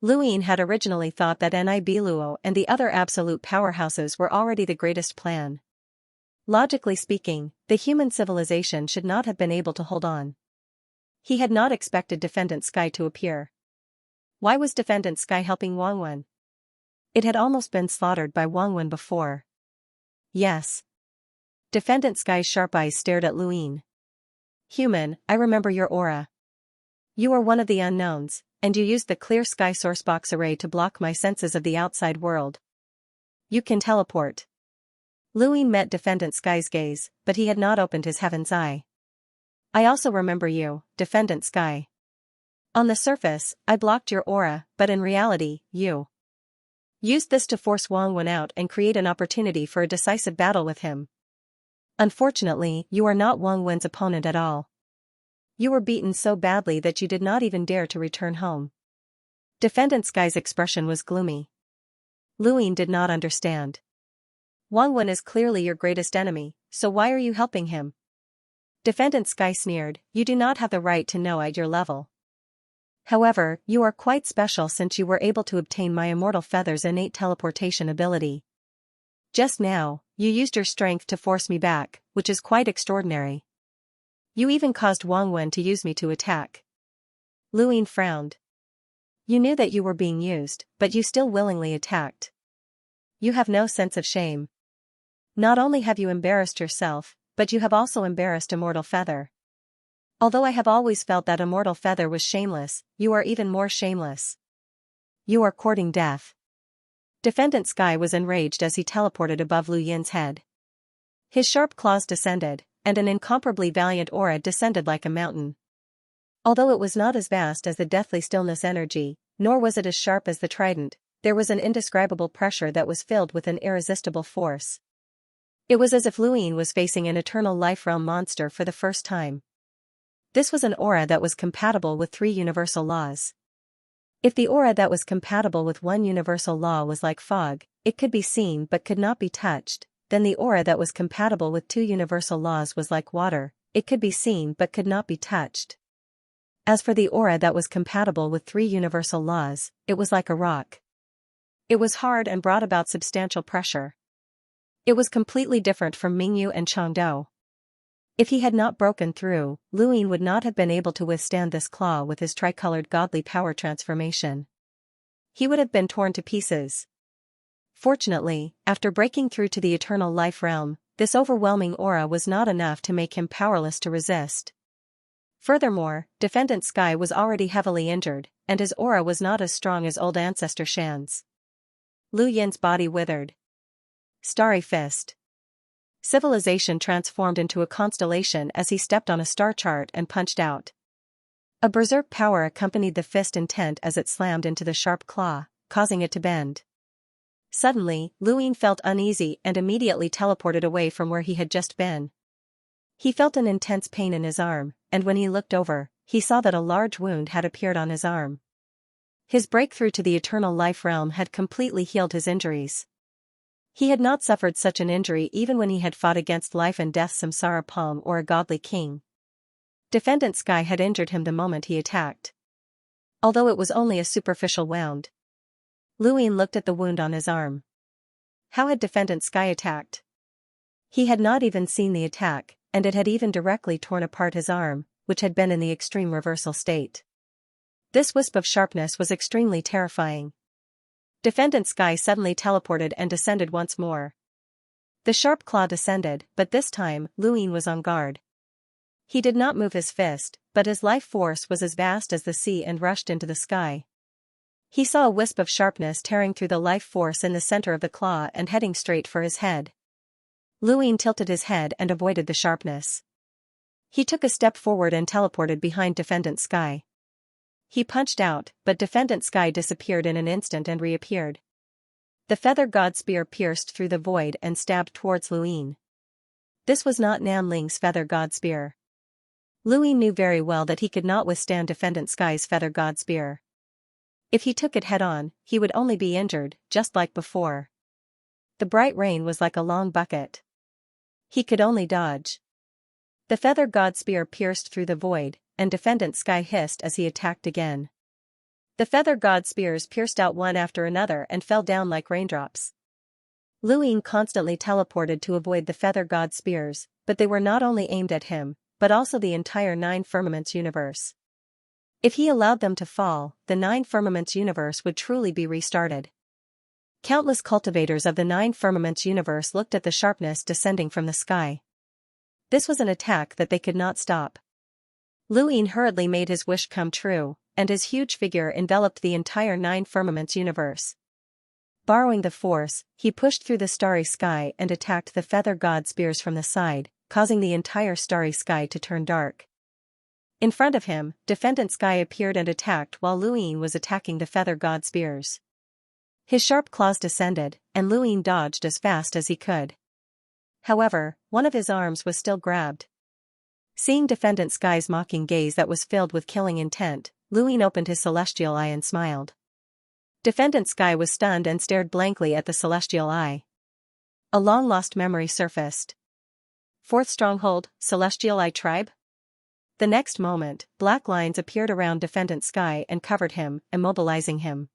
Lu Yin had originally thought that Nibiluo and the other absolute powerhouses were already the greatest plan. Logically speaking, the human civilization should not have been able to hold on. He had not expected Defendant Sky to appear. Why was Defendant Sky helping Wang Wen? It had almost been slaughtered by Wang Wen before. Yes. Defendant Sky's sharp eyes stared at Lu Yin. Human, I remember your aura. You are one of the unknowns, and you used the clear sky source box array to block my senses of the outside world. You can teleport. Lu Yin met Defendant Sky's gaze, but he had not opened his heaven's eye. I also remember you, Defendant Sky. On the surface, I blocked your aura, but in reality, you used this to force Wang Wen out and create an opportunity for a decisive battle with him. Unfortunately, you are not Wang Wen's opponent at all. You were beaten so badly that you did not even dare to return home. Defendant Sky's expression was gloomy. Lu Yin did not understand. Wang Wen is clearly your greatest enemy, so why are you helping him? Defendant Sky sneered, you do not have the right to know at your level. However, you are quite special since you were able to obtain my Immortal Feather's innate teleportation ability. Just now, you used your strength to force me back, which is quite extraordinary. You even caused Wang Wen to use me to attack. Lu Yin frowned. You knew that you were being used, but you still willingly attacked. You have no sense of shame. Not only have you embarrassed yourself, but you have also embarrassed Immortal Feather. Although I have always felt that Immortal Feather was shameless, you are even more shameless. You are courting death. Defendant Sky was enraged as he teleported above Lu Yin's head. His sharp claws descended, and an incomparably valiant aura descended like a mountain. Although it was not as vast as the deathly stillness energy, nor was it as sharp as the trident, there was an indescribable pressure that was filled with an irresistible force. It was as if Lu Yin was facing an eternal life realm monster for the first time. This was an aura that was compatible with 3 universal laws. If the aura that was compatible with 1 universal law was like fog, it could be seen but could not be touched, then the aura that was compatible with 2 universal laws was like water, it could be seen but could not be touched. As for the aura that was compatible with 3 universal laws, it was like a rock. It was hard and brought about substantial pressure. It was completely different from Mingyu and Changdou. If he had not broken through, Lu Yin would not have been able to withstand this claw with his tricolored godly power transformation. He would have been torn to pieces. Fortunately, after breaking through to the eternal life realm, this overwhelming aura was not enough to make him powerless to resist. Furthermore, Defendant Sky was already heavily injured, and his aura was not as strong as old ancestor Shan's. Lu Yin's body withered. Starry Fist. Civilization transformed into a constellation as he stepped on a star chart and punched out. A berserk power accompanied the fist intent as it slammed into the sharp claw, causing it to bend. Suddenly, Lu Yin felt uneasy and immediately teleported away from where he had just been. He felt an intense pain in his arm, and when he looked over, he saw that a large wound had appeared on his arm. His breakthrough to the eternal life realm had completely healed his injuries. He had not suffered such an injury even when he had fought against life and death Samsara Palm or a godly king. Defendant Sky had injured him the moment he attacked. Although it was only a superficial wound. Lu Yin looked at the wound on his arm. How had Defendant Sky attacked? He had not even seen the attack, and it had even directly torn apart his arm, which had been in the extreme reversal state. This wisp of sharpness was extremely terrifying. Defendant Sky suddenly teleported and descended once more. The sharp claw descended, but this time, Lu Yin was on guard. He did not move his fist, but his life force was as vast as the sea and rushed into the sky. He saw a wisp of sharpness tearing through the life force in the center of the claw and heading straight for his head. Lu Yin tilted his head and avoided the sharpness. He took a step forward and teleported behind Defendant Sky. He punched out, but Defendant Sky disappeared in an instant and reappeared. The Feather God Spear pierced through the void and stabbed towards Luin. This was not Nan Ling's Feather God Spear. Luin knew very well that he could not withstand Defendant Sky's Feather God Spear. If he took it head-on, he would only be injured, just like before. The bright rain was like a long bucket. He could only dodge. The Feather God Spear pierced through the void, and Defendant Sky hissed as he attacked again. The Feather God Spears pierced out one after another and fell down like raindrops. Luin constantly teleported to avoid the Feather God Spears, but they were not only aimed at him, but also the entire Nine Firmaments universe. If he allowed them to fall, the Nine Firmaments universe would truly be restarted. Countless cultivators of the Nine Firmaments universe looked at the sharpness descending from the sky. This was an attack that they could not stop. Luin hurriedly made his wish come true, and his huge figure enveloped the entire Nine Firmaments universe. Borrowing the force, he pushed through the starry sky and attacked the Feather God Spears from the side, causing the entire starry sky to turn dark. In front of him, Defendant Sky appeared and attacked while Luin was attacking the Feather God Spears. His sharp claws descended, and Luin dodged as fast as he could. However, one of his arms was still grabbed. Seeing Defendant Sky's mocking gaze that was filled with killing intent, Luin opened his celestial eye and smiled. Defendant Sky was stunned and stared blankly at the celestial eye. A long-lost memory surfaced. Fourth stronghold, Celestial Eye Tribe? The next moment, black lines appeared around Defendant Sky and covered him, immobilizing him.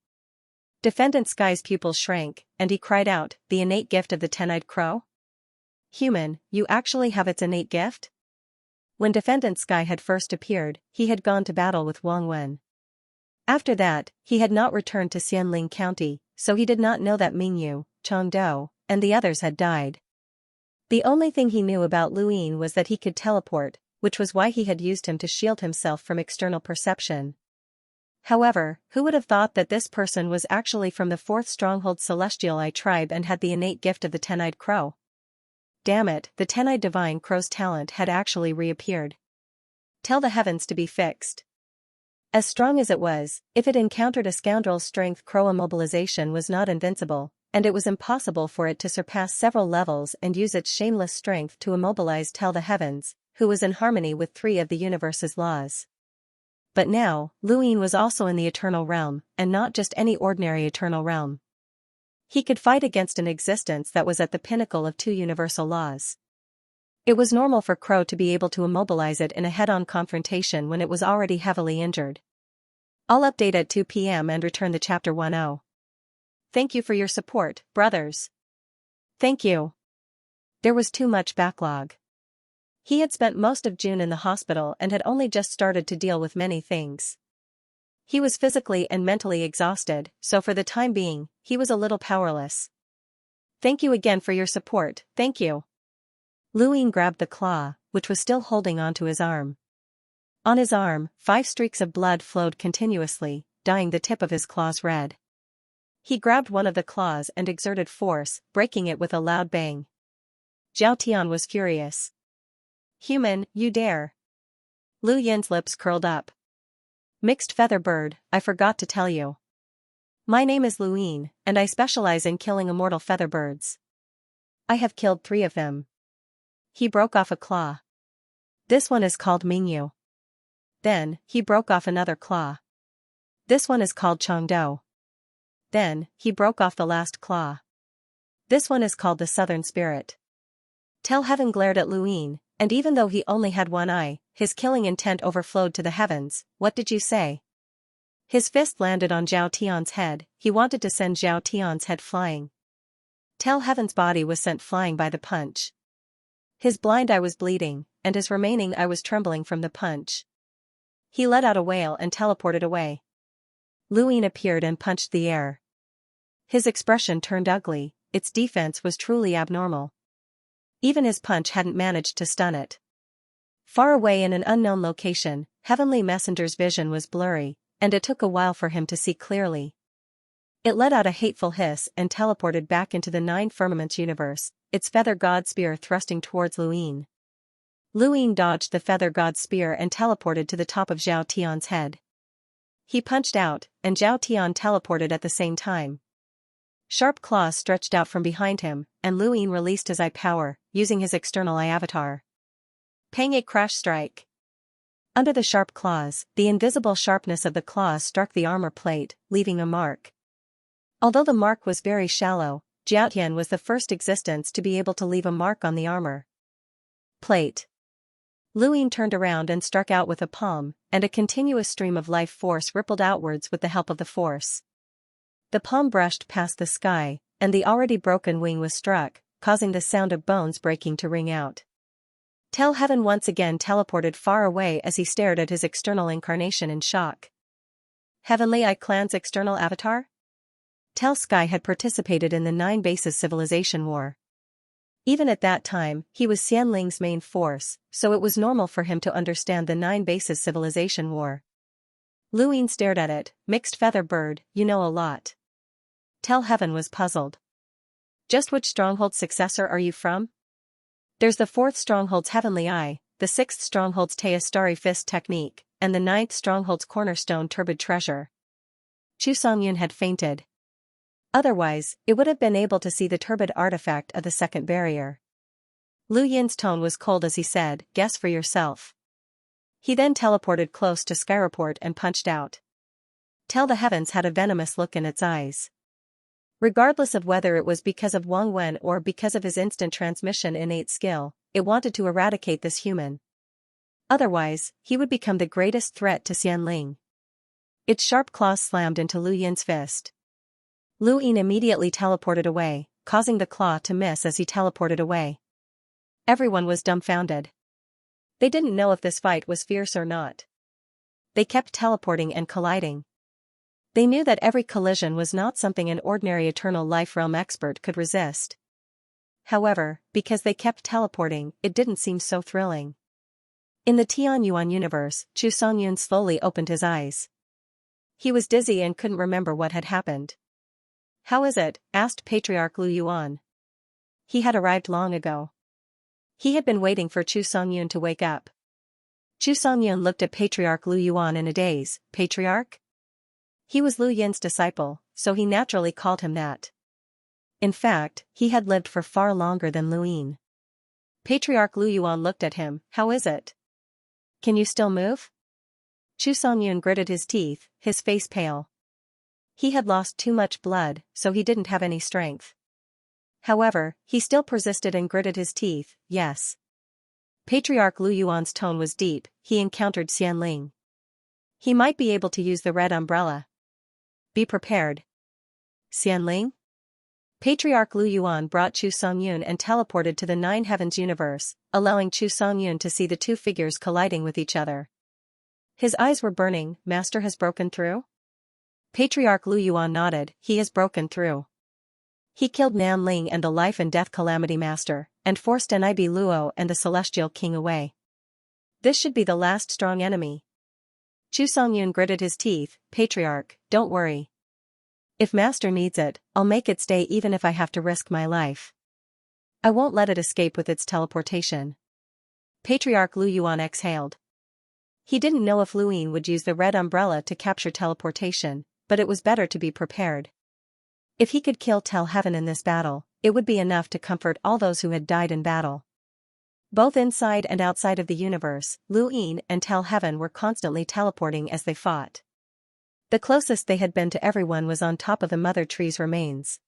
Defendant Sky's pupils shrank, and he cried out, "The innate gift of the Ten-Eyed Crow? Human, you actually have its innate gift?" When Defendant Sky had first appeared, he had gone to battle with Wang Wen. After that, he had not returned to Xianling County, so he did not know that Mingyu, Changdou, and the others had died. The only thing he knew about Luin was that he could teleport, which was why he had used him to shield himself from external perception. However, who would have thought that this person was actually from the fourth stronghold Celestial Eye Tribe and had the innate gift of the Ten-Eyed Crow? Damn it, the Ten-Eyed Divine Crow's talent had actually reappeared. Tell the heavens to be fixed. As strong as it was, if it encountered a scoundrel's strength, Crow immobilization was not invincible, and it was impossible for it to surpass several levels and use its shameless strength to immobilize Tell the Heavens, who was in harmony with 3 of the universe's laws. But now, Luin was also in the Eternal Realm, and not just any ordinary Eternal Realm. He could fight against an existence that was at the pinnacle of 2 universal laws. It was normal for Crow to be able to immobilize it in a head-on confrontation when it was already heavily injured. I'll update at 2 p.m. and return the Chapter 10. Thank you for your support, brothers. Thank you. There was too much backlog. He had spent most of June in the hospital and had only just started to deal with many things. He was physically and mentally exhausted, so for the time being, he was a little powerless. Thank you again for your support, thank you. Luin grabbed the claw, which was still holding onto his arm. On his arm, 5 streaks of blood flowed continuously, dyeing the tip of his claws red. He grabbed one of the claws and exerted force, breaking it with a loud bang. Zhao Tian was furious. Human, you dare. Lu Yin's lips curled up. Mixed feather bird, I forgot to tell you. My name is Luin, and I specialize in killing immortal feather birds. I have killed 3 of them. He broke off a claw. This one is called Mingyu. Then, he broke off another claw. This one is called Changdou. Then, he broke off the last claw. This one is called the Southern Spirit. Tell Heaven glared at Luin, and even though he only had one eye, his killing intent overflowed to the heavens. What did you say? His fist landed on Zhao Tian's head. He wanted to send Zhao Tian's head flying. Tell Heaven's body was sent flying by the punch. His blind eye was bleeding, and his remaining eye was trembling from the punch. He let out a wail and teleported away. Luin appeared and punched the air. His expression turned ugly, its defense was truly abnormal. Even his punch hadn't managed to stun it. Far away in an unknown location, Heavenly Messenger's vision was blurry, and it took a while for him to see clearly. It let out a hateful hiss and teleported back into the Nine Firmaments universe, its feather god spear thrusting towards Luin. Lu Ying dodged the feather god's spear and teleported to the top of Zhao Tian's head. He punched out, and Zhao Tian teleported at the same time. Sharp claws stretched out from behind him, and Lu Ying released his eye power, using his external eye avatar. Pang a crash strike. Under the sharp claws, the invisible sharpness of the claws struck the armor plate, leaving a mark. Although the mark was very shallow, Zhao Tian was the first existence to be able to leave a mark on the armor plate. Lu Ying turned around and struck out with a palm, and a continuous stream of life force rippled outwards with the help of the force. The palm brushed past the sky, and the already broken wing was struck, causing the sound of bones breaking to ring out. Tell Heaven once again teleported far away as he stared at his external incarnation in shock. Heavenly Eye Clan's external avatar? Tell Sky had participated in the 9 Bases Civilization War. Even at that time, he was Xianling's main force, so it was normal for him to understand the 9 Bases Civilization War. Lu Ying stared at it. Mixed feather bird, you know a lot. Tell Heaven was puzzled. Just which stronghold's successor are you from? There's the 4th stronghold's Heavenly Eye, the 6th stronghold's Taya Starry Fist technique, and the 9th stronghold's Cornerstone Turbid Treasure. Chu Songyun had fainted. Otherwise, it would have been able to see the turbid artifact of the second barrier. Lu Yin's tone was cold as he said, guess for yourself. He then teleported close to Skyreport and punched out. Tell the Heavens had a venomous look in its eyes. Regardless of whether it was because of Wang Wen or because of his instant transmission innate skill, it wanted to eradicate this human. Otherwise, he would become the greatest threat to Xianling. Its sharp claws slammed into Lu Yin's fist. Lu Ying immediately teleported away, causing the claw to miss as he teleported away. Everyone was dumbfounded. They didn't know if this fight was fierce or not. They kept teleporting and colliding. They knew that every collision was not something an ordinary Eternal Life Realm expert could resist. However, because they kept teleporting, it didn't seem so thrilling. In the Tianyuan universe, Chu Songyun slowly opened his eyes. He was dizzy and couldn't remember what had happened. How is it? Asked Patriarch Lu Yuan. He had arrived long ago. He had been waiting for Chu Songyun to wake up. Chu Songyun looked at Patriarch Lu Yuan in a daze. Patriarch? He was Lu Yin's disciple, so he naturally called him that. In fact, he had lived for far longer than Lu Yin. Patriarch Lu Yuan looked at him. How is it? Can you still move? Chu Songyun gritted his teeth, his face pale. He had lost too much blood, so he didn't have any strength. However, he still persisted and gritted his teeth. Yes. Patriarch Lu Yuan's tone was deep. He encountered Xianling. He might be able to use the red umbrella. Be prepared. Xianling? Patriarch Lu Yuan brought Chu Songyun and teleported to the 9 Heavens universe, allowing Chu Songyun to see the 2 figures colliding with each other. His eyes were burning. Master has broken through? Patriarch Lu Yuan nodded. He has broken through. He killed Nan Ling and the Life and Death Calamity Master, and forced Nib Luo and the Celestial King away. This should be the last strong enemy. Chu Songyun gritted his teeth. Patriarch, don't worry. If Master needs it, I'll make it stay even if I have to risk my life. I won't let it escape with its teleportation. Patriarch Lu Yuan exhaled. He didn't know if Lu Ying would use the red umbrella to capture teleportation, but it was better to be prepared. If he could kill Tell Heaven in this battle, it would be enough to comfort all those who had died in battle. Both inside and outside of the universe, Lu Ying and Tell Heaven were constantly teleporting as they fought. The closest they had been to everyone was on top of the Mother Tree's remains.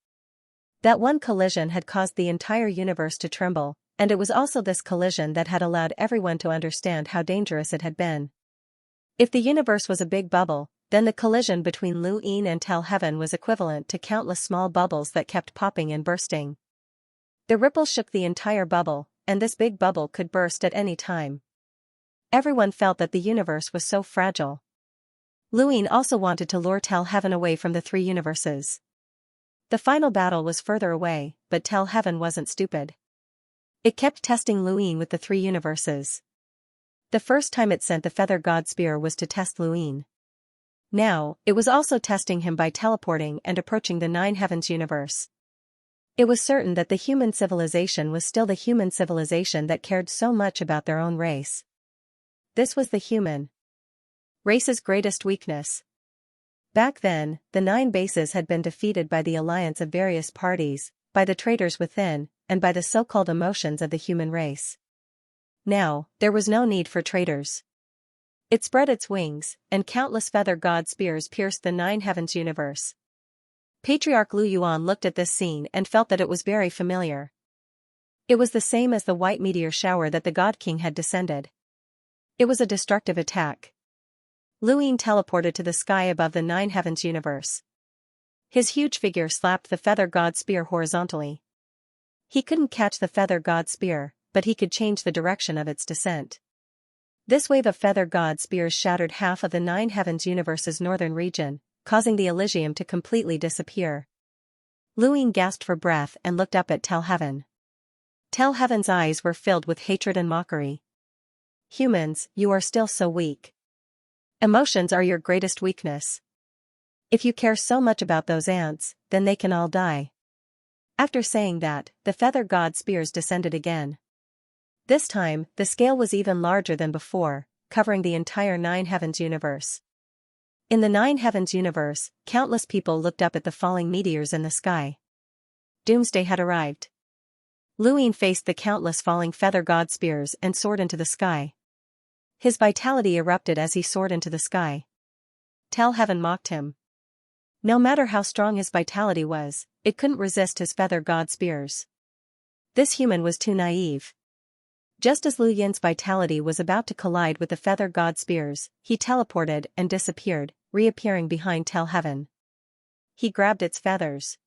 That one collision had caused the entire universe to tremble, and it was also this collision that had allowed everyone to understand how dangerous it had been. If the universe was a big bubble, then the collision between Lu Ying and Tell Heaven was equivalent to countless small bubbles that kept popping and bursting. The ripple shook the entire bubble, and this big bubble could burst at any time. Everyone felt that the universe was so fragile. Lu Ying also wanted to lure Tell Heaven away from the 3 universes. The final battle was further away, but Tell Heaven wasn't stupid. It kept testing Lu Ying with the 3 universes. The first time it sent the Feather God Spear was to test Lu Ying. Now, it was also testing him by teleporting and approaching the 9 Heavens universe. It was certain that the human civilization was still the human civilization that cared so much about their own race. This was the human race's greatest weakness. Back then, the 9 bases had been defeated by the alliance of various parties, by the traitors within, and by the so-called emotions of the human race. Now, there was no need for traitors. It spread its wings, and countless feather god spears pierced the 9 heavens universe. Patriarch Lu Yuan looked at this scene and felt that it was very familiar. It was the same as the white meteor shower that the God King had descended. It was a destructive attack. Lu Yin teleported to the sky above the 9 heavens universe. His huge figure slapped the feather god spear horizontally. He couldn't catch the feather god spear, but he could change the direction of its descent. This wave of feather god spears shattered half of the 9 heavens universe's northern region, causing the Elysium to completely disappear. Lu Yin gasped for breath and looked up at Tel Heaven. Tel Heaven's eyes were filled with hatred and mockery. Humans, you are still so weak. Emotions are your greatest weakness. If you care so much about those ants, then they can all die. After saying that, the feather god spears descended again. This time, the scale was even larger than before, covering the entire 9 heavens universe. In the 9 heavens universe, countless people looked up at the falling meteors in the sky. Doomsday had arrived. Lu Yin faced the countless falling feather god spears and soared into the sky. His vitality erupted as he soared into the sky. Tel Heaven mocked him. No matter how strong his vitality was, it couldn't resist his feather god spears. This human was too naive. Just as Lu Yin's vitality was about to collide with the feather god spears, he teleported and disappeared, reappearing behind Tel Heaven. He grabbed its feathers.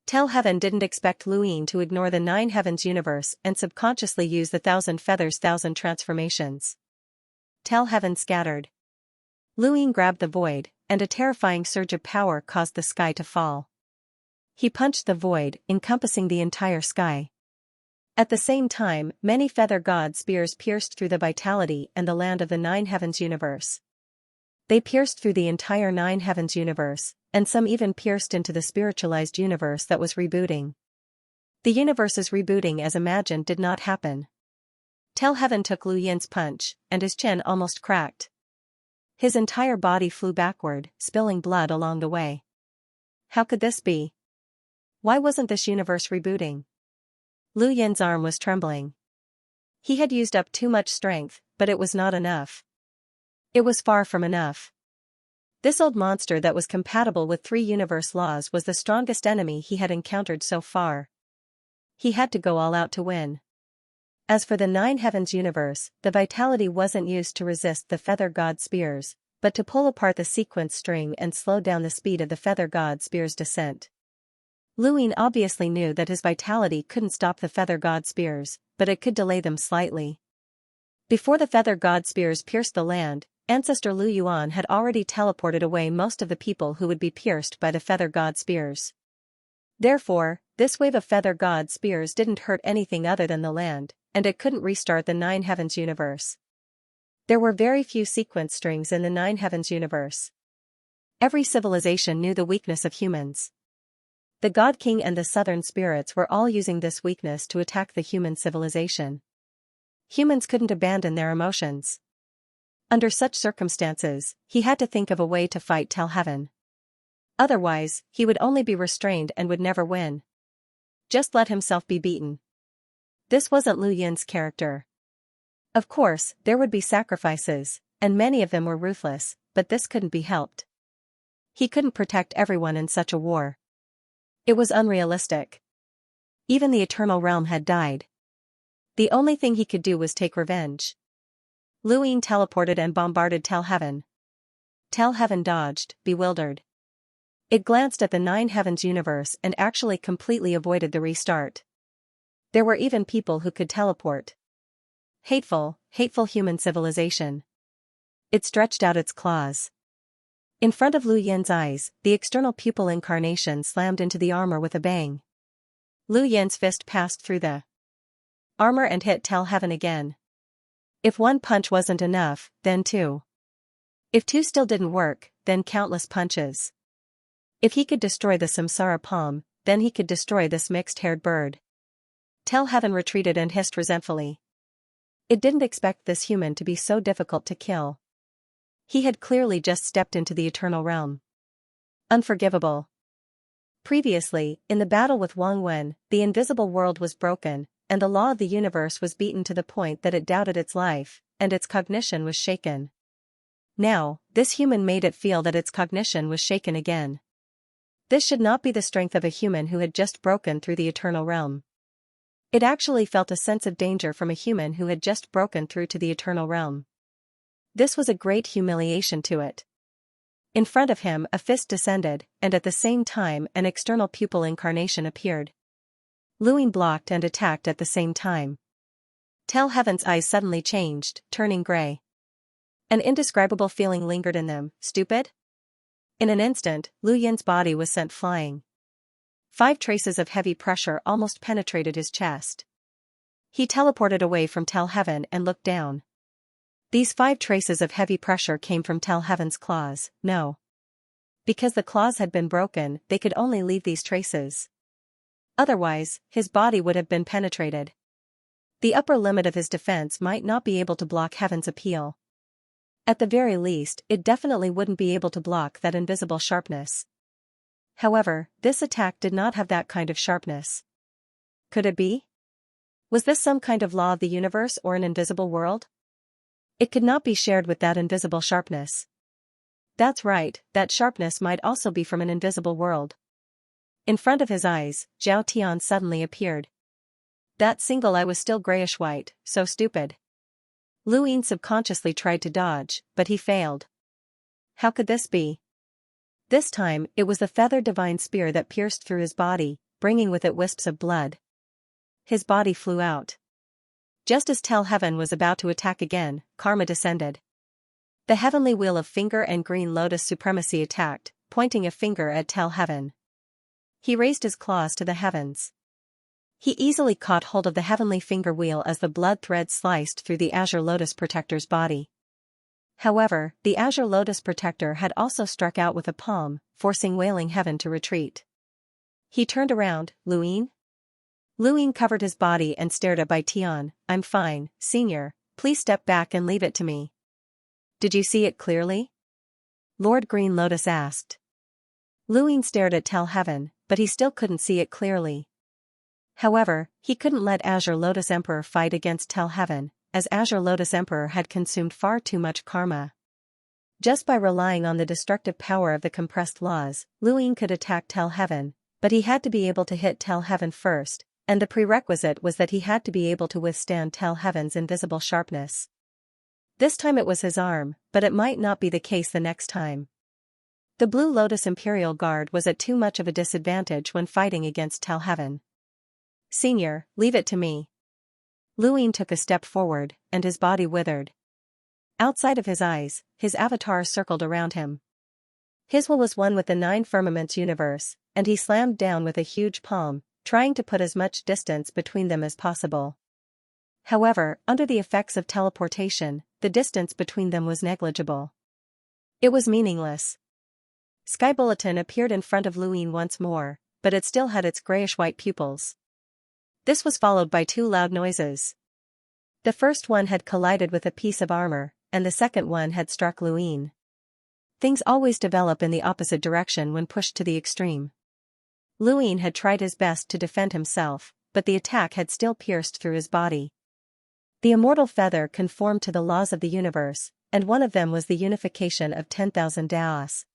Tel Heaven didn't expect Lu Yin to ignore the 9 heavens universe and subconsciously use the 1,000 feathers 1,000 transformations. Tel Heaven scattered. Lu Yin grabbed the void, and a terrifying surge of power caused the sky to fall. He punched the void, encompassing the entire sky. At the same time, many feather god spears pierced through the vitality and the land of the 9 heavens universe. They pierced through the entire 9 heavens universe, and some even pierced into the spiritualized universe that was rebooting. The universe's rebooting as imagined did not happen. Tel Heaven took Lu Yin's punch, and his chin almost cracked. His entire body flew backward, spilling blood along the way. How could this be? Why wasn't this universe rebooting? Lu Yin's arm was trembling. He had used up too much strength, but it was not enough. It was far from enough. This old monster that was compatible with 3 universe laws was the strongest enemy he had encountered so far. He had to go all out to win. As for the 9 heavens universe, the vitality wasn't used to resist the feather god spears, but to pull apart the sequence string and slow down the speed of the feather god spears' descent. Lu Yin obviously knew that his vitality couldn't stop the feather god spears, but it could delay them slightly. Before the feather god spears pierced the land, Ancestor Lu Yuan had already teleported away most of the people who would be pierced by the feather god spears. Therefore, this wave of feather god spears didn't hurt anything other than the land, and it couldn't restart the 9 heavens universe. There were very few sequence strings in the 9 heavens universe. Every civilization knew the weakness of humans. The God King and the Southern Spirits were all using this weakness to attack the human civilization. Humans couldn't abandon their emotions. Under such circumstances, he had to think of a way to fight Tel Heaven. Otherwise, he would only be restrained and would never win. Just let himself be beaten. This wasn't Lu Yin's character. Of course, there would be sacrifices, and many of them were ruthless, but this couldn't be helped. He couldn't protect everyone in such a war. It was unrealistic. Even the Eternal Realm had died. The only thing he could do was take revenge. Lu Yin teleported and bombarded Tel Heaven. Tel Heaven dodged, bewildered. It glanced at the 9 heavens universe and actually completely avoided the restart. There were even people who could teleport. Hateful, hateful human civilization. It stretched out its claws. In front of Lu Yin's eyes, the external pupil incarnation slammed into the armor with a bang. Lu Yin's fist passed through the armor and hit Tel Heaven again. If one punch wasn't enough, then 2. If 2 still didn't work, then countless punches. If he could destroy the Samsara palm, then he could destroy this mixed-haired bird. Tell Heaven retreated and hissed resentfully. It didn't expect this human to be so difficult to kill. He had clearly just stepped into the eternal realm. Unforgivable. Previously, in the battle with Wang Wen, the invisible world was broken, and the law of the universe was beaten to the point that it doubted its life, and its cognition was shaken. Now, this human made it feel that its cognition was shaken again. This should not be the strength of a human who had just broken through the eternal realm. It actually felt a sense of danger from a human who had just broken through to the eternal realm. This was a great humiliation to it. In front of him a fist descended, and at the same time an external pupil incarnation appeared. Luin blocked and attacked at the same time. Tell Heaven's eyes suddenly changed, turning gray. An indescribable feeling lingered in them. Stupid? In an instant, Lu Yin's body was sent flying. 5 traces of heavy pressure almost penetrated his chest. He teleported away from Tell Heaven and looked down. These 5 traces of heavy pressure came from Tell Heaven's claws. No. Because the claws had been broken, they could only leave these traces. Otherwise, his body would have been penetrated. The upper limit of his defense might not be able to block Heaven's appeal. At the very least, it definitely wouldn't be able to block that invisible sharpness. However, this attack did not have that kind of sharpness. Could it be? Was this some kind of law of the universe or an invisible world? It could not be shared with that invisible sharpness. That's right, that sharpness might also be from an invisible world. In front of his eyes, Zhao Tian suddenly appeared. That single eye was still grayish-white, so stupid. Lu Yin subconsciously tried to dodge, but he failed. How could this be? This time, it was the feathered divine spear that pierced through his body, bringing with it wisps of blood. His body flew out. Just as Tell Heaven was about to attack again, karma descended. The heavenly wheel of finger and green lotus supremacy attacked, pointing a finger at Tell Heaven. He raised his claws to the heavens. He easily caught hold of the heavenly finger wheel as the blood thread sliced through the Azure Lotus Protector's body. However, the Azure Lotus Protector had also struck out with a palm, forcing Wailing Heaven to retreat. He turned around. Lu Yin? Lu Yin covered his body and stared at Bai Tian. I'm fine, Senior, please step back and leave it to me. Did you see it clearly? Lord Green Lotus asked. Lu Yin stared at Tell Heaven, but he still couldn't see it clearly. However, he couldn't let Azure Lotus Emperor fight against Tell Heaven, as Azure Lotus Emperor had consumed far too much karma. Just by relying on the destructive power of the compressed laws, Lu Yin could attack Tell Heaven, but he had to be able to hit Tell Heaven first, and the prerequisite was that he had to be able to withstand Tell Heaven's invisible sharpness. This time it was his arm, but it might not be the case the next time. The Blue Lotus Imperial Guard was at too much of a disadvantage when fighting against Tell Heaven. Senior, leave it to me. Lu Yin took a step forward, and his body withered. Outside of his eyes, his avatar circled around him. His will was one with the 9 firmaments universe, and he slammed down with a huge palm, trying to put as much distance between them as possible. However, under the effects of teleportation, the distance between them was negligible. It was meaningless. Sky Bulletin appeared in front of Lu Yin once more, but it still had its grayish-white pupils. This was followed by 2 loud noises. The first one had collided with a piece of armor, and the second one had struck Lu Yin. Things always develop in the opposite direction when pushed to the extreme. Lu Yin had tried his best to defend himself, but the attack had still pierced through his body. The immortal feather conformed to the laws of the universe, and one of them was the unification of 10,000 Daos.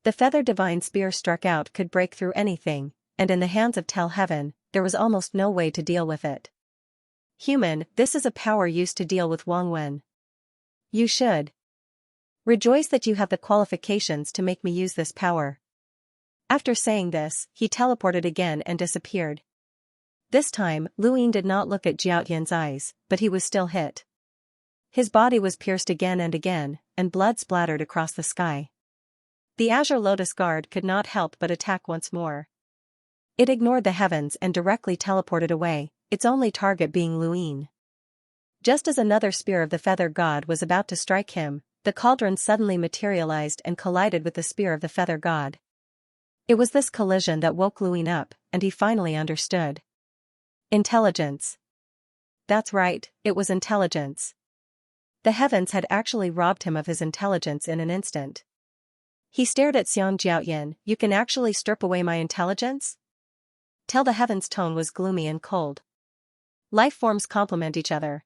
The feather divine spear struck out could break through anything, and in the hands of Tell Heaven, there was almost no way to deal with it. Human, this is a power used to deal with Wang Wen. You should rejoice that you have the qualifications to make me use this power. After saying this, he teleported again and disappeared. This time, Lu Yin did not look at Jiao Tian's eyes, but he was still hit. His body was pierced again, and blood splattered across the sky. The Azure Lotus Guard could not help but attack once more. It ignored the heavens and directly teleported away, its only target being Lu Yin. Just as another spear of the Feather God was about to strike him, the cauldron suddenly materialized and collided with the spear of the Feather God. It was this collision that woke Luin up, and he finally understood. Intelligence. That's right, it was intelligence. The heavens had actually robbed him of his intelligence in an instant. He stared at Xianxia. You can actually strip away my intelligence? Tell the heavens' tone was gloomy and cold. Life forms complement each other.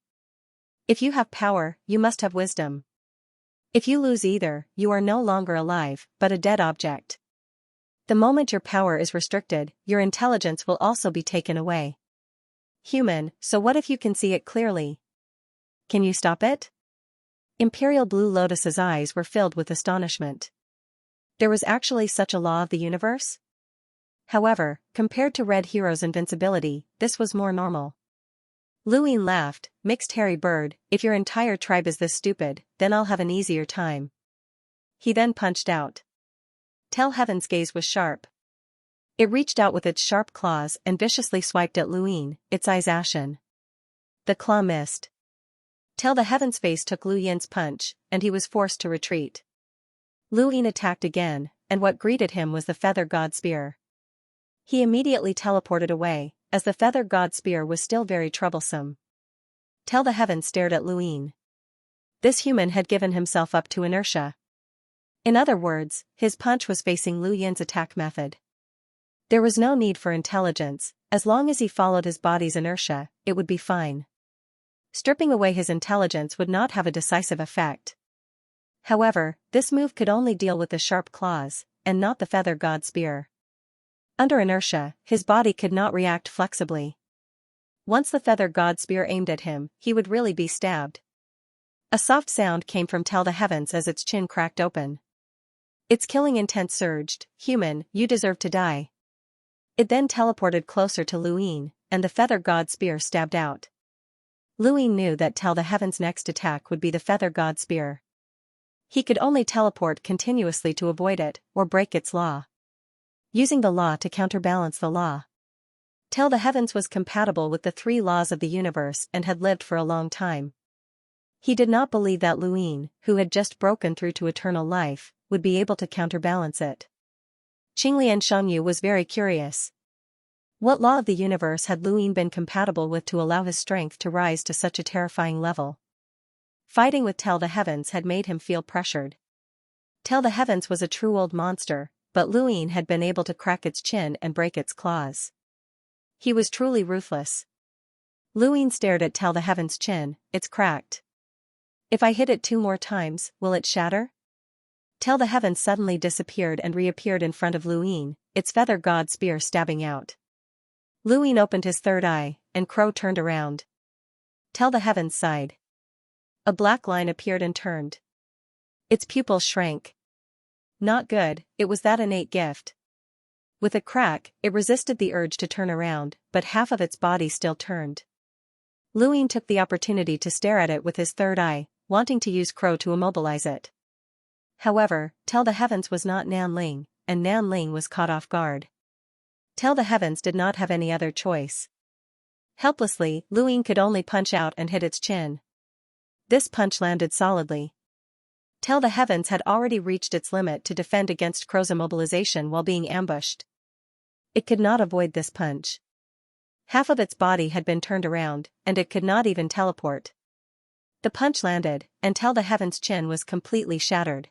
If you have power, you must have wisdom. If you lose either, you are no longer alive, but a dead object. The moment your power is restricted, your intelligence will also be taken away. Human, so what if you can see it clearly? Can you stop it? Imperial Blue Lotus's eyes were filled with astonishment. There was actually such a law of the universe? However, compared to Red Hero's invincibility, this was more normal. Luin laughed, mixed hairy bird, if your entire tribe is this stupid, then I'll have an easier time. He then punched out. Tell Heaven's gaze was sharp. It reached out with its sharp claws and viciously swiped at Luin, its eyes ashen. The claw missed. Tell the Heaven's face took Lu Yin's punch, and he was forced to retreat. Luin attacked again, and what greeted him was the Feather God Spear. He immediately teleported away, as the Feather God Spear was still very troublesome. Tell the Heavens stared at Luin. This human had given himself up to inertia. In other words, his punch was facing Lu Yin's attack method. There was no need for intelligence, as long as he followed his body's inertia, it would be fine. Stripping away his intelligence would not have a decisive effect. However, this move could only deal with the sharp claws, and not the Feather God Spear. Under inertia, his body could not react flexibly. Once the Feather God Spear aimed at him, he would really be stabbed. A soft sound came from Tell the Heavens as its chin cracked open. Its killing intent surged. Human, you deserve to die. It then teleported closer to Luin, and the Feather God Spear stabbed out. Luin knew that Tell the Heavens' next attack would be the Feather God Spear. He could only teleport continuously to avoid it, or break its law. Using the law to counterbalance the law. Tell the Heavens was compatible with the 3 laws of the universe and had lived for a long time. He did not believe that Luin, who had just broken through to eternal life, would be able to counterbalance it. Qinglian Shangyu was very curious. What law of the universe had Luin been compatible with to allow his strength to rise to such a terrifying level? Fighting with Tell the Heavens had made him feel pressured. Tell the Heavens was a true old monster, but Luin had been able to crack its chin and break its claws. He was truly ruthless. Luin stared at Tell the Heavens' chin. It's cracked. If I hit it 2 more times, will it shatter? Tell the Heavens suddenly disappeared and reappeared in front of Luin, its Feather God Spear stabbing out. Luin opened his third eye, and Crow turned around. Tell the Heavens sighed. A black line appeared and turned. Its pupils shrank. Not good, it was that innate gift. With a crack, it resisted the urge to turn around, but half of its body still turned. Luin took the opportunity to stare at it with his third eye, wanting to use Crow to immobilize it. However, Tell the Heavens was not Nanling, and Nanling was caught off guard. Tell the Heavens did not have any other choice. Helplessly, Luin could only punch out and hit its chin. This punch landed solidly. Tell the Heavens had already reached its limit to defend against Crow's immobilization while being ambushed. It could not avoid this punch. Half of its body had been turned around, and it could not even teleport. The punch landed, and Tell the Heavens' chin was completely shattered.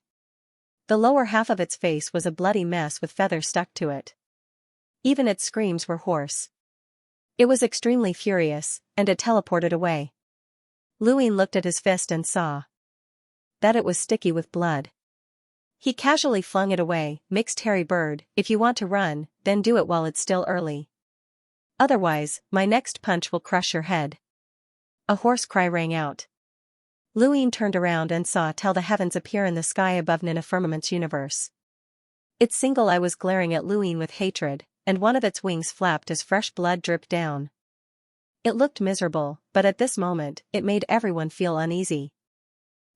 The lower half of its face was a bloody mess with feathers stuck to it. Even its screams were hoarse. It was extremely furious, and it teleported away. Luin looked at his fist and saw that it was sticky with blood. He casually flung it away. Mixed hairy bird, if you want to run, then do it while it's still early. Otherwise, my next punch will crush your head. A hoarse cry rang out. Luin turned around and saw Tell the Heavens appear in the sky above Nina Firmament's universe. Its single eye was glaring at Luin with hatred, and one of its wings flapped as fresh blood dripped down. It looked miserable, but at this moment, it made everyone feel uneasy.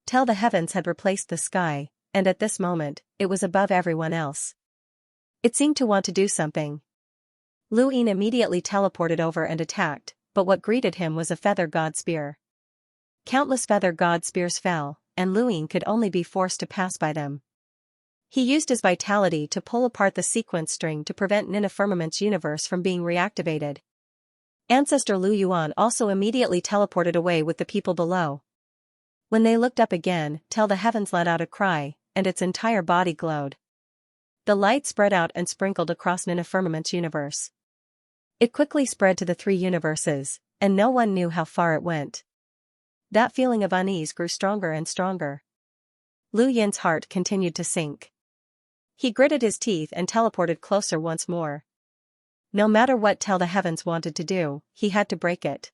Tell the Heavens had replaced the sky, and at this moment, it was above everyone else. It seemed to want to do something. Luin immediately teleported over and attacked, but what greeted him was a Feather God Spear. Countless Feather God Spears fell, and Luin could only be forced to pass by them. He used his vitality to pull apart the sequence string to prevent Nina Firmament's universe from being reactivated. Ancestor Lu Yuan also immediately teleported away with the people below. When they looked up again, Tell the Heavens let out a cry, and its entire body glowed. The light spread out and sprinkled across Nina Firmament's universe. It quickly spread to the 3 universes, and no one knew how far it went. That feeling of unease grew stronger and stronger. Lu Yin's heart continued to sink. He gritted his teeth and teleported closer once more. No matter what Tell the Heavens wanted to do, he had to break it.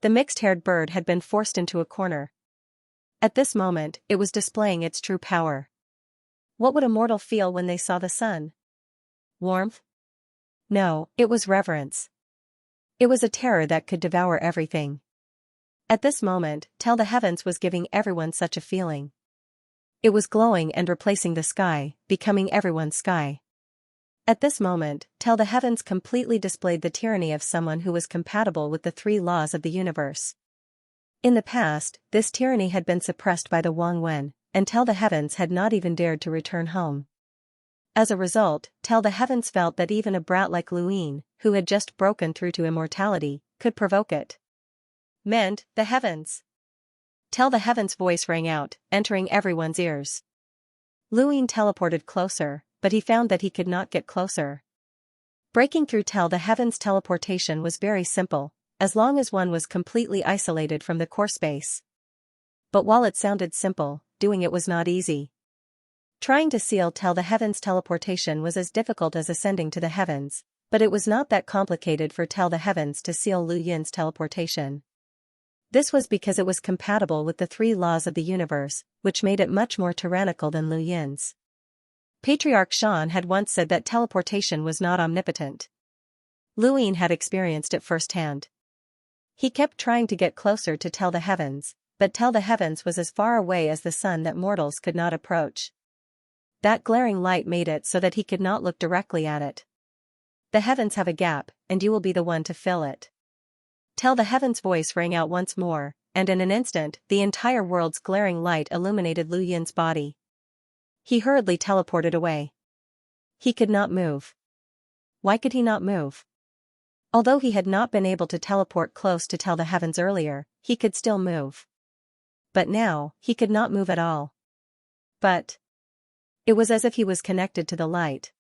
The mixed-haired bird had been forced into a corner. At this moment, it was displaying its true power. What would a mortal feel when they saw the sun? Warmth? No, it was reverence. It was a terror that could devour everything. At this moment, Tell the Heavens was giving everyone such a feeling. It was glowing and replacing the sky, becoming everyone's sky. At this moment, Tell the Heavens completely displayed the tyranny of someone who was compatible with the 3 laws of the universe. In the past, this tyranny had been suppressed by the Wang Wen, and Tell the Heavens had not even dared to return home. As a result, Tell the Heavens felt that even a brat like Lu Yin, who had just broken through to immortality, could provoke it. Mend the heavens! Tell the Heavens' voice rang out, entering everyone's ears. Lu Yin teleported closer, but he found that he could not get closer. Breaking through Tell the Heavens' teleportation was very simple, as long as one was completely isolated from the core space. But while it sounded simple, doing it was not easy. Trying to seal Tell the Heavens' teleportation was as difficult as ascending to the heavens, but it was not that complicated for Tell the Heavens to seal Lu Yin's teleportation. This was because it was compatible with the 3 laws of the universe, which made it much more tyrannical than Lu Yin's. Patriarch Shan had once said that teleportation was not omnipotent. Lu Yin had experienced it firsthand. He kept trying to get closer to Tell the Heavens, but Tell the Heavens was as far away as the sun that mortals could not approach. That glaring light made it so that he could not look directly at it. The heavens have a gap, and you will be the one to fill it. Tell the Heavens' voice rang out once more, and in an instant, the entire world's glaring light illuminated Lu Yin's body. He hurriedly teleported away. He could not move. Why could he not move? Although he had not been able to teleport close to Tell the Heavens earlier, he could still move. But now, he could not move at all. But it was as if he was connected to the light.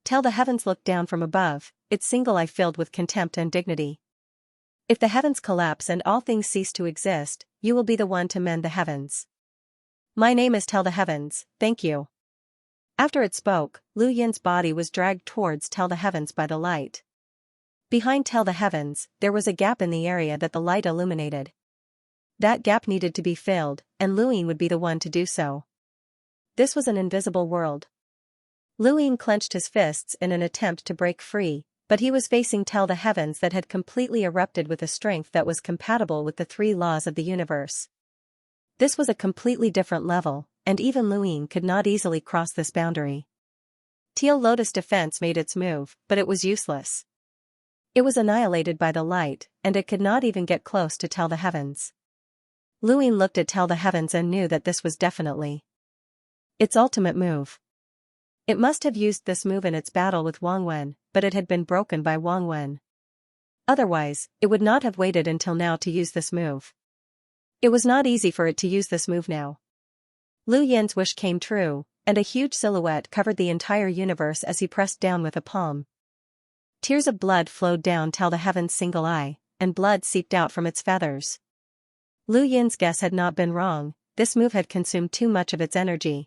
Tell the Heavens looked down from above, its single eye filled with contempt and dignity. If the heavens collapse and all things cease to exist, you will be the one to mend the heavens. My name is Tell the Heavens, thank you. After it spoke, Lu Yin's body was dragged towards Tell the Heavens by the light. Behind Tell the Heavens, there was a gap in the area that the light illuminated. That gap needed to be filled, and Lu Yin would be the one to do so. This was an invisible world. Lu Yin clenched his fists in an attempt to break free, but he was facing Tell the Heavens that had completely erupted with a strength that was compatible with the 3 laws of the universe. This was a completely different level, and even Lu Yin could not easily cross this boundary. Teal Lotus defense made its move, but it was useless. It was annihilated by the light, and it could not even get close to Tell the Heavens. Lu Yin looked at Tell the Heavens and knew that this was definitely its ultimate move. It must have used this move in its battle with Wang Wen, but it had been broken by Wang Wen. Otherwise, it would not have waited until now to use this move. It was not easy for it to use this move now. Lu Yin's wish came true, and a huge silhouette covered the entire universe as he pressed down with a palm. Tears of blood flowed down Tell the Heavens' single eye, and blood seeped out from its feathers. Lu Yin's guess had not been wrong, this move had consumed too much of its energy.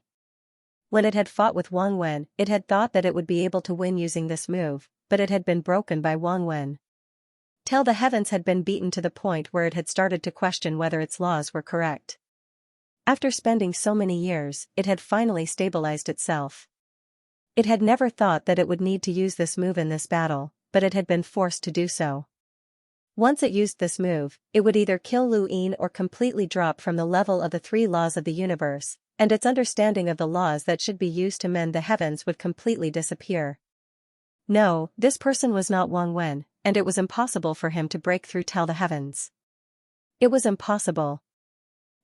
When it had fought with Wang Wen, it had thought that it would be able to win using this move, but it had been broken by Wang Wen. Tell the Heavens had been beaten to the point where it had started to question whether its laws were correct. After spending so many years, it had finally stabilized itself. It had never thought that it would need to use this move in this battle, but it had been forced to do so. Once it used this move, it would either kill Lu Yin or completely drop from the level of the 3 laws of the universe, and its understanding of the laws that should be used to mend the heavens would completely disappear. No, this person was not Wang Wen, and it was impossible for him to break through Tell the Heavens. It was impossible.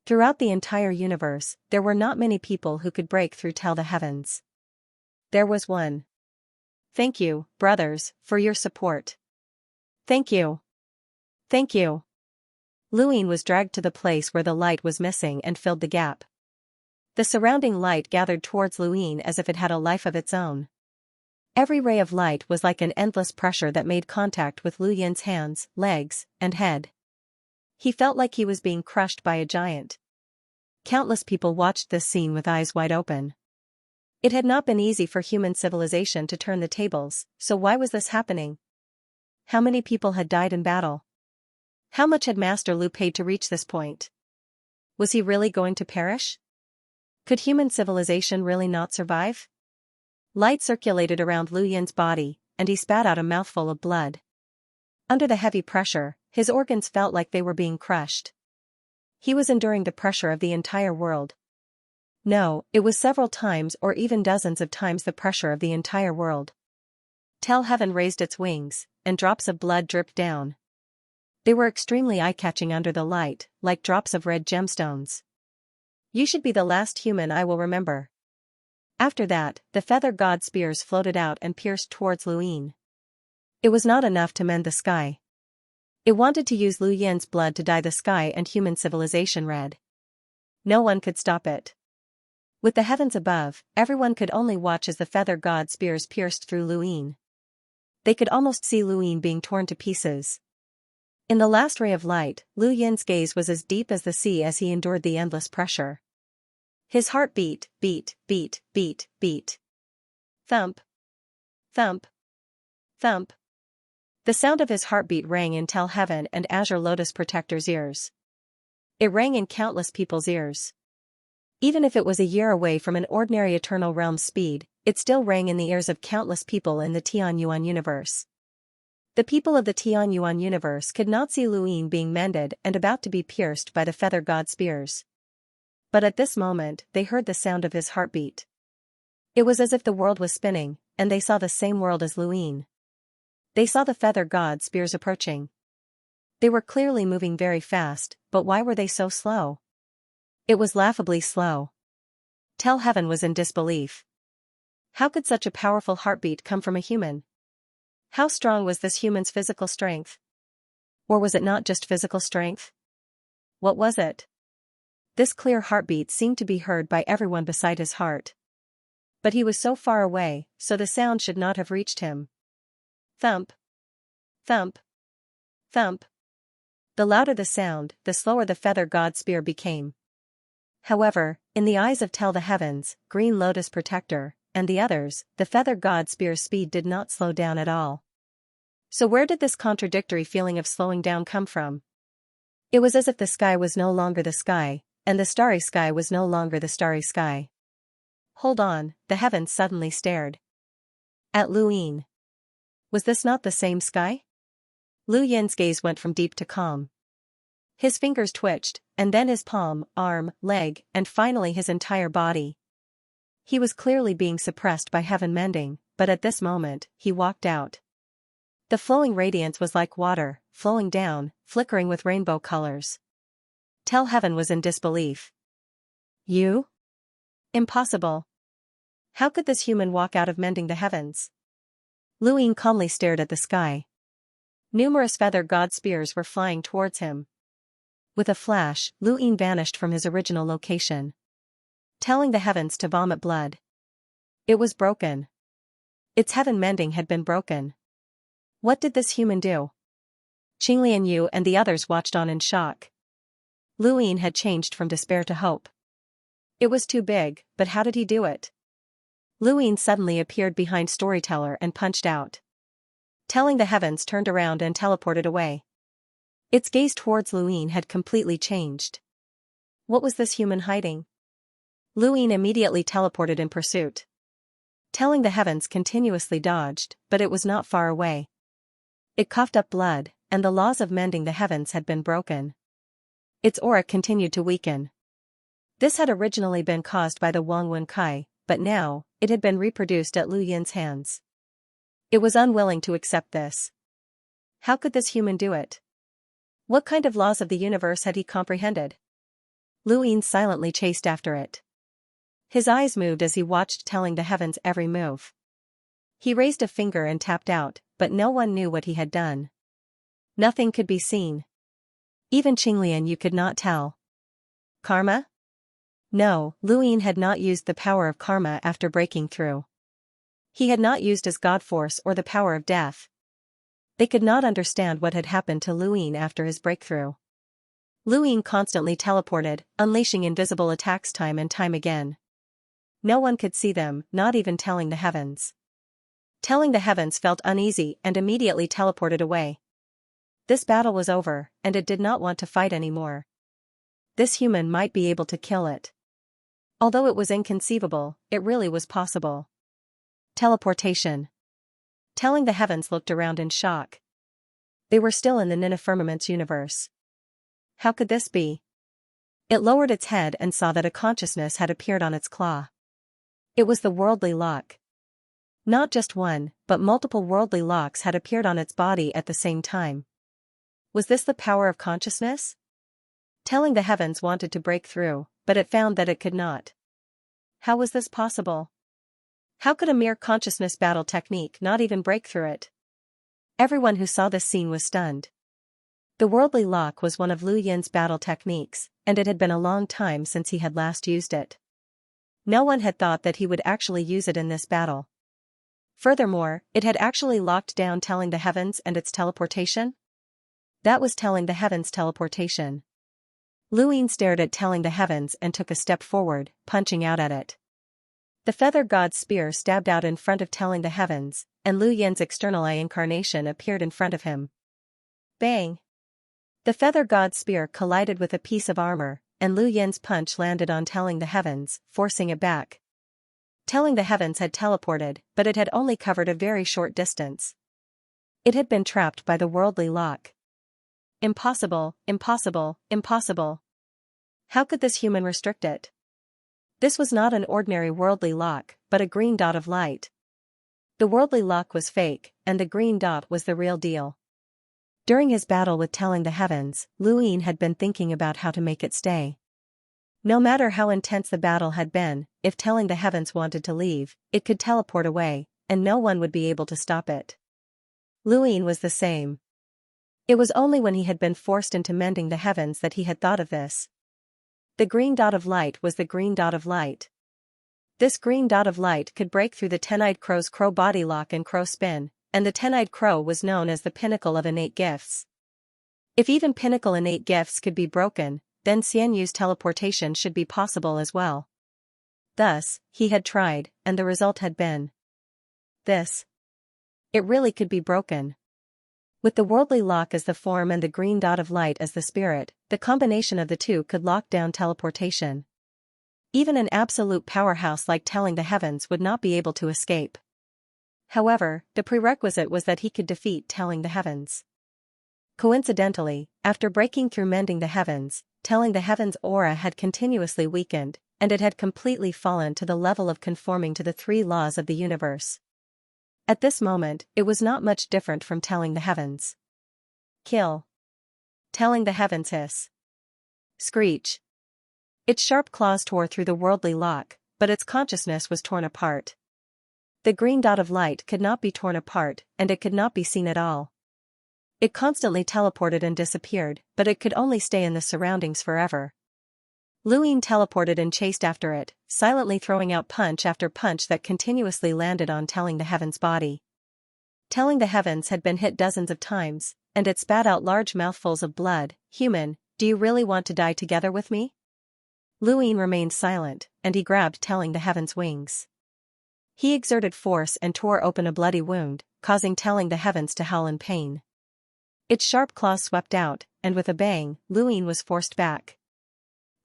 Throughout the entire universe, there were not many people who could break through Tell the Heavens. There was one. Thank you, brothers, for your support. Thank you. Thank you. Luin was dragged to the place where the light was missing and filled the gap. The surrounding light gathered towards Luin as if it had a life of its own. Every ray of light was like an endless pressure that made contact with Lu Yin's hands, legs, and head. He felt like he was being crushed by a giant. Countless people watched this scene with eyes wide open. It had not been easy for human civilization to turn the tables, so why was this happening? How many people had died in battle? How much had Master Lu paid to reach this point? Was he really going to perish? Could human civilization really not survive? Light circulated around Lu Yin's body, and he spat out a mouthful of blood. Under the heavy pressure, his organs felt like they were being crushed. He was enduring the pressure of the entire world. No, it was several times or even dozens of times the pressure of the entire world. Tell Heaven raised its wings, and drops of blood dripped down. They were extremely eye-catching under the light, like drops of red gemstones. You should be the last human I will remember. After that, the feather god spears floated out and pierced towards Luin. It was not enough to mend the sky. It wanted to use Lu Yin's blood to dye the sky and human civilization red. No one could stop it. With the heavens above, everyone could only watch as the feather god spears pierced through Luin. They could almost see Luin being torn to pieces. In the last ray of light, Lu Yin's gaze was as deep as the sea as he endured the endless pressure. His heart beat, beat, beat, beat, beat. Thump. Thump. Thump. The sound of his heartbeat rang in Tell Heaven and Azure Lotus Protector's ears. It rang in countless people's ears. Even if it was a year away from an ordinary eternal realm's speed, it still rang in the ears of countless people in the Tianyuan universe. The people of the Tianyuan universe could not see Luin being mended and about to be pierced by the feather god spears. But at this moment, they heard the sound of his heartbeat. It was as if the world was spinning, and they saw the same world as Luin. They saw the feather god spears approaching. They were clearly moving very fast, but why were they so slow? It was laughably slow. Tell Heaven was in disbelief. How could such a powerful heartbeat come from a human? How strong was this human's physical strength? Or was it not just physical strength? What was it? This clear heartbeat seemed to be heard by everyone beside his heart. But he was so far away, so the sound should not have reached him. Thump. Thump. Thump. The louder the sound, the slower the feather god spear became. However, in the eyes of Tell the Heavens, Green Lotus Protector, and the others, the feather god spear's speed did not slow down at all. So where did this contradictory feeling of slowing down come from? It was as if the sky was no longer the sky, and the starry sky was no longer the starry sky. Hold on, the heavens suddenly stared at Luin. Was this not the same sky? Lu Yin's gaze went from deep to calm. His fingers twitched, and then his palm, arm, leg, and finally his entire body. He was clearly being suppressed by heaven mending, but at this moment, he walked out. The flowing radiance was like water, flowing down, flickering with rainbow colors. Tell Heaven was in disbelief. You? Impossible. How could this human walk out of mending the heavens? Luin calmly stared at the sky. Numerous feather god spears were flying towards him. With a flash, Luin vanished from his original location, telling the heavens to vomit blood. It was broken. Its heaven mending had been broken. What did this human do? Qinglian Yu and the others watched on in shock. Luin had changed from despair to hope. It was too big, but how did he do it? Luin suddenly appeared behind Storyteller and punched out. Telling the Heavens turned around and teleported away. Its gaze towards Luin had completely changed. What was this human hiding? Luin immediately teleported in pursuit. Telling the Heavens continuously dodged, but it was not far away. It coughed up blood, and the laws of mending the heavens had been broken. Its aura continued to weaken. This had originally been caused by the Wangwen Kai, but now, it had been reproduced at Lu Yin's hands. It was unwilling to accept this. How could this human do it? What kind of laws of the universe had he comprehended? Lu Yin silently chased after it. His eyes moved as he watched telling the heavens every move. He raised a finger and tapped out, but no one knew what he had done. Nothing could be seen. Even Qinglian you could not tell. Karma? No, Lu Yin had not used the power of karma after breaking through. He had not used his god force or the power of death. They could not understand what had happened to Lu Yin after his breakthrough. Lu Yin constantly teleported, unleashing invisible attacks time and time again. No one could see them, not even telling the heavens. Telling the heavens felt uneasy and immediately teleported away. This battle was over, and it did not want to fight anymore. This human might be able to kill it. Although it was inconceivable, it really was possible. Teleportation. Telling the heavens looked around in shock. They were still in the Nina Firmament's universe. How could this be? It lowered its head and saw that a consciousness had appeared on its claw. It was the worldly lock. Not just one, but multiple worldly locks had appeared on its body at the same time. Was this the power of consciousness? Telling the heavens wanted to break through, but it found that it could not. How was this possible? How could a mere consciousness battle technique not even break through it? Everyone who saw this scene was stunned. The worldly lock was one of Lu Yin's battle techniques, and it had been a long time since he had last used it. No one had thought that he would actually use it in this battle. Furthermore, it had actually locked down Telling the Heavens and its teleportation? That was Telling the Heavens' teleportation. Lu Yin stared at Telling the Heavens and took a step forward, punching out at it. The feather god's spear stabbed out in front of Telling the Heavens, and Lu Yin's external eye incarnation appeared in front of him. Bang! The feather god's spear collided with a piece of armor, and Lu Yin's punch landed on Telling the Heavens, forcing it back. Telling the Heavens had teleported, but it had only covered a very short distance. It had been trapped by the worldly lock. Impossible, impossible, impossible. How could this human restrict it? This was not an ordinary worldly lock, but a green dot of light. The worldly lock was fake, and the green dot was the real deal. During his battle with Telling the Heavens, Lu Yin had been thinking about how to make it stay. No matter how intense the battle had been, if Telling the Heavens wanted to leave, it could teleport away, and no one would be able to stop it. Lu Yin was the same. It was only when he had been forced into mending the heavens that he had thought of this. The green dot of light was the green dot of light. This green dot of light could break through the ten-eyed crow's crow body lock and crow spin, and the ten-eyed crow was known as the pinnacle of innate gifts. If even pinnacle innate gifts could be broken, then Xianxu's teleportation should be possible as well. Thus, he had tried, and the result had been this. It really could be broken. With the worldly lock as the form and the green dot of light as the spirit, the combination of the two could lock down teleportation. Even an absolute powerhouse like Telling the Heavens would not be able to escape. However, the prerequisite was that he could defeat Telling the Heavens. Coincidentally, after breaking through mending the heavens, Telling the Heavens' aura had continuously weakened, and it had completely fallen to the level of conforming to the three laws of the universe. At this moment, it was not much different from Telling the Heavens. Kill. Telling the Heavens hiss. Screech. Its sharp claws tore through the worldly lock, but its consciousness was torn apart. The green dot of light could not be torn apart, and it could not be seen at all. It constantly teleported and disappeared, but it could only stay in the surroundings forever. Lu Yin teleported and chased after it, silently throwing out punch after punch that continuously landed on Telling the Heavens' body. Telling the Heavens had been hit dozens of times, and it spat out large mouthfuls of blood. Human, do you really want to die together with me? Lu Yin remained silent, and he grabbed Telling the Heavens' wings. He exerted force and tore open a bloody wound, causing Telling the Heavens to howl in pain. Its sharp claws swept out, and with a bang, Lu Yin was forced back.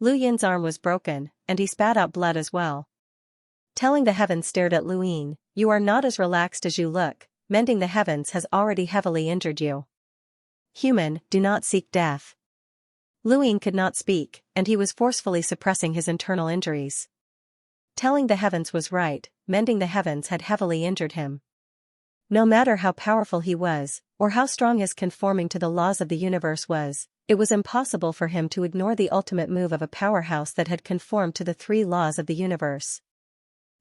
Lu Yin's arm was broken, and he spat out blood as well. Telling the Heavens stared at Lu Yin. You are not as relaxed as you look, mending the heavens has already heavily injured you. Human, do not seek death. Lu Yin could not speak, and he was forcefully suppressing his internal injuries. Telling the Heavens was right, mending the heavens had heavily injured him. No matter how powerful he was, or how strong his conforming to the laws of the universe was, It was impossible for him to ignore the ultimate move of a powerhouse that had conformed to the three laws of the universe.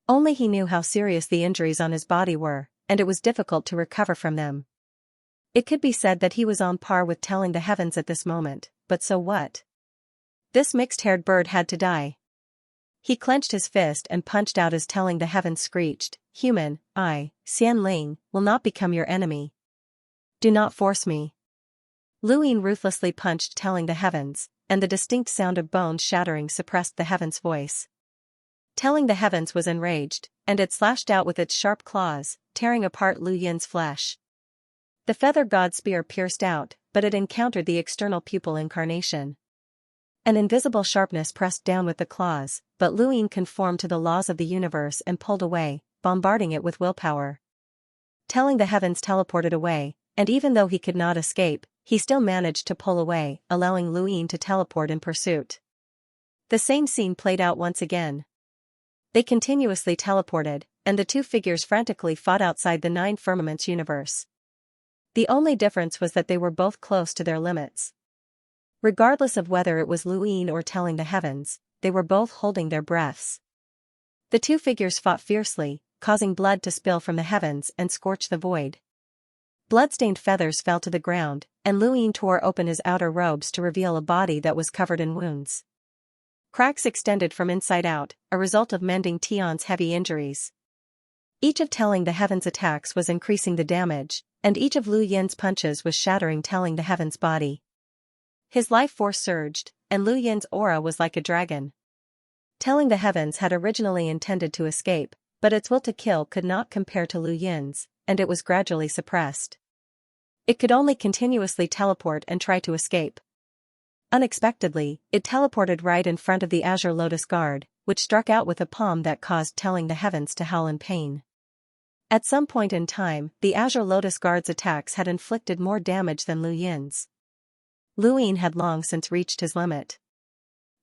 Only he knew how serious the injuries on his body were, and it was difficult to recover from them. It could be said that he was on par with telling the heavens at this moment, but so what? This mixed-haired bird had to die. He clenched his fist and punched out as telling the heavens screeched, "Human, I, Xianling, will not become your enemy. Do not force me." Luin ruthlessly punched telling the heavens, and the distinct sound of bones shattering suppressed the heavens' voice. Telling the heavens was enraged, and it slashed out with its sharp claws, tearing apart Lu Yin's flesh. The feather god spear pierced out, but it encountered the external pupil incarnation. An invisible sharpness pressed down with the claws, but Luin conformed to the laws of the universe and pulled away, bombarding it with willpower. Telling the heavens teleported away, and even though he could not escape, he still managed to pull away, allowing Luin to teleport in pursuit. The same scene played out once again. They continuously teleported, and the two figures frantically fought outside the nine firmaments universe. The only difference was that they were both close to their limits. Regardless of whether it was Luin or telling the heavens, they were both holding their breaths. The two figures fought fiercely, causing blood to spill from the heavens and scorch the void. Blood-stained feathers fell to the ground, and Luin tore open his outer robes to reveal a body that was covered in wounds. Cracks extended from inside out, a result of mending Tian's heavy injuries. Each of telling the heavens' attacks was increasing the damage, and each of Lu Yin's punches was shattering telling the heavens' body. His life force surged, and Lu Yin's aura was like a dragon. Telling the heavens had originally intended to escape, but its will to kill could not compare to Lu Yin's, and it was gradually suppressed. It could only continuously teleport and try to escape. Unexpectedly, it teleported right in front of the Azure Lotus Guard, which struck out with a palm that caused telling the heavens to howl in pain. At some point in time, the Azure Lotus Guard's attacks had inflicted more damage than Lu Yin's. Luin had long since reached his limit.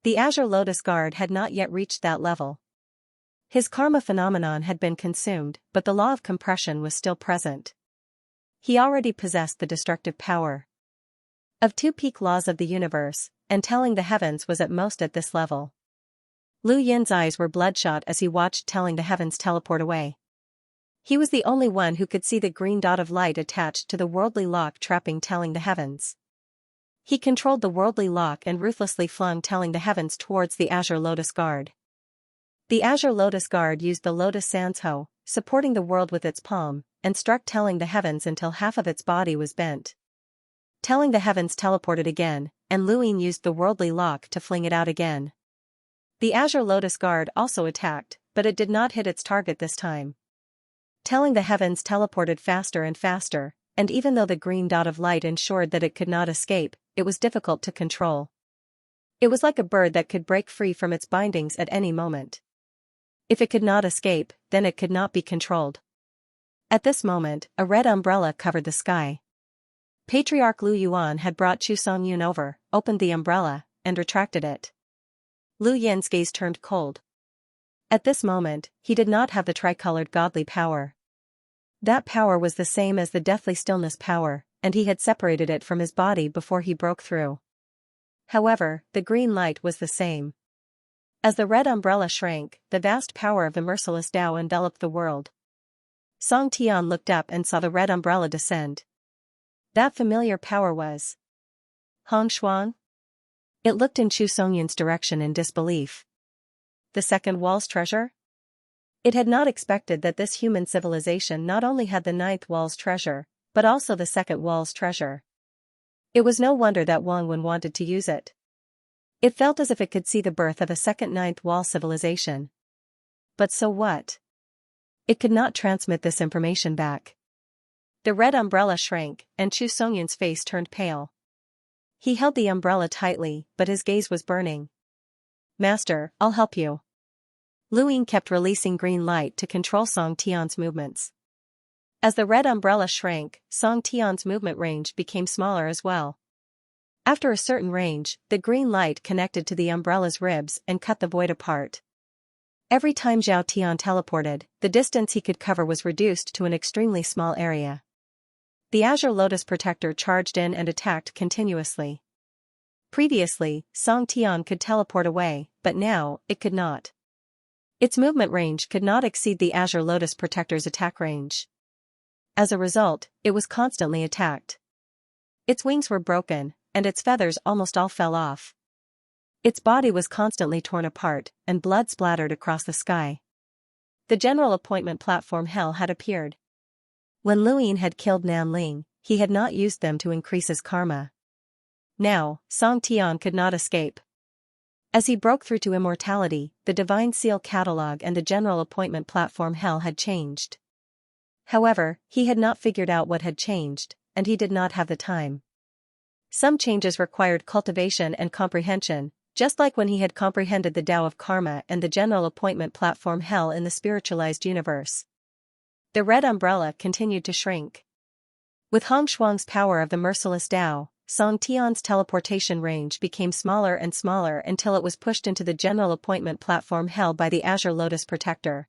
The Azure Lotus Guard had not yet reached that level. His karma phenomenon had been consumed, but the law of compression was still present. He already possessed the destructive power of two peak laws of the universe, and telling the heavens was at most at this level. Lu Yin's eyes were bloodshot as he watched telling the heavens teleport away. He was the only one who could see the green dot of light attached to the worldly lock trapping telling the heavens. He controlled the worldly lock and ruthlessly flung telling the heavens towards the Azure Lotus Guard. The Azure Lotus Guard used the Lotus Sanzho, supporting the world with its palm, and struck telling the heavens until half of its body was bent. Telling the heavens teleported again, and Luin used the worldly lock to fling it out again. The Azure Lotus Guard also attacked, but it did not hit its target this time. Telling the heavens teleported faster and faster, and even though the green dot of light ensured that it could not escape, it was difficult to control. It was like a bird that could break free from its bindings at any moment. If it could not escape, then it could not be controlled. At this moment, a red umbrella covered the sky. Patriarch Lu Yuan had brought Chu Songyun over, opened the umbrella, and retracted it. Lu Yin's gaze turned cold. At this moment, he did not have the tricolored godly power. That power was the same as the deathly stillness power, and he had separated it from his body before he broke through. However, the green light was the same. As the red umbrella shrank, the vast power of the merciless Tao enveloped the world. Song Tian looked up and saw the red umbrella descend. That familiar power was Hong Xuan? It looked in Chu Songyun's direction in disbelief. The second wall's treasure? It had not expected that this human civilization not only had the ninth wall's treasure, but also the second wall's treasure. It was no wonder that Wang Wen wanted to use it. It felt as if it could see the birth of a second ninth wall civilization. But so what? It could not transmit this information back. The red umbrella shrank, and Chu Songyun's face turned pale. He held the umbrella tightly, but his gaze was burning. "Master, I'll help you." Luin kept releasing green light to control Song Tian's movements. As the red umbrella shrank, Song Tian's movement range became smaller as well. After a certain range, the green light connected to the umbrella's ribs and cut the void apart. Every time Zhao Tian teleported, the distance he could cover was reduced to an extremely small area. The Azure Lotus Protector charged in and attacked continuously. Previously, Song Tian could teleport away, but now, it could not. Its movement range could not exceed the Azure Lotus Protector's attack range. As a result, it was constantly attacked. Its wings were broken, and its feathers almost all fell off. Its body was constantly torn apart, and blood splattered across the sky. The general appointment platform hell had appeared. When Lu Yin had killed Nan Ling, he had not used them to increase his karma. Now, Song Tian could not escape. As he broke through to immortality, the Divine Seal Catalog and the general appointment platform hell had changed. However, he had not figured out what had changed, and he did not have the time. Some changes required cultivation and comprehension, just like when he had comprehended the Tao of Karma and the general appointment platform hell in the spiritualized universe. The red umbrella continued to shrink. With Hong Shuang's power of the merciless Tao, Song Tian's teleportation range became smaller and smaller until it was pushed into the general appointment platform hell by the Azure Lotus Protector.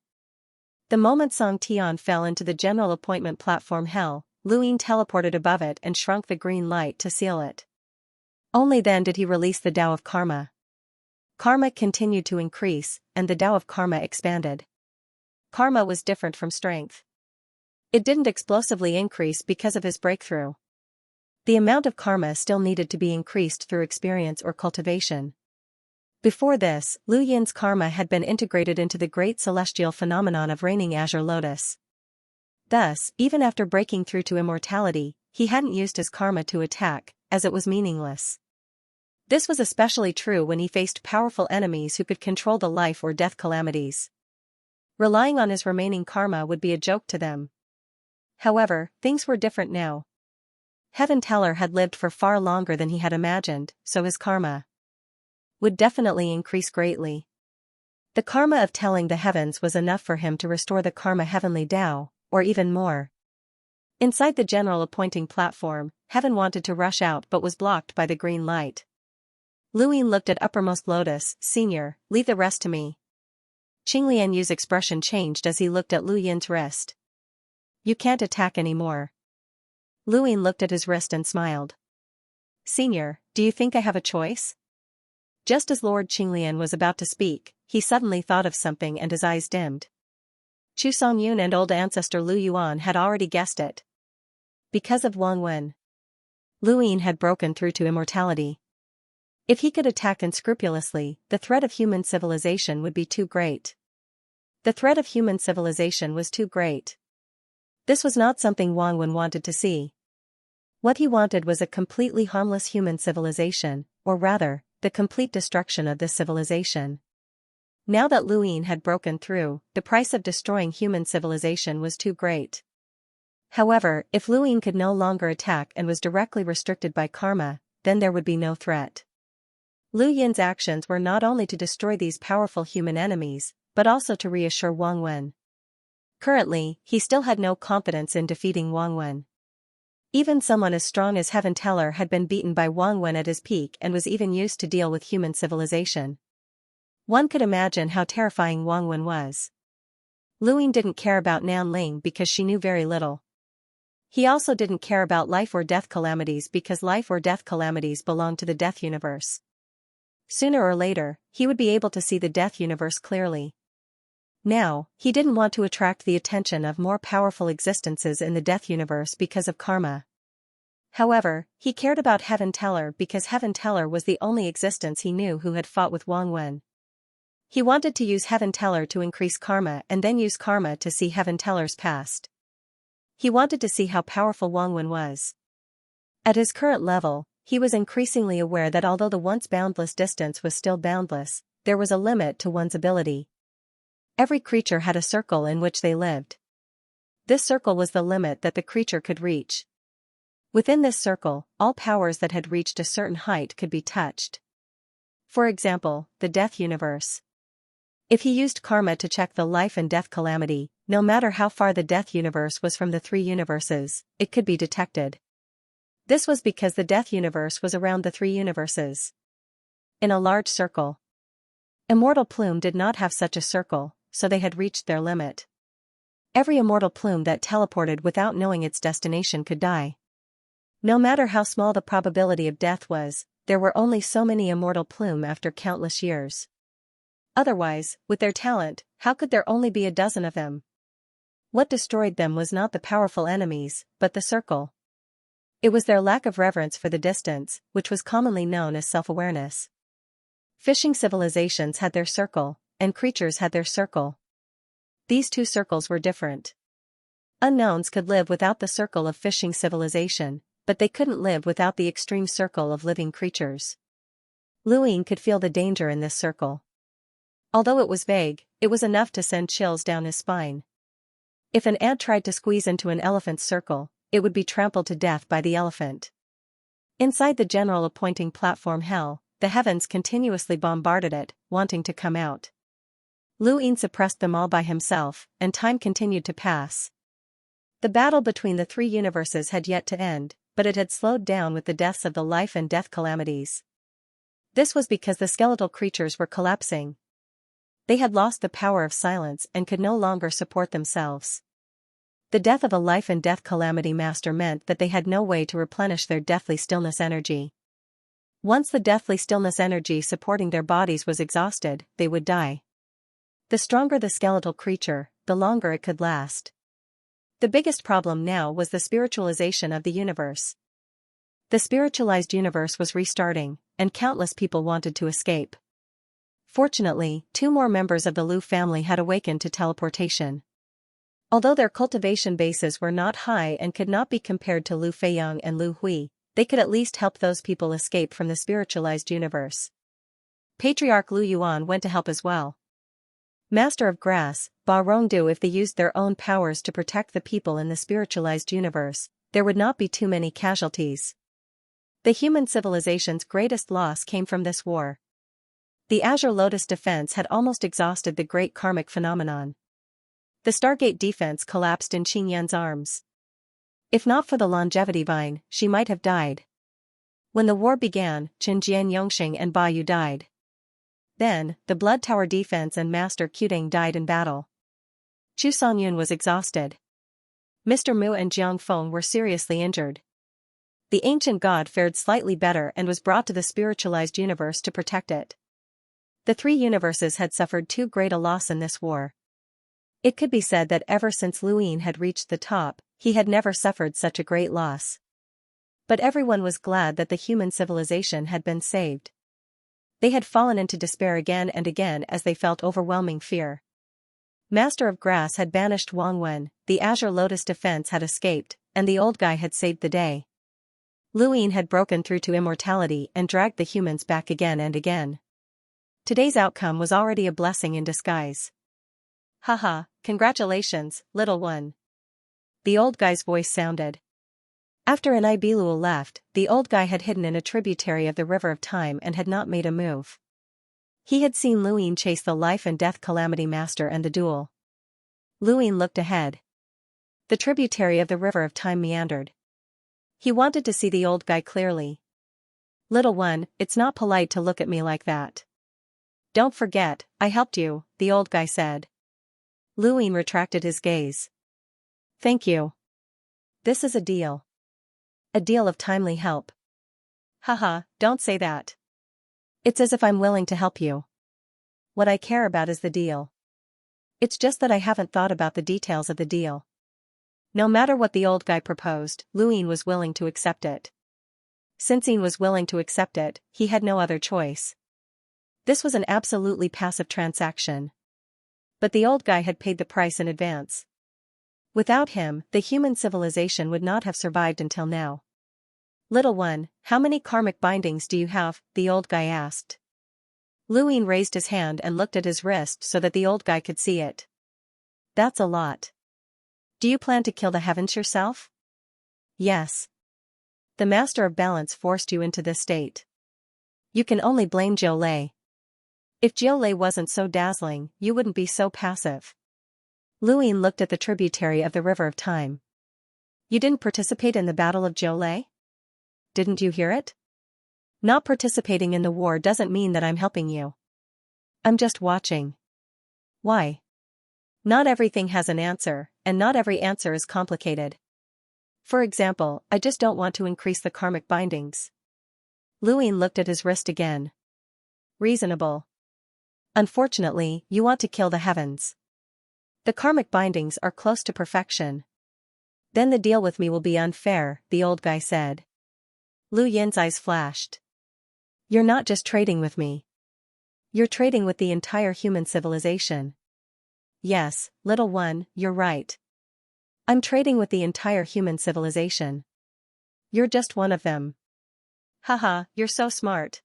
The moment Song Tian fell into the general appointment platform hell, Lu Yin teleported above it and shrunk the green light to seal it. Only then did he release the Tao of Karma. Karma continued to increase, and the Tao of Karma expanded. Karma was different from strength. It didn't explosively increase because of his breakthrough. The amount of karma still needed to be increased through experience or cultivation. Before this, Lu Yin's karma had been integrated into the great celestial phenomenon of reigning Azure Lotus. Thus, even after breaking through to immortality, he hadn't used his karma to attack, as it was meaningless. This was especially true when he faced powerful enemies who could control the life or death calamities. Relying on his remaining karma would be a joke to them. However, things were different now. Heaven Teller had lived for far longer than he had imagined, so his karma would definitely increase greatly. The karma of telling the heavens was enough for him to restore the karma heavenly Tao, or even more. Inside the general appointing platform, heaven wanted to rush out but was blocked by the green light. Lu Yin looked at uppermost lotus. Senior, leave the rest to me. Qinglian Yu's expression changed as he looked at Lu Yin's wrist. You can't attack anymore. Lu Yin looked at his wrist and smiled. Senior, do you think I have a choice? Just as Lord Qinglian was about to speak, he suddenly thought of something and his eyes dimmed. Chu Songyun and old ancestor Lu Yuan had already guessed it. Because of Wang Wen, Lu Yin had broken through to immortality. If he could attack unscrupulously, the threat of human civilization would be too great. The threat of human civilization was too great. This was not something Wang Wen wanted to see. What he wanted was a completely harmless human civilization, or rather, the complete destruction of this civilization. Now that Lu Yin had broken through, the price of destroying human civilization was too great. However, if Lu Yin could no longer attack and was directly restricted by karma, then there would be no threat. Lu Yin's actions were not only to destroy these powerful human enemies, but also to reassure Wang Wen. Currently, he still had no confidence in defeating Wang Wen. Even someone as strong as Heaven Teller had been beaten by Wang Wen at his peak and was even used to deal with human civilization. One could imagine how terrifying Wang Wen was. Lu Yin didn't care about Nan Ling because she knew very little. He also didn't care about life or death calamities because life or death calamities belong to the death universe. Sooner or later, he would be able to see the death universe clearly. Now, he didn't want to attract the attention of more powerful existences in the death universe because of karma. However, he cared about Heaven Teller because Heaven Teller was the only existence he knew who had fought with Wang Wen. He wanted to use Heaven Teller to increase karma and then use karma to see Heaven Teller's past. He wanted to see how powerful Wang Wen was. At his current level, he was increasingly aware that although the once boundless distance was still boundless, there was a limit to one's ability. Every creature had a circle in which they lived. This circle was the limit that the creature could reach. Within this circle, all powers that had reached a certain height could be touched. For example, the death universe. If he used karma to check the life and death calamity, no matter how far the death universe was from the three universes, it could be detected. This was because the death universe was around the three universes. In a large circle. Immortal Plume did not have such a circle, so they had reached their limit. Every immortal plume that teleported without knowing its destination could die. No matter how small the probability of death was, there were only so many immortal plume after countless years. Otherwise, with their talent, how could there only be a dozen of them? What destroyed them was not the powerful enemies, but the circle. It was their lack of reverence for the distance, which was commonly known as self-awareness. Fishing civilizations had their circle, and creatures had their circle. These two circles were different. Unknowns could live without the circle of fishing civilization, but they couldn't live without the extreme circle of living creatures. Luine could feel the danger in this circle. Although it was vague, it was enough to send chills down his spine. If an ant tried to squeeze into an elephant's circle, it would be trampled to death by the elephant. Inside the general appointing platform hell, the heavens continuously bombarded it, wanting to come out. Luine suppressed them all by himself, and time continued to pass. The battle between the three universes had yet to end, but it had slowed down with the deaths of the life and death calamities. This was because the skeletal creatures were collapsing. They had lost the power of silence and could no longer support themselves. The death of a life and death calamity master meant that they had no way to replenish their deathly stillness energy. Once the deathly stillness energy supporting their bodies was exhausted, they would die. The stronger the skeletal creature, the longer it could last. The biggest problem now was the spiritualization of the universe. The spiritualized universe was restarting, and countless people wanted to escape. Fortunately, 2 more members of the Lu family had awakened to teleportation. Although their cultivation bases were not high and could not be compared to Lu Feiyang and Lu Hui, they could at least help those people escape from the spiritualized universe. Patriarch Lu Yuan went to help as well. Master of Grass, Ba Rongdu, if they used their own powers to protect the people in the spiritualized universe, there would not be too many casualties. The human civilization's greatest loss came from this war. The Azure Lotus defense had almost exhausted the great karmic phenomenon. The Stargate defense collapsed in Qing Yan's arms. If not for the longevity vine, she might have died. When the war began, Chen Jian Yongxing and Ba Yu died. Then, the Blood Tower defense and Master Quding died in battle. Chu Songyun was exhausted. Mr. Mu and Jiang Feng were seriously injured. The ancient god fared slightly better and was brought to the spiritualized universe to protect it. The 3 universes had suffered too great a loss in this war. It could be said that ever since Luine had reached the top, he had never suffered such a great loss. But everyone was glad that the human civilization had been saved. They had fallen into despair again and again as they felt overwhelming fear. Master of Grass had banished Wang Wen, the Azure Lotus defense had escaped, and the old guy had saved the day. Luine had broken through to immortality and dragged the humans back again and again. Today's outcome was already a blessing in disguise. Haha, congratulations, little one. The old guy's voice sounded. After Anibilul left, the old guy had hidden in a tributary of the River of Time and had not made a move. He had seen Luine chase the life and death calamity master and the duel. Luine looked ahead. The tributary of the River of Time meandered. He wanted to see the old guy clearly. Little one, it's not polite to look at me like that. Don't forget, I helped you, the old guy said. Luine retracted his gaze. Thank you. This is a deal. A deal of timely help. Haha, don't say that. It's as if I'm willing to help you. What I care about is the deal. It's just that I haven't thought about the details of the deal. No matter what the old guy proposed, Luine was willing to accept it. Since he was willing to accept it, he had no other choice. This was an absolutely passive transaction. But the old guy had paid the price in advance. Without him, the human civilization would not have survived until now. Little one, how many karmic bindings do you have? The old guy asked. Luine raised his hand and looked at his wrist so that the old guy could see it. That's a lot. Do you plan to kill the heavens yourself? Yes. The Master of Balance forced you into this state. You can only blame Jiolei. If Jiolei wasn't so dazzling, you wouldn't be so passive. Luine looked at the tributary of the River of Time. You didn't participate in the Battle of Jiolei? Didn't you hear it? Not participating in the war doesn't mean that I'm helping you. I'm just watching. Why? Not everything has an answer, and not every answer is complicated. For example, I just don't want to increase the karmic bindings. Luin looked at his wrist again. Reasonable. Unfortunately, you want to kill the heavens. The karmic bindings are close to perfection. Then the deal with me will be unfair, the old guy said. Lu Yin's eyes flashed. You're not just trading with me. You're trading with the entire human civilization. Yes, little one, you're right. I'm trading with the entire human civilization. You're just one of them. Haha, you're so smart.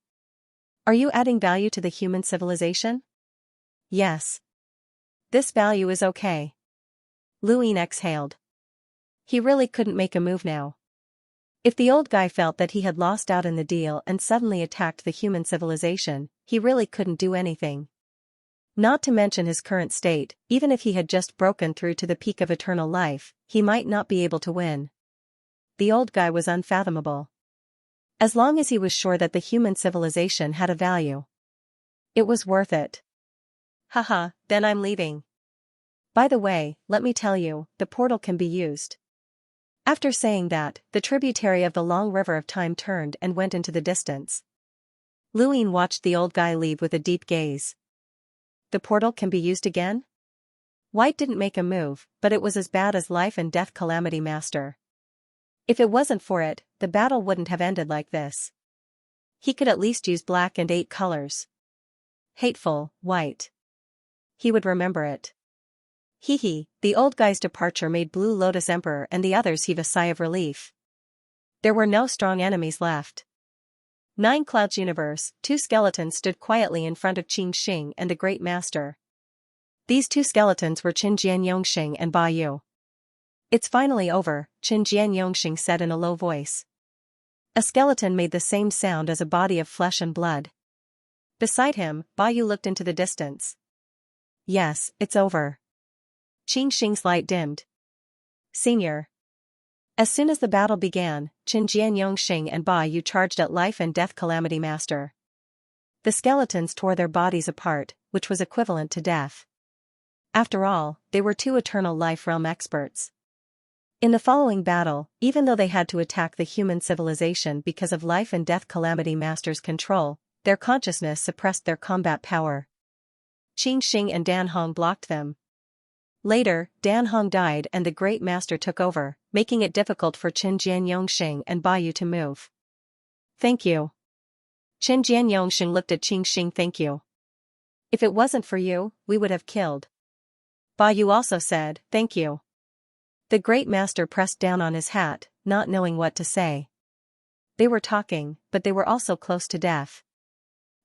Are you adding value to the human civilization? Yes. This value is okay. Luin exhaled. He really couldn't make a move now. If the old guy felt that he had lost out in the deal and suddenly attacked the human civilization, he really couldn't do anything. Not to mention his current state, even if he had just broken through to the peak of eternal life, he might not be able to win. The old guy was unfathomable. As long as he was sure that the human civilization had a value, it was worth it. Haha, then I'm leaving. By the way, let me tell you, the portal can be used. After saying that, the tributary of the long river of time turned and went into the distance. Luin watched the old guy leave with a deep gaze. The portal can be used again? White didn't make a move, but it was as bad as life and death Calamity Master. If it wasn't for it, the battle wouldn't have ended like this. He could at least use black and 8 colors. Hateful, white. He would remember it. Hee, the old guy's departure made Blue Lotus Emperor and the others heave a sigh of relief. There were no strong enemies left. 9 Clouds Universe, 2 skeletons stood quietly in front of Qin Xing and the Great Master. These 2 skeletons were Qin Jianyongxing and Ba Yu. It's finally over, Qin Jianyongxing said in a low voice. A skeleton made the same sound as a body of flesh and blood. Beside him, Ba Yu looked into the distance. Yes, it's over. Qin Xing's light dimmed. Senior. As soon as the battle began, Qin Jianyongxing and Ba Yu charged at Life and Death Calamity Master. The skeletons tore their bodies apart, which was equivalent to death. After all, they were 2 eternal life realm experts. In the following battle, even though they had to attack the human civilization because of Life and Death Calamity Master's control, their consciousness suppressed their combat power. Qin Xing and Dan Hong blocked them. Later, Dan Hong died and the Great Master took over, making it difficult for Qin Jianyongxing and Ba Yu to move. Thank you. Qin Jianyongxing looked at Qin Xing. Thank you. If it wasn't for you, we would have killed. Ba Yu also said, thank you. The Great Master pressed down on his hat, not knowing what to say. They were talking, but they were also close to death.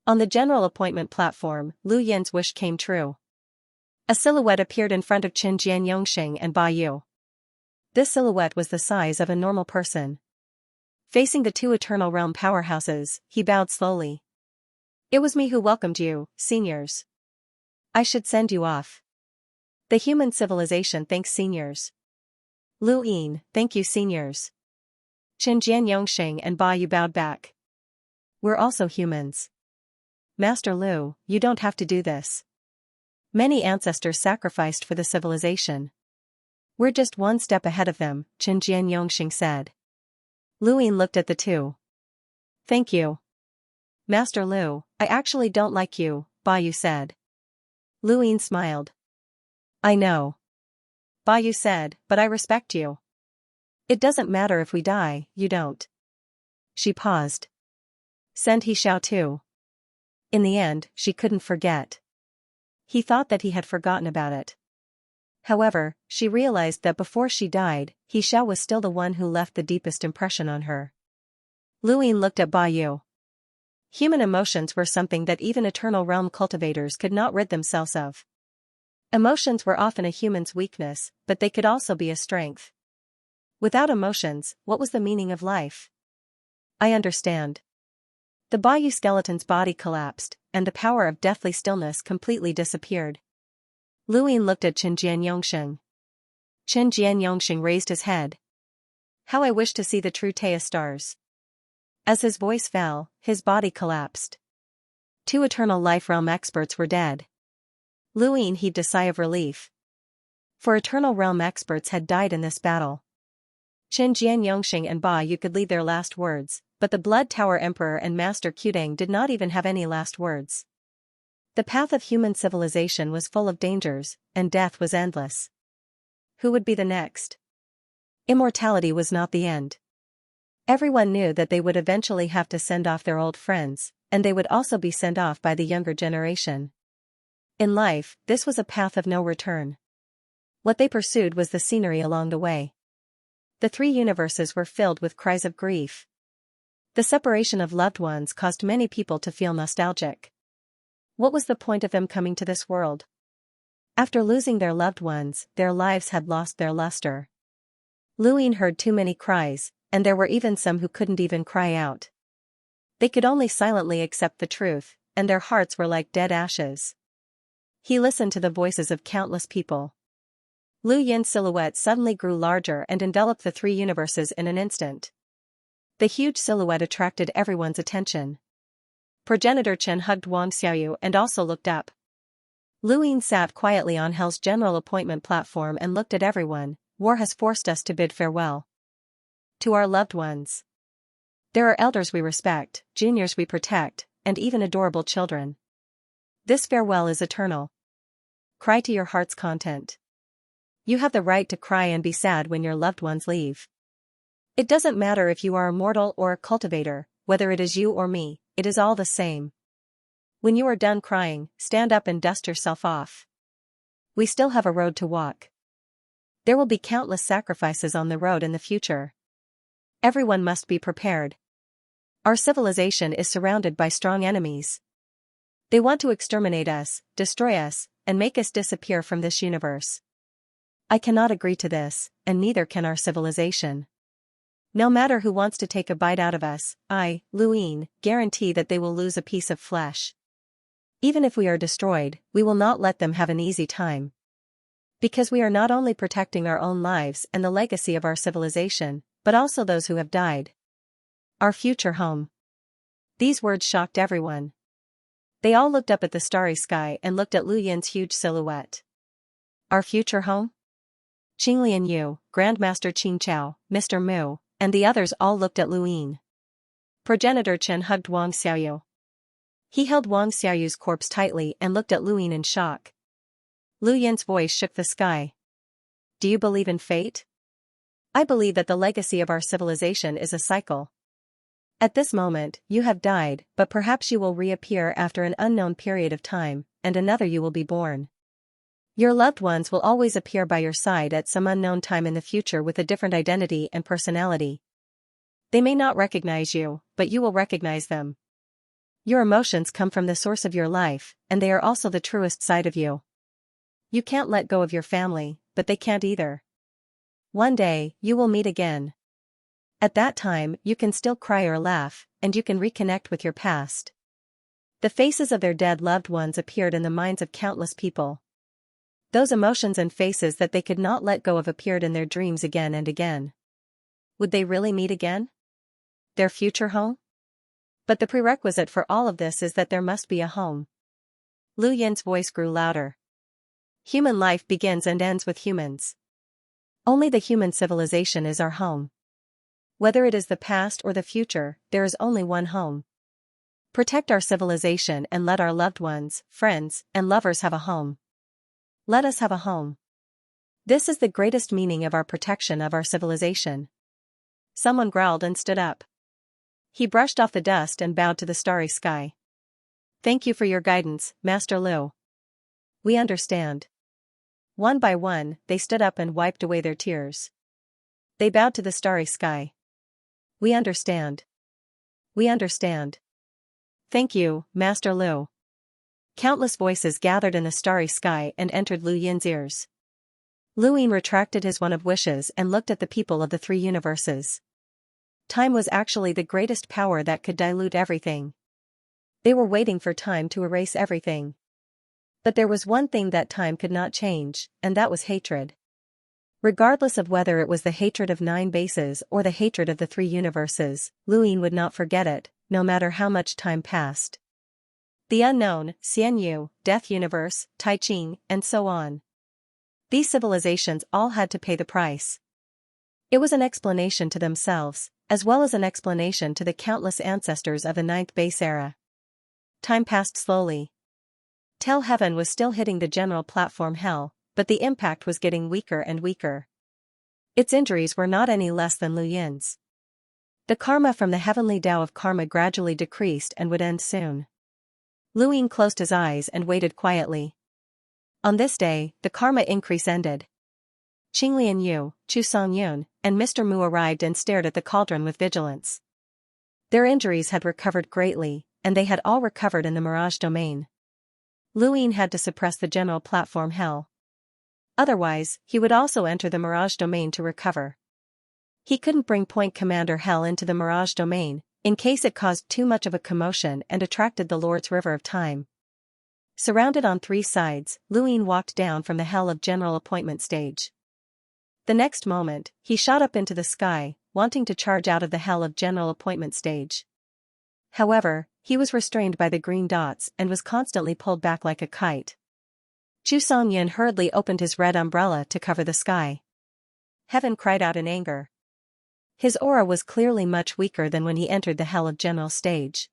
On the general appointment platform, Lu Yin's wish came true. A silhouette appeared in front of Qin Jianyongxing and Ba Yu. This silhouette was the size of a normal person. Facing the 2 Eternal Realm powerhouses, he bowed slowly. It was me who welcomed you, seniors. I should send you off. The human civilization thanks seniors. Lu Yin, thank you seniors. Qin Jianyongxing and Ba Yu bowed back. We're also humans. Master Lu, you don't have to do this. Many ancestors sacrificed for the civilization. We're just 1 step ahead of them, Qin Jianyongxing said. Lu Yin looked at the 2. Thank you. Master Lu, I actually don't like you, Ba Yu said. Lu Yin smiled. I know. Ba Yu said, but I respect you. It doesn't matter if we die, you don't. She paused. Send He Xiao too. In the end, she couldn't forget. He thought that he had forgotten about it. However, she realized that before she died, He Xiao was still the one who left the deepest impression on her. Lu Yin looked at Ba Yu. Human emotions were something that even Eternal Realm cultivators could not rid themselves of. Emotions were often a human's weakness, but they could also be a strength. Without emotions, what was the meaning of life? I understand. The Ba Yu skeleton's body collapsed, and the power of deathly stillness completely disappeared. Lu Yin looked at Qin Jianyongxing. Qin Jianyongxing raised his head. How I wish to see the true Tea stars. As his voice fell, his body collapsed. 2 Eternal Life Realm experts were dead. Lu Yin heaved a sigh of relief. For Eternal Realm experts had died in this battle. Qin Jianyongxing and Ba Yu could leave their last words, but the Blood Tower Emperor and Master Qdang did not even have any last words. The path of human civilization was full of dangers, and death was endless. Who would be the next? Immortality was not the end. Everyone knew that they would eventually have to send off their old friends, and they would also be sent off by the younger generation. In life, this was a path of no return. What they pursued was the scenery along the way. The three universes were filled with cries of grief. The separation of loved ones caused many people to feel nostalgic. What was the point of them coming to this world? After losing their loved ones, their lives had lost their luster. Luin heard too many cries, and there were even some who couldn't even cry out. They could only silently accept the truth, and their hearts were like dead ashes. He listened to the voices of countless people. Lu Yin's silhouette suddenly grew larger and enveloped the three universes in an instant. The huge silhouette attracted everyone's attention. Progenitor Chen hugged Wang Xiaoyu and also looked up. Lu Yin sat quietly on Hell's general appointment platform and looked at everyone. War has forced us to bid farewell to our loved ones. There are elders we respect, juniors we protect, and even adorable children. This farewell is eternal. Cry to your heart's content. You have the right to cry and be sad when your loved ones leave. It doesn't matter if you are a mortal or a cultivator, whether it is you or me, it is all the same. When you are done crying, stand up and dust yourself off. We still have a road to walk. There will be countless sacrifices on the road in the future. Everyone must be prepared. Our civilization is surrounded by strong enemies. They want to exterminate us, destroy us, and make us disappear from this universe. I cannot agree to this, and neither can our civilization. No matter who wants to take a bite out of us, I, Lu Yin, guarantee that they will lose a piece of flesh. Even if we are destroyed, we will not let them have an easy time. Because we are not only protecting our own lives and the legacy of our civilization, but also those who have died. Our future home. These words shocked everyone. They all looked up at the starry sky and looked at Lu Yin's huge silhouette. Our future home? Qinglian Yu, Grandmaster Qing Chao, Mr. Mu, and the others all looked at Lu Yin. Progenitor Chen hugged Wang Xiaoyu. He held Wang Xiaoyu's corpse tightly and looked at Lu Yin in shock. Lu Yin's voice shook the sky. Do you believe in fate? I believe that the legacy of our civilization is a cycle. At this moment, you have died, but perhaps you will reappear after an unknown period of time, and another you will be born. Your loved ones will always appear by your side at some unknown time in the future with a different identity and personality. They may not recognize you, but you will recognize them. Your emotions come from the source of your life, and they are also the truest side of you. You can't let go of your family, but they can't either. One day, you will meet again. At that time, you can still cry or laugh, and you can reconnect with your past. The faces of their dead loved ones appeared in the minds of countless people. Those emotions and faces that they could not let go of appeared in their dreams again and again. Would they really meet again? Their future home? But the prerequisite for all of this is that there must be a home. Lu Yin's voice grew louder. Human life begins and ends with humans. Only the human civilization is our home. Whether it is the past or the future, there is only one home. Protect our civilization and let our loved ones, friends, and lovers have a home. Let us have a home. This is the greatest meaning of our protection of our civilization. Someone growled and stood up. He brushed off the dust and bowed to the starry sky. Thank you for your guidance, Master Lu. We understand. One by one, they stood up and wiped away their tears. They bowed to the starry sky. We understand. We understand. Thank you, Master Lu. Countless voices gathered in the starry sky and entered Lu Yin's ears. Lu Yin retracted his one of wishes and looked at the people of the three universes. Time was actually the greatest power that could dilute everything. They were waiting for time to erase everything. But there was one thing that time could not change, and that was hatred. Regardless of whether it was the hatred of 9 bases or the hatred of the 3 universes, Lu Yin would not forget it, no matter how much time passed. The unknown, Xianxia, Death Universe, Tai Ching, and so on. These civilizations all had to pay the price. It was an explanation to themselves, as well as an explanation to the countless ancestors of the Ninth Base era. Time passed slowly. Tell Heaven was still hitting the general platform hell, but the impact was getting weaker and weaker. Its injuries were not any less than Lu Yin's. The karma from the heavenly Tao of karma gradually decreased and would end soon. Lu Yin closed his eyes and waited quietly. On this day, the karma increase ended. Qinglian Yu, Chu Songyun, and Mr. Mu arrived and stared at the cauldron with vigilance. Their injuries had recovered greatly, and they had all recovered in the Mirage domain. Lu Yin had to suppress the general platform hell. Otherwise, he would also enter the Mirage domain to recover. He couldn't bring Point Commander Hell into the Mirage domain, in case it caused too much of a commotion and attracted the Lord's River of Time. Surrounded on three sides, Lu Yin walked down from the Hell of General Appointment stage. The next moment, he shot up into the sky, wanting to charge out of the Hell of General Appointment stage. However, he was restrained by the green dots and was constantly pulled back like a kite. Chu Songyun hurriedly opened his red umbrella to cover the sky. Heaven cried out in anger. His aura was clearly much weaker than when he entered the Hell of General stage.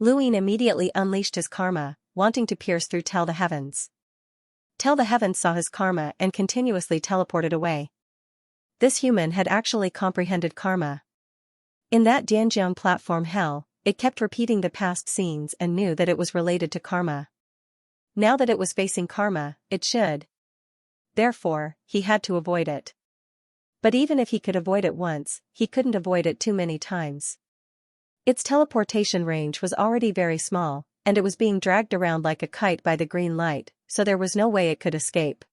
Lu Yin immediately unleashed his karma, wanting to pierce through Tell the Heavens. Tell the Heavens saw his karma and continuously teleported away. This human had actually comprehended karma. In that Dianjiang platform hell, it kept repeating the past scenes and knew that it was related to karma. Now that it was facing karma, it should. Therefore, he had to avoid it. But even if he could avoid it once, he couldn't avoid it too many times. Its teleportation range was already very small, and it was being dragged around like a kite by the green light, so there was no way it could escape.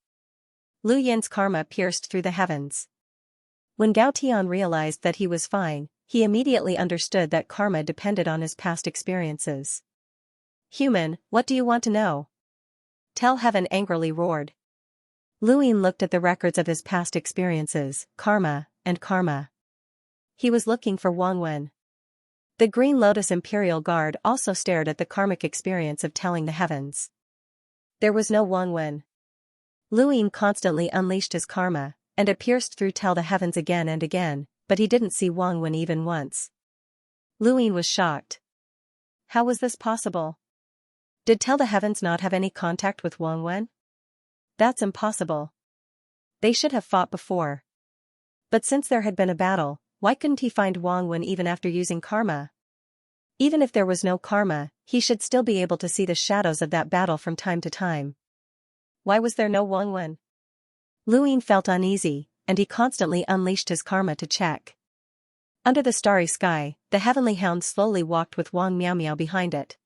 Lu Yin's karma pierced through the heavens. When Gao Tian realized that he was fine, he immediately understood that karma depended on his past experiences. Human, what do you want to know? Tell Heaven angrily roared. Lu Yin looked at the records of his past experiences, karma, and karma. He was looking for Wang Wen. The Green Lotus Imperial Guard also stared at the karmic experience of telling the heavens. There was no Wang Wen. Lu Yin constantly unleashed his karma, and it pierced through Tell the Heavens again and again, but he didn't see Wang Wen even once. Lu Yin was shocked. How was this possible? Did Tell the Heavens not have any contact with Wang Wen? That's impossible. They should have fought before. But since there had been a battle, why couldn't he find Wang Wen even after using karma? Even if there was no karma, he should still be able to see the shadows of that battle from time to time. Why was there no Wang Wen? Lu Yin felt uneasy, and he constantly unleashed his karma to check. Under the starry sky, the heavenly hound slowly walked with Wang Miao Miao behind it.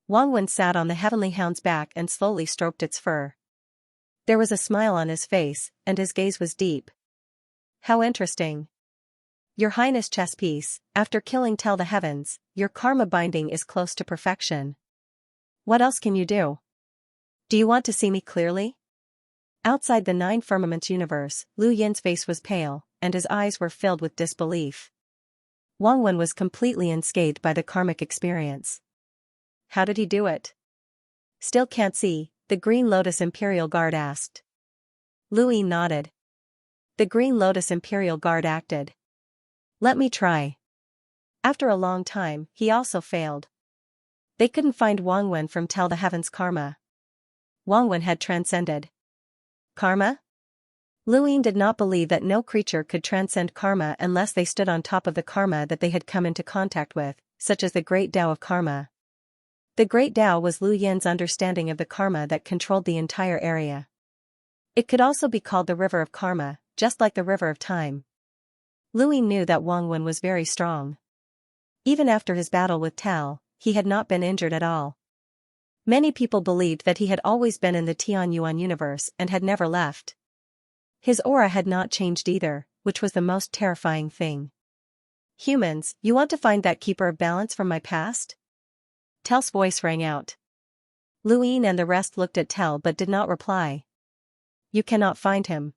Wang Wen sat on the heavenly hound's back and slowly stroked its fur. There was a smile on his face, and his gaze was deep. How interesting. Your Highness chess piece, after killing Tell the Heavens, your karma binding is close to perfection. What else can you do? Do you want to see me clearly? Outside the Nine Firmaments universe, Lu Yin's face was pale, and his eyes were filled with disbelief. Wang Wen was completely unscathed by the karmic experience. How did he do it? Still can't see, the Green Lotus Imperial Guard asked. Lu Yin nodded. The Green Lotus Imperial Guard acted. Let me try. After a long time, he also failed. They couldn't find Wang Wen from Tell the Heavens karma. Wang Wen had transcended. Karma? Lu Yin did not believe that no creature could transcend karma unless they stood on top of the karma that they had come into contact with, such as the Great Tao of Karma. The Great Tao was Lu Yin's understanding of the karma that controlled the entire area. It could also be called the River of Karma, just like the River of Time. Lu Yin knew that Wang Wen was very strong. Even after his battle with Tell, he had not been injured at all. Many people believed that he had always been in the Tianyuan universe and had never left. His aura had not changed either, which was the most terrifying thing. Humans, you want to find that keeper of balance from my past? Tell's voice rang out. Lu Yin and the rest looked at Tell but did not reply. You cannot find him.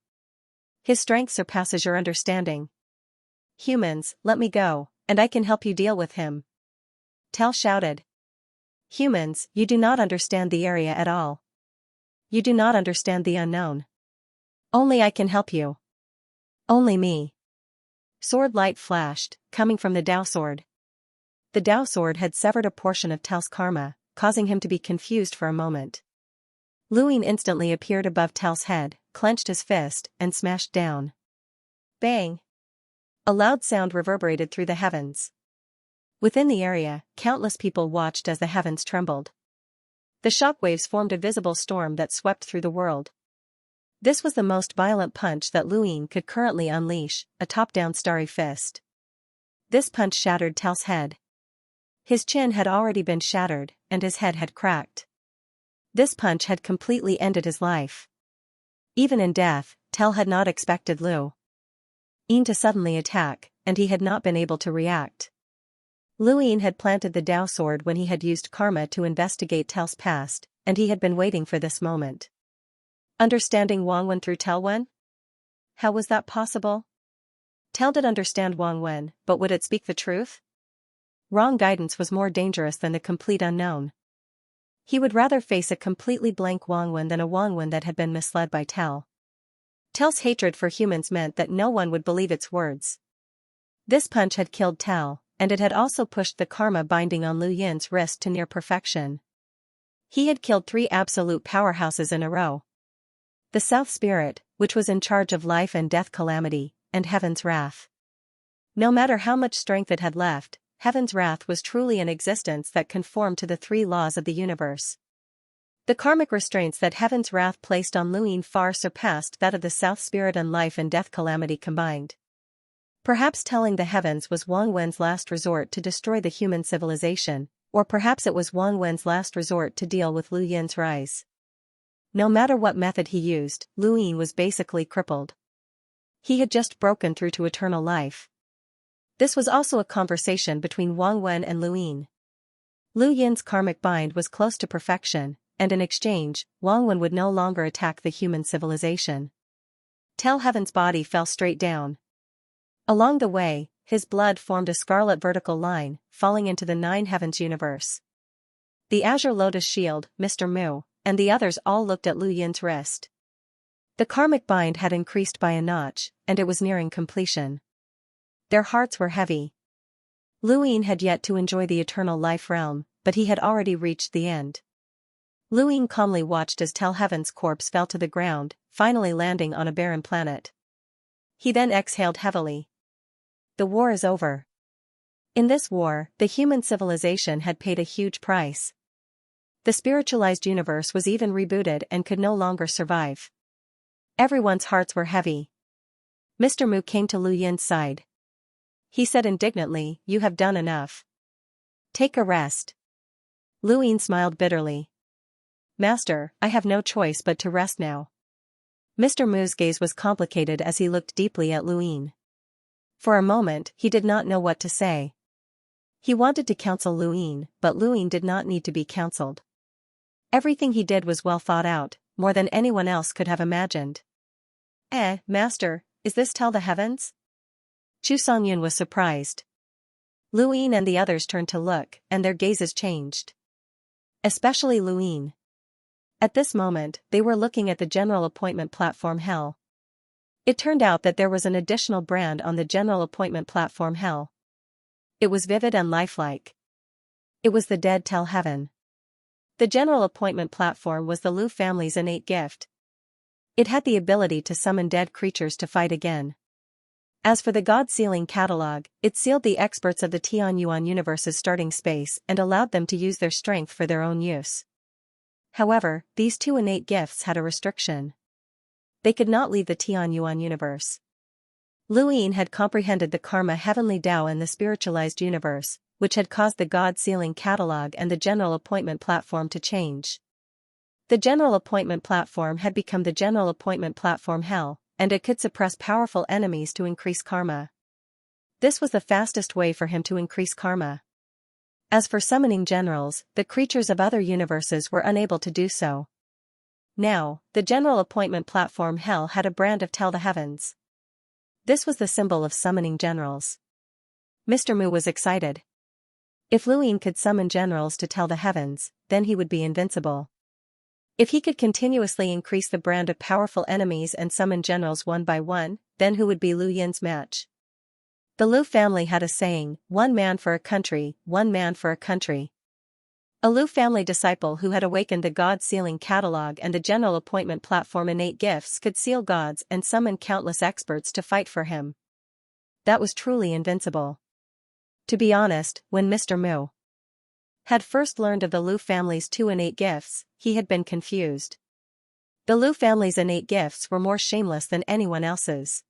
His strength surpasses your understanding. Humans, let me go, and I can help you deal with him. Tell shouted. Humans, you do not understand the area at all. You do not understand the unknown. Only I can help you. Only me. Sword light flashed, coming from the Dao sword. The Dao sword had severed a portion of Tel's karma, causing him to be confused for a moment. Luin instantly appeared above Tel's head, clenched his fist, and smashed down. Bang! A loud sound reverberated through the heavens. Within the area, countless people watched as the heavens trembled. The shockwaves formed a visible storm that swept through the world. This was the most violent punch that Luin could currently unleash, a top-down starry fist. This punch shattered Tel's head. His chin had already been shattered, and his head had cracked. This punch had completely ended his life. Even in death, Tel had not expected Luin to suddenly attack, and he had not been able to react. Luin had planted the Dao sword when he had used karma to investigate Tel's past, and he had been waiting for this moment. Understanding Wangwen through Telwen? How was that possible? Tel did understand Wangwen, but would it speak the truth? Wrong guidance was more dangerous than the complete unknown. He would rather face a completely blank Wangwen than a Wangwen that had been misled by Tel. Tel's hatred for humans meant that no one would believe its words. This punch had killed Tel, and it had also pushed the karma binding on Lu Yin's wrist to near perfection. He had killed 3 absolute powerhouses in a row. The South Spirit, which was in charge of life and death calamity, and Heaven's Wrath. No matter how much strength it had left, Heaven's Wrath was truly an existence that conformed to the 3 laws of the universe. The karmic restraints that Heaven's Wrath placed on Luin far surpassed that of the South Spirit and life and death calamity combined. Perhaps telling the heavens was Wangwen's last resort to destroy the human civilization, or perhaps it was Wangwen's last resort to deal with Lu Yin's rise. No matter what method he used, Luin was basically crippled. He had just broken through to eternal life. This was also a conversation between Wangwen and Luin. Lu Yin's karmic bind was close to perfection, and in exchange, Wangwen would no longer attack the human civilization. Tel Heaven's body fell straight down. Along the way, his blood formed a scarlet vertical line, falling into the 9 heavens universe. The Azure Lotus Shield, Mr. Mu, and the others all looked at Lu Yin's wrist. The karmic bind had increased by a notch, and it was nearing completion. Their hearts were heavy. Luin had yet to enjoy the eternal life realm, but he had already reached the end. Luin calmly watched as Tel Heaven's corpse fell to the ground, finally landing on a barren planet. He then exhaled heavily. The war is over. In this war, the human civilization had paid a huge price. The spiritualized universe was even rebooted and could no longer survive. Everyone's hearts were heavy. Mr. Mu came to Lu Yin's side. He said indignantly, "You have done enough. Take a rest." Luin smiled bitterly. "Master, I have no choice but to rest now." Mr. Mu's gaze was complicated as he looked deeply at Luin. For a moment, he did not know what to say. He wanted to counsel Luin, but Luin did not need to be counseled. Everything he did was well thought out, more than anyone else could have imagined. Master, is this Tel the heavens?" Chu Songyun was surprised. Luin and the others turned to look, and their gazes changed. Especially Luin. At this moment, they were looking at the general appointment platform Hell. It turned out that there was an additional brand on the general appointment platform Hell. It was vivid and lifelike. It was the dead Tel Heaven. The general appointment platform was the Lu family's innate gift. It had the ability to summon dead creatures to fight again. As for the God Sealing Catalog, it sealed the experts of the Tianyuan universe's starting space and allowed them to use their strength for their own use. However, these 2 innate gifts had a restriction. They could not leave the Tianyuan universe. Luin had comprehended the karma heavenly Tao and the spiritualized universe, which had caused the God Sealing Catalog and the general appointment platform to change. The general appointment platform had become the general appointment platform Hell, and it could suppress powerful enemies to increase karma. This was the fastest way for him to increase karma. As for summoning generals, the creatures of other universes were unable to do so. Now, the general appointment platform Hell had a brand of Tel the Heavens. This was the symbol of summoning generals. Mr. Mu was excited. If Luin could summon generals to Tel the Heavens, then he would be invincible. If he could continuously increase the brand of powerful enemies and summon generals one by one, then who would be Lu Yin's match? The Lu family had a saying, one man for a country, one man for a country. A Lu family disciple who had awakened the God Sealing Catalog and the General Appointment Platform innate gifts could seal gods and summon countless experts to fight for him. That was truly invincible. To be honest, when Mr. Mu had first learned of the Lu family's two innate gifts, he had been confused. The Lu family's innate gifts were more shameless than anyone else's.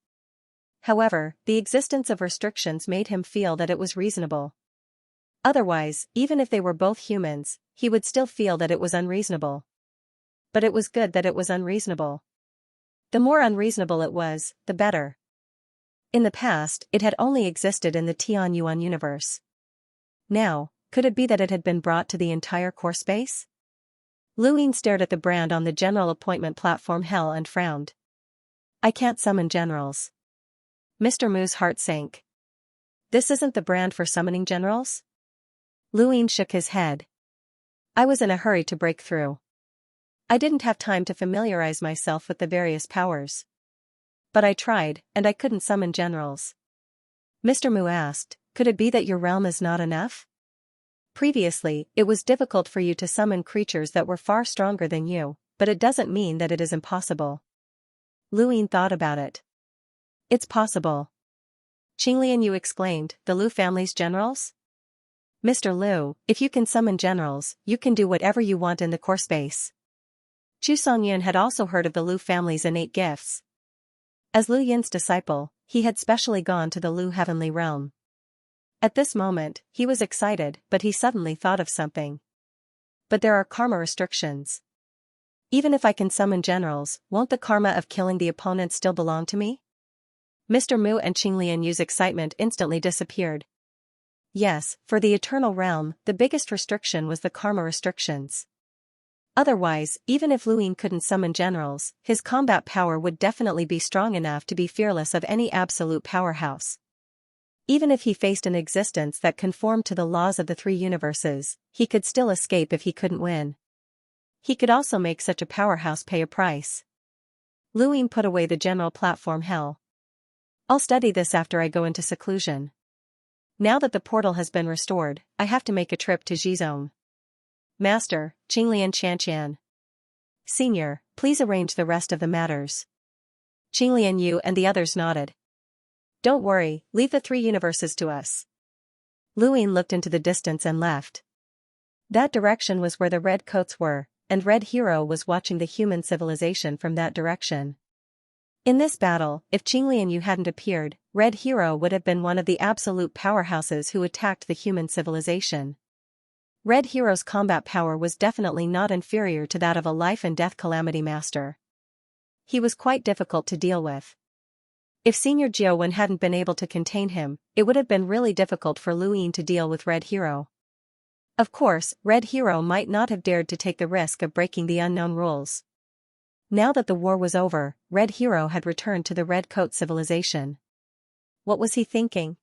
However, the existence of restrictions made him feel that it was reasonable. Otherwise, even if they were both humans, he would still feel that it was unreasonable. But it was good that it was unreasonable. The more unreasonable it was, the better. In the past, it had only existed in the Tianyuan universe. Now, could it be that it had been brought to the entire core space? Lu Ying stared at the brand on the General Appointment Platform Hell and frowned. I can't summon generals. Mr. Mu's heart sank. This isn't the brand for summoning generals? Lu Ying shook his head. I was in a hurry to break through. I didn't have time to familiarize myself with the various powers. But I tried, and I couldn't summon generals. Mr. Mu asked, could it be that your realm is not enough? Previously, it was difficult for you to summon creatures that were far stronger than you, but it doesn't mean that it is impossible. Lu Ying thought about it. It's possible. Qinglian Yu exclaimed, the Lu family's generals? Mr. Lu, if you can summon generals, you can do whatever you want in the core space. Chu Songyun had also heard of the Lu family's innate gifts. As Lu Yin's disciple, he had specially gone to the Lu heavenly realm. At this moment, he was excited, but he suddenly thought of something. But there are karma restrictions. Even if I can summon generals, won't the karma of killing the opponent still belong to me? Mr. Mu and Qinglian Yu's excitement instantly disappeared. Yes, for the Eternal Realm, the biggest restriction was the karma restrictions. Otherwise, even if Lu Ying couldn't summon generals, his combat power would definitely be strong enough to be fearless of any absolute powerhouse. Even if he faced an existence that conformed to the laws of the three universes, he could still escape if he couldn't win. He could also make such a powerhouse pay a price. Lu Ying put away the general platform Hell. I'll study this after I go into seclusion. Now that the portal has been restored, I have to make a trip to Jizong. Master, Qinglian Xianxia. Senior, please arrange the rest of the matters. Qinglian Yu and the others nodded. Don't worry, leave the three universes to us. Lu Ying looked into the distance and left. That direction was where the red coats were, and Red Hero was watching the human civilization from that direction. In this battle, if Qinglian Yu hadn't appeared, Red Hero would have been one of the absolute powerhouses who attacked the human civilization. Red Hero's combat power was definitely not inferior to that of a life and death calamity master. He was quite difficult to deal with. If Senior Jiawen hadn't been able to contain him, it would have been really difficult for Lu Ying to deal with Red Hero. Of course, Red Hero might not have dared to take the risk of breaking the unknown rules. Now that the war was over, Red Hero had returned to the Red Coat civilization. What was he thinking?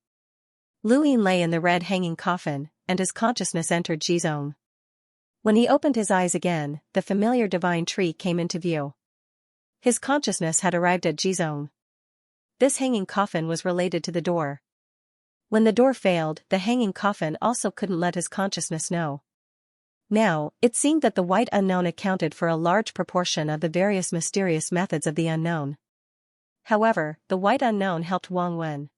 Lu Ying lay in the red hanging coffin, and his consciousness entered Jizong. When he opened his eyes again, the familiar divine tree came into view. His consciousness had arrived at Jizong. This hanging coffin was related to the door. When the door failed, the hanging coffin also couldn't let his consciousness know. Now, it seemed that the white unknown accounted for a large proportion of the various mysterious methods of the unknown. However, the white unknown helped Wang Wen.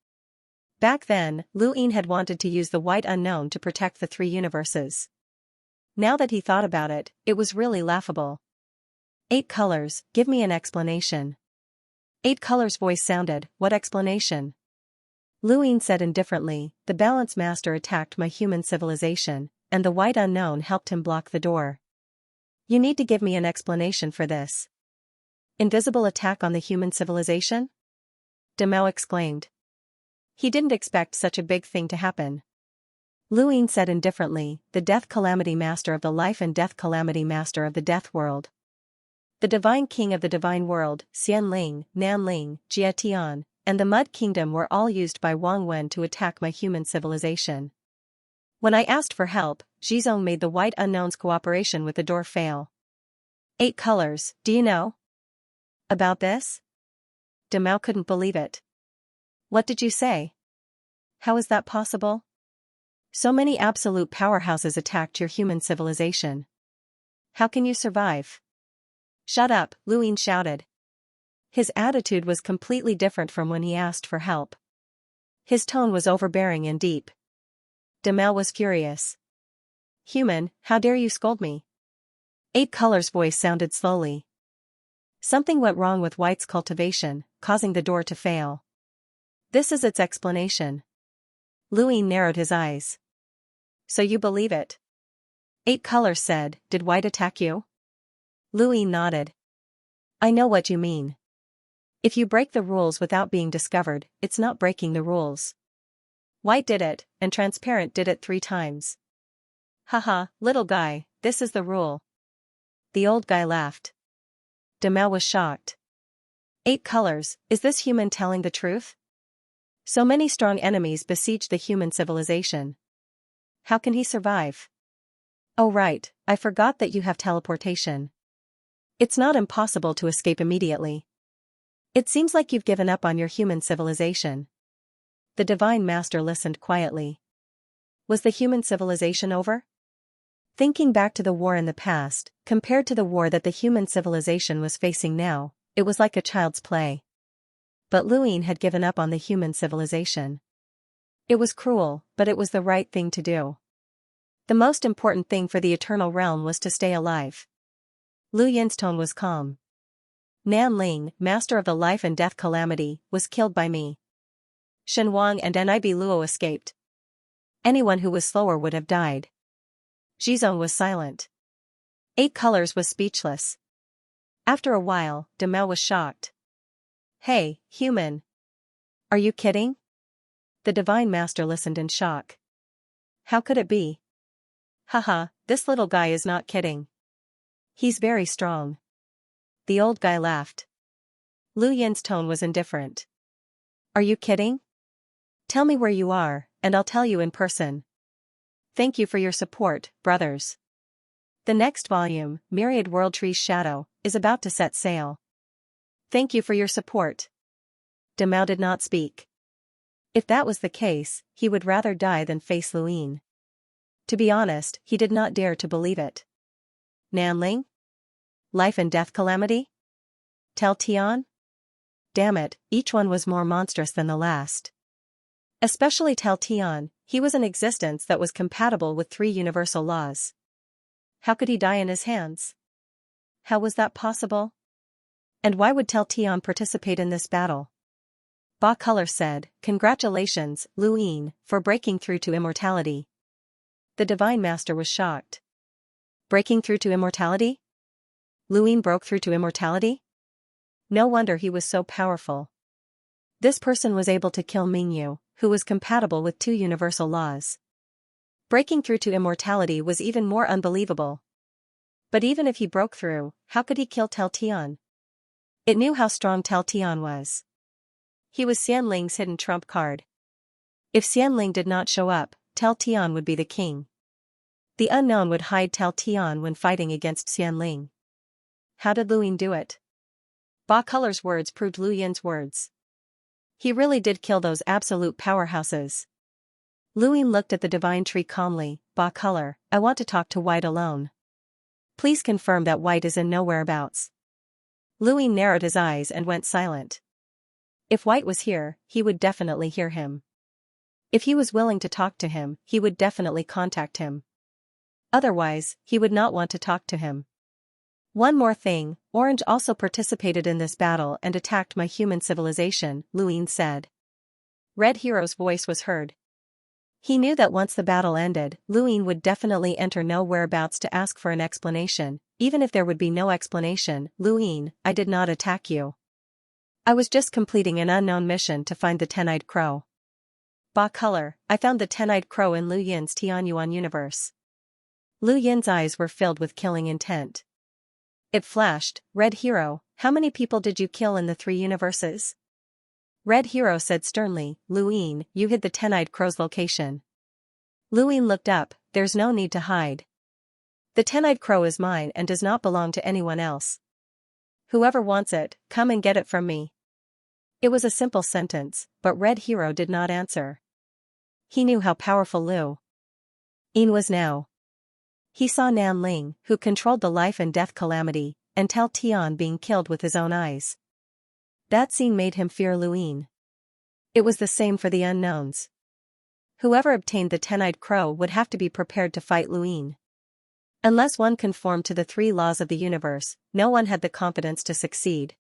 Back then, Lu Ying had wanted to use the white unknown to protect the three universes. Now that he thought about it, it was really laughable. 8 colors, give me an explanation. 8 colors' voice sounded, what explanation? Lu Ying said indifferently, the balance master attacked my human civilization, and the white unknown helped him block the door. You need to give me an explanation for this. Invisible attack on the human civilization? Demao exclaimed. He didn't expect such a big thing to happen. Lu Ying said indifferently, the Death Calamity Master of the Life and Death Calamity Master of the Death World. The Divine King of the Divine World, Xianling, Nanling, Jia Tian, and the Mud Kingdom were all used by Wang Wen to attack my human civilization. When I asked for help, Jizong made the white unknown's cooperation with the door fail. 8 colors, do you know about this? Demao couldn't believe it. What did you say? How is that possible? So many absolute powerhouses attacked your human civilization. How can you survive? Shut up, Luin shouted. His attitude was completely different from when he asked for help. His tone was overbearing and deep. Demao was furious. Human, how dare you scold me? 8 colors' voice sounded slowly. Something went wrong with White's cultivation, causing the door to fail. This is its explanation. Luin narrowed his eyes. So you believe it? 8 colors said, did White attack you? Luin nodded. I know what you mean. If you break the rules without being discovered, it's not breaking the rules. White did it, and Transparent did it 3 times. Haha, little guy, this is the rule. The old guy laughed. Demao was shocked. 8 colors, is this human telling the truth? So many strong enemies besiege the human civilization. How can he survive? Oh right, I forgot that you have teleportation. It's not impossible to escape immediately. It seems like you've given up on your human civilization. The Divine Master listened quietly. Was the human civilization over? Thinking back to the war in the past, compared to the war that the human civilization was facing now, it was like a child's play. But Luin had given up on the human civilization. It was cruel, but it was the right thing to do. The most important thing for the Eternal Realm was to stay alive. Lu Yin's tone was calm. Nan Ling, master of the life and death calamity, was killed by me. Shen Wang and Nib Luo escaped. Anyone who was slower would have died. Jizong was silent. 8 colors was speechless. After a while, Demao was shocked. Hey, human. Are you kidding? The Divine Master listened in shock. How could it be? Haha, this little guy is not kidding. He's very strong. The old guy laughed. Lu Yin's tone was indifferent. Are you kidding? Tell me where you are, and I'll tell you in person. Thank you for your support, brothers. The next volume, Myriad World Tree's Shadow, is about to set sail. Thank you for your support. Demao did not speak. If that was the case, he would rather die than face Luin. To be honest, he did not dare to believe it. Nanling? Life and death calamity? Tel Tian? Damn it, each one was more monstrous than the last. Especially Tel Tian, he was an existence that was compatible with 3 universal laws. How could he die in his hands? How was that possible? And why would Tel Tian participate in this battle? Ba Color said, congratulations, Luin, for breaking through to immortality. The Divine Master was shocked. Breaking through to immortality? Luin broke through to immortality? No wonder he was so powerful. This person was able to kill Mingyu, who was compatible with 2 universal laws. Breaking through to immortality was even more unbelievable. But even if he broke through, how could he kill Tel Tian? It knew how strong Tel Tian was. He was Xianling's hidden trump card. If Xianling did not show up, Tel Tian would be the king. The unknown would hide Tel Tian when fighting against Xianling. How did Luin do it? Ba Color's words proved Lu Yin's words. He really did kill those absolute powerhouses. Luin looked at the divine tree calmly. Ba Color, I want to talk to White alone. Please confirm that White is in no whereabouts. Luin narrowed his eyes and went silent. If White was here, he would definitely hear him. If he was willing to talk to him, he would definitely contact him. Otherwise, he would not want to talk to him. One more thing, Orange also participated in this battle and attacked my human civilization, Luin said. Red Hero's voice was heard. He knew that once the battle ended, Luin would definitely enter no whereabouts to ask for an explanation. Even if there would be no explanation, Luin, I did not attack you. I was just completing an unknown mission to find the 10-eyed crow. Ba Color, I found the 10-eyed crow in Lu Yin's Tianyuan universe. Lu Yin's eyes were filled with killing intent. It flashed, Red Hero, how many people did you kill in the 3 universes? Red Hero said sternly, Luin, you hid the 10-eyed crow's location. Luin looked up, there's no need to hide. The 10-eyed crow is mine and does not belong to anyone else. Whoever wants it, come and get it from me. It was a simple sentence, but Red Hero did not answer. He knew how powerful Lu Yin was now. He saw Nan Ling, who controlled the life and death calamity, and Tel Tian being killed with his own eyes. That scene made him fear Lu Yin. It was the same for the unknowns. Whoever obtained the 10-eyed crow would have to be prepared to fight Lu Yin. Unless one conformed to the 3 laws of the universe, no one had the confidence to succeed.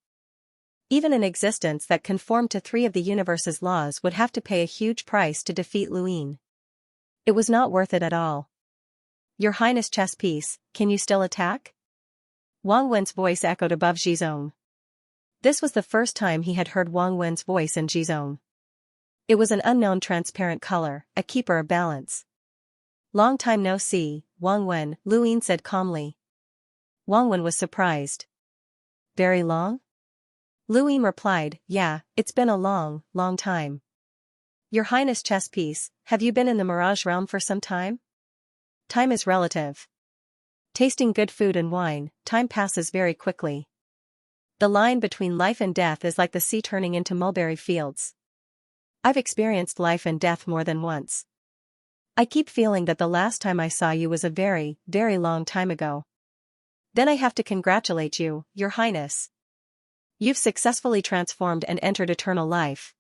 Even an existence that conformed to 3 of the universe's laws would have to pay a huge price to defeat Lu Yin. It was not worth it at all. Your Highness chess piece, can you still attack? Wang Wen's voice echoed above Jizong. This was the first time he had heard Wang Wen's voice in Jizong. It was an unknown transparent color, a keeper of balance. Long time no see, Wang Wen, Lu Yin said calmly. Wang Wen was surprised. Very long? Lu Yin replied, yeah, it's been a long, long time. Your Highness chess piece, have you been in the Mirage realm for some time? Time is relative. Tasting good food and wine, time passes very quickly. The line between life and death is like the sea turning into mulberry fields. I've experienced life and death more than once. I keep feeling that the last time I saw you was a very, very long time ago. Then I have to congratulate you, Your Highness. You've successfully transformed and entered eternal life.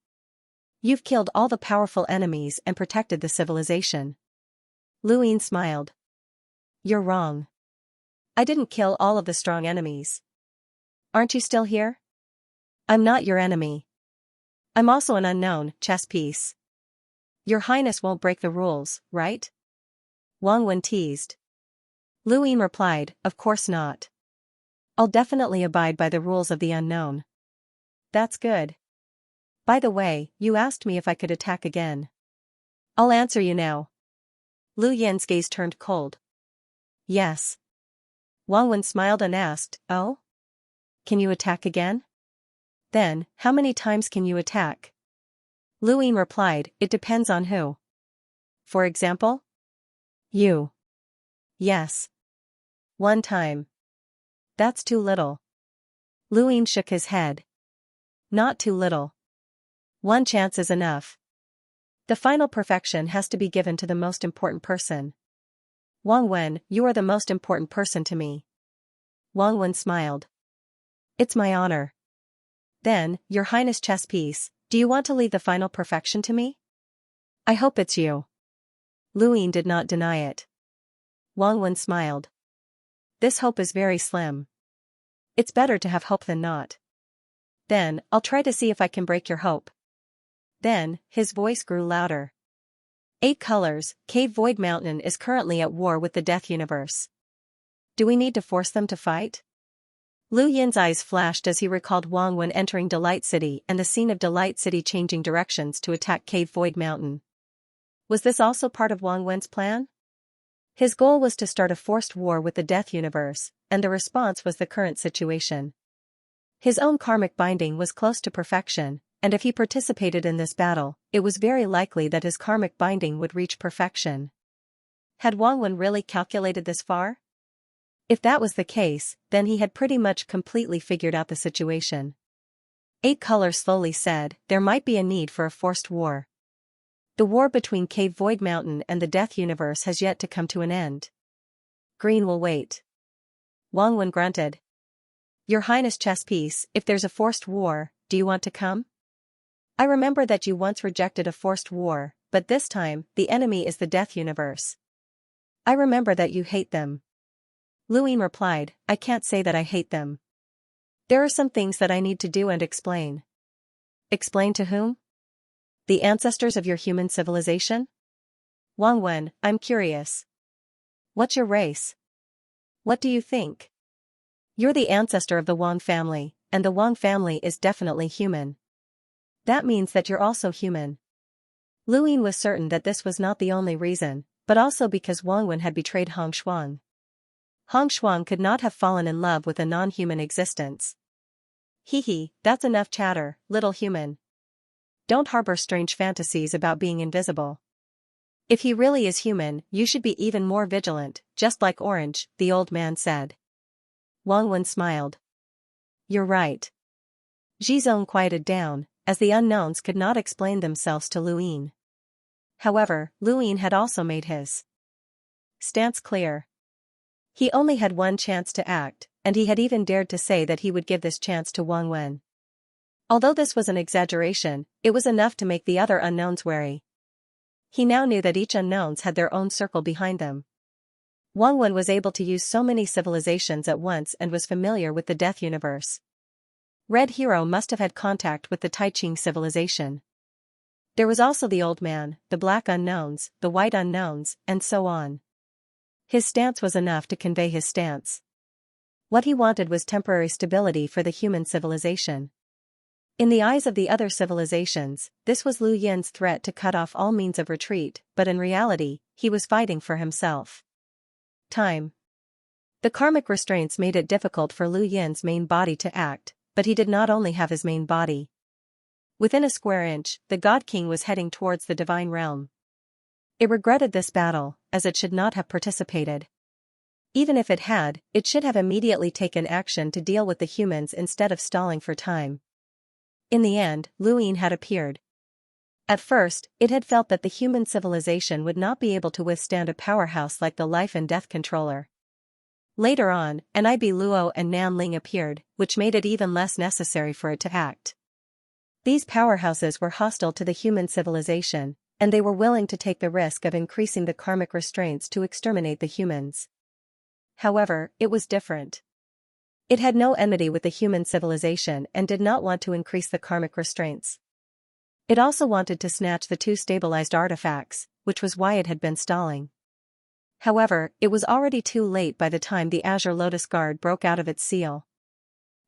You've killed all the powerful enemies and protected the civilization. Lu Yin smiled. You're wrong. I didn't kill all of the strong enemies. Aren't you still here? I'm not your enemy. I'm also an unknown chess piece. Your Highness won't break the rules, right? Wang Wen teased. Lu Yin replied, of course not. I'll definitely abide by the rules of the unknown. That's good. By the way, you asked me if I could attack again. I'll answer you now. Lu Yin's gaze turned cold. Yes. Wang Wen smiled and asked, oh? Can you attack again? Then, how many times can you attack? Lu Yin replied, it depends on who. For example? You. Yes. 1 time. That's too little. Lu Yin shook his head. Not too little. 1 chance is enough. The final perfection has to be given to the most important person. Wang Wen, you are the most important person to me. Wang Wen smiled. It's my honor. Then, Your Highness chess piece, do you want to leave the final perfection to me? I hope it's you. Lu Yin did not deny it. Wang Wen smiled. This hope is very slim. It's better to have hope than not. Then, I'll try to see if I can break your hope. Then, his voice grew louder. 8 colors, Cave Void Mountain is currently at war with the Death Universe. Do we need to force them to fight? Lu Yin's eyes flashed as he recalled Wang Wen entering Delight City and the scene of Delight City changing directions to attack Cave Void Mountain. Was this also part of Wang Wen's plan? His goal was to start a forced war with the Death Universe, and the response was the current situation. His own karmic binding was close to perfection, and if he participated in this battle, it was very likely that his karmic binding would reach perfection. Had Wang Wen really calculated this far? If that was the case, then he had pretty much completely figured out the situation. 8 Color slowly said, there might be a need for a forced war. The war between Cave Void Mountain and the Death Universe has yet to come to an end. Green will wait. Wang Wen grunted. Your Highness chess piece, if there's a forced war, do you want to come? I remember that you once rejected a forced war, but this time, the enemy is the Death Universe. I remember that you hate them. Lu Yin replied, I can't say that I hate them. There are some things that I need to do and explain. Explain to whom? The ancestors of your human civilization? Wang Wen, I'm curious. What's your race? What do you think? You're the ancestor of the Wang family, and the Wang family is definitely human. That means that you're also human. Lu Yin was certain that this was not the only reason, but also because Wang Wen had betrayed Hong Shuang. Hong Shuang could not have fallen in love with a non-human existence. Hee, that's enough chatter, little human. Don't harbor strange fantasies about being invisible. If he really is human, you should be even more vigilant, just like Orange, the old man said. Wang Wen smiled. You're right. Jizong quieted down, as the unknowns could not explain themselves to Lu Yin. However, Lu Yin had also made his stance clear. He only had one chance to act, and he had even dared to say that he would give this chance to Wang Wen. Although this was an exaggeration, it was enough to make the other unknowns wary. He now knew that each unknowns had their own circle behind them. Wang Wen was able to use so many civilizations at once and was familiar with the Death Universe. Red Hero must have had contact with the Taiching civilization. There was also the Old Man, the Black Unknowns, the White Unknowns, and so on. His stance was enough to convey his stance. What he wanted was temporary stability for the human civilization. In the eyes of the other civilizations, this was Lu Yin's threat to cut off all means of retreat, but in reality, he was fighting for himself. Time. The karmic restraints made it difficult for Lu Yin's main body to act, but he did not only have his main body. Within a square inch, the God King was heading towards the divine realm. It regretted this battle, as it should not have participated. Even if it had, it should have immediately taken action to deal with the humans instead of stalling for time. In the end, Lu Yin had appeared. At first, it had felt that the human civilization would not be able to withstand a powerhouse like the Life and Death Controller. Later on, Nib Luo and Nan Ling appeared, which made it even less necessary for it to act. These powerhouses were hostile to the human civilization, and they were willing to take the risk of increasing the karmic restraints to exterminate the humans. However, it was different. It had no enmity with the human civilization and did not want to increase the karmic restraints. It also wanted to snatch the two stabilized artifacts, which was why it had been stalling. However, it was already too late by the time the Azure Lotus Guard broke out of its seal.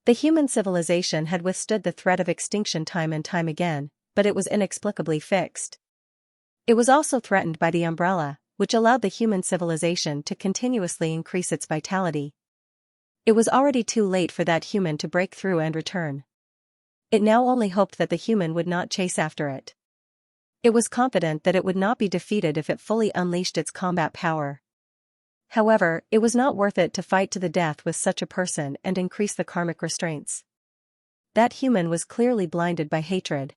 The human civilization had withstood the threat of extinction time and time again, but it was inexplicably fixed. It was also threatened by the umbrella, which allowed the human civilization to continuously increase its vitality. It was already too late for that human to break through and return. It now only hoped that the human would not chase after it. It was confident that it would not be defeated if it fully unleashed its combat power. However, it was not worth it to fight to the death with such a person and increase the karmic restraints. That human was clearly blinded by hatred.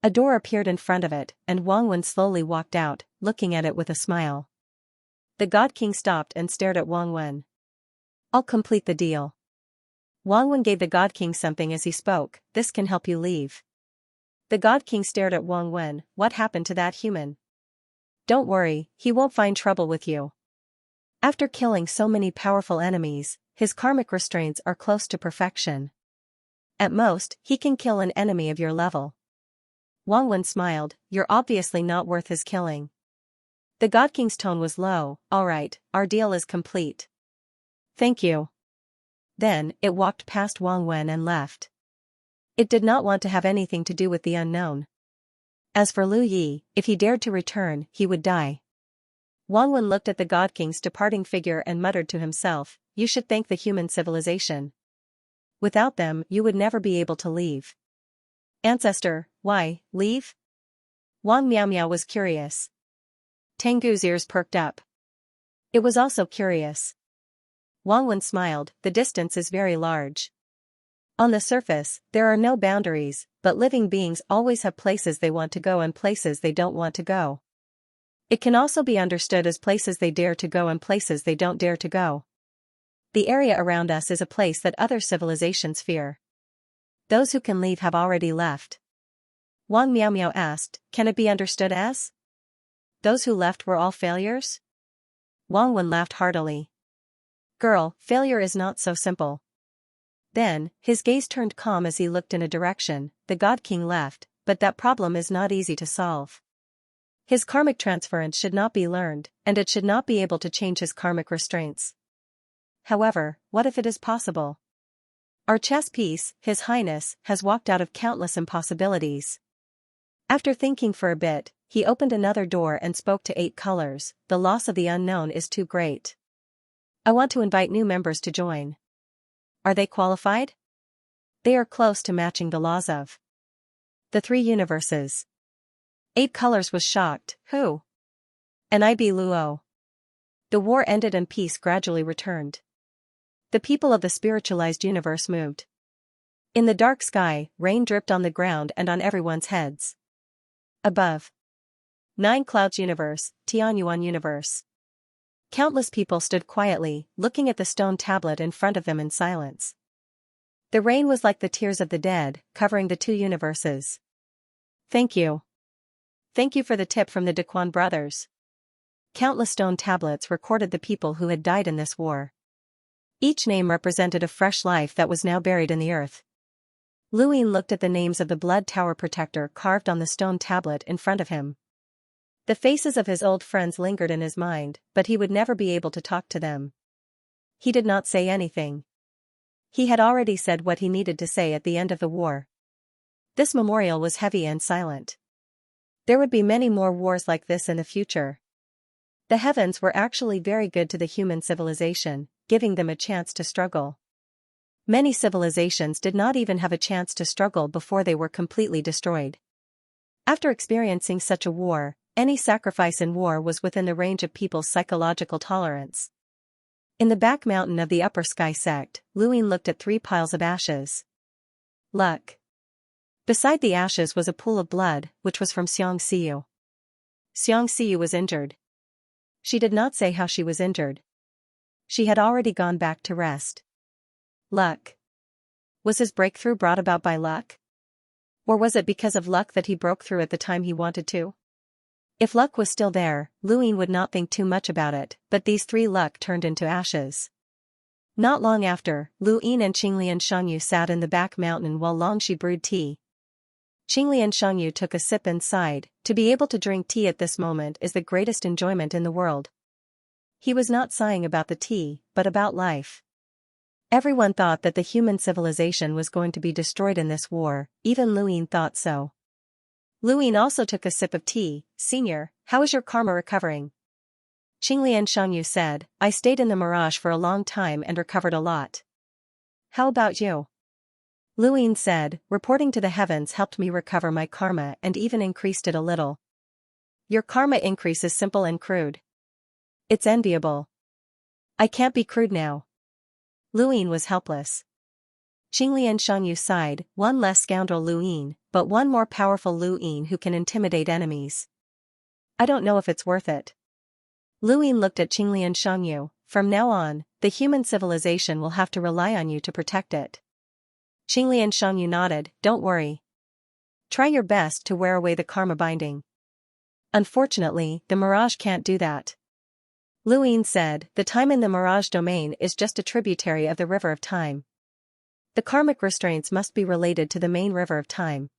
A door appeared in front of it, and Wang Wen slowly walked out, looking at it with a smile. The God King stopped and stared at Wang Wen. I'll complete the deal. Wang Wen gave the God King something as he spoke, this can help you leave. The God King stared at Wang Wen, what happened to that human? Don't worry, he won't find trouble with you. After killing so many powerful enemies, his karmic restraints are close to perfection. At most, he can kill an enemy of your level. Wang Wen smiled, you're obviously not worth his killing. The God King's tone was low, alright, our deal is complete. Thank you. Then, it walked past Wang Wen and left. It did not want to have anything to do with the unknown. As for Lu Yi, if he dared to return, he would die. Wang Wen looked at the God King's departing figure and muttered to himself, you should thank the human civilization. Without them, you would never be able to leave. Ancestor, why, leave? Wang Miao Miao was curious. Tengu's ears perked up. It was also curious. Wang Wen smiled, the distance is very large. On the surface, there are no boundaries, but living beings always have places they want to go and places they don't want to go. It can also be understood as places they dare to go and places they don't dare to go. The area around us is a place that other civilizations fear. Those who can leave have already left. Wang Miao Miao asked, can it be understood as? Those who left were all failures? Wang Wen laughed heartily. Girl, failure is not so simple. Then, his gaze turned calm as he looked in a direction, the God King left, but that problem is not easy to solve. His karmic transference should not be learned, and it should not be able to change his karmic restraints. However, what if it is possible? Our chess piece, His Highness, has walked out of countless impossibilities. After thinking for a bit, he opened another door and spoke to 8 colors, the loss of the unknown is too great. I want to invite new members to join. Are they qualified? They are close to matching the laws of the 3 universes. 8 colors was shocked, who? Nib Luo. The war ended and peace gradually returned. The people of the spiritualized universe moved. In the dark sky, rain dripped on the ground and on everyone's heads. Above. Nine Clouds Universe, Tianyuan Universe. Countless people stood quietly, looking at the stone tablet in front of them in silence. The rain was like the tears of the dead, covering the two universes. Thank you. Thank you for the tip from the Daquan brothers. Countless stone tablets recorded the people who had died in this war. Each name represented a fresh life that was now buried in the earth. Luin looked at the names of the Blood Tower Protector carved on the stone tablet in front of him. The faces of his old friends lingered in his mind, but he would never be able to talk to them. He did not say anything. He had already said what he needed to say at the end of the war. This memorial was heavy and silent. There would be many more wars like this in the future. The heavens were actually very good to the human civilization, giving them a chance to struggle. Many civilizations did not even have a chance to struggle before they were completely destroyed. After experiencing such a war, any sacrifice in war was within the range of people's psychological tolerance. In the back mountain of the Upper Sky sect, Luin looked at 3 piles of ashes. Luck. Beside the ashes was a pool of blood, which was from Xianxia. Xianxia was injured. She did not say how she was injured. She had already gone back to rest. Luck. Was his breakthrough brought about by luck? Or was it because of luck that he broke through at the time he wanted to? If luck was still there, Luin would not think too much about it, but these 3 luck turned into ashes. Not long after, Luin and Qinglian Shangyu sat in the back mountain while Longxi brewed tea. Qinglian Shangyu took a sip and sighed. To be able to drink tea at this moment is the greatest enjoyment in the world. He was not sighing about the tea, but about life. Everyone thought that the human civilization was going to be destroyed in this war, even Luin thought so. Luin also took a sip of tea. Senior, how is your karma recovering? Qinglian Shangyu said, I stayed in the mirage for a long time and recovered a lot. How about you? Luin said, reporting to the heavens helped me recover my karma and even increased it a little. Your karma increase is simple and crude. It's enviable. I can't be crude now. Luin was helpless. Qinglian Shangyu sighed, one less scoundrel Luin, but one more powerful Luin who can intimidate enemies. I don't know if it's worth it. Luin looked at Qinglian Shangyu, from now on, the human civilization will have to rely on you to protect it. Qinglian Shangyu nodded, don't worry. Try your best to wear away the karma binding. Unfortunately, the mirage can't do that. Luin said, the time in the mirage domain is just a tributary of the river of time. The karmic restraints must be related to the main river of time.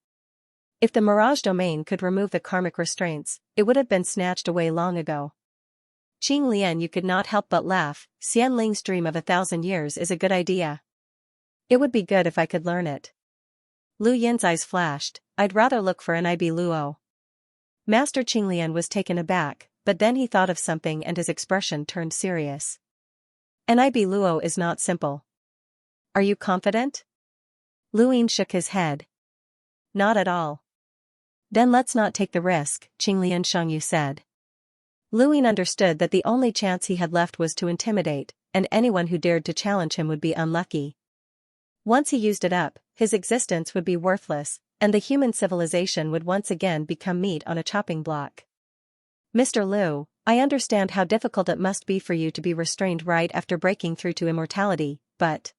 If the mirage domain could remove the karmic restraints, it would have been snatched away long ago. Qing Lian, you could not help but laugh. Xian Ling's dream of 1,000 years is a good idea. It would be good if I could learn it. Lu Yin's eyes flashed, I'd rather look for Nib Luo. Master Qinglian was taken aback, but then he thought of something and his expression turned serious. Nib Luo is not simple. Are you confident? Luin shook his head. Not at all. Then let's not take the risk, Qinglian Shangyu said. Luin understood that the only chance he had left was to intimidate, and anyone who dared to challenge him would be unlucky. Once he used it up, his existence would be worthless, and the human civilization would once again become meat on a chopping block. Mr. Liu, I understand how difficult it must be for you to be restrained right after breaking through to immortality, but...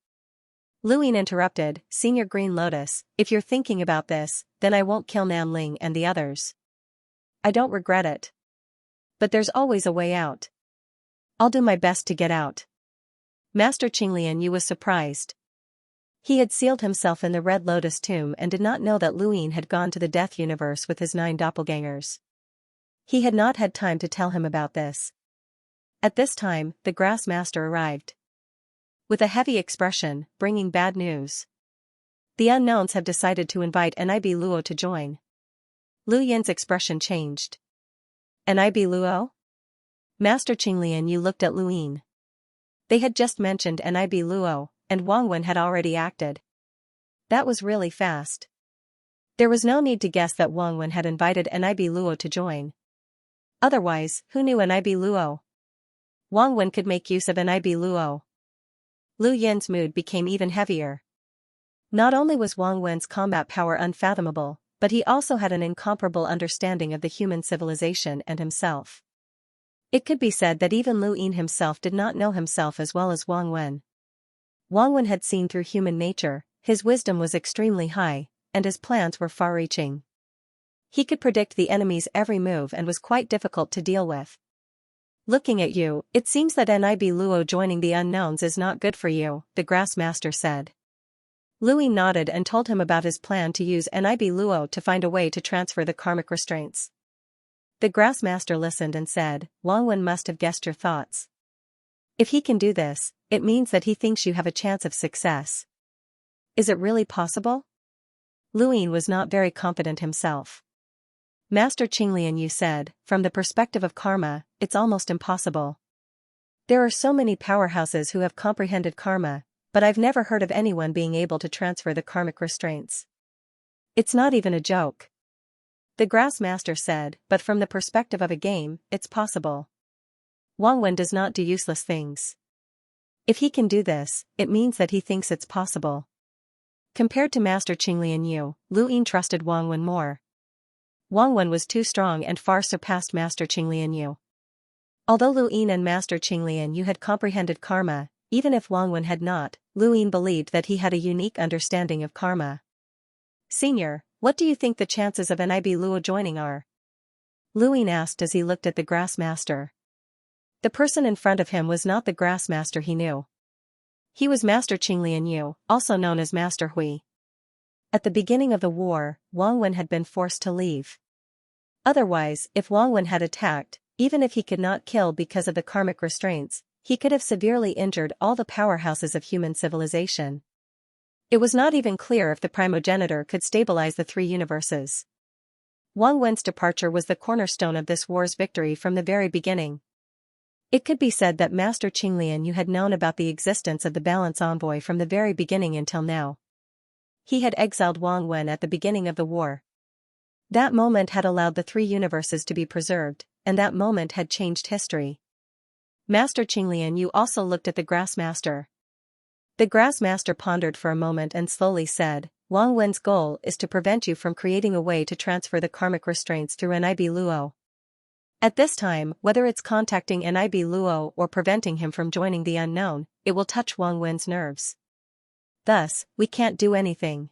Luin interrupted, Senior Green Lotus, if you're thinking about this, then I won't kill Nanling and the others. I don't regret it. But there's always a way out. I'll do my best to get out. Master Qinglian Yu was surprised. He had sealed himself in the Red Lotus tomb and did not know that Luin had gone to the Death Universe with his 9 doppelgangers. He had not had time to tell him about this. At this time, the Grass Master arrived. With a heavy expression, bringing bad news. The unknowns have decided to invite Nib Luo to join. Lu Yin's expression changed. Nib Luo? Master Qinglian Yu looked at Luin. They had just mentioned Nib Luo, and Wang Wen had already acted. That was really fast. There was no need to guess that Wang Wen had invited Nib Luo to join. Otherwise, who knew an Ibi Luo? Wang Wen could make use of an Ibi Luo. Lu Yin's mood became even heavier. Not only was Wang Wen's combat power unfathomable, but he also had an incomparable understanding of the human civilization and himself. It could be said that even Lu Yin himself did not know himself as well as Wang Wen. Wang Wen had seen through human nature, his wisdom was extremely high, and his plans were far-reaching. He could predict the enemy's every move and was quite difficult to deal with. Looking at you, it seems that Nib Luo joining the unknowns is not good for you, the grass master said. Lu Yin nodded and told him about his plan to use Nib Luo to find a way to transfer the karmic restraints. The grass master listened and said, Wang Wen must have guessed your thoughts. If he can do this, it means that he thinks you have a chance of success. Is it really possible? Lu Yin was not very confident himself. Master Qinglian Yu said, from the perspective of karma, it's almost impossible. There are so many powerhouses who have comprehended karma, but I've never heard of anyone being able to transfer the karmic restraints. It's not even a joke. The grass master said, but from the perspective of a game, it's possible. Wang Wen does not do useless things. If he can do this, it means that he thinks it's possible. Compared to Master Qinglian Yu, Lu Yin trusted Wang Wen more. Wang Wen was too strong and far surpassed Master Qinglian Yu. Although Lu Yin and Master Qinglian Yu had comprehended karma, even if Wang Wen had not, Lu Yin believed that he had a unique understanding of karma. Senior, what do you think the chances of Nib Luo joining are? Lu Yin asked as he looked at the grass master. The person in front of him was not the grass master he knew. He was Master Qinglian Yu, also known as Master Hui. At the beginning of the war, Wang Wen had been forced to leave. Otherwise, if Wang Wen had attacked, even if he could not kill because of the karmic restraints, he could have severely injured all the powerhouses of human civilization. It was not even clear if the primogenitor could stabilize the three universes. Wang Wen's departure was the cornerstone of this war's victory from the very beginning. It could be said that Master Qinglian Yu had known about the existence of the balance envoy from the very beginning until now. He had exiled Wang Wen at the beginning of the war. That moment had allowed the three universes to be preserved, and that moment had changed history. Master Qinglian Yu also looked at the grass master. The grass master pondered for a moment and slowly said, Wang Wen's goal is to prevent you from creating a way to transfer the karmic restraints through Nib Luo. At this time, whether it's contacting Nib Luo or preventing him from joining the unknown, it will touch Wang Wen's nerves. Thus, we can't do anything.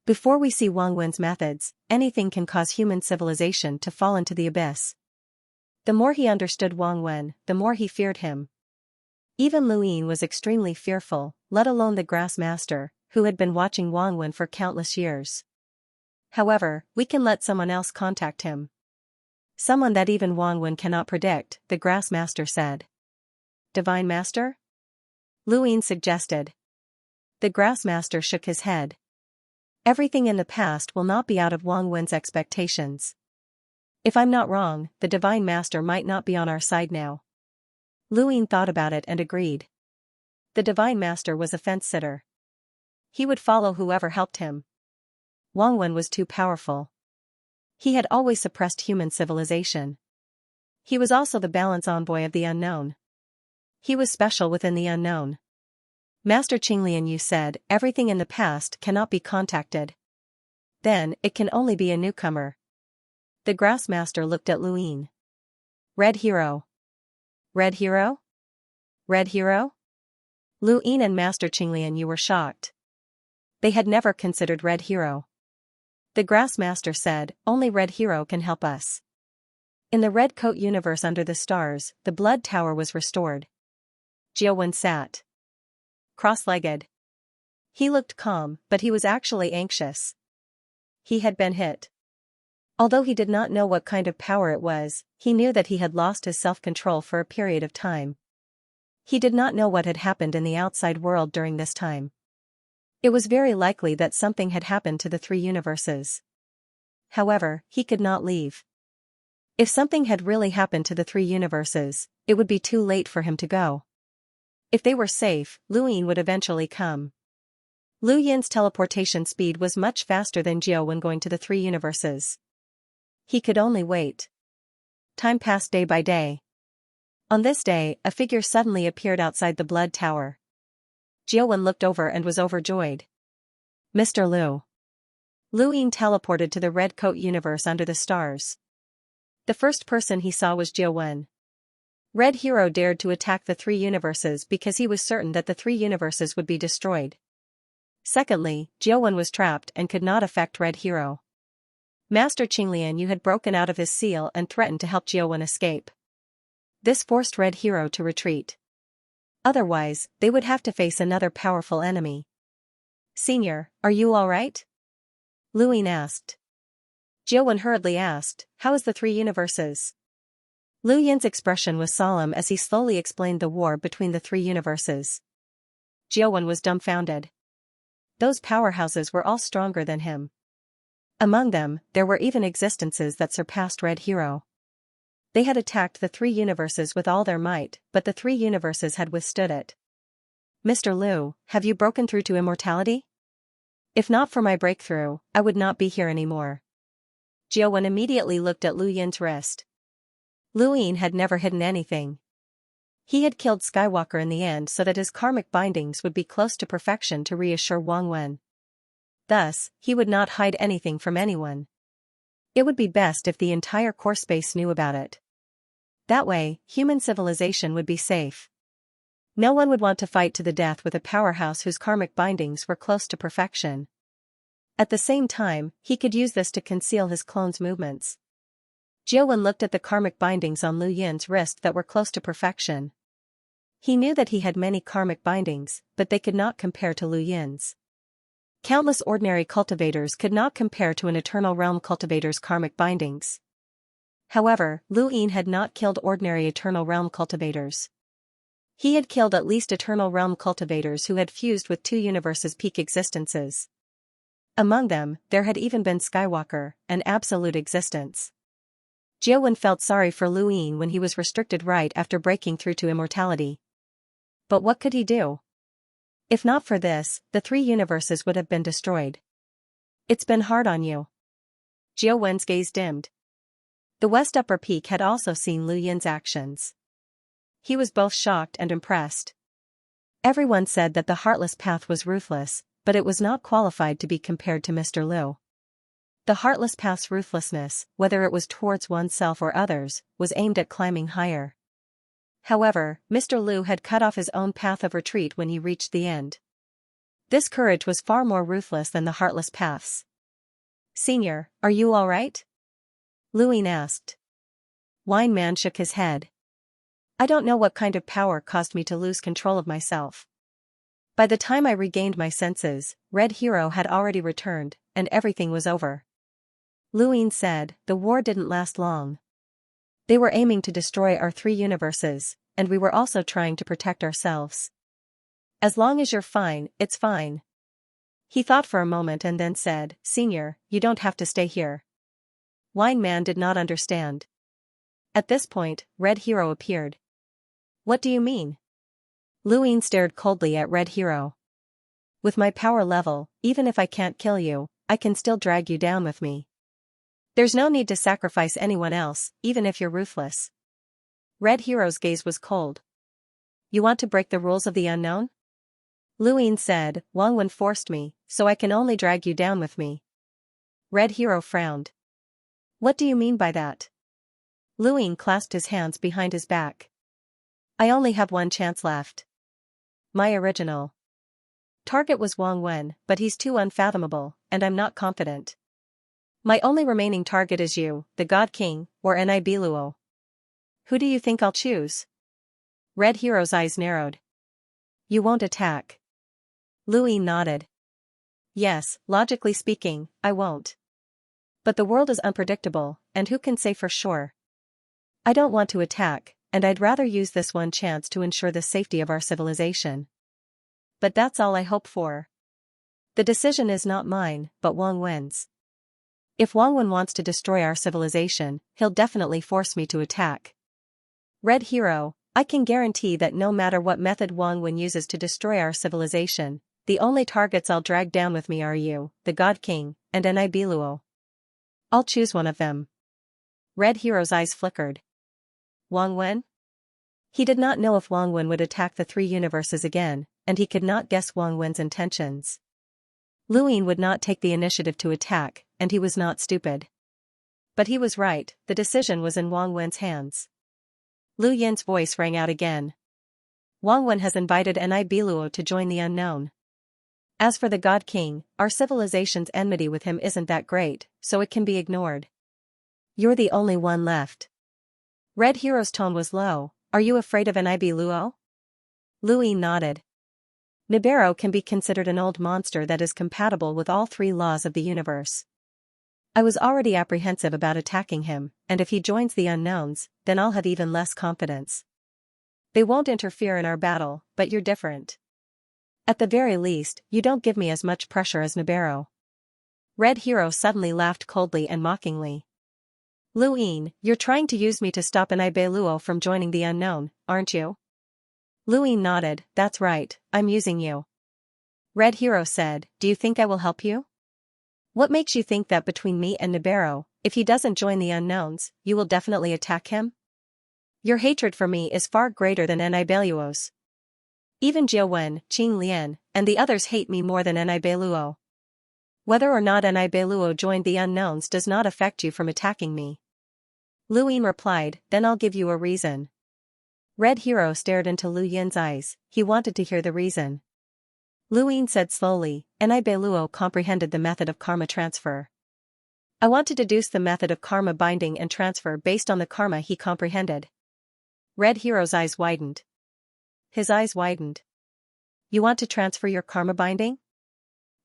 Before we see Wang Wen's methods, anything can cause human civilization to fall into the abyss. The more he understood Wang Wen, the more he feared him. Even Lu Yin was extremely fearful, let alone the grass master, who had been watching Wang Wen for countless years. However, we can let someone else contact him. Someone that even Wang Wen cannot predict, the grass master said. Divine Master? Lu Yin suggested. The grass master shook his head. Everything in the past will not be out of Wang Wen's expectations. If I'm not wrong, the Divine Master might not be on our side now. Lu Yin thought about it and agreed. The Divine Master was a fence-sitter. He would follow whoever helped him. Wang Wen was too powerful. He had always suppressed human civilization. He was also the balance envoy of the unknown. He was special within the unknown. Master Qinglian Yu said, everything in the past cannot be contacted. Then, it can only be a newcomer. The grass master looked at Lu Yin. Red Hero. Red Hero? Red Hero? Lu Yin and Master Qinglian Yu were shocked. They had never considered Red Hero. The grass master said, only Red Hero can help us. In the Red Coat universe under the stars, the Blood Tower was restored. Jiawen sat cross-legged. He looked calm, but he was actually anxious. He had been hit. Although he did not know what kind of power it was, he knew that he had lost his self-control for a period of time. He did not know what had happened in the outside world during this time. It was very likely that something had happened to the three universes. However, he could not leave. If something had really happened to the three universes, it would be too late for him to go. If they were safe, Lu Yin would eventually come. Lu Yin's teleportation speed was much faster than Jiao when going to the three universes. He could only wait. time passed day by day. On this day, a figure suddenly appeared outside the Blood Tower. Jiuwen looked over and was overjoyed. Mr. Liu. Lu Ying teleported to the Red Coat universe under the stars. The first person he saw was Jiuwen. Red Hero dared to attack the three universes because he was certain that the three universes would be destroyed. Secondly, Jiuwen was trapped and could not affect Red Hero. Master Qinglian Yu had broken out of his seal and threatened to help Jiuwen escape. This forced Red Hero to retreat. Otherwise, they would have to face another powerful enemy. Senior, are you alright? Lu Ying asked. Jiuwen hurriedly asked, how is the three universes? Lu Yin's expression was solemn as he slowly explained the war between the three universes. Jiuwen was dumbfounded. Those powerhouses were all stronger than him. Among them, there were even existences that surpassed Red Hero. They had attacked the three universes with all their might, but the three universes had withstood it. Mr. Liu, have you broken through to immortality? If not for my breakthrough, I would not be here anymore. Jiuwen immediately looked at Lu Yin's wrist. Lu Ying had never hidden anything. He had killed Skywalker in the end so that his karmic bindings would be close to perfection to reassure Wang Wen. Thus, he would not hide anything from anyone. It would be best if the entire core space knew about it. That way, human civilization would be safe. No one would want to fight to the death with a powerhouse whose karmic bindings were close to perfection. At the same time, he could use this to conceal his clone's movements. Jiuwen looked at the karmic bindings on Lu Yin's wrist that were close to perfection. He knew that he had many karmic bindings, but they could not compare to Lu Yin's. Countless ordinary cultivators could not compare to an Eternal Realm cultivator's karmic bindings. However, Lu Ying had not killed ordinary Eternal Realm cultivators. He had killed at least Eternal Realm cultivators who had fused with two universes' peak existences. Among them, there had even been Skywalker, an absolute existence. Jiuwen felt sorry for Lu Ying when he was restricted right after breaking through to immortality. But what could he do? If not for this, the three universes would have been destroyed. It's been hard on you. Jiuwen's gaze dimmed. The West Upper Peak had also seen Lu Yin's actions. He was both shocked and impressed. Everyone said that the Heartless Path was ruthless, but it was not qualified to be compared to Mr. Liu. The Heartless Path's ruthlessness, whether it was towards oneself or others, was aimed at climbing higher. However, Mr. Liu had cut off his own path of retreat when he reached the end. This courage was far more ruthless than the Heartless Path's. Senior, are you alright? Lu Ying asked. Wine Man shook his head. I don't know what kind of power caused me to lose control of myself. By the time I regained my senses, Red Hero had already returned, and everything was over. Lu Ying said, the war didn't last long. They were aiming to destroy our three universes, and we were also trying to protect ourselves. As long as you're fine, it's fine. He thought for a moment and then said, Senior, you don't have to stay here. Wine Man did not understand. At this point, Red Hero appeared. What do you mean? Lu Ying stared coldly at Red Hero. With my power level, even if I can't kill you, I can still drag you down with me. There's no need to sacrifice anyone else, even if you're ruthless. Red Hero's gaze was cold. You want to break the rules of the unknown? Lu Ying said, Wang Wen forced me, so I can only drag you down with me. Red Hero frowned. What do you mean by that? Lu Ying clasped his hands behind his back. I only have one chance left. My original target was Wang Wen, but he's too unfathomable, and I'm not confident. My only remaining target is you, the God King, or Nibiluo. Who do you think I'll choose? Red Hero's eyes narrowed. You won't attack. Lu Ying nodded. Yes, logically speaking, I won't. But the world is unpredictable, and who can say for sure? I don't want to attack, and I'd rather use this one chance to ensure the safety of our civilization. But that's all I hope for. The decision is not mine, but Wang Wen's. If Wang Wen wants to destroy our civilization, he'll definitely force me to attack. Red Hero, I can guarantee that no matter what method Wang Wen uses to destroy our civilization, the only targets I'll drag down with me are you, the God King, and Nibiluo. I'll choose one of them. Red Hero's eyes flickered. Wang Wen? He did not know if Wang Wen would attack the three universes again, and he could not guess Wang Wen's intentions. Lu Ying would not take the initiative to attack, and he was not stupid. But he was right, the decision was in Wang Wen's hands. Lu Yin's voice rang out again. Wang Wen has invited Nibiluo to join the unknown. As for the God King, our civilization's enmity with him isn't that great, so it can be ignored. You're the only one left. Red Hero's tone was low. Are you afraid of Nibiluo? Lu Ying nodded. Nibiru can be considered an old monster that is compatible with all three laws of the universe. I was already apprehensive about attacking him, and if he joins the unknowns, then I'll have even less confidence. They won't interfere in our battle, but you're different. At the very least, you don't give me as much pressure as Nibiru. Red Hero suddenly laughed coldly and mockingly. Lu Ying, you're trying to use me to stop Nibiluo from joining the unknown, aren't you? Lu Ying nodded. That's right, I'm using you. Red Hero said, do you think I will help you? What makes you think that between me and Nibiru, if he doesn't join the unknowns, you will definitely attack him? Your hatred for me is far greater than Nibiluo's. Even Jiao Wen, Qing Lian, and the others hate me more than Nibiluo. Whether or not Nibiluo joined the unknowns does not affect you from attacking me. Lu Ying replied, then I'll give you a reason. Red Hero stared into Lu Yin's eyes, he wanted to hear the reason. Lu Ying said slowly, Nibiluo comprehended the method of karma transfer. I want to deduce the method of karma binding and transfer based on the karma he comprehended. Red Hero's eyes widened. His eyes widened. You want to transfer your karma binding?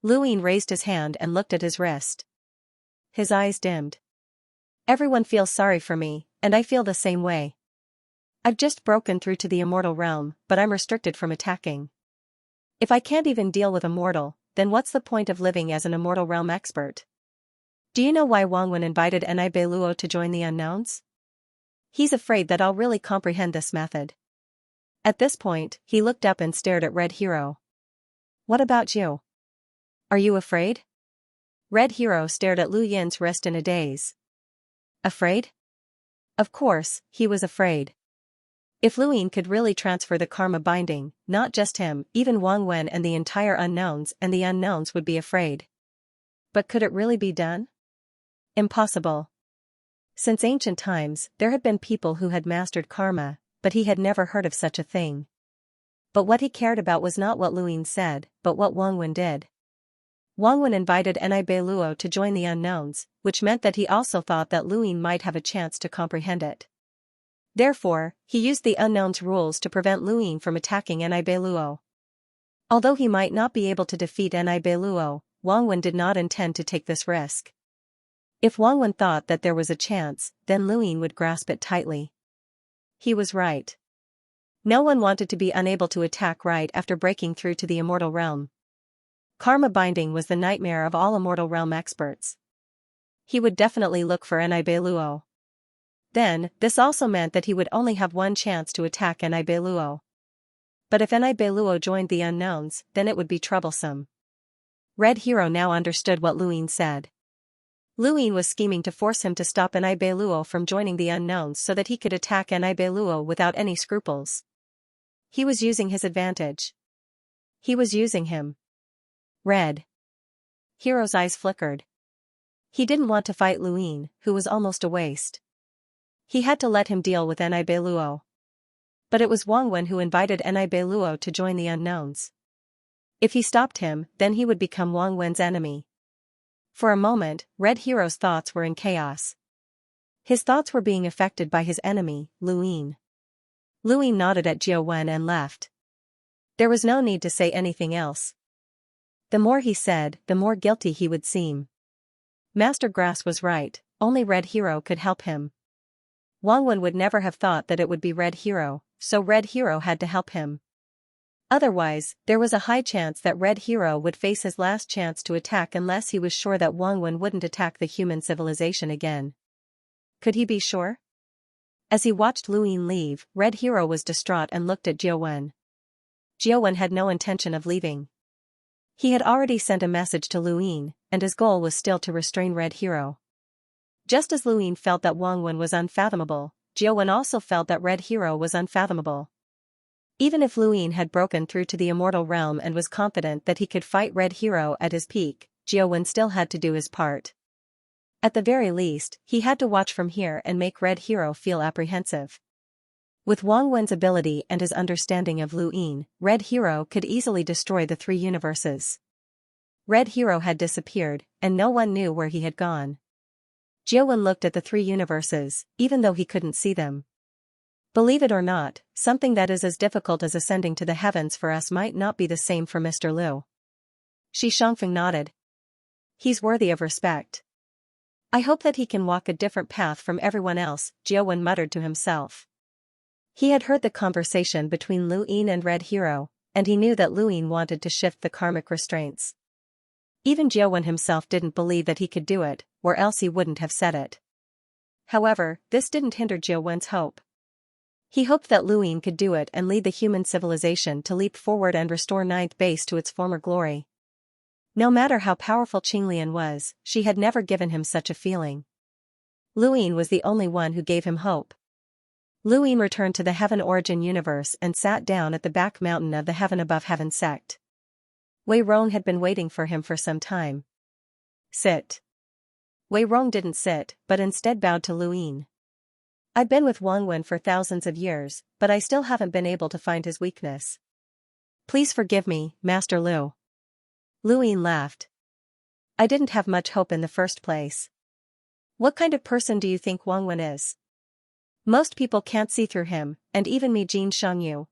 Lu Ying raised his hand and looked at his wrist. His eyes dimmed. Everyone feels sorry for me, and I feel the same way. I've just broken through to the immortal realm, but I'm restricted from attacking. If I can't even deal with a mortal, then what's the point of living as an immortal realm expert? Do you know why Wang Wen invited Nibiluo to join the unknowns? He's afraid that I'll really comprehend this method. At this point, he looked up and stared at Red Hero. What about you? Are you afraid? Red Hero stared at Lu Yin's wrist in a daze. Afraid? Of course, he was afraid. If Lu Ying could really transfer the karma binding, not just him, even Wang Wen and the entire unknowns would be afraid. But could it really be done? Impossible. Since ancient times, there had been people who had mastered karma, but he had never heard of such a thing. But what he cared about was not what Lu Ying said, but what Wang Wen did. Wang Wen invited Nibiluo to join the unknowns, which meant that he also thought that Lu Ying might have a chance to comprehend it. Therefore, he used the unknown's rules to prevent Lu Ying from attacking Nibiluo. Although he might not be able to defeat Nibiluo, Wang Wen did not intend to take this risk. If Wang Wen thought that there was a chance, then Lu Ying would grasp it tightly. He was right. No one wanted to be unable to attack right after breaking through to the immortal realm. Karma binding was the nightmare of all immortal realm experts. He would definitely look for Nibiluo. Then, this also meant that he would only have one chance to attack Nibiluo. But if Nibiluo joined the unknowns, then it would be troublesome. Red Hero now understood what Lu Ying said. Lu Ying was scheming to force him to stop Nibiluo from joining the unknowns so that he could attack Nibiluo without any scruples. He was using his advantage. He was using him. Red Hero's eyes flickered. He didn't want to fight Lu Ying, who was almost a waste. He had to let him deal with Nibiluo. But it was Wang Wen who invited Nibiluo to join the unknowns. If he stopped him, then he would become Wang Wen's enemy. For a moment, Red Hero's thoughts were in chaos. His thoughts were being affected by his enemy, Lu Ying. Lu Ying nodded at Jiao Wen and left. There was no need to say anything else. The more he said, the more guilty he would seem. Master Grass was right, only Red Hero could help him. Wang Wen would never have thought that it would be Red Hero, so Red Hero had to help him. Otherwise, there was a high chance that Red Hero would face his last chance to attack unless he was sure that Wang Wen wouldn't attack the human civilization again. Could he be sure? As he watched Lu Ying leave, Red Hero was distraught and looked at Jiao Wen. Jiao Wen had no intention of leaving. He had already sent a message to Lu Ying, and his goal was still to restrain Red Hero. Just as Lu Ying felt that Wang Wen was unfathomable, Jiawen also felt that Red Hero was unfathomable. Even if Lu Ying had broken through to the immortal realm and was confident that he could fight Red Hero at his peak, Jiawen still had to do his part. At the very least, he had to watch from here and make Red Hero feel apprehensive. With Wang Wen's ability and his understanding of Lu Ying, Red Hero could easily destroy the three universes. Red Hero had disappeared, and no one knew where he had gone. Jiawen looked at the three universes, even though he couldn't see them. Believe it or not, something that is as difficult as ascending to the heavens for us might not be the same for Mr. Liu. Shi Shangfeng nodded. He's worthy of respect. I hope that he can walk a different path from everyone else, Jiawen muttered to himself. He had heard the conversation between Lu Ying and Red Hero, and he knew that Lu Ying wanted to shift the karmic restraints. Even Jiawen himself didn't believe that he could do it, or else he wouldn't have said it. However, this didn't hinder Jiawen's hope. He hoped that Lu Ying could do it and lead the human civilization to leap forward and restore Ninth Base to its former glory. No matter how powerful Qinglian was, she had never given him such a feeling. Lu Ying was the only one who gave him hope. Lu Ying returned to the Heaven Origin universe and sat down at the back mountain of the Heaven Above Heaven sect. Wei Rong had been waiting for him for some time. Sit. Wei Rong didn't sit, but instead bowed to Lu Ying. I've been with Wang Wen for thousands of years, but I still haven't been able to find his weakness. Please forgive me, Master Liu. Lu Ying laughed. I didn't have much hope in the first place. What kind of person do you think Wang Wen is? Most people can't see through him, and even me Jin Shangyu,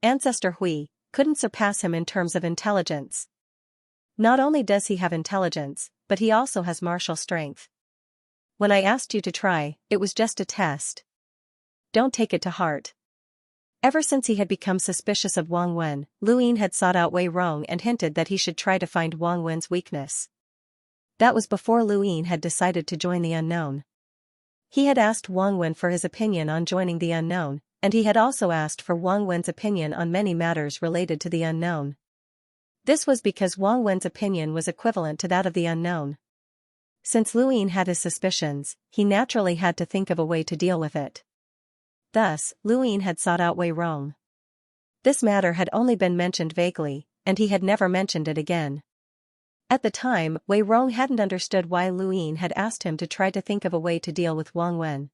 Ancestor Hui, couldn't surpass him in terms of intelligence. Not only does he have intelligence, but he also has martial strength. When I asked you to try, it was just a test. Don't take it to heart. Ever since he had become suspicious of Wang Wen, Lu Ying had sought out Wei Rong and hinted that he should try to find Wang Wen's weakness. That was before Lu Ying had decided to join the unknown. He had asked Wang Wen for his opinion on joining the unknown, and he had also asked for Wang Wen's opinion on many matters related to the unknown. This was because Wang Wen's opinion was equivalent to that of the unknown. Since Lu Ying had his suspicions, he naturally had to think of a way to deal with it. Thus, Lu Ying had sought out Wei Rong. This matter had only been mentioned vaguely, and he had never mentioned it again. At the time, Wei Rong hadn't understood why Lu Ying had asked him to try to think of a way to deal with Wang Wen.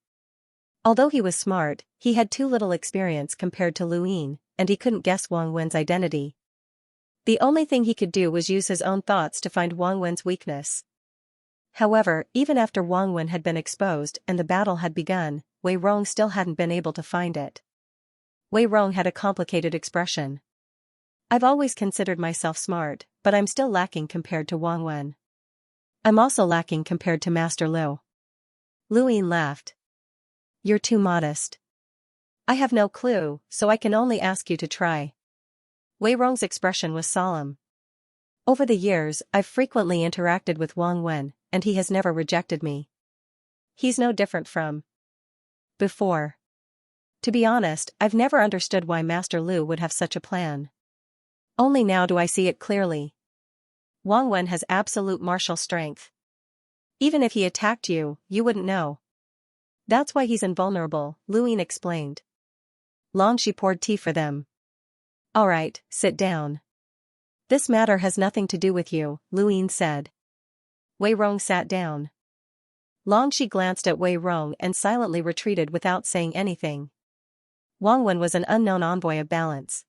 Although he was smart, he had too little experience compared to Lu Ying, and he couldn't guess Wang Wen's identity. The only thing he could do was use his own thoughts to find Wang Wen's weakness. However, even after Wang Wen had been exposed and the battle had begun, Wei Rong still hadn't been able to find it. Wei Rong had a complicated expression. I've always considered myself smart, but I'm still lacking compared to Wang Wen. I'm also lacking compared to Master Liu. Lu Ying laughed. You're too modest. I have no clue, so I can only ask you to try. Wei Rong's expression was solemn. Over the years, I've frequently interacted with Wang Wen, and he has never rejected me. He's no different from before. To be honest, I've never understood why Master Liu would have such a plan. Only now do I see it clearly. Wang Wen has absolute martial strength. Even if he attacked you, you wouldn't know. That's why he's invulnerable, Lu Ying explained. She poured tea for them. All right, sit down. This matter has nothing to do with you, Lu Ying said. Wei Rong sat down. She glanced at Wei Rong and silently retreated without saying anything. Wang Wen was an unknown envoy of balance.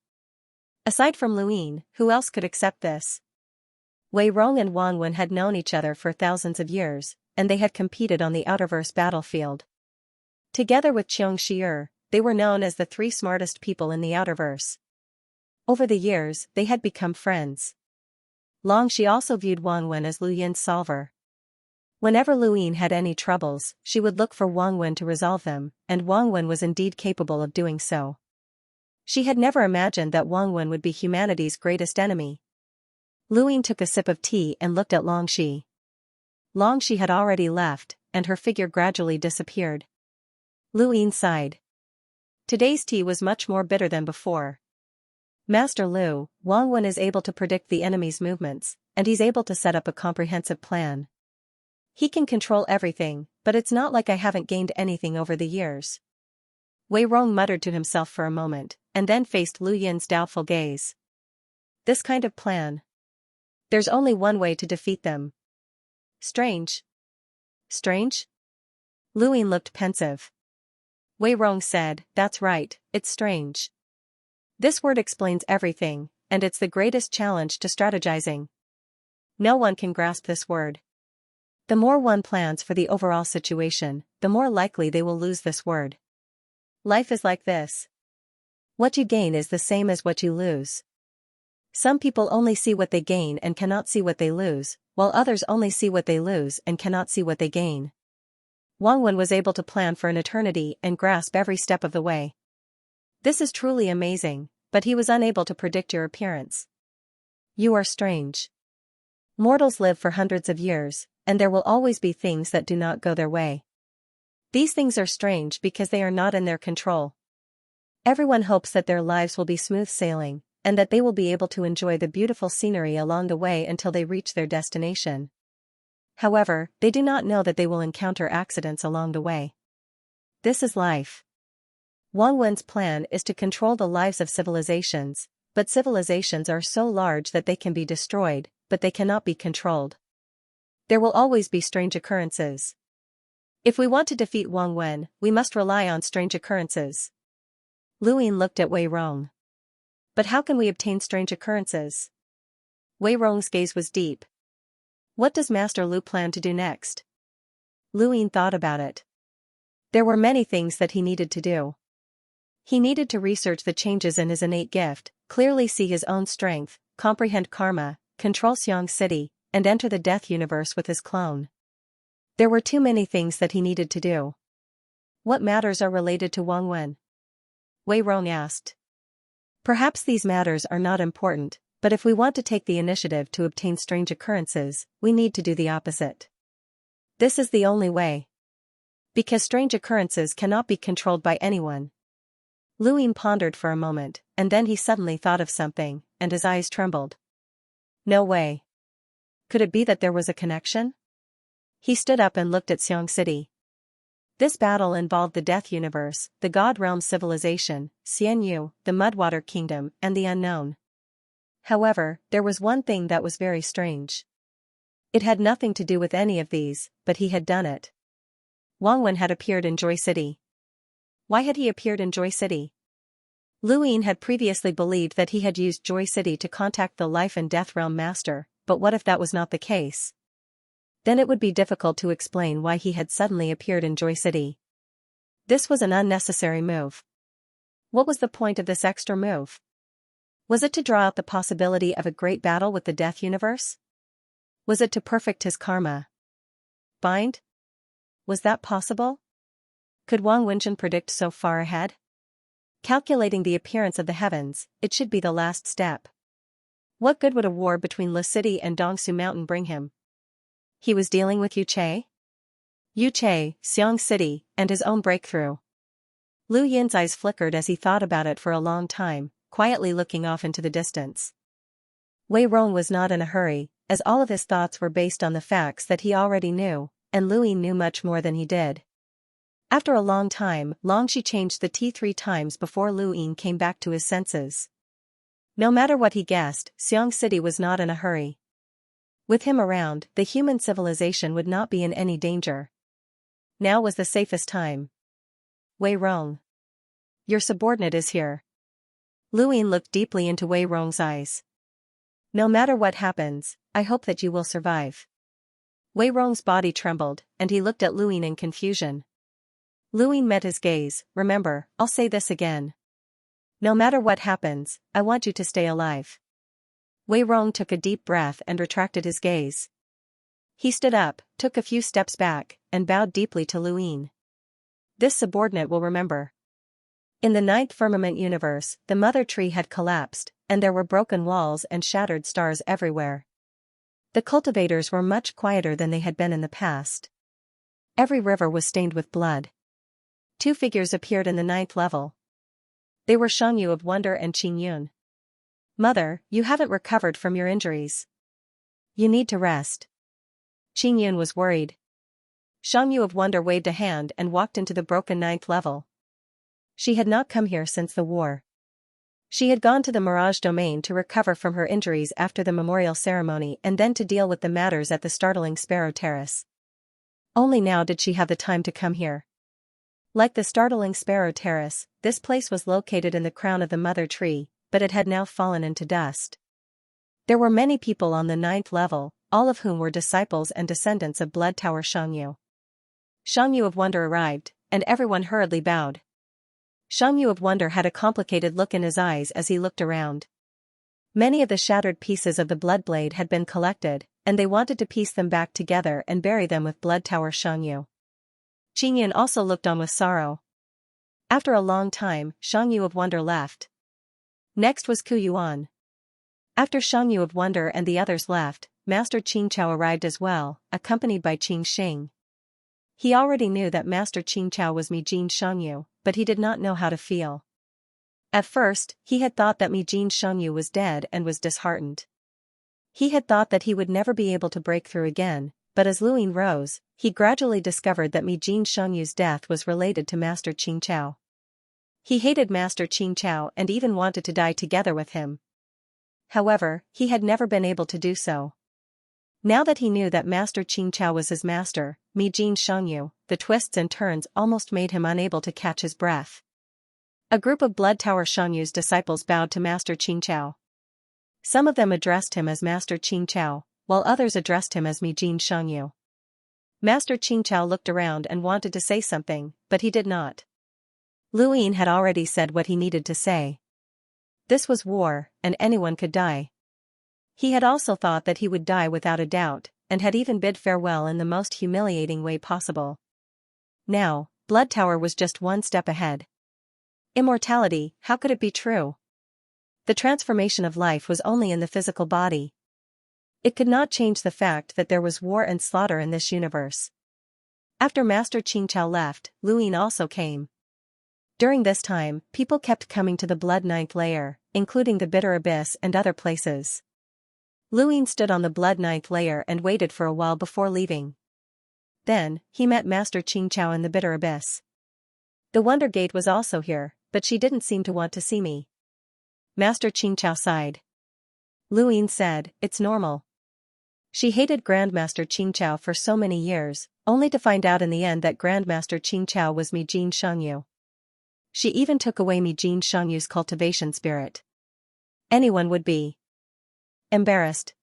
Aside from Lu Ying, who else could accept this? Wei Rong and Wang Wen had known each other for thousands of years, and they had competed on the Outerverse battlefield. Together with Xianxia, they were known as the three smartest people in the Outerverse. Over the years, they had become friends. She also viewed Wang Wen as Lu Yin's solver. Whenever Lu Ying had any troubles, she would look for Wang Wen to resolve them, and Wang Wen was indeed capable of doing so. She had never imagined that Wang Wen would be humanity's greatest enemy. Lu Ying took a sip of tea and looked at Shi. Shi had already left, and her figure gradually disappeared. Lu Ying sighed. Today's tea was much more bitter than before. Master Liu, Wang Wen is able to predict the enemy's movements, and he's able to set up a comprehensive plan. He can control everything, but it's not like I haven't gained anything over the years. Wei Rong muttered to himself for a moment, and then faced Lu Yin's doubtful gaze. This kind of plan. There's only one way to defeat them. Strange. Strange? Lu Yin looked pensive. Wei Rong said, that's right, it's strange. This word explains everything, and it's the greatest challenge to strategizing. No one can grasp this word. The more one plans for the overall situation, the more likely they will lose this word. Life is like this. What you gain is the same as what you lose. Some people only see what they gain and cannot see what they lose, while others only see what they lose and cannot see what they gain. Wang Wen was able to plan for an eternity and grasp every step of the way. This is truly amazing, but he was unable to predict your appearance. You are strange. Mortals live for hundreds of years, and there will always be things that do not go their way. These things are strange because they are not in their control. Everyone hopes that their lives will be smooth sailing, and that they will be able to enjoy the beautiful scenery along the way until they reach their destination. However, they do not know that they will encounter accidents along the way. This is life. Wang Wen's plan is to control the lives of civilizations, but civilizations are so large that they can be destroyed, but they cannot be controlled. There will always be strange occurrences. If we want to defeat Wang Wen, we must rely on strange occurrences. Lu Yin looked at Wei Rong. But how can we obtain strange occurrences? Wei Rong's gaze was deep. What does Master Lu plan to do next? Lu Yin thought about it. There were many things that he needed to do. He needed to research the changes in his innate gift, clearly see his own strength, comprehend karma, control Xianxia, and enter the death universe with his clone. There were too many things that he needed to do. What matters are related to Wang Wen? Wei Rong asked. Perhaps these matters are not important, but if we want to take the initiative to obtain strange occurrences, we need to do the opposite. This is the only way. Because strange occurrences cannot be controlled by anyone. Lu Yin pondered for a moment, and then he suddenly thought of something, and his eyes trembled. No way. Could it be that there was a connection? He stood up and looked at Xianxia. This battle involved the Death Universe, the God Realm Civilization, Xianyu, the Mudwater Kingdom, and the Unknown. However, there was one thing that was very strange. It had nothing to do with any of these, but he had done it. Wang Wen had appeared in Joy City. Why had he appeared in Joy City? Lu Yin had previously believed that he had used Joy City to contact the Life and Death Realm Master, but what if that was not the case? Then it would be difficult to explain why he had suddenly appeared in Joy City. This was an unnecessary move. What was the point of this extra move? Was it to draw out the possibility of a great battle with the Death Universe? Was it to perfect his karma? Bind? Was that possible? Could Wang Wenjun predict so far ahead? Calculating the appearance of the heavens, it should be the last step. What good would a war between Le City and Dongsu Mountain bring him? He was dealing with Yu Che, Xianxia, and his own breakthrough. Lu Yin's eyes flickered as he thought about it for a long time, quietly looking off into the distance. Wei Rong was not in a hurry, as all of his thoughts were based on the facts that he already knew, and Lu Yin knew much more than he did. After a long time, Longxi changed the tea 3 times before Lu Yin came back to his senses. No matter what he guessed, Xianxia was not in a hurry. With him around, the human civilization would not be in any danger. Now was the safest time. Wei Rong. Your subordinate is here. Lu Yin looked deeply into Wei Rong's eyes. No matter what happens, I hope that you will survive. Wei Rong's body trembled, and he looked at Lu Yin in confusion. Lu Yin met his gaze. Remember, I'll say this again. No matter what happens, I want you to stay alive. Wei Rong took a deep breath and retracted his gaze. He stood up, took a few steps back, and bowed deeply to Lu Yin. This subordinate will remember. In the 9th firmament universe, the mother tree had collapsed, and there were broken walls and shattered stars everywhere. The cultivators were much quieter than they had been in the past. Every river was stained with blood. 2 figures appeared in the 9th level. They were Xianyu of Wonder and Qing Yun. Mother, you haven't recovered from your injuries. You need to rest. Qing Yun was worried. Xianyu of Wonder waved a hand and walked into the broken 9th level. She had not come here since the war. She had gone to the Mirage Domain to recover from her injuries after the memorial ceremony and then to deal with the matters at the startling Sparrow Terrace. Only now did she have the time to come here. Like the startling Sparrow Terrace, this place was located in the crown of the mother tree, but it had now fallen into dust. There were many people on the 9th level, all of whom were disciples and descendants of Blood Tower Xianxia. Xianxia of Wonder arrived, and everyone hurriedly bowed. Xianxia of Wonder had a complicated look in his eyes as he looked around. Many of the shattered pieces of the blood blade had been collected, and they wanted to piece them back together and bury them with Blood Tower Xianxia. Qingyan also looked on with sorrow. After a long time, Xianxia of Wonder left. Next was Ku Yuan. After Xianxia of Wonder and the others left, Master Qingqiao arrived as well, accompanied by Qing Xing. He already knew that Master Qingqiao was Mijin Xianxia, but he did not know how to feel. At first, he had thought that Mijin Xianxia was dead and was disheartened. He had thought that he would never be able to break through again, but as Luyin rose, he gradually discovered that Mijin Xiangxia's death was related to Master Qingqiao. He hated Master Qingqiao and even wanted to die together with him. However, he had never been able to do so. Now that he knew that Master Qingqiao was his master, Mijin Xianxia, the twists and turns almost made him unable to catch his breath. A group of Blood Tower Xianxu's disciples bowed to Master Qingqiao. Some of them addressed him as Master Qingqiao, while others addressed him as Mijin Xianxia. Master Qingqiao looked around and wanted to say something, but he did not. Luyin had already said what he needed to say. This was war, and anyone could die. He had also thought that he would die without a doubt, and had even bid farewell in the most humiliating way possible. Now, Blood Tower was just one step ahead. Immortality, how could it be true? The transformation of life was only in the physical body. It could not change the fact that there was war and slaughter in this universe. After Master Qingqiao left, Luyin also came. During this time, people kept coming to the Blood 9th layer, including the Bitter Abyss and other places. Luyin stood on the Blood 9th layer and waited for a while before leaving. Then, he met Master Qingqiao in the Bitter Abyss. The Wonder Gate was also here, but she didn't seem to want to see me. Master Qingqiao sighed. Luyin said, "It's normal." She hated Grandmaster Qingqiao for so many years, only to find out in the end that Grandmaster Qingqiao was Mijin Xianxia. She even took away Mijin Xianxu's cultivation spirit. Anyone would be embarrassed.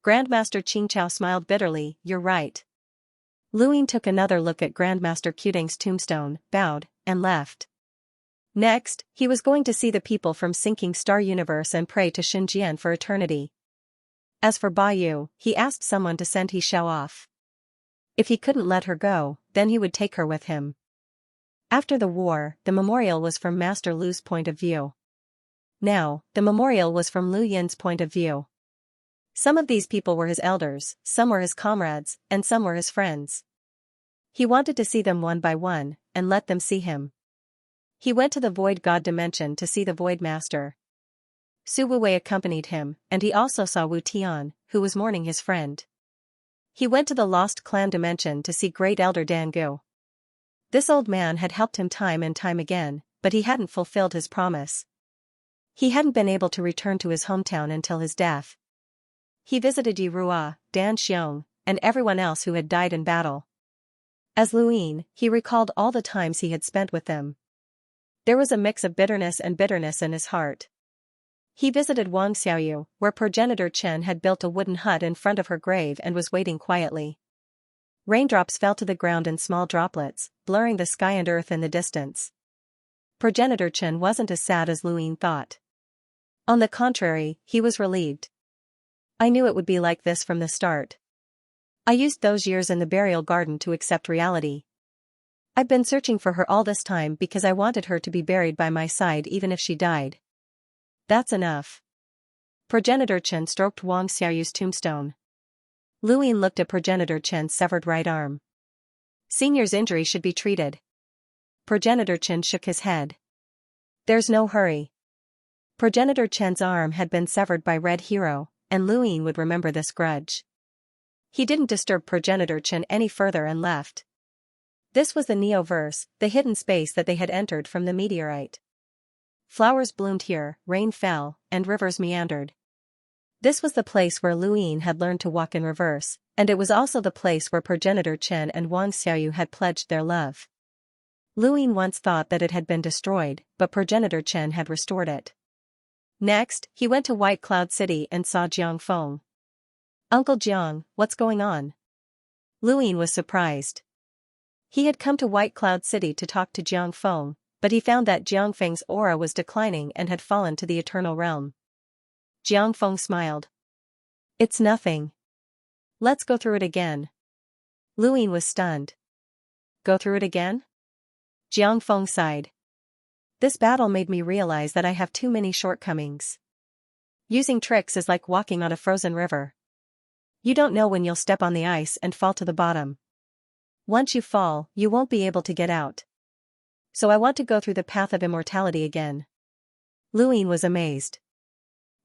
Grandmaster Qingqiao smiled bitterly, "You're right." Luyin took another look at Grandmaster Qudang's tombstone, bowed, and left. Next, he was going to see the people from Sinking Star Universe and pray to Xinjian for eternity. As for Ba Yu, he asked someone to send He Xiao off. If he couldn't let her go, then he would take her with him. After the war, the memorial was from Master Lu's point of view. Now, the memorial was from Lu Yin's point of view. Some of these people were his elders, some were his comrades, and some were his friends. He wanted to see them one by one, and let them see him. He went to the Void God dimension to see the Void Master. Su Wuwei accompanied him, and he also saw Wu Tian, who was mourning his friend. He went to the Lost Clan dimension to see Great Elder Dan Gu. This old man had helped him time and time again, but he hadn't fulfilled his promise. He hadn't been able to return to his hometown until his death. He visited Yi Rua, Dan Xiong, and everyone else who had died in battle. As Luyin, he recalled all the times he had spent with them. There was a mix of bitterness in his heart. He visited Wang Xiaoyu, where progenitor Chen had built a wooden hut in front of her grave and was waiting quietly. Raindrops fell to the ground in small droplets, blurring the sky and earth in the distance. Progenitor Chen wasn't as sad as Luyin thought. On the contrary, he was relieved. "I knew it would be like this from the start. I used those years in the burial garden to accept reality. I've been searching for her all this time because I wanted her to be buried by my side even if she died. That's enough." Progenitor Chen stroked Wang Xiaoyu's tombstone. Luyin looked at Progenitor Chen's severed right arm. "Senior's injury should be treated." Progenitor Chen shook his head. "There's no hurry." Progenitor Chen's arm had been severed by Red Hero, and Luyin would remember this grudge. He didn't disturb Progenitor Chen any further and left. This was the Neo-verse, the hidden space that they had entered from the meteorite. Flowers bloomed here, rain fell, and rivers meandered. This was the place where Luyin had learned to walk in reverse, and it was also the place where progenitor Chen and Wang Xiaoyu had pledged their love. Luyin once thought that it had been destroyed, but progenitor Chen had restored it. Next, he went to White Cloud City and saw Jiang Feng. "Uncle Jiang, what's going on?" Luyin was surprised. He had come to White Cloud City to talk to Jiang Feng, but he found that Jiang Feng's aura was declining and had fallen to the eternal realm. Jiang Feng smiled. "It's nothing. Let's go through it again." Luyin was stunned. "Go through it again?" Jiang Feng sighed. "This battle made me realize that I have too many shortcomings. Using tricks is like walking on a frozen river. You don't know when you'll step on the ice and fall to the bottom. Once you fall, you won't be able to get out. So I want to go through the path of immortality again." Luyin was amazed.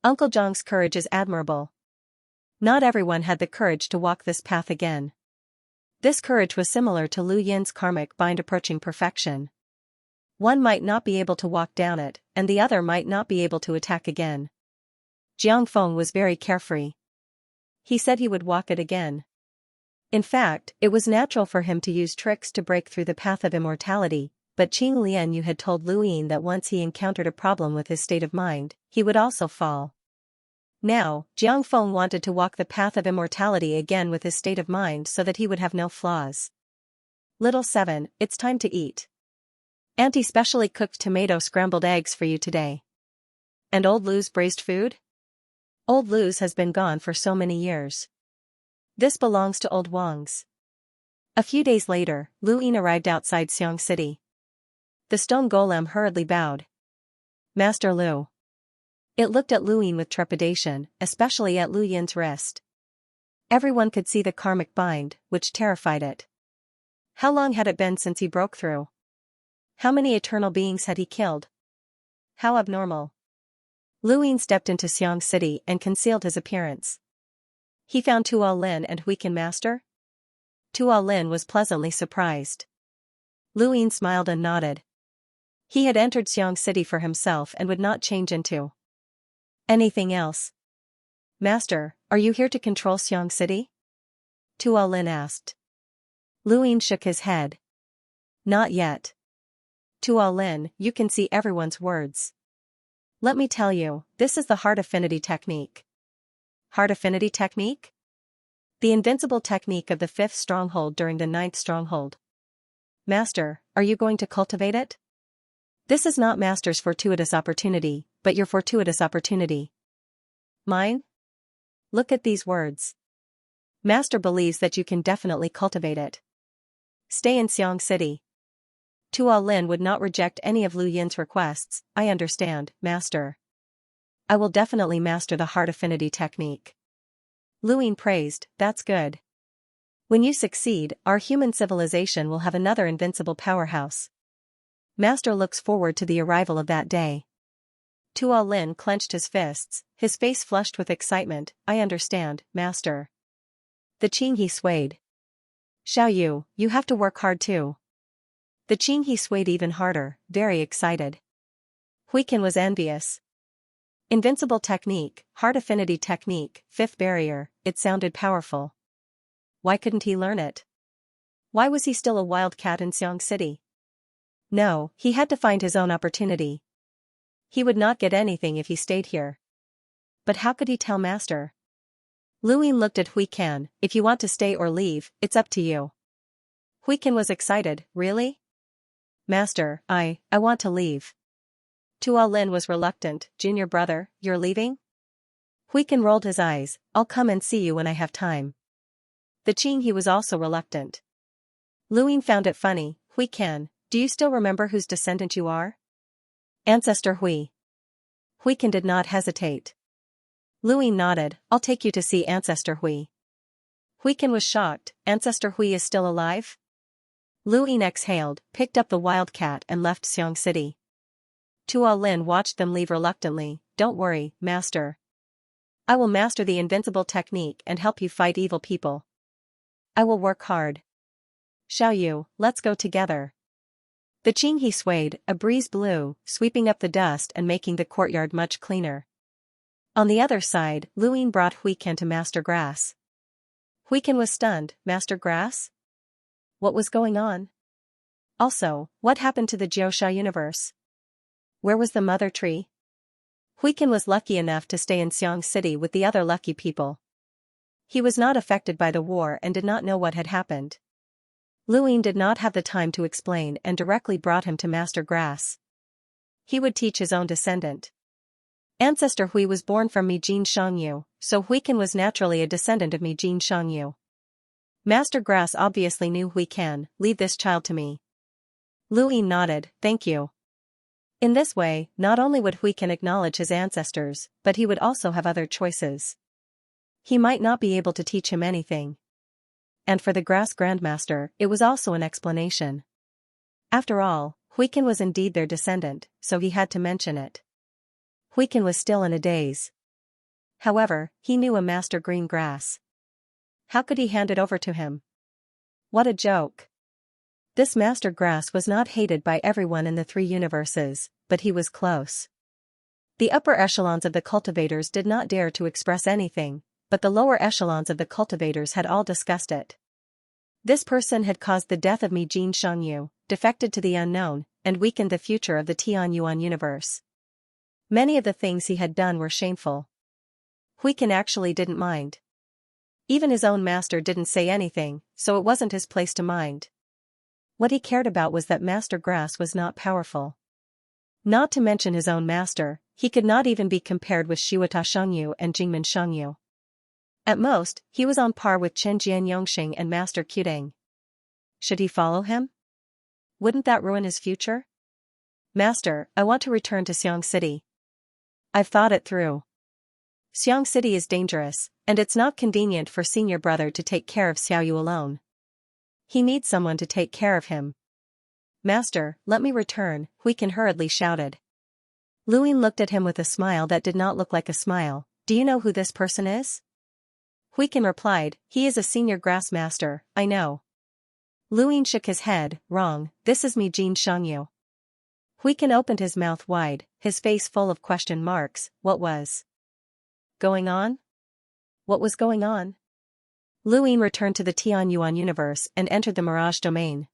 Uncle Jiang's courage is admirable. Not everyone had the courage to walk this path again. This courage was similar to Lu Yin's karmic bind approaching perfection. One might not be able to walk down it, and the other might not be able to attack again. Jiang Feng was very carefree. He said he would walk it again. In fact, it was natural for him to use tricks to break through the path of immortality, but Qing Lianyu had told Luyin that once he encountered a problem with his state of mind, he would also fall. Now, Jiang Feng wanted to walk the path of immortality again with his state of mind so that he would have no flaws. "Little 7, it's time to eat. Auntie specially cooked tomato scrambled eggs for you today. And Old Lu's braised food? Old Lu's has been gone for so many years. This belongs to Old Wang's." A few days later, Lu Yin arrived outside Xiang City. The stone golem hurriedly bowed. "Master Lu." It looked at Lu Yin with trepidation, especially at Lu Yin's wrist. Everyone could see the karmic bind, which terrified it. How long had it been since he broke through? How many eternal beings had he killed? How abnormal. Lu Yin stepped into Xiang City and concealed his appearance. He found Tuo Lin and Huiqin Master? Tuo Lin was pleasantly surprised. Lu Yin smiled and nodded. He had entered Xiang City for himself and would not change into anything else. "Master, are you here to control Xiang City?" Tuo Lin asked. Lu Yin shook his head. "Not yet. Tuo Lin, you can see everyone's words. Let me tell you, this is the heart affinity technique." Heart affinity technique? The invincible technique of the 5th stronghold during the 9th stronghold. "Master, are you going to cultivate it?" "This is not Master's fortuitous opportunity, but your fortuitous opportunity." "Mine?" "Look at these words. Master believes that you can definitely cultivate it. Stay in Xiang City." Tuo Lin would not reject any of Lu Yin's requests. "I understand, Master. I will definitely master the heart affinity technique." Lu Yin praised, "That's good. When you succeed, our human civilization will have another invincible powerhouse. Master looks forward to the arrival of that day." Tuo Lin clenched his fists, his face flushed with excitement. "I understand, Master." The Qing he swayed. "Xiaoyu, you have to work hard too." The Qing he swayed even harder, very excited. Huiqin was envious. Invincible technique, heart affinity technique, 5th barrier, it sounded powerful. Why couldn't he learn it? Why was he still a wildcat in Xiang City? No, he had to find his own opportunity. He would not get anything if he stayed here. But how could he tell Master? Lu Yin looked at Huiqin. "If you want to stay or leave, it's up to you." Huiqin was excited. "Really? Master, I want to leave." Tuo Lin was reluctant. "Junior brother, you're leaving?" Huiqin rolled his eyes. "I'll come and see you when I have time." The Qing he was also reluctant. Lu Yin found it funny. "Huiqin, do you still remember whose descendant you are?" "Ancestor Hui." Huiqin did not hesitate. Lu Yin nodded. "I'll take you to see Ancestor Hui." Huiqin was shocked. "Ancestor Hui is still alive?" Lu Yin exhaled, picked up the wildcat and left Xiang City. Tuo Lin watched them leave reluctantly. "Don't worry, Master. I will master the invincible technique and help you fight evil people. I will work hard." Xiaoyu, let's go together. The Qing he swayed, a breeze blew, sweeping up the dust and making the courtyard much cleaner. On the other side, Luin brought Huiken to Master Grass. Huiken was stunned. Master Grass? What was going on? Also, what happened to the Jiuxia universe? Where was the mother tree? Huiken was lucky enough to stay in Xiang City with the other lucky people. He was not affected by the war and did not know what had happened. Luin did not have the time to explain and directly brought him to Master Grass. He would teach his own descendant. Ancestor Hui was born from Mijin Shangyu, so Huiken was naturally a descendant of Mijin Shangyu. Master Grass obviously knew Huiken. Leave this child to me. Luin nodded, thank you. In this way, not only would Huiken acknowledge his ancestors, but he would also have other choices. He might not be able to teach him anything. And for the Grass Grandmaster, it was also an explanation. After all, Huiken was indeed their descendant, so he had to mention it. Huiken was still in a daze. However, he knew a Master Green Grass. How could he hand it over to him? What a joke. This Master Grass was not hated by everyone in the 3 universes, but he was close. The upper echelons of the cultivators did not dare to express anything, but the lower echelons of the cultivators had all discussed it. This person had caused the death of Mijin Shangyu, defected to the unknown, and weakened the future of the Tianyuan universe. Many of the things he had done were shameful. Huiken actually didn't mind. Even his own master didn't say anything, so it wasn't his place to mind. What he cared about was that Master Grass was not powerful. Not to mention his own master, he could not even be compared with Shiwata Shangyu and Jingmen Shangyu. At most, he was on par with Chen Jian Yongxing and Master Qudeng. Should he follow him? Wouldn't that ruin his future? Master, I want to return to Xiang City. I've thought it through. Xiang City is dangerous, and it's not convenient for senior brother to take care of Xiaoyu alone. He needs someone to take care of him. Master, let me return, Huiken hurriedly shouted. Luin looked at him with a smile that did not look like a smile. Do you know who this person is? Huiken replied, he is a senior grass master, I know. Luin shook his head, wrong, this is Mijin Shangyu. Huiken opened his mouth wide, his face full of question marks. What was going on? What was going on? Luin returned to the Tianyuan universe and entered the Mirage domain.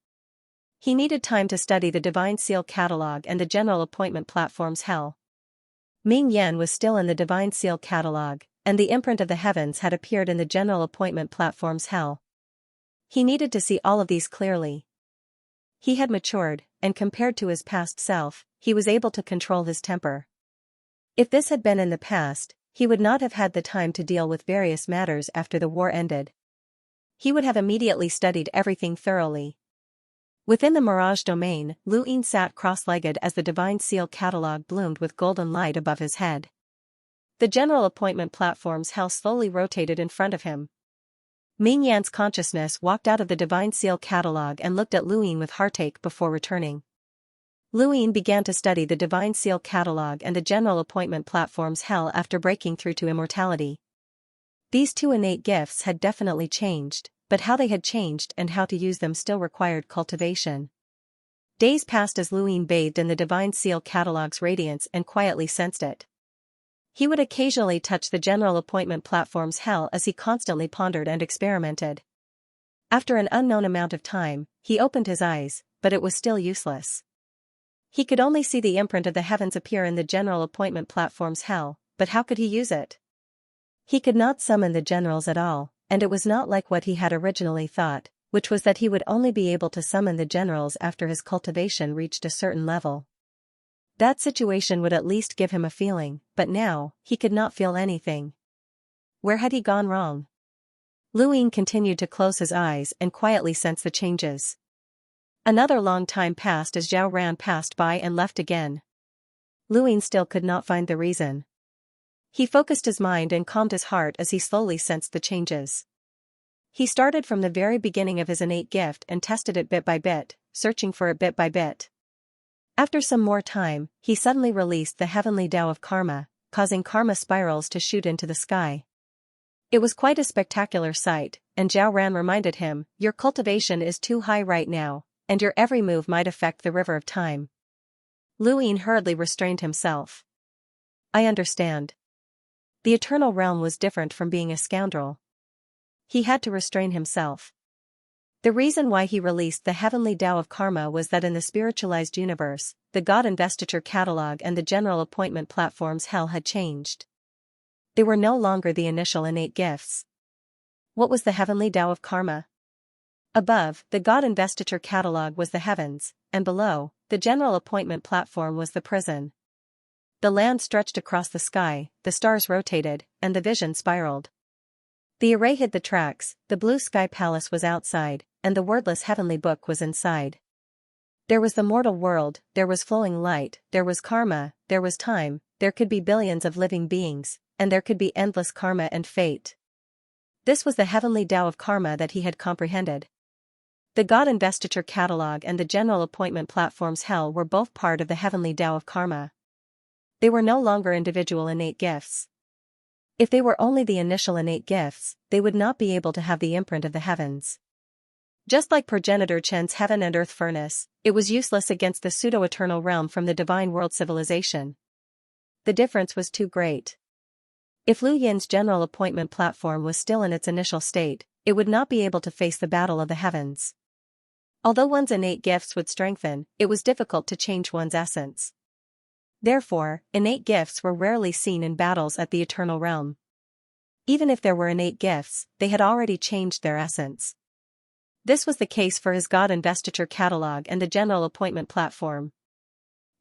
He needed time to study the Divine Seal catalog and the General Appointment Platform's Hell. Ming Yan was still in the Divine Seal catalog, and the imprint of the heavens had appeared in the General Appointment Platform's Hell. He needed to see all of these clearly. He had matured, and compared to his past self, he was able to control his temper. If this had been in the past, he would not have had the time to deal with various matters after the war ended. He would have immediately studied everything thoroughly. Within the Mirage domain, Luin sat cross-legged as the Divine Seal catalog bloomed with golden light above his head. The General Appointment Platform's Hell slowly rotated in front of him. Ming Yan's consciousness walked out of the Divine Seal catalog and looked at Luin with heartache before returning. Luin began to study the Divine Seal catalog and the General Appointment Platform's Hell after breaking through to immortality. These 2 innate gifts had definitely changed, but how they had changed and how to use them still required cultivation. Days passed as Luin bathed in the Divine Seal catalog's radiance and quietly sensed it. He would occasionally touch the General Appointment Platform's Hell as he constantly pondered and experimented. After an unknown amount of time, he opened his eyes, but it was still useless. He could only see the imprint of the heavens appear in the General Appointment Platform's Hell, but how could he use it? He could not summon the generals at all, and it was not like what he had originally thought, which was that he would only be able to summon the generals after his cultivation reached a certain level. That situation would at least give him a feeling, but now, he could not feel anything. Where had he gone wrong? Luin continued to close his eyes and quietly sense the changes. Another long time passed as Zhao Ran passed by and left again. Luin still could not find the reason. He focused his mind and calmed his heart as he slowly sensed the changes. He started from the very beginning of his innate gift and tested it bit by bit, searching for it bit by bit. After some more time, he suddenly released the heavenly Tao of karma, causing karma spirals to shoot into the sky. It was quite a spectacular sight, and Zhao Ran reminded him, "Your cultivation is too high right now, and your every move might affect the river of time." Lu Yin hurriedly restrained himself. "I understand." The eternal realm was different from being a scoundrel. He had to restrain himself. The reason why he released the heavenly Tao of Karma was that in the spiritualized universe, the God Investiture Catalog and the General Appointment Platform's hell had changed. They were no longer the initial innate gifts. What was the heavenly Tao of Karma? Above, the God Investiture Catalog was the heavens, and below, the General Appointment Platform was the prison. The land stretched across the sky, the stars rotated, and the vision spiraled. The array hid the tracks, the blue sky palace was outside, and the wordless heavenly book was inside. There was the mortal world, there was flowing light, there was karma, there was time, there could be billions of living beings, and there could be endless karma and fate. This was the heavenly Tao of Karma that he had comprehended. The God Investiture Catalog and the General Appointment Platform's hell were both part of the heavenly Tao of Karma. They were no longer individual innate gifts. If they were only the initial innate gifts, they would not be able to have the imprint of the heavens. Just like progenitor Chen's heaven and earth furnace, it was useless against the pseudo-eternal realm from the divine world civilization. The difference was too great. If Lu Yin's General Appointment Platform was still in its initial state, it would not be able to face the battle of the heavens. Although one's innate gifts would strengthen, it was difficult to change one's essence. Therefore, innate gifts were rarely seen in battles at the eternal realm. Even if there were innate gifts, they had already changed their essence. This was the case for his God Investiture Catalog and the General Appointment Platform.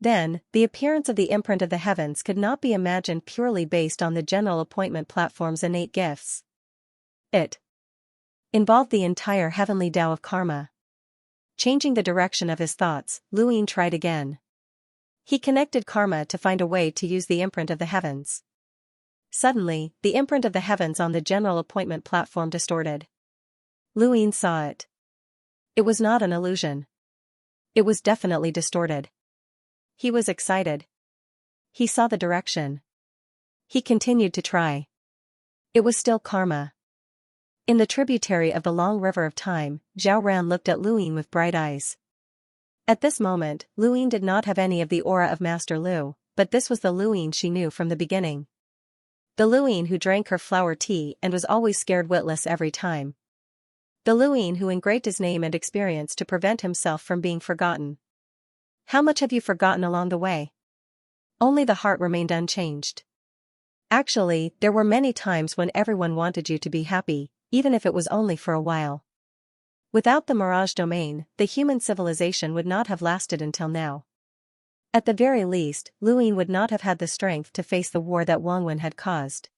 Then, the appearance of the imprint of the heavens could not be imagined purely based on the General Appointment Platform's innate gifts. It involved the entire heavenly Tao of Karma. Changing the direction of his thoughts, Lu Yin tried again. He connected karma to find a way to use the imprint of the heavens. Suddenly, the imprint of the heavens on the General Appointment Platform distorted. Lu Yin saw it. It was not an illusion. It was definitely distorted. He was excited. He saw the direction. He continued to try. It was still karma. In the tributary of the long river of time, Zhao Ran looked at Lu Yin with bright eyes. At this moment, Lu Yin did not have any of the aura of Master Lu, but this was the Lu Yin she knew from the beginning. The Lu Yin who drank her flower tea and was always scared witless every time. The Lu Yin who ingrained his name and experience to prevent himself from being forgotten. How much have you forgotten along the way? Only the heart remained unchanged. Actually, there were many times when everyone wanted you to be happy, even if it was only for a while. Without the Mirage Domain, the human civilization would not have lasted until now. At the very least, Lu Yin would not have had the strength to face the war that Wang Wen had caused.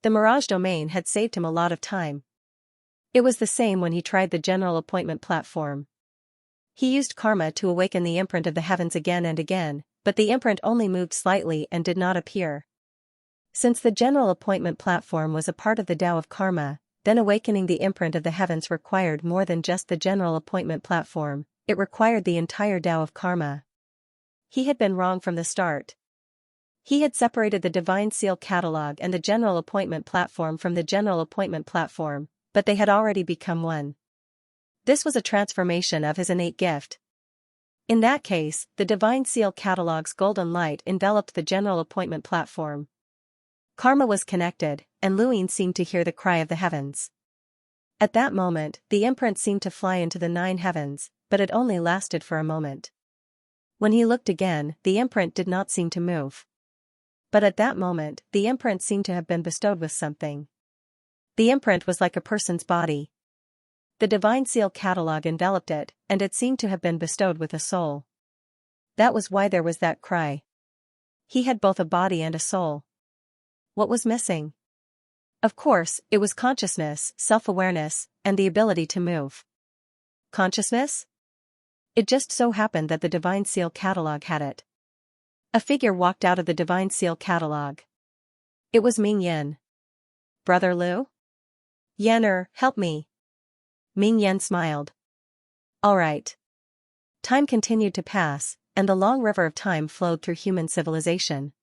The Mirage Domain had saved him a lot of time. It was the same when he tried the General Appointment Platform. He used karma to awaken the imprint of the heavens again and again, but the imprint only moved slightly and did not appear. Since the General Appointment Platform was a part of the Tao of Karma, then awakening the imprint of the heavens required more than just the General Appointment Platform, it required the entire Tao of Karma. He had been wrong from the start. He had separated the Divine Seal Catalog and the General Appointment Platform from the General Appointment Platform, but they had already become one. This was a transformation of his innate gift. In that case, the Divine Seal Catalog's golden light enveloped the General Appointment Platform. Karma was connected, and Lu Yin seemed to hear the cry of the heavens. At that moment, the imprint seemed to fly into the 9 heavens, but it only lasted for a moment. When he looked again, the imprint did not seem to move. But at that moment, the imprint seemed to have been bestowed with something. The imprint was like a person's body. The Divine Seal Catalog enveloped it, and it seemed to have been bestowed with a soul. That was why there was that cry. He had both a body and a soul. What was missing? Of course, it was consciousness, self-awareness, and the ability to move. Consciousness? It just so happened that the Divine Seal Catalog had it. A figure walked out of the Divine Seal Catalog. It was Ming Yan. Brother Lu? Yanner, help me. Ming Yan smiled. All right. Time continued to pass, and the long river of time flowed through human civilization.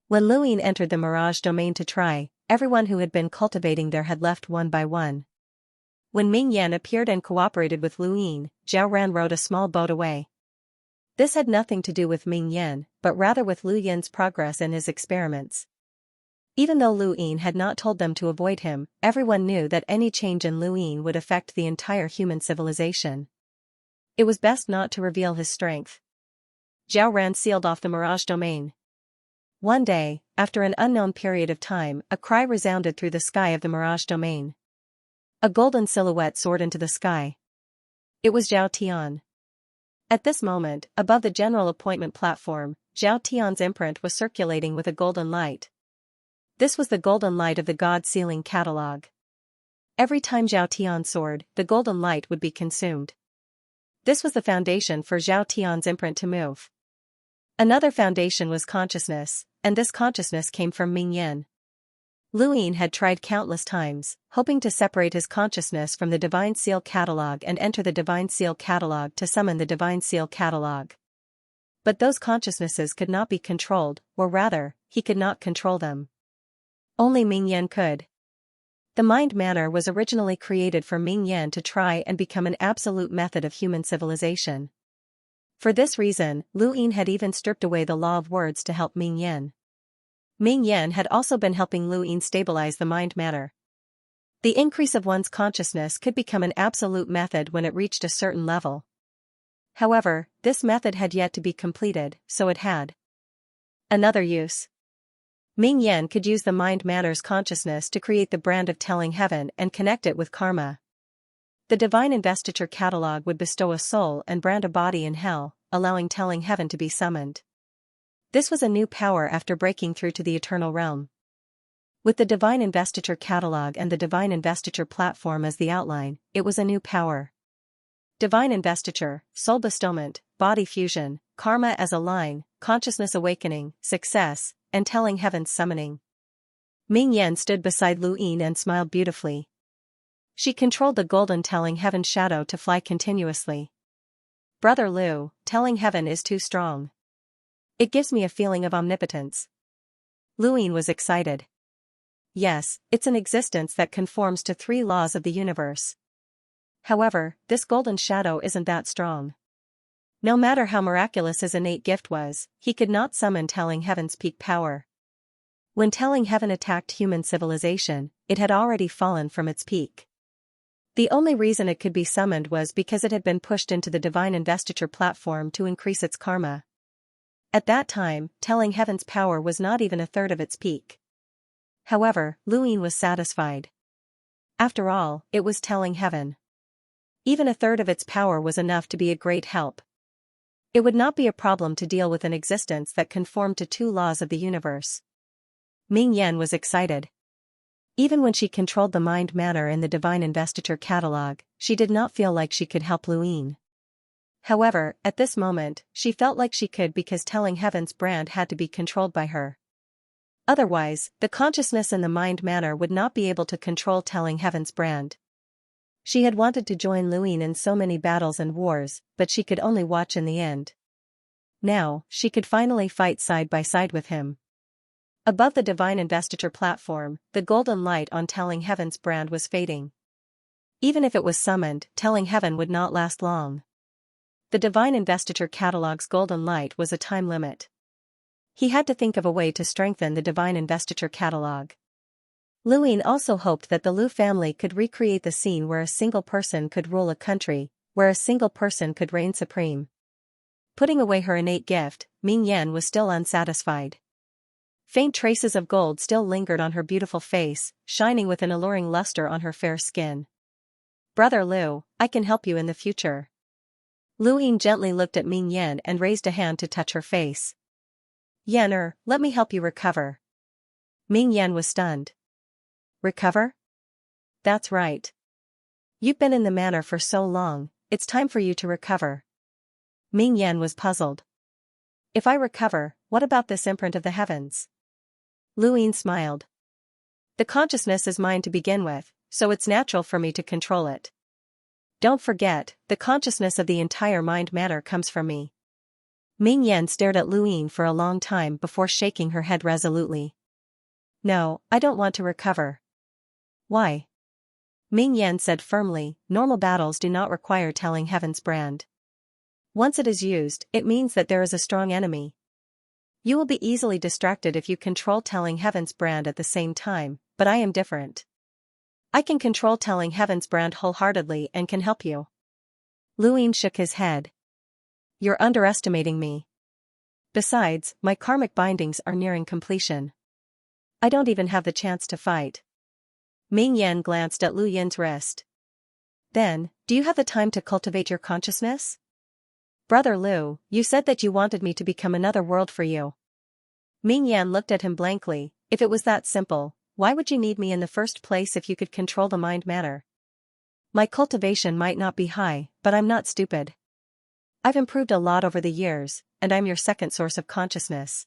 When Lu Yin entered the Mirage Domain to try, everyone who had been cultivating there had left one by one. When Ming Yan appeared and cooperated with Lu Yin, Zhao Ran rowed a small boat away. This had nothing to do with Ming Yan, but rather with Lu Yin's progress in his experiments. Even though Lu Yin had not told them to avoid him, everyone knew that any change in Lu Yin would affect the entire human civilization. It was best not to reveal his strength. Zhao Ran sealed off the Mirage domain. One day, after an unknown period of time, a cry resounded through the sky of the Mirage domain. A golden silhouette soared into the sky. It was Zhao Tian. At this moment, above the general appointment platform, Zhao Tian's imprint was circulating with a golden light. This was the golden light of the God Sealing Catalog. Every time Zhao Tian soared, the golden light would be consumed. This was the foundation for Zhao Tian's imprint to move. Another foundation was consciousness, and this consciousness came from Ming Yan. Lu Yin had tried countless times, hoping to separate his consciousness from the Divine Seal Catalog and enter the Divine Seal Catalog to summon the Divine Seal Catalog. But those consciousnesses could not be controlled, or rather, he could not control them. Only Ming Yan could. The mind manner was originally created for Ming Yan to try and become an absolute method of human civilization. For this reason, Lu Yin had even stripped away the law of words to help Ming Yan. Ming Yan had also been helping Lu Yin stabilize the mind matter. The increase of one's consciousness could become an absolute method when it reached a certain level. However, this method had yet to be completed, so it had another use. Ming Yan could use the mind matter's consciousness to create the brand of telling heaven and connect it with karma. The divine investiture catalog would bestow a soul and brand a body in hell, allowing telling heaven to be summoned. This was a new power after breaking through to the eternal realm. With the divine investiture catalog and the divine investiture platform as the outline, it was a new power. Divine investiture, soul bestowment, body fusion, karma as a line, consciousness awakening, success, and telling heaven's summoning. Ming Yan stood beside Lu Yin and smiled beautifully. She controlled the golden telling heaven shadow to fly continuously. Brother Lu, telling heaven is too strong. It gives me a feeling of omnipotence. Lu Yin was excited. Yes, it's an existence that conforms to 3 laws of the universe. However, this golden shadow isn't that strong. No matter how miraculous his innate gift was, he could not summon telling heaven's peak power. When telling heaven attacked human civilization, it had already fallen from its peak. The only reason it could be summoned was because it had been pushed into the divine investiture platform to increase its karma. At that time, telling heaven's power was not even a third of its peak. However, Lu Yin was satisfied. After all, it was telling heaven. Even a third of its power was enough to be a great help. It would not be a problem to deal with an existence that conformed to 2 laws of the universe. Ming Yan was excited. Even when she controlled the mind matter in the divine investiture catalog, she did not feel like she could help Lu Yin. However, at this moment, she felt like she could because telling heaven's brand had to be controlled by her. Otherwise, the consciousness in the mind matter would not be able to control telling heaven's brand. She had wanted to join Lu Yin in so many battles and wars, but she could only watch in the end. Now, she could finally fight side by side with him. Above the divine investiture platform, the golden light on telling heaven's brand was fading. Even if it was summoned, telling heaven would not last long. The divine investiture catalog's golden light was a time limit. He had to think of a way to strengthen the divine investiture catalog. Lu Yin also hoped that the Lu family could recreate the scene where a single person could rule a country, where a single person could reign supreme. Putting away her innate gift, Ming Yan was still unsatisfied. Faint traces of gold still lingered on her beautiful face, shining with an alluring luster on her fair skin. Brother Lu, I can help you in the future. Lu Yin gently looked at Ming Yan and raised a hand to touch her face. Yan, let me help you recover. Ming Yan was stunned. Recover? That's right. You've been in the manor for so long, it's time for you to recover. Ming Yan was puzzled. If I recover, what about this imprint of the heavens? Lu Yin smiled. The consciousness is mine to begin with, so it's natural for me to control it. Don't forget, the consciousness of the entire mind matter comes from me. Ming Yan stared at Lu Yin for a long time before shaking her head resolutely. No, I don't want to recover. Why? Ming Yan said firmly, normal battles do not require telling heaven's brand. Once it is used, it means that there is a strong enemy. You will be easily distracted if you control telling heaven's brand at the same time, but I am different. I can control telling heaven's brand wholeheartedly and can help you. Lu Ying shook his head. You're underestimating me. Besides, my karmic bindings are nearing completion. I don't even have the chance to fight. Ming Yan glanced at Lu Yin's wrist. Then, do you have the time to cultivate your consciousness? Brother Lu, you said that you wanted me to become another world for you. Ming Yan looked at him blankly. If it was that simple, why would you need me in the first place if you could control the mind matter? My cultivation might not be high, but I'm not stupid. I've improved a lot over the years, and I'm your second source of consciousness.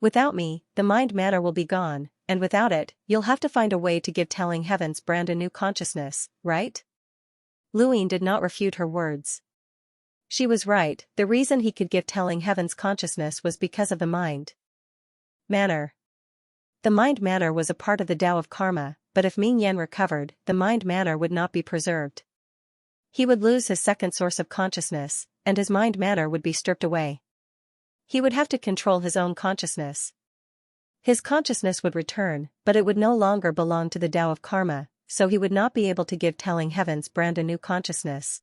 Without me, the mind matter will be gone, and without it, you'll have to find a way to give telling heaven's brand a new consciousness, right? Lu Ying did not refute her words. She was right, the reason he could give telling heaven's consciousness was because of the mind matter. The mind matter was a part of the Tao of karma, but if Ming Yan recovered, the mind matter would not be preserved. He would lose his second source of consciousness, and his mind matter would be stripped away. He would have to control his own consciousness. His consciousness would return, but it would no longer belong to the Tao of karma, so he would not be able to give telling heaven's brand a new consciousness.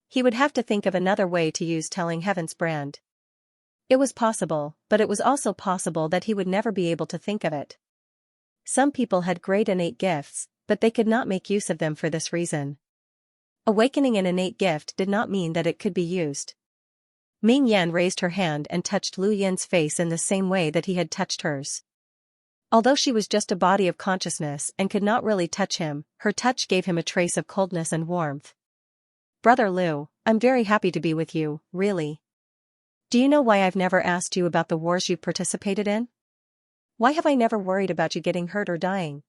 He would have to think of another way to use telling heaven's brand. It was possible, but it was also possible that he would never be able to think of it. Some people had great innate gifts, but they could not make use of them for this reason. Awakening an innate gift did not mean that it could be used. Ming Yan raised her hand and touched Lu Yin's face in the same way that he had touched hers. Although she was just a body of consciousness and could not really touch him, her touch gave him a trace of coldness and warmth. Brother Lu, I'm very happy to be with you, really. Do you know why I've never asked you about the wars you've participated in? Why have I never worried about you getting hurt or dying?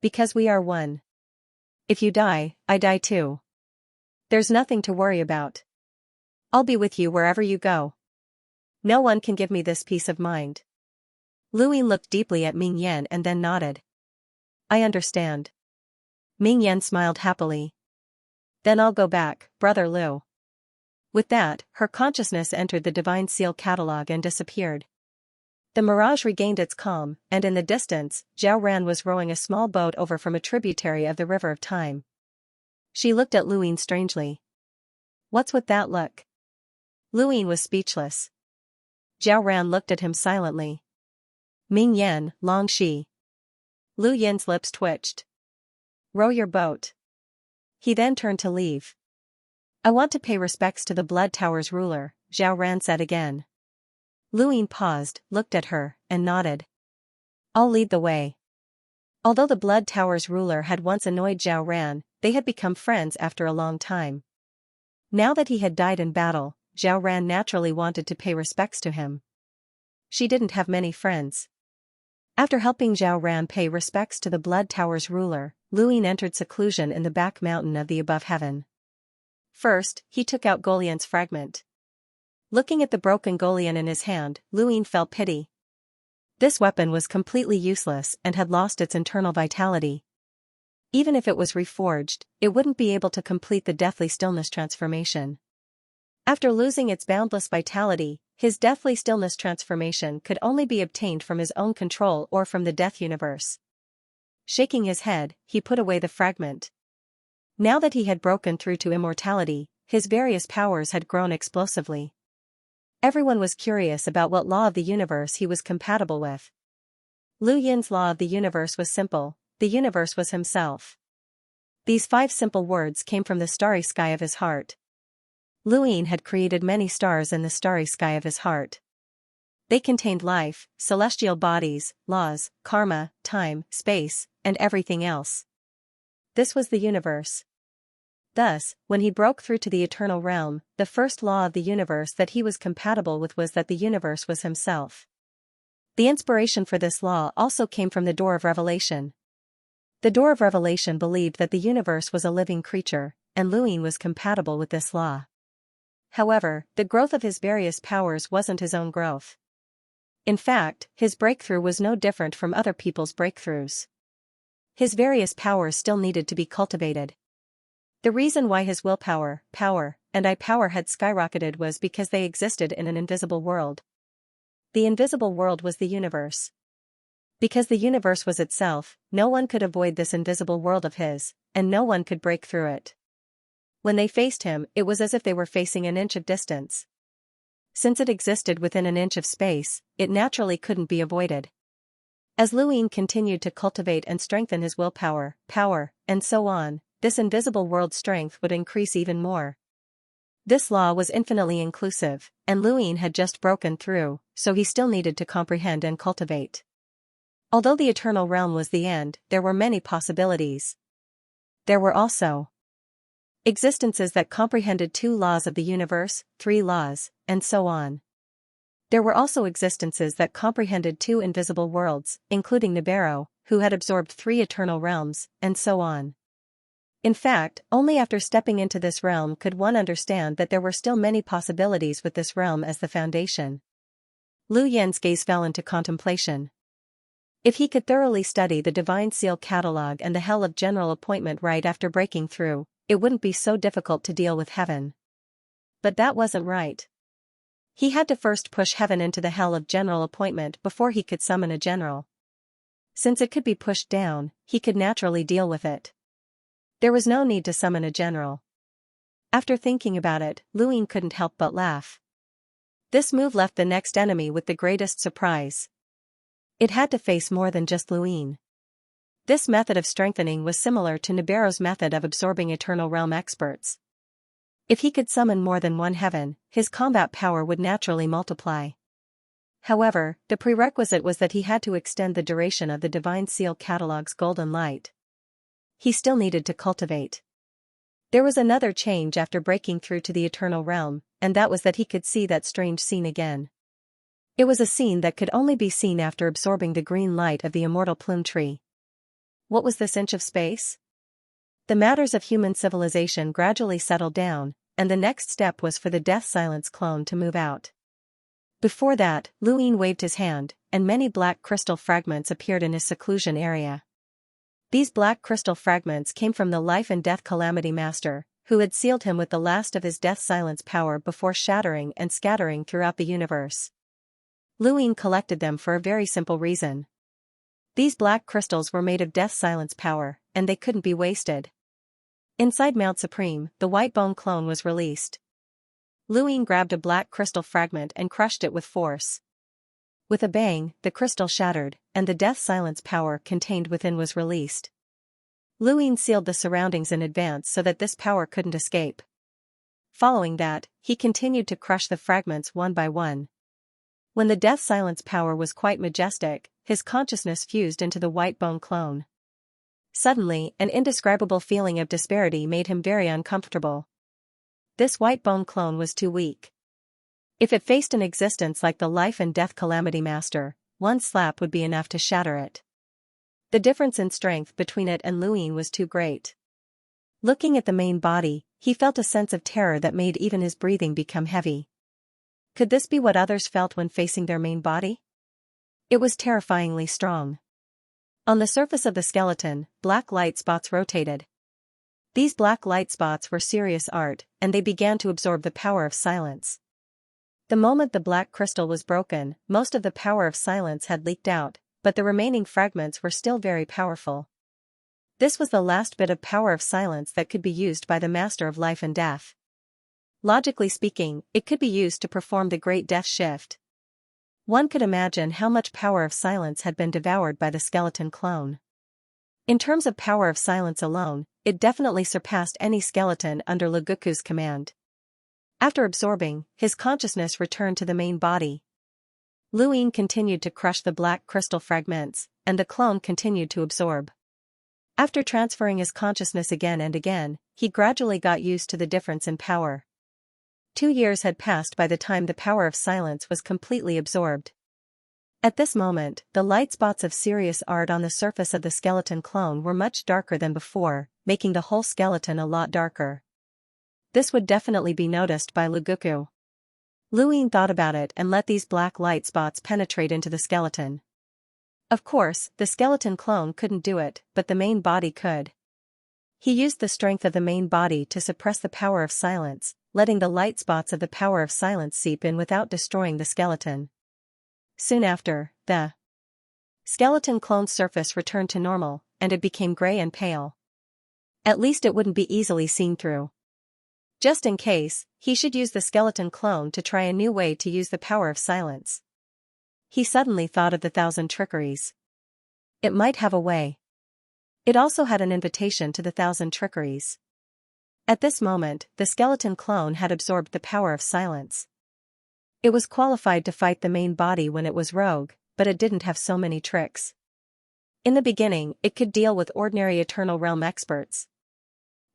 Because we are one. If you die, I die too. There's nothing to worry about. I'll be with you wherever you go. No one can give me this peace of mind. Lu Ying looked deeply at Ming Yan and then nodded. I understand. Ming Yan smiled happily. Then I'll go back, Brother Lu. With that, her consciousness entered the Divine Seal catalog and disappeared. The mirage regained its calm, and in the distance, Zhao Ran was rowing a small boat over from a tributary of the River of Time. She looked at Lu Ying strangely. What's with that look? Lu Ying was speechless. Zhao Ran looked at him silently. Ming Yan, Long Shi. Lu Yin's lips twitched. Row your boat. He then turned to leave. I want to pay respects to the Blood Tower's ruler, Zhao Ran said again. Lu Ying paused, looked at her, and nodded. I'll lead the way. Although the Blood Tower's ruler had once annoyed Zhao Ran, they had become friends after a long time. Now that he had died in battle, Zhao Ran naturally wanted to pay respects to him. She didn't have many friends. After helping Zhao Ran pay respects to the Blood Tower's ruler, Lu Ying entered seclusion in the back mountain of the above heaven. First, he took out Golian's fragment. Looking at the broken Golian in his hand, Lu Ying felt pity. This weapon was completely useless and had lost its internal vitality. Even if it was reforged, it wouldn't be able to complete the deathly stillness transformation. After losing its boundless vitality, his deathly stillness transformation could only be obtained from his own control or from the death universe. Shaking his head, he put away the fragment. Now that he had broken through to immortality, his various powers had grown explosively. Everyone was curious about what law of the universe he was compatible with. Lu Yin's law of the universe was simple: the universe was himself. These 5 simple words came from the starry sky of his heart. Lu Ying had created many stars in the starry sky of his heart. They contained life, celestial bodies, laws, karma, time, space, and everything else. This was the universe. Thus, when he broke through to the eternal realm, the first law of the universe that he was compatible with was that the universe was himself. The inspiration for this law also came from the Door of Revelation. The Door of Revelation believed that the universe was a living creature, and Lu Ying was compatible with this law. However, the growth of his various powers wasn't his own growth. In fact, his breakthrough was no different from other people's breakthroughs. his various powers still needed to be cultivated. The reason why his willpower, power, and eye power had skyrocketed was because they existed in an invisible world. The invisible world was the universe. Because the universe was itself, no one could avoid this invisible world of his, and no one could break through it. When they faced him, it was as if they were facing an inch of distance. Since it existed within an inch of space, it naturally couldn't be avoided. As Lu Ying continued to cultivate and strengthen his willpower, power, and so on, this invisible world's strength would increase even more. This law was infinitely inclusive, and Lu Ying had just broken through, so he still needed to comprehend and cultivate. Although the eternal realm was the end, there were many possibilities. There were also existences that comprehended 2 laws of the universe, 3 laws, and so on. There were also existences that comprehended 2 invisible worlds, including Nibiru, who had absorbed 3 eternal realms, and so on. In fact, only after stepping into this realm could one understand that there were still many possibilities with this realm as the foundation. Lu Yan's gaze fell into contemplation. If he could thoroughly study the Divine Seal catalog and the Hell of General Appointment right after breaking through, it wouldn't be so difficult to deal with heaven. But that wasn't right. He had to first push heaven into the Hell of General Appointment before he could summon a general. Since it could be pushed down, he could naturally deal with it. There was no need to summon a general. After thinking about it, Lu Ying couldn't help but laugh. This move left the next enemy with the greatest surprise. It had to face more than just Lu Ying. This method of strengthening was similar to Nibiru's method of absorbing Eternal Realm experts. If he could summon more than one heaven, his combat power would naturally multiply. However, the prerequisite was that he had to extend the duration of the Divine Seal catalog's golden light. He still needed to cultivate. There was another change after breaking through to the Eternal Realm, and that was that he could see that strange scene again. It was a scene that could only be seen after absorbing the green light of the immortal plume tree. What was this inch of space? The matters of human civilization gradually settled down, and the next step was for the Death Silence clone to move out. Before that, Lu Ying waved his hand, and many black crystal fragments appeared in his seclusion area. These black crystal fragments came from the Life and Death Calamity Master, who had sealed him with the last of his Death Silence power before shattering and scattering throughout the universe. Lu Ying collected them for a very simple reason. These black crystals were made of Death Silence power, and they couldn't be wasted. Inside Mount Supreme, the white bone clone was released. Lu Ying grabbed a black crystal fragment and crushed it with force. With a bang, the crystal shattered, and the Death Silence power contained within was released. Lu Ying sealed the surroundings in advance so that this power couldn't escape. Following that, he continued to crush the fragments one by one. When the Death Silence power was quite majestic, his consciousness fused into the white bone clone. Suddenly, an indescribable feeling of disparity made him very uncomfortable. This white bone clone was too weak. If it faced an existence like the Life and Death Calamity Master, one slap would be enough to shatter it. The difference in strength between it and Lu Ying was too great. Looking at the main body, he felt a sense of terror that made even his breathing become heavy. Could this be what others felt when facing their main body? It was terrifyingly strong. On the surface of the skeleton, black light spots rotated. These black light spots were serious art, and they began to absorb the power of silence. The moment the black crystal was broken, most of the power of silence had leaked out, but the remaining fragments were still very powerful. This was the last bit of power of silence that could be used by the Master of Life and Death. Logically speaking, it could be used to perform the Great Death Shift. One could imagine how much power of silence had been devoured by the skeleton clone. In terms of power of silence alone, it definitely surpassed any skeleton under Luguku's command. After absorbing, his consciousness returned to the main body. Lu Ying continued to crush the black crystal fragments, and the clone continued to absorb. After transferring his consciousness again and again, he gradually got used to the difference in power. 2 years had passed by the time the power of silence was completely absorbed. At this moment, the light spots of serious art on the surface of the skeleton clone were much darker than before, making the whole skeleton a lot darker. This would definitely be noticed by Luguku. Lu Ying thought about it and let these black light spots penetrate into the skeleton. Of course, the skeleton clone couldn't do it, but the main body could. He used the strength of the main body to suppress the power of silence, letting the light spots of the power of silence seep in without destroying the skeleton. Soon after, the skeleton clone's surface returned to normal, and it became gray and pale. At least it wouldn't be easily seen through. Just in case, he should use the skeleton clone to try a new way to use the power of silence. He suddenly thought of the 1,000 trickeries. It might have a way. It also had an invitation to the 1,000 trickeries. At this moment, the skeleton clone had absorbed the power of silence. It was qualified to fight the main body when it was rogue, but it didn't have so many tricks. In the beginning, it could deal with ordinary Eternal Realm experts.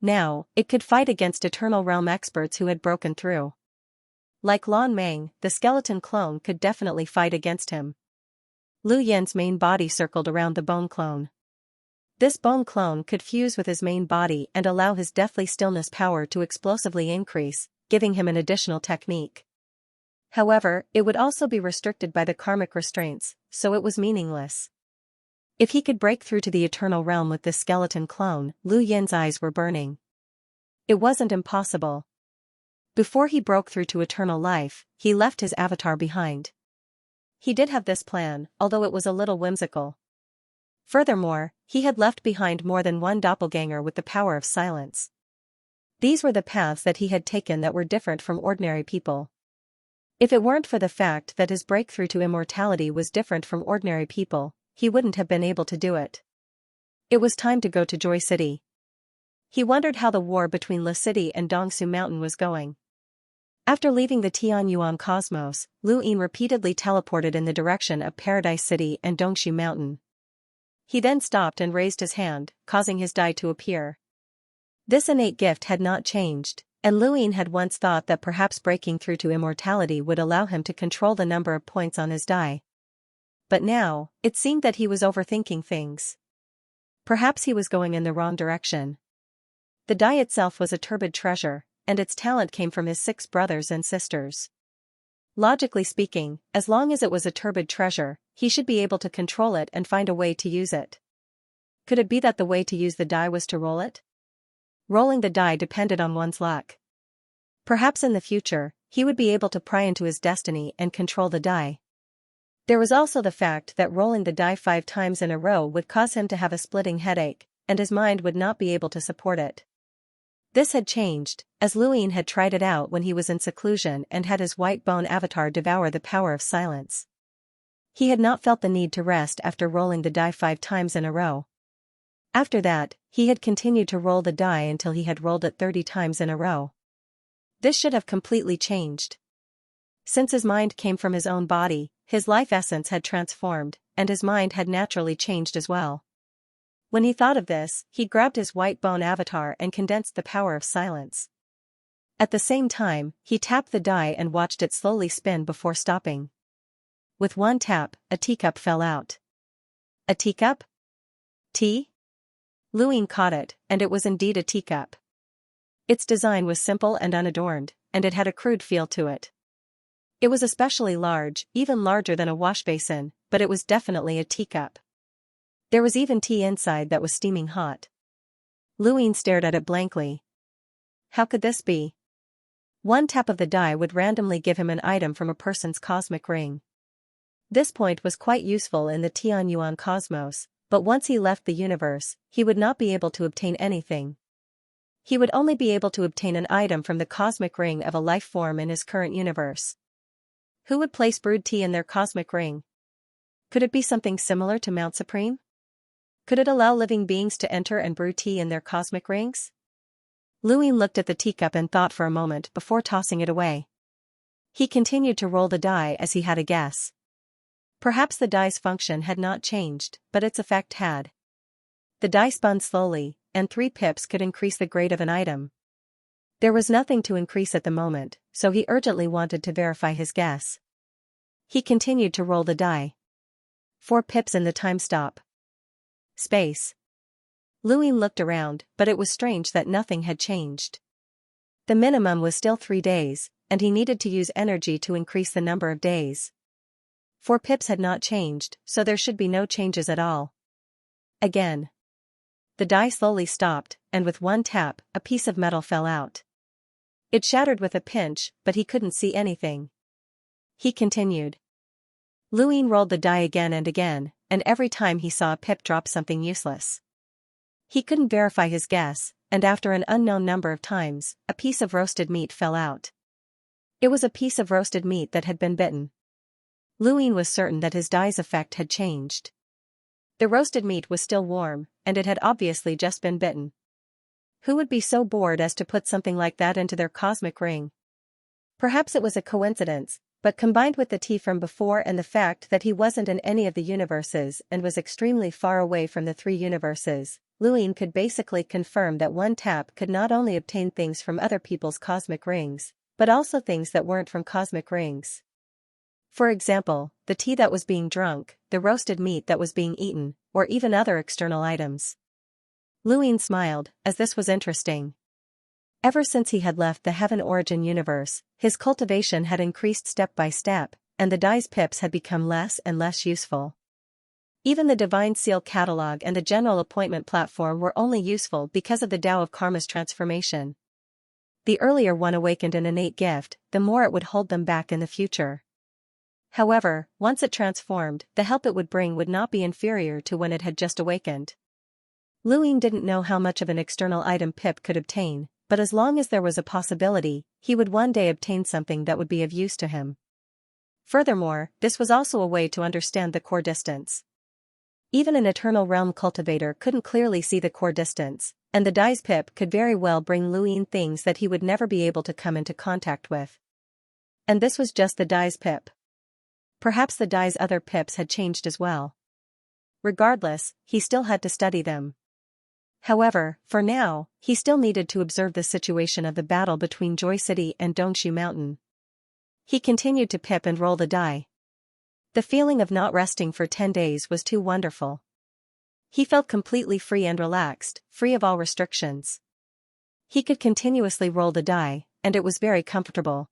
Now, it could fight against Eternal Realm experts who had broken through. Like Lan Meng, the skeleton clone could definitely fight against him. Lu Yin's main body circled around the bone clone. This bone clone could fuse with his main body and allow his deathly stillness power to explosively increase, giving him an additional technique. However, it would also be restricted by the karmic restraints, so it was meaningless. If he could break through to the Eternal Realm with this skeleton clone, Lu Yin's eyes were burning. It wasn't impossible. Before he broke through to eternal life, he left his avatar behind. He did have this plan, although it was a little whimsical. Furthermore, he had left behind more than one doppelganger with the power of silence. These were the paths that he had taken that were different from ordinary people. If it weren't for the fact that his breakthrough to immortality was different from ordinary people, he wouldn't have been able to do it. It was time to go to Joy City. He wondered how the war between La City and Dongsu Mountain was going. After leaving the Tianyuan cosmos, Lu Yin repeatedly teleported in the direction of Paradise City and Dongshu Mountain. He then stopped and raised his hand, causing his die to appear. This innate gift had not changed, and Lu Yin had once thought that perhaps breaking through to immortality would allow him to control the number of points on his die. But now, it seemed that he was overthinking things. Perhaps he was going in the wrong direction. The die itself was a turbid treasure, and its talent came from his 6 brothers and sisters. Logically speaking, as long as it was a turbid treasure, he should be able to control it and find a way to use it. Could it be that the way to use the die was to roll it? Rolling the die depended on one's luck. Perhaps in the future, he would be able to pry into his destiny and control the die. There was also the fact that rolling the die 5 times in a row would cause him to have a splitting headache, and his mind would not be able to support it. This had changed, as Lu Yin had tried it out when he was in seclusion and had his white bone avatar devour the power of silence. He had not felt the need to rest after rolling the die 5 times in a row. After that, he had continued to roll the die until he had rolled it 30 times in a row. This should have completely changed. Since his mind came from his own body, his life essence had transformed, and his mind had naturally changed as well. When he thought of this, he grabbed his white bone avatar and condensed the power of silence. At the same time, he tapped the die and watched it slowly spin before stopping. With one tap, a teacup fell out. A teacup? Tea? Lu Yin caught it, and it was indeed a teacup. Its design was simple and unadorned, and it had a crude feel to it. It was especially large, even larger than a wash basin, but it was definitely a teacup. There was even tea inside that was steaming hot. Lu Yin stared at it blankly. How could this be? One tap of the die would randomly give him an item from a person's cosmic ring. This point was quite useful in the Tianyuan cosmos, but once he left the universe, he would not be able to obtain anything. He would only be able to obtain an item from the cosmic ring of a life form in his current universe. Who would place brewed tea in their cosmic ring? Could it be something similar to Mount Supreme? Could it allow living beings to enter and brew tea in their cosmic rings? Lu Yin looked at the teacup and thought for a moment before tossing it away. He continued to roll the die as he had a guess. Perhaps the die's function had not changed, but its effect had. The die spun slowly, and 3 pips could increase the grade of an item. There was nothing to increase at the moment, so he urgently wanted to verify his guess. He continued to roll the die. 4 pips in the time stop. Space. Lu Yin looked around, but it was strange that nothing had changed. The minimum was still 3 days, and he needed to use energy to increase the number of days. 4 pips had not changed, so there should be no changes at all. Again. The die slowly stopped, and with one tap, a piece of metal fell out. It shattered with a pinch, but he couldn't see anything. He continued. Luin rolled the die again and again, and every time he saw a pip drop something useless. He couldn't verify his guess, and after an unknown number of times, a piece of roasted meat fell out. It was a piece of roasted meat that had been bitten. Luin was certain that his die's effect had changed. The roasted meat was still warm, and it had obviously just been bitten. Who would be so bored as to put something like that into their cosmic ring? Perhaps it was a coincidence, but combined with the tea from before and the fact that he wasn't in any of the universes and was extremely far away from the 3 universes, Luin could basically confirm that one tap could not only obtain things from other people's cosmic rings, but also things that weren't from cosmic rings. For example, the tea that was being drunk, the roasted meat that was being eaten, or even other external items. Luin smiled, as this was interesting. Ever since he had left the Heaven Origin universe, his cultivation had increased step by step, and the die's pips had become less and less useful. Even the Divine Seal catalog and the General Appointment platform were only useful because of the Tao of Karma's transformation. The earlier one awakened an innate gift, the more it would hold them back in the future. However, once it transformed, the help it would bring would not be inferior to when it had just awakened. Luin didn't know how much of an external item Pip could obtain, but as long as there was a possibility, he would one day obtain something that would be of use to him. Furthermore, this was also a way to understand the core distance. Even an Eternal Realm cultivator couldn't clearly see the core distance, and the die's Pip could very well bring Luin things that he would never be able to come into contact with. And this was just the die's Pip. Perhaps the die's other pips had changed as well. Regardless, he still had to study them. However, for now, he still needed to observe the situation of the battle between Joy City and Dongshu Mountain. He continued to pip and roll the die. The feeling of not resting for 10 days was too wonderful. He felt completely free and relaxed, free of all restrictions. He could continuously roll the die, and it was very comfortable.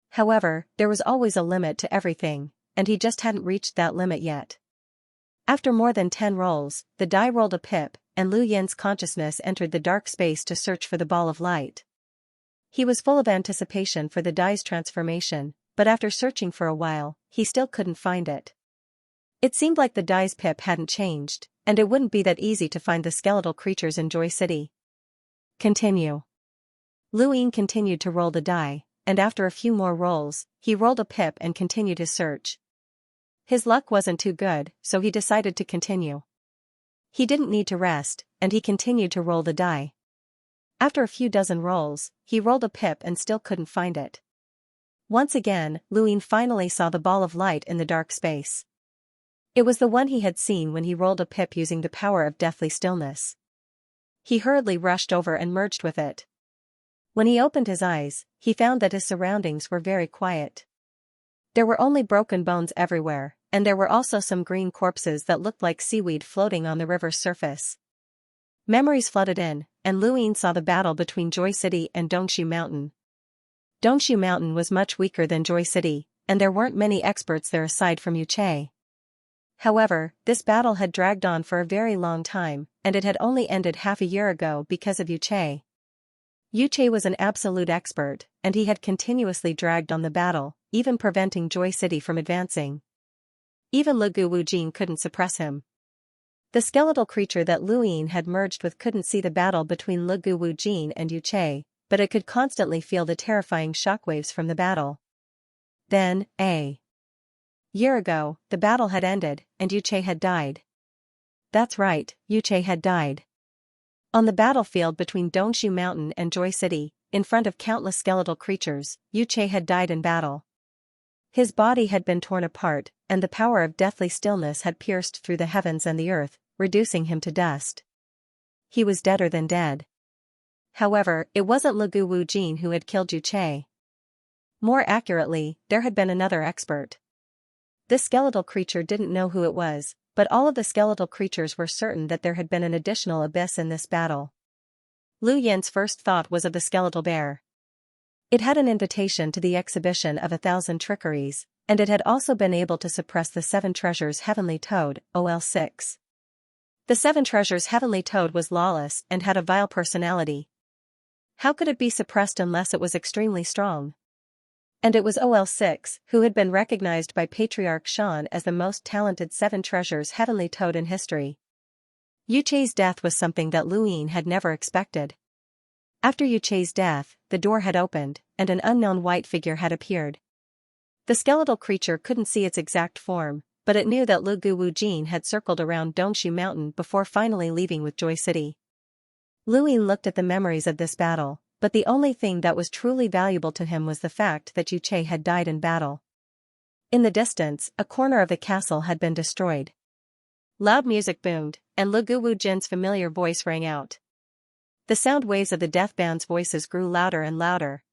However, there was always a limit to everything, and he just hadn't reached that limit yet. After more than 10 rolls, the die rolled a pip, and Lu Yin's consciousness entered the dark space to search for the ball of light. He was full of anticipation for the die's transformation, but after searching for a while, he still couldn't find it. It seemed like the die's pip hadn't changed, and it wouldn't be that easy to find the skeletal creatures in Joy City. Continue. Lu Yin continued to roll the die, and after a few more rolls, he rolled a pip and continued his search. His luck wasn't too good, so he decided to continue. He didn't need to rest, and he continued to roll the die. After a few dozen rolls, he rolled a pip and still couldn't find it. Once again, Lu Yin finally saw the ball of light in the dark space. It was the one he had seen when he rolled a pip using the power of deathly stillness. He hurriedly rushed over and merged with it. When he opened his eyes, he found that his surroundings were very quiet. There were only broken bones everywhere, and there were also some green corpses that looked like seaweed floating on the river's surface. Memories flooded in, and Lu Yin saw the battle between Joy City and Dongshu Mountain. Dongshu Mountain was much weaker than Joy City, and there weren't many experts there aside from Yu Che. However, this battle had dragged on for a very long time, and it had only ended half a year ago because of Yu Che. Yu Che was an absolute expert, and he had continuously dragged on the battle, even preventing Joy City from advancing. Even Le Gu Wujin couldn't suppress him. The skeletal creature that Lu Yin had merged with couldn't see the battle between Le Gu Wujin and Yu Che, but it could constantly feel the terrifying shockwaves from the battle. Then, a year ago, the battle had ended, and Yu Che had died. That's right, Yu Che had died. On the battlefield between Dongshu Mountain and Joy City, in front of countless skeletal creatures, Yu Che had died in battle. His body had been torn apart, and the power of deathly stillness had pierced through the heavens and the earth, reducing him to dust. He was deader than dead. However, it wasn't Le Gu Wujin who had killed Yu Che. More accurately, there had been another expert. This skeletal creature didn't know who it was, but all of the skeletal creatures were certain that there had been an additional abyss in this battle. Lu Yin's first thought was of the skeletal bear. It had an invitation to the exhibition of 1,000 trickeries, And it had also been able to suppress the 7 treasures Heavenly Toad, OL6. The 7 treasures Heavenly Toad was lawless and had a vile personality. How could it be suppressed unless it was extremely strong? And it was OL6 who had been recognized by Patriarch Xian as the most talented 7 treasures Heavenly Toad in history. Yuchei's death was something that Luyin had never expected. After Yuchei's death, the door had opened, and an unknown white figure had appeared. The skeletal creature couldn't see its exact form, but it knew that Lu Guwujin had circled around Dongshu Mountain before finally leaving with Joy City. Luyin looked at the memories of this battle, but the only thing that was truly valuable to him was the fact that Yuchei had died in battle. In the distance, a corner of the castle had been destroyed. Loud music boomed, and Lu Guwujin's familiar voice rang out. The sound waves of the death band's voices grew louder and louder.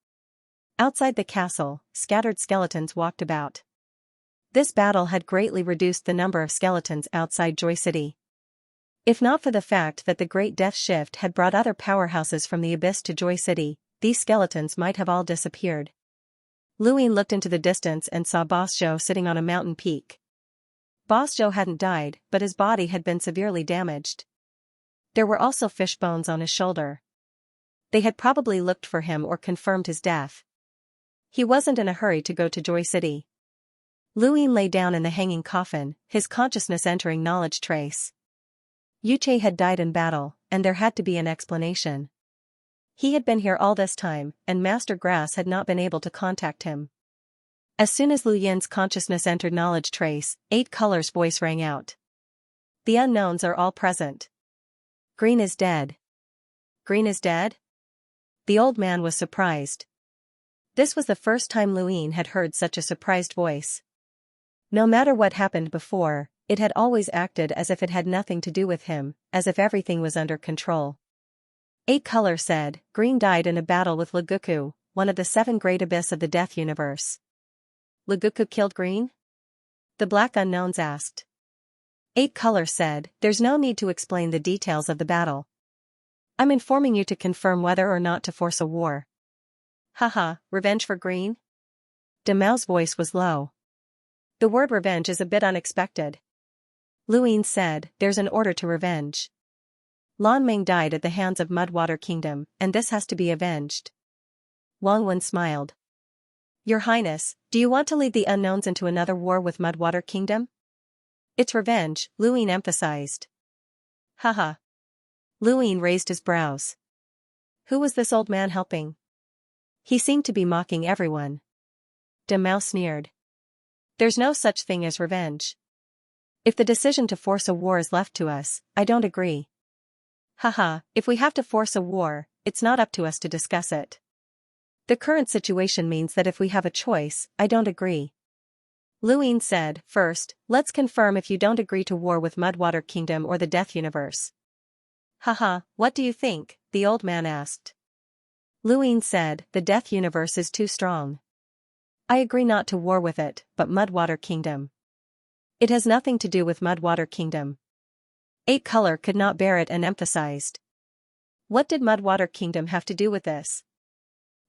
Outside the castle, scattered skeletons walked about. This battle had greatly reduced the number of skeletons outside Joy City. If not for the fact that the Great Death Shift had brought other powerhouses from the Abyss to Joy City, these skeletons might have all disappeared. Luyin looked into the distance and saw Boss Zhou sitting on a mountain peak. Boss Zhou hadn't died, but his body had been severely damaged. There were also fish bones on his shoulder. They had probably looked for him or confirmed his death. He wasn't in a hurry to go to Joy City. Luyin lay down in the hanging coffin, his consciousness entering knowledge trace. Yuchei had died in battle, and there had to be an explanation. He had been here all this time, and Master Grass had not been able to contact him. As soon as Lu Yin's consciousness entered knowledge trace, 8 Colors' voice rang out. The unknowns are all present. Green is dead. Green is dead? The old man was surprised. This was the first time Luyin had heard such a surprised voice. No matter what happened before, it had always acted as if it had nothing to do with him, as if everything was under control. 8 Color said, Green died in a battle with Leguku, one of the 7 great abyss of the Death Universe. Leguku killed Green? The Black Unknowns asked. 8 Color said, there's no need to explain the details of the battle. I'm informing you to confirm whether or not to force a war. Haha, revenge for Green? Demao's voice was low. The word revenge is a bit unexpected. Luyin said, there's an order to revenge. Lan Ming died at the hands of Mudwater Kingdom, and this has to be avenged. Wang Wen smiled. Your Highness, do you want to lead the unknowns into another war with Mudwater Kingdom? It's revenge, Luyin emphasized. Haha. Luyin raised his brows. Who was this old man helping? He seemed to be mocking everyone. Demao sneered. There's no such thing as revenge. If the decision to force a war is left to us, I don't agree. Haha, if we have to force a war, it's not up to us to discuss it. The current situation means that if we have a choice, I don't agree. Luyin said, first, let's confirm if you don't agree to war with Mudwater Kingdom or the Death Universe. Haha, what do you think? The old man asked. Luyin said, the Death Universe is too strong. I agree not to war with it, but Mudwater Kingdom. It has nothing to do with Mudwater Kingdom. 8 Color could not bear it and emphasized. What did Mudwater Kingdom have to do with this?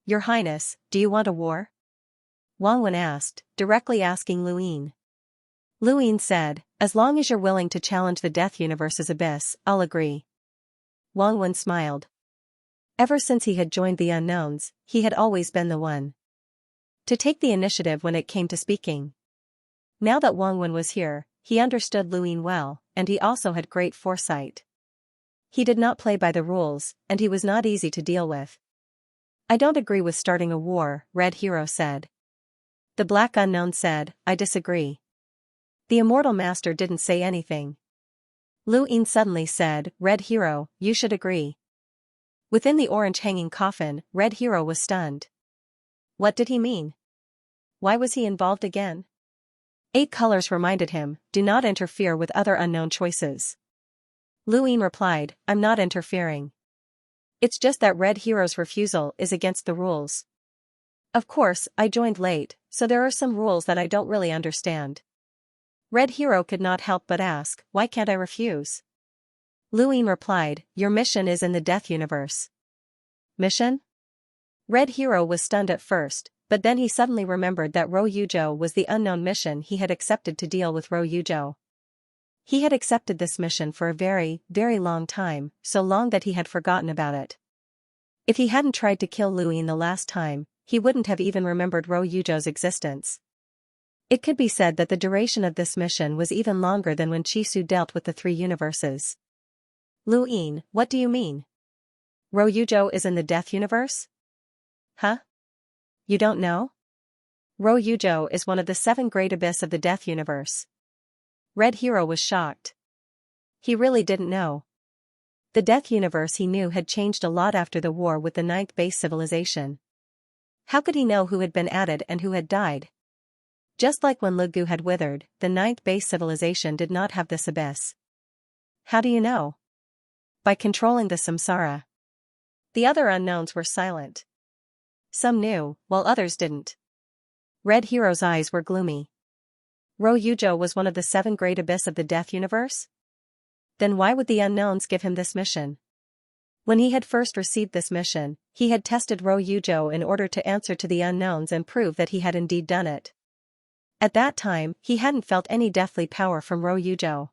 Your Highness, do you want a war? Wang Wen asked, directly asking Luyin. Luyin said, as long as you're willing to challenge the Death Universe's abyss, I'll agree. Wang Wen smiled. Ever since he had joined the unknowns, he had always been the one to take the initiative when it came to speaking. Now that Wang Wen was here, he understood Luyin well, and he also had great foresight. He did not play by the rules, and he was not easy to deal with. I don't agree with starting a war, Red Hero said. The Black Unknown said, I disagree. The Immortal Master didn't say anything. Luyin suddenly said, Red Hero, you should agree. Within the orange hanging coffin, Red Hero was stunned. What did he mean? Why was he involved again? 8 Colors reminded him, do not interfere with other unknown choices. Luyin replied, I'm not interfering. It's just that Red Hero's refusal is against the rules. Of course, I joined late, so there are some rules that I don't really understand. Red Hero could not help but ask, why can't I refuse? Luyin replied, your mission is in the Death Universe. Mission? Red Hero was stunned at first, But then he suddenly remembered that Ro Yuzhou was the unknown mission he had accepted to deal with Ro Yuzhou. He had accepted this mission for a very, very long time, so long that he had forgotten about it. If he hadn't tried to kill Lu Ying the last time, he wouldn't have even remembered Ro Yuzhou's existence. It could be said that the duration of this mission was even longer than when Chisu dealt with the three universes. Lu Ying, what do you mean? Ro Yuzhou is in the Death Universe? Huh? You don't know? Ro Yuzhou is one of the 7 great abyss of the Death Universe. Red Hero was shocked. He really didn't know. The Death Universe he knew had changed a lot after the war with the 9th base civilization. How could he know who had been added and who had died? Just like when Lugu had withered, the 9th base civilization did not have this abyss. How do you know? By controlling the samsara. The other unknowns were silent. Some knew, while others didn't. Red Hero's eyes were gloomy. Ro Yuzhou was one of the 7 great abyss of the Death Universe? Then why would the unknowns give him this mission? When he had first received this mission, he had tested Ro Yuzhou in order to answer to the unknowns and prove that he had indeed done it. At that time, he hadn't felt any deathly power from Ro Yuzhou.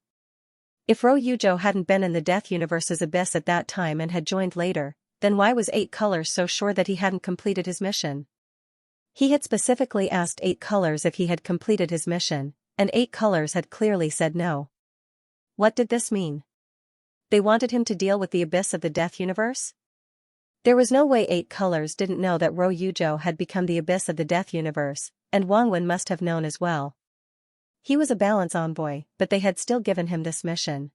If Ro Yuzhou hadn't been in the Death Universe's abyss at that time and had joined later, then why was 8 Colors so sure that he hadn't completed his mission? He had specifically asked 8 Colors if he had completed his mission, and 8 Colors had clearly said no. What did this mean? They wanted him to deal with the abyss of the Death Universe? There was no way 8 Colors didn't know that Ro Yuzhou had become the abyss of the Death Universe, and Wang Wen must have known as well. He was a balance envoy, but they had still given him this mission.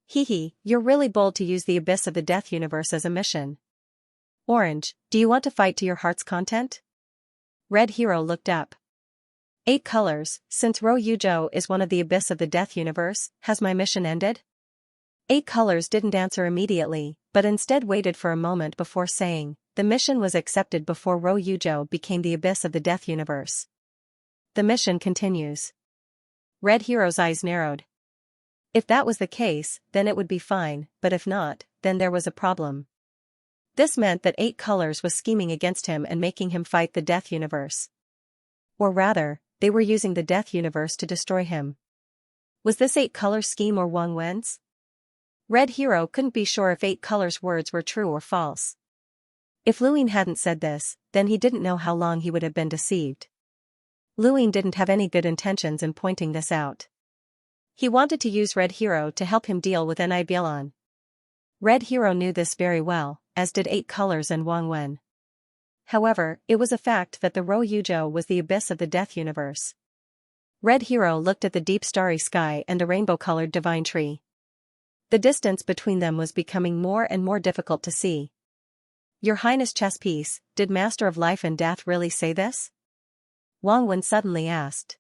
You're really bold to use the abyss of the Death Universe as a mission. Orange, do you want to fight to your heart's content? Red Hero looked up. 8 Colors, since Ro Yuzhou is one of the abyss of the Death Universe, has my mission ended? 8 Colors didn't answer immediately, but instead waited for a moment before saying, the mission was accepted before Ro Yuzhou became the abyss of the Death Universe. The mission continues. Red Hero's eyes narrowed. If that was the case, then it would be fine, but if not, then there was a problem. This meant that 8 Colors was scheming against him and making him fight the Death Universe. Or rather, they were using the Death Universe to destroy him. Was this 8 Colors' scheme or Wang Wen's? Red Hero couldn't be sure if 8 Colors' words were true or false. If Lu Ying hadn't said this, then he didn't know how long he would have been deceived. Lu Ying didn't have any good intentions in pointing this out. He wanted to use Red Hero to help him deal with Nibilan. Red Hero knew this very well, as did 8 Colors and Wang Wen. However, it was a fact that the Ro Yuzhou was the abyss of the Death Universe. Red Hero looked at the deep starry sky and the rainbow-colored divine tree. The distance between them was becoming more and more difficult to see. Your Highness chess piece, did Master of Life and Death really say this? Wang Wen suddenly asked.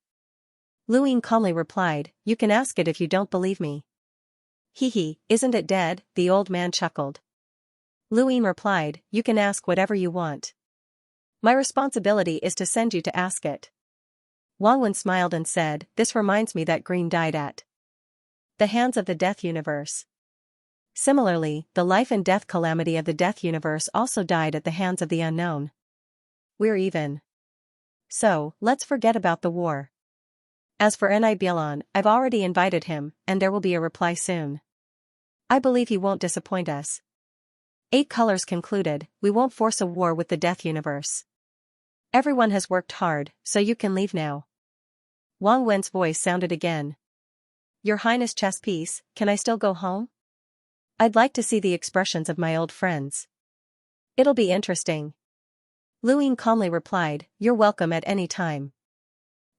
Lu Ying calmly replied, you can ask it if you don't believe me. Isn't it dead? The old man chuckled. Lu Ying replied, you can ask whatever you want. My responsibility is to send you to ask it. Wang Wen smiled and said, this reminds me that Green died at the hands of the Death Universe. Similarly, the life and death calamity of the Death Universe also died at the hands of the unknown. We're even. So, let's forget about the war. As for Nibilan, I've already invited him, and there will be a reply soon. I believe he won't disappoint us. 8 Colors concluded, we won't force a war with the Death Universe. Everyone has worked hard, so you can leave now. Wang Wen's voice sounded again. Your Highness chess piece, can I still go home? I'd like to see the expressions of my old friends. It'll be interesting. Lu Ying calmly replied, you're welcome at any time.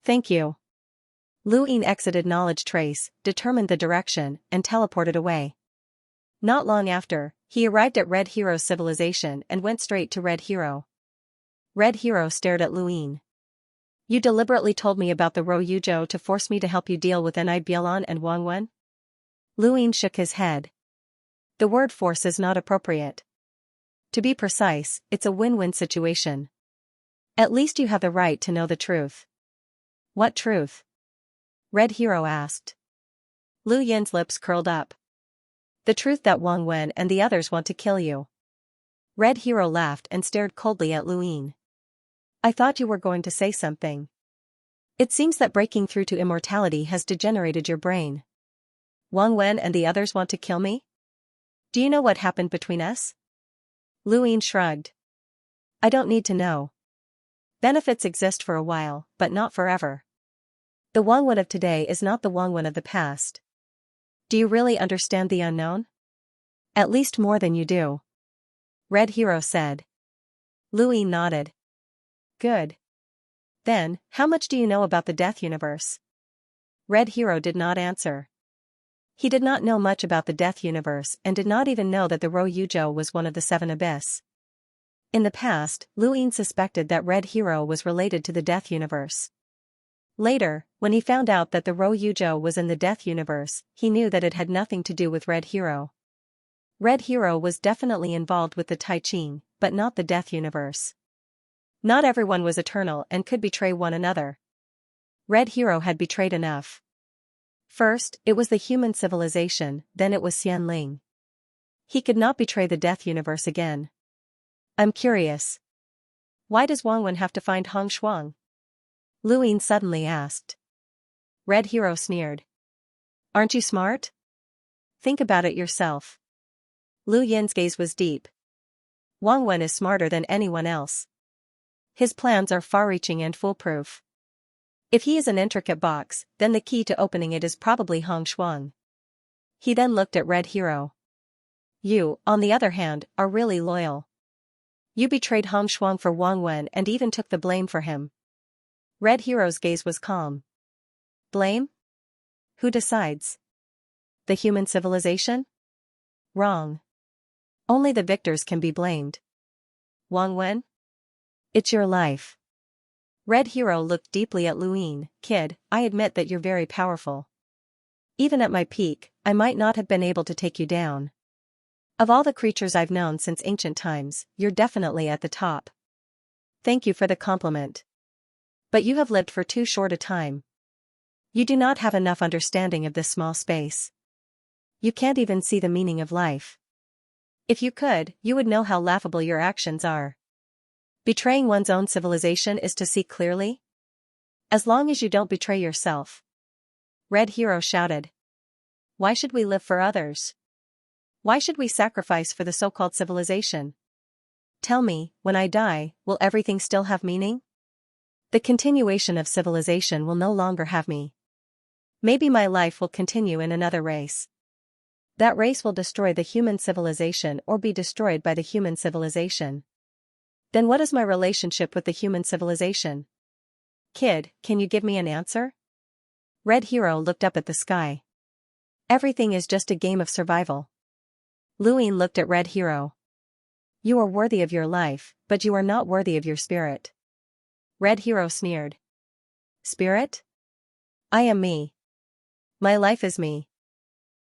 Thank you. Lu Ying exited Knowledge Trace, determined the direction, and teleported away. Not long after, he arrived at Red Hero's civilization and went straight to Red Hero. Red Hero stared at Lu Ying. You deliberately told me about the Ro Yuzhou to force me to help you deal with Nibilan and Wang Wen? Lu Ying shook his head. The word force is not appropriate. To be precise, it's a win-win situation. At least you have the right to know the truth. What truth? Red Hero asked. Lu Yin's lips curled up. The truth that Wang Wen and the others want to kill you. Red Hero laughed and stared coldly at Lu Ying. I thought you were going to say something. It seems that breaking through to immortality has degenerated your brain. Wang Wen and the others want to kill me? Do you know what happened between us? Lu Yin shrugged. I don't need to know. Benefits exist for a while, but not forever. The Wang Wen of today is not the Wang Wen of the past. Do you really understand the unknown? At least more than you do. Red Hero said. Lu Yin nodded. Good. Then, how much do you know about the Death Universe? Red Hero did not answer. He did not know much about the Death Universe and did not even know that the Ro Yuzhou was one of the Seven Abyss. In the past, Lu Yin suspected that Red Hero was related to the Death Universe. Later, when he found out that the Ro Yuzhou was in the Death Universe, he knew that it had nothing to do with Red Hero. Red Hero was definitely involved with the Tai Ching, but not the Death Universe. Not everyone was eternal and could betray one another. Red Hero had betrayed enough. First, it was the human civilization, then it was Xianling. He could not betray the Death Universe again. I'm curious. Why does Wang Wen have to find Hong Shuang? Lu Yin suddenly asked. Red Hero sneered. Aren't you smart? Think about it yourself. Lu Yin's gaze was deep. Wang Wen is smarter than anyone else. His plans are far-reaching and foolproof. If he is an intricate box, then the key to opening it is probably Hong Shuang. He then looked at Red Hero. You, on the other hand, are really loyal. You betrayed Hong Shuang for Wang Wen and even took the blame for him. Red Hero's gaze was calm. Blame? Who decides? The human civilization? Wrong. Only the victors can be blamed. Wang Wen? It's your life. Red Hero looked deeply at Lu Yin. Kid, I admit that you're very powerful. Even at my peak, I might not have been able to take you down. Of all the creatures I've known since ancient times, you're definitely at the top. Thank you for the compliment. But you have lived for too short a time. You do not have enough understanding of this small space. You can't even see the meaning of life. If you could, you would know how laughable your actions are. Betraying one's own civilization is to see clearly? As long as you don't betray yourself. Red Hero shouted. Why should we live for others? Why should we sacrifice for the so-called civilization? Tell me, when I die, will everything still have meaning? The continuation of civilization will no longer have me. Maybe my life will continue in another race. That race will destroy the human civilization or be destroyed by the human civilization. Then what is my relationship with the human civilization? Kid, can you give me an answer? Red Hero looked up at the sky. Everything is just a game of survival. Lu Yin looked at Red Hero. You are worthy of your life, but you are not worthy of your spirit. Red Hero sneered. Spirit? I am me. My life is me.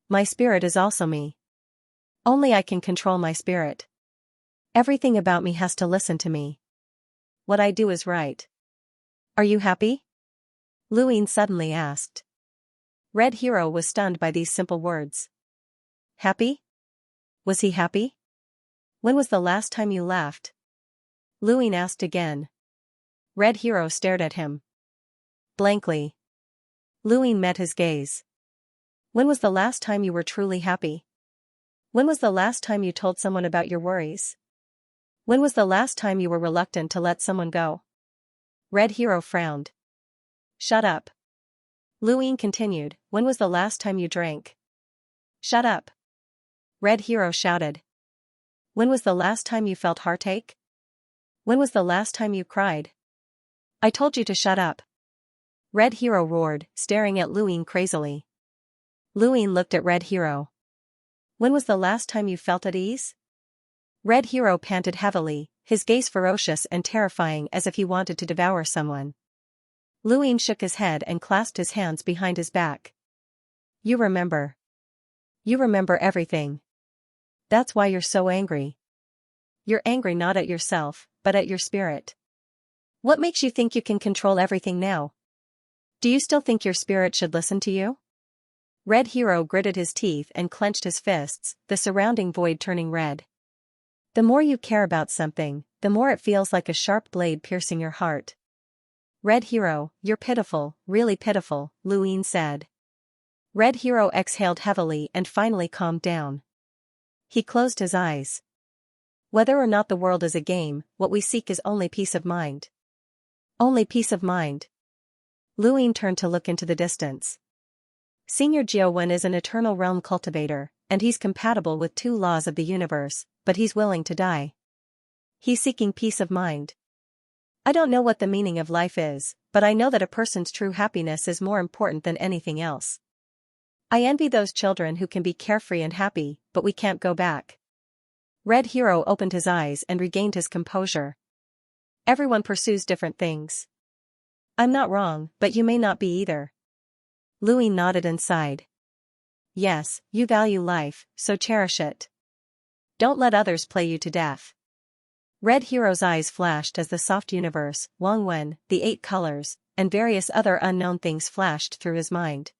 My spirit is also me. Only I can control my spirit. Everything about me has to listen to me. What I do is right. Are you happy? Lu Yin suddenly asked. Red Hero was stunned by these simple words. Happy? Was he happy? When was the last time you laughed? Lu Yin asked again. Red Hero stared at him. Blankly. Lu Yin met his gaze. When was the last time you were truly happy? When was the last time you told someone about your worries? When was the last time you were reluctant to let someone go? Red Hero frowned. Shut up. Lu Yin continued, when was the last time you drank? Shut up. Red Hero shouted. When was the last time you felt heartache? When was the last time you cried? I told you to shut up. Red Hero roared, staring at Lu Yin crazily. Lu Yin looked at Red Hero. When was the last time you felt at ease? Red Hero panted heavily, his gaze ferocious and terrifying as if he wanted to devour someone. Lu Yin shook his head and clasped his hands behind his back. You remember. You remember everything. That's why you're so angry. You're angry not at yourself, but at your spirit. What makes you think you can control everything now? Do you still think your spirit should listen to you? Red Hero gritted his teeth and clenched his fists, the surrounding void turning red. The more you care about something, the more it feels like a sharp blade piercing your heart. Red Hero, you're pitiful, really pitiful, Luin said. Red Hero exhaled heavily and finally calmed down. He closed his eyes. Whether or not the world is a game, what we seek is only peace of mind. Only peace of mind. Luin turned to look into the distance. Senior Jiawen is an eternal realm cultivator, and he's compatible with 2 laws of the universe, but he's willing to die. He's seeking peace of mind. I don't know what the meaning of life is, but I know that a person's true happiness is more important than anything else. I envy those children who can be carefree and happy, but we can't go back. Red Hero opened his eyes and regained his composure. Everyone pursues different things. I'm not wrong, but you may not be either. Louis nodded and sighed. Yes, you value life, so cherish it. Don't let others play you to death. Red Hero's eyes flashed as the soft universe, Wangwen, the 8 colors, and various other unknown things flashed through his mind.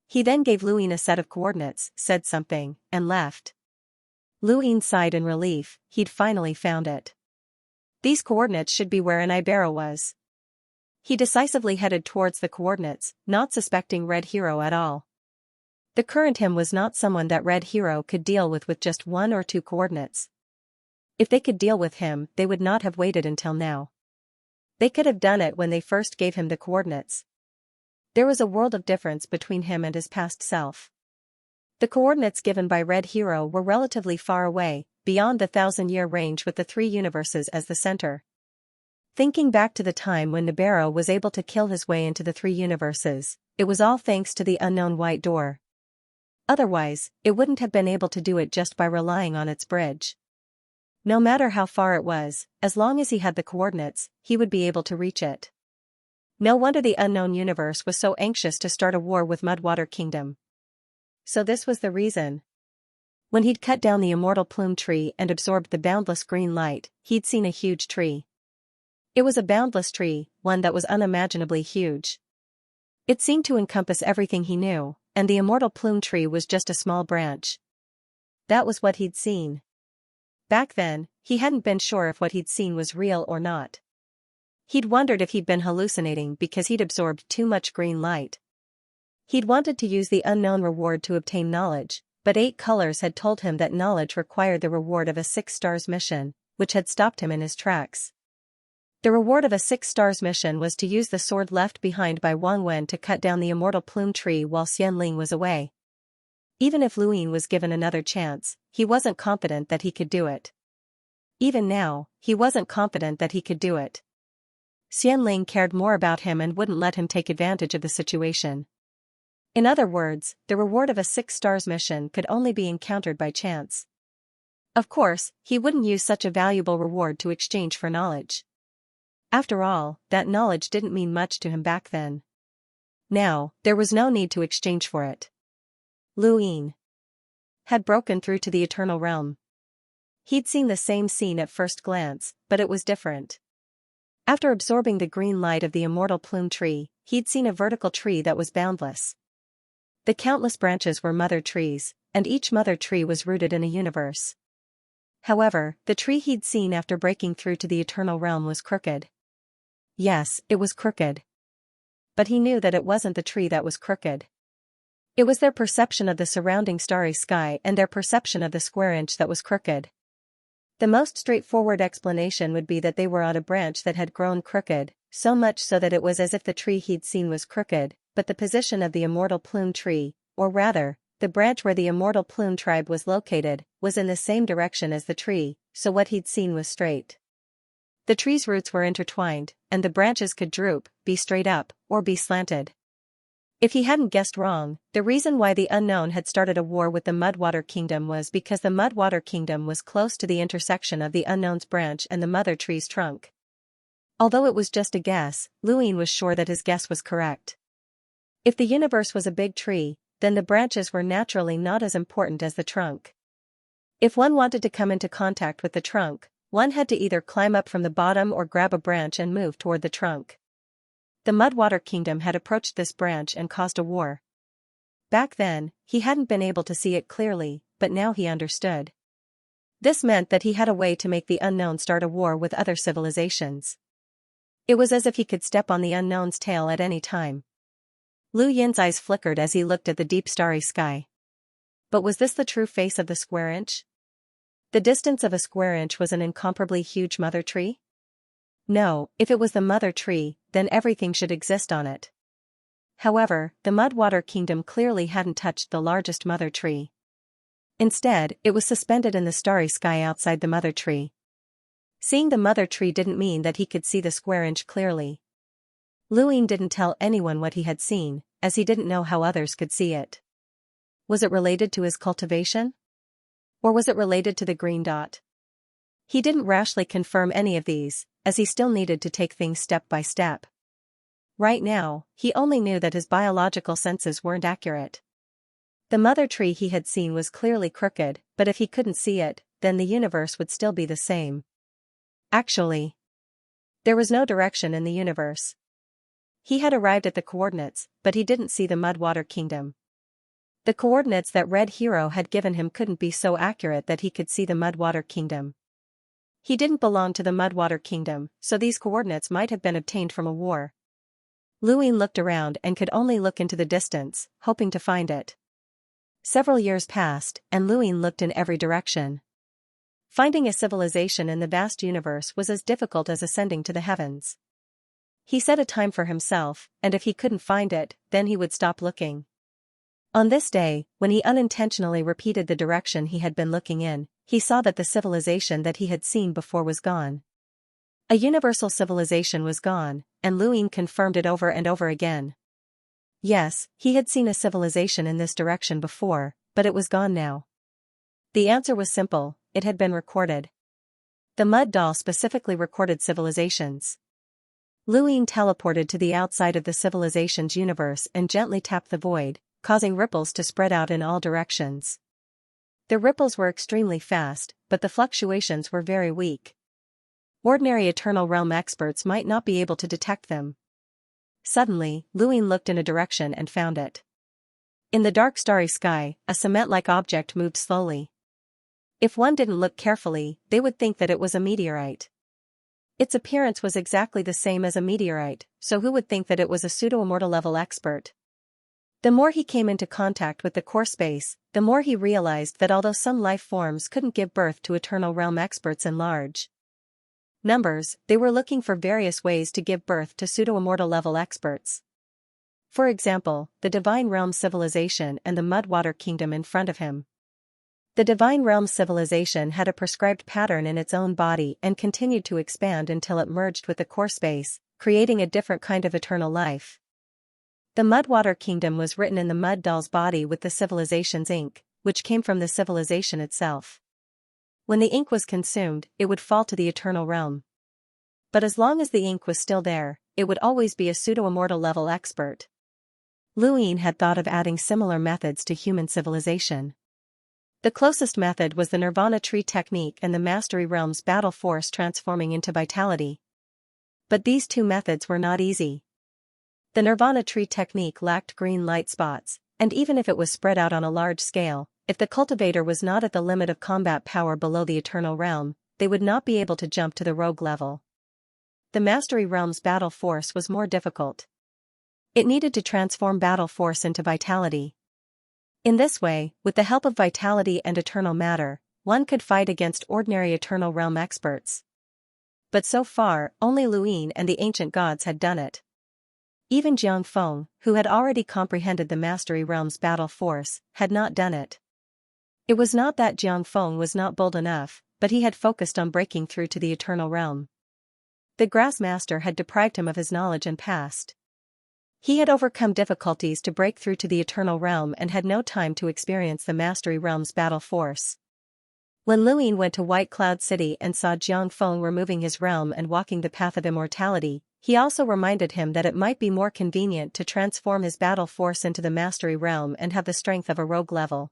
He then gave Luin a set of coordinates, said something, and left. Luin sighed in relief, he'd finally found it. These coordinates should be where an Ibero was. He decisively headed towards the coordinates, not suspecting Red Hero at all. The current him was not someone that Red Hero could deal with just 1 or 2 coordinates. If they could deal with him, they would not have waited until now. They could have done it when they first gave him the coordinates. There was a world of difference between him and his past self. The coordinates given by Red Hero were relatively far away, beyond the 1,000-year range with the 3 universes as the center. Thinking back to the time when Nibero was able to kill his way into the 3 universes, it was all thanks to the unknown white door. Otherwise, it wouldn't have been able to do it just by relying on its bridge. No matter how far it was, as long as he had the coordinates, he would be able to reach it. No wonder the unknown universe was so anxious to start a war with Mudwater Kingdom. So this was the reason. When he'd cut down the immortal plume tree and absorbed the boundless green light, he'd seen a huge tree. It was a boundless tree, one that was unimaginably huge. It seemed to encompass everything he knew, and the immortal plume tree was just a small branch. That was what he'd seen. Back then, he hadn't been sure if what he'd seen was real or not. He'd wondered if he'd been hallucinating because he'd absorbed too much green light. He'd wanted to use the unknown reward to obtain knowledge, but 8 colors had told him that knowledge required the reward of a 6 stars mission, which had stopped him in his tracks. The reward of a 6 stars mission was to use the sword left behind by Wang Wen to cut down the immortal plume tree while Xianling was away. Even if Luin was given another chance, he wasn't confident that he could do it. Even now, he wasn't confident that he could do it. Xianling cared more about him and wouldn't let him take advantage of the situation. In other words, the reward of a 6 stars mission could only be encountered by chance. Of course, he wouldn't use such a valuable reward to exchange for knowledge. After all, that knowledge didn't mean much to him back then. Now, there was no need to exchange for it. Luin had broken through to the eternal realm. He'd seen the same scene at first glance, but it was different. After absorbing the green light of the immortal plume tree, he'd seen a vertical tree that was boundless. The countless branches were mother trees, and each mother tree was rooted in a universe. However, the tree he'd seen after breaking through to the eternal realm was crooked. Yes, it was crooked. But he knew that it wasn't the tree that was crooked. It was their perception of the surrounding starry sky and their perception of the square inch that was crooked. The most straightforward explanation would be that they were on a branch that had grown crooked, so much so that it was as if the tree he'd seen was crooked, but the position of the immortal plume tree, or rather, the branch where the immortal plume tribe was located, was in the same direction as the tree, so what he'd seen was straight. The tree's roots were intertwined, and the branches could droop, be straight up, or be slanted. If he hadn't guessed wrong, the reason why the unknown had started a war with the Mudwater Kingdom was because the Mudwater Kingdom was close to the intersection of the unknown's branch and the mother tree's trunk. Although it was just a guess, Luin was sure that his guess was correct. If the universe was a big tree, then the branches were naturally not as important as the trunk. If one wanted to come into contact with the trunk, one had to either climb up from the bottom or grab a branch and move toward the trunk. The Mudwater Kingdom had approached this branch and caused a war. Back then, he hadn't been able to see it clearly, but now he understood. This meant that he had a way to make the unknown start a war with other civilizations. It was as if he could step on the unknown's tail at any time. Lu Yin's eyes flickered as he looked at the deep starry sky. But was this the true face of the square inch? The distance of a square inch was an incomparably huge mother tree? No, if it was the mother tree, then everything should exist on it. However, the Mudwater Kingdom clearly hadn't touched the largest mother tree. Instead, it was suspended in the starry sky outside the mother tree. Seeing the mother tree didn't mean that he could see the square inch clearly. Lu Yin didn't tell anyone what he had seen, as he didn't know how others could see it. Was it related to his cultivation? Or was it related to the green dot? He didn't rashly confirm any of these, as he still needed to take things step by step. Right now, he only knew that his biological senses weren't accurate. The mother tree he had seen was clearly crooked, but if he couldn't see it, then the universe would still be the same. Actually, there was no direction in the universe. He had arrived at the coordinates, but he didn't see the Mudwater Kingdom. The coordinates that Red Hero had given him couldn't be so accurate that he could see the Mudwater Kingdom. He didn't belong to the Mudwater Kingdom, so these coordinates might have been obtained from a war. Lu Yin looked around and could only look into the distance, hoping to find it. Several years passed, and Lu Yin looked in every direction. Finding a civilization in the vast universe was as difficult as ascending to the heavens. He set a time for himself, and if he couldn't find it, then he would stop looking. On this day, when he unintentionally repeated the direction he had been looking in, he saw that the civilization that he had seen before was gone. A universal civilization was gone, and Lu Yin confirmed it over and over again. Yes, he had seen a civilization in this direction before, but it was gone now. The answer was simple: it had been recorded. The mud doll specifically recorded civilizations. Lu Yin teleported to the outside of the civilization's universe and gently tapped the void, causing ripples to spread out in all directions. The ripples were extremely fast, but the fluctuations were very weak. Ordinary Eternal Realm experts might not be able to detect them. Suddenly, Lu Yin looked in a direction and found it. In the dark starry sky, a cement-like object moved slowly. If one didn't look carefully, they would think that it was a meteorite. Its appearance was exactly the same as a meteorite, so who would think that it was a pseudo-immortal level expert? The more he came into contact with the core space, the more he realized that although some life forms couldn't give birth to Eternal Realm experts in large numbers, they were looking for various ways to give birth to pseudo-immortal level experts. For example, the Divine Realm civilization and the Mudwater Kingdom in front of him. The Divine Realm civilization had a prescribed pattern in its own body and continued to expand until it merged with the core space, creating a different kind of eternal life. The Mudwater Kingdom was written in the mud doll's body with the civilization's ink, which came from the civilization itself. When the ink was consumed, it would fall to the Eternal Realm. But as long as the ink was still there, it would always be a pseudo-immortal level expert. Lu Yin had thought of adding similar methods to human civilization. The closest method was the Nirvana Tree technique and the Mastery Realm's battle force transforming into vitality. But these two methods were not easy. The Nirvana Tree technique lacked green light spots, and even if it was spread out on a large scale, if the cultivator was not at the limit of combat power below the Eternal Realm, they would not be able to jump to the rogue level. The Mastery Realm's battle force was more difficult. It needed to transform battle force into vitality. In this way, with the help of vitality and eternal matter, one could fight against ordinary Eternal Realm experts. But so far, only Lu Yin and the ancient gods had done it. Even Jiang Feng, who had already comprehended the Mastery Realm's battle force, had not done it. It was not that Jiang Feng was not bold enough, but he had focused on breaking through to the Eternal Realm. The Grass Master had deprived him of his knowledge and past. He had overcome difficulties to break through to the Eternal Realm and had no time to experience the Mastery Realm's battle force. When Lu Yin went to White Cloud City and saw Jiang Feng removing his realm and walking the path of immortality, he also reminded him that it might be more convenient to transform his battle force into the Mastery Realm and have the strength of a rogue level.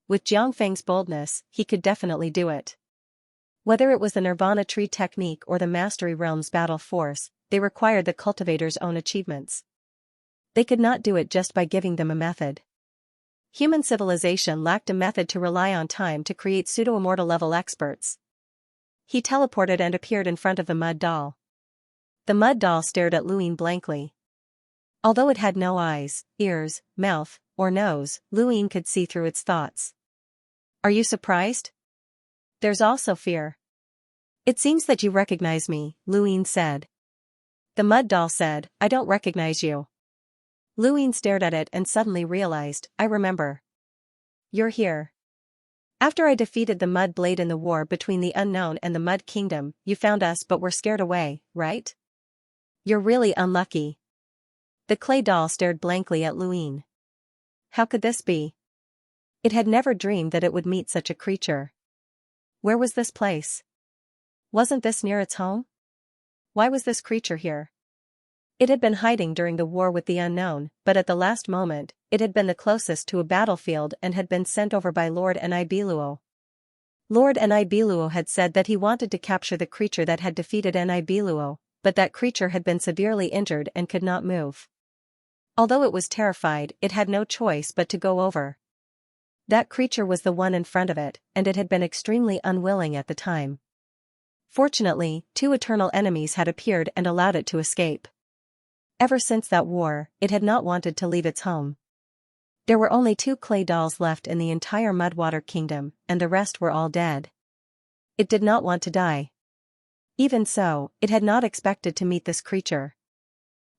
With Jiang Feng's boldness, he could definitely do it. Whether it was the Nirvana Tree technique or the Mastery Realm's battle force, they required the cultivator's own achievements. They could not do it just by giving them a method. Human civilization lacked a method to rely on time to create pseudo-immortal level experts. He teleported and appeared in front of the mud doll. The mud doll stared at Luin blankly. Although it had no eyes, ears, mouth, or nose, Luin could see through its thoughts. Are you surprised? There's also fear. It seems that you recognize me, Luin said. The mud doll said, I don't recognize you. Luin stared at it and suddenly realized, I remember. You're here. After I defeated the Mud Blade in the war between the Unknown and the Mud Kingdom, you found us but were scared away, right? You're really unlucky. The clay doll stared blankly at Luin. How could this be? It had never dreamed that it would meet such a creature. Where was this place? Wasn't this near its home? Why was this creature here? It had been hiding during the war with the Unknown, but at the last moment, it had been the closest to a battlefield and had been sent over by Lord Nibiluo. Lord Nibiluo had said that he wanted to capture the creature that had defeated Nibiluo, but that creature had been severely injured and could not move. Although it was terrified, it had no choice but to go over. That creature was the one in front of it, and it had been extremely unwilling at the time. Fortunately, two eternal enemies had appeared and allowed it to escape. Ever since that war, it had not wanted to leave its home. There were only 2 clay dolls left in the entire Mudwater Kingdom, and the rest were all dead. It did not want to die. Even so, it had not expected to meet this creature.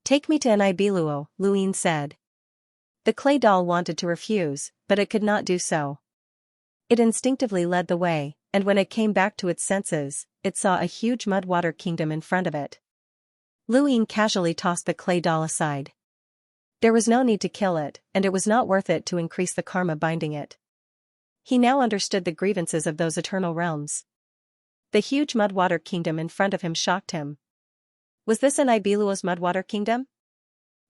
Take me to Nibiluo, Luin said. The clay doll wanted to refuse, but it could not do so. It instinctively led the way, and when it came back to its senses, it saw a huge Mudwater Kingdom in front of it. Luin casually tossed the clay doll aside. There was no need to kill it, and it was not worth it to increase the karma binding it. He now understood the grievances of those eternal realms. The huge Mudwater Kingdom in front of him shocked him. Was this Nibiluo's Mudwater Kingdom?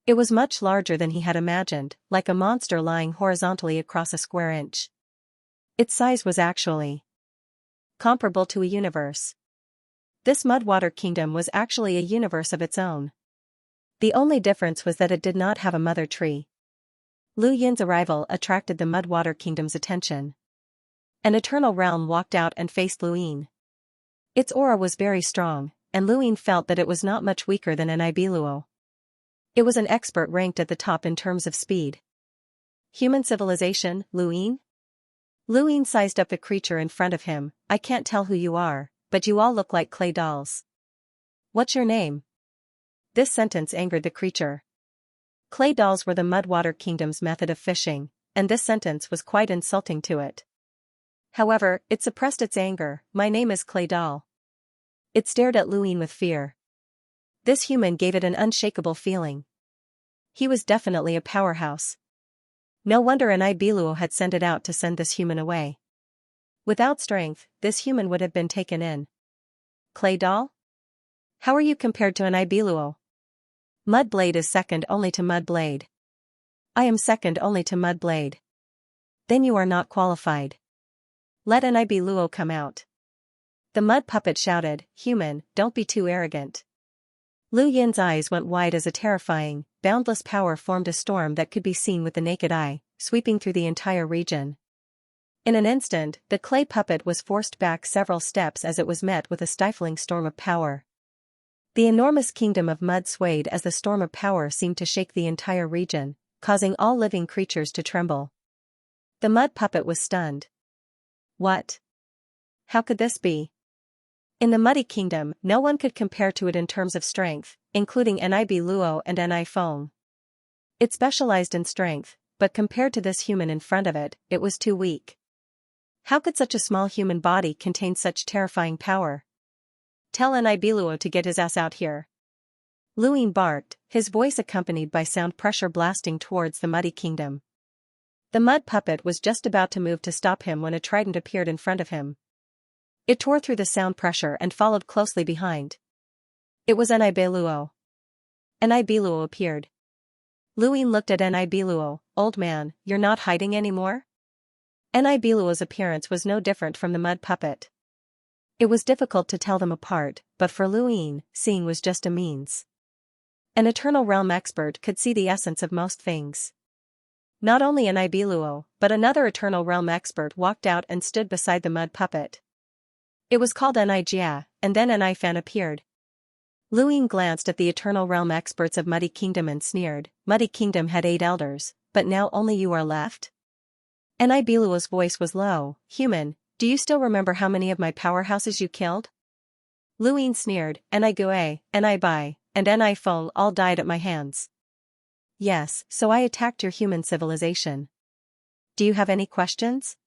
It was much larger than he had imagined, like a monster lying horizontally across a square inch. Its size was actually comparable to a universe. This Mudwater Kingdom was actually a universe of its own. The only difference was that it did not have a mother tree. Lu Yin's arrival attracted the Mudwater Kingdom's attention. An eternal realm walked out and faced Luin. Its aura was very strong, and Luin felt that it was not much weaker than Nibiluo. It was an expert ranked at the top in terms of speed. Human civilization, Luin? Luin sized up the creature in front of him. I can't tell who you are, but you all look like clay dolls. What's your name? This sentence angered the creature. Clay dolls were the Mudwater Kingdom's method of fishing, and this sentence was quite insulting to it. However, it suppressed its anger. My name is Clay Doll. It stared at Luin with fear. This human gave it an unshakable feeling. He was definitely a powerhouse. No wonder Nibiluo had sent it out to send this human away. Without strength, this human would have been taken in. Clay doll? How are you compared to Nibiluo? Mudblade is second only to Mudblade. I am second only to Mudblade. Then you are not qualified. Let Nibiluo come out. The mud puppet shouted, Human, don't be too arrogant. Lu Yin's eyes went wide as a terrifying, boundless power formed a storm that could be seen with the naked eye, sweeping through the entire region. In an instant, the clay puppet was forced back several steps as it was met with a stifling storm of power. The enormous kingdom of mud swayed as the storm of power seemed to shake the entire region, causing all living creatures to tremble. The mud puppet was stunned. What? How could this be? In the Muddy Kingdom, no one could compare to it in terms of strength, including Nibiluo and Nifeng. It specialized in strength, but compared to this human in front of it, it was too weak. How could such a small human body contain such terrifying power? Tell Nibiluo to get his ass out here. Luin barked, his voice accompanied by sound pressure blasting towards the Muddy Kingdom. The mud puppet was just about to move to stop him when a trident appeared in front of him. It tore through the sound pressure and followed closely behind. It was Nibiluo. Nibiluo appeared. Luin looked at Nibiluo. Old man, you're not hiding anymore? Nibiluo's appearance was no different from the mud puppet. It was difficult to tell them apart, but for Luin, seeing was just a means. An Eternal Realm expert could see the essence of most things. Not only Nibiluo, but another Eternal Realm expert walked out and stood beside the mud puppet. It was called Xianxia, and then Fan appeared. Luin glanced at the Eternal Realm experts of Muddy Kingdom and sneered. Muddy Kingdom had 8 elders, but now only you are left? Nibiluo's voice was low. Human, do you still remember how many of my powerhouses you killed? Luin sneered. Gue, Bai, and Feng all died at my hands. Yes, so I attacked your human civilization. Do you have any questions?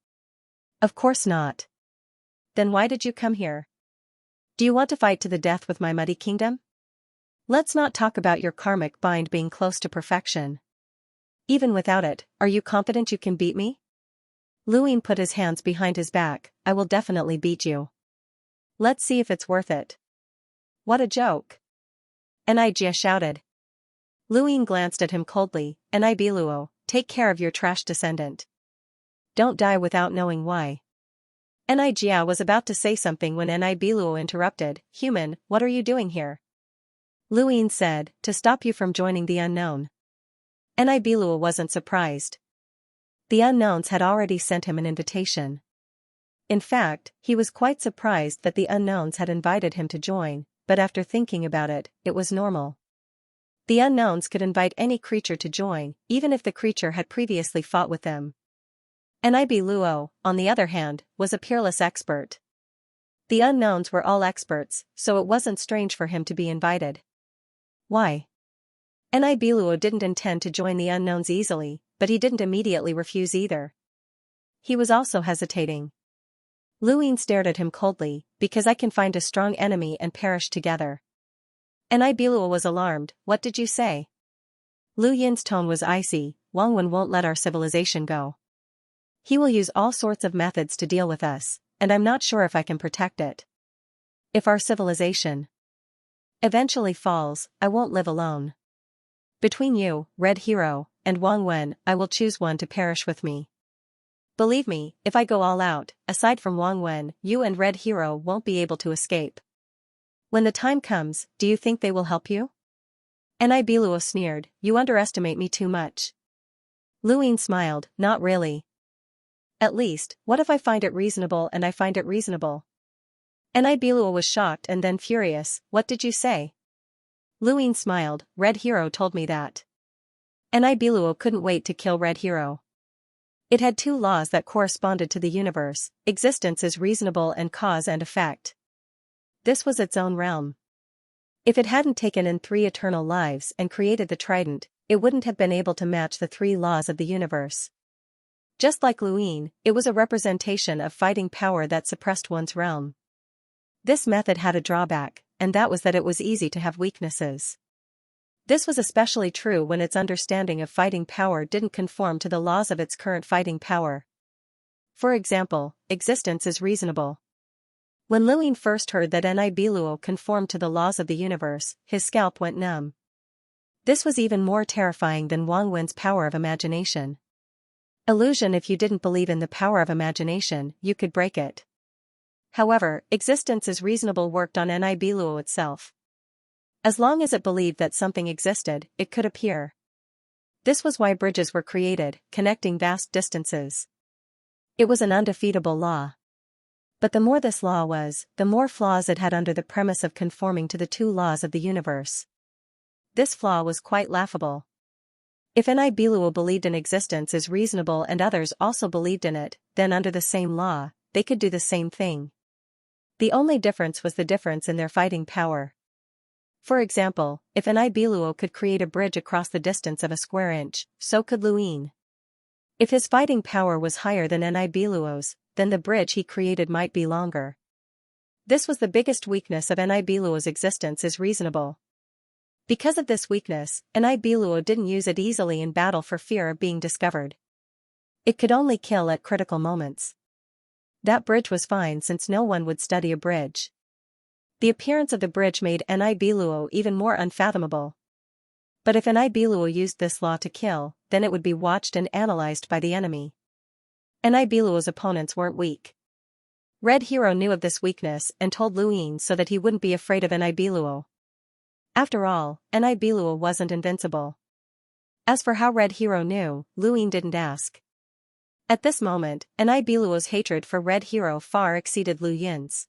Of course not. Then why did you come here? Do you want to fight to the death with my Muddy Kingdom? Let's not talk about your karmic bind being close to perfection. Even without it, are you confident you can beat me? Luin put his hands behind his back. I will definitely beat you. Let's see if it's worth it. What a joke. Jia shouted. Luin glanced at him coldly. Nibiluo, take care of your trash descendant. Don't die without knowing why. Jia was about to say something when Nibiluo interrupted. Human, what are you doing here? Luin said, to stop you from joining the unknown. Nibiluo wasn't surprised. The unknowns had already sent him an invitation. In fact, he was quite surprised that the unknowns had invited him to join, but after thinking about it, it was normal. The unknowns could invite any creature to join, even if the creature had previously fought with them. Nibiluo, on the other hand, was a peerless expert. The unknowns were all experts, so it wasn't strange for him to be invited. Why? Nibiluo didn't intend to join the unknowns easily, but he didn't immediately refuse either. He was also hesitating. Luin stared at him coldly. Because I can find a strong enemy and perish together. Nibiluo was alarmed. What did you say? Lu Yin's tone was icy. Wang Wen won't let our civilization go. He will use all sorts of methods to deal with us, and I'm not sure if I can protect it. If our civilization eventually falls, I won't live alone. Between you, Red Hero, and Wang Wen, I will choose one to perish with me. Believe me, if I go all out, aside from Wang Wen, you and Red Hero won't be able to escape. When the time comes, do you think they will help you? Nibiluo sneered. You underestimate me too much. Luin smiled. Not really. At least, what if I find it reasonable and I find it reasonable? Nibiluo was shocked and then furious. What did you say? Luin smiled. Red Hero told me that. Nibiluo couldn't wait to kill Red Hero. It had 2 laws that corresponded to the universe. Existence is reasonable and cause and effect. This was its own realm. If it hadn't taken in 3 eternal lives and created the trident, it wouldn't have been able to match the 3 laws of the universe. Just like Luin, it was a representation of fighting power that suppressed one's realm. This method had a drawback, and that was that it was easy to have weaknesses. This was especially true when its understanding of fighting power didn't conform to the laws of its current fighting power. For example, existence is reasonable. When Luin first heard that Nibiluo conformed to the laws of the universe, his scalp went numb. This was even more terrifying than Wang Wen's power of imagination. Illusion. If you didn't believe in the power of imagination, you could break it. However, existence is reasonable worked on Nibiluo itself. As long as it believed that something existed, it could appear. This was why bridges were created, connecting vast distances. It was an undefeatable law. But the more this law was, the more flaws it had under the premise of conforming to the 2 laws of the universe. This flaw was quite laughable. If Nibiluo believed in existence is reasonable and others also believed in it, then under the same law, they could do the same thing. The only difference was the difference in their fighting power. For example, if Nibiluo could create a bridge across the distance of a square inch, so could Luin. If his fighting power was higher than Nibiluo's, then the bridge he created might be longer. This was the biggest weakness of Nibiluo's existence is reasonable. Because of this weakness, Nibiluo didn't use it easily in battle for fear of being discovered. It could only kill at critical moments. That bridge was fine since no one would study a bridge. The appearance of the bridge made Nibiluo even more unfathomable. But if Nibiluo used this law to kill, then it would be watched and analyzed by the enemy. Nibiluo's opponents weren't weak. Red Hero knew of this weakness and told Luin so that he wouldn't be afraid of Nibiluo. After all, Nibiluo wasn't invincible. As for how Red Hero knew, Luin didn't ask. At this moment, Biluo's hatred for Red Hero far exceeded Lu Yin's.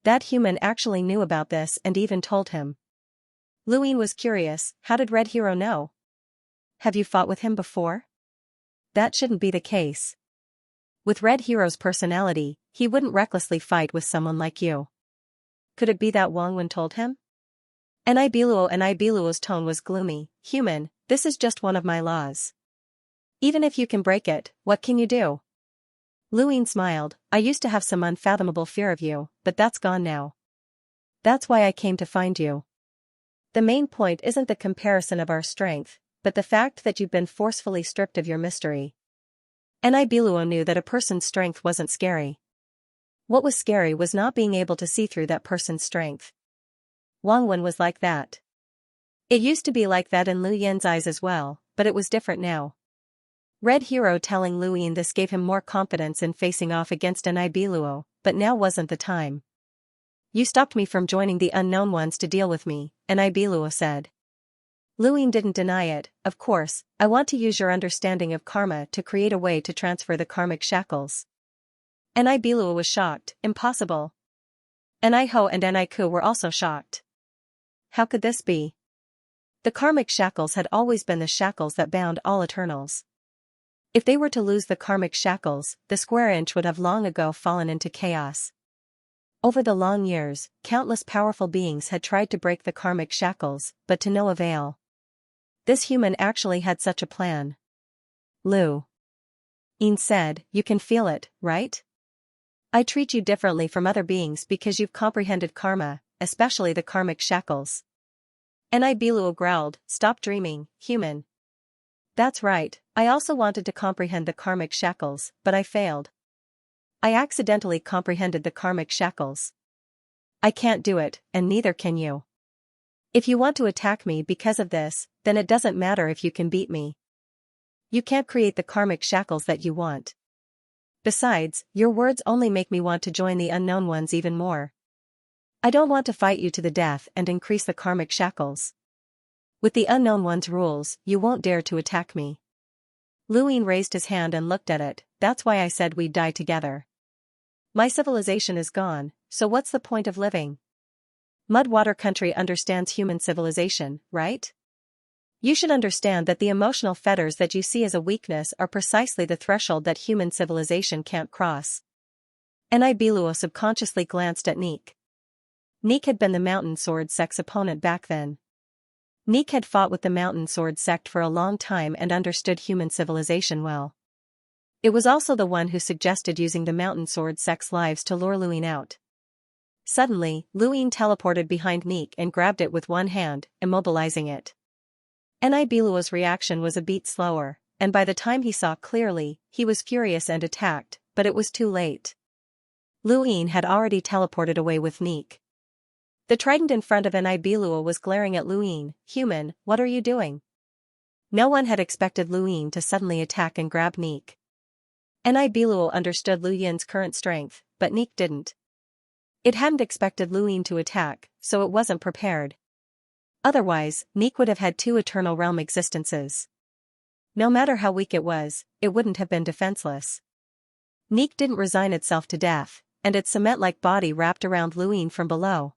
That human actually knew about this and even told him. Luin was curious, how did Red Hero know? Have you fought with him before? That shouldn't be the case. With Red Hero's personality, he wouldn't recklessly fight with someone like you. Could it be that Wang Wen told him? Biluo's tone was gloomy. Human, this is just one of my laws. Even if you can break it, what can you do? Luin smiled. I used to have some unfathomable fear of you, but that's gone now. That's why I came to find you. The main point isn't the comparison of our strength, but the fact that you've been forcefully stripped of your mystery. Biluo knew that a person's strength wasn't scary. What was scary was not being able to see through that person's strength. Wang Wen was like that. It used to be like that in Lu Yin's eyes as well, but it was different now. Red Hero telling Luin this gave him more confidence in facing off against Biluo, but now wasn't the time. You stopped me from joining the unknown ones to deal with me, Biluo said. Luin didn't deny it. Of course, I want to use your understanding of karma to create a way to transfer the karmic shackles. Biluo was shocked. Impossible. Ho and Ku were also shocked. How could this be? The karmic shackles had always been the shackles that bound all Eternals. If they were to lose the karmic shackles, the square inch would have long ago fallen into chaos. Over the long years, countless powerful beings had tried to break the karmic shackles, but to no avail. This human actually had such a plan. Lu Yin said, you can feel it, right? I treat you differently from other beings because you've comprehended karma, especially the karmic shackles. Biluo growled, stop dreaming, human. That's right, I also wanted to comprehend the karmic shackles, but I failed. I accidentally comprehended the karmic shackles. I can't do it, and neither can you. If you want to attack me because of this, then it doesn't matter if you can beat me. You can't create the karmic shackles that you want. Besides, your words only make me want to join the unknown ones even more. I don't want to fight you to the death and increase the karmic shackles. With the unknown one's rules, you won't dare to attack me. Luin raised his hand and looked at it. That's why I said we'd die together. My civilization is gone, so what's the point of living? Mudwater Country understands human civilization, right? You should understand that the emotional fetters that you see as a weakness are precisely the threshold that human civilization can't cross. Biluo subconsciously glanced at Neek. Neek had been the Mountain Sword sect's opponent back then. Neek had fought with the Mountain Sword sect for a long time and understood human civilization well. It was also the one who suggested using the Mountain Sword sect's lives to lure Luin out. Suddenly, Luin teleported behind Neek and grabbed it with one hand, immobilizing it. Biluo's reaction was a beat slower, and by the time he saw clearly, he was furious and attacked, but it was too late. Luin had already teleported away with Neek. The trident in front of Biluo was glaring at Luin. Human, what are you doing? No one had expected Luin to suddenly attack and grab Neek. Biluo understood Lu Yin's current strength, but Neek didn't. It hadn't expected Luin to attack, so it wasn't prepared. Otherwise, Neek would have had 2 Eternal Realm existences. No matter how weak it was, it wouldn't have been defenseless. Neek didn't resign itself to death, and its cement-like body wrapped around Luin from below.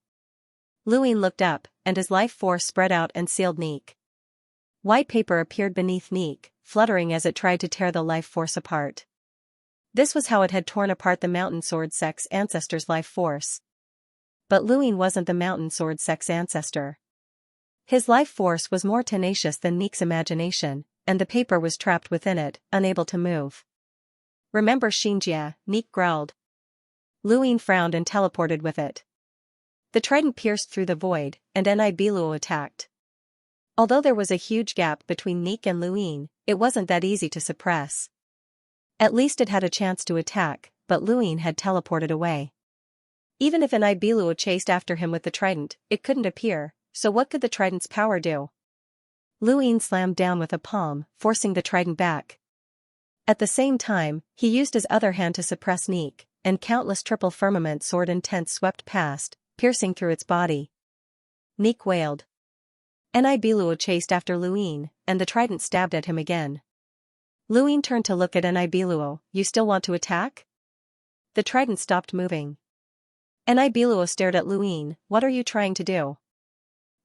Luin looked up, and his life force spread out and sealed Neek. White paper appeared beneath Neek, fluttering as it tried to tear the life force apart. This was how it had torn apart the Mountain Sword sect's ancestor's life force. But Luin wasn't the Mountain Sword sect's ancestor. His life force was more tenacious than Neek's imagination, and the paper was trapped within it, unable to move. Remember Xianxia, Neek growled. Luin frowned and teleported with it. The trident pierced through the void, and Biluo attacked. Although there was a huge gap between Neek and Luin, it wasn't that easy to suppress. At least it had a chance to attack, but Luin had teleported away. Even if Biluo chased after him with the trident, it couldn't appear, so what could the trident's power do? Luin slammed down with a palm, forcing the trident back. At the same time, he used his other hand to suppress Neek, and countless triple firmament sword intents swept past, piercing through its body. Neek wailed. Biluo chased after Luin, and the trident stabbed at him again. Luin turned to look at Nibiluo. You still want to attack? The trident stopped moving. Nibiluo stared at Luin. What are you trying to do?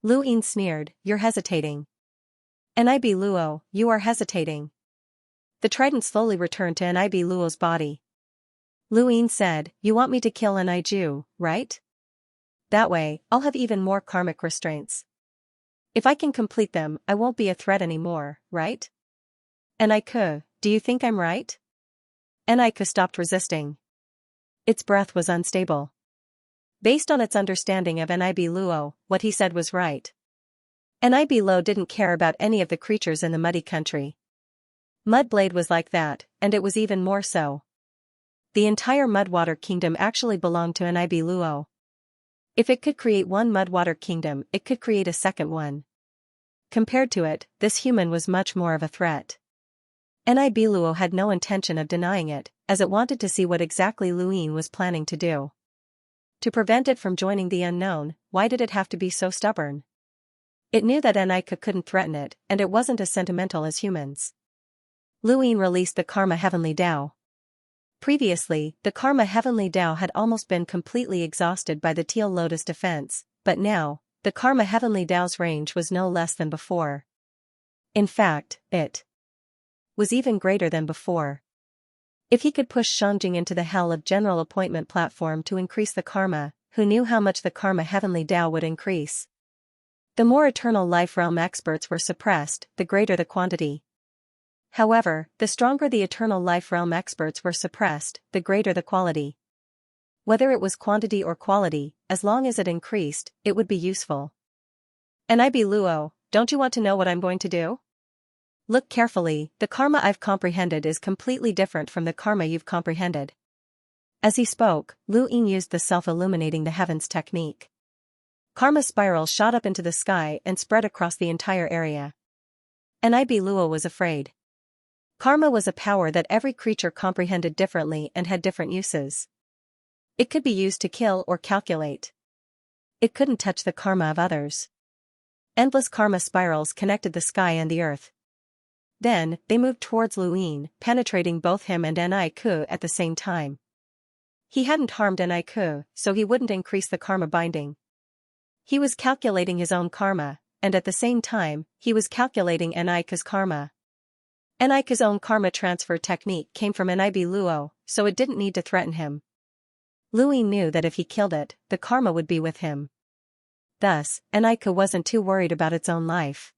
Luin sneered, you're hesitating. Nibiluo, you are hesitating. The trident slowly returned to Nibiluo's body. Luin said, you want me to kill Niju, right? That way, I'll have even more karmic restraints. If I can complete them, I won't be a threat anymore, right? Niku, do you think I'm right? Niku stopped resisting. Its breath was unstable. Based on its understanding of Nibiluo, what he said was right. Nibiluo didn't care about any of the creatures in the muddy country. Mudblade was like that, and it was even more so. The entire Mudwater Kingdom actually belonged to Nibiluo. If it could create one Mudwater Kingdom, it could create a second one. Compared to it, this human was much more of a threat. Nibiluo had no intention of denying it, as it wanted to see what exactly Luin was planning to do. To prevent it from joining the unknown, why did it have to be so stubborn? It knew that Niku couldn't threaten it, and it wasn't as sentimental as humans. Luin released the Karma Heavenly Tao. Previously, the Karma Heavenly Tao had almost been completely exhausted by the Teal Lotus defense, but now, the Karma Heavenly Tao's range was no less than before. In fact, it was even greater than before. If he could push Xianxia into the hell of general appointment platform to increase the karma, who knew how much the Karma Heavenly Tao would increase? The more eternal life realm experts were suppressed, the greater the quantity. However, the stronger the eternal life realm experts were suppressed, the greater the quality. Whether it was quantity or quality, as long as it increased, it would be useful. Nibiluo, don't you want to know what I'm going to do? Look carefully, the karma I've comprehended is completely different from the karma you've comprehended. As he spoke, Luin used the self-illuminating the heavens technique. Karma spirals shot up into the sky and spread across the entire area. Nibiluo was afraid. Karma was a power that every creature comprehended differently and had different uses. It could be used to kill or calculate. It couldn't touch the karma of others. Endless karma spirals connected the sky and the earth. Then, they moved towards Luin, penetrating both him and Niku at the same time. He hadn't harmed Niku, so he wouldn't increase the karma binding. He was calculating his own karma, and at the same time, he was calculating Niku's karma. Niku's own karma transfer technique came from Nibiluo, so it didn't need to threaten him. Luin knew that if he killed it, the karma would be with him. Thus, Niku wasn't too worried about its own life.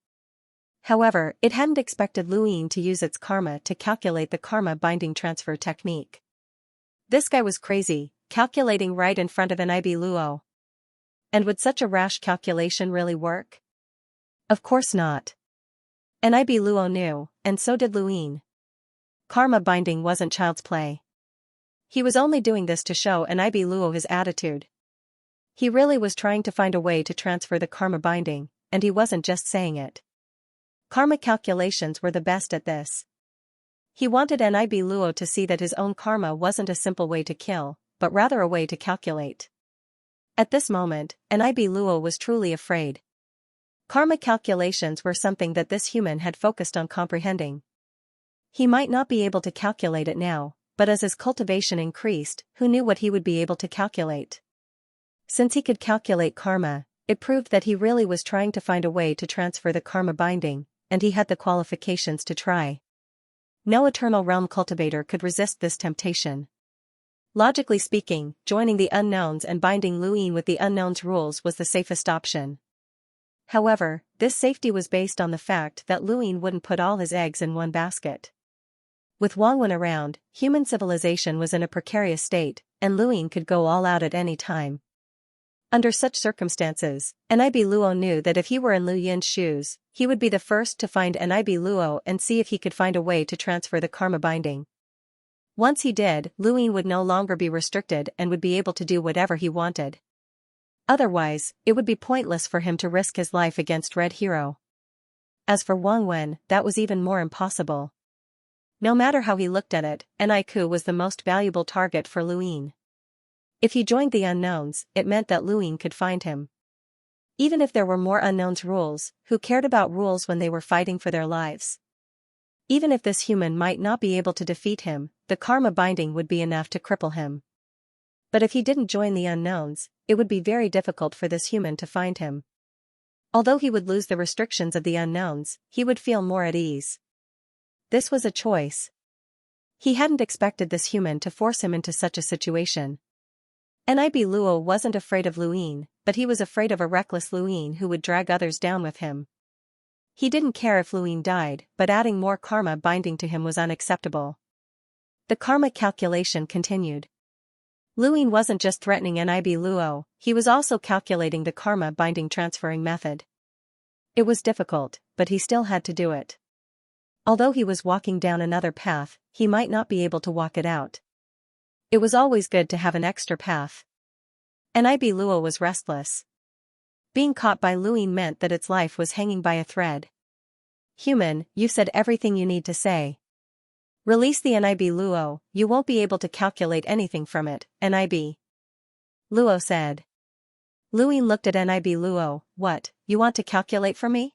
However, it hadn't expected Luin to use its karma to calculate the karma binding transfer technique. This guy was crazy, calculating right in front of Nibiluo. And would such a rash calculation really work? Of course not. Nibiluo knew, and so did Luin. Karma binding wasn't child's play. He was only doing this to show Nibiluo his attitude. He really was trying to find a way to transfer the karma binding, and he wasn't just saying it. Karma calculations were the best at this. He wanted Nibiluo to see that his own karma wasn't a simple way to kill, but rather a way to calculate. At this moment, Nibiluo was truly afraid. Karma calculations were something that this human had focused on comprehending. He might not be able to calculate it now, but as his cultivation increased, who knew what he would be able to calculate? Since he could calculate karma, it proved that he really was trying to find a way to transfer the karma binding, and he had the qualifications to try. No eternal realm cultivator could resist this temptation. Logically speaking, joining the unknowns and binding Luin with the unknown's rules was the safest option. However, this safety was based on the fact that Luin wouldn't put all his eggs in one basket. With Wangwen around, human civilization was in a precarious state, and Luin could go all out at any time. Under such circumstances, Nibiluo knew that if he were in Lu Yin's shoes, he would be the first to find Nibiluo and see if he could find a way to transfer the karma binding. Once he did, Luin would no longer be restricted and would be able to do whatever he wanted. Otherwise, it would be pointless for him to risk his life against Red Hero. As for Wangwen, that was even more impossible. No matter how he looked at it, Niku was the most valuable target for Luin. If he joined the unknowns, it meant that Luin could find him. Even if there were more unknowns rules, who cared about rules when they were fighting for their lives? Even if this human might not be able to defeat him, the karma binding would be enough to cripple him. But if he didn't join the unknowns, it would be very difficult for this human to find him. Although he would lose the restrictions of the unknowns, he would feel more at ease. This was a choice. He hadn't expected this human to force him into such a situation. Nib Luo wasn't afraid of Luin, but he was afraid of a reckless Luin who would drag others down with him. He didn't care if Luin died, but adding more karma binding to him was unacceptable. The karma calculation continued. Luin wasn't just threatening Nib Luo, he was also calculating the karma binding transferring method. It was difficult, but he still had to do it. Although he was walking down another path, he might not be able to walk it out. It was always good to have an extra path. Nib Luo was restless. Being caught by Luin meant that its life was hanging by a thread. Human, you said everything you need to say. Release the Nib Luo, you won't be able to calculate anything from it, Nib Luo said. Luin looked at Nib Luo, what, you want to calculate for me?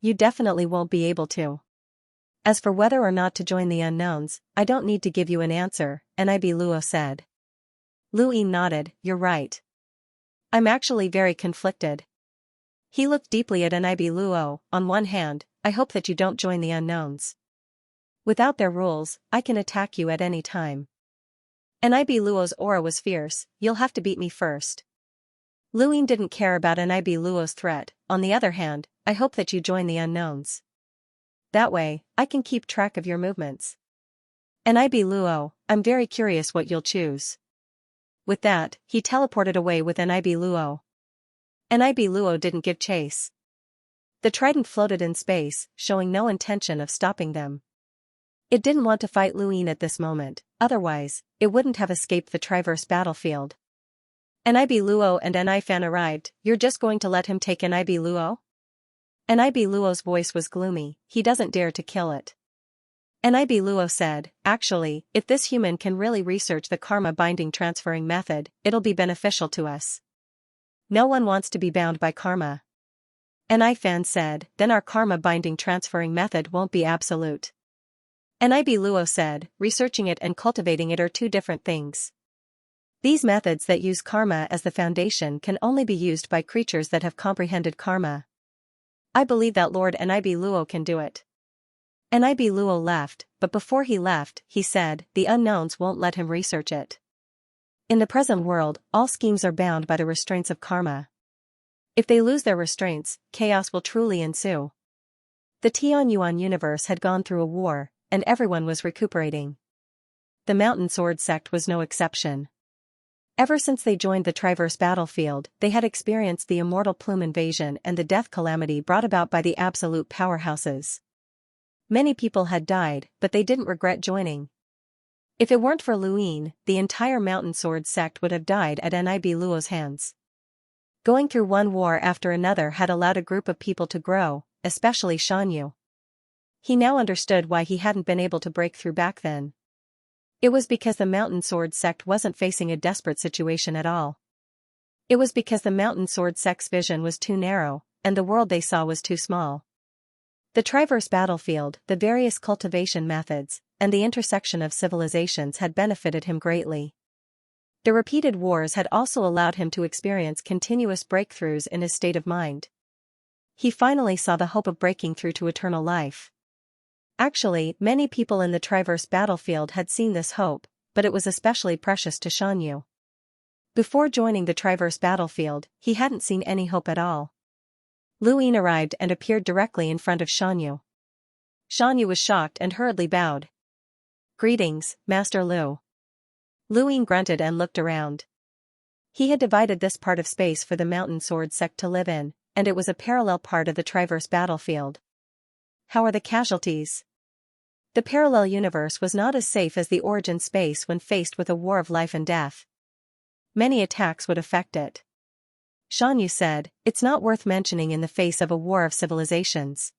You definitely won't be able to. As for whether or not to join the unknowns, I don't need to give you an answer, Nib Luo said. Luin nodded, you're right. I'm actually very conflicted. He looked deeply at Nib Luo, on one hand, I hope that you don't join the unknowns. Without their rules, I can attack you at any time. Nib Luo's aura was fierce, you'll have to beat me first. Luin didn't care about Nib Luo's threat, on the other hand, I hope that you join the unknowns. That way, I can keep track of your movements. Nib Luo, I'm very curious what you'll choose. With that, he teleported away with Nib Luo. Nib Luo didn't give chase. The trident floated in space, showing no intention of stopping them. It didn't want to fight Luin at this moment, otherwise, it wouldn't have escaped the Triverse battlefield. Nib Luo and Nifan arrived, you're just going to let him take Nib Luo? Nib Luo's voice was gloomy, he doesn't dare to kill it. Nib Luo said, actually, if this human can really research the karma binding transferring method, it'll be beneficial to us. No one wants to be bound by karma. Nifan said, then our karma binding transferring method won't be absolute. Nib Luo said, researching it and cultivating it are two different things. These methods that use karma as the foundation can only be used by creatures that have comprehended karma. I believe that Lord Nib Luo can do it. Nib Luo left, but before he left, he said, the unknowns won't let him research it. In the present world, all schemes are bound by the restraints of karma. If they lose their restraints, chaos will truly ensue. The Tianyuan universe had gone through a war, and everyone was recuperating. The Mountain Sword sect was no exception. Ever since they joined the Triverse battlefield, they had experienced the Immortal Plume invasion and the death calamity brought about by the absolute powerhouses. Many people had died, but they didn't regret joining. If it weren't for Luin, the entire Mountain Sword sect would have died at Nib Luo's hands. Going through one war after another had allowed a group of people to grow, especially Xianxia. He now understood why he hadn't been able to break through back then. It was because the Mountain Sword sect wasn't facing a desperate situation at all. It was because the Mountain Sword sect's vision was too narrow, and the world they saw was too small. The Triverse battlefield, the various cultivation methods, and the intersection of civilizations had benefited him greatly. The repeated wars had also allowed him to experience continuous breakthroughs in his state of mind. He finally saw the hope of breaking through to eternal life. Actually, many people in the Triverse battlefield had seen this hope, but it was especially precious to Xianxia. Before joining the Triverse battlefield, he hadn't seen any hope at all. Luin arrived and appeared directly in front of Xianxia. Xianxia was shocked and hurriedly bowed. Greetings, Master Lu. Luin grunted and looked around. He had divided this part of space for the Mountain Sword sect to live in, and it was a parallel part of the Triverse battlefield. How are the casualties? The parallel universe was not as safe as the origin space when faced with a war of life and death. Many attacks would affect it. Xianxia said, it's not worth mentioning in the face of a war of civilizations.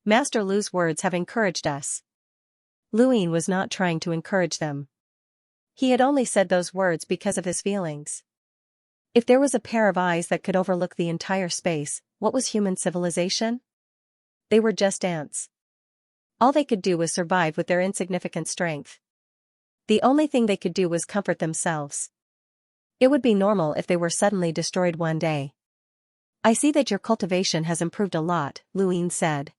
Master Lu's words have encouraged us. Luin was not trying to encourage them. He had only said those words because of his feelings. If there was a pair of eyes that could overlook the entire space, what was human civilization? They were just ants. All they could do was survive with their insignificant strength. The only thing they could do was comfort themselves. It would be normal if they were suddenly destroyed one day. I see that your cultivation has improved a lot, Luin said.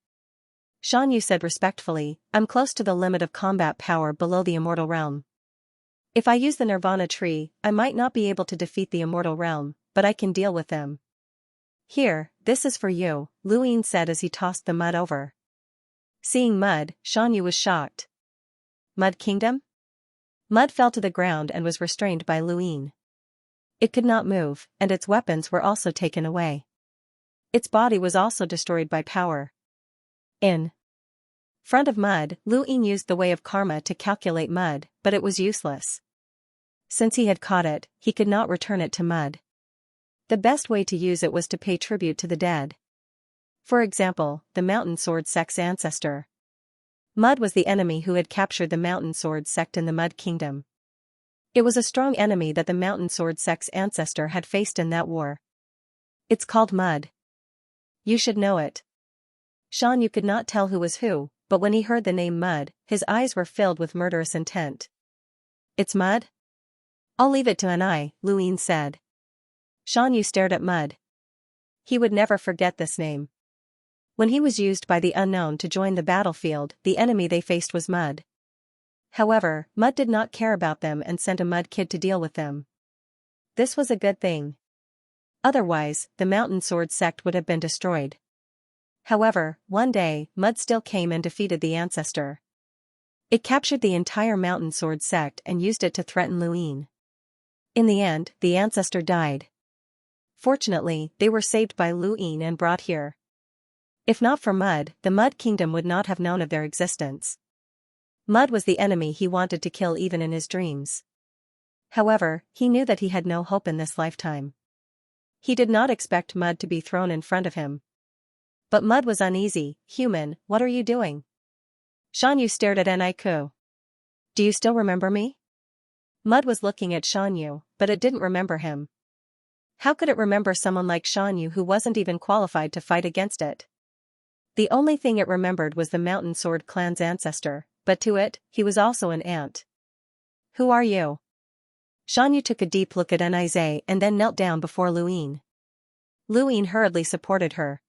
Xianxia said respectfully, I'm close to the limit of combat power below the immortal realm. If I use the Nirvana tree, I might not be able to defeat the immortal realm, but I can deal with them. Here, this is for you, Luin said as he tossed the mud over. Seeing mud, Xianxia was shocked. Mud Kingdom? Mud fell to the ground and was restrained by Luin. It could not move, and its weapons were also taken away. Its body was also destroyed by power. In front of mud, Luin used the way of karma to calculate mud, but it was useless. Since he had caught it, he could not return it to mud. The best way to use it was to pay tribute to the dead. For example, the Mountain Sword Sect's ancestor. Mud was the enemy who had captured the Mountain Sword Sect in the Mud Kingdom. It was a strong enemy that the Mountain Sword Sect's ancestor had faced in that war. It's called Mud. You should know it. Xianxia could not tell who was who, but when he heard the name Mud, his eyes were filled with murderous intent. It's Mud? I'll leave it to an eye, Luin said. Xianxia stared at Mud. He would never forget this name. When he was used by the unknown to join the battlefield, the enemy they faced was Mud. However, Mud did not care about them and sent a Mud Kid to deal with them. This was a good thing. Otherwise, the Mountain Sword Sect would have been destroyed. However, one day, Mud still came and defeated the ancestor. It captured the entire Mountain Sword Sect and used it to threaten Luin. In the end, the ancestor died. Fortunately, they were saved by Luin and brought here. If not for Mud, the Mud Kingdom would not have known of their existence. Mud was the enemy he wanted to kill even in his dreams. However, he knew that he had no hope in this lifetime. He did not expect Mud to be thrown in front of him. But Mud was uneasy. Human, what are you doing? Xianxia stared at Niku. Do you still remember me? Mud was looking at Xianxia, but it didn't remember him. How could it remember someone like Xianxia who wasn't even qualified to fight against it? The only thing it remembered was the Mountain Sword clan's ancestor, but to it, he was also an ant. Who are you? Xianxia took a deep look at Niku and then knelt down before Luin. Luin hurriedly supported her.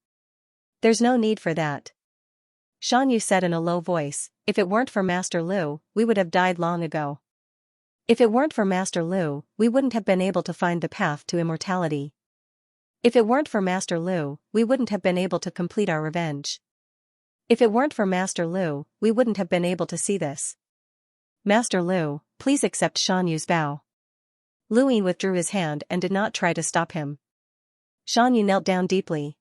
There's no need for that. Xianxia said in a low voice, if it weren't for Master Lu, we would have died long ago. If it weren't for Master Lu, we wouldn't have been able to find the path to immortality. If it weren't for Master Lu, we wouldn't have been able to complete our revenge. If it weren't for Master Lu, we wouldn't have been able to see this. Master Lu, please accept Xianxu's vow. Luin withdrew his hand and did not try to stop him. Xianxia knelt down deeply.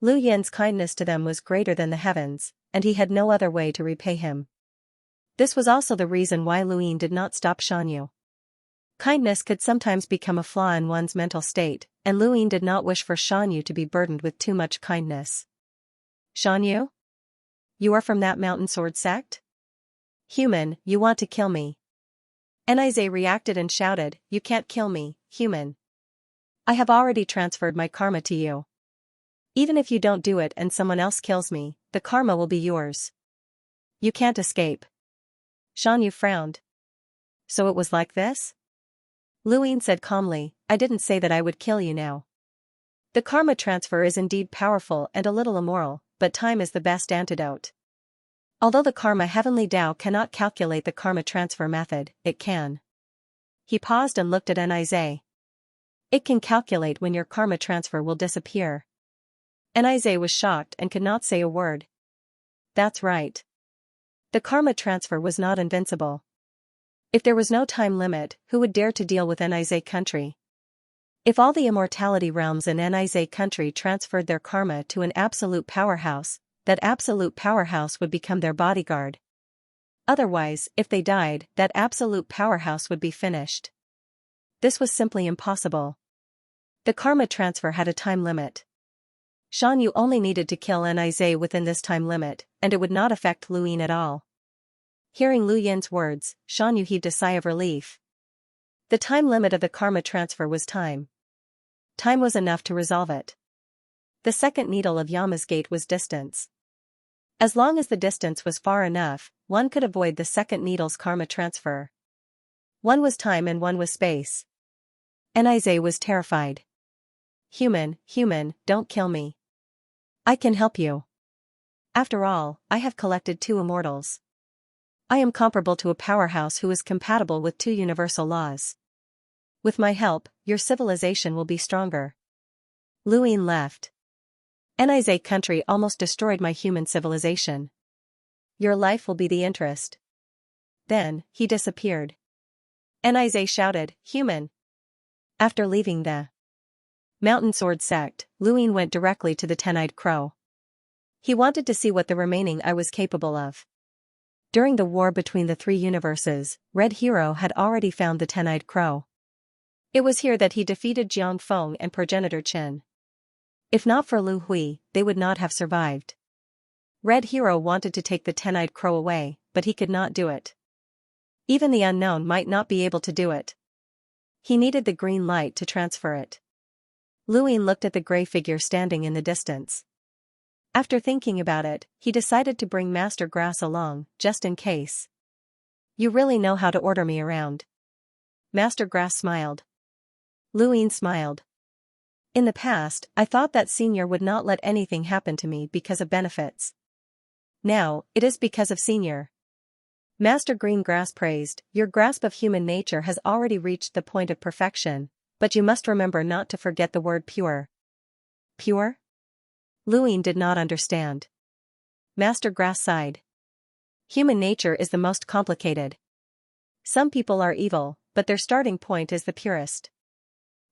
Lu Yin's kindness to them was greater than the heavens, and he had no other way to repay him. This was also the reason why Luin did not stop Xianxia. Kindness could sometimes become a flaw in one's mental state, and Luin did not wish for Xianxia to be burdened with too much kindness. Xianxia? You are from that Mountain Sword Sect? Human, you want to kill me. Niku reacted and shouted, you can't kill me, human. I have already transferred my karma to you. Even if you don't do it and someone else kills me, the karma will be yours. You can't escape. Xianxia frowned. So it was like this? Luin said calmly, I didn't say that I would kill you now. The karma transfer is indeed powerful and a little immoral, but time is the best antidote. Although the karma heavenly Tao cannot calculate the karma transfer method, it can. He paused and looked at Niku. It can calculate when your karma transfer will disappear. Niku was shocked and could not say a word. That's right. The karma transfer was not invincible. If there was no time limit, who would dare to deal with Niku country? If all the immortality realms in Niku country transferred their karma to an absolute powerhouse, that absolute powerhouse would become their bodyguard. Otherwise, if they died, that absolute powerhouse would be finished. This was simply impossible. The karma transfer had a time limit. Xianxia only needed to kill Niku within this time limit, and it would not affect Luin at all. Hearing Lu Yin's words, Xianxia heaved a sigh of relief. The time limit of the karma transfer was time. Time was enough to resolve it. The second needle of Yama's gate was distance. As long as the distance was far enough, one could avoid the second needle's karma transfer. One was time and one was space. Xianxia was terrified. Human, don't kill me. I can help you. After all, I have collected 2 immortals. I am comparable to a powerhouse who is compatible with 2 universal laws. With my help, your civilization will be stronger. Luin left. Xianxia country almost destroyed my human civilization. Your life will be the interest. Then, he disappeared. Xianxia shouted, human. After leaving the Mountain Sword sect, Luin went directly to the 10-eyed crow. He wanted to see what the remaining eye was capable of. During the war between the 3 universes, Red Hero had already found the 10-eyed crow. It was here that he defeated Jiang Feng and Progenitor Qin. If not for Lu Hui, they would not have survived. Red Hero wanted to take the 10-eyed crow away, but he could not do it. Even the unknown might not be able to do it. He needed the green light to transfer it. Luin looked at the gray figure standing in the distance. After thinking about it, he decided to bring Master Grass along, just in case. You really know how to order me around. Master Grass smiled. Luin smiled. In the past, I thought that Senior would not let anything happen to me because of benefits. Now, it is because of Senior. Master Green Grass praised, your grasp of human nature has already reached the point of perfection, but you must remember not to forget the word pure. Pure? Luin did not understand. Master Grass sighed. Human nature is the most complicated. Some people are evil, but their starting point is the purest.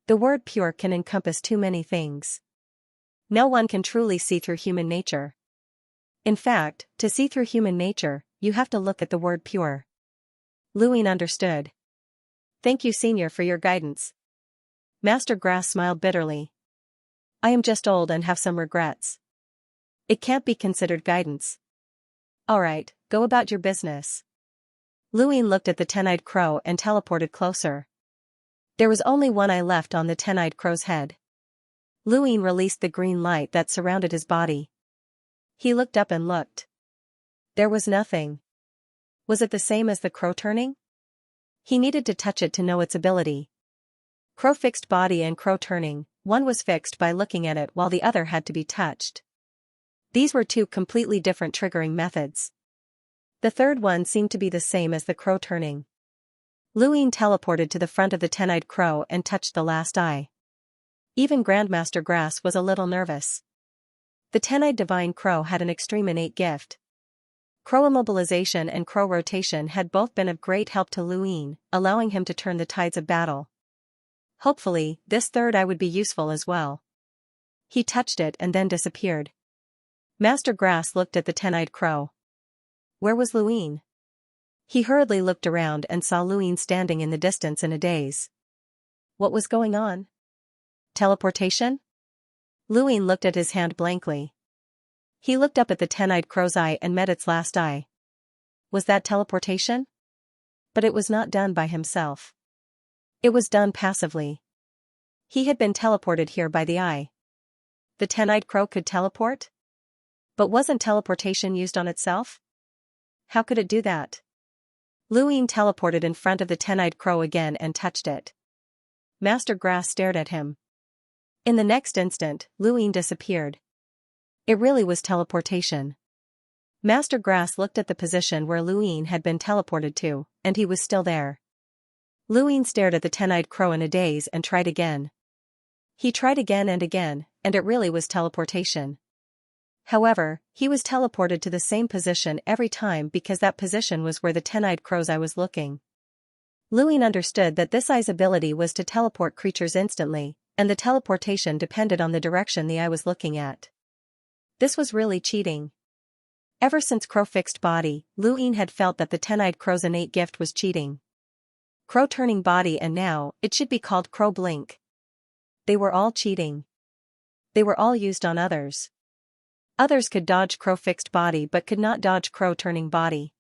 The word pure can encompass too many things. No one can truly see through human nature. In fact, to see through human nature, you have to look at the word pure. Luin understood. Thank you, Senior, for your guidance. Master Grass smiled bitterly. I am just old and have some regrets. It can't be considered guidance. Alright, go about your business. Luin looked at the 10-eyed crow and teleported closer. There was only one eye left on the 10-eyed crow's head. Luin released the green light that surrounded his body. He looked up and looked. There was nothing. Was it the same as the crow turning? He needed to touch it to know its ability. Crow fixed body and crow turning, one was fixed by looking at it while the other had to be touched. These were 2 completely different triggering methods. The third one seemed to be the same as the crow turning. Luin teleported to the front of the 10-eyed crow and touched the last eye. Even Grandmaster Grass was a little nervous. The 10-eyed divine crow had an extreme innate gift. Crow immobilization and crow rotation had both been of great help to Luin, allowing him to turn the tides of battle. Hopefully, this third eye would be useful as well. He touched it and then disappeared. Master Grass looked at the 10-eyed crow. Where was Luin? He hurriedly looked around and saw Luin standing in the distance in a daze. What was going on? Teleportation? Luin looked at his hand blankly. He looked up at the 10-eyed crow's eye and met its last eye. Was that teleportation? But it was not done by himself. It was done passively. He had been teleported here by the eye. The 10-eyed crow could teleport? But wasn't teleportation used on itself? How could it do that? Luin teleported in front of the 10-eyed crow again and touched it. Master Grass stared at him. In the next instant, Luin disappeared. It really was teleportation. Master Grass looked at the position where Luin had been teleported to, and he was still there. Luin stared at the 10-eyed crow in a daze and tried again. He tried again, and it really was teleportation. However, he was teleported to the same position every time because that position was where the 10-eyed crow's eye was looking. Luin understood that this eye's ability was to teleport creatures instantly, and the teleportation depended on the direction the eye was looking at. This was really cheating. Ever since Crow fixed body, Luin had felt that the 10-eyed crow's innate gift was cheating. Crow turning body, and now, it should be called Crow blink. They were all cheating. They were all used on others. Others could dodge Crow fixed body but could not dodge Crow turning body.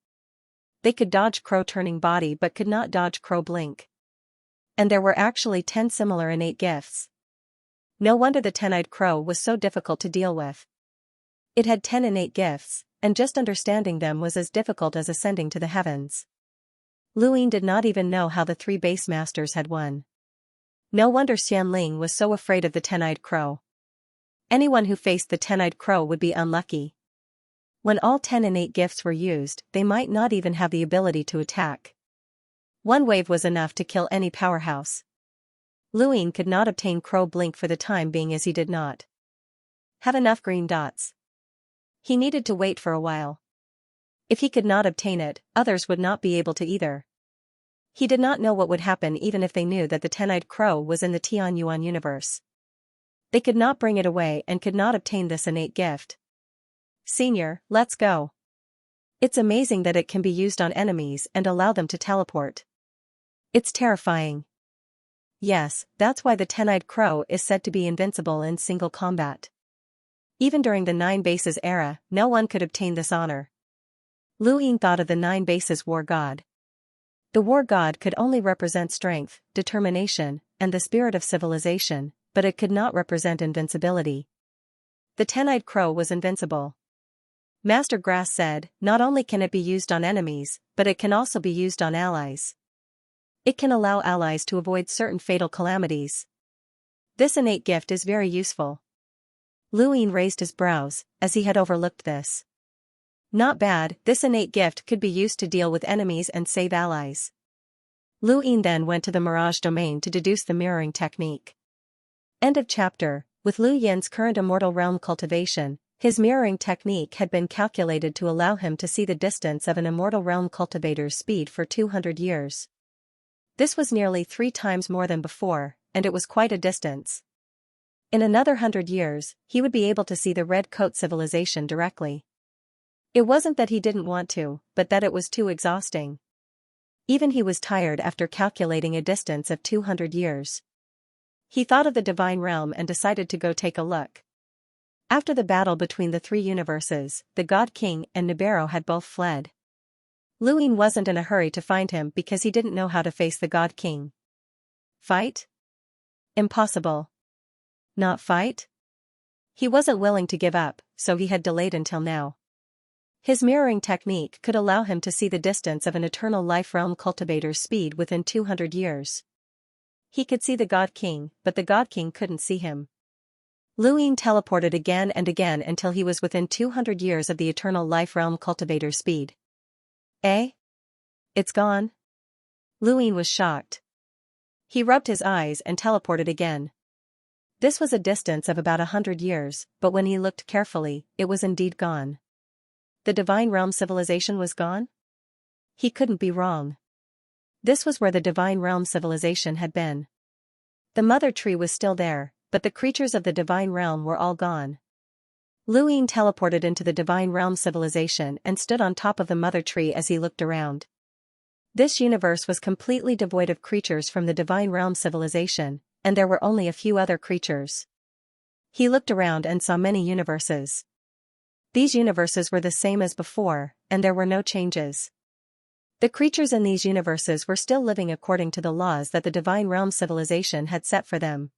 They could dodge Crow turning body but could not dodge Crow blink. And there were actually 10 similar innate gifts. No wonder the 10-eyed crow was so difficult to deal with. It had 10 innate gifts, and just understanding them was as difficult as ascending to the heavens. Lu Ying did not even know how the 3 base masters had won. No wonder Xianling was so afraid of the 10-eyed crow. Anyone who faced the 10-eyed crow would be unlucky. When all 10 innate gifts were used, they might not even have the ability to attack. One wave was enough to kill any powerhouse. Lu Ying could not obtain Crow Blink for the time being as he did not have enough green dots. He needed to wait for a while. If he could not obtain it, others would not be able to either. He did not know what would happen even if they knew that the 10-eyed crow was in the Tianyuan universe. They could not bring it away and could not obtain this innate gift. Senior, let's go. It's amazing that it can be used on enemies and allow them to teleport. It's terrifying. Yes, that's why the 10-eyed crow is said to be invincible in single combat. Even during the 9 bases era, no one could obtain this honor. Lu Ying thought of the 9 bases war god. The war god could only represent strength, determination, and the spirit of civilization, but it could not represent invincibility. The 10-eyed crow was invincible. Master Grass said, not only can it be used on enemies, but it can also be used on allies. It can allow allies to avoid certain fatal calamities. This innate gift is very useful. Lu Ying raised his brows, as he had overlooked this. Not bad, this innate gift could be used to deal with enemies and save allies. Lu Ying then went to the Mirage domain to deduce the mirroring technique. End of chapter. With Lu Yin's current immortal realm cultivation, his mirroring technique had been calculated to allow him to see the distance of an immortal realm cultivator's speed for 200 years. This was nearly 3 times more than before, and it was quite a distance. In another 100 years, he would be able to see the Red Coat civilization directly. It wasn't that he didn't want to, but that it was too exhausting. Even he was tired after calculating a distance of 200 years. He thought of the divine realm and decided to go take a look. After the battle between the 3 universes, the God King and Nibiru had both fled. Lu Ying wasn't in a hurry to find him because he didn't know how to face the God King. Fight? Impossible. Not fight? He wasn't willing to give up, so he had delayed until now. His mirroring technique could allow him to see the distance of an eternal life realm cultivator's speed within 200 years. He could see the God King, but the God King couldn't see him. Lu Ying teleported again and again until he was within 200 years of the eternal life realm cultivator's speed. Eh? It's gone? Lu Ying was shocked. He rubbed his eyes and teleported again. This was a distance of about 100 years, but when he looked carefully, it was indeed gone. The divine realm civilization was gone? He couldn't be wrong. This was where the divine realm civilization had been. The mother tree was still there, but the creatures of the divine realm were all gone. Lu Ying teleported into the divine realm civilization and stood on top of the mother tree as he looked around. This universe was completely devoid of creatures from the divine realm civilization, and there were only a few other creatures. He looked around and saw many universes. These universes were the same as before, and there were no changes. The creatures in these universes were still living according to the laws that the divine realm civilization had set for them.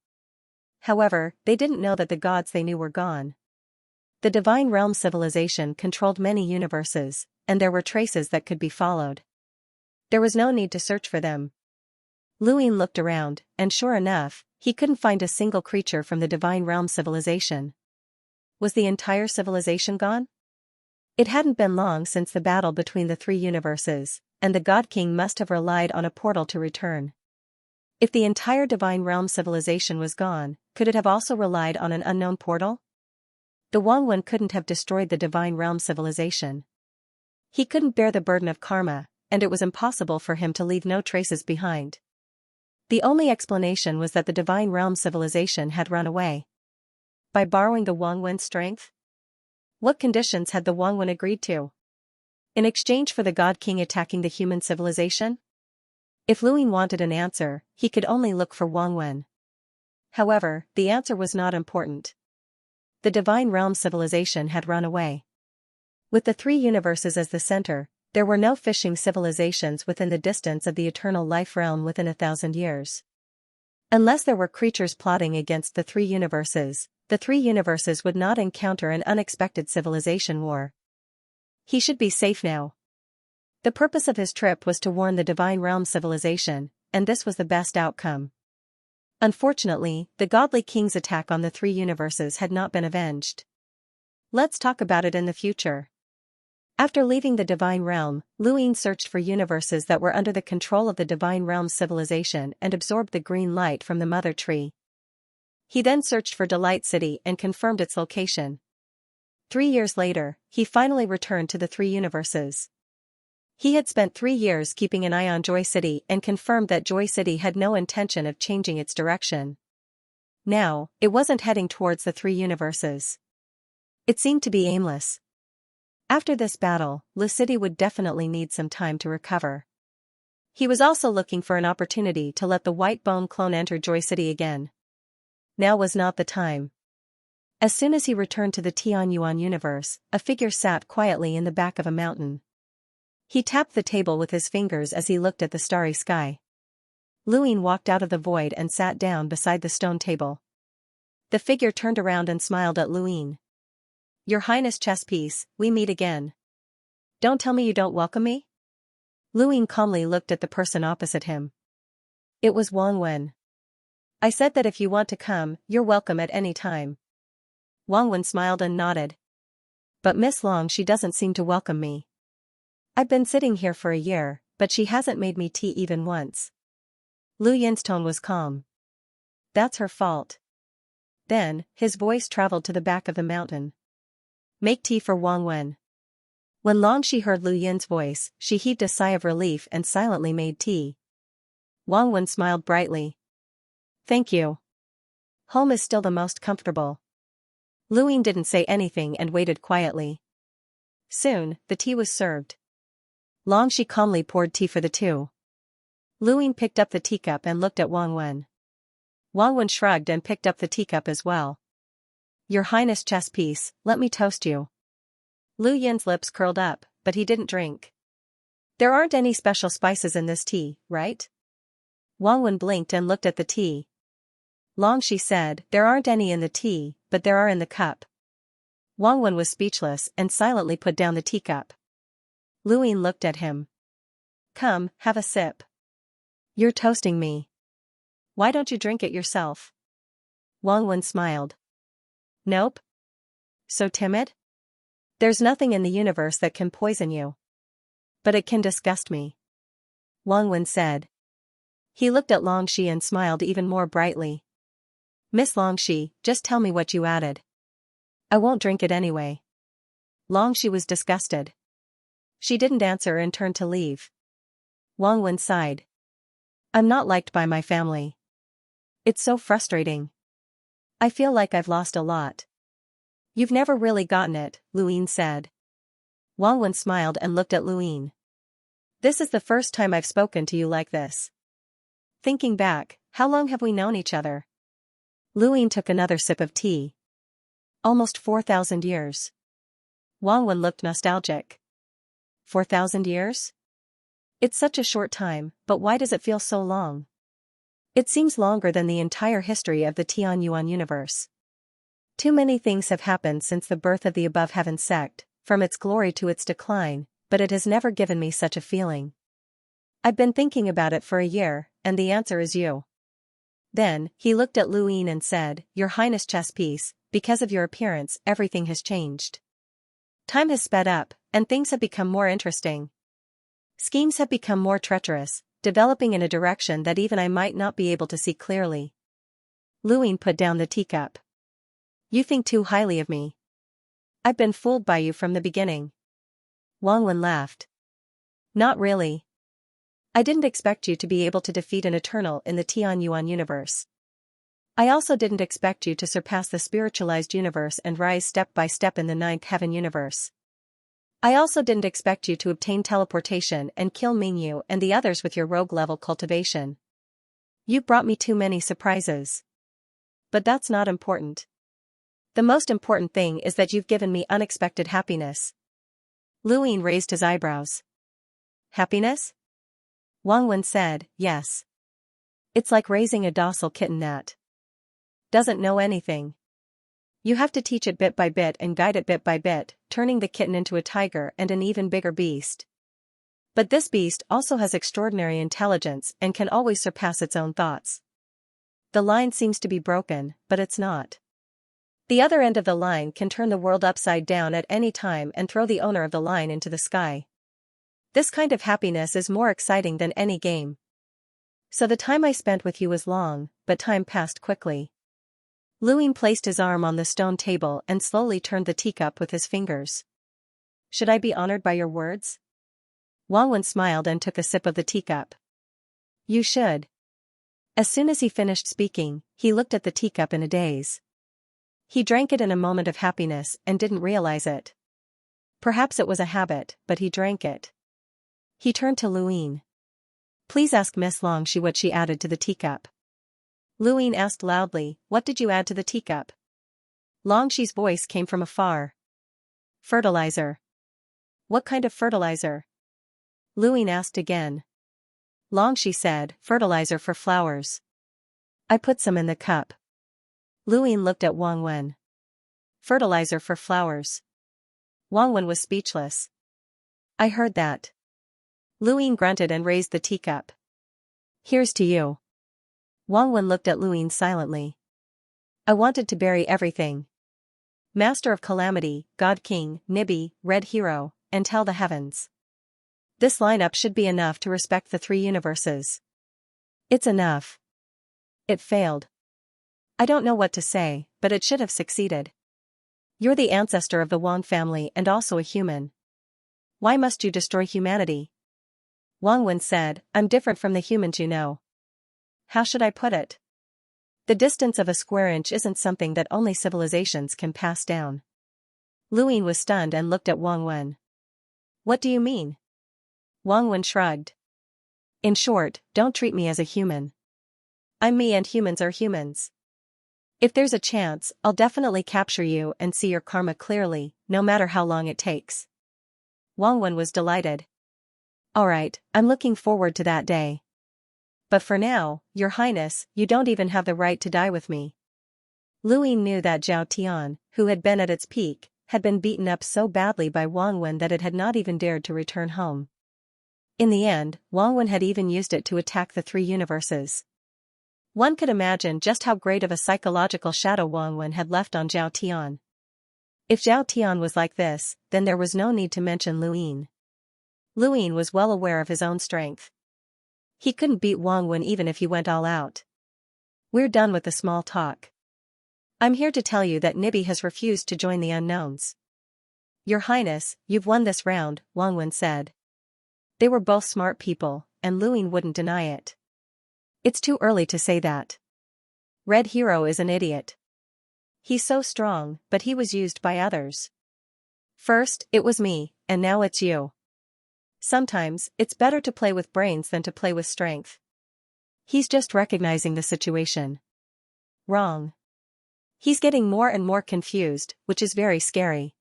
However, they didn't know that the gods they knew were gone. The divine realm civilization controlled many universes, and there were traces that could be followed. There was no need to search for them. Lu Ying looked around, and sure enough, he couldn't find a single creature from the divine realm civilization. Was the entire civilization gone? It hadn't been long since the battle between the 3 universes, and the God King must have relied on a portal to return. If the entire divine realm civilization was gone, could it have also relied on an unknown portal? The Wangwen couldn't have destroyed the divine realm civilization. He couldn't bear the burden of karma, and it was impossible for him to leave no traces behind. The only explanation was that the divine realm civilization had run away. By borrowing the Wangwen's strength? What conditions had the Wangwen agreed to? In exchange for the God King attacking the human civilization? If Lu Ying wanted an answer, he could only look for Wangwen. However, the answer was not important. The divine realm civilization had run away. With the 3 universes as the center, there were no fishing civilizations within the distance of the eternal life realm within 1,000 years. Unless there were creatures plotting against the three universes would not encounter an unexpected civilization war. He should be safe now. The purpose of his trip was to warn the Divine Realm civilization, and this was the best outcome. Unfortunately, the godly king's attack on the three universes had not been avenged. Let's talk about it in the future. After leaving the Divine Realm, Luine searched for universes that were under the control of the Divine Realm civilization and absorbed the green light from the Mother Tree. He then searched for Delight City and confirmed its location. 3 years later, he finally returned to the three universes. He had spent 3 years keeping an eye on Joy City and confirmed that Joy City had no intention of changing its direction. Now, it wasn't heading towards the three universes. It seemed to be aimless. After this battle, Lu City would definitely need some time to recover. He was also looking for an opportunity to let the White Bone clone enter Joy City again. Now was not the time. As soon as he returned to the Tianyuan universe, a figure sat quietly in the back of a mountain. He tapped the table with his fingers as he looked at the starry sky. Luine walked out of the void and sat down beside the stone table. The figure turned around and smiled at Luine. "Your Highness chess piece, we meet again. Don't tell me you don't welcome me?" Luine calmly looked at the person opposite him. It was Wang Wen. "I said that if you want to come, you're welcome at any time." Wang Wen smiled and nodded. "But Miss Long, she doesn't seem to welcome me. I've been sitting here for a year, but she hasn't made me tea even once." Lu Yin's tone was calm. "That's her fault." Then, his voice traveled to the back of the mountain. "Make tea for Wang Wen." When Longxi heard Lu Yin's voice, she heaved a sigh of relief and silently made tea. Wang Wen smiled brightly. "Thank you. Home is still the most comfortable." Luine didn't say anything and waited quietly. Soon, the tea was served. Longxi calmly poured tea for the two. Luine picked up the teacup and looked at Wang Wen. Wang Wen shrugged and picked up the teacup as well. "Your Highness chess piece, let me toast you." Lu Yin's lips curled up, but he didn't drink. "There aren't any special spices in this tea, right?" Wang Wen blinked and looked at the tea. Longxi said, "There aren't any in the tea, but there are in the cup." Wang Wen was speechless and silently put down the teacup. Luine looked at him. "Come, have a sip." "You're toasting me. Why don't you drink it yourself?" Wang Wen smiled. "Nope. So timid? There's nothing in the universe that can poison you. But it can disgust me," Wang Wen said. He looked at Longxi and smiled even more brightly. "Miss Longxi, just tell me what you added." "I won't drink it anyway." Longxi was disgusted. She didn't answer and turned to leave. Wang Wen sighed. "I'm not liked by my family. It's so frustrating. I feel like I've lost a lot." "You've never really gotten it," Luine said. Wang Wen smiled and looked at Luine. "This is the first time I've spoken to you like this. Thinking back, how long have we known each other?" Luine took another sip of tea. "Almost 4,000 years." Wang Wen looked nostalgic. 4,000 years? It's such a short time, but why does it feel so long? It seems longer than the entire history of the Tianyuan universe. Too many things have happened since the birth of the Above Heaven sect, from its glory to its decline, but it has never given me such a feeling. I've been thinking about it for a year, and the answer is you." Then, he looked at Luine and said, "Your Highness chess piece, because of your appearance, everything has changed. Time has sped up, and things have become more interesting. Schemes have become more treacherous, developing in a direction that even I might not be able to see clearly." Luine put down the teacup. "You think too highly of me. I've been fooled by you from the beginning." Wang Wen laughed. "Not really. I didn't expect you to be able to defeat an Eternal in the Tianyuan universe. I also didn't expect you to surpass the spiritualized universe and rise step by step in the Ninth Heaven universe. I also didn't expect you to obtain teleportation and kill Mingyu and the others with your rogue-level cultivation. You brought me too many surprises. But that's not important. The most important thing is that you've given me unexpected happiness." Luine raised his eyebrows. "Happiness?" Wang Wen said, "Yes. It's like raising a docile kitten that doesn't know anything. You have to teach it bit by bit and guide it bit by bit, turning the kitten into a tiger and an even bigger beast. But this beast also has extraordinary intelligence and can always surpass its own thoughts. The line seems to be broken, but it's not. The other end of the line can turn the world upside down at any time and throw the owner of the line into the sky. This kind of happiness is more exciting than any game. So the time I spent with you was long, but time passed quickly. Luin placed his arm on the stone table and slowly turned the teacup with his fingers. Should I be honored by your words? Wang Wen smiled and took a sip of the teacup. You should. As soon as he finished speaking, he looked at the teacup in a daze. He drank it in a moment of happiness and didn't realize it. Perhaps it was a habit, but he drank it. He turned to Luin. Please ask Miss Longxi what she added to the teacup. Luin asked loudly, what did you add to the teacup? Longxi's voice came from afar. Fertilizer. What kind of fertilizer? Luin asked again. Longxi said, fertilizer for flowers. I put some in the cup. Luin looked at Wang Wen. Fertilizer for flowers. Wang Wen was speechless. I heard that. Luin grunted and raised the teacup. Here's to you. Wang Wen looked at Luin silently. I wanted to bury everything. Master of Calamity, God King, Nibby, Red Hero, and tell the heavens. This lineup should be enough to respect the three universes. It's enough. It failed. I don't know what to say, but it should have succeeded. You're the ancestor of the Wang family and also a human. Why must you destroy humanity? Wang Wen said, I'm different from the humans you know. How should I put it? The distance of a square inch isn't something that only civilizations can pass down. Luin was stunned and looked at Wang Wen. What do you mean? Wang Wen shrugged. In short, don't treat me as a human. I'm me and humans are humans. If there's a chance, I'll definitely capture you and see your karma clearly, no matter how long it takes. Wang Wen was delighted. Alright, I'm looking forward to that day. But for now, Your Highness, you don't even have the right to die with me. Luin knew that Zhao Tian, who had been at its peak, had been beaten up so badly by Wang Wen that it had not even dared to return home. In the end, Wang Wen had even used it to attack the three universes. One could imagine just how great of a psychological shadow Wang Wen had left on Zhao Tian. If Zhao Tian was like this, then there was no need to mention Luin. Luin was well aware of his own strength. He couldn't beat Wang Wen even if he went all out. We're done with the small talk. I'm here to tell you that Nibby has refused to join the unknowns. Your Highness, you've won this round, Wang Wen said. They were both smart people, and Luin wouldn't deny it. It's too early to say that. Red Hero is an idiot. He's so strong, but he was used by others. First, it was me, and now it's you. Sometimes, it's better to play with brains than to play with strength. He's just recognizing the situation. Wrong. He's getting more and more confused, which is very scary.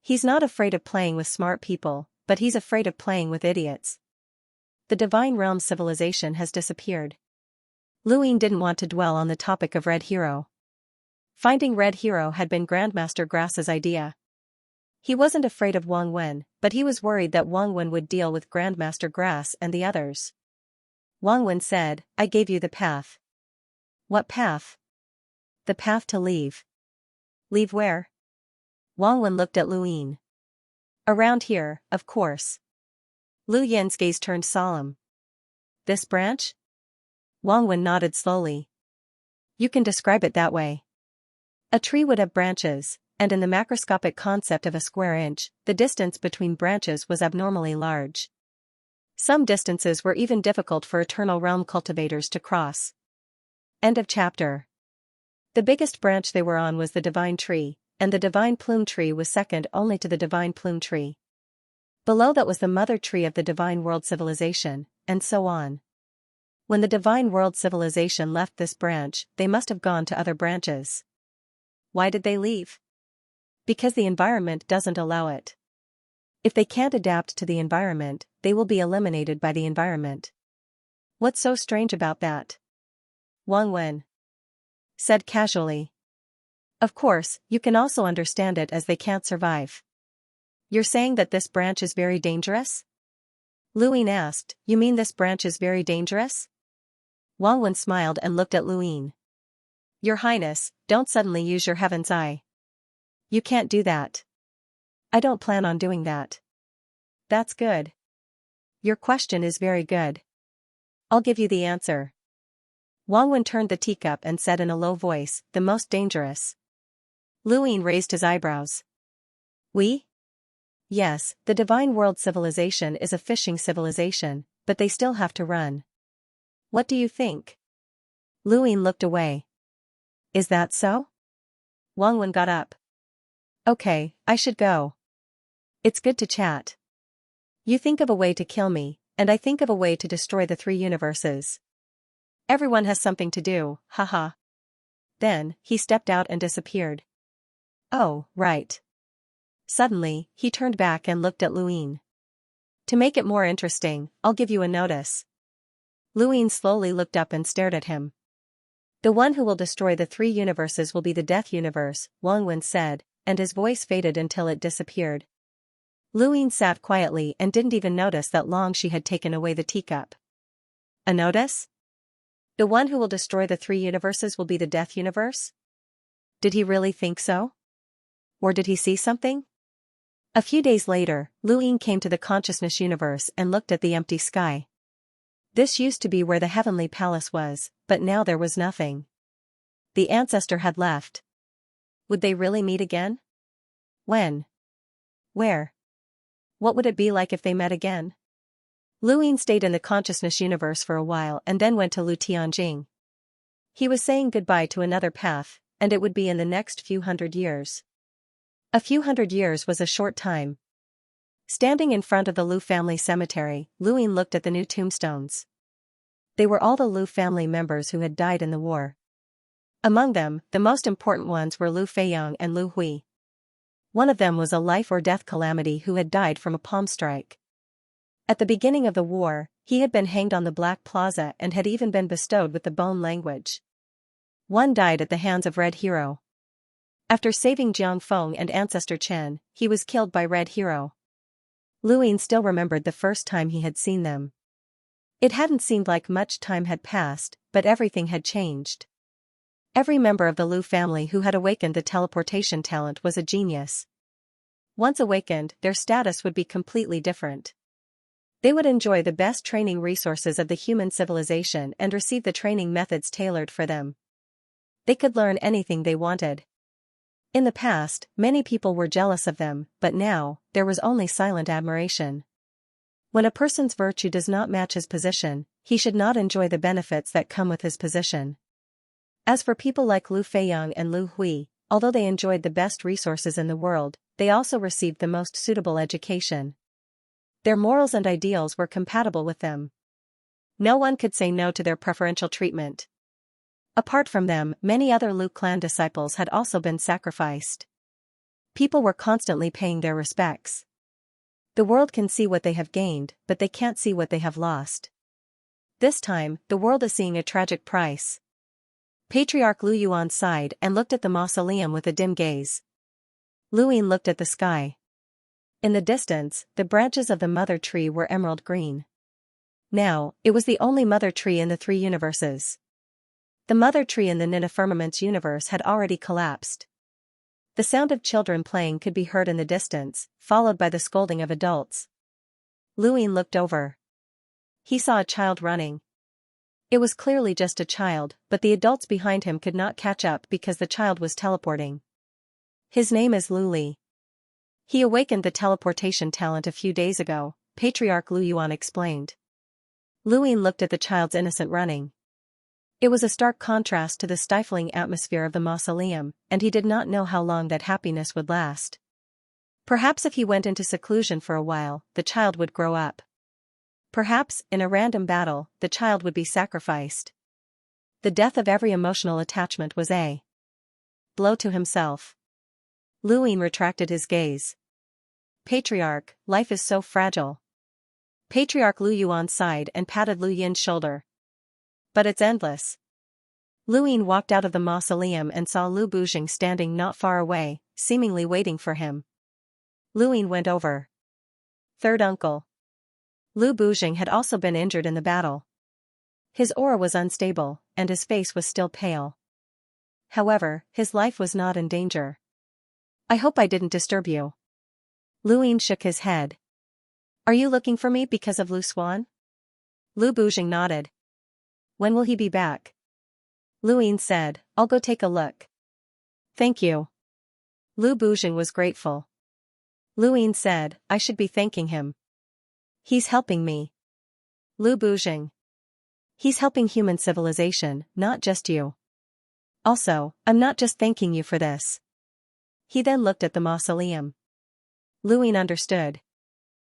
He's not afraid of playing with smart people, but he's afraid of playing with idiots. The Divine Realm civilization has disappeared. Luin didn't want to dwell on the topic of Red Hero. Finding Red Hero had been Grandmaster Grass's idea. He wasn't afraid of Wang Wen, but he was worried that Wang Wen would deal with Grandmaster Grass and the others. Wang Wen said, I gave you the path. What path? The path to leave. Leave where? Wang Wen looked at Luin. Around here, of course. Lu Yin's gaze turned solemn. This branch? Wang Wen nodded slowly. You can describe it that way. A tree would have branches, and in the macroscopic concept of a square inch, the distance between branches was abnormally large. Some distances were even difficult for Eternal Realm cultivators to cross. End of chapter. The biggest branch they were on was the Divine Tree, and the Divine Plume Tree was second only to the Divine Plume Tree. Below that was the Mother Tree of the Divine World Civilization, and so on. When the Divine World Civilization left this branch, they must have gone to other branches. Why did they leave? Because the environment doesn't allow it. If they can't adapt to the environment, they will be eliminated by the environment. What's so strange about that? Wang Wen said casually. Of course, you can also understand it as they can't survive. You're saying that this branch is very dangerous? Luyin asked, you mean this branch is very dangerous? Wang Wen smiled and looked at Luyin. Your Highness, don't suddenly use your heaven's eye. You can't do that. I don't plan on doing that. That's good. Your question is very good. I'll give you the answer. Wang Wen turned the teacup and said in a low voice, the most dangerous. Luyin raised his eyebrows. We? Yes, the divine world civilization is a fishing civilization, but they still have to run. What do you think? Luyin looked away. Is that so? Wang Wen got up. Okay, I should go. It's good to chat. You think of a way to kill me, and I think of a way to destroy the three universes. Everyone has something to do, haha. Then, he stepped out and disappeared. Oh, right. Suddenly, he turned back and looked at Luyin. To make it more interesting, I'll give you a notice. Luyin slowly looked up and stared at him. The one who will destroy the three universes will be the Death Universe, Wang Wen said, and his voice faded until it disappeared. Luyin sat quietly and didn't even notice that Long Shi had taken away the teacup. A notice? The one who will destroy the three universes will be the Death Universe? Did he really think so? Or did he see something? A few days later, Luyin came to the consciousness universe and looked at the empty sky. This used to be where the heavenly palace was, but now there was nothing. The ancestor had left. Would they really meet again? When? Where? What would it be like if they met again? Luyin stayed in the consciousness universe for a while and then went to Lu Tianjing. He was saying goodbye to another path, and it would be in the next few hundred years. A few hundred years was a short time. Standing in front of the Lu family cemetery, Luyin looked at the new tombstones. They were all the Lu family members who had died in the war. Among them, the most important ones were Lu Feiyang and Lu Hui. One of them was a life-or-death calamity who had died from a palm strike. At the beginning of the war, he had been hanged on the Black Plaza and had even been bestowed with the Bone Language. One died at the hands of Red Hero. After saving Jiang Feng and Ancestor Chen, he was killed by Red Hero. Luyin still remembered the first time he had seen them. It hadn't seemed like much time had passed, but everything had changed. Every member of the Lu family who had awakened the teleportation talent was a genius. Once awakened, their status would be completely different. They would enjoy the best training resources of the human civilization and receive the training methods tailored for them. They could learn anything they wanted. In the past, many people were jealous of them, but now, there was only silent admiration. When a person's virtue does not match his position, he should not enjoy the benefits that come with his position. As for people like Lu Feiyang and Lu Hui, although they enjoyed the best resources in the world, they also received the most suitable education. Their morals and ideals were compatible with them. No one could say no to their preferential treatment. Apart from them, many other Lu clan disciples had also been sacrificed. People were constantly paying their respects. The world can see what they have gained, but they can't see what they have lost. This time, the world is seeing a tragic price. Patriarch Lu Yuan sighed and looked at the mausoleum with a dim gaze. Luyin looked at the sky. In the distance, the branches of the mother tree were emerald green. Now, it was the only mother tree in the three universes. The mother tree in the Nina Firmament's universe had already collapsed. The sound of children playing could be heard in the distance, followed by the scolding of adults. Luyin looked over. He saw a child running. It was clearly just a child, but the adults behind him could not catch up because the child was teleporting. His name is Lu Li. He awakened the teleportation talent a few days ago, Patriarch Lu Yuan explained. Luyin looked at the child's innocent running. It was a stark contrast to the stifling atmosphere of the mausoleum, and he did not know how long that happiness would last. Perhaps if he went into seclusion for a while, the child would grow up. Perhaps, in a random battle, the child would be sacrificed. The death of every emotional attachment was a blow to himself. Luyin retracted his gaze. Patriarch, life is so fragile. Patriarch Lu Yuan sighed and patted Lu Yin's shoulder. But it's endless. Lu Ying walked out of the mausoleum and saw Lu Bujing standing not far away, seemingly waiting for him. Lu Ying went over. Third uncle. Lu Bujing had also been injured in the battle. His aura was unstable, and his face was still pale. However, his life was not in danger. I hope I didn't disturb you. Lu Ying shook his head. Are you looking for me because of Lu Xuan? Lu Bujing nodded. When will he be back? Lu Ying said, I'll go take a look. Thank you. Lu Bujing was grateful. Lu Ying said, I should be thanking him. He's helping me. Lu Bujing. He's helping human civilization, not just you. Also, I'm not just thanking you for this. He then looked at the mausoleum. Lu Ying understood.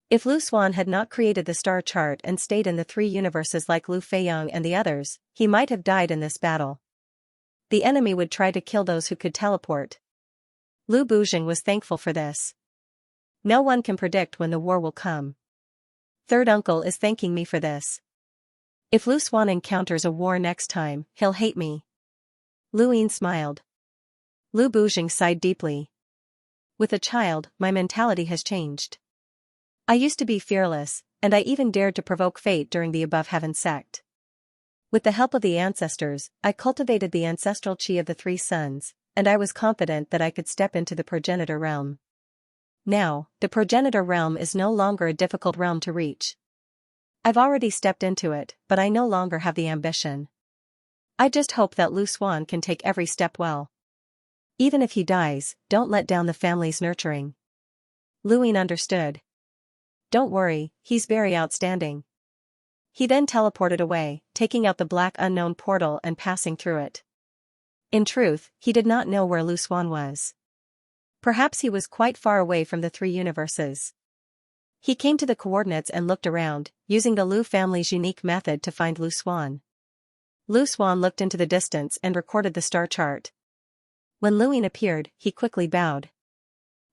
If Lu Xuan had not created the star chart and stayed in the three universes like Lu Feiyang and the others, he might have died in this battle. The enemy would try to kill those who could teleport. Lu Bujing was thankful for this. No one can predict when the war will come. Third uncle is thanking me for this. If Lu Xuan encounters a war next time, he'll hate me. Lu Ying smiled. Lu Bujing sighed deeply. With a child, my mentality has changed. I used to be fearless, and I even dared to provoke fate during the Above Heaven sect. With the help of the ancestors, I cultivated the ancestral chi of the three suns, and I was confident that I could step into the progenitor realm. Now, the progenitor realm is no longer a difficult realm to reach. I've already stepped into it, but I no longer have the ambition. I just hope that Lu Xuan can take every step well. Even if he dies, don't let down the family's nurturing. Lu Ying understood. Don't worry, he's very outstanding. He then teleported away, taking out the black unknown portal and passing through it. In truth, he did not know where Lu Xuan was. Perhaps he was quite far away from the three universes. He came to the coordinates and looked around, using the Lu family's unique method to find Lu Xuan. Lu Xuan looked into the distance and recorded the star chart. When Lu Ying appeared, he quickly bowed.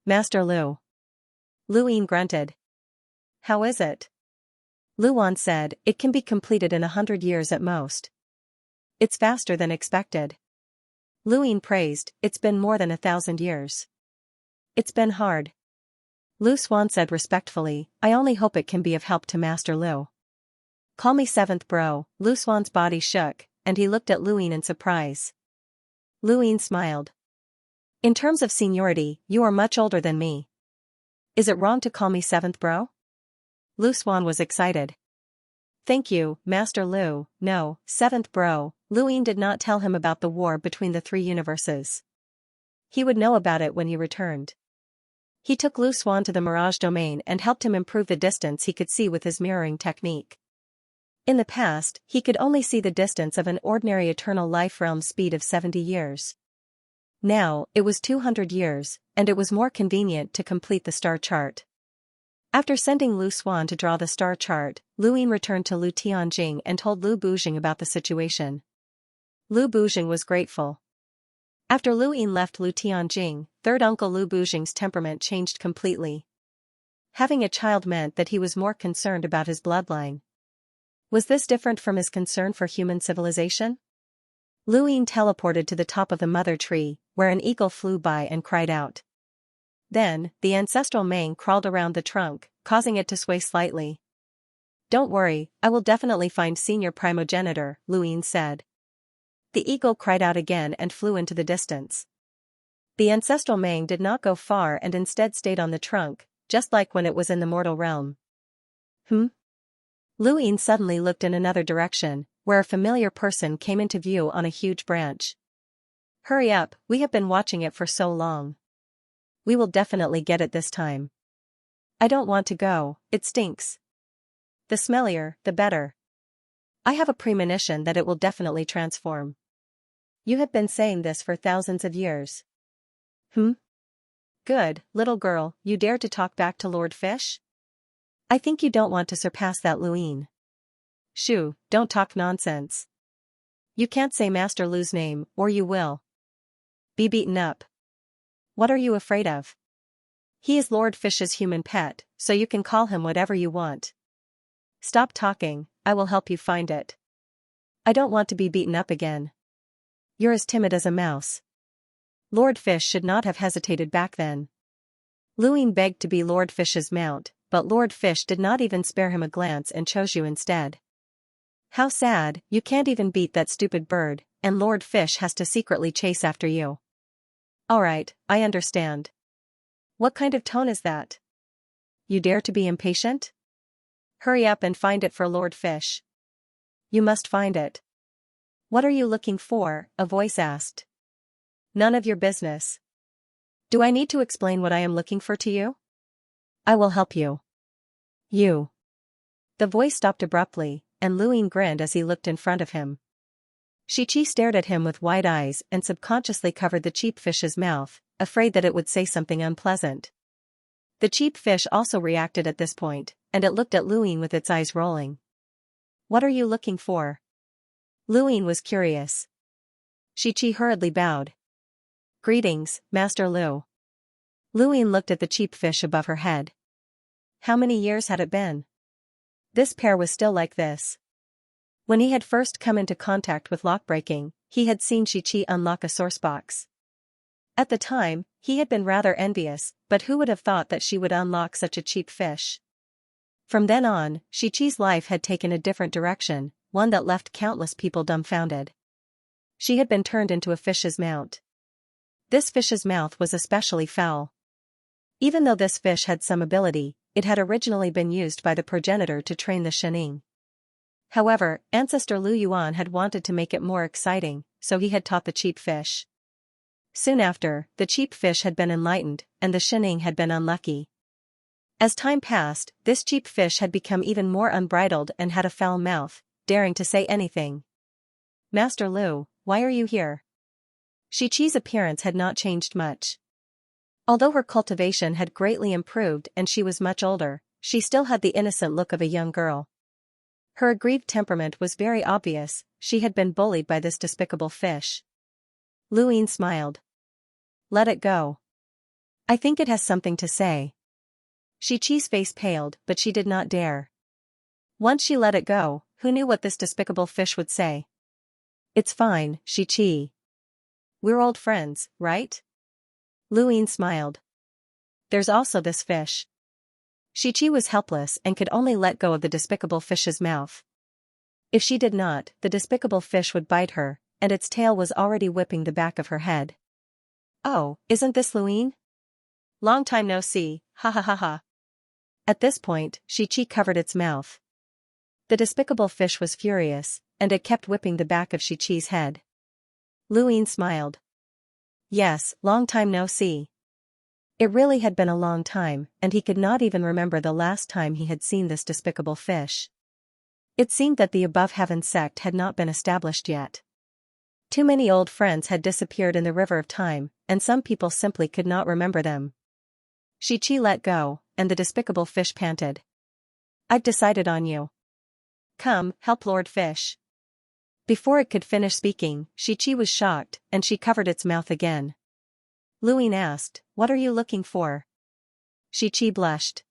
Master Lu. Lu Ying grunted. How is it? Lu Wan said, it can be completed in 100 years at most. It's faster than expected. Lu Ying praised, it's been more than 1,000 years. It's been hard. Lu Xuan said respectfully, I only hope it can be of help to Master Lu. Call me seventh bro. Lu Xuan's body shook, and he looked at Lu Ying in surprise. Lu Ying smiled. In terms of seniority, you are much older than me. Is it wrong to call me seventh bro? Lu Xuan was excited. Thank you, Master Lu. No, seventh bro. Lu Ying did not tell him about the war between the three universes. He would know about it when he returned. He took Lu Xuan to the Mirage domain and helped him improve the distance he could see with his mirroring technique. In the past, he could only see the distance of an ordinary eternal life realm speed of 70 years. Now, it was 200 years, and it was more convenient to complete the star chart. After sending Lu Xuan to draw the star chart, Lu Ying returned to Lu Tianjing and told Lu Bujing about the situation. Lu Bujing was grateful. After Lu Ying left Lu Tianjing, third uncle Lu Bujing's temperament changed completely. Having a child meant that he was more concerned about his bloodline. Was this different from his concern for human civilization? Lu Ying teleported to the top of the mother tree, where an eagle flew by and cried out. Then, the ancestral mane crawled around the trunk, causing it to sway slightly. Don't worry, I will definitely find senior primogenitor, Lu Ying said. The eagle cried out again and flew into the distance. The ancestral mane did not go far and instead stayed on the trunk, just like when it was in the mortal realm. Lu Ying suddenly looked in another direction, where a familiar person came into view on a huge branch. Hurry up, we have been watching it for so long. We will definitely get it this time. I don't want to go, it stinks. The smellier, the better. I have a premonition that it will definitely transform. You have been saying this for thousands of years. Good, little girl, you dare to talk back to Lord Fish? I think you don't want to surpass that Lu Ying. Shoo, don't talk nonsense. You can't say Master Lu's name, or you will be beaten up. What are you afraid of? He is Lord Fish's human pet, so you can call him whatever you want. Stop talking, I will help you find it. I don't want to be beaten up again. You're as timid as a mouse. Lord Fish should not have hesitated back then. Luin begged to be Lord Fish's mount, but Lord Fish did not even spare him a glance and chose you instead. How sad, you can't even beat that stupid bird, and Lord Fish has to secretly chase after you. Alright, I understand. What kind of tone is that? You dare to be impatient? Hurry up and find it for Lord Fish. You must find it. What are you looking for? A voice asked. None of your business. Do I need to explain what I am looking for to you? I will help you. You. The voice stopped abruptly, and Luin grinned as he looked in front of him. Xianxia stared at him with wide eyes and subconsciously covered the cheap fish's mouth, afraid that it would say something unpleasant. The cheap fish also reacted at this point, and it looked at Luin with its eyes rolling. What are you looking for? Luin was curious. Xianxia hurriedly bowed. Greetings, Master Lu. Luin looked at the cheap fish above her head. How many years had it been? This pair was still like this. When he had first come into contact with lockbreaking, he had seen Xianxia unlock a sourcebox. At the time, he had been rather envious, but who would have thought that she would unlock such a cheap fish? From then on, Xianxia's life had taken a different direction, one that left countless people dumbfounded. She had been turned into a fish's mount. This fish's mouth was especially foul. Even though this fish had some ability, it had originally been used by the progenitor to train the Shening. However, ancestor Lu Yuan had wanted to make it more exciting, so he had taught the cheap fish. Soon after, the cheap fish had been enlightened, and the Shening had been unlucky. As time passed, this cheap fish had become even more unbridled and had a foul mouth, daring to say anything. Master Lu, why are you here? Xianxia's appearance had not changed much. Although her cultivation had greatly improved and she was much older, she still had the innocent look of a young girl. Her aggrieved temperament was very obvious, she had been bullied by this despicable fish. Luin smiled. Let it go. I think it has something to say. Xianxia's face paled, but she did not dare. Once she let it go, who knew what this despicable fish would say? It's fine, Xianxia. We're old friends, right? Luin smiled. There's also this fish. Xianxia was helpless and could only let go of the despicable fish's mouth. If she did not, the despicable fish would bite her, and its tail was already whipping the back of her head. Oh, isn't this Luin? Long time no see, ha ha ha ha. At this point, Xianxia covered its mouth. The despicable fish was furious, and it kept whipping the back of Xianxia's head. Luin smiled. Yes, long time no see. It really had been a long time, and he could not even remember the last time he had seen this despicable fish. It seemed that the above heaven sect had not been established yet. Too many old friends had disappeared in the river of time, and some people simply could not remember them. Xianxia let go, and the despicable fish panted. I've decided on you. Come, help Lord Fish. Before it could finish speaking, Xianxia was shocked, and she covered its mouth again. Luin asked, what are you looking for? Xianxia blushed.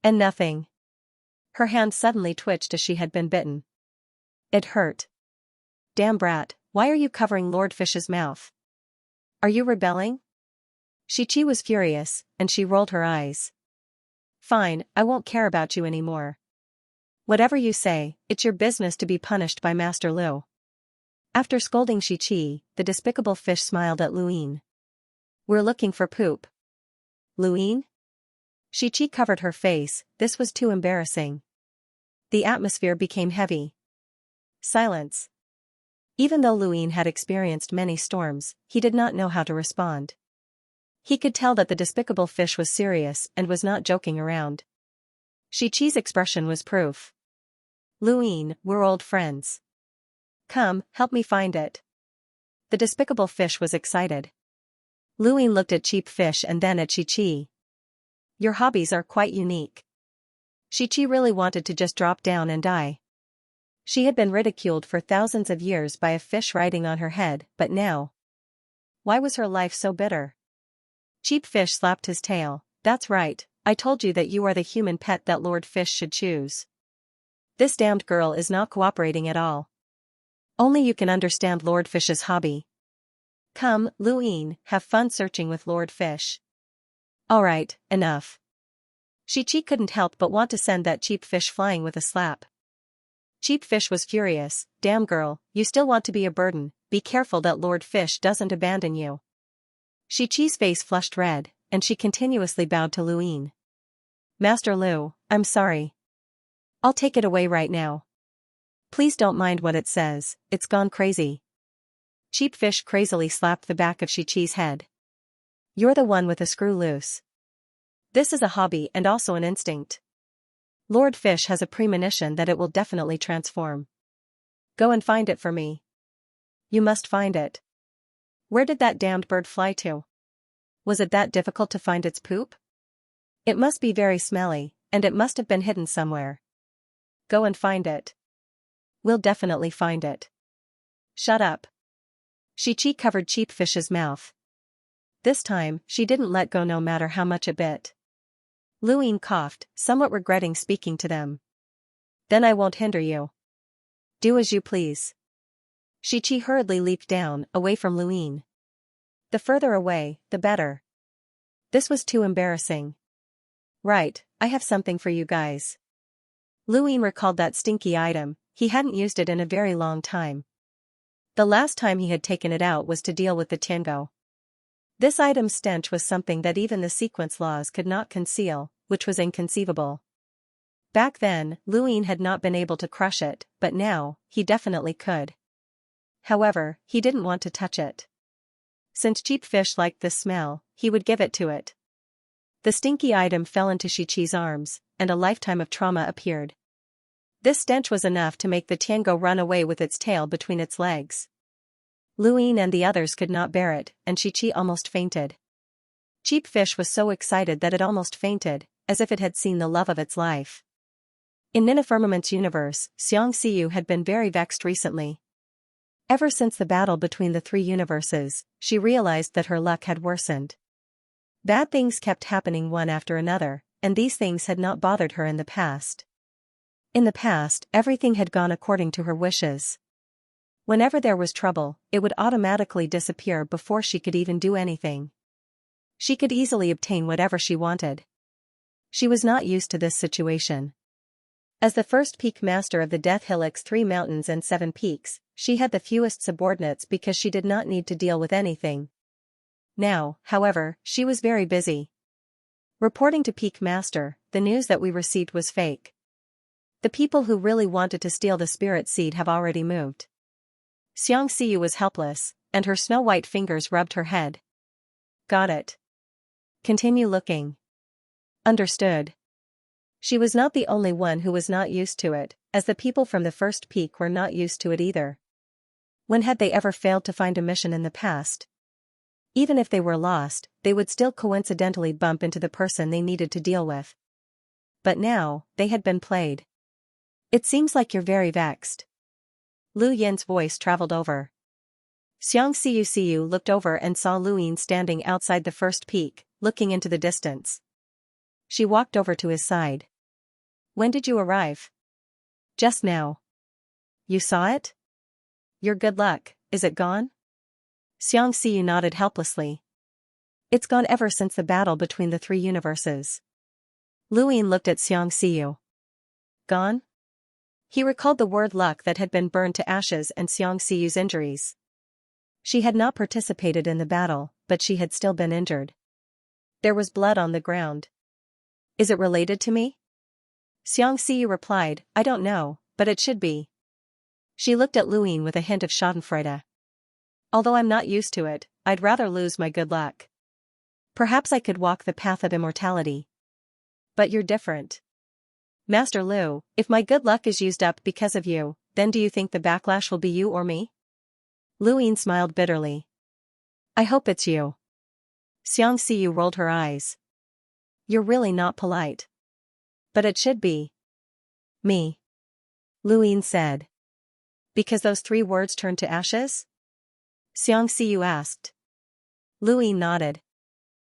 And nothing. Her hand suddenly twitched as she had been bitten. It hurt. Damn brat, why are you covering Lord Fish's mouth? Are you rebelling? Xianxia was furious, and she rolled her eyes. Fine, I won't care about you anymore. Whatever you say, it's your business to be punished by Master Lu. After scolding Xianxia, the despicable fish smiled at Luin. We're looking for poop. Luin? Xianxia covered her face, this was too embarrassing. The atmosphere became heavy. Silence. Even though Luin had experienced many storms, he did not know how to respond. He could tell that the despicable fish was serious and was not joking around. Xianxia's expression was proof. Luin, we're old friends. Come, help me find it. The despicable fish was excited. Luin looked at cheap fish and then at Xianxia. Your hobbies are quite unique. Xianxia really wanted to just drop down and die. She had been ridiculed for thousands of years by a fish riding on her head, but now. Why was her life so bitter? Cheap fish slapped his tail. That's right, I told you that you are the human pet that Lord Fish should choose. This damned girl is not cooperating at all. Only you can understand Lord Fish's hobby. Come, Luine, have fun searching with Lord Fish. Alright, enough. Xianxia couldn't help but want to send that cheap fish flying with a slap. Cheap Fish was furious. Damn girl, you still want to be a burden, be careful that Lord Fish doesn't abandon you. Xianxia's face flushed red, and she continuously bowed to Luine. Master Lu, I'm sorry. I'll take it away right now. Please don't mind what it says, it's gone crazy. Cheap Fish crazily slapped the back of Xianxia's head. You're the one with a screw loose. This is a hobby and also an instinct. Lord Fish has a premonition that it will definitely transform. Go and find it for me. You must find it. Where did that damned bird fly to? Was it that difficult to find its poop? It must be very smelly, and it must have been hidden somewhere. Go and find it. We'll definitely find it. Shut up. Xianxia covered Cheap Fish's mouth. This time, she didn't let go no matter how much it bit. Luine coughed, somewhat regretting speaking to them. Then I won't hinder you. Do as you please. Xianxia hurriedly leaped down, away from Luine. The further away, the better. This was too embarrassing. Right, I have something for you guys. Luine recalled that stinky item, he hadn't used it in a very long time. The last time he had taken it out was to deal with the Tiango. This item's stench was something that even the sequence laws could not conceal, which was inconceivable. Back then, Luine had not been able to crush it, but now, he definitely could. However, he didn't want to touch it. Since Cheap Fish liked this smell, he would give it to it. The stinky item fell into Xianxia's arms, and a lifetime of trauma appeared. This stench was enough to make the Tiango run away with its tail between its legs. Luine and the others could not bear it, and Xianxia almost fainted. Cheap Fish was so excited that it almost fainted, as if it had seen the love of its life. In Nina Firmament's universe, Xianxia had been very vexed recently. Ever since the battle between the three universes, she realized that her luck had worsened. Bad things kept happening one after another, and these things had not bothered her in the past. In the past, everything had gone according to her wishes. Whenever there was trouble, it would automatically disappear before she could even do anything. She could easily obtain whatever she wanted. She was not used to this situation. As the first peak master of the Death Hillock's 3 mountains and 7 peaks, she had the fewest subordinates because she did not need to deal with anything. Now, however, she was very busy. Reporting to Peak Master, the news that we received was fake. The people who really wanted to steal the spirit seed have already moved. Xianxia was helpless, and her snow-white fingers rubbed her head. Got it. Continue looking. Understood. She was not the only one who was not used to it, as the people from the first peak were not used to it either. When had they ever failed to find a mission in the past? Even if they were lost, they would still coincidentally bump into the person they needed to deal with. But now, they had been played. It seems like you're very vexed. Lu Yin's voice traveled over. Xianxia looked over and saw Luine standing outside the first peak, looking into the distance. She walked over to his side. When did you arrive? Just now. You saw it? Your good luck, is it gone? Xianxia nodded helplessly. It's gone ever since the battle between the 3 universes. Luine looked at Xianxia. Gone? He recalled the word luck that had been burned to ashes and Xianxia's injuries. She had not participated in the battle, but she had still been injured. There was blood on the ground. Is it related to me? Xianxia replied, I don't know, but it should be. She looked at Luine with a hint of schadenfreude. Although I'm not used to it, I'd rather lose my good luck. Perhaps I could walk the path of immortality. But you're different. Master Lu, if my good luck is used up because of you, then do you think the backlash will be you or me? Luine smiled bitterly. I hope it's you. Xianxia rolled her eyes. You're really not polite. But it should be. Me. Luine said. Because those 3 words turned to ashes? Xianxia asked. Luine nodded.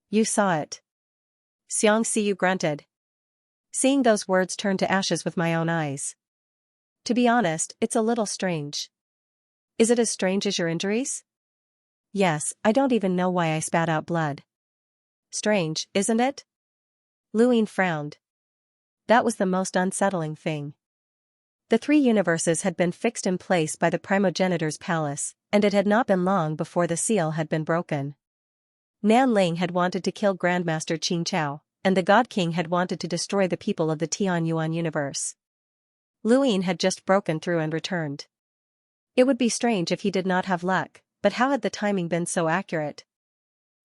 You saw it. Xianxia grunted. Seeing those words turn to ashes with my own eyes. To be honest, it's a little strange. Is it as strange as your injuries? Yes, I don't even know why I spat out blood. Strange, isn't it? Luine frowned. That was the most unsettling thing. The three universes had been fixed in place by the primogenitor's palace, and it had not been long before the seal had been broken. Nan Ling had wanted to kill Grandmaster Xianxia, and the God King had wanted to destroy the people of the Tianyuan universe. Luine had just broken through and returned. It would be strange if he did not have luck, but how had the timing been so accurate?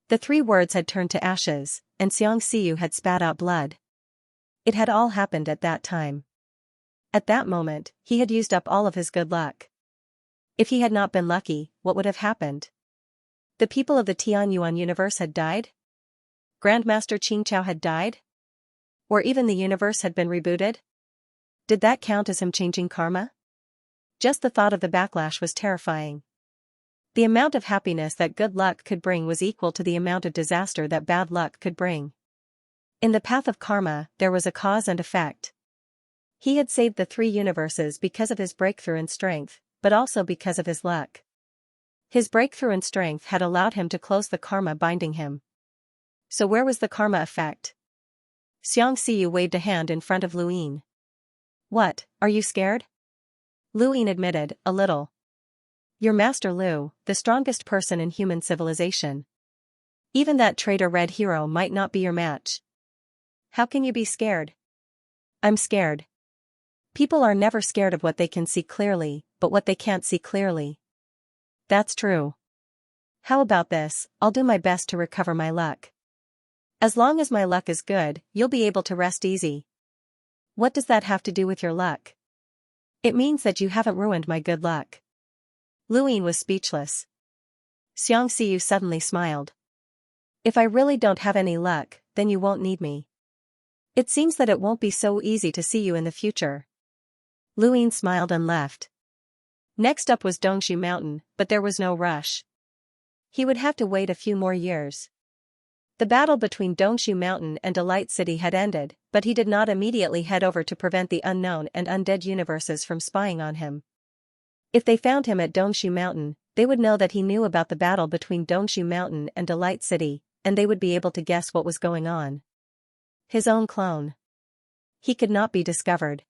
The three words had turned to ashes, and Xianxia had spat out blood. It had all happened at that time. At that moment, he had used up all of his good luck. If he had not been lucky, what would have happened? The people of the Tianyuan universe had died? Grandmaster Xianxia had died? Or even the universe had been rebooted? Did that count as him changing karma? Just the thought of the backlash was terrifying. The amount of happiness that good luck could bring was equal to the amount of disaster that bad luck could bring. In the path of karma, there was a cause and effect. He had saved the three universes because of his breakthrough in strength, but also because of his luck. His breakthrough in strength had allowed him to close the karma binding him. So where was the karma effect? Xianxia waved a hand in front of Luine. What, are you scared? Luine admitted, a little. You're Master Lu, the strongest person in human civilization. Even that traitor red hero might not be your match. How can you be scared? I'm scared. People are never scared of what they can see clearly, but what they can't see clearly. That's true. How about this, I'll do my best to recover my luck. As long as my luck is good, you'll be able to rest easy. What does that have to do with your luck? It means that you haven't ruined my good luck. Luine was speechless. Xianxia suddenly smiled. If I really don't have any luck, then you won't need me. It seems that it won't be so easy to see you in the future. Luine smiled and left. Next up was Dongshu Mountain, but there was no rush. He would have to wait a few more years. The battle between Dongshu Mountain and Delight City had ended, but he did not immediately head over to prevent the unknown and undead universes from spying on him. If they found him at Dongshu Mountain, they would know that he knew about the battle between Dongshu Mountain and Delight City, and they would be able to guess what was going on. His own clone. He could not be discovered.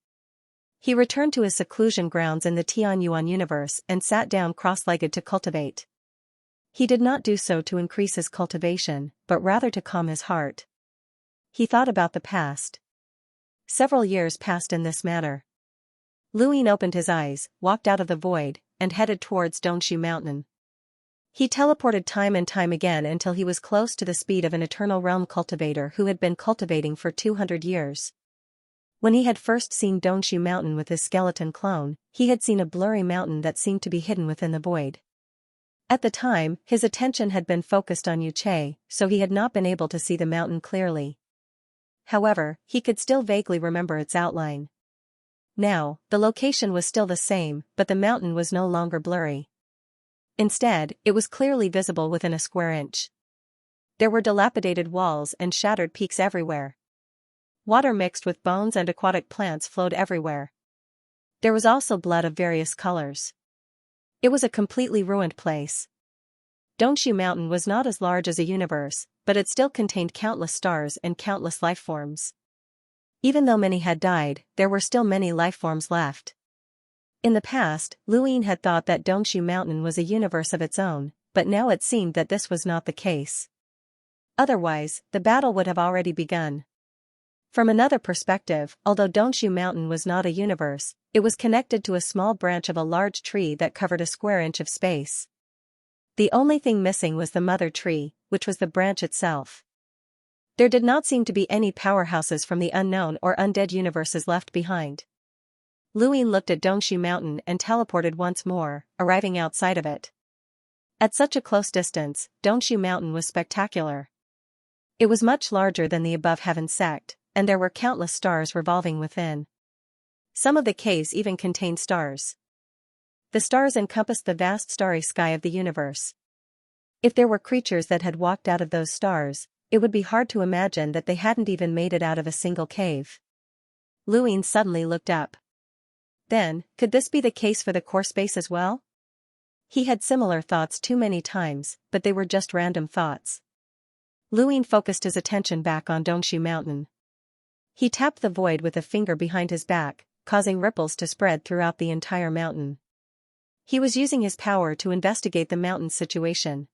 He returned to his seclusion grounds in the Tianyuan universe and sat down cross-legged to cultivate. He did not do so to increase his cultivation, but rather to calm his heart. He thought about the past. Several years passed in this manner. Luine opened his eyes, walked out of the void, and headed towards Dongshu Mountain. He teleported time and time again until he was close to the speed of an eternal realm cultivator who had been cultivating for 200 years. When he had first seen Dongshu Mountain with his skeleton clone, he had seen a blurry mountain that seemed to be hidden within the void. At the time, his attention had been focused on Yuche, so he had not been able to see the mountain clearly. However, he could still vaguely remember its outline. Now, the location was still the same, but the mountain was no longer blurry. Instead, it was clearly visible within a square inch. There were dilapidated walls and shattered peaks everywhere. Water mixed with bones and aquatic plants flowed everywhere. There was also blood of various colors. It was a completely ruined place. Dongshu Mountain was not as large as a universe, but it still contained countless stars and countless life forms. Even though many had died, there were still many life forms left. In the past, Luine had thought that Dongshu Mountain was a universe of its own, but now it seemed that this was not the case. Otherwise, the battle would have already begun. From another perspective, although Dongshu Mountain was not a universe, it was connected to a small branch of a large tree that covered a square inch of space. The only thing missing was the mother tree, which was the branch itself. There did not seem to be any powerhouses from the unknown or undead universes left behind. Luine looked at Dongshu Mountain and teleported once more, arriving outside of it. At such a close distance, Dongshu Mountain was spectacular. It was much larger than the above heaven sect, and there were countless stars revolving within. Some of the caves even contained stars. The stars encompassed the vast starry sky of the universe. If there were creatures that had walked out of those stars, it would be hard to imagine that they hadn't even made it out of a single cave. Luine suddenly looked up. Then, could this be the case for the core space as well? He had similar thoughts too many times, but they were just random thoughts. Lu Ying focused his attention back on Dongshu Mountain. He tapped the void with a finger behind his back, causing ripples to spread throughout the entire mountain. He was using his power to investigate the mountain's situation.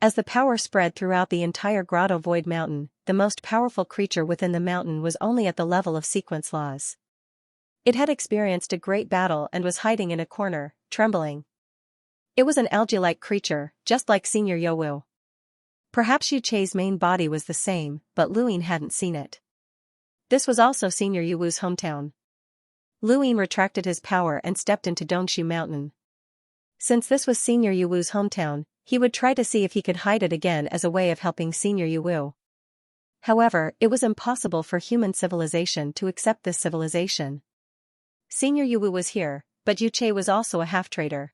As the power spread throughout the entire grotto void mountain, the most powerful creature within the mountain was only at the level of sequence laws. It had experienced a great battle and was hiding in a corner, trembling. It was an algae-like creature, just like Senior Youwu. Perhaps Yu Chei's main body was the same, but Lu Ying hadn't seen it. This was also Senior Youwu's hometown. Lu Ying retracted his power and stepped into Dongshu Mountain. Since this was Senior Youwu's hometown, he would try to see if he could hide it again as a way of helping Senior Youwu. However, it was impossible for human civilization to accept this civilization. Senior Youwu was here, but Yu Chei was also a half-traitor.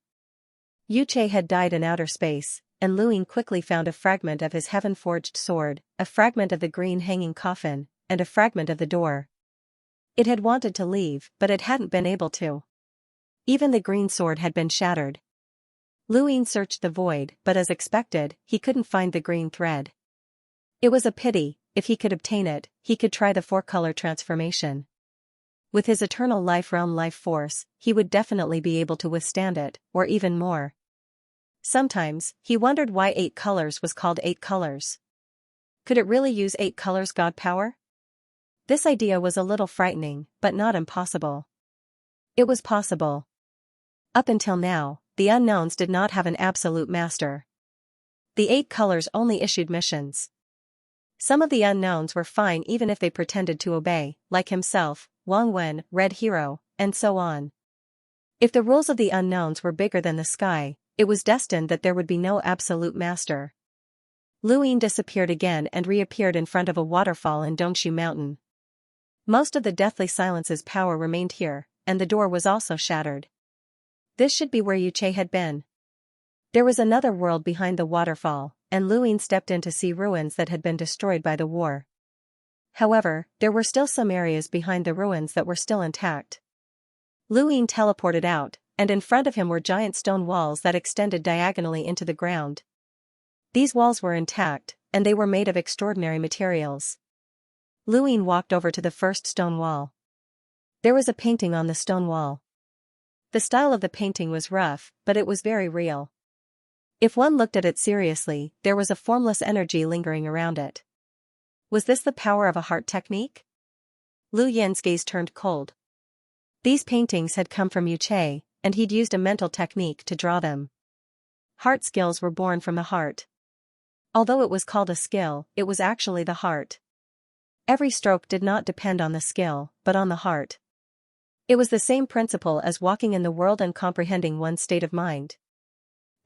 Yu Chei had died in outer space, and Lu Ying quickly found a fragment of his heaven-forged sword, a fragment of the green hanging coffin, and a fragment of the door. It had wanted to leave, but it hadn't been able to. Even the green sword had been shattered. Lu Ying searched the void, but as expected, he couldn't find the green thread. It was a pity. If he could obtain it, he could try the four-color transformation. With his eternal life realm life force, he would definitely be able to withstand it, or even more. Sometimes, he wondered why 8 colors was called 8 colors. Could it really use 8 colors god power? This idea was a little frightening, but not impossible. It was possible. Up until now, the unknowns did not have an absolute master. The 8 colors only issued missions. Some of the unknowns were fine even if they pretended to obey, like himself, Wang Wen, Red Hero, and so on. If the rules of the unknowns were bigger than the sky, it was destined that there would be no absolute master. Lu Ying disappeared again and reappeared in front of a waterfall in Dongshu Mountain. Most of the Deathly Silence's power remained here, and the door was also shattered. This should be where Yu Chei had been. There was another world behind the waterfall, and Lu Ying stepped in to see ruins that had been destroyed by the war. However, there were still some areas behind the ruins that were still intact. Lu Ying teleported out, and in front of him were giant stone walls that extended diagonally into the ground. These walls were intact, and they were made of extraordinary materials. Lu Ying walked over to the first stone wall. There was a painting on the stone wall. The style of the painting was rough, but it was very real. If one looked at it seriously, there was a formless energy lingering around it. Was this the power of a heart technique? Lu Yin's gaze turned cold. These paintings had come from Yu Chei, and he'd used a mental technique to draw them. Heart skills were born from the heart. Although it was called a skill, it was actually the heart. Every stroke did not depend on the skill, but on the heart. It was the same principle as walking in the world and comprehending one's state of mind.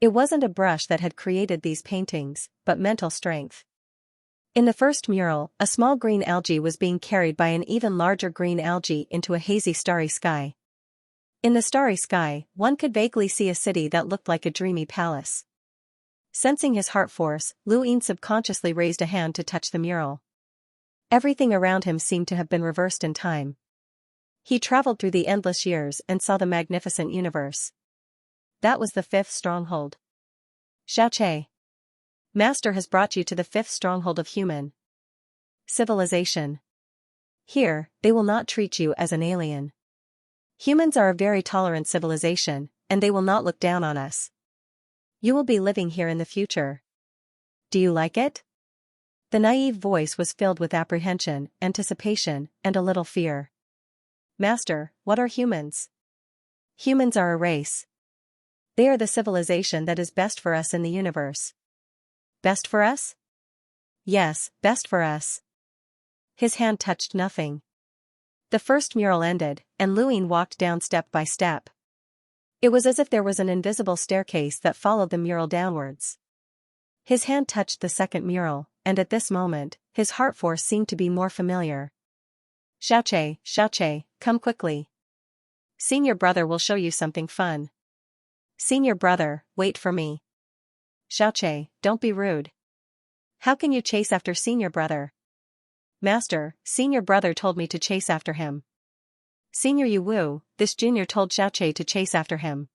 It wasn't a brush that had created these paintings, but mental strength. In the first mural, a small green algae was being carried by an even larger green algae into a hazy starry sky. In the starry sky, one could vaguely see a city that looked like a dreamy palace. Sensing his heart force, Lu Ying subconsciously raised a hand to touch the mural. Everything around him seemed to have been reversed in time. He traveled through the endless years and saw the magnificent universe. That was the 5th stronghold. Xianxia. Master has brought you to the 5th stronghold of human civilization. Here, they will not treat you as an alien. Humans are a very tolerant civilization, and they will not look down on us. You will be living here in the future. Do you like it? The naive voice was filled with apprehension, anticipation, and a little fear. Master, what are humans? Humans are a race. They are the civilization that is best for us in the universe. Best for us? Yes, best for us. His hand touched nothing. The first mural ended, and Lu Ying walked down step by step. It was as if there was an invisible staircase that followed the mural downwards. His hand touched the second mural, and at this moment, his heart force seemed to be more familiar. Xianxia, Xianxia, come quickly. Senior brother will show you something fun. Senior brother, wait for me. Xianxia, don't be rude. How can you chase after senior brother? Master, senior brother told me to chase after him. Senior Youwu, this junior told Xianxia to chase after him.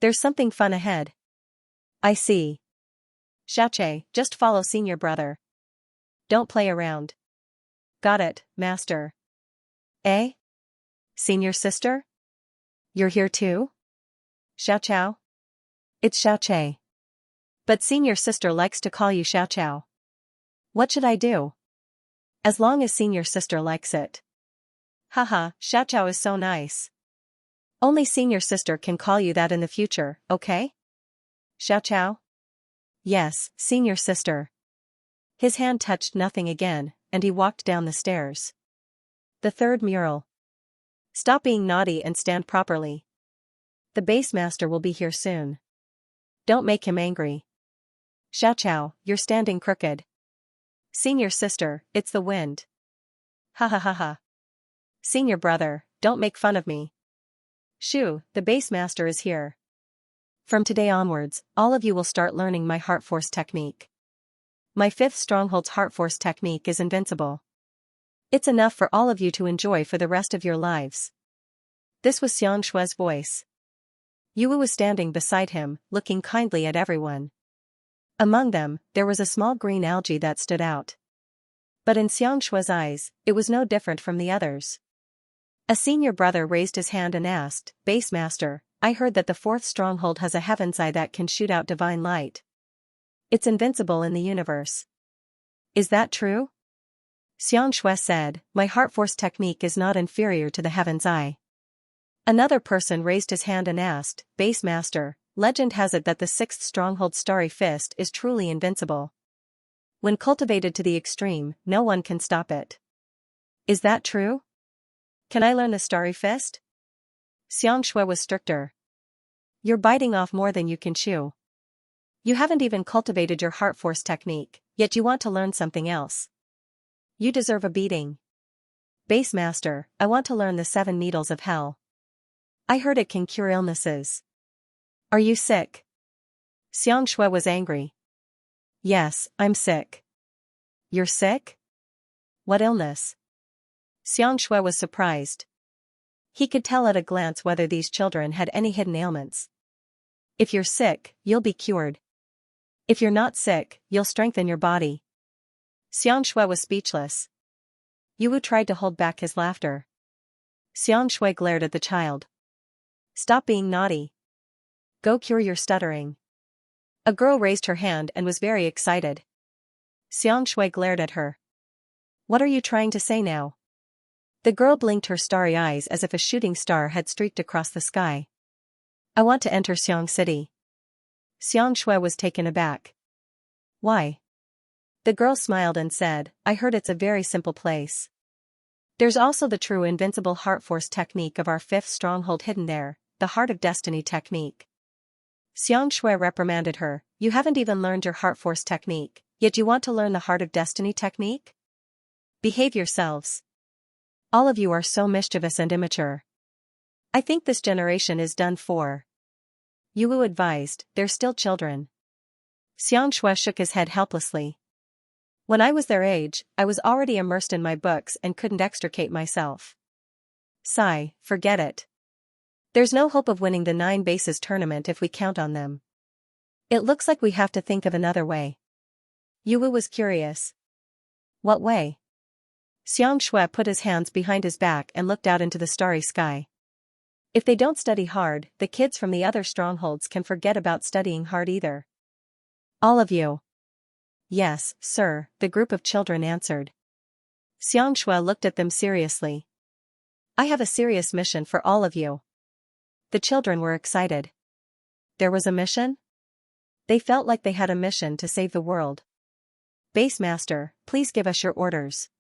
There's something fun ahead. I see. Xiaoche, just follow senior brother. Don't play around. Got it, master. Eh? Senior sister? You're here too? Xiao. It's Xiaoche. But senior sister likes to call you Xiao. What should I do? As long as senior sister likes it. Haha, Xiao is so nice. Only senior sister can call you that in the future, okay? Xiao? Yes, senior sister. His hand touched nothing again, and he walked down the stairs. The third mural. Stop being naughty and stand properly. The base master will be here soon. Don't make him angry. Xiao, you're standing crooked. Senior sister, it's the wind. Ha ha ha ha. Senior brother, don't make fun of me. Shoo, the base master is here. From today onwards, all of you will start learning my heart force technique. My fifth stronghold's heart force technique is invincible. It's enough for all of you to enjoy for the rest of your lives. This was Xianxia's voice. Yue was standing beside him, looking kindly at everyone. Among them, there was a small green algae that stood out. But in Xianxia's eyes, it was no different from the others. A senior brother raised his hand and asked, Base Master, I heard that the fourth stronghold has a heaven's eye that can shoot out divine light. It's invincible in the universe. Is that true? Xianxia said, my heart force technique is not inferior to the heaven's eye. Another person raised his hand and asked, Base Master, legend has it that the sixth stronghold's starry fist is truly invincible. When cultivated to the extreme, no one can stop it. Is that true? Can I learn the starry fist? Xianxia was stricter. You're biting off more than you can chew. You haven't even cultivated your heart force technique, yet you want to learn something else. You deserve a beating. Base Master, I want to learn the 7 needles of hell. I heard it can cure illnesses. Are you sick? Xianxia was angry. Yes, I'm sick. You're sick? What illness? Xianxia was surprised. He could tell at a glance whether these children had any hidden ailments. If you're sick, you'll be cured. If you're not sick, you'll strengthen your body. Xianxia was speechless. Yue tried to hold back his laughter. Xianxia glared at the child. Stop being naughty. Go cure your stuttering. A girl raised her hand and was very excited. Xianxia glared at her. What are you trying to say now? The girl blinked her starry eyes as if a shooting star had streaked across the sky. I want to enter Xiang City. Xianxia was taken aback. Why? The girl smiled and said, I heard it's a very simple place. There's also the true invincible heart force technique of our fifth stronghold hidden there, the Heart of Destiny technique. Xianxia reprimanded her, you haven't even learned your heart force technique, yet you want to learn the Heart of Destiny technique? Behave yourselves. All of you are so mischievous and immature. I think this generation is done for. Yue advised, they're still children. Xianxia shook his head helplessly. When I was their age, I was already immersed in my books and couldn't extricate myself. Sigh, forget it. There's no hope of winning the 9 bases tournament if we count on them. It looks like we have to think of another way. Yue was curious. What way? Xianxia put his hands behind his back and looked out into the starry sky. If they don't study hard, the kids from the other strongholds can forget about studying hard either. All of you. Yes, sir, the group of children answered. Xianxia looked at them seriously. I have a serious mission for all of you. The children were excited. There was a mission? They felt like they had a mission to save the world. Base Master, please give us your orders.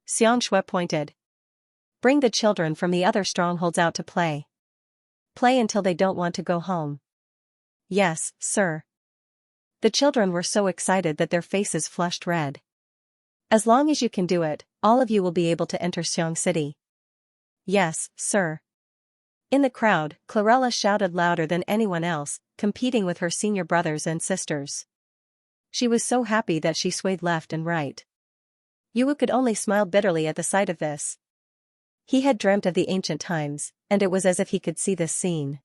Xianxia pointed. Bring the children from the other strongholds out to play. Play until they don't want to go home. Yes, sir. The children were so excited that their faces flushed red. As long as you can do it, all of you will be able to enter Xiang City. Yes, sir. In the crowd, Clarella shouted louder than anyone else, competing with her senior brothers and sisters. She was so happy that she swayed left and right. Yue could only smile bitterly at the sight of this. He had dreamt of the ancient times, and it was as if he could see this scene.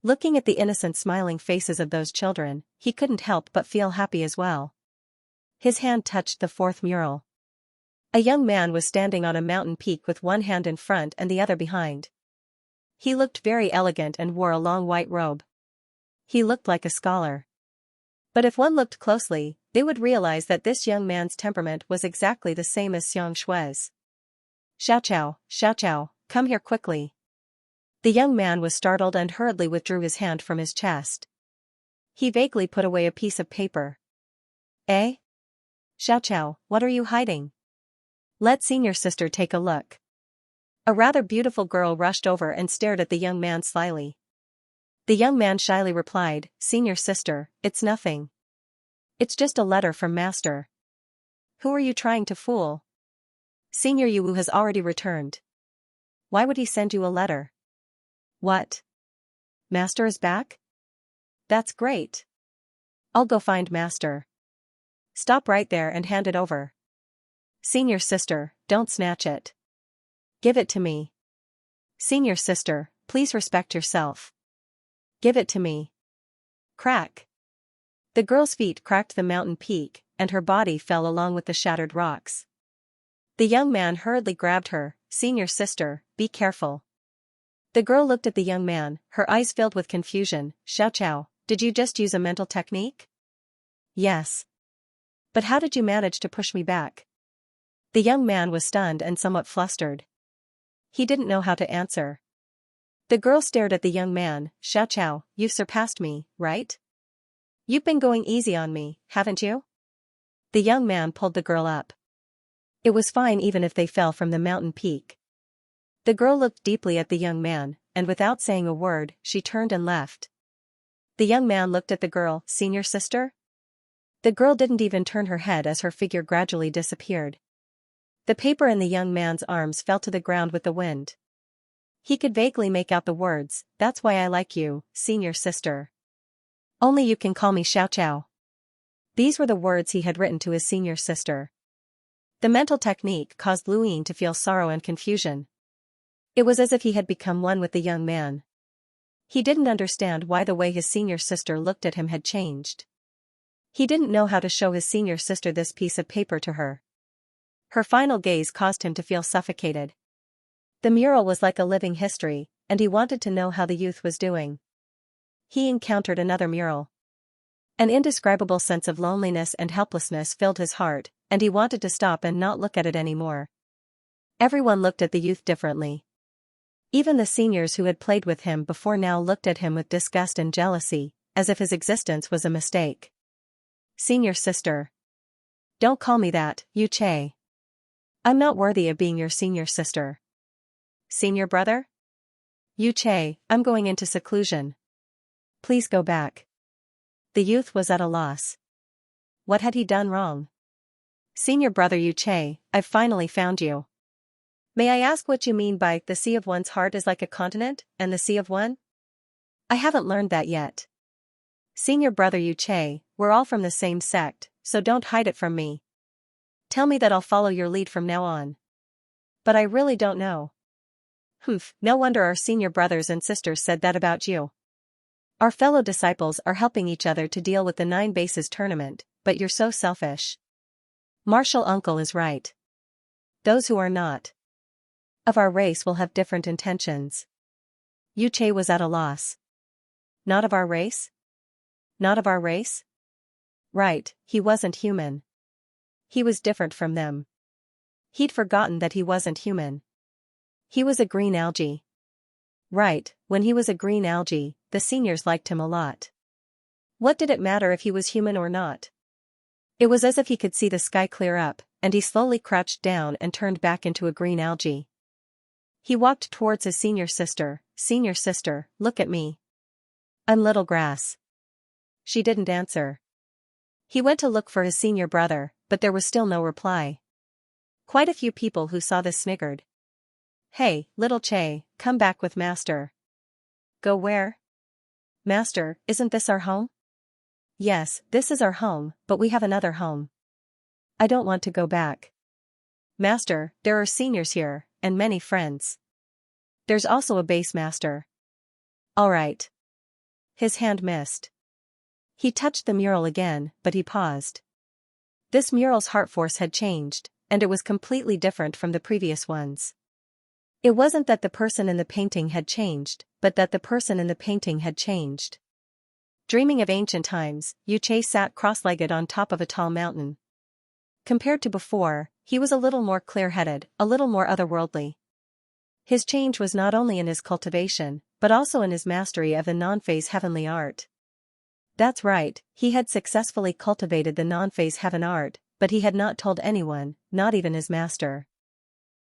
Looking at the innocent smiling faces of those children, he couldn't help but feel happy as well. His hand touched the fourth mural. A young man was standing on a mountain peak with one hand in front and the other behind. He looked very elegant and wore a long white robe. He looked like a scholar. But if one looked closely, they would realize that this young man's temperament was exactly the same as Xianxia's. Xiao, come here quickly. The young man was startled and hurriedly withdrew his hand from his chest. He vaguely put away a piece of paper. Eh? Xiao, what are you hiding? Let senior sister take a look. A rather beautiful girl rushed over and stared at the young man slyly. The young man shyly replied, Senior sister, it's nothing. It's just a letter from master. Who are you trying to fool? Senior Yu has already returned. Why would he send you a letter? What? Master is back? That's great. I'll go find master. Stop right there and hand it over. Senior sister, don't snatch it. Give it to me. Senior sister, please respect yourself. Give it to me. Crack. The girl's feet cracked the mountain peak, and her body fell along with the shattered rocks. The young man hurriedly grabbed her. Senior sister, be careful. The girl looked at the young man, her eyes filled with confusion. Xiao, did you just use a mental technique? Yes. But how did you manage to push me back? The young man was stunned and somewhat flustered. He didn't know how to answer. The girl stared at the young man. Xiao, you've surpassed me, right? You've been going easy on me, haven't you? The young man pulled the girl up. It was fine even if they fell from the mountain peak. The girl looked deeply at the young man, and without saying a word, she turned and left. The young man looked at the girl. Senior sister? The girl didn't even turn her head as her figure gradually disappeared. The paper in the young man's arms fell to the ground with the wind. He could vaguely make out the words, that's why I like you, senior sister. Only you can call me Xiao. These were the words he had written to his senior sister. The mental technique caused Luyin to feel sorrow and confusion. It was as if he had become one with the young man. He didn't understand why the way his senior sister looked at him had changed. He didn't know how to show his senior sister this piece of paper to her. Her final gaze caused him to feel suffocated. The mural was like a living history, and he wanted to know how the youth was doing. He encountered another mural. An indescribable sense of loneliness and helplessness filled his heart, and he wanted to stop and not look at it anymore. Everyone looked at the youth differently. Even the seniors who had played with him before now looked at him with disgust and jealousy, as if his existence was a mistake. Senior sister. Don't call me that, Yu Che. I'm not worthy of being your senior sister. Senior brother? Yu Che, I'm going into seclusion. Please go back. The youth was at a loss. What had he done wrong? Senior brother Yu Che, I've finally found you. May I ask what you mean by the sea of one's heart is like a continent, and the sea of one? I haven't learned that yet. Senior brother Yu Che, we're all from the same sect, so don't hide it from me. Tell me that I'll follow your lead from now on. But I really don't know. No wonder our senior brothers and sisters said that about you. Our fellow disciples are helping each other to deal with the 9 bases tournament, but you're so selfish. Martial uncle is right. Those who are not of our race will have different intentions. Yu Che was at a loss. Not of our race? Not of our race? Right, he wasn't human. He was different from them. He'd forgotten that he wasn't human. He was a green algae. Right, when he was a green algae, the seniors liked him a lot. What did it matter if he was human or not? It was as if he could see the sky clear up, and he slowly crouched down and turned back into a green algae. He walked towards his senior sister. Senior sister, look at me. I'm little grass. She didn't answer. He went to look for his senior brother, but there was still no reply. Quite a few people who saw this sniggered. Hey, little Che, come back with master. Go where? Master, isn't this our home? Yes, this is our home, but we have another home. I don't want to go back. Master, there are seniors here, and many friends. There's also a base master. All right. His hand missed. He touched the mural again, but he paused. This mural's heart force had changed, and it was completely different from the previous ones. It wasn't that the person in the painting had changed, but that the person in the painting had changed. Dreaming of ancient times, Xianxia sat cross-legged on top of a tall mountain. Compared to before, he was a little more clear-headed, a little more otherworldly. His change was not only in his cultivation, but also in his mastery of the non-phase heavenly art. That's right, he had successfully cultivated the non-phase heaven art, but he had not told anyone, not even his master.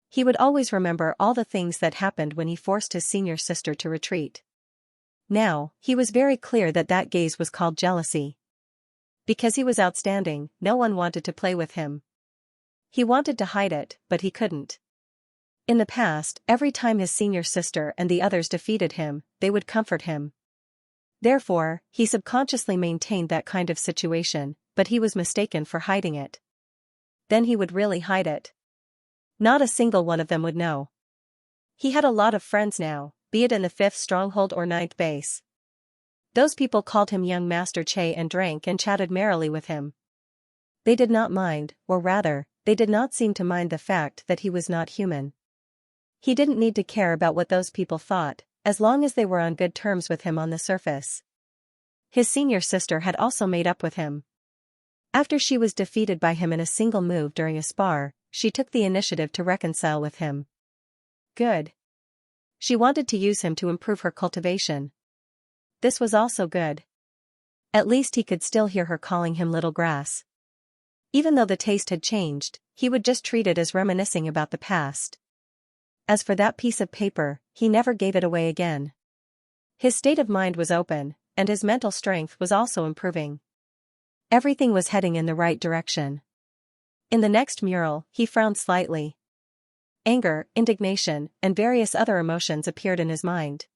He would always remember all the things that happened when he forced his senior sister to retreat. Now, he was very clear that that gaze was called jealousy. Because he was outstanding, no one wanted to play with him. He wanted to hide it, but he couldn't. In the past, every time his senior sister and the others defeated him, they would comfort him. Therefore, he subconsciously maintained that kind of situation, but he was mistaken for hiding it. Then he would really hide it. Not a single one of them would know. He had a lot of friends now, be it in the 5th stronghold or 9th base. Those people called him young Master Che and drank and chatted merrily with him. They did not mind, or rather, they did not seem to mind the fact that he was not human. He didn't need to care about what those people thought, as long as they were on good terms with him on the surface. His senior sister had also made up with him. After she was defeated by him in a single move during a spar, she took the initiative to reconcile with him. Good. She wanted to use him to improve her cultivation. This was also good. At least he could still hear her calling him little grass. Even though the taste had changed, he would just treat it as reminiscing about the past. As for that piece of paper, he never gave it away again. His state of mind was open, and his mental strength was also improving. Everything was heading in the right direction. In the next mural, he frowned slightly. Anger, indignation, and various other emotions appeared in his mind.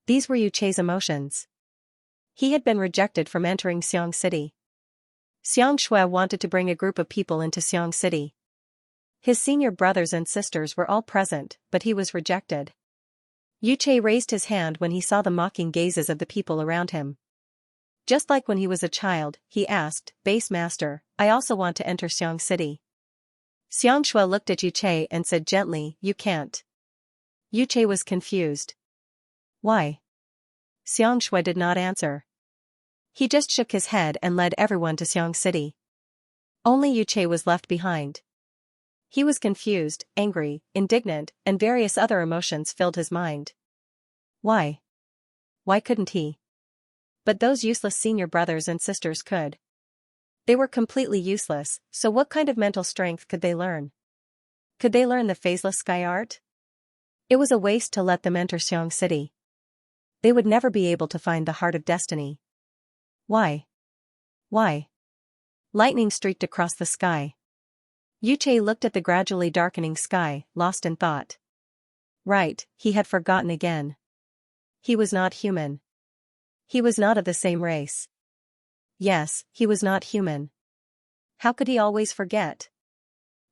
These were Xianxia's emotions. He had been rejected from entering Xiang City. Xianxia wanted to bring a group of people into Xiang City. His senior brothers and sisters were all present, but he was rejected. Xianxia raised his hand when he saw the mocking gazes of the people around him. Just like when he was a child, he asked, "Base Master, I also want to enter Xiang City." Xianxia looked at Xianxia and said gently, "You can't." Xianxia was confused. Why? Xianxia did not answer. He just shook his head and led everyone to Xiang City. Only Xianxia was left behind. He was confused, angry, indignant, and various other emotions filled his mind. Why? Why couldn't he? But those useless senior brothers and sisters could. They were completely useless, so what kind of mental strength could they learn? Could they learn the phaseless sky art? It was a waste to let them enter Xiang City. They would never be able to find the heart of destiny. Why? Why? Lightning streaked across the sky. Xianxia looked at the gradually darkening sky, lost in thought. Right, he had forgotten again. He was not human. He was not of the same race. Yes, he was not human. How could he always forget?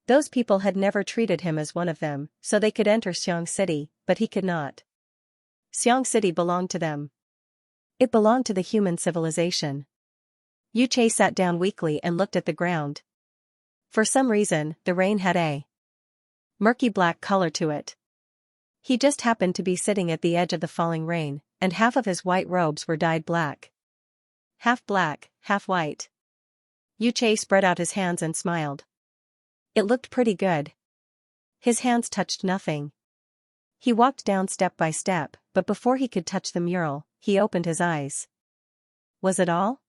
Those people had never treated him as one of them, so they could enter Xiang City, but he could not. Xiang City belonged to them. It belonged to the human civilization. Xianxia sat down weakly and looked at the ground. For some reason, the rain had a murky black color to it. He just happened to be sitting at the edge of the falling rain, and half of his white robes were dyed black. Half black, half white. Xianxia spread out his hands and smiled. It looked pretty good. His hands touched nothing. He walked down step by step, but before he could touch the mural, he opened his eyes. Was it all?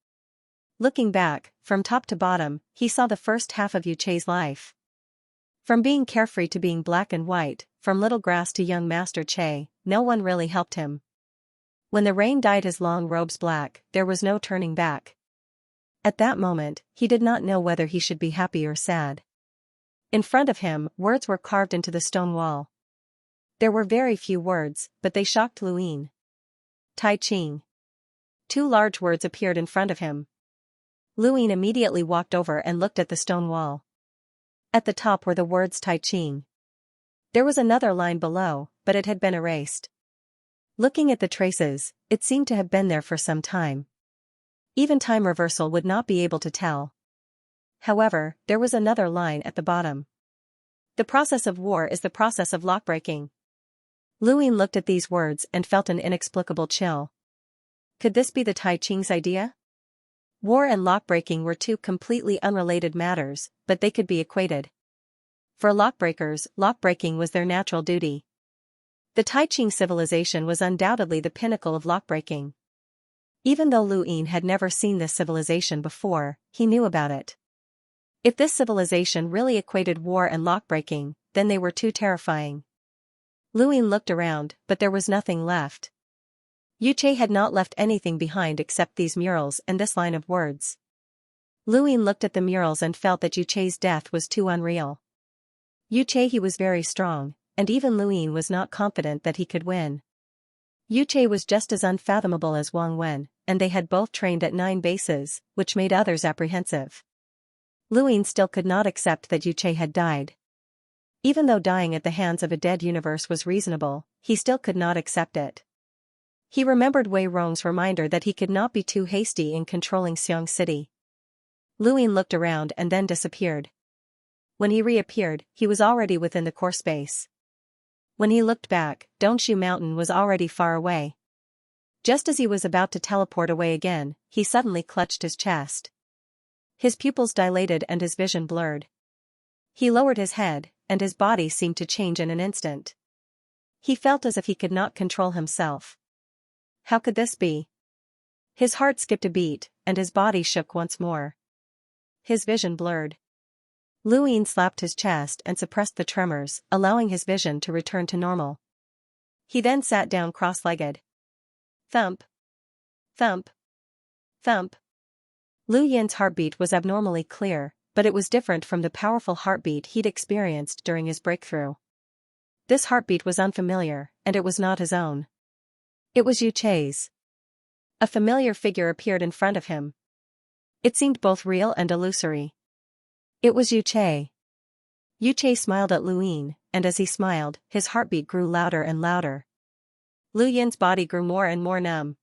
Looking back, from top to bottom, he saw the first half of Xianxia's life. From being carefree to being black and white, from little grass to young Master Che, no one really helped him. When the rain dyed his long robes black, there was no turning back. At that moment, he did not know whether he should be happy or sad. In front of him, words were carved into the stone wall. There were very few words, but they shocked Luin. Tai Ching. 2 large words appeared in front of him. Luin immediately walked over and looked at the stone wall. At the top were the words Tai Ching. There was another line below, but it had been erased. Looking at the traces, it seemed to have been there for some time. Even time reversal would not be able to tell. However, there was another line at the bottom. The process of war is the process of lockbreaking. Luin looked at these words and felt an inexplicable chill. Could this be the Tai Ching's idea? War and lockbreaking were two completely unrelated matters, but they could be equated. For lockbreakers, lockbreaking was their natural duty. The Tai Ching civilization was undoubtedly the pinnacle of lockbreaking. Even though Luin had never seen this civilization before, he knew about it. If this civilization really equated war and lockbreaking, then they were too terrifying. Luin looked around, but there was nothing left. Yuche had not left anything behind except these murals and this line of words. Luin looked at the murals and felt that Yuche's death was too unreal. Yuche he was very strong, and even Luin was not confident that he could win. Yuche was just as unfathomable as Wang Wen, and they had both trained at 9 bases, which made others apprehensive. Luin still could not accept that Yuche had died. Even though dying at the hands of a dead universe was reasonable, he still could not accept it. He remembered Wei Rong's reminder that he could not be too hasty in controlling Xiong City. Luin looked around and then disappeared. When he reappeared, he was already within the core space. When he looked back, Dongshu Mountain was already far away. Just as he was about to teleport away again, he suddenly clutched his chest. His pupils dilated and his vision blurred. He lowered his head, and his body seemed to change in an instant. He felt as if he could not control himself. How could this be? His heart skipped a beat, and his body shook once more. His vision blurred. Luin slapped his chest and suppressed the tremors, allowing his vision to return to normal. He then sat down cross-legged. Thump. Thump. Thump. Lu Yin's heartbeat was abnormally clear, but it was different from the powerful heartbeat he'd experienced during his breakthrough. This heartbeat was unfamiliar, and it was not his own. It was Yuche's. A familiar figure appeared in front of him. It seemed both real and illusory. It was Yuche. Yuche smiled at Luin, and as he smiled, his heartbeat grew louder and louder. Lu Yin's body grew more and more numb.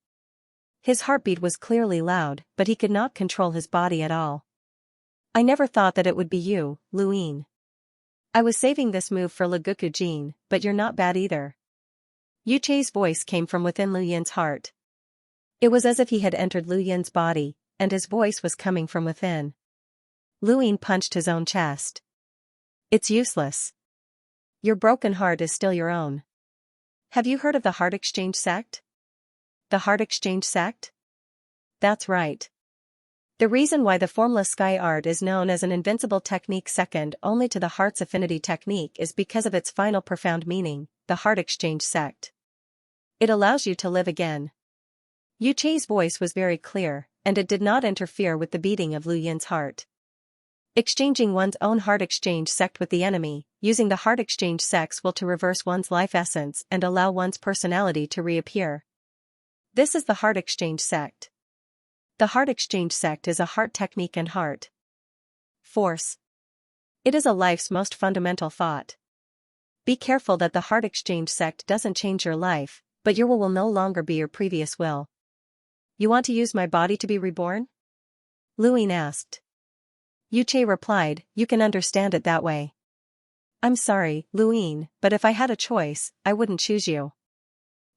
His heartbeat was clearly loud, but he could not control his body at all. I never thought that it would be you, Luin. I was saving this move for Leguku Jin, but you're not bad either. Yuche's voice came from within Lu Yin's heart. It was as if he had entered Lu Yin's body, and his voice was coming from within. Luin punched his own chest. It's useless. Your broken heart is still your own. Have you heard of the Heart Exchange sect? The Heart Exchange sect? That's right. The reason why the formless sky art is known as an invincible technique second only to the heart's affinity technique is because of its final profound meaning, the Heart Exchange sect. It allows you to live again. Yuche's voice was very clear, and it did not interfere with the beating of Lu Yin's heart. Exchanging one's own heart exchange sect with the enemy, using the heart exchange sects will to reverse one's life essence and allow one's personality to reappear. This is the heart exchange sect. The heart exchange sect is a heart technique and heart force. It is a life's most fundamental thought. Be careful that the heart exchange sect doesn't change your life, but your will no longer be your previous will. You want to use my body to be reborn? Luin asked. Yuche replied, you can understand it that way. I'm sorry, Luin, but if I had a choice, I wouldn't choose you.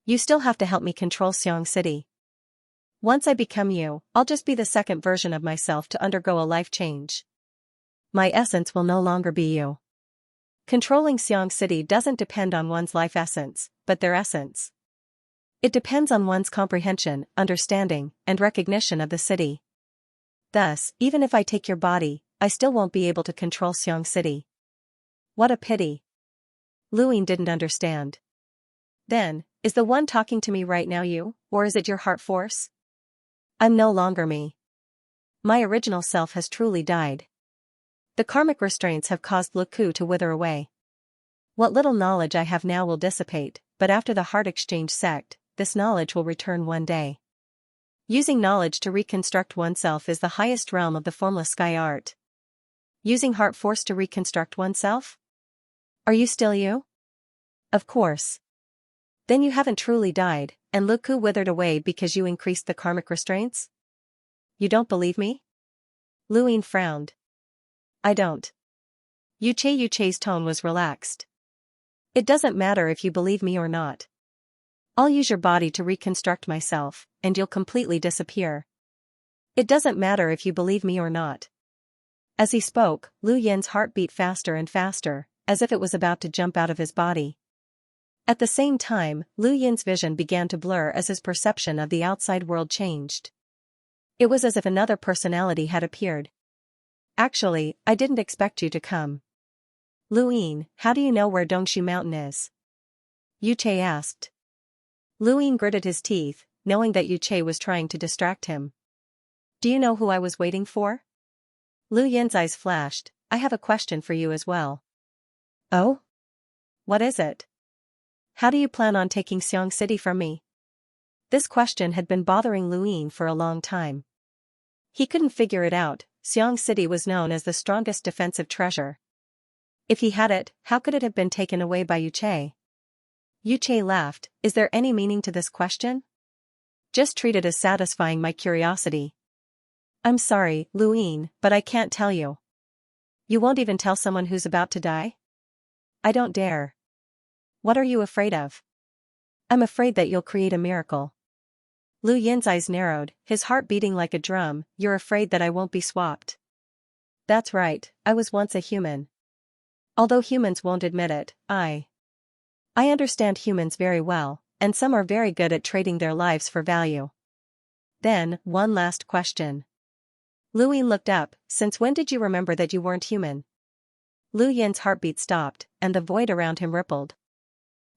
You still have to help me control Xiong City. Once I become you, I'll just be the second version of myself to undergo a life change. My essence will no longer be you. Controlling Xiong City doesn't depend on one's life essence, but their essence. It depends on one's comprehension, understanding, and recognition of the city. Thus, even if I take your body, I still won't be able to control Xiong City. What a pity. Luin didn't understand. Then, is the one talking to me right now you, or is it your heart force? I'm no longer me. My original self has truly died. The karmic restraints have caused Leku to wither away. What little knowledge I have now will dissipate, but after the heart exchange sect, this knowledge will return one day. Using knowledge to reconstruct oneself is the highest realm of the formless sky art. Using heart force to reconstruct oneself? Are you still you? Of course. Then you haven't truly died, and look who withered away because you increased the karmic restraints? You don't believe me? Lu Ying frowned. I don't. Yuche's tone was relaxed. It doesn't matter if you believe me or not. I'll use your body to reconstruct myself, and you'll completely disappear. It doesn't matter if you believe me or not. As he spoke, Lu Yin's heart beat faster and faster, as if it was about to jump out of his body. At the same time, Lu Yin's vision began to blur as his perception of the outside world changed. It was as if another personality had appeared. Actually, I didn't expect you to come. Lu Ying, how do you know where Dongshu Mountain is? Yuche asked. Lu Ying gritted his teeth, knowing that Yuche was trying to distract him. Do you know who I was waiting for? Lu Yin's eyes flashed. I have a question for you as well. Oh? What is it? How do you plan on taking Xianxia from me? This question had been bothering Lu Ying for a long time. He couldn't figure it out. Xianxia was known as the strongest defensive treasure. If he had it, how could it have been taken away by Yuche? Yuche laughed. Is there any meaning to this question? Just treat it as satisfying my curiosity. I'm sorry, Lu Ying, but I can't tell you. You won't even tell someone who's about to die? I don't dare. What are you afraid of? I'm afraid that you'll create a miracle. Lu Yin's eyes narrowed, his heart beating like a drum. You're afraid that I won't be swapped. That's right, I was once a human. Although humans won't admit it, I understand humans very well, and some are very good at trading their lives for value. Then, one last question. Lu Ying looked up. Since when did you remember that you weren't human? Lu Yin's heartbeat stopped, and the void around him rippled.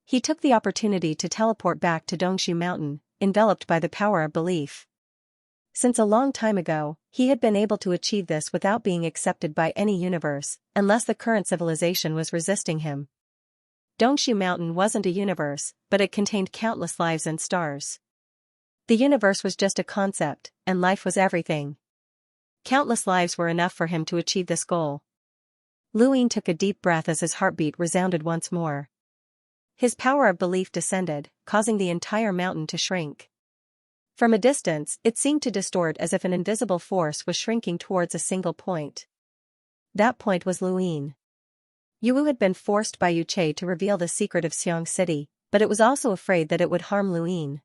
He took the opportunity to teleport back to Dongshu Mountain, enveloped by the power of belief. Since a long time ago, he had been able to achieve this without being accepted by any universe, unless the current civilization was resisting him. Dongshu Mountain wasn't a universe, but it contained countless lives and stars. The universe was just a concept, and life was everything. Countless lives were enough for him to achieve this goal. Lu Ying took a deep breath as his heartbeat resounded once more. His power of belief descended, causing the entire mountain to shrink. From a distance, it seemed to distort as if an invisible force was shrinking towards a single point. That point was Lu Ying. Yu had been forced by Yuche to reveal the secret of Xianxia, but it was also afraid that it would harm Lu Ying.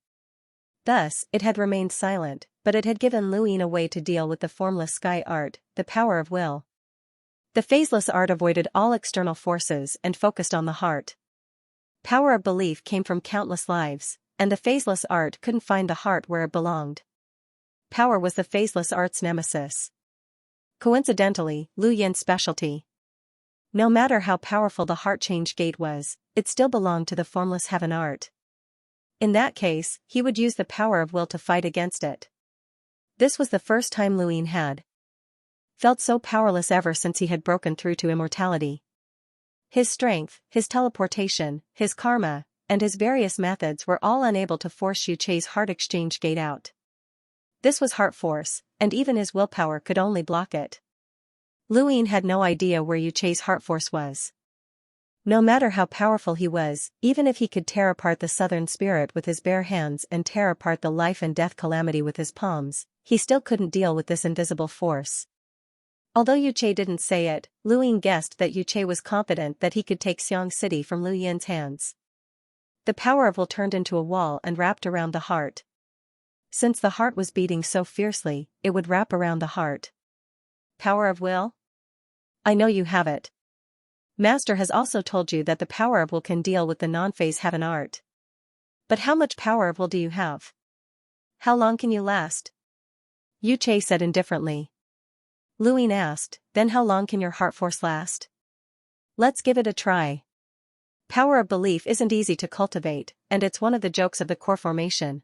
Thus, it had remained silent, but it had given Lu Ying a way to deal with the formless sky art, the power of will. The phaseless art avoided all external forces and focused on the heart. Power of belief came from countless lives, and the phaseless art couldn't find the heart where it belonged. Power was the phaseless art's nemesis. Coincidentally, Lu Yin's specialty. No matter how powerful the heart change gate was, it still belonged to the formless heaven art. In that case, he would use the power of will to fight against it. This was the first time Lu Ying had felt so powerless ever since he had broken through to immortality. His strength, his teleportation, his karma, and his various methods were all unable to force Yuche's heart exchange gate out. This was heart force, and even his willpower could only block it. Lu Ying had no idea where Yuche's heart force was. No matter how powerful he was, even if he could tear apart the southern spirit with his bare hands and tear apart the life and death calamity with his palms, he still couldn't deal with this invisible force. Although Yuche didn't say it, Lu Ying guessed that Yuche was confident that he could take Xianxia from Lu Yin's hands. The power of will turned into a wall and wrapped around the heart. Since the heart was beating so fiercely, it would wrap around the heart. Power of will? I know you have it. Master has also told you that the power of will can deal with the non-phase heaven art. But how much power of will do you have? How long can you last? Yuche said indifferently. Lu Ying asked, then how long can your heart force last? Let's give it a try. Power of belief isn't easy to cultivate, and it's one of the jokes of the core formation.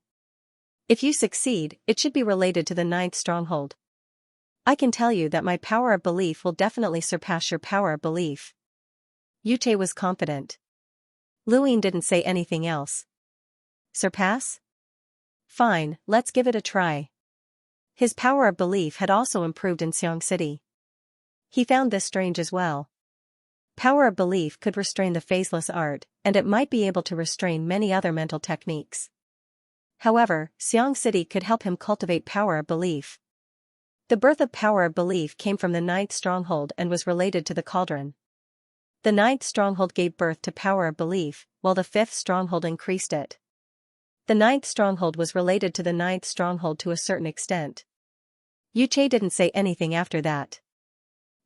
If you succeed, it should be related to the 9th stronghold. I can tell you that my power of belief will definitely surpass your power of belief. Yuche was confident. Lu Ying didn't say anything else. Surpass? Fine, let's give it a try. His power of belief had also improved in Xianxia. He found this strange as well. Power of belief could restrain the phaseless art, and it might be able to restrain many other mental techniques. However, Xianxia could help him cultivate power of belief. The birth of power of belief came from the ninth stronghold and was related to the cauldron. The ninth stronghold gave birth to power of belief, while the fifth stronghold increased it. The ninth stronghold was related to the ninth stronghold to a certain extent. Yuche didn't say anything after that.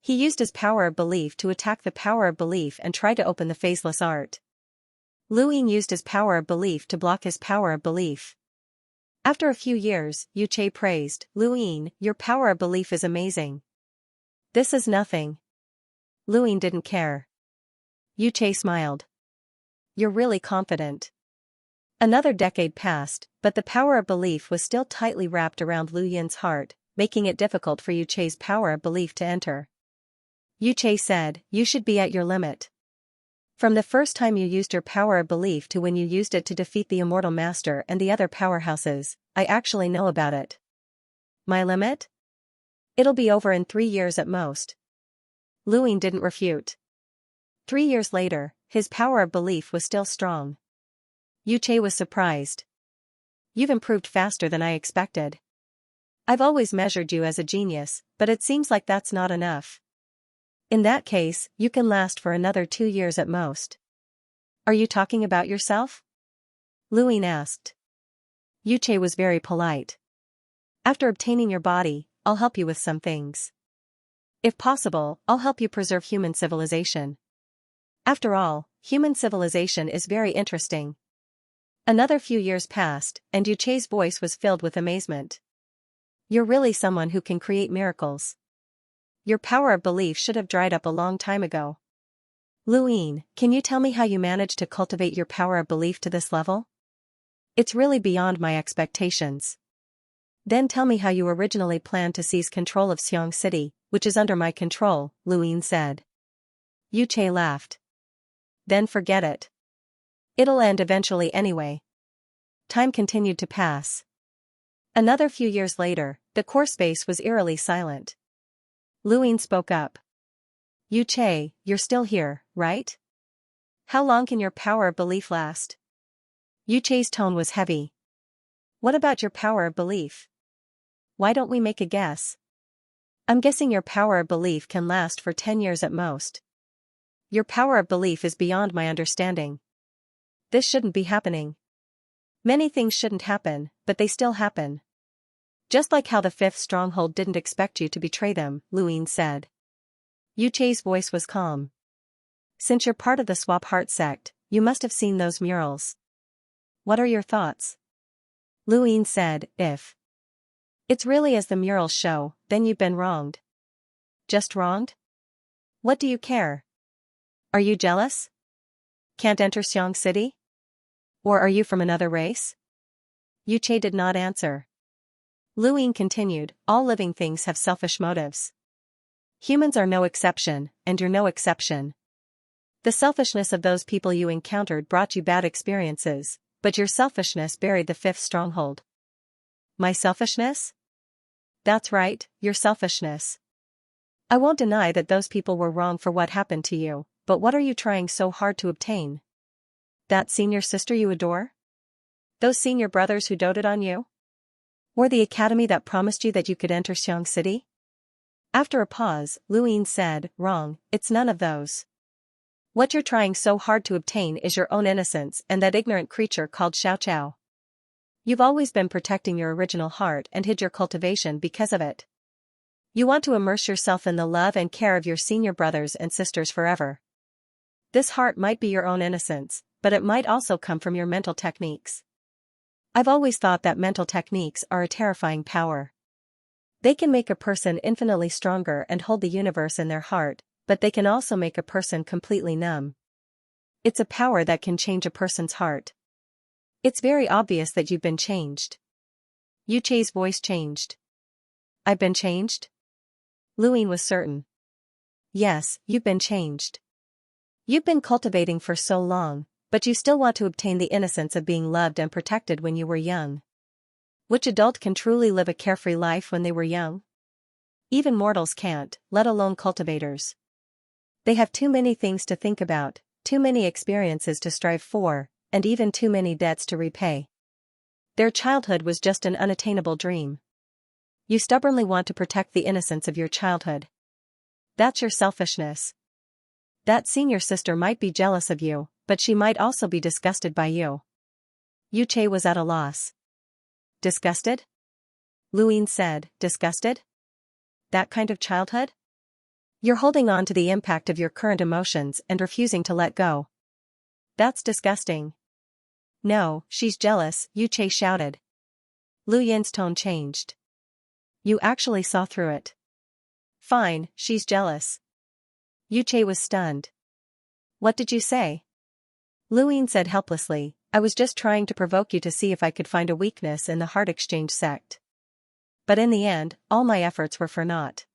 He used his power of belief to attack the power of belief and try to open the phaseless art. Lu Ying used his power of belief to block his power of belief. After a few years, Yuche praised, "Lu Ying, your power of belief is amazing." "This is nothing." Lu Ying didn't care. Yuche smiled. "You're really confident." Another decade passed, but the power of belief was still tightly wrapped around Lu Yin's heart, making it difficult for Yuche's power of belief to enter. Yuche said, "You should be at your limit. From the first time you used your power of belief to when you used it to defeat the Immortal Master and the other powerhouses, I actually know about it." "My limit? It'll be over in 3 years at most." Lu Ying didn't refute. 3 years later, his power of belief was still strong. Yuche was surprised. "You've improved faster than I expected. I've always measured you as a genius, but it seems like that's not enough." "In that case, you can last for another 2 years at most." "Are you talking about yourself?" Lu Ying asked. Yuche was very polite. "After obtaining your body, I'll help you with some things. If possible, I'll help you preserve human civilization. After all, human civilization is very interesting." Another few years passed, and Yuche's voice was filled with amazement. "You're really someone who can create miracles. Your power of belief should have dried up a long time ago." "Lu Ying, can you tell me how you managed to cultivate your power of belief to this level? It's really beyond my expectations." "Then tell me how you originally planned to seize control of Xianxia, which is under my control," Lu Ying said. Yuche laughed. "Then forget it. It'll end eventually anyway." Time continued to pass. Another few years later, the core space was eerily silent. Lu Ying spoke up. "Yuche, you're still here, right? How long can your power of belief last?" Yuche's tone was heavy. "What about your power of belief? Why don't we make a guess?" "I'm guessing your power of belief can last for 10 years at most. Your power of belief is beyond my understanding. This shouldn't be happening." "Many things shouldn't happen, but they still happen. Just like how the fifth stronghold didn't expect you to betray them," Lu Ying said. Yuche's voice was calm. "Since you're part of the Swap Heart sect, you must have seen those murals. What are your thoughts?" Lu Ying said, "If it's really as the murals show, then you've been wronged." "Just wronged? What do you care? Are you jealous? Can't enter Xianxia? Or are you from another race?" Yuche did not answer. Lu Ying continued, "All living things have selfish motives. Humans are no exception, and you're no exception. The selfishness of those people you encountered brought you bad experiences, but your selfishness buried the fifth stronghold." "My selfishness?" "That's right, your selfishness. I won't deny that those people were wrong for what happened to you, but what are you trying so hard to obtain? That senior sister you adore? Those senior brothers who doted on you? Or the academy that promised you that you could enter Xianxia?" After a pause, Lu Ying said, "Wrong, it's none of those. What you're trying so hard to obtain is your own innocence and that ignorant creature called Xiao. You've always been protecting your original heart and hid your cultivation because of it. You want to immerse yourself in the love and care of your senior brothers and sisters forever. This heart might be your own innocence, but it might also come from your mental techniques. I've always thought that mental techniques are a terrifying power. They can make a person infinitely stronger and hold the universe in their heart, but they can also make a person completely numb. It's a power that can change a person's heart. It's very obvious that you've been changed." Yuche's voice changed. "I've been changed?" Lu Ying was certain. "Yes, you've been changed. You've been cultivating for so long, but you still want to obtain the innocence of being loved and protected when you were young. Which adult can truly live a carefree life when they were young? Even mortals can't, let alone cultivators. They have too many things to think about, too many experiences to strive for, and even too many debts to repay. Their childhood was just an unattainable dream. You stubbornly want to protect the innocence of your childhood. That's your selfishness. That senior sister might be jealous of you, but she might also be disgusted by you. Yuche was at a loss. Disgusted? Luin said, disgusted? That kind of childhood? You're holding on to the impact of your current emotions and refusing to let go. That's disgusting. No, she's jealous, Yuche shouted. Lu Yin's tone changed. You actually saw through it. Fine, she's jealous. Yuche was stunned. What did you say? Lu Yin said helplessly, I was just trying to provoke you to see if I could find a weakness in the heart exchange sect. But in the end, all my efforts were for naught.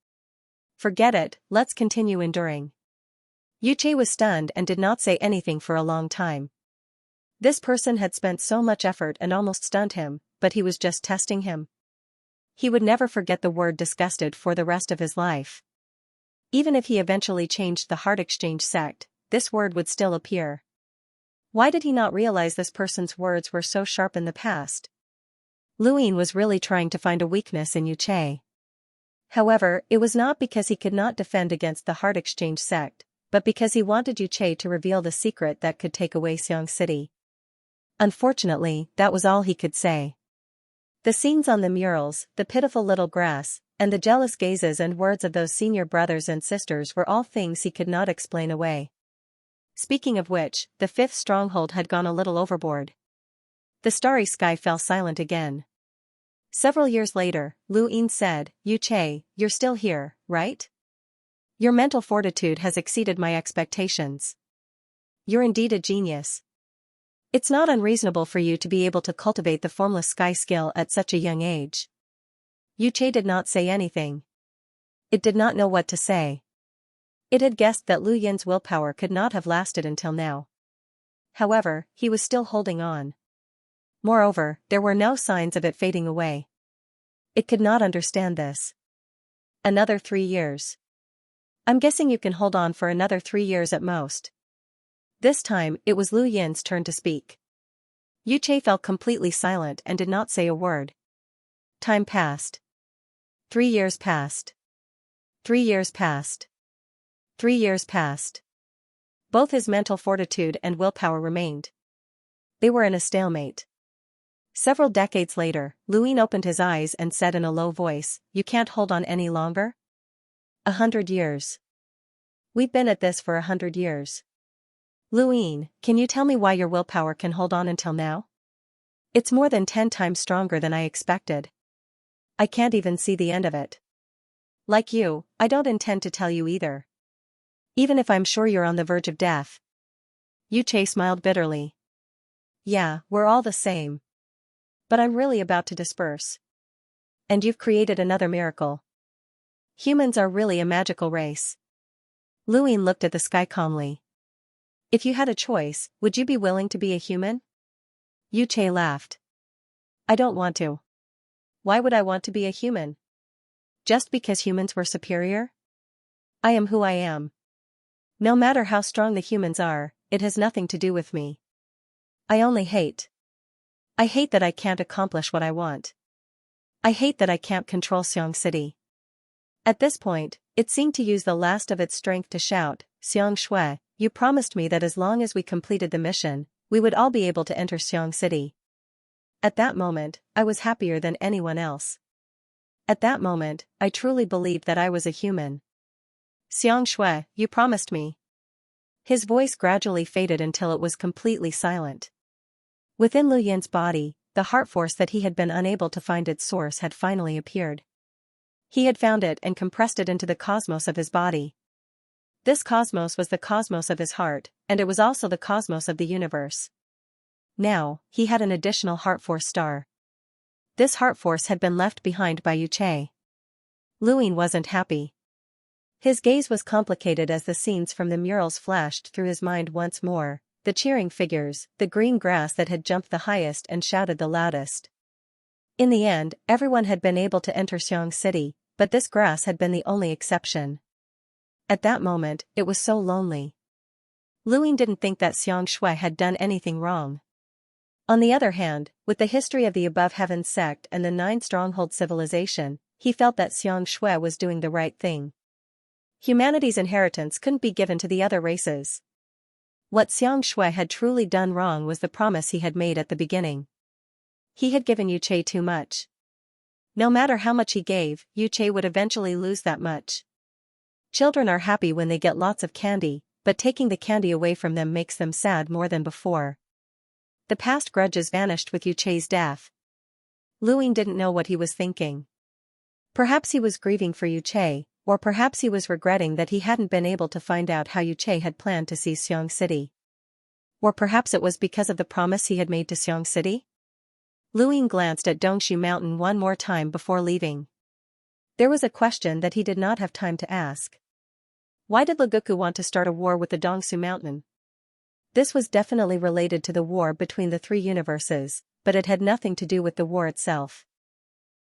Forget it, let's continue enduring. Yuche was stunned and did not say anything for a long time. This person had spent so much effort and almost stunned him, but he was just testing him. He would never forget the word disgusted for the rest of his life. Even if he eventually changed the heart exchange sect, this word would still appear. Why did he not realize this person's words were so sharp in the past? Luin was really trying to find a weakness in Yuche. However, it was not because he could not defend against the heart exchange sect, but because he wanted Yuche to reveal the secret that could take away Xianxia. Unfortunately, that was all he could say. The scenes on the murals, the pitiful little grass, and the jealous gazes and words of those senior brothers and sisters were all things he could not explain away. Speaking of which, the fifth stronghold had gone a little overboard. The starry sky fell silent again. Several years later, Lu Yin said, Yuche, you're still here, right? Your mental fortitude has exceeded my expectations. You're indeed a genius. It's not unreasonable for you to be able to cultivate the formless sky skill at such a young age. Yuche did not say anything. It did not know what to say. It had guessed that Lu Yin's willpower could not have lasted until now. However, he was still holding on. Moreover, there were no signs of it fading away. It could not understand this. Another 3 years. I'm guessing you can hold on for another 3 years at most. This time, it was Lu Yin's turn to speak. Yuche fell completely silent and did not say a word. Time passed. 3 years passed. 3 years passed. 3 years passed. Both his mental fortitude and willpower remained. They were in a stalemate. Several decades later, Luin opened his eyes and said in a low voice, You can't hold on any longer? 100 years. We've been at this for 100 years. Luin, can you tell me why your willpower can hold on until now? It's more than 10 times stronger than I expected. I can't even see the end of it. Like you, I don't intend to tell you either. Even if I'm sure you're on the verge of death. Yuche smiled bitterly. Yeah, we're all the same. But I'm really about to disperse. And you've created another miracle. Humans are really a magical race. Luin looked at the sky calmly. If you had a choice, would you be willing to be a human? Yuche laughed. I don't want to. Why would I want to be a human? Just because humans were superior? I am who I am. No matter how strong the humans are, it has nothing to do with me. I only hate. I hate that I can't accomplish what I want. I hate that I can't control Xianxia. At this point, it seemed to use the last of its strength to shout, Xianxia, you promised me that as long as we completed the mission, we would all be able to enter Xianxia. At that moment, I was happier than anyone else. At that moment, I truly believed that I was a human. Xianxia, you promised me. His voice gradually faded until it was completely silent. Within Lu Yin's body, the heart force that he had been unable to find its source had finally appeared. He had found it and compressed it into the cosmos of his body. This cosmos was the cosmos of his heart, and it was also the cosmos of the universe. Now, he had an additional heart force star. This heart force had been left behind by Yuche. Luin wasn't happy. His gaze was complicated as the scenes from the murals flashed through his mind once more. The cheering figures, the green grass that had jumped the highest and shouted the loudest. In the end, everyone had been able to enter Xianxia, but this grass had been the only exception. at that moment, it was so lonely. Lu Ying didn't think that Xianxia had done anything wrong. On the other hand, with the history of the Above Heavens sect and the 9 Stronghold civilization, he felt that Xianxia was doing the right thing. Humanity's inheritance couldn't be given to the other races. What Xianxia had truly done wrong was the promise he had made at the beginning. He had given Yuche too much. No matter how much he gave, Yuche would eventually lose that much. Children are happy when they get lots of candy, but taking the candy away from them makes them sad more than before. The past grudges vanished with Yuche's death. Lu Ying didn't know what he was thinking. Perhaps he was grieving for Yuche, or perhaps he was regretting that he hadn't been able to find out how Yuche had planned to seize Xiong City. Or perhaps it was because of the promise he had made to Xiong City? Lu Ying glanced at Dongshu Mountain one more time before leaving. There was a question that he did not have time to ask. Why did Legoku want to start a war with the Dongsu Mountain? This was definitely related to the war between the 3 universes, but it had nothing to do with the war itself.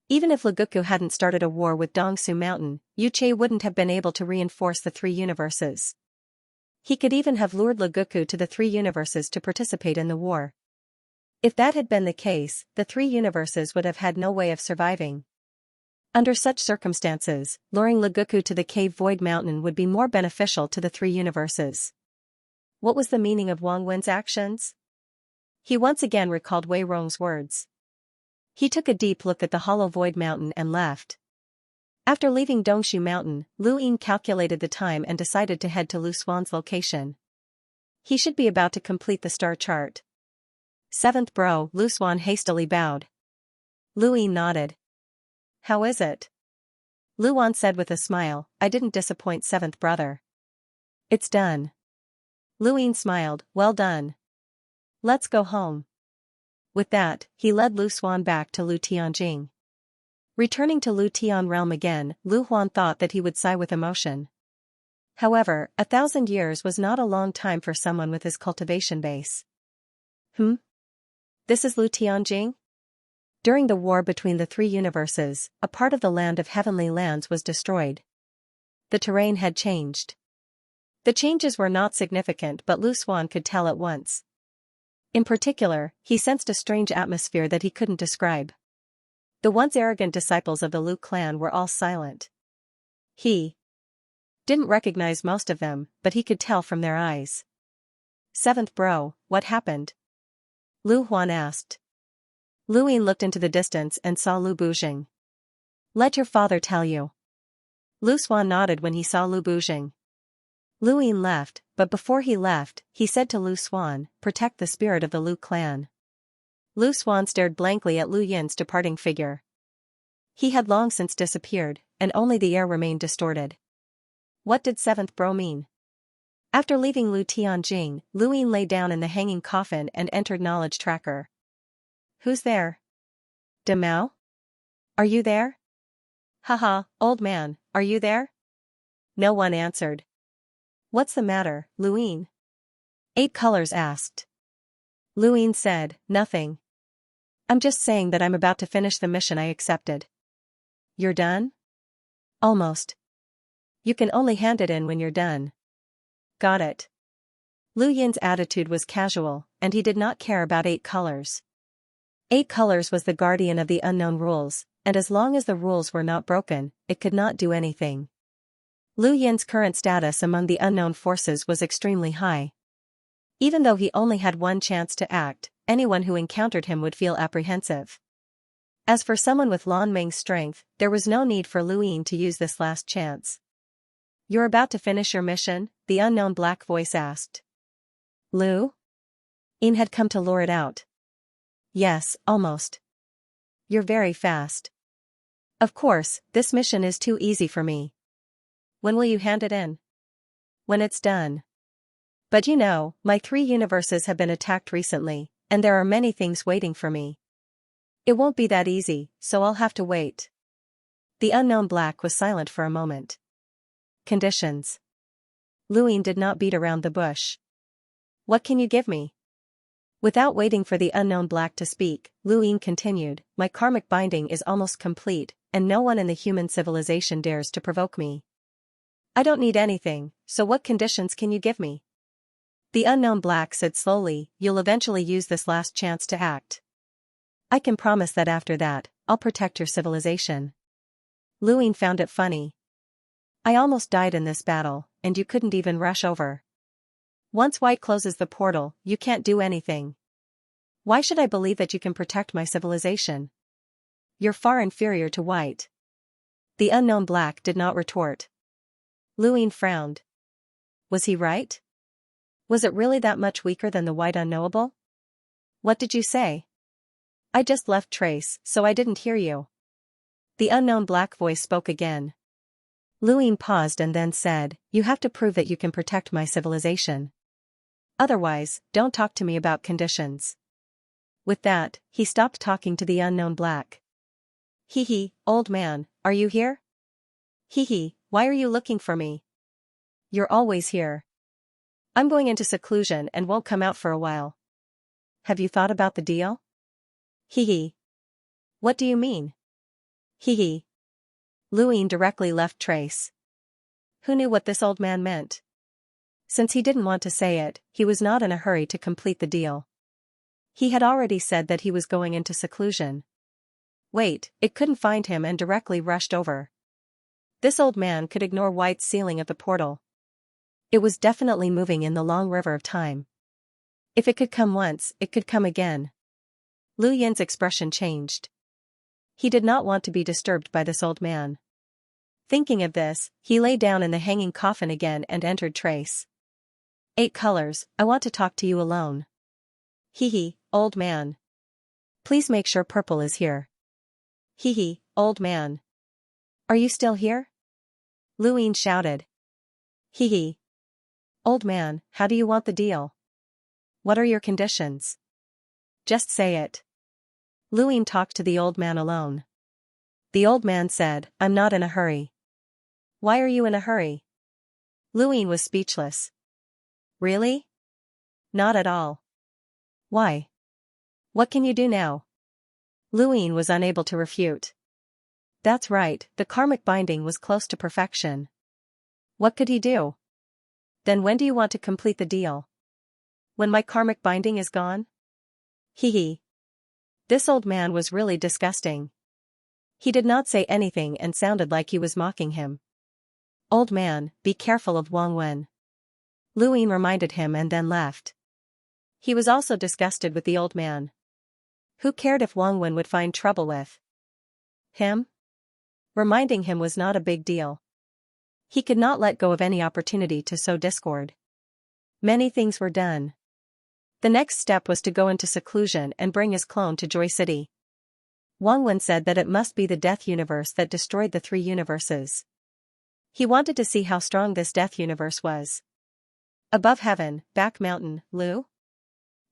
Even if Legoku hadn't started a war with Dongsu Mountain, Yuche wouldn't have been able to reinforce the 3 universes. He could even have lured Legoku to the 3 universes to participate in the war. If that had been the case, the 3 universes would have had no way of surviving. Under such circumstances, luring Legoku to the cave Void Mountain would be more beneficial to the 3 universes. What was the meaning of Wang Wen's actions? He once again recalled Wei Rong's words. He took a deep look at the hollow Void Mountain and left. After leaving Dongshu Mountain, Lu Ying calculated the time and decided to head to Lu Xuan's location. He should be about to complete the star chart. 7th bro, Lu Xuan hastily bowed. Lu Ying nodded. How is it? Lu Xuan said with a smile, I didn't disappoint 7th brother. It's done. Lu Ying smiled, well done. Let's go home. With that, he led Lu Xuan back to Lu Tianjing. Returning to Lu Tian realm again, Lu Huan thought that he would sigh with emotion. However, 1,000 years was not a long time for someone with his cultivation base. This is Lu Tianjing? During the war between the 3 universes, a part of the land of heavenly lands was destroyed. The terrain had changed. The changes were not significant, but Lu Xuan could tell at once. In particular, he sensed a strange atmosphere that he couldn't describe. The once arrogant disciples of the Lu clan were all silent. He didn't recognize most of them, but he could tell from their eyes. 7th bro, what happened? Lu Huan asked. Lu Ying looked into the distance and saw Lu Bujing. Let your father tell you. Lu Xuan nodded when he saw Lu Bujing. Lu Ying left, but before he left, he said to Lu Xuan, protect the spirit of the Lu clan. Lu Xuan stared blankly at Lu Yin's departing figure. He had long since disappeared, and only the air remained distorted. What did 7th bro mean? After leaving Lu Tianjing, Lu Ying lay down in the hanging coffin and entered Knowledge Tracker. Who's there? De Mao? Are you there? Haha, old man, are you there? No one answered. What's the matter, Lu Ying? 8 Colors asked. Lu Ying said, nothing. I'm just saying that I'm about to finish the mission I accepted. You're done? Almost. You can only hand it in when you're done. Got it. Lu Yin's attitude was casual, and he did not care about 8 Colors. 8 Colors was the guardian of the unknown rules, and as long as the rules were not broken, it could not do anything. Lu Yin's current status among the unknown forces was extremely high. Even though he only had one chance to act, anyone who encountered him would feel apprehensive. As for someone with Lan Meng's strength, there was no need for Lu Ying to use this last chance. You're about to finish your mission? The unknown black voice asked. Lu Ying had come to lure it out. Yes, almost. You're very fast. Of course, this mission is too easy for me. When will you hand it in? When it's done. But you know, my 3 universes have been attacked recently, and there are many things waiting for me. It won't be that easy, so I'll have to wait. The unknown black was silent for a moment. Conditions. Lu Ying did not beat around the bush. What can you give me? Without waiting for the unknown black to speak, Lu Ying continued, my karmic binding is almost complete, and no one in the human civilization dares to provoke me. I don't need anything, so what conditions can you give me? The unknown black said slowly, you'll eventually use this last chance to act. I can promise that after that, I'll protect your civilization. Luin found it funny. I almost died in this battle, and you couldn't even rush over. Once White closes the portal, you can't do anything. Why should I believe that you can protect my civilization? You're far inferior to White. The unknown black did not retort. Luin frowned. Was he right? Was it really that much weaker than the White Unknowable? What did you say? I just left Trace, so I didn't hear you. The unknown black voice spoke again. Luin paused and then said, you have to prove that you can protect my civilization. Otherwise, don't talk to me about conditions. With that, he stopped talking to the unknown black. Hee, old man, are you here? Hee, why are you looking for me? You're always here. I'm going into seclusion and won't come out for a while. Have you thought about the deal? Hee. What do you mean? Hee. Luin directly left Trace. Who knew what this old man meant? Since he didn't want to say it, he was not in a hurry to complete the deal. He had already said that he was going into seclusion. Wait, it couldn't find him and directly rushed over. This old man could ignore White's sealing of the portal. It was definitely moving in the long river of time. If it could come once, it could come again. Lu Yin's expression changed. He did not want to be disturbed by this old man. Thinking of this, he lay down in the hanging coffin again and entered Trace. 8 colors, I want to talk to you alone. Hee, old man. Please make sure purple is here. Hee, old man. Are you still here? Luin shouted. Hee. Old man, how do you want the deal? What are your conditions? Just say it. Luin talked to the old man alone. The old man said, I'm not in a hurry. Why are you in a hurry? Luin was speechless. Really? Not at all. Why? What can you do now? Luin was unable to refute. That's right, the karmic binding was close to perfection. What could he do? Then when do you want to complete the deal? When my karmic binding is gone? Hee. This old man was really disgusting. He did not say anything and sounded like he was mocking him. Old man, be careful of Wang Wen. Luin reminded him and then left. He was also disgusted with the old man. Who cared if Wang Wen would find trouble with him? Reminding him was not a big deal. He could not let go of any opportunity to sow discord. Many things were done. The next step was to go into seclusion and bring his clone to Joy City. Wang Wen said that it must be the Death Universe that destroyed the 3 universes. He wanted to see how strong this Death Universe was. Above heaven, back mountain, Lu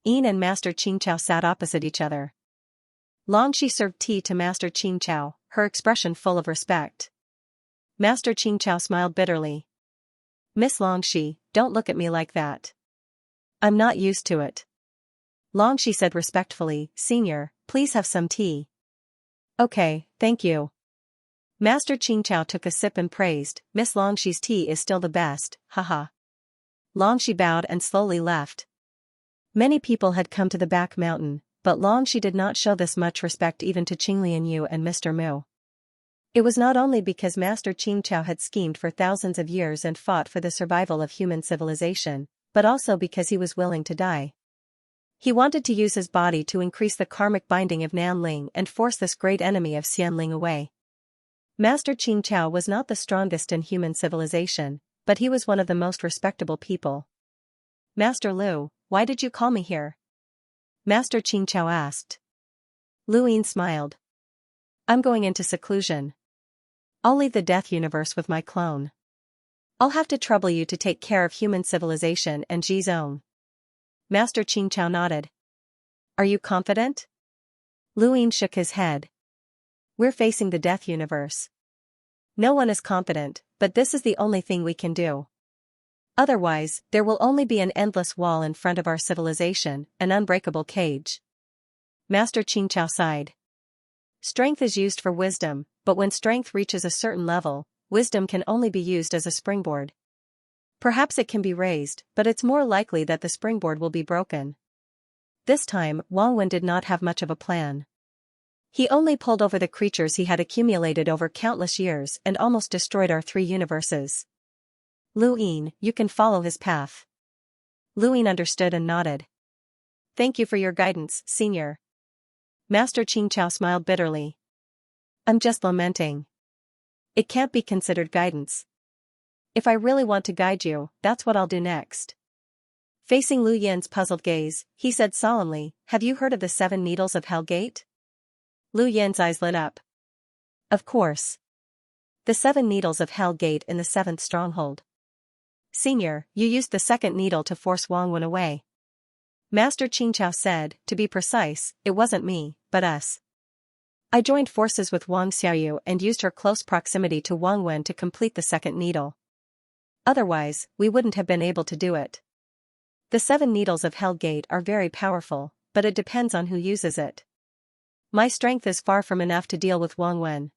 Yin and Master Xianxia sat opposite each other. Longxi served tea to Master Xianxia, her expression full of respect. Master Xianxia smiled bitterly. Miss Longxi, don't look at me like that. I'm not used to it. Longxi said respectfully, Senior, please have some tea. Okay, thank you. Master Xianxia took a sip and praised, Miss Longxi's tea is still the best, haha. Longxi bowed and slowly left. Many people had come to the back mountain, but Longxi did not show this much respect even to Qinglian Yu and Mr. Mu. It was not only because Master Xianxia had schemed for thousands of years and fought for the survival of human civilization, but also because he was willing to die. He wanted to use his body to increase the karmic binding of Nanling and force this great enemy of Xianling away. Master Xianxia was not the strongest in human civilization, but he was one of the most respectable people. Master Lu, why did you call me here? Master Xianxia asked. Lu Yin smiled. I'm going into seclusion. I'll leave the Death Universe with my clone. I'll have to trouble you to take care of human civilization and Ji's own. Master Xianxia nodded. Are you confident? Lu Yin shook his head. We're facing the Death Universe. No one is confident, but this is the only thing we can do. Otherwise, there will only be an endless wall in front of our civilization, an unbreakable cage. Master Xianxia sighed. Strength is used for wisdom, but when strength reaches a certain level, wisdom can only be used as a springboard. Perhaps it can be raised, but it's more likely that the springboard will be broken. This time, Wang Wen did not have much of a plan. He only pulled over the creatures he had accumulated over countless years and almost destroyed our 3 universes. Lu Yin, you can follow his path. Lu Yin understood and nodded. Thank you for your guidance, Senior. Master Xianxia smiled bitterly. I'm just lamenting. It can't be considered guidance. If I really want to guide you, that's what I'll do next. Facing Lu Yin's puzzled gaze, he said solemnly, have you heard of the 7 Needles of Hell Gate? Lu Yin's eyes lit up. Of course. The 7 Needles of Hell Gate in the 7th stronghold. Senior, you used the 2nd needle to force Wang Wen away. Master Xianxia said, to be precise, it wasn't me, but us. I joined forces with Wang Xiaoyu and used her close proximity to Wang Wen to complete the 2nd needle. Otherwise, we wouldn't have been able to do it. The 7 Needles of Hell Gate are very powerful, but it depends on who uses it. My strength is far from enough to deal with Wang Wen.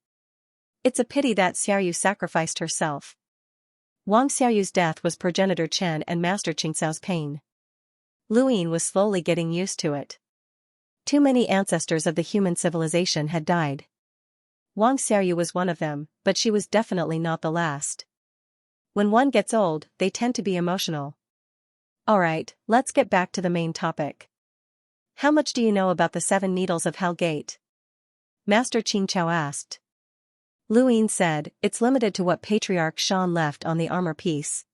It's a pity that Xiaoyu sacrificed herself. Wang Xiaoyu's death was progenitor Chen and Master Qingxiao's pain. Lu Yin was slowly getting used to it. Too many ancestors of the human civilization had died. Wang Xiaoyu was one of them, but she was definitely not the last. When one gets old, they tend to be emotional. Alright, let's get back to the main topic. How much do you know about the 7 Needles of Hell Gate? Master Xianxia asked. Lu Yin said, it's limited to what Patriarch Shan left on the armor piece.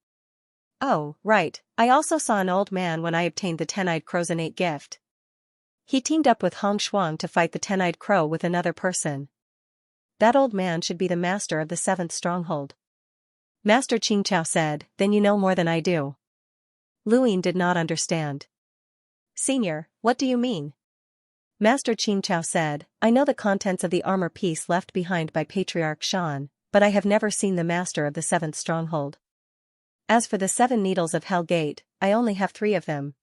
Oh, right, I also saw an old man when I obtained the 10-eyed crow's innate gift. He teamed up with Hong Shuang to fight the 10-eyed crow with another person. That old man should be the master of the 7th stronghold. Master Xianxia said, then you know more than I do. Lu Yin did not understand. Senior, what do you mean? Master Xianxia said, I know the contents of the armor piece left behind by Patriarch Shan, but I have never seen the master of the 7th stronghold. As for the 7 Needles of Hell Gate, I only have 3 of them.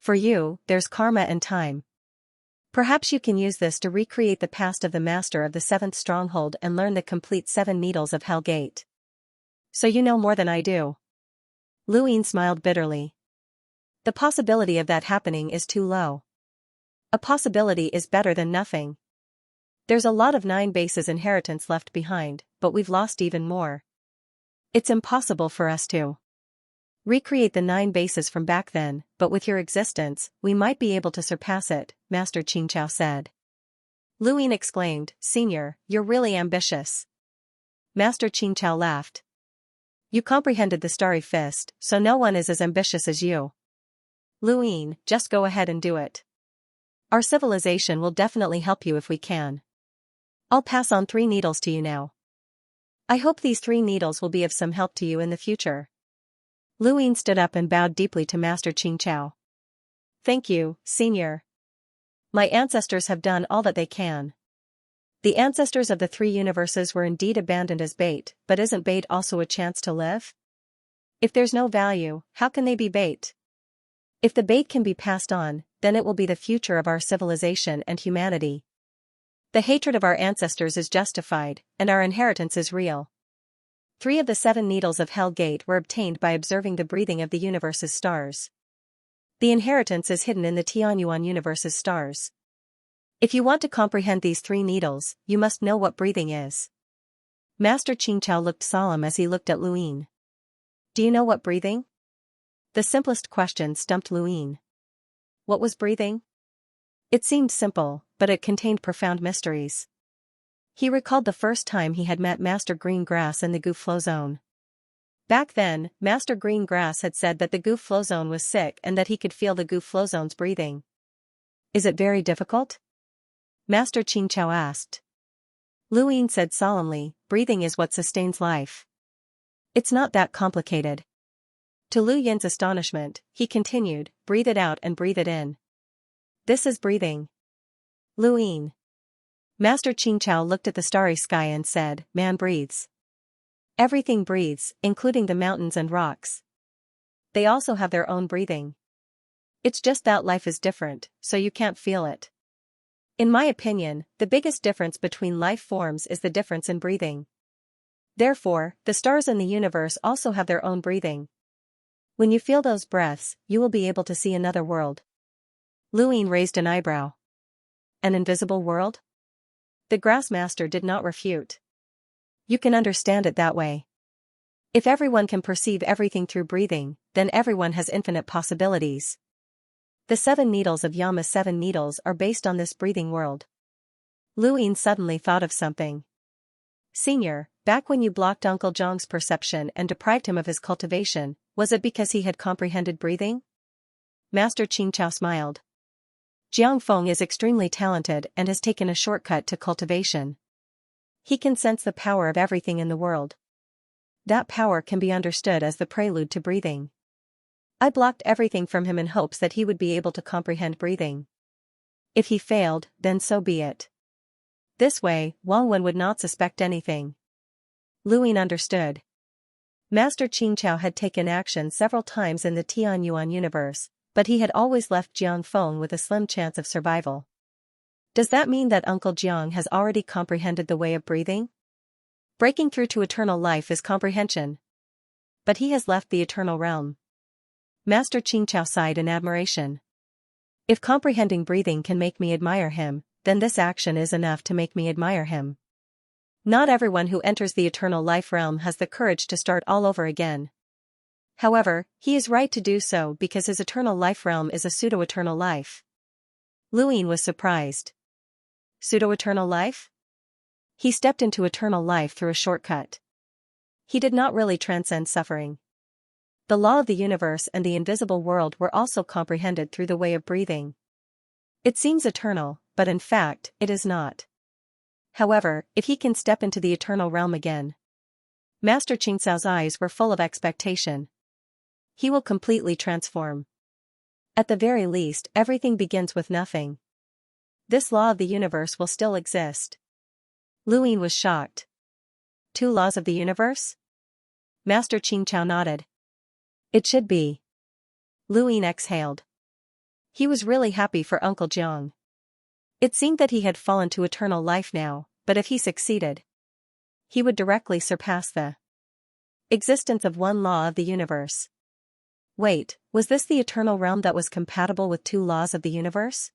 For you, there's karma and time. Perhaps you can use this to recreate the past of the master of the 7th stronghold and learn the complete 7 Needles of Hell Gate. So you know more than I do. Lu Yin smiled bitterly. The possibility of that happening is too low. A possibility is better than nothing. There's a lot of 9 bases inheritance left behind, but we've lost even more. It's impossible for us to recreate the 9 bases from back then, but with your existence, we might be able to surpass it, Master Xianxia said. Lu Yin exclaimed, Senior, you're really ambitious. Master Xianxia laughed. You comprehended the Starry Fist, so no one is as ambitious as you. Lu Yin, just go ahead and do it. Our civilization will definitely help you if we can. I'll pass on 3 needles to you now. I hope these 3 needles will be of some help to you in the future. Lu Yin stood up and bowed deeply to Master Xianxia. Thank you, Senior. My ancestors have done all that they can. The ancestors of the 3 universes were indeed abandoned as bait, but isn't bait also a chance to live? If there's no value, how can they be bait? If the bait can be passed on, then it will be the future of our civilization and humanity. The hatred of our ancestors is justified, and our inheritance is real. 3 of the 7 Needles of Hell Gate were obtained by observing the breathing of the universe's stars. The inheritance is hidden in the Tianyuan universe's stars. If you want to comprehend these 3 needles, you must know what breathing is. Master Xianxia looked solemn as he looked at Lu Yin. Do you know what breathing? The simplest question stumped Lu Yin. What was breathing? It seemed simple, but it contained profound mysteries. He recalled the first time he had met Master Greengrass in the Gu Flow Zone. Back then, Master Greengrass had said that the Gu Flow Zone was sick and that he could feel the Gu Flow Zone's breathing. Is it very difficult? Master Xianxia asked. Lu Yin said solemnly, breathing is what sustains life. It's not that complicated. To Lu Yin's astonishment, he continued, breathe it out and breathe it in. This is breathing. Lu Yin. Master Xianxia looked at the starry sky and said, man breathes. Everything breathes, including the mountains and rocks. They also have their own breathing. It's just that life is different, so you can't feel it. In my opinion, the biggest difference between life forms is the difference in breathing. Therefore, the stars in the universe also have their own breathing. When you feel those breaths, you will be able to see another world. Luin raised an eyebrow. An invisible world? The Grassmaster did not refute. You can understand it that way. If everyone can perceive everything through breathing, then everyone has infinite possibilities. The 7 needles of Yama's 7 needles are based on this breathing world. Luin suddenly thought of something. Senior, back when you blocked Uncle Jiang's perception and deprived him of his cultivation, was it because he had comprehended breathing? Master Xianxia smiled. Jiang Feng is extremely talented and has taken a shortcut to cultivation. He can sense the power of everything in the world. That power can be understood as the prelude to breathing. I blocked everything from him in hopes that he would be able to comprehend breathing. If he failed, then so be it. This way, Wang Wen would not suspect anything. Luin understood. Master Xianxia had taken action several times in the Tianyuan universe, but he had always left Jiang Feng with a slim chance of survival. Does that mean that Uncle Jiang has already comprehended the way of breathing? Breaking through to eternal life is comprehension. But he has left the eternal realm. Master Xianxia sighed in admiration. If comprehending breathing can make me admire him, then this action is enough to make me admire him. Not everyone who enters the eternal life realm has the courage to start all over again. However, he is right to do so because his eternal life realm is a pseudo-eternal life. Luin was surprised. Pseudo-eternal life? He stepped into eternal life through a shortcut. He did not really transcend suffering. The law of the universe and the invisible world were also comprehended through the way of breathing. It seems eternal, but in fact, it is not. However, if he can step into the eternal realm again. Master Xianxiao's eyes were full of expectation. He will completely transform. At the very least, everything begins with nothing. This law of the universe will still exist. Luin was shocked. 2 laws of the universe? Master Xianxia nodded. It should be. Luin exhaled. He was really happy for Uncle Jiang. It seemed that he had fallen to eternal life now, but if he succeeded, he would directly surpass the existence of 1 law of the universe. Wait, was this the eternal realm that was compatible with 2 laws of the universe?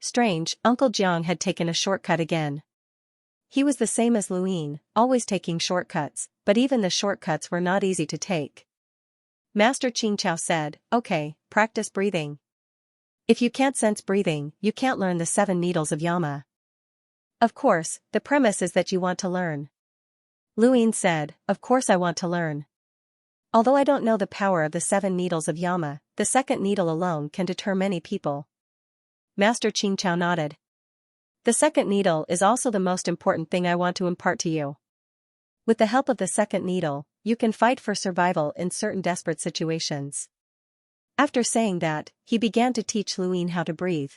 Strange, Uncle Jiang had taken a shortcut again. He was the same as Luin, always taking shortcuts, but even the shortcuts were not easy to take. Master Xianxia said, okay, practice breathing. If you can't sense breathing, you can't learn the 7 needles of Yama. Of course, the premise is that you want to learn. Luin said, of course I want to learn. Although I don't know the power of the 7 needles of Yama, the 2nd needle alone can deter many people. Master Xianxia nodded. The 2nd needle is also the most important thing I want to impart to you. With the help of the 2nd needle, you can fight for survival in certain desperate situations. After saying that, he began to teach Luin how to breathe.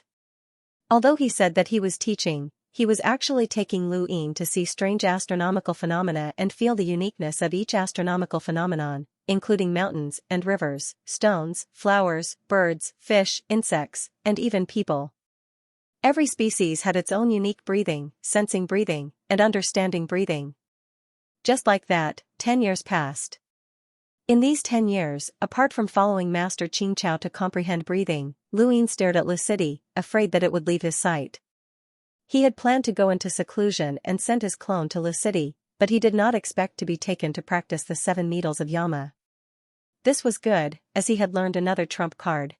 Although he said that he was teaching, he was actually taking Luin to see strange astronomical phenomena and feel the uniqueness of each astronomical phenomenon, including mountains and rivers, stones, flowers, birds, fish, insects, and even people. Every species had its own unique breathing, sensing breathing, and understanding breathing. Just like that, 10 years passed. In these 10 years, apart from following Master Xianxia to comprehend breathing, Luin stared at Lucity, afraid that it would leave his sight. He had planned to go into seclusion and send his clone to Lucity, but he did not expect to be taken to practice the 7 needles of Yama. This was good, as he had learned another trump card.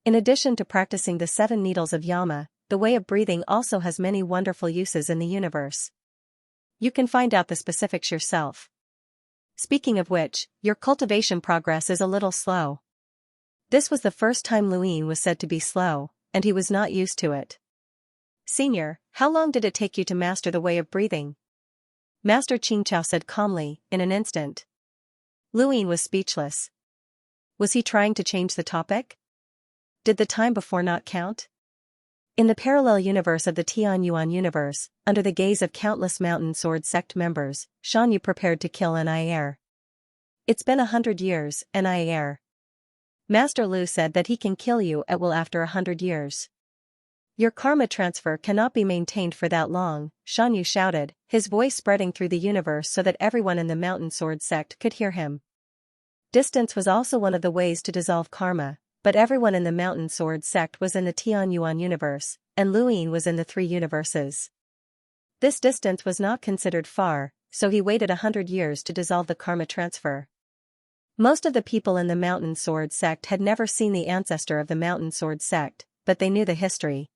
In addition to practicing the 7 needles of Yama, the way of breathing also has many wonderful uses in the universe. You can find out the specifics yourself. Speaking of which, your cultivation progress is a little slow. This was the first time Luin was said to be slow, and he was not used to it. Senior, how long did it take you to master the way of breathing? Master Xianxia said calmly, in an instant. Luin was speechless. Was he trying to change the topic? Did the time before not count? In the parallel universe of the Tianyuan universe, under the gaze of countless Mountain Sword sect members, Xianxia prepared to kill Nia. It's been 100 years, Nia. Master Lu said that he can kill you at will after 100 years. Your karma transfer cannot be maintained for that long, Xianxia shouted, his voice spreading through the universe so that everyone in the Mountain Sword sect could hear him. Distance was also one of the ways to dissolve karma, but everyone in the Mountain Sword sect was in the Tianyuan universe, and Luyin was in the three universes. This distance was not considered far, so he waited 100 years to dissolve the karma transfer. Most of the people in the Mountain Sword sect had never seen the ancestor of the Mountain Sword sect, but they knew the history.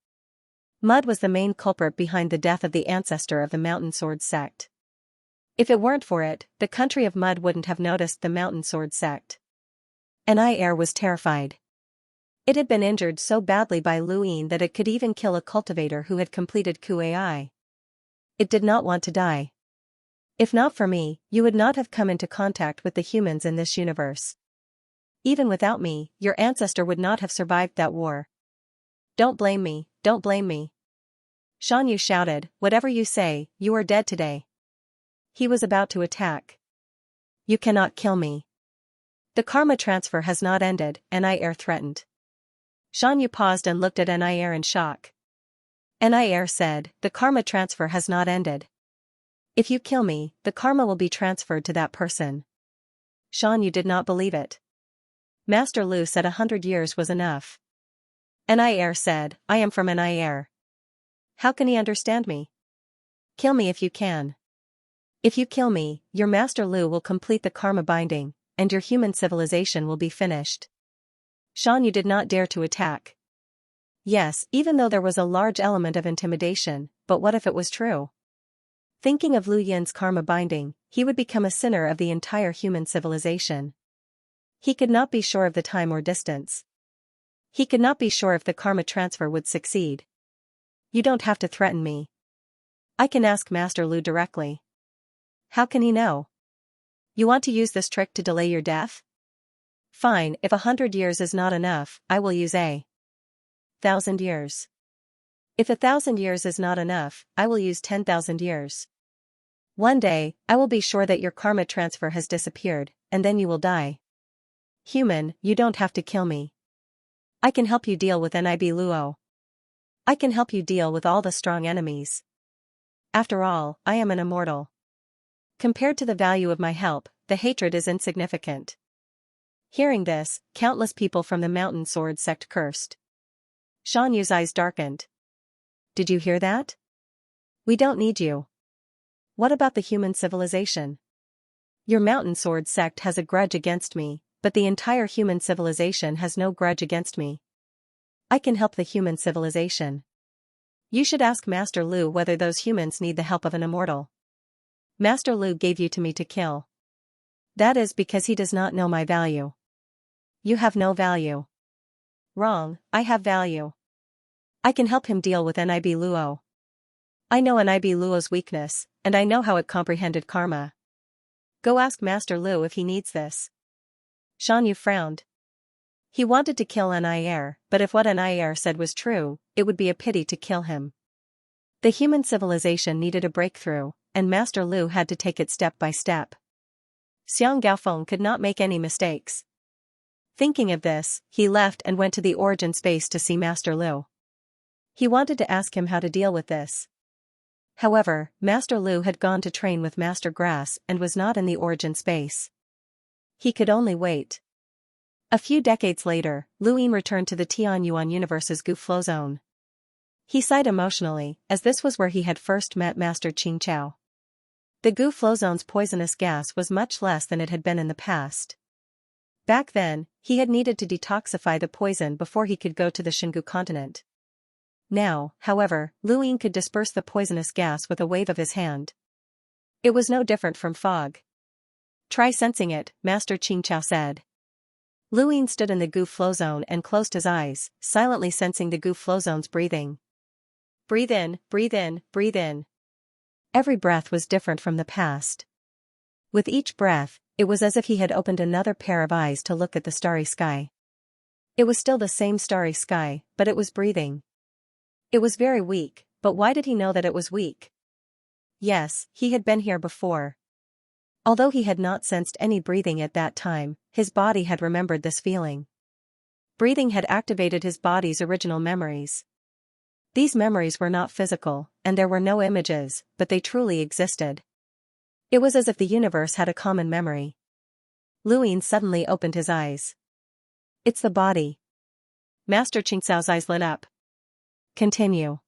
Mud was the main culprit behind the death of the ancestor of the Mountain Sword sect. If it weren't for it, the country of Mud wouldn't have noticed the Mountain Sword sect. Xianxia was terrified. It had been injured so badly by Luyin that it could even kill a cultivator who had completed Kuai. It did not want to die. If not for me, you would not have come into contact with the humans in this universe. Even without me, your ancestor would not have survived that war. Don't blame me, don't blame me. Xianxia shouted, whatever you say, you are dead today. He was about to attack. You cannot kill me. The karma transfer has not ended, Xianxia threatened. Xianxia paused and looked at Xianxia in shock. Xianxia said, the karma transfer has not ended. If you kill me, the karma will be transferred to that person. Xianxia did not believe it. Master Lu said 100 years was enough. Xianxia said, I am from Xianxia. How can he understand me? Kill me if you can. If you kill me, your Master Lu will complete the karma binding, and your human civilization will be finished. Xianxia did not dare to attack. Yes, even though there was a large element of intimidation, but what if it was true? Thinking of Lu Yin's karma binding, he would become a sinner of the entire human civilization. He could not be sure of the time or distance. He could not be sure if the karma transfer would succeed. You don't have to threaten me. I can ask Master Lu directly. How can he know? You want to use this trick to delay your death? Fine, if 100 years is not enough, I will use 1,000 years. If 1,000 years is not enough, I will use 10,000 years. One day, I will be sure that your karma transfer has disappeared, and then you will die. Human, you don't have to kill me. I can help you deal with Nib Luo. I can help you deal with all the strong enemies. After all, I am an immortal. Compared to the value of my help, the hatred is insignificant. Hearing this, countless people from the Mountain Sword sect cursed. Xianxu's eyes darkened. Did you hear that? We don't need you. What about the human civilization? Your Mountain Sword sect has a grudge against me, but the entire human civilization has no grudge against me. I can help the human civilization. You should ask Master Lu whether those humans need the help of an immortal. Master Lu gave you to me to kill. That is because he does not know my value. You have no value. Wrong, I have value. I can help him deal with Nib Luo. I know Nib Luo's weakness, and I know how it comprehended karma. Go ask Master Lu if he needs this. Xianxia frowned. He wanted to kill Xianxia, but if what Xianxia said was true, it would be a pity to kill him. The human civilization needed a breakthrough, and Master Lu had to take it step by step. Xiang Gaofeng could not make any mistakes. Thinking of this, he left and went to the origin space to see Master Lu. He wanted to ask him how to deal with this. However, Master Lu had gone to train with Master Grass and was not in the origin space. He could only wait. A few decades later, Lu Yin returned to the Tianyuan universe's Gu Flow zone. He sighed emotionally, as this was where he had first met Master Qingqiao. The Gu Flow zone's poisonous gas was much less than it had been in the past. Back then, he had needed to detoxify the poison before he could go to the Xingu continent. Now, however, Lu Yin could disperse the poisonous gas with a wave of his hand. It was no different from fog. Try sensing it, Master Qingqiao said. Lu Yin stood in the Gu Flow zone and closed his eyes, silently sensing the Gu Flow zone's breathing. Breathe in, breathe in, breathe in. Every breath was different from the past. With each breath, it was as if he had opened another pair of eyes to look at the starry sky. It was still the same starry sky, but it was breathing. It was very weak, but why did he know that it was weak? Yes, he had been here before. Although he had not sensed any breathing at that time, his body had remembered this feeling. Breathing had activated his body's original memories. These memories were not physical, and there were no images, but they truly existed. It was as if the universe had a common memory. Luin suddenly opened his eyes. It's the body. Master Xianxiao's eyes lit up. Continue.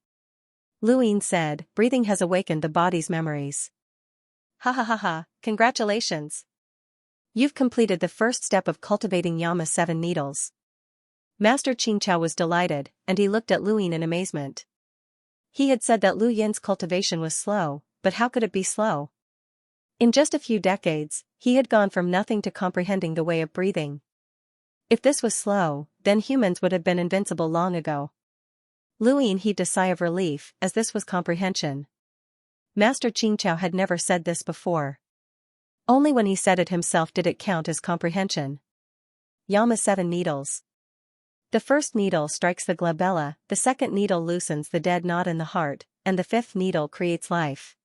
Luin said, breathing has awakened the body's memories. Ha ha ha ha, congratulations. You've completed the first step of cultivating Yama's 7 needles. Master Xianxia was delighted, and he looked at Luin in amazement. He had said that Lu Yin's cultivation was slow, but how could it be slow? In just a few decades, he had gone from nothing to comprehending the way of breathing. If this was slow, then humans would have been invincible long ago. Luin heaved a sigh of relief, as this was comprehension. Master Xianxia had never said this before. Only when he said it himself did it count as comprehension. Yama's 7 needles. The first needle strikes the glabella, the second needle loosens the dead knot in the heart, and the 5th needle creates life.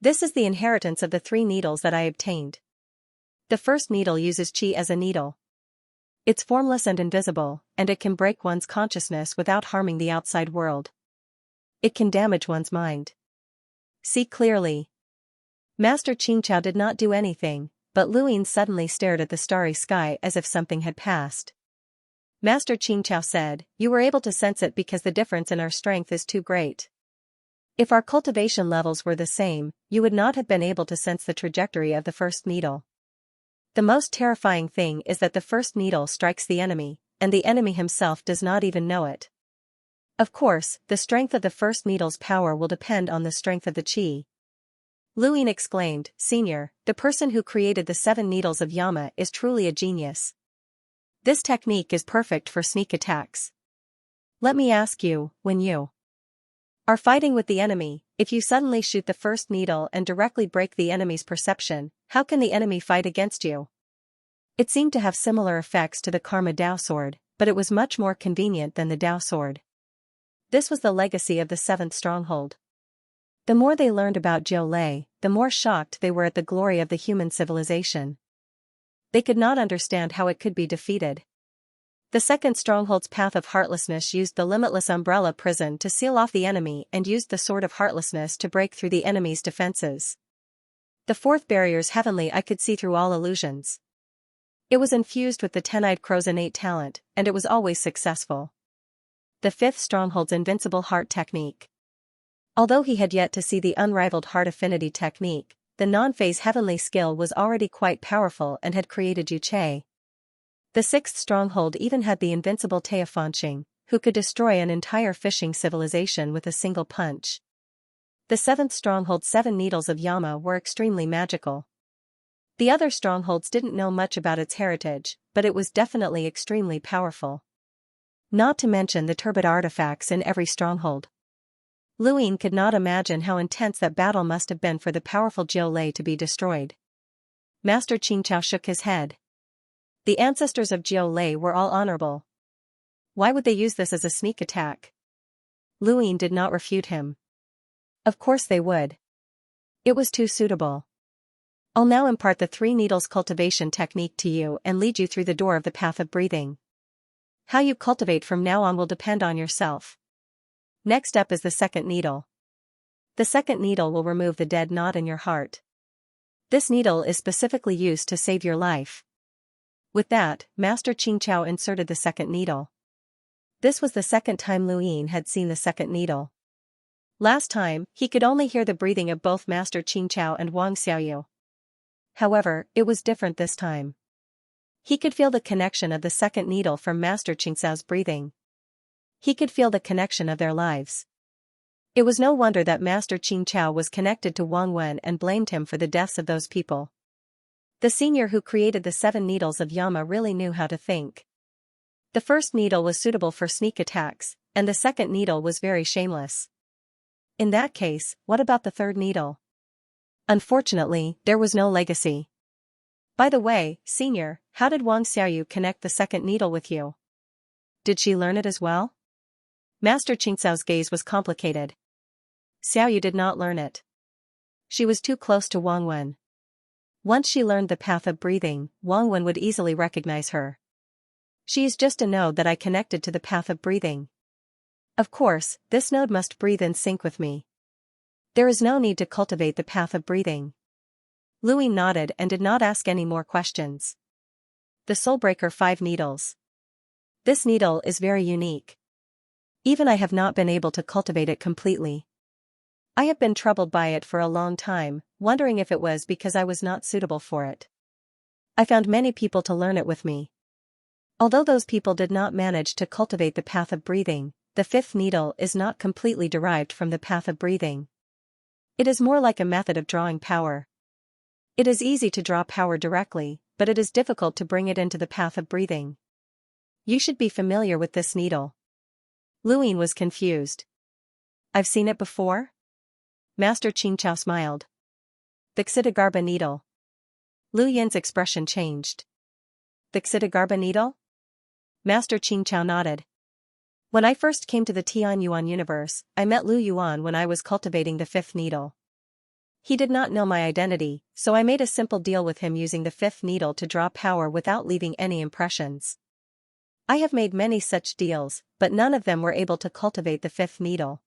This is the inheritance of the 3 needles that I obtained. The first needle uses qi as a needle. It's formless and invisible, and it can break one's consciousness without harming the outside world. It can damage one's mind. See clearly. Master Xianxia did not do anything, but Luin suddenly stared at the starry sky as if something had passed. Master Xianxia said, you were able to sense it because the difference in our strength is too great. If our cultivation levels were the same, you would not have been able to sense the trajectory of the first needle. The most terrifying thing is that the first needle strikes the enemy, and the enemy himself does not even know it. Of course, the strength of the first needle's power will depend on the strength of the qi. Luin exclaimed, Senior, the person who created the 7 needles of Yama is truly a genius. This technique is perfect for sneak attacks. Let me ask you, when you are fighting with the enemy, if you suddenly shoot the first needle and directly break the enemy's perception, how can the enemy fight against you? It seemed to have similar effects to the Karma Dao sword, but it was much more convenient than the Dao sword. This was the legacy of the 7th stronghold. The more they learned about Jiulei, the more shocked they were at the glory of the human civilization. They could not understand how it could be defeated. The 2nd stronghold's path of heartlessness used the limitless umbrella prison to seal off the enemy and used the sword of heartlessness to break through the enemy's defenses. The 4th barrier's heavenly eye could see through all illusions. It was infused with the 10-eyed crow's innate talent, and it was always successful. The 5th stronghold's invincible heart technique. Although he had yet to see the unrivaled heart affinity technique, the non-phase heavenly skill was already quite powerful and had created Yu Che. The 6th stronghold even had the invincible Teofanqing, who could destroy an entire fishing civilization with a single punch. The 7th stronghold's 7 needles of Yama were extremely magical. The other strongholds didn't know much about its heritage, but it was definitely extremely powerful. Not to mention the turbid artifacts in every stronghold. Luin could not imagine how intense that battle must have been for the powerful Jiulei to be destroyed. Master Xianxia shook his head. The ancestors of Jiulei were all honorable. Why would they use this as a sneak attack? Luin did not refute him. Of course they would. It was too suitable. I'll now impart the 3 needles cultivation technique to you and lead you through the door of the path of breathing. How you cultivate from now on will depend on yourself. Next up is the 2nd needle. The 2nd needle will remove the dead knot in your heart. This needle is specifically used to save your life. With that, Master Xianxia inserted the 2nd needle. This was the 2nd time Luin had seen the 2nd needle. Last time, he could only hear the breathing of both Master Xianxia and Wang Xiaoyu. However, it was different this time. He could feel the connection of the 2nd needle from Master Xianxiao's breathing. He could feel the connection of their lives. It was no wonder that Master Xianxia was connected to Wang Wen and blamed him for the deaths of those people. The senior who created the 7 needles of Yama really knew how to think. The first needle was suitable for sneak attacks, and the 2nd needle was very shameless. In that case, what about the 3rd needle? Unfortunately, there was no legacy. By the way, Senior, how did Wang Xiaoyu connect the 2nd needle with you? Did she learn it as well? Master Xianxiao's gaze was complicated. Xiaoyu did not learn it. She was too close to Wang Wen. Once she learned the path of breathing, Wang Wen would easily recognize her. She is just to know that I connected to the path of breathing. Of course, this node must breathe in sync with me. There is no need to cultivate the path of breathing. Louis nodded and did not ask any more questions. The Soulbreaker 5 Needles. This needle is very unique. Even I have not been able to cultivate it completely. I have been troubled by it for a long time, wondering if it was because I was not suitable for it. I found many people to learn it with me. Although those people did not manage to cultivate the path of breathing, the 5th needle is not completely derived from the path of breathing. It is more like a method of drawing power. It is easy to draw power directly, but it is difficult to bring it into the path of breathing. You should be familiar with this needle. Luin was confused. I've seen it before? Master Xianxia smiled. The Xidagarba needle. Lu Yin's expression changed. The Xidagarba needle? Master Xianxia nodded. When I first came to the Tianyuan universe, I met Lu Yuan when I was cultivating the 5th needle. He did not know my identity, so I made a simple deal with him using the 5th needle to draw power without leaving any impressions. I have made many such deals, but none of them were able to cultivate the 5th needle.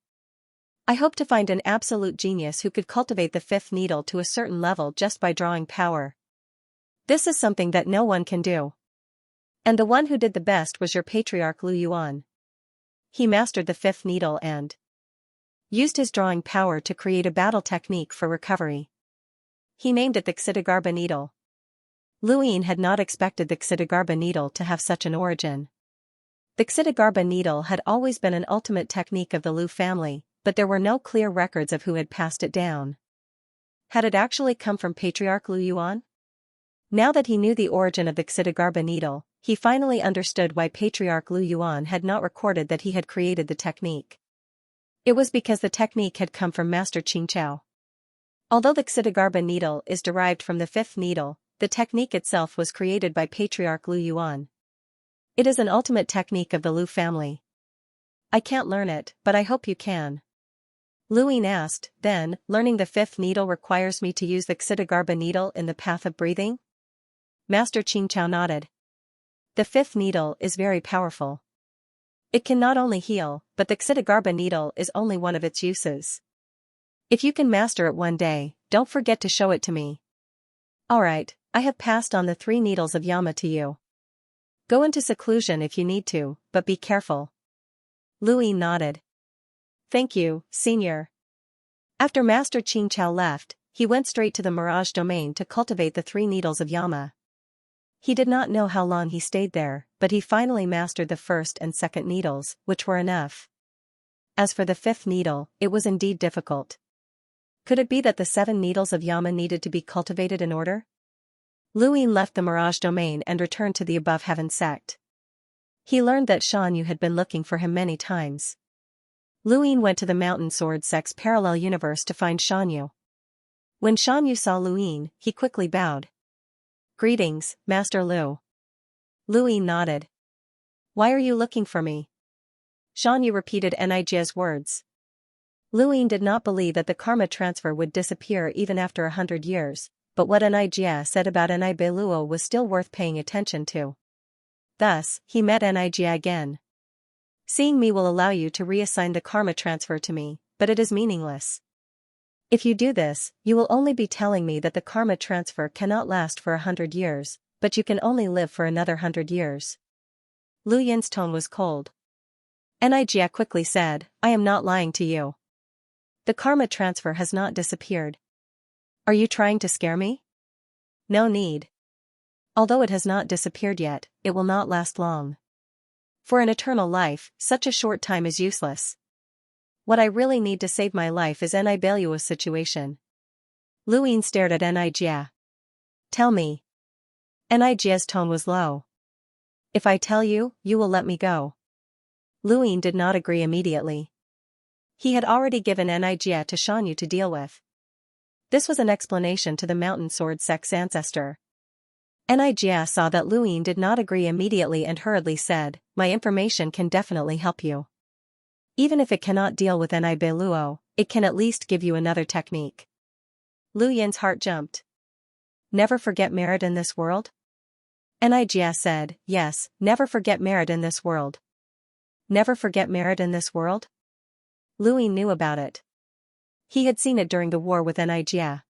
I hope to find an absolute genius who could cultivate the 5th needle to a certain level just by drawing power. This is something that no one can do. And the one who did the best was your patriarch Lu Yuan. He mastered the 5th needle and used his drawing power to create a battle technique for recovery. He named it the Xidagarba needle. Luin had not expected the Xidagarba needle to have such an origin. The Xidagarba needle had always been an ultimate technique of the Lu family, but there were no clear records of who had passed it down. Had it actually come from Patriarch Lu Yuan? Now that he knew the origin of the Xidagarba needle, he finally understood why Patriarch Lu Yuan had not recorded that he had created the technique. It was because the technique had come from Master Xianxia. Although the Xidagarba needle is derived from the 5th needle, the technique itself was created by Patriarch Lu Yuan. It is an ultimate technique of the Lu family. I can't learn it, but I hope you can. Luin asked, then, learning the 5th needle requires me to use the Xidagarba needle in the path of breathing? Master Xianxia nodded. The 5th needle is very powerful. It can not only heal, but the Xidagarba needle is only one of its uses. If you can master it one day, don't forget to show it to me. Alright, I have passed on the 3 needles of Yama to you. Go into seclusion if you need to, but be careful. Luin nodded. Thank you, Senior. After Master Xianxia left, he went straight to the Mirage Domain to cultivate the 3 needles of Yama. He did not know how long he stayed there, but he finally mastered the 1st and 2nd needles, which were enough. As for the 5th needle, it was indeed difficult. Could it be that the 7 needles of Yama needed to be cultivated in order? Luin left the Mirage Domain and returned to the Above Heaven sect. He learned that Xianyu had been looking for him many times. Luin went to the Mountain Sword sect's parallel universe to find Xianyu. When Xianyu saw Luin, he quickly bowed. Greetings, Master Lu. Luin nodded. Why are you looking for me? Xianyu repeated Nijia's words. Luin did not believe that the karma transfer would disappear even after 100 years, but what Nijia said about Nibeluo was still worth paying attention to. Thus, he met Nijia again. Seeing me will allow you to reassign the karma transfer to me, but it is meaningless. If you do this, you will only be telling me that the karma transfer cannot last for 100 years, but you can only live for another 100 years. Lu Yin's tone was cold. Nijia quickly said, I am not lying to you. The karma transfer has not disappeared. Are you trying to scare me? No need. Although it has not disappeared yet, it will not last long. For an eternal life, such a short time is useless. What I really need to save my life is Nibeluo's situation. Luin stared at Nijia. Tell me. Nijia's tone was low. If I tell you, you will let me go. Luin did not agree immediately. He had already given Nijia to Xianyu to deal with. This was an explanation to the Mountain Sword sect's ancestor. Nijia saw that Luin did not agree immediately and hurriedly said, my information can definitely help you. Even if it cannot deal with Nibeluo, it can at least give you another technique. Lu Yin's heart jumped. Never forget merit in this world? Nijia said, yes, never forget merit in this world. Never forget merit in this world? Louis knew about it. He had seen it during the war with Xianxia.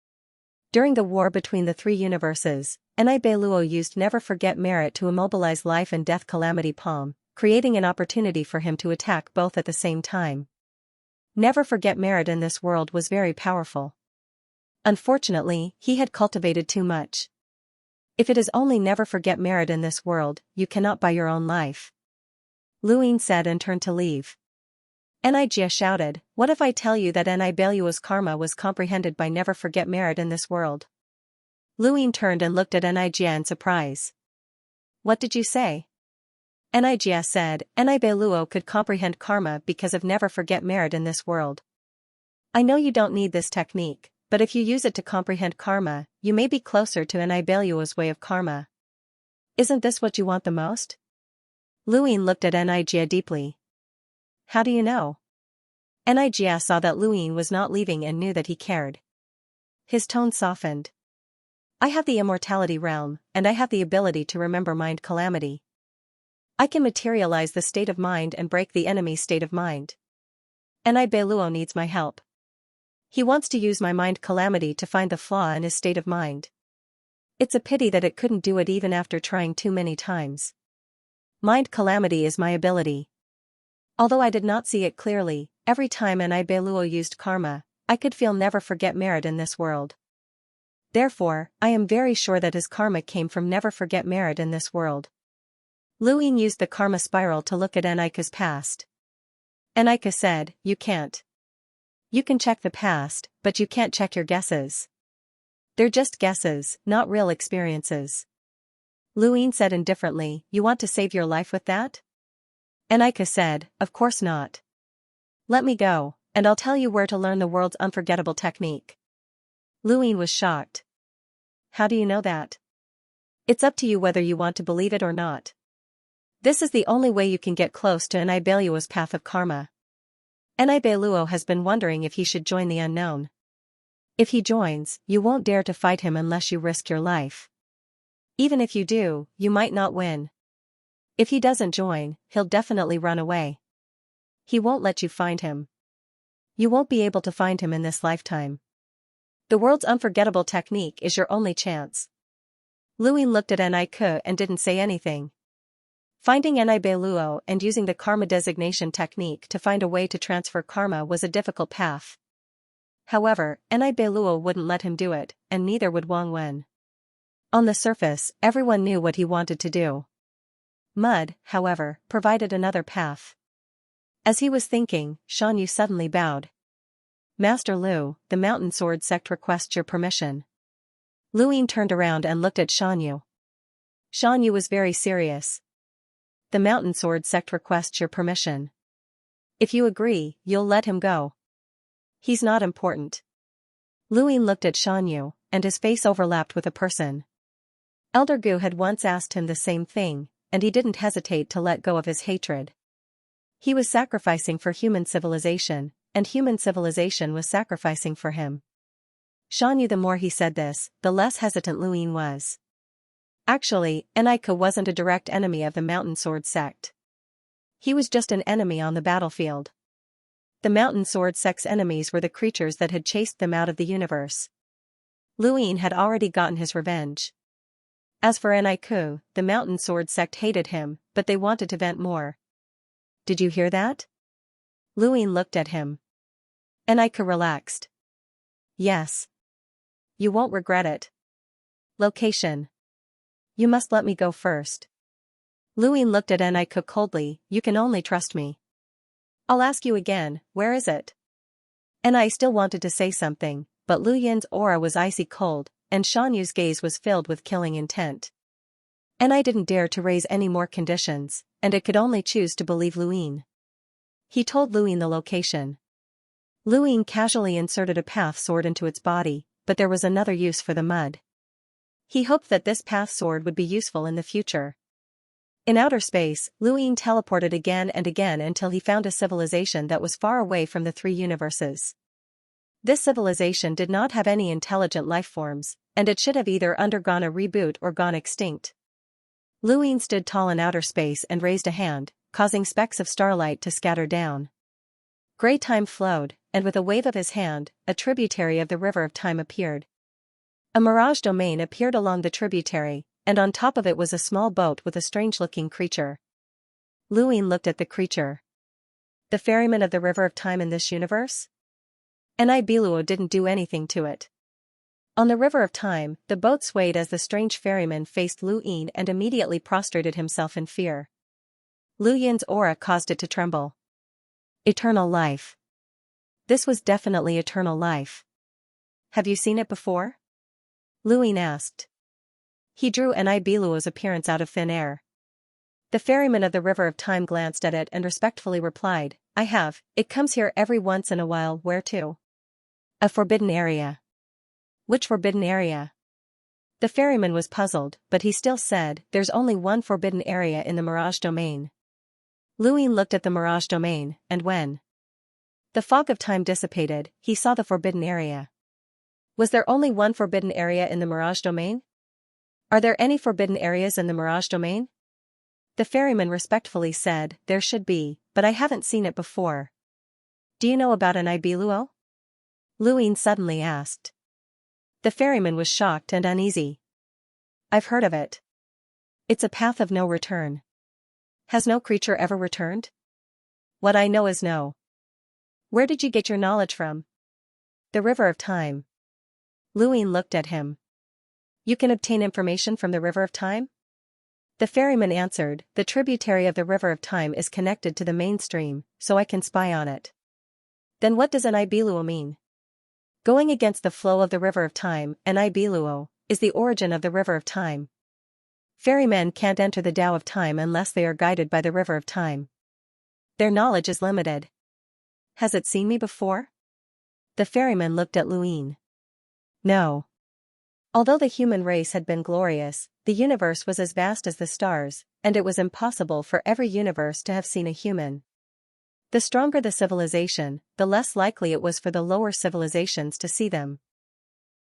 During the war between the three universes, Luo used Never Forget Merit to immobilize life and death Calamity Palm, creating an opportunity for him to attack both at the same time. Never Forget Merit in this world was very powerful. Unfortunately, he had cultivated too much. If it is only Never Forget Merit in this world, you cannot buy your own life. Luin said and turned to leave. Xianxia shouted, "What if I tell you that Beluo's karma was comprehended by Never Forget Merit in this world?" Luin turned and looked at Xianxia in surprise. "What did you say?" Xianxia said, Beluo could comprehend karma because of Never Forget Merit in this world. I know you don't need this technique, but if you use it to comprehend karma, you may be closer to Beluo's way of karma. Isn't this what you want the most? Luin looked at Xianxia deeply. How do you know? Xianxia saw that Luin was not leaving and knew that he cared. His tone softened. I have the immortality realm, and I have the ability to remember mind calamity. I can materialize the state of mind and break the enemy's state of mind. Beluo needs my help. He wants to use my mind calamity to find the flaw in his state of mind. It's a pity that it couldn't do it even after trying too many times. Mind calamity is my ability. Although I did not see it clearly, every time Beluo used karma, I could feel Never Forget Merit in this world. Therefore, I am very sure that his karma came from Never Forget Merit in this world. Luin used the karma spiral to look at Xianxia's past. Xianxia said, "You can't. You can check the past, but you can't check your guesses. They're just guesses, not real experiences." Luin said indifferently, "You want to save your life with that?" Xianxia said, "Of course not. Let me go, and I'll tell you where to learn the world's unforgettable technique." Luin was shocked. How do you know that? It's up to you whether you want to believe it or not. This is the only way you can get close to Beluo's path of karma. Beluo has been wondering if he should join the unknown. If he joins, you won't dare to fight him unless you risk your life. Even if you do, you might not win. If he doesn't join, he'll definitely run away. He won't let you find him. You won't be able to find him in this lifetime. The world's unforgettable technique is your only chance. Luin looked at Xianxia and didn't say anything. Finding Beluo and using the karma designation technique to find a way to transfer karma was a difficult path. However, Beluo wouldn't let him do it, and neither would Wang Wen. On the surface, everyone knew what he wanted to do. Mud, however, provided another path. As he was thinking, Xianxia suddenly bowed. "Master Lu, the Mountain Sword sect requests your permission." Luin turned around and looked at Xianxia. Xianxia was very serious. "The Mountain Sword sect requests your permission. If you agree, you'll let him go." "He's not important." Luin looked at Xianxia, and his face overlapped with a person. Elder Gu had once asked him the same thing, and he didn't hesitate to let go of his hatred. He was sacrificing for human civilization, and human civilization was sacrificing for him. Xianxia, the more he said this, the less hesitant Luin was. Actually, Xianxia wasn't a direct enemy of the Mountain Sword sect. He was just an enemy on the battlefield. The Mountain Sword sect's enemies were the creatures that had chased them out of the universe. Luin had already gotten his revenge. As for Xianxia, the Mountain Sword sect hated him, but they wanted to vent more. "Did you hear that?" Luin looked at him. Xianxia relaxed. "Yes. You won't regret it." "Location. You must let me go first." Luin looked at Xianxia coldly. "You can only trust me." "I'll ask you again, where is it?" Xianxia still wanted to say something, but Lu Yin's aura was icy cold, and Xianxu's gaze was filled with killing intent. Xianxia didn't dare to raise any more conditions, and it could only choose to believe Luin. He told Luin the location. Luin casually inserted a path sword into its body, but there was another use for the mud. He hoped that this path sword would be useful in the future. In outer space, Luin teleported again and again until he found a civilization that was far away from the three universes. This civilization did not have any intelligent life forms, and it should have either undergone a reboot or gone extinct. Luin stood tall in outer space and raised a hand, causing specks of starlight to scatter down. Gray time flowed, and with a wave of his hand, a tributary of the river of time appeared. A mirage domain appeared along the tributary, and on top of it was a small boat with a strange-looking creature. Luin looked at the creature. The ferryman of the river of time in this universe? Nibiluo didn't do anything to it. On the river of time, the boat swayed as the strange ferryman faced Luin and immediately prostrated himself in fear. Lu Yin's aura caused it to tremble. Eternal life. This was definitely eternal life. Have you seen it before? Luin asked. He drew Nibiluo's appearance out of thin air. The ferryman of the river of time glanced at it and respectfully replied, I have. It comes here every once in a while. Where to? A forbidden area. Which forbidden area? The ferryman was puzzled, but he still said, there's only one forbidden area in the Mirage domain. Luin looked at the Mirage domain, and when the fog of time dissipated, he saw the forbidden area. Was there only one forbidden area in the Mirage domain? Are there any forbidden areas in the Mirage domain? The ferryman respectfully said, there should be, but I haven't seen it before. Do you know about Nibiluo? Luin suddenly asked. The ferryman was shocked and uneasy. I've heard of it. It's a path of no return. Has no creature ever returned? What I know is no. Where did you get your knowledge from? The river of time. Luin looked at him. You can obtain information from the river of time? The ferryman answered, the tributary of the river of time is connected to the mainstream, so I can spy on it. Then what does Nibiluo mean? Going against the flow of the river of time, Nibiluo, is the origin of the river of time. Ferrymen can't enter the Tao of time unless they are guided by the river of time. Their knowledge is limited. Has it seen me before? The ferryman looked at Luin. No. Although the human race had been glorious, the universe was as vast as the stars, and it was impossible for every universe to have seen a human. The stronger the civilization, the less likely it was for the lower civilizations to see them.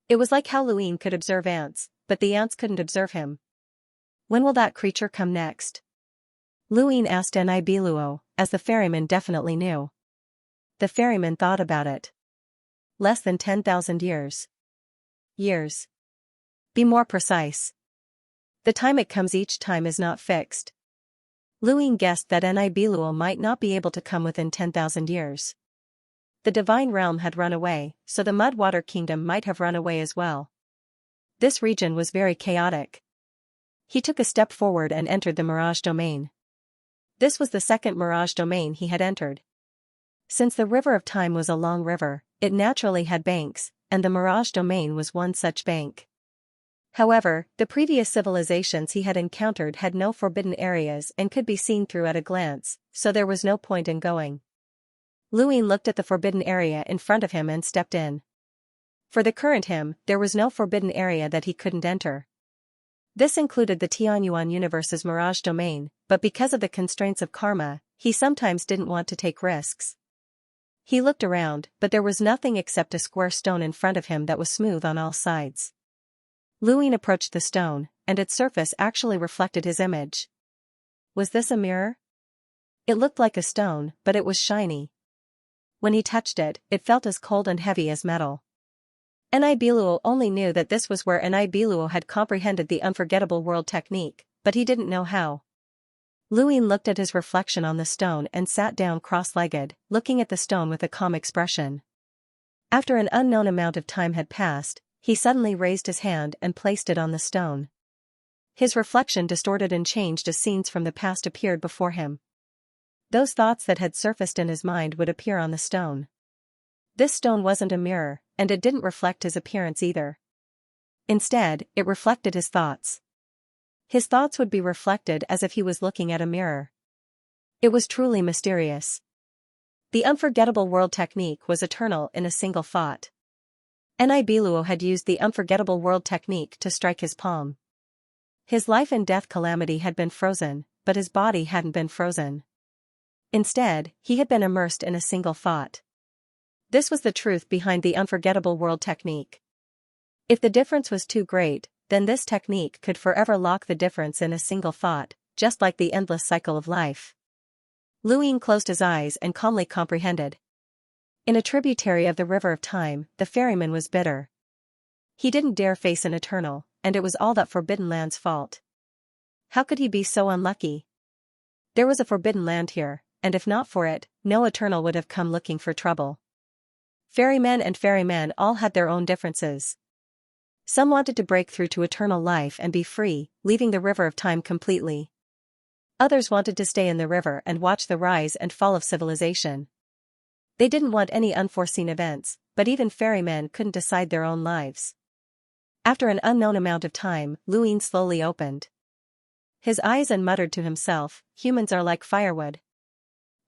It was like how Luin could observe ants, but the ants couldn't observe him. When will that creature come next? Luin asked Nibiluo, as the ferryman definitely knew. The ferryman thought about it. Less than 10,000 years. Years. Be more precise. The time it comes each time is not fixed. Luin guessed that Nibiluo might not be able to come within 10,000 years. The divine realm had run away, so the Mud-Water Kingdom might have run away as well. This region was very chaotic. He took a step forward and entered the Mirage domain. This was the second Mirage domain he had entered. Since the river of time was a long river, it naturally had banks, and the Mirage domain was one such bank. However, the previous civilizations he had encountered had no forbidden areas and could be seen through at a glance, so there was no point in going. Luin looked at the forbidden area in front of him and stepped in. For the current him, there was no forbidden area that he couldn't enter. This included the Tianyuan universe's Mirage domain, but because of the constraints of karma, he sometimes didn't want to take risks. He looked around, but there was nothing except a square stone in front of him that was smooth on all sides. Luin approached the stone, and its surface actually reflected his image. Was this a mirror? It looked like a stone, but it was shiny. When he touched it, it felt as cold and heavy as metal. Nibiluo only knew that this was where Nibiluo had comprehended the unforgettable world technique, but he didn't know how. Luin looked at his reflection on the stone and sat down cross-legged, looking at the stone with a calm expression. After an unknown amount of time had passed, he suddenly raised his hand and placed it on the stone. His reflection distorted and changed as scenes from the past appeared before him. Those thoughts that had surfaced in his mind would appear on the stone. This stone wasn't a mirror, and it didn't reflect his appearance either. Instead, it reflected his thoughts. His thoughts would be reflected as if he was looking at a mirror. It was truly mysterious. The unforgettable world technique was eternal in a single thought. Nibiluo had used the unforgettable world technique to strike his palm. His life and death calamity had been frozen, but his body hadn't been frozen. Instead, he had been immersed in a single thought. This was the truth behind the unforgettable world technique. If the difference was too great, then this technique could forever lock the difference in a single thought, just like the endless cycle of life. Lu Ying closed his eyes and calmly comprehended. In a tributary of the river of time, the ferryman was bitter. He didn't dare face an eternal, and it was all that Forbidden Land's fault. How could he be so unlucky? There was a forbidden land here, and if not for it, no eternal would have come looking for trouble. Ferrymen and ferrymen all had their own differences. Some wanted to break through to eternal life and be free, leaving the river of time completely. Others wanted to stay in the river and watch the rise and fall of civilization. They didn't want any unforeseen events, but even ferrymen couldn't decide their own lives. After an unknown amount of time, Lu Ying slowly opened his eyes and muttered to himself, humans are like firewood.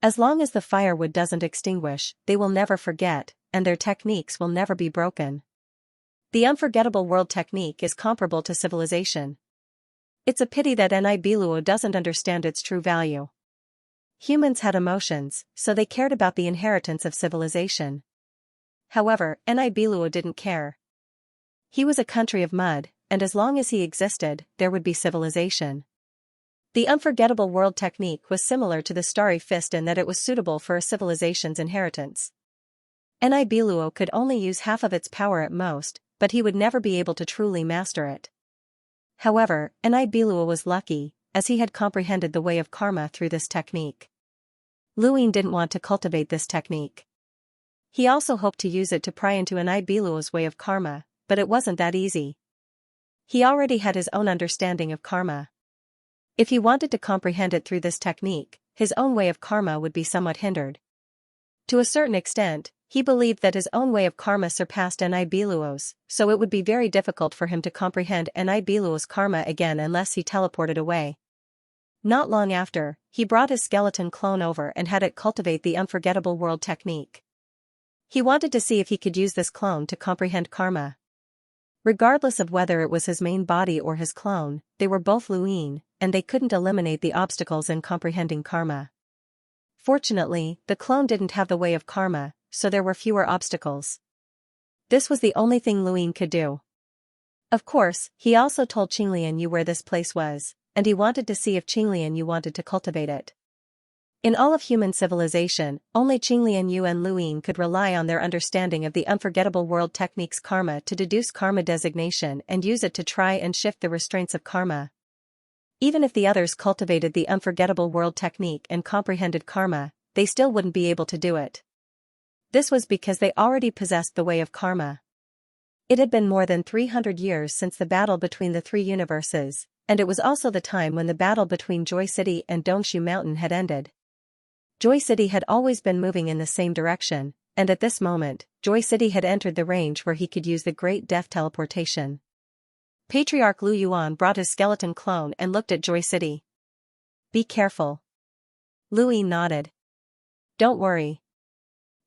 As long as the firewood doesn't extinguish, they will never forget, and their techniques will never be broken. The unforgettable world technique is comparable to civilization. It's a pity that Nibiluo doesn't understand its true value. Humans had emotions, so they cared about the inheritance of civilization. However, Nibiluo didn't care. He was a country of mud, and as long as he existed, there would be civilization. The unforgettable world technique was similar to the starry fist in that it was suitable for a civilization's inheritance. Nibiluo could only use half of its power at most, but he would never be able to truly master it. However, Nibiluo was lucky, as he had comprehended the way of karma through this technique. Lu Ying didn't want to cultivate this technique. He also hoped to use it to pry into Nibiluo's way of karma, but it wasn't that easy. He already had his own understanding of karma. If he wanted to comprehend it through this technique, his own way of karma would be somewhat hindered. To a certain extent, he believed that his own way of karma surpassed Nibiluo's, so it would be very difficult for him to comprehend Nibiluo's karma again unless he teleported away. Not long after, he brought his skeleton clone over and had it cultivate the unforgettable world technique. He wanted to see if he could use this clone to comprehend karma. Regardless of whether it was his main body or his clone, they were both Lu Ying, and they couldn't eliminate the obstacles in comprehending karma. Fortunately, the clone didn't have the way of karma, so there were fewer obstacles. This was the only thing Lu Ying could do. Of course, he also told Qinglian Yu where this place was, and he wanted to see if Qinglian Yu wanted to cultivate it. In all of human civilization, only Qinglian Yu and Lu Ying could rely on their understanding of the unforgettable world technique's karma to deduce karma designation and use it to try and shift the restraints of karma. Even if the others cultivated the unforgettable world technique and comprehended karma, they still wouldn't be able to do it. This was because they already possessed the way of karma. It had been more than 300 years since the battle between the three universes, and it was also the time when the battle between Joy City and Dongshu Mountain had ended. Joy City had always been moving in the same direction, and at this moment, Joy City had entered the range where he could use the Great Death Teleportation. Patriarch Lu Yuan brought his skeleton clone and looked at Joy City. Be careful. Lu Ying nodded. Don't worry.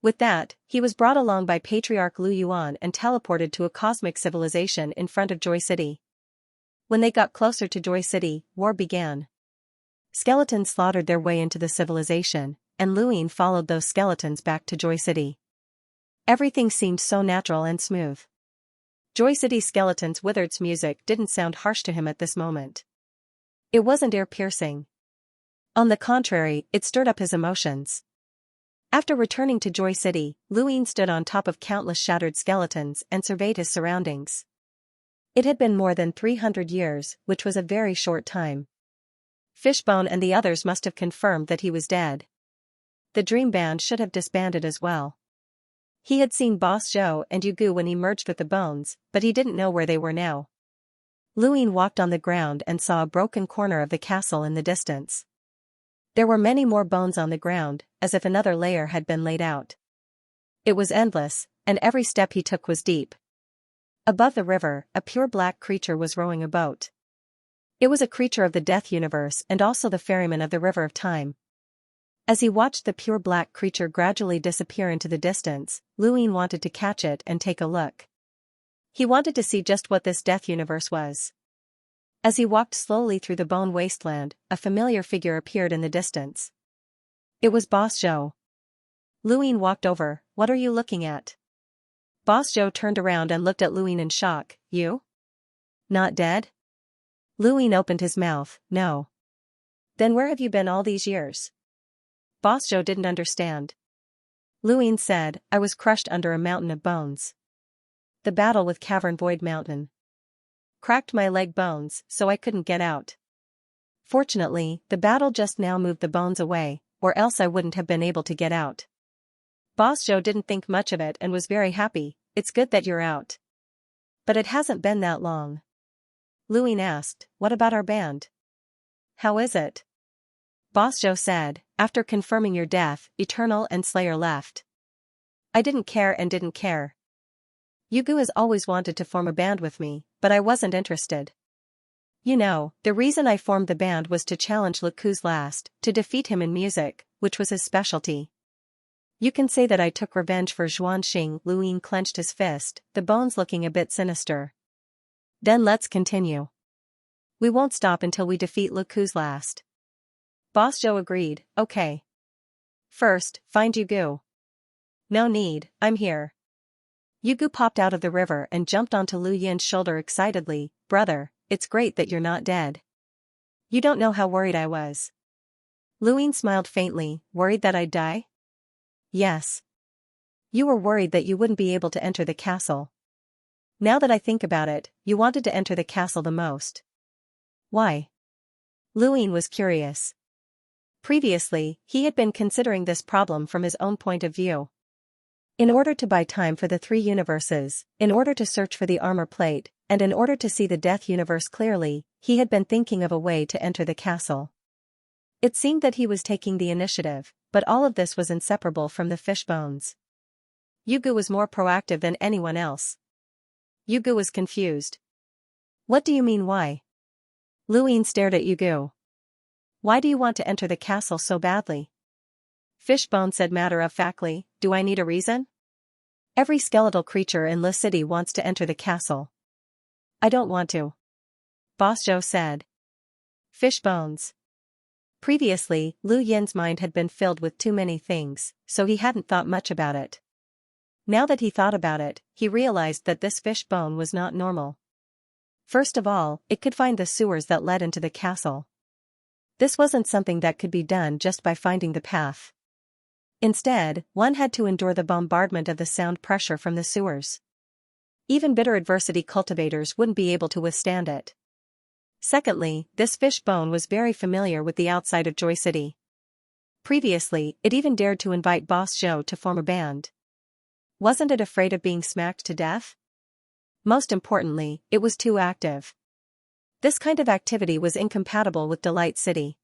With that, he was brought along by Patriarch Lu Yuan and teleported to a cosmic civilization in front of Joy City. When they got closer to Joy City, war began. Skeletons slaughtered their way into the civilization, and Lu Ying followed those skeletons back to Joy City. Everything seemed so natural and smooth. Joy City's skeletons' Withered's music didn't sound harsh to him at this moment. It wasn't ear-piercing. On the contrary, it stirred up his emotions. After returning to Joy City, Lu Ying stood on top of countless shattered skeletons and surveyed his surroundings. It had been more than 300 years, which was a very short time. Fishbone and the others must have confirmed that he was dead. The Dream Band should have disbanded as well. He had seen Boss Zhou and Yugu when he merged with the bones, but he didn't know where they were now. Lu Ying walked on the ground and saw a broken corner of the castle in the distance. There were many more bones on the ground, as if another layer had been laid out. It was endless, and every step he took was deep. Above the river, a pure black creature was rowing a boat. It was a creature of the Death Universe and also the ferryman of the River of Time. As he watched the pure black creature gradually disappear into the distance, Lu Ying wanted to catch it and take a look. He wanted to see just what this Death Universe was. As he walked slowly through the bone wasteland, a familiar figure appeared in the distance. It was Boss Zhou. Lu Ying walked over. What are you looking at? Boss Zhou turned around and looked at Lu Ying in shock. You? Not dead? Lu Ying opened his mouth. No. Then where have you been all these years? Boss Zhou didn't understand. Luin said, I was crushed under a mountain of bones. The battle with Cavern Void Mountain cracked my leg bones, so I couldn't get out. Fortunately, the battle just now moved the bones away, or else I wouldn't have been able to get out. Boss Zhou didn't think much of it and was very happy. It's good that you're out. But it hasn't been that long. Luin asked, what about our band? How is it? Boss Zhou said, after confirming your death, Eternal and Slayer left. I didn't care and didn't care. Yugu has always wanted to form a band with me, but I wasn't interested. You know, the reason I formed the band was to challenge Liku's last, to defeat him in music, which was his specialty. You can say that I took revenge for Xuanxia. Luin clenched his fist, the bones looking a bit sinister. Then let's continue. We won't stop until we defeat Liku's last. Boss Zhou agreed, okay. First, find Yugu. No need, I'm here. Yugu popped out of the river and jumped onto Lu Yin's shoulder excitedly, brother, it's great that you're not dead. You don't know how worried I was. Luin smiled faintly, worried that I'd die? Yes. You were worried that you wouldn't be able to enter the castle. Now that I think about it, you wanted to enter the castle the most. Why? Luin was curious. Previously, he had been considering this problem from his own point of view. In order to buy time for the 3 universes, in order to search for the armor plate, and in order to see the Death universe clearly, he had been thinking of a way to enter the castle. It seemed that he was taking the initiative, but all of this was inseparable from the fish bones. Yugu was more proactive than anyone else. Yugu was confused. What do you mean why? Luin stared at Yugu. Why do you want to enter the castle so badly? Fishbone said matter-of-factly, do I need a reason? Every skeletal creature in the city wants to enter the castle. I don't want to. Boss Zhou said. Fishbones. Previously, Lu Yin's mind had been filled with too many things, so he hadn't thought much about it. Now that he thought about it, he realized that this fishbone was not normal. First of all, it could find the sewers that led into the castle. This wasn't something that could be done just by finding the path. Instead, one had to endure the bombardment of the sound pressure from the sewers. Even bitter adversity cultivators wouldn't be able to withstand it. Secondly, this fishbone was very familiar with the outside of Joy City. Previously, it even dared to invite Boss Zhou to form a band. Wasn't it afraid of being smacked to death? Most importantly, it was too active. This kind of activity was incompatible with Delight City.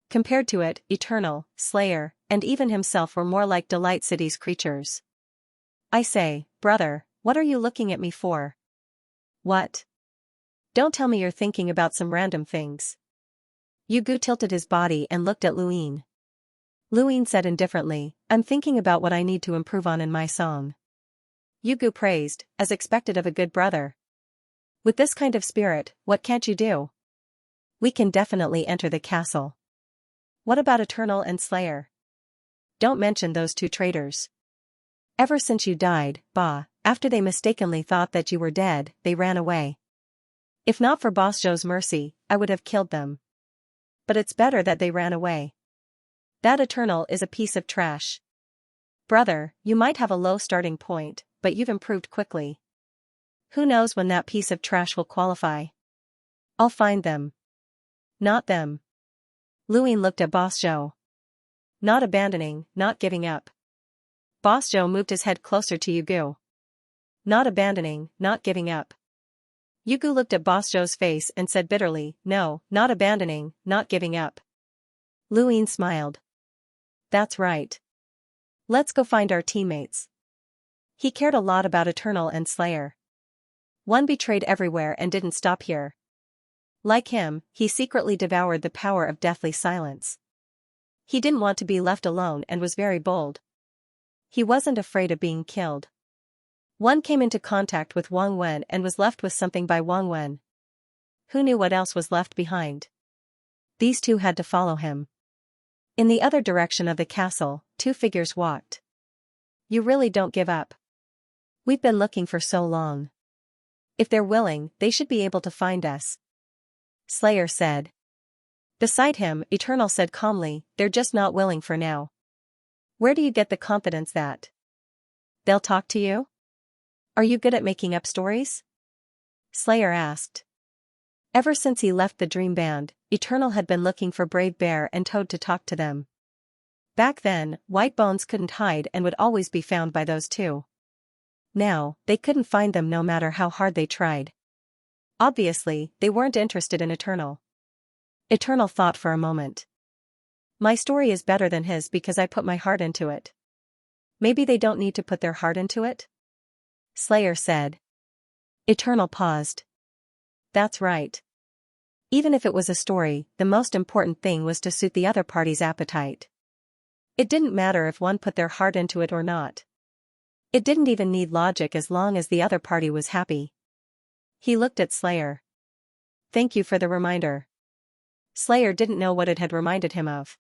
Compared to it, Eternal, Slayer, and even himself were more like Delight City's creatures. I say, brother, what are you looking at me for? What? Don't tell me you're thinking about some random things. Yugu tilted his body and looked at Luin. Luin said indifferently, I'm thinking about what I need to improve on in my song. Yugu praised, as expected of a good brother. With this kind of spirit, what can't you do? We can definitely enter the castle. What about Eternal and Slayer? Don't mention those 2 traitors. Ever since you died, after they mistakenly thought that you were dead, they ran away. If not for Boss Zhou's mercy, I would have killed them. But it's better that they ran away. That Eternal is a piece of trash. Brother, you might have a low starting point, but you've improved quickly. Who knows when that piece of trash will qualify? I'll find them. Not them. Luin looked at Boss Zhou. Not abandoning, not giving up. Boss Zhou moved his head closer to Yugu. Not abandoning, not giving up. Yugu looked at Boss Zhou's face and said bitterly, no, not abandoning, not giving up. Luin smiled. That's right. Let's go find our teammates. He cared a lot about Eternal and Slayer. One betrayed everywhere and didn't stop here. Like him, he secretly devoured the power of deathly silence. He didn't want to be left alone and was very bold. He wasn't afraid of being killed. One came into contact with Wang Wen and was left with something by Wang Wen. Who knew what else was left behind? These 2 had to follow him. In the other direction of the castle, 2 figures walked. You really don't give up. We've been looking for so long. If they're willing, they should be able to find us. Slayer said. Beside him, Eternal said calmly, "They're just not willing for now." "Where do you get the confidence that they'll talk to you? Are you good at making up stories?" Slayer asked. Ever since he left the Dream Band, Eternal had been looking for Brave Bear and Toad to talk to them. Back then, White Bones couldn't hide and would always be found by those two. Now, they couldn't find them no matter how hard they tried. Obviously, they weren't interested in Eternal. Eternal thought for a moment. "My story is better than his because I put my heart into it." "Maybe they don't need to put their heart into it?" Slayer said. Eternal paused. "That's right. Even if it was a story, the most important thing was to suit the other party's appetite. It didn't matter if one put their heart into it or not. It didn't even need logic as long as the other party was happy." He looked at Slayer. "Thank you for the reminder." Slayer didn't know what it had reminded him of.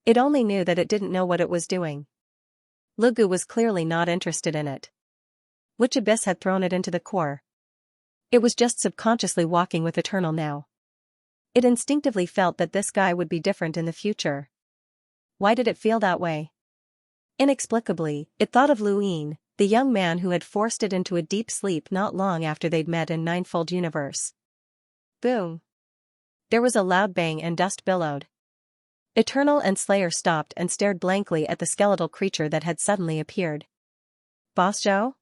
It only knew that it didn't know what it was doing. Lugu was clearly not interested in it. Which abyss had thrown it into the core? It was just subconsciously walking with Eternal now. It instinctively felt that this guy would be different in the future. Why did it feel that way? Inexplicably, it thought of Luin, the young man who had forced it into a deep sleep not long after they'd met in Ninefold Universe. Boom! There was a loud bang and dust billowed. Eternal and Slayer stopped and stared blankly at the skeletal creature that had suddenly appeared. "Boss Joe?"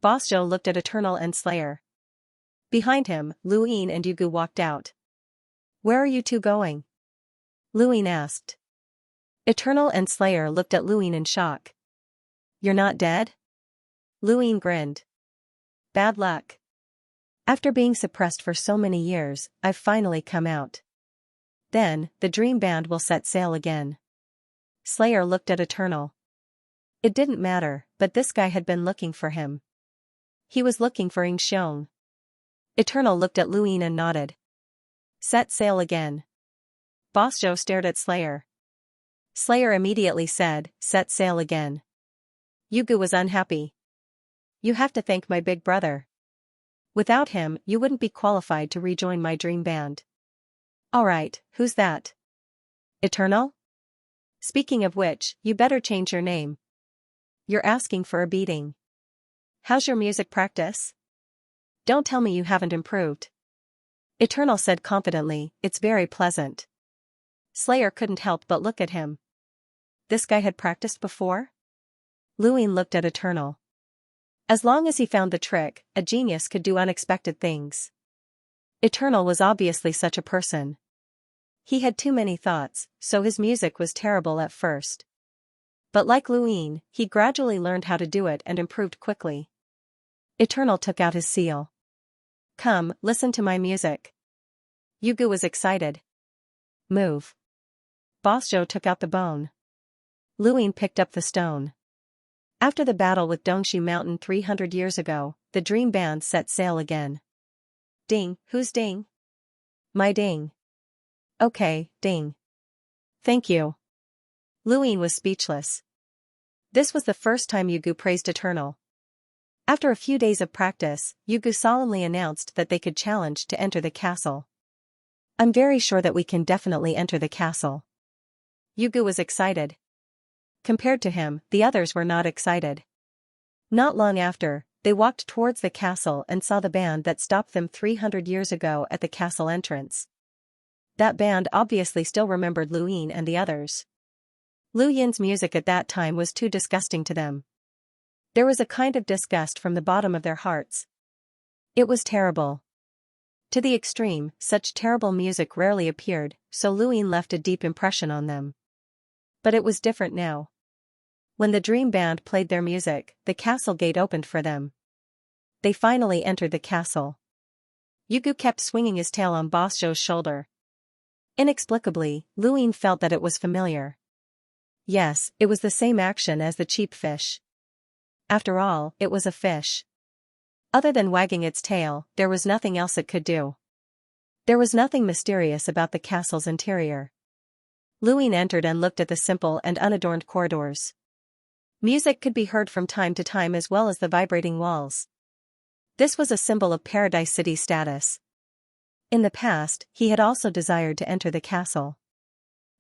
Boss Joe looked at Eternal and Slayer. Behind him, Luin and Yugu walked out. "Where are you two going?" Luin asked. Eternal and Slayer looked at Luin in shock. "You're not dead?" Luin grinned. "Bad luck. After being suppressed for so many years, I've finally come out. Then, the Dream Band will set sail again." Slayer looked at Eternal. It didn't matter, but this guy had been looking for him. He was looking for Xianxia. Eternal looked at Luin and nodded. "Set sail again." Boss Joe stared at Slayer. Slayer immediately said, "Set sail again." Yugu was unhappy. "You have to thank my big brother. Without him, you wouldn't be qualified to rejoin my Dream Band." "Alright, who's that?" "Eternal? Speaking of which, you better change your name. You're asking for a beating. How's your music practice? Don't tell me you haven't improved." Eternal said confidently, "It's very pleasant." Slayer couldn't help but look at him. This guy had practiced before? Luin looked at Eternal. As long as he found the trick, a genius could do unexpected things. Eternal was obviously such a person. He had too many thoughts, so his music was terrible at first. But like Luin, he gradually learned how to do it and improved quickly. Eternal took out his seal. "Come, listen to my music." Yugu was excited. "Move." Boss Joe took out the bone. Luin picked up the stone. After the battle with Dongxi Mountain 300 years ago, the Dream Band set sail again. "Ding, who's Ding?" "My Ding." "Okay, Ding. Thank you." Luin was speechless. This was the first time Yugu praised Eternal. After a few days of practice, Yugu solemnly announced that they could challenge to enter the castle. "I'm very sure that we can definitely enter the castle." Yugu was excited. Compared to him, the others were not excited. Not long after, they walked towards the castle and saw the band that stopped them 300 years ago at the castle entrance. That band obviously still remembered Luin and the others. Lu Yin's music at that time was too disgusting to them. There was a kind of disgust from the bottom of their hearts. It was terrible. To the extreme, such terrible music rarely appeared, so Luin left a deep impression on them. But it was different now. When the Dream Band played their music, the castle gate opened for them. They finally entered the castle. Yugu kept swinging his tail on Boss Joe's shoulder. Inexplicably, Luin felt that it was familiar. Yes, it was the same action as the cheap fish. After all, it was a fish. Other than wagging its tail, there was nothing else it could do. There was nothing mysterious about the castle's interior. Luin entered and looked at the simple and unadorned corridors. Music could be heard from time to time as well as the vibrating walls. This was a symbol of Paradise City status. In the past, he had also desired to enter the castle.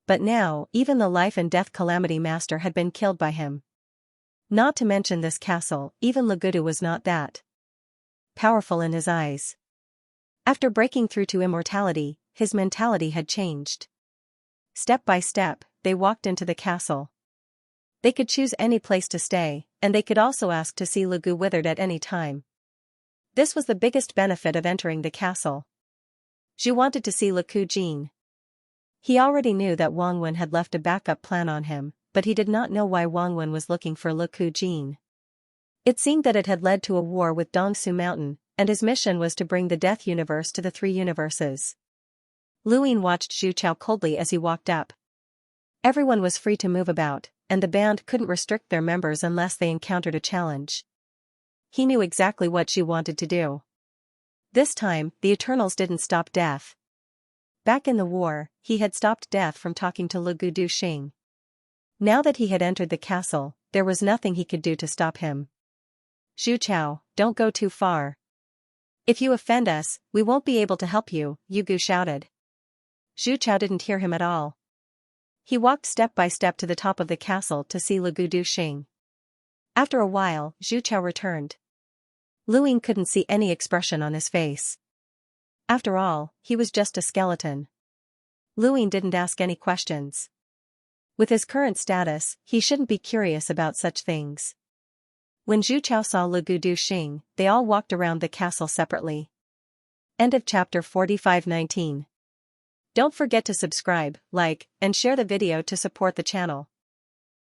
But now, even the life and death Calamity Master had been killed by him. Not to mention this castle, even Lagudu was not that powerful in his eyes. After breaking through to immortality, his mentality had changed. Step by step, they walked into the castle. They could choose any place to stay, and they could also ask to see Lagu withered at any time. This was the biggest benefit of entering the castle. Zhu wanted to see Laku Jin. He already knew that Wang Wen had left a backup plan on him, but he did not know why Wang Wen was looking for Laku Jin. It seemed that it had led to a war with Dongsu Mountain, and his mission was to bring the Death Universe to the three universes. Lu Ying watched Zhu Chao coldly as he walked up. Everyone was free to move about, and the band couldn't restrict their members unless they encountered a challenge. He knew exactly what she wanted to do. This time, the Eternals didn't stop Death. Back in the war, he had stopped Death from talking to Lagu Du Xing. Now that he had entered the castle, there was nothing he could do to stop him. Zhu Chao, don't go too far. If you offend us, we won't be able to help you, Yugu shouted. Zhu Chao didn't hear him at all. He walked step by step to the top of the castle to see Lagu Du Xing. After a while, Zhu Chao returned. Lu Ying couldn't see any expression on his face. After all, he was just a skeleton. Lu Ying didn't ask any questions. With his current status, he shouldn't be curious about such things. When Zhu Chao saw Lagu Du Xing, they all walked around the castle separately. End of chapter 45:19. Don't forget to subscribe, like, and share the video to support the channel.